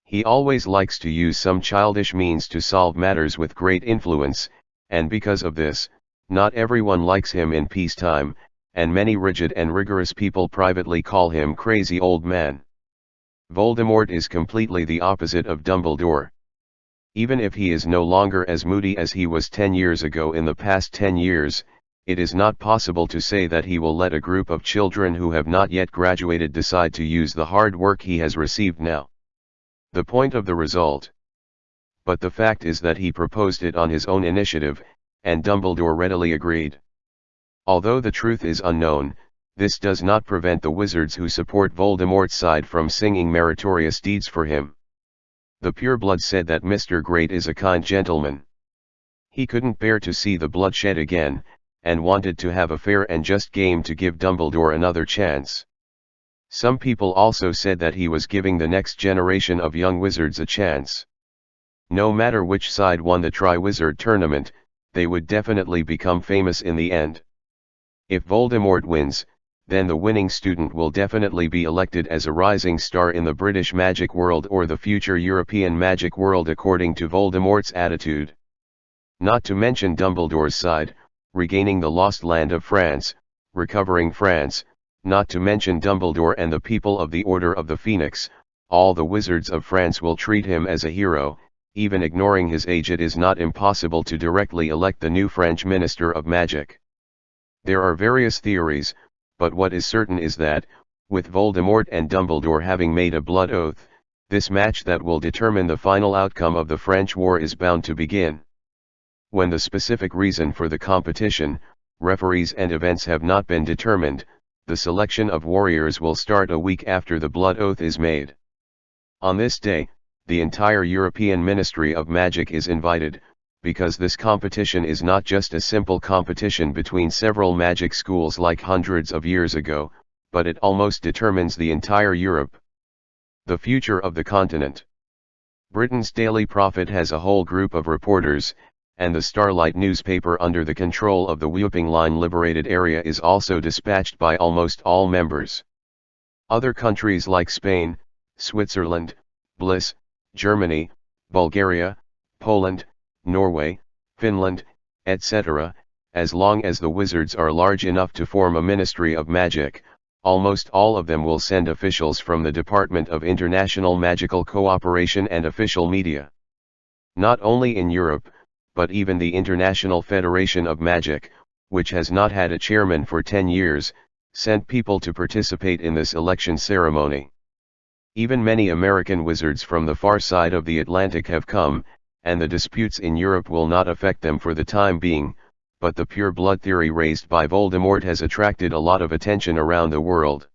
[SPEAKER 1] He always likes to use some childish means to solve matters with great influence, and because of this, not everyone likes him in peacetime, and many rigid and rigorous people privately call him crazy old man. Voldemort is completely the opposite of Dumbledore. Even if he is no longer as moody as he was 10 years ago, in the past 10 years, it is not possible to say that he will let a group of children who have not yet graduated decide to use the hard work he has received now. The point of the result. But the fact is that he proposed it on his own initiative, and Dumbledore readily agreed. Although the truth is unknown, this does not prevent the wizards who support Voldemort's side from singing meritorious deeds for him. The pureblood said that Mr. Great is a kind gentleman. He couldn't bear to see the bloodshed again, and wanted to have a fair and just game to give Dumbledore another chance. Some people also said that he was giving the next generation of young wizards a chance. No matter which side won the Triwizard Tournament, they would definitely become famous in the end. If Voldemort wins, then the winning student will definitely be elected as a rising star in the British magic world or the future European magic world, according to Voldemort's attitude. Not to mention Dumbledore's side, regaining the lost land of France, recovering France. Not to mention Dumbledore and the people of the Order of the Phoenix, all the wizards of France will treat him as a hero. Even ignoring his age, it is not impossible to directly elect the new French Minister of Magic. There are various theories, but what is certain is that, with Voldemort and Dumbledore having made a blood oath, this match that will determine the final outcome of the French war is bound to begin. When the specific reason for the competition, referees and events have not been determined, the selection of warriors will start a week after the blood oath is made. On this day, the entire European Ministry of Magic is invited, because this competition is not just a simple competition between several magic schools like hundreds of years ago, but it almost determines the entire Europe. The future of the continent. Britain's Daily Prophet has a whole group of reporters, and the Starlight newspaper under the control of the Whooping Line Liberated Area is also dispatched by almost all members. Other countries like Spain, Switzerland, Bliss, Germany, Bulgaria, Poland, Norway, Finland, etc., as long as the wizards are large enough to form a Ministry of Magic, almost all of them will send officials from the Department of International Magical Cooperation and official media. Not only in Europe, but even the International Federation of Magic, which has not had a chairman for 10 years, sent people to participate in this election ceremony. Even many American wizards from the far side of the Atlantic have come, and the disputes in Europe will not affect them for the time being, but the pure blood theory raised by Voldemort has attracted a lot of attention around the world.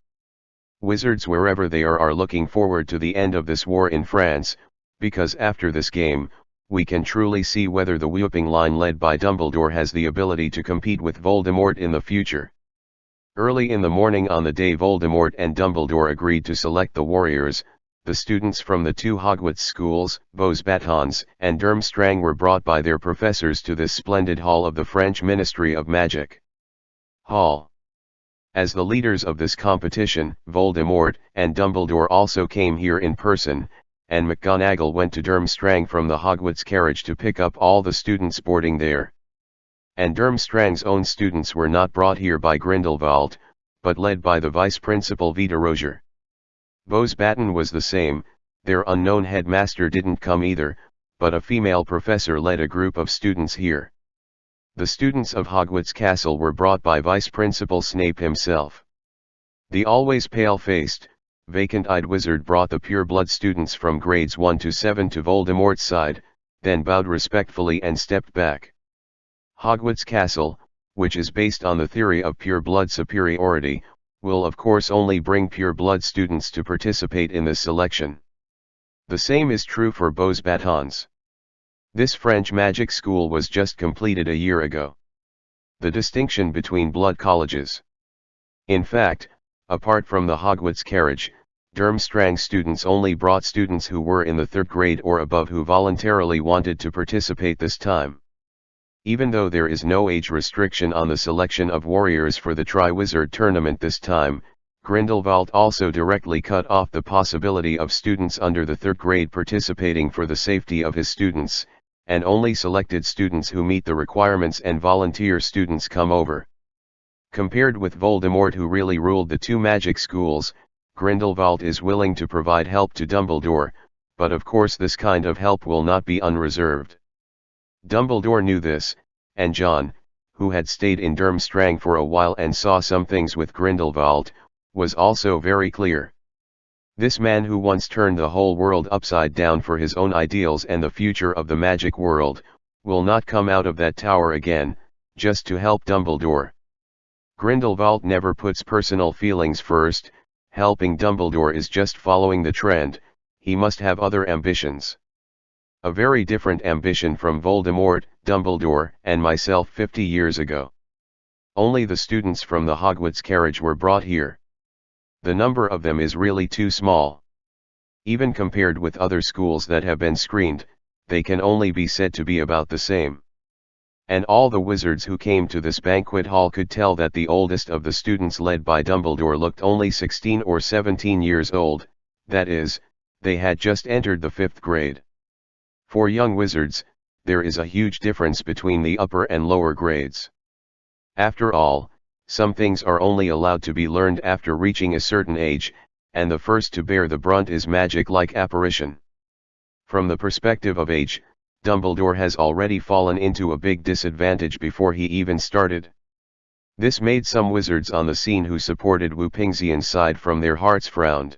[SPEAKER 1] Wizards wherever they are looking forward to the end of this war in France, because after this game, we can truly see whether the Whooping Line led by Dumbledore has the ability to compete with Voldemort in the future. Early in the morning on the day Voldemort and Dumbledore agreed to select the warriors, the students from the 2 Hogwarts schools, Vos Batons and Durmstrang, were brought by their professors to this splendid hall of the French Ministry of Magic. Hall. As the leaders of this competition, Voldemort and Dumbledore also came here in person, and McGonagall went to Durmstrang from the Hogwarts carriage to pick up all the students boarding there. And Durmstrang's own students were not brought here by Grindelwald, but led by the vice principal Vita Roger. Vos Baton was the same, their unknown headmaster didn't come either, but a female professor led a group of students here. The students of Hogwarts Castle were brought by Vice Principal Snape himself. The always pale-faced, vacant-eyed wizard brought the pure-blood students from grades 1 to 7 to Voldemort's side, then bowed respectfully and stepped back. Hogwarts Castle, which is based on the theory of pure-blood superiority, will of course only bring pure-blood students to participate in this selection. The same is true for Beaux Batons. This French magic school was just completed a year ago. The distinction between blood colleges. In fact, apart from the Hogwarts carriage, Durmstrang students only brought students who were in the 3rd grade or above who voluntarily wanted to participate this time. Even though there is no age restriction on the selection of warriors for the Triwizard Tournament this time, Grindelwald also directly cut off the possibility of students under the 3rd grade participating for the safety of his students, and only selected students who meet the requirements and volunteer students come over. Compared with Voldemort, who really ruled the two magic schools, Grindelwald is willing to provide help to Dumbledore, but of course this kind of help will not be unreserved. Dumbledore knew this, and John, who had stayed in Durmstrang for a while and saw some things with Grindelwald, was also very clear. This man who once turned the whole world upside down for his own ideals and the future of the magic world, will not come out of that tower again, just to help Dumbledore. Grindelwald never puts personal feelings first. Helping Dumbledore is just following the trend. He must have other ambitions. A very different ambition from Voldemort, Dumbledore, and myself 50 years ago. Only the students from the Hogwarts carriage were brought here. The number of them is really too small. Even compared with other schools that have been screened, they can only be said to be about the same. And all the wizards who came to this banquet hall could tell that the oldest of the students led by Dumbledore looked only 16 or 17 years old, that is, they had just entered the 5th grade. For young wizards, there is a huge difference between the upper and lower grades. After all, some things are only allowed to be learned after reaching a certain age, and the first to bear the brunt is magic like apparition. From the perspective of age, Dumbledore has already fallen into a big disadvantage before he even started. This made some wizards on the scene who supported Wupingzian's side from their hearts frowned.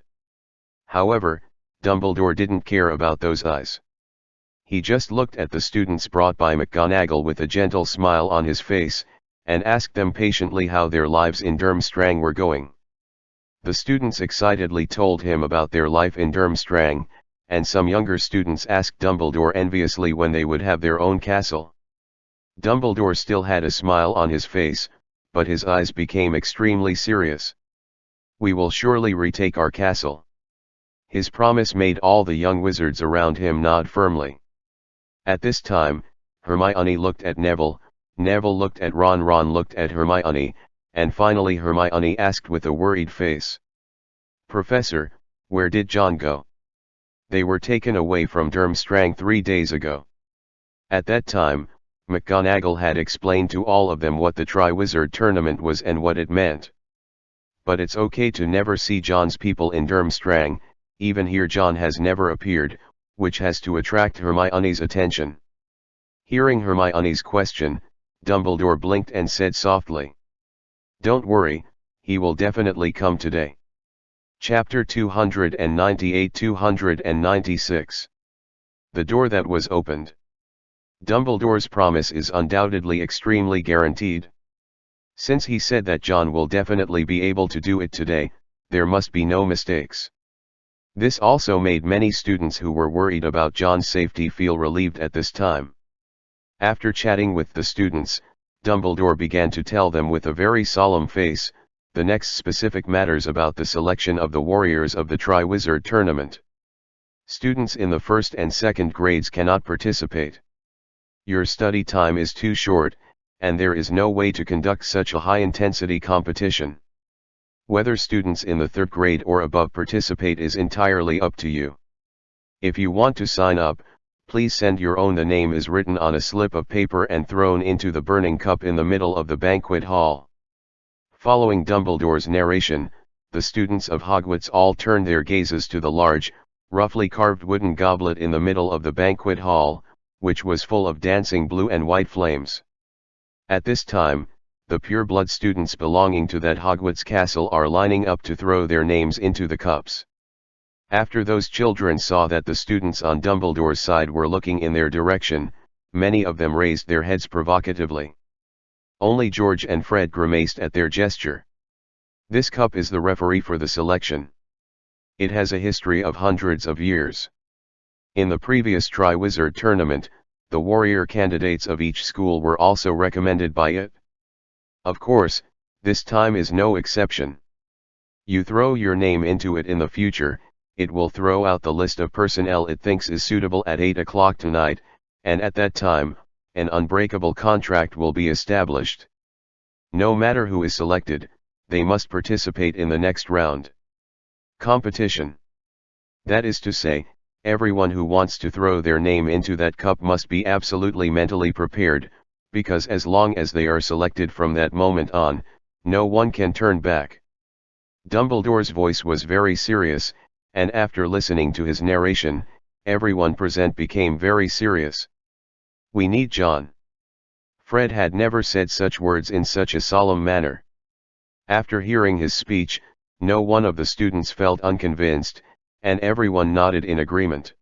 [SPEAKER 1] However, Dumbledore didn't care about those eyes. He just looked at the students brought by McGonagall with a gentle smile on his face, and asked them patiently how their lives in Durmstrang were going. The students excitedly told him about their life in Durmstrang, and some younger students asked Dumbledore enviously when they would have their own castle. Dumbledore still had a smile on his face, but his eyes became extremely serious. "We will surely retake our castle." His promise made all the young wizards around him nod firmly. At this time, Hermione looked at Neville, Neville looked at Ron, Ron looked at Hermione, and finally Hermione asked with a worried face, "Professor, where did John go?" "They were taken away from Durmstrang 3 days ago." At that time, McGonagall had explained to all of them what the Triwizard Tournament was and what it meant. But it's okay to never see John's people in Durmstrang. Even here John has never appeared, which has to attract Hermione's attention. Hearing Hermione's question, Dumbledore blinked and said softly, "Don't worry, he will definitely come today." Chapter 298-296. The door that was opened. Dumbledore's promise is undoubtedly extremely guaranteed. Since he said that John will definitely be able to do it today, there must be no mistakes. This also made many students who were worried about John's safety feel relieved at this time. After chatting with the students, Dumbledore began to tell them with a very solemn face, the next specific matters about the selection of the warriors of the Triwizard Tournament. Students in the 1st and 2nd grades cannot participate. Your study time is too short, and there is no way to conduct such a high-intensity competition. Whether students in the 3rd grade or above participate is entirely up to you. If you want to sign up, please send your own. The name is written on a slip of paper and thrown into the burning cup in the middle of the banquet hall. Following Dumbledore's narration, the students of Hogwarts all turned their gazes to the large, roughly carved wooden goblet in the middle of the banquet hall, which was full of dancing blue and white flames. At this time, the pure-blood students belonging to that Hogwarts castle are lining up to throw their names into the cups. After those children saw that the students on Dumbledore's side were looking in their direction, many of them raised their heads provocatively. Only George and Fred grimaced at their gesture. This cup is the referee for the selection. It has a history of hundreds of years. In the previous Triwizard Tournament, the warrior candidates of each school were also recommended by it. Of course, this time is no exception. You throw your name into it in the future, it will throw out the list of personnel it thinks is suitable at 8 o'clock tonight, and at that time, an unbreakable contract will be established. No matter who is selected, they must participate in the next round. Competition. That is to say, everyone who wants to throw their name into that cup must be absolutely mentally prepared, because as long as they are selected from that moment on, no one can turn back. Dumbledore's voice was very serious, and after listening to his narration, everyone present became very serious. We need John. Fred had never said such words in such a solemn manner. After hearing his speech, no one of the students felt unconvinced, and everyone nodded in agreement.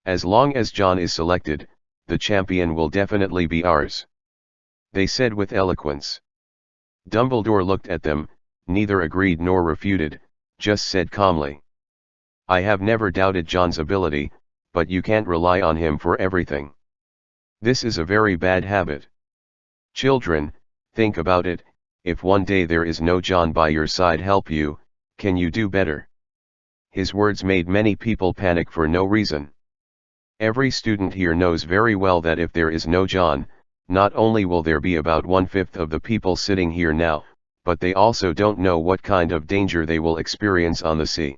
[SPEAKER 1] As long as John is selected, the champion will definitely be ours, they said with eloquence. Dumbledore looked at them, neither agreed nor refuted, just said calmly, I have never doubted John's ability, but you can't rely on him for everything. This is a very bad habit. Children, think about it, if one day there is no John by your side help you, can you do better? His words made many people panic for no reason. Every student here knows very well that if there is no John, not only will there be about 1/5 of the people sitting here now, but they also don't know what kind of danger they will experience on the sea.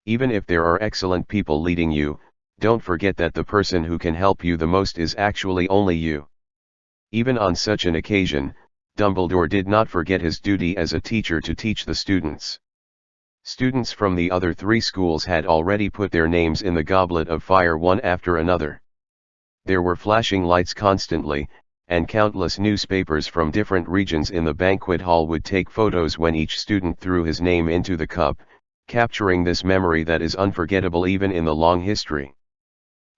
[SPEAKER 1] Even if there are excellent people leading you, don't forget that the person who can help you the most is actually only you. Even on such an occasion, Dumbledore did not forget his duty as a teacher to teach the students. Students from the other 3 schools had already put their names in the goblet of fire one after another. There were flashing lights constantly, and countless newspapers from different regions in the banquet hall would take photos when each student threw his name into the cup, capturing this memory that is unforgettable even in the long history.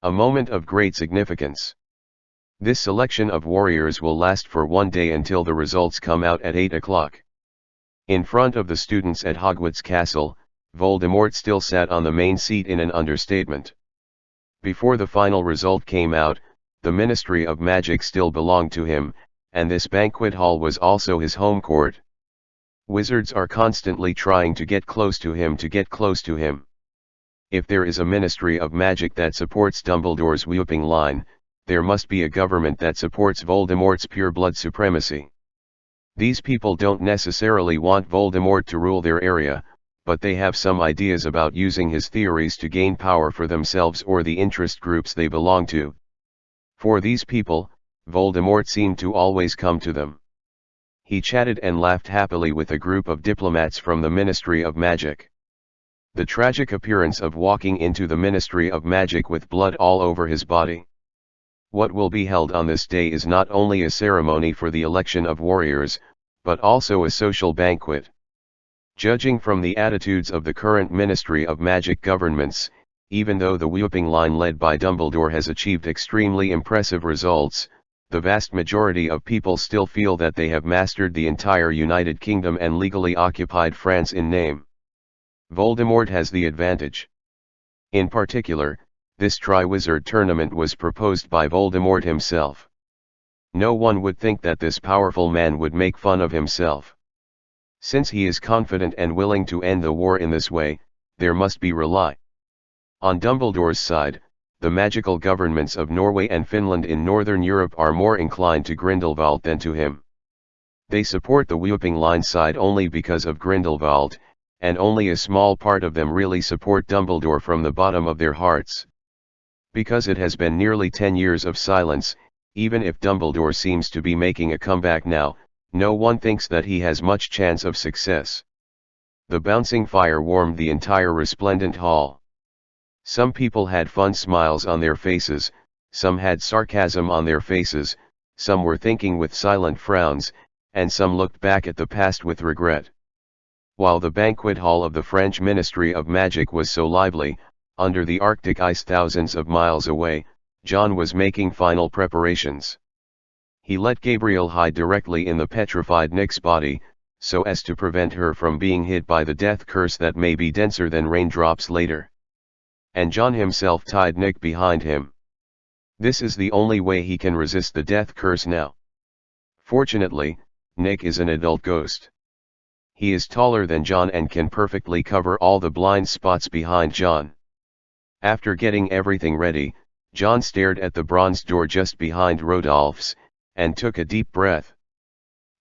[SPEAKER 1] A moment of great significance. This selection of warriors will last for one day until the results come out at 8 o'clock. In front of the students at Hogwarts Castle, Voldemort still sat on the main seat in an understatement. Before the final result came out, the Ministry of Magic still belonged to him, and this banquet hall was also his home court. Wizards are constantly trying to get close to him. If there is a Ministry of Magic that supports Dumbledore's whooping line, there must be a government that supports Voldemort's pure-blood supremacy. These people don't necessarily want Voldemort to rule their area, but they have some ideas about using his theories to gain power for themselves or the interest groups they belong to. For these people, Voldemort seemed to always come to them. He chatted and laughed happily with a group of diplomats from the Ministry of Magic. The tragic appearance of walking into the Ministry of Magic with blood all over his body. What will be held on this day is not only a ceremony for the election of warriors, but also a social banquet. Judging from the attitudes of the current Ministry of Magic governments, even though the whooping line led by Dumbledore has achieved extremely impressive results, the vast majority of people still feel that they have mastered the entire United Kingdom and legally occupied France in name. Voldemort has the advantage. In particular, this Triwizard Tournament was proposed by Voldemort himself. No one would think that this powerful man would make fun of himself. Since he is confident and willing to end the war in this way, there must be rely. On Dumbledore's side, the magical governments of Norway and Finland in Northern Europe are more inclined to Grindelwald than to him. They support the whooping line side only because of Grindelwald, and only a small part of them really support Dumbledore from the bottom of their hearts. Because it has been nearly 10 years of silence, even if Dumbledore seems to be making a comeback now, no one thinks that he has much chance of success. The bouncing fire warmed the entire resplendent hall. Some people had fun smiles on their faces, some had sarcasm on their faces, some were thinking with silent frowns, and some looked back at the past with regret. While the banquet hall of the French Ministry of Magic was so lively, under the Arctic ice thousands of miles away, John was making final preparations. He let Gabrielle hide directly in the petrified Nick's body, so as to prevent her from being hit by the death curse that may be denser than raindrops later. And John himself tied Nick behind him. This is the only way he can resist the death curse now. Fortunately, Nick is an adult ghost. He is taller than John and can perfectly cover all the blind spots behind John. After getting everything ready, John stared at the bronze door just behind Rodolphe's, and took a deep breath.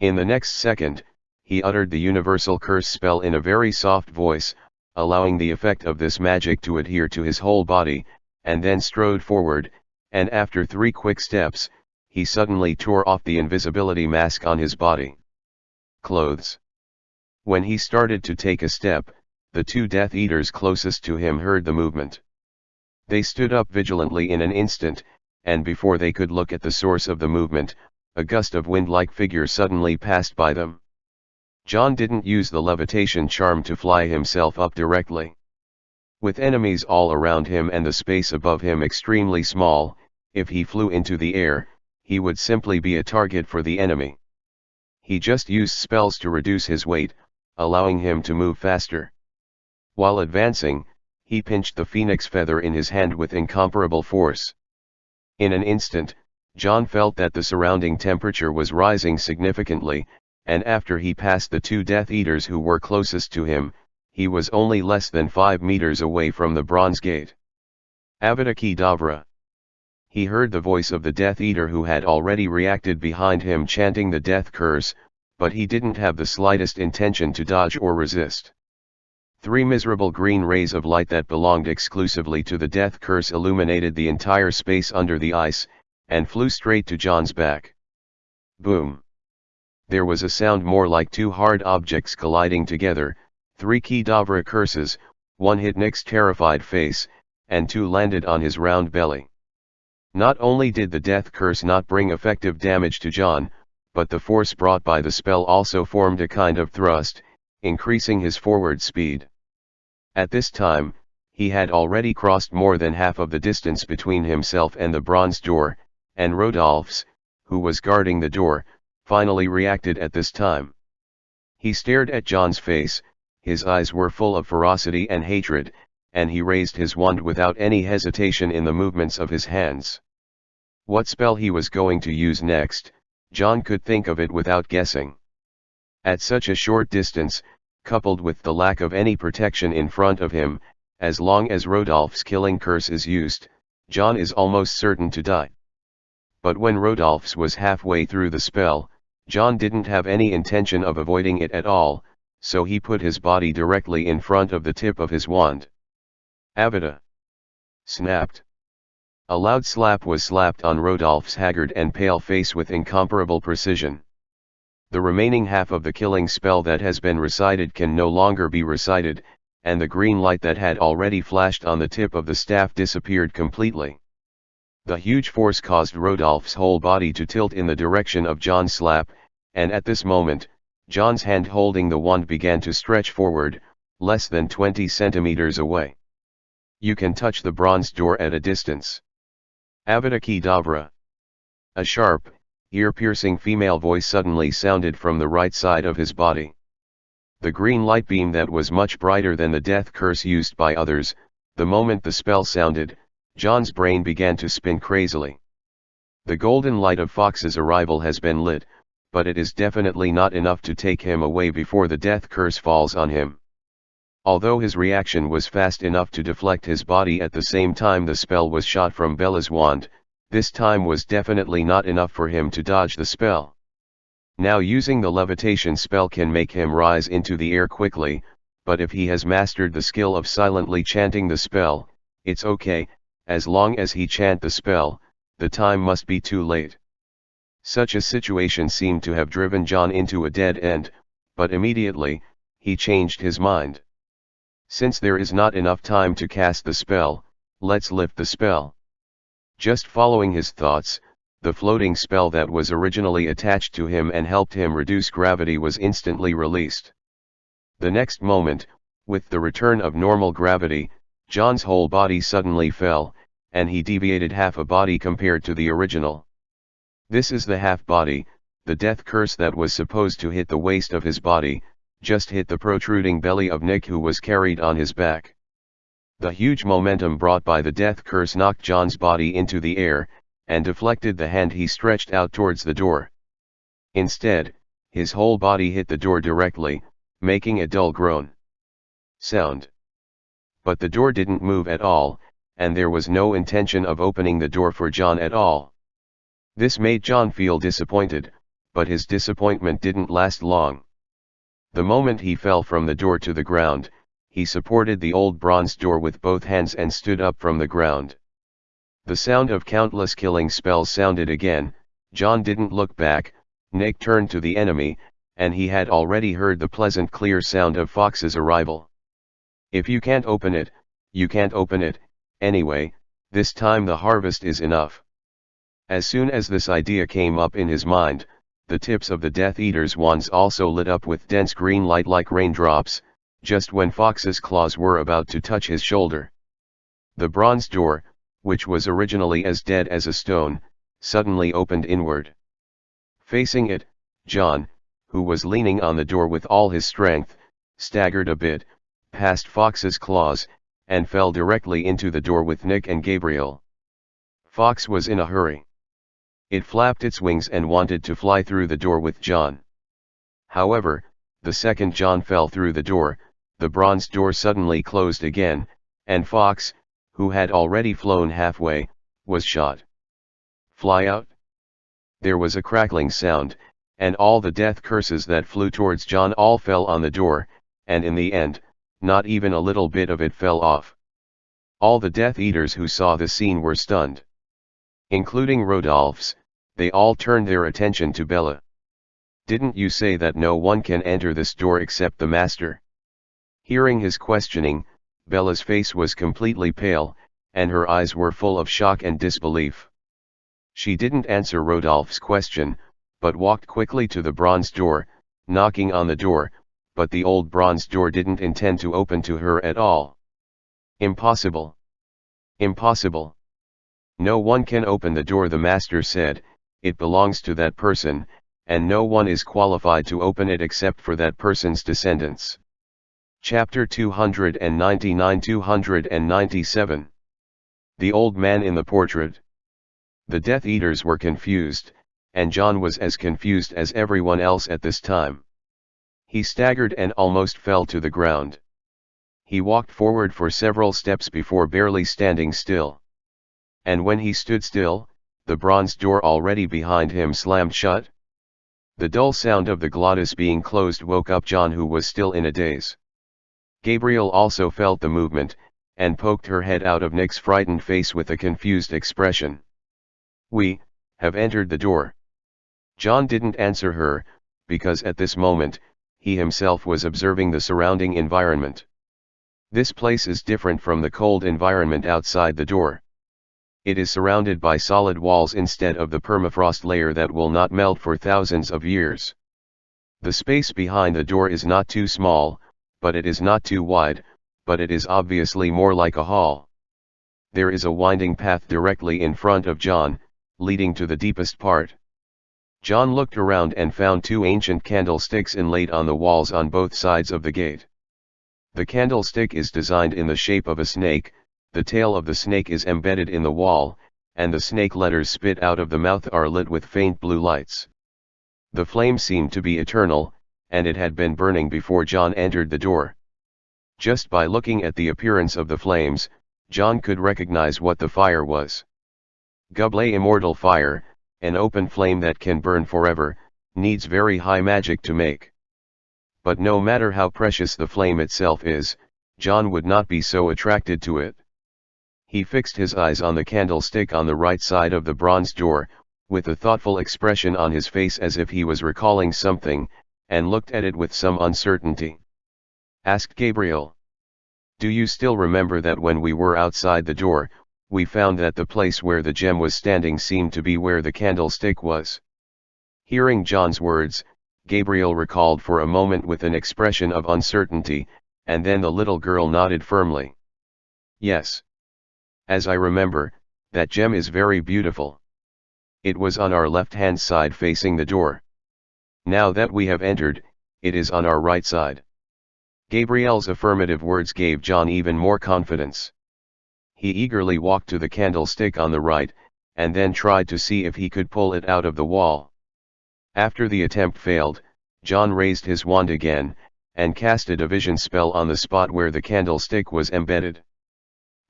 [SPEAKER 1] In the next second, he uttered the universal curse spell in a very soft voice, allowing the effect of this magic to adhere to his whole body, and then strode forward, and after 3 quick steps, he suddenly tore off the invisibility mask on his body. Clothes. When he started to take a step, the 2 Death Eaters closest to him heard the movement. They stood up vigilantly in an instant, and before they could look at the source of the movement, a gust of wind-like figure suddenly passed by them. John didn't use the levitation charm to fly himself up directly. With enemies all around him and the space above him extremely small, if he flew into the air, he would simply be a target for the enemy. He just used spells to reduce his weight, allowing him to move faster. While advancing, he pinched the phoenix feather in his hand with incomparable force. In an instant, John felt that the surrounding temperature was rising significantly, and after he passed the 2 Death Eaters who were closest to him, he was only less than 5 meters away from the bronze gate. Avada Kedavra. He heard the voice of the Death Eater who had already reacted behind him chanting the death curse, but he didn't have the slightest intention to dodge or resist. 3 miserable green rays of light that belonged exclusively to the death curse illuminated the entire space under the ice, and flew straight to John's back. Boom! There was a sound more like 2 hard objects colliding together. 3 Kedavra curses, 1 hit Nick's terrified face, and 2 landed on his round belly. Not only did the death curse not bring effective damage to John, but the force brought by the spell also formed a kind of thrust, increasing his forward speed. At this time, he had already crossed more than half of the distance between himself and the bronze door, and Rodolphe, who was guarding the door, finally reacted at this time. He stared at John's face, his eyes were full of ferocity and hatred, and he raised his wand without any hesitation in the movements of his hands. What spell he was going to use next, John could think of it without guessing. At such a short distance, coupled with the lack of any protection in front of him, as long as Rodolphe's killing curse is used, John is almost certain to die. But when Rodolphe's was halfway through the spell, John didn't have any intention of avoiding it at all, so he put his body directly in front of the tip of his wand. Avada! Snapped. A loud slap was slapped on Rodolphe's haggard and pale face with incomparable precision. The remaining half of the killing spell that has been recited can no longer be recited, and the green light that had already flashed on the tip of the staff disappeared completely. The huge force caused Rodolphe's whole body to tilt in the direction of John's slap, and at this moment, John's hand holding the wand began to stretch forward, less than 20 centimeters away. You can touch the bronze door at a distance. Avada Kedavra. A sharp, ear-piercing female voice suddenly sounded from the right side of his body. The green light beam that was much brighter than the death curse used by others, the moment the spell sounded, John's brain began to spin crazily. The golden light of Fox's arrival has been lit, but it is definitely not enough to take him away before the death curse falls on him. Although his reaction was fast enough to deflect his body at the same time the spell was shot from Bella's wand, this time was definitely not enough for him to dodge the spell. Now using the levitation spell can make him rise into the air quickly, but if he has mastered the skill of silently chanting the spell, it's okay, as long as he chant the spell, the time must be too late. Such a situation seemed to have driven John into a dead end, but immediately, he changed his mind. Since there is not enough time to cast the spell, Let's lift the spell. Just following his thoughts, the floating spell that was originally attached to him and helped him reduce gravity was instantly released. The next moment, with the return of normal gravity, John's whole body suddenly fell, and he deviated half a body compared to the original. This is the half body. The death curse that was supposed to hit the waist of his body, just hit the protruding belly of Nick, who was carried on his back. The huge momentum brought by the death curse knocked John's body into the air, and deflected the hand he stretched out towards the door. Instead, his whole body hit the door directly, making a dull groan sound. But the door didn't move at all, and there was no intention of opening the door for John at all. This made John feel disappointed, but his disappointment didn't last long. The moment he fell from the door to the ground, he supported the old bronze door with both hands and stood up from the ground. The sound of countless killing spells sounded again. John didn't look back. Nick turned to the enemy, and he had already heard the pleasant clear sound of Fox's arrival. If you can't open it, you can't open it, anyway. This time the harvest is enough. As soon as this idea came up in his mind, the tips of the Death Eater's wands also lit up with dense green light like raindrops, just when Fox's claws were about to touch his shoulder. The bronze door, which was originally as dead as a stone, suddenly opened inward. Facing it, John, who was leaning on the door with all his strength, staggered a bit, past Fox's claws, and fell directly into the door with Nick and Gabriel. Fox was in a hurry. It flapped its wings and wanted to fly through the door with John. However, the second John fell through the door, the bronze door suddenly closed again, and Fox, who had already flown halfway, was shot. Fly out? There was a crackling sound, and all the death curses that flew towards John all fell on the door, and in the end, not even a little bit of it fell off. All the Death Eaters who saw the scene were stunned. Including Rodolph's, they all turned their attention to Bella. "Didn't you say that no one can enter this door except the master?" Hearing his questioning, Bella's face was completely pale, and her eyes were full of shock and disbelief. She didn't answer Rodolph's question, but walked quickly to the bronze door, knocking on the door, but the old bronze door didn't intend to open to her at all. "Impossible! Impossible! No one can open the door," the master said. "It belongs to that person, and no one is qualified to open it except for that person's descendants." Chapter 299-297. The Old Man in the Portrait. The Death Eaters were confused, and John was as confused as everyone else at this time. He staggered and almost fell to the ground. He walked forward for several steps before barely standing still. And when he stood still, the bronze door already behind him slammed shut. The dull sound of the glottis being closed woke up John, who was still in a daze. Gabriel also felt the movement, and poked her head out of Nick's frightened face with a confused expression. "We have entered the door." John didn't answer her, because at this moment, he himself was observing the surrounding environment. This place is different from the cold environment outside the door. It is surrounded by solid walls instead of the permafrost layer that will not melt for thousands of years. The space behind the door is not too small, but it is not too wide, but it is obviously more like a hall. There is a winding path directly in front of John, leading to the deepest part. John looked around and found two ancient candlesticks inlaid on the walls on both sides of the gate. The candlestick is designed in the shape of a snake. The tail of the snake is embedded in the wall, and the snake letters spit out of the mouth are lit with faint blue lights. The flame seemed to be eternal, and it had been burning before John entered the door. Just by looking at the appearance of the flames, John could recognize what the fire was. Goblet immortal fire, an open flame that can burn forever, needs very high magic to make. But no matter how precious the flame itself is, John would not be so attracted to it. He fixed his eyes on the candlestick on the right side of the bronze door, with a thoughtful expression on his face as if he was recalling something, and looked at it with some uncertainty. Asked Gabriel. Do you still remember that when we were outside the door, we found that the place where the gem was standing seemed to be where the candlestick was?" Hearing John's words, Gabriel recalled for a moment with an expression of uncertainty, and then the little girl nodded firmly. "Yes. As I remember, that gem is very beautiful. It was on our left-hand side facing the door. Now that we have entered, it is on our right side." Gabriel's affirmative words gave John even more confidence. He eagerly walked to the candlestick on the right, and then tried to see if he could pull it out of the wall. After the attempt failed, John raised his wand again, and cast a division spell on the spot where the candlestick was embedded.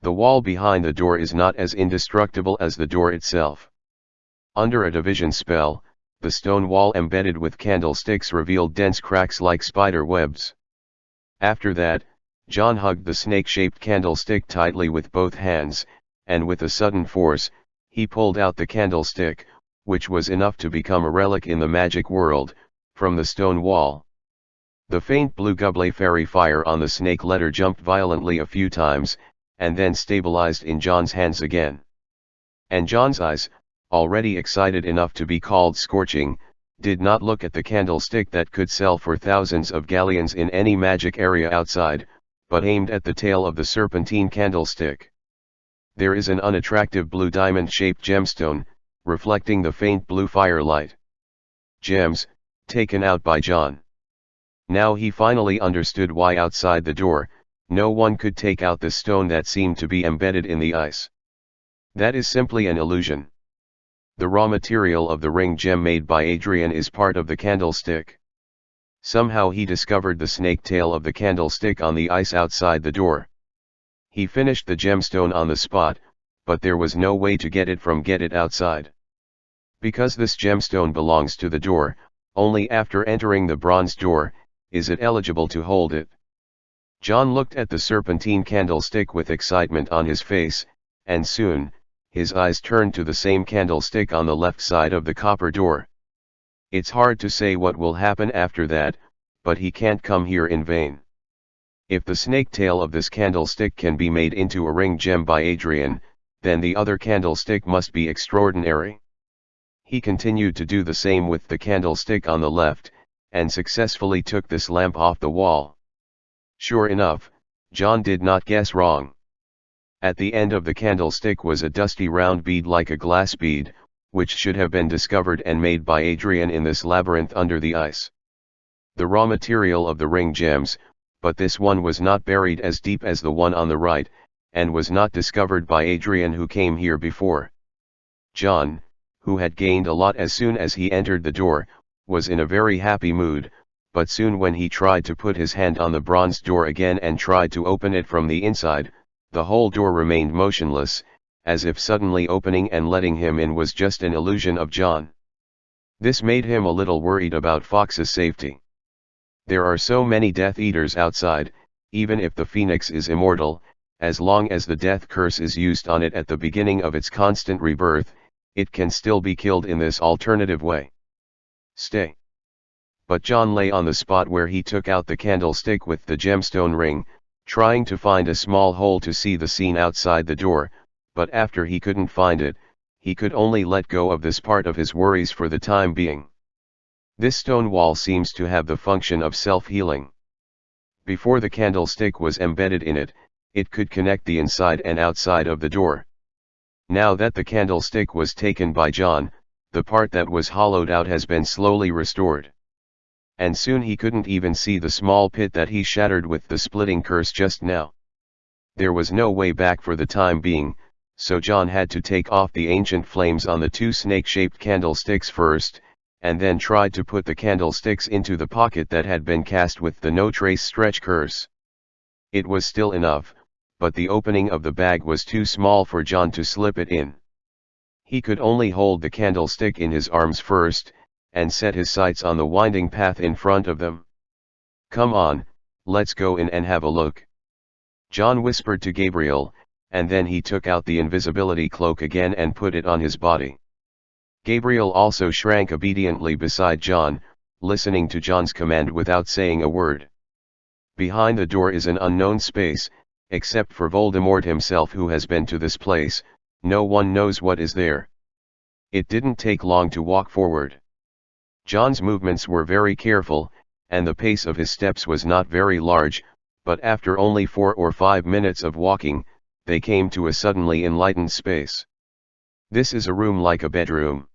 [SPEAKER 1] The wall behind the door is not as indestructible as the door itself. Under a division spell, the stone wall embedded with candlesticks revealed dense cracks like spider webs. After that, John hugged the snake-shaped candlestick tightly with both hands, and with a sudden force, he pulled out the candlestick, which was enough to become a relic in the magic world, from the stone wall. The faint blue goblet fairy fire on the snake letter jumped violently a few times, and then stabilized in John's hands again. And John's eyes, already excited enough to be called scorching, did not look at the candlestick that could sell for thousands of galleons in any magic area outside, but aimed at the tail of the serpentine candlestick. There is an unattractive blue diamond-shaped gemstone, reflecting the faint blue firelight. Gems, taken out by John. Now he finally understood why outside the door, no one could take out the stone that seemed to be embedded in the ice. That is simply an illusion. The raw material of the ring gem made by Adrian is part of the candlestick. Somehow he discovered the snake tail of the candlestick on the ice outside the door. He finished the gemstone on the spot, but there was no way to get it outside. Because this gemstone belongs to the door, only after entering the bronze door, is it eligible to hold it. John looked at the serpentine candlestick with excitement on his face, and soon, his eyes turned to the same candlestick on the left side of the copper door. It's hard to say what will happen after that, but he can't come here in vain. If the snake tail of this candlestick can be made into a ring gem by Adrian, then the other candlestick must be extraordinary. He continued to do the same with the candlestick on the left, and successfully took this lamp off the wall. Sure enough, John did not guess wrong. At the end of the candlestick was a dusty round bead like a glass bead, which should have been discovered and made by Adrian in this labyrinth under the ice. The raw material of the ring gems, but this one was not buried as deep as the one on the right, and was not discovered by Adrian who came here before. John, who had gained a lot as soon as he entered the door, was in a very happy mood, but soon when he tried to put his hand on the bronze door again and tried to open it from the inside, the whole door remained motionless, as if suddenly opening and letting him in was just an illusion of John. This made him a little worried about Fox's safety. There are so many Death Eaters outside, even if the phoenix is immortal, as long as the death curse is used on it at the beginning of its constant rebirth, it can still be killed in this alternative way. Stay. But John lay on the spot where he took out the candlestick with the gemstone ring, trying to find a small hole to see the scene outside the door, but after he couldn't find it, he could only let go of this part of his worries for the time being. This stone wall seems to have the function of self-healing. Before the candlestick was embedded in it, it could connect the inside and outside of the door. Now that the candlestick was taken by John, the part that was hollowed out has been slowly restored. And soon he couldn't even see the small pit that he shattered with the splitting curse just now. There was no way back for the time being, so John had to take off the ancient flames on the two snake-shaped candlesticks first, and then tried to put the candlesticks into the pocket that had been cast with the no-trace stretch curse. It was still enough, but the opening of the bag was too small for John to slip it in. He could only hold the candlestick in his arms first, and set his sights on the winding path in front of them. "Come on, let's go in and have a look," John whispered to Gabriel, and then he took out the invisibility cloak again and put it on his body. Gabriel also shrank obediently beside John, listening to John's command without saying a word. Behind the door is an unknown space, Except for Voldemort himself, who has been to this place, no one knows what is there. It didn't take long to walk forward. John's movements were very careful, and the pace of his steps was not very large, but after only 4 or 5 minutes of walking, they came to a suddenly enlightened space. This is a room like a bedroom.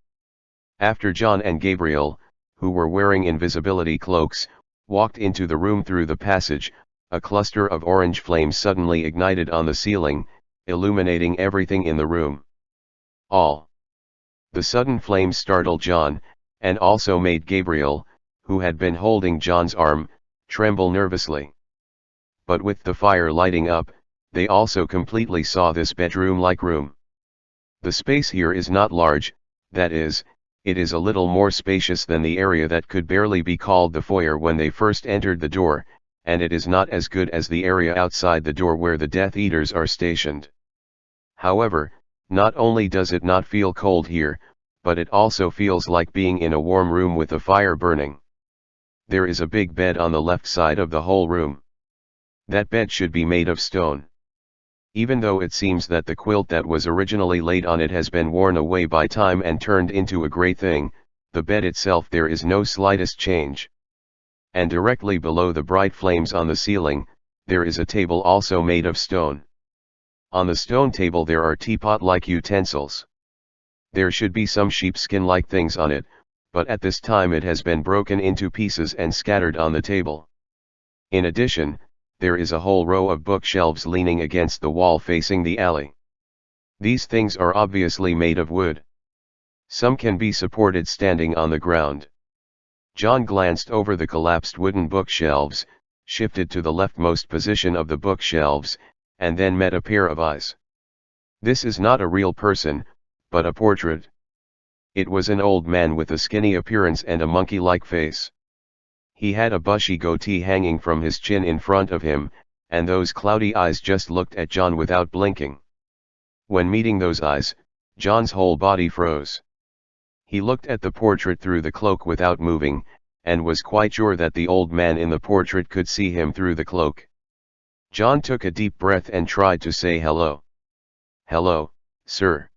[SPEAKER 1] After John and Gabriel, who were wearing invisibility cloaks, walked into the room through the passage, a cluster of orange flames suddenly ignited on the ceiling, illuminating everything in the room. All. The sudden flames startled John, and also made Gabriel, who had been holding John's arm, tremble nervously. But with the fire lighting up, they also completely saw this bedroom-like room. The space here is not large, that is, it is a little more spacious than the area that could barely be called the foyer when they first entered the door, and it is not as good as the area outside the door where the Death Eaters are stationed. However, not only does it not feel cold here, but it also feels like being in a warm room with a fire burning. There is a big bed on the left side of the whole room. That bed should be made of stone. Even though it seems that the quilt that was originally laid on it has been worn away by time and turned into a gray thing, the bed itself there is no slightest change. And directly below the bright flames on the ceiling, there is a table also made of stone. On the stone table there are teapot-like utensils. There should be some sheepskin-like things on it, but at this time it has been broken into pieces and scattered on the table. In addition, there is a whole row of bookshelves leaning against the wall facing the alley. These things are obviously made of wood. Some can be supported standing on the ground. John glanced over the collapsed wooden bookshelves, shifted to the leftmost position of the bookshelves, and then met a pair of eyes. This is not a real person, but a portrait. It was an old man with a skinny appearance and a monkey-like face. He had a bushy goatee hanging from his chin in front of him, and those cloudy eyes just looked at John without blinking. When meeting those eyes, John's whole body froze. He looked at the portrait through the cloak without moving, and was quite sure that the old man in the portrait could see him through the cloak. John took a deep breath and tried to say hello. "Hello, sir."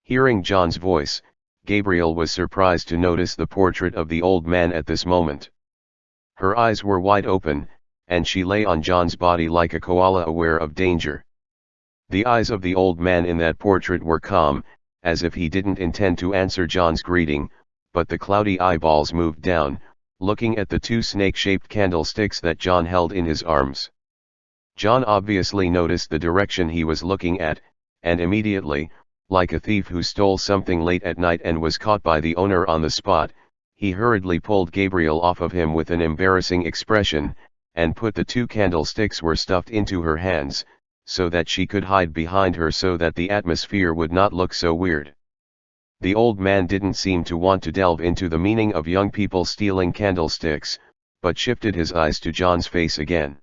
[SPEAKER 1] Hearing John's voice, Gabriel was surprised to notice the portrait of the old man at this moment. Her eyes were wide open, and she lay on John's body like a koala aware of danger. The eyes of the old man in that portrait were calm, as if he didn't intend to answer John's greeting, but the cloudy eyeballs moved down, looking at the 2 snake-shaped candlesticks that John held in his arms. John obviously noticed the direction he was looking at, and immediately, like a thief who stole something late at night and was caught by the owner on the spot, he hurriedly pulled Gabriel off of him with an embarrassing expression, and put the 2 candlesticks were stuffed into her hands, so that she could hide behind her so that the atmosphere would not look so weird. The old man didn't seem to want to delve into the meaning of young people stealing candlesticks, but shifted his eyes to John's face again.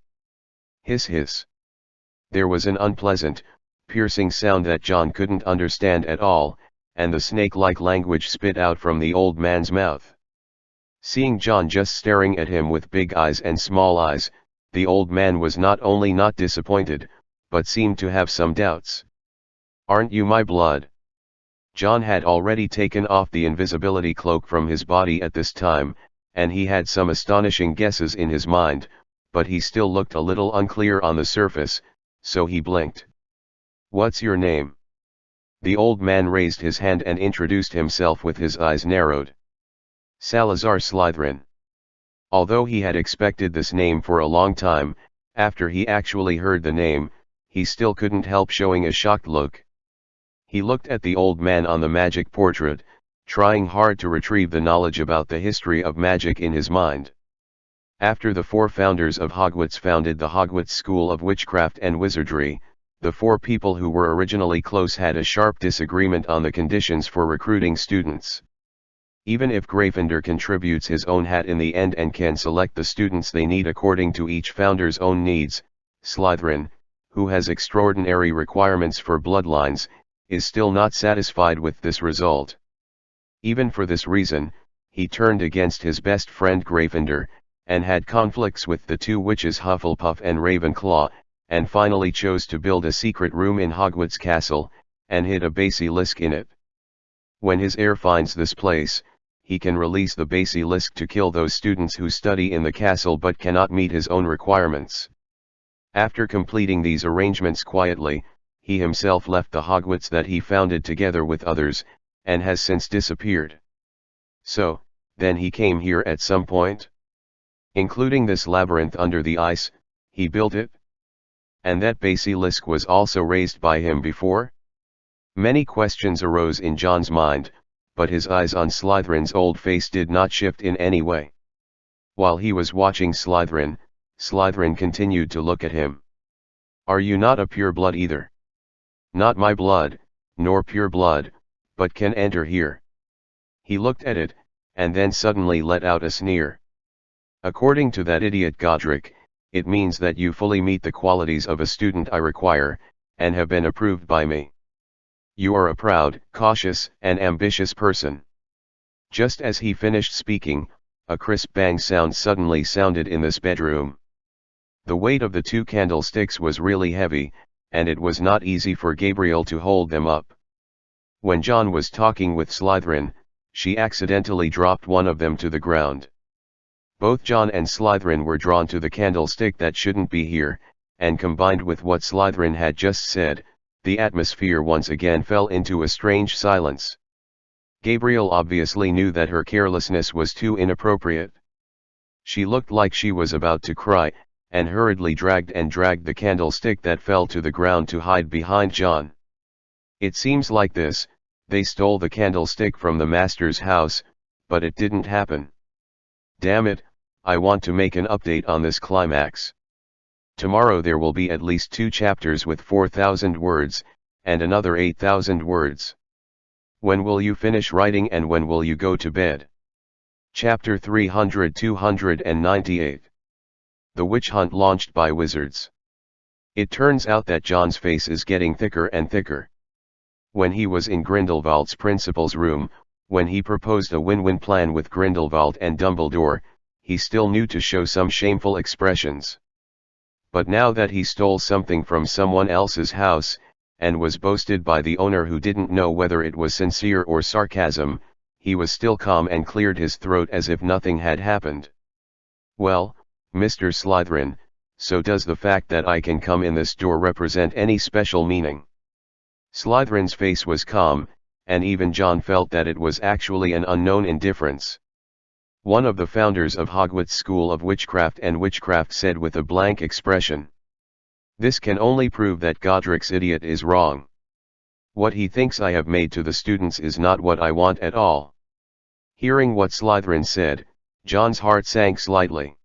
[SPEAKER 1] Hiss hiss. There was an unpleasant, piercing sound that John couldn't understand at all, and the snake-like language spit out from the old man's mouth. Seeing John just staring at him with big eyes and small eyes, the old man was not only not disappointed, but seemed to have some doubts. "Aren't you my blood?" John had already taken off the invisibility cloak from his body at this time, and he had some astonishing guesses in his mind, but he still looked a little unclear on the surface, so he blinked. "What's your name?" The old man raised his hand and introduced himself with his eyes narrowed. "Salazar Slytherin." Although he had expected this name for a long time, after he actually heard the name, he still couldn't help showing a shocked look. He looked at the old man on the magic portrait, trying hard to retrieve the knowledge about the history of magic in his mind. After the 4 founders of Hogwarts founded the Hogwarts School of Witchcraft and Wizardry, the 4 people who were originally close had a sharp disagreement on the conditions for recruiting students. Even if Gryffindor contributes his own hat in the end and can select the students they need according to each founder's own needs, Slytherin, who has extraordinary requirements for bloodlines, is still not satisfied with this result. Even for this reason, he turned against his best friend Gryffindor, and had conflicts with the 2 witches Hufflepuff and Ravenclaw, and finally chose to build a secret room in Hogwarts Castle, and hid a basilisk in it. When his heir finds this place, he can release the basilisk to kill those students who study in the castle but cannot meet his own requirements. After completing these arrangements quietly, he himself left the Hogwarts that he founded together with others, and has since disappeared. So, then he came here at some point? Including this labyrinth under the ice, he built it? And that basilisk was also raised by him before? Many questions arose in John's mind, but his eyes on Slytherin's old face did not shift in any way. While he was watching Slytherin, Slytherin continued to look at him. "Are you not a pure blood either?" "Not my blood, nor pure blood, but can enter here." He looked at it, and then suddenly let out a sneer. "According to that idiot Godric, it means that you fully meet the qualities of a student I require, and have been approved by me. You are a proud, cautious, and ambitious person." Just as he finished speaking, a crisp bang sound suddenly sounded in this bedroom. The weight of the two candlesticks was really heavy, and it was not easy for Gabriel to hold them up. When John was talking with Slytherin, she accidentally dropped one of them to the ground. Both John and Slytherin were drawn to the candlestick that shouldn't be here, and combined with what Slytherin had just said, the atmosphere once again fell into a strange silence. Gabriel obviously knew that her carelessness was too inappropriate. She looked like she was about to cry, and hurriedly dragged the candlestick that fell to the ground to hide behind John. "It seems like this, they stole the candlestick from the master's house, but it didn't happen. Damn it, I want to make an update on this climax. Tomorrow there will be at least 2 chapters with 4,000 words, and another 8,000 words. When will you finish writing and when will you go to bed?" Chapter 300-298. The Witch Hunt Launched by Wizards. It turns out that John's face is getting thicker and thicker. When he was in Grindelwald's principal's room, when he proposed a win-win plan with Grindelwald and Dumbledore, he still knew to show some shameful expressions. But now that he stole something from someone else's house, and was boasted by the owner who didn't know whether it was sincere or sarcasm, he was still calm and cleared his throat as if nothing had happened. "Well, Mr. Slytherin, so does the fact that I can come in this door represent any special meaning?" Slytherin's face was calm, and even John felt that it was actually an unknown indifference. One of the founders of Hogwarts School of Witchcraft and Witchcraft said with a blank expression, "This can only prove that Godric's idiot is wrong. What he thinks I have made to the students is not what I want at all." Hearing what Slytherin said, John's heart sank slightly.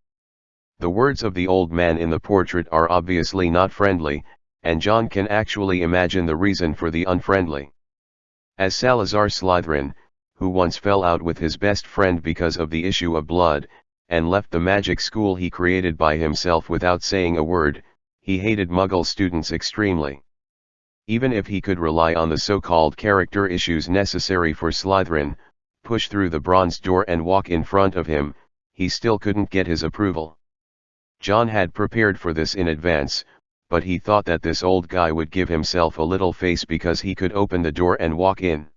[SPEAKER 1] The words of the old man in the portrait are obviously not friendly, and John can actually imagine the reason for the unfriendly. As Salazar Slytherin, who once fell out with his best friend because of the issue of blood, and left the magic school he created by himself without saying a word, he hated Muggle students extremely. Even if he could rely on the so-called character issues necessary for Slytherin, push through the bronze door and walk in front of him, he still couldn't get his approval. John had prepared for this in advance, but he thought that this old guy would give himself a little face because he could open the door and walk in.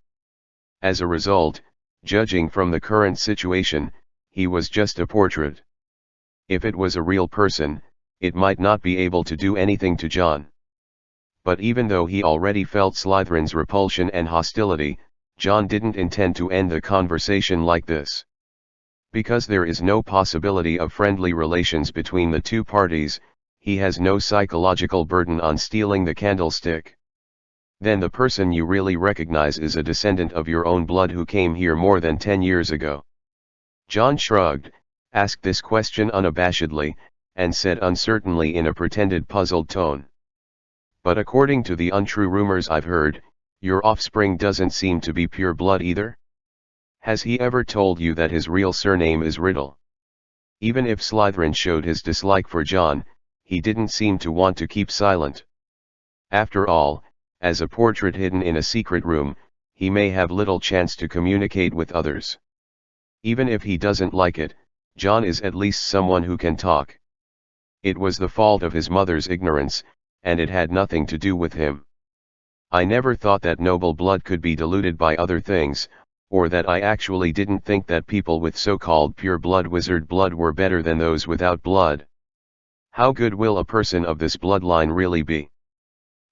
[SPEAKER 1] As a result, judging from the current situation, he was just a portrait. If it was a real person, it might not be able to do anything to John. But even though he already felt Slytherin's repulsion and hostility, John didn't intend to end the conversation like this. Because there is no possibility of friendly relations between the two parties, he has no psychological burden on stealing the candlestick. Then the person you really recognize is a descendant of your own blood who came here more than 10 years ago. John shrugged, asked this question unabashedly, and said uncertainly in a pretended puzzled tone. "But according to the untrue rumors I've heard, your offspring doesn't seem to be pure blood either? Has he ever told you that his real surname is Riddle?" Even if Slytherin showed his dislike for John, he didn't seem to want to keep silent. After all, as a portrait hidden in a secret room, he may have little chance to communicate with others. Even if he doesn't like it, John is at least someone who can talk. It was the fault of his mother's ignorance, and it had nothing to do with him. I never thought that noble blood could be diluted by other things, or that I actually didn't think that people with so-called pure blood wizard blood were better than those without blood. How good will a person of this bloodline really be?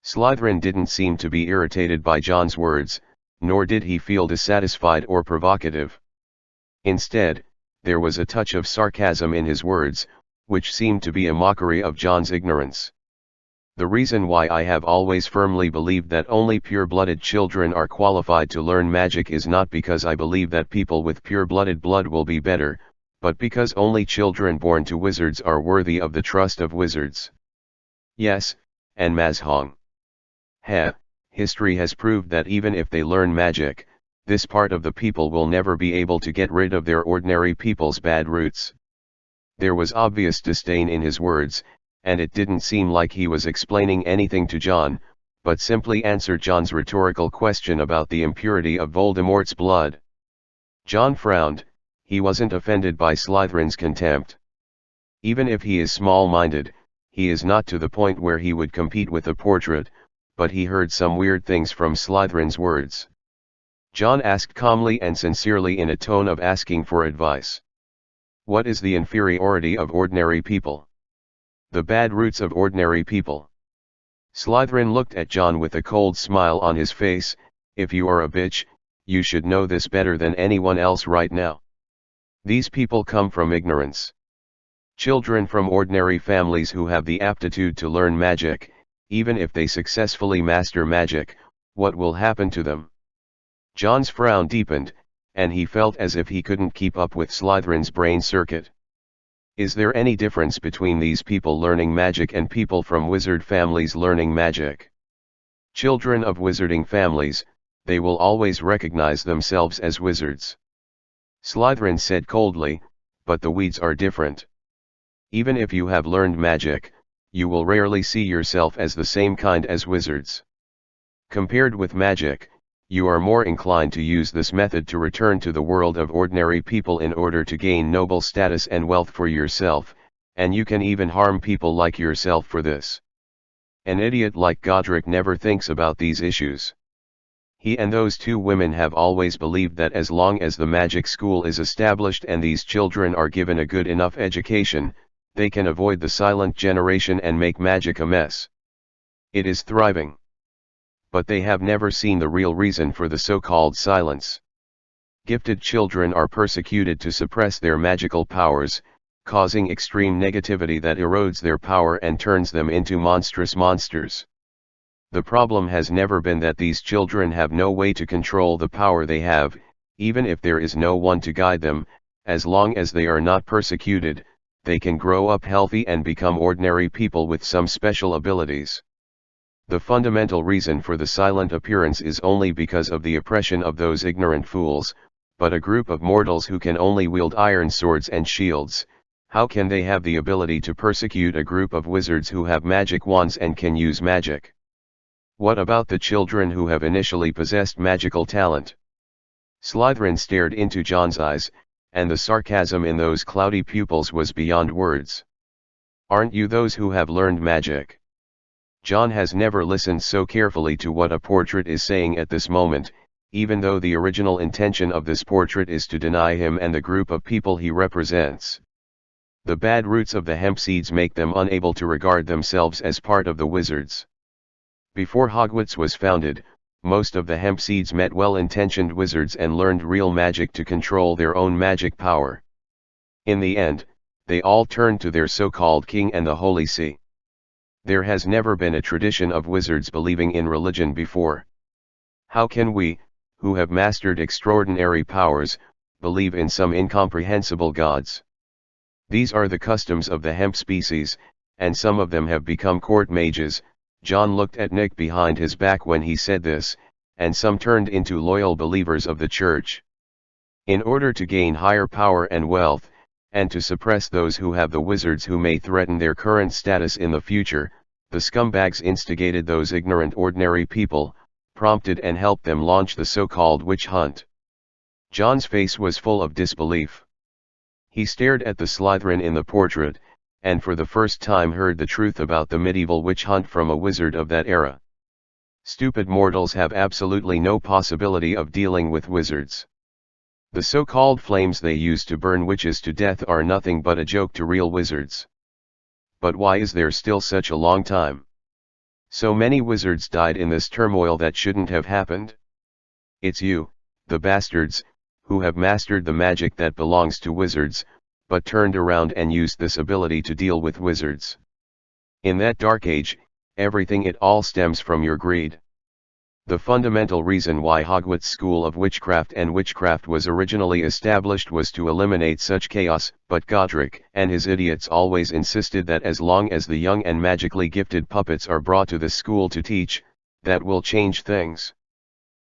[SPEAKER 1] Slytherin didn't seem to be irritated by John's words, nor did he feel dissatisfied or provocative. Instead, there was a touch of sarcasm in his words, which seemed to be a mockery of John's ignorance. The reason why I have always firmly believed that only pure-blooded children are qualified to learn magic is not because I believe that people with pure-blooded blood will be better, but because only children born to wizards are worthy of the trust of wizards. Yes, and Mazhong. History has proved that even if they learn magic, this part of the people will never be able to get rid of their ordinary people's bad roots. There was obvious disdain in his words, and it didn't seem like he was explaining anything to John, but simply answered John's rhetorical question about the impurity of Voldemort's blood. John frowned. He wasn't offended by Slytherin's contempt. Even if he is small-minded, he is not to the point where he would compete with a portrait, but he heard some weird things from Slytherin's words. John asked calmly and sincerely in a tone of asking for advice. What is the inferiority of ordinary people? The bad roots of ordinary people. Slytherin looked at John with a cold smile on his face. If you are a bitch, you should know this better than anyone else right now. These people come from ignorance. Children from ordinary families who have the aptitude to learn magic, even if they successfully master magic, what will happen to them? John's frown deepened, and he felt as if he couldn't keep up with Slytherin's brain circuit. Is there any difference between these people learning magic and people from wizard families learning magic? Children of wizarding families, they will always recognize themselves as wizards. Slytherin said coldly, but the weeds are different. Even if you have learned magic, you will rarely see yourself as the same kind as wizards. Compared with magic, you are more inclined to use this method to return to the world of ordinary people in order to gain noble status and wealth for yourself, and you can even harm people like yourself for this. An idiot like Godric never thinks about these issues. He and those two women have always believed that as long as the magic school is established and these children are given a good enough education, they can avoid the silent generation and make magic a mess. It is thriving. But they have never seen the real reason for the so-called silence. Gifted children are persecuted to suppress their magical powers, causing extreme negativity that erodes their power and turns them into monstrous monsters. The problem has never been that these children have no way to control the power they have, even if there is no one to guide them. As long as they are not persecuted, they can grow up healthy and become ordinary people with some special abilities. The fundamental reason for the silent appearance is only because of the oppression of those ignorant fools, but a group of mortals who can only wield iron swords and shields, how can they have the ability to persecute a group of wizards who have magic wands and can use magic? What about the children who have initially possessed magical talent? Slytherin stared into John's eyes, and the sarcasm in those cloudy pupils was beyond words. Aren't you those who have learned magic? John has never listened so carefully to what a portrait is saying at this moment, even though the original intention of this portrait is to deny him and the group of people he represents. The bad roots of the hemp seeds make them unable to regard themselves as part of the wizards. Before Hogwarts was founded, most of the hemp seeds met well-intentioned wizards and learned real magic to control their own magic power. In the end, they all turned to their so-called king and the Holy See. There has never been a tradition of wizards believing in religion before. How can we, who have mastered extraordinary powers, believe in some incomprehensible gods? These are the customs of the hemp species, and some of them have become court mages. John looked at Nick behind his back when he said this, and some turned into loyal believers of the church. In order to gain higher power and wealth, and to suppress those who have the wizards who may threaten their current status in the future, the scumbags instigated those ignorant ordinary people, prompted and helped them launch the so-called witch hunt. John's face was full of disbelief. He stared at the Slytherin in the portrait, and for the first time heard the truth about the medieval witch hunt from a wizard of that era. Stupid mortals have absolutely no possibility of dealing with wizards. The so-called flames they use to burn witches to death are nothing but a joke to real wizards. But why is there still such a long time? So many wizards died in this turmoil that shouldn't have happened. It's you, the bastards, who have mastered the magic that belongs to wizards, but turned around and used this ability to deal with wizards. In that dark age, everything it all stems from your greed. The fundamental reason why Hogwarts School of Witchcraft and Witchcraft was originally established was to eliminate such chaos, but Godric and his idiots always insisted that as long as the young and magically gifted puppets are brought to the school to teach, that will change things.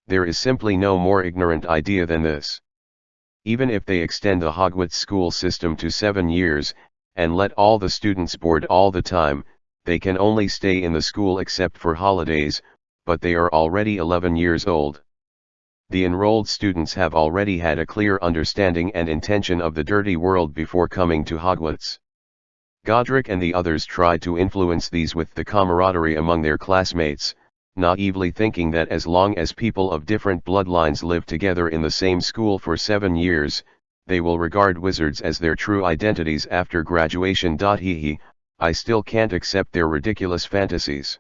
[SPEAKER 1] There is simply no more ignorant idea than this. Even if they extend the Hogwarts school system to 7 years, and let all the students board all the time, they can only stay in the school except for holidays, but they are already 11 years old. The enrolled students have already had a clear understanding and intention of the dirty world before coming to Hogwarts. Godric and the others tried to influence these with the camaraderie among their classmates, naively thinking that as long as people of different bloodlines live together in the same school for 7 years, they will regard wizards as their true identities after graduation. Hee, I still can't accept their ridiculous fantasies.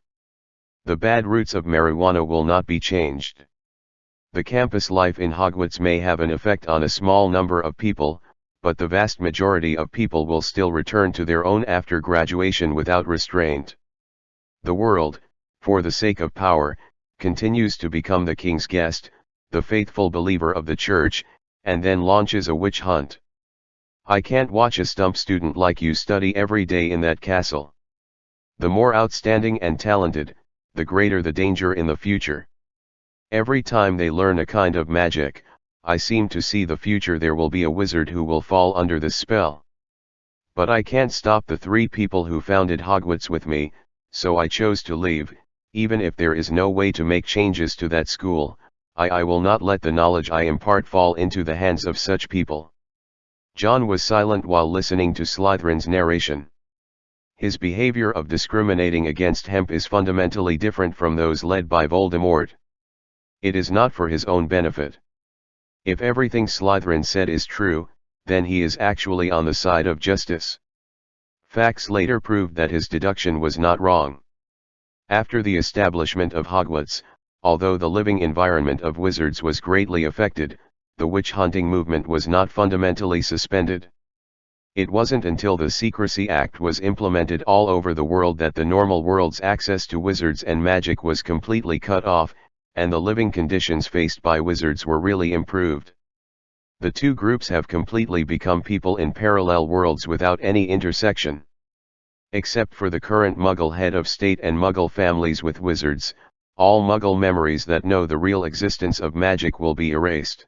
[SPEAKER 1] The bad roots of marijuana will not be changed. The campus life in Hogwarts may have an effect on a small number of people, but the vast majority of people will still return to their own after graduation without restraint. The world, for the sake of power, continues to become the king's guest, the faithful believer of the church, and then launches a witch hunt. I can't watch a stump student like you study every day in that castle. The more outstanding and talented, the greater the danger in the future. Every time they learn a kind of magic, I seem to see the future there will be a wizard who will fall under this spell. But I can't stop the 3 people who founded Hogwarts with me, so I chose to leave. Even if there is no way to make changes to that school, I will not let the knowledge I impart fall into the hands of such people. John was silent while listening to Slytherin's narration. His behavior of discriminating against hemp is fundamentally different from those led by Voldemort. It is not for his own benefit. If everything Slytherin said is true, then he is actually on the side of justice. Facts later proved that his deduction was not wrong. After the establishment of Hogwarts, although the living environment of wizards was greatly affected, the witch hunting movement was not fundamentally suspended. It wasn't until the Secrecy Act was implemented all over the world that the normal world's access to wizards and magic was completely cut off, and the living conditions faced by wizards were really improved. The 2 groups have completely become people in parallel worlds without any intersection. Except for the current Muggle head of state and Muggle families with wizards, all Muggle memories that know the real existence of magic will be erased.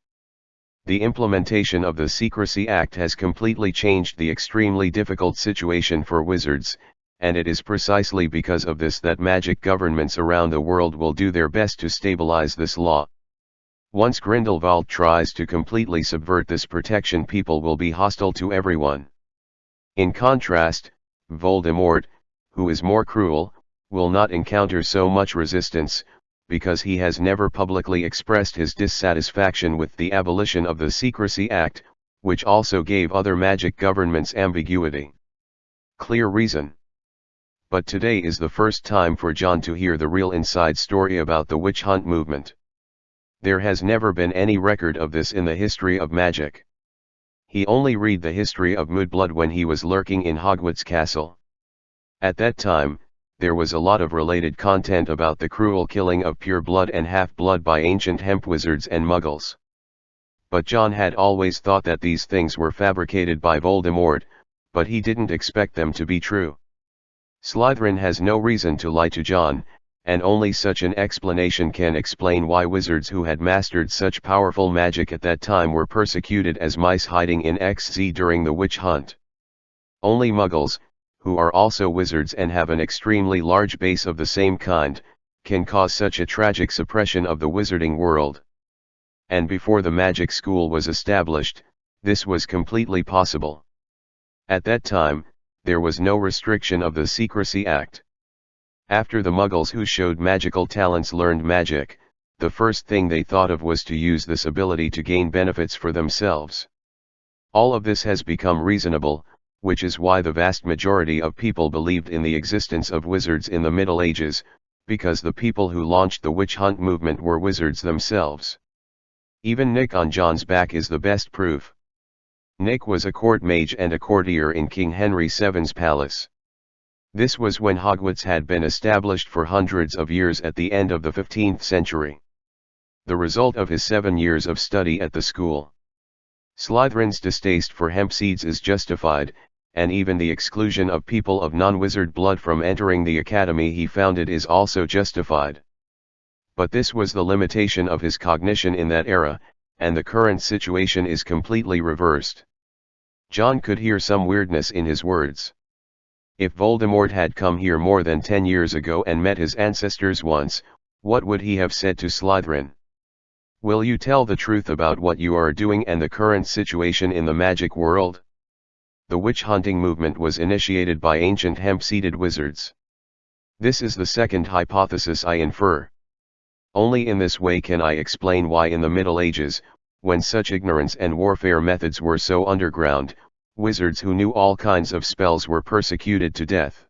[SPEAKER 1] The implementation of the Secrecy Act has completely changed the extremely difficult situation for wizards, and it is precisely because of this that magic governments around the world will do their best to stabilize this law. Once Grindelwald tries to completely subvert this protection, people will be hostile to everyone. In contrast, Voldemort, who is more cruel, will not encounter so much resistance, because he has never publicly expressed his dissatisfaction with the abolition of the Secrecy Act, which also gave other magic governments ambiguity. Clear reason. But today is the first time for John to hear the real inside story about the witch hunt movement. There has never been any record of this in the history of magic. He only read the history of Mudblood when he was lurking in Hogwarts Castle. At that time, there was a lot of related content about the cruel killing of pure blood and half-blood by ancient hemp wizards and muggles. But John had always thought that these things were fabricated by Voldemort, but he didn't expect them to be true. Slytherin has no reason to lie to John, and only such an explanation can explain why wizards who had mastered such powerful magic at that time were persecuted as mice hiding in XZ during the witch hunt. Only muggles, who are also wizards and have an extremely large base of the same kind, can cause such a tragic suppression of the wizarding world. And before the magic school was established, this was completely possible. At that time, there was no restriction of the Secrecy Act. After the Muggles who showed magical talents learned magic, the first thing they thought of was to use this ability to gain benefits for themselves. All of this has become reasonable, which is why the vast majority of people believed in the existence of wizards in the Middle Ages, because the people who launched the witch hunt movement were wizards themselves. Even Nick on John's back is the best proof. Nick was a court mage and a courtier in King Henry VII's palace. This was when Hogwarts had been established for hundreds of years at the end of the 15th century. The result of his 7 years of study at the school. Slytherin's distaste for hemp seeds is justified, and even the exclusion of people of non-wizard blood from entering the academy he founded is also justified. But this was the limitation of his cognition in that era, and the current situation is completely reversed. John could hear some weirdness in his words. If Voldemort had come here more than 10 years ago and met his ancestors once, what would he have said to Slytherin? Will you tell the truth about what you are doing and the current situation in the magic world? The witch hunting movement was initiated by ancient hemp-seeded wizards. This is the second hypothesis I infer. Only in this way can I explain why in the Middle Ages, when such ignorance and warfare methods were so underground, wizards who knew all kinds of spells were persecuted to death.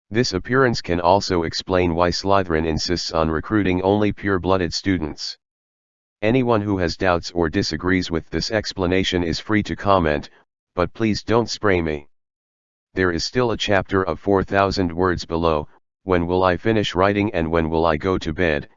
[SPEAKER 1] This appearance can also explain why Slytherin insists on recruiting only pure-blooded students. Anyone who has doubts or disagrees with this explanation is free to comment, but please don't spray me. There is still a chapter of 4,000 words below. When will I finish writing and when will I go to bed?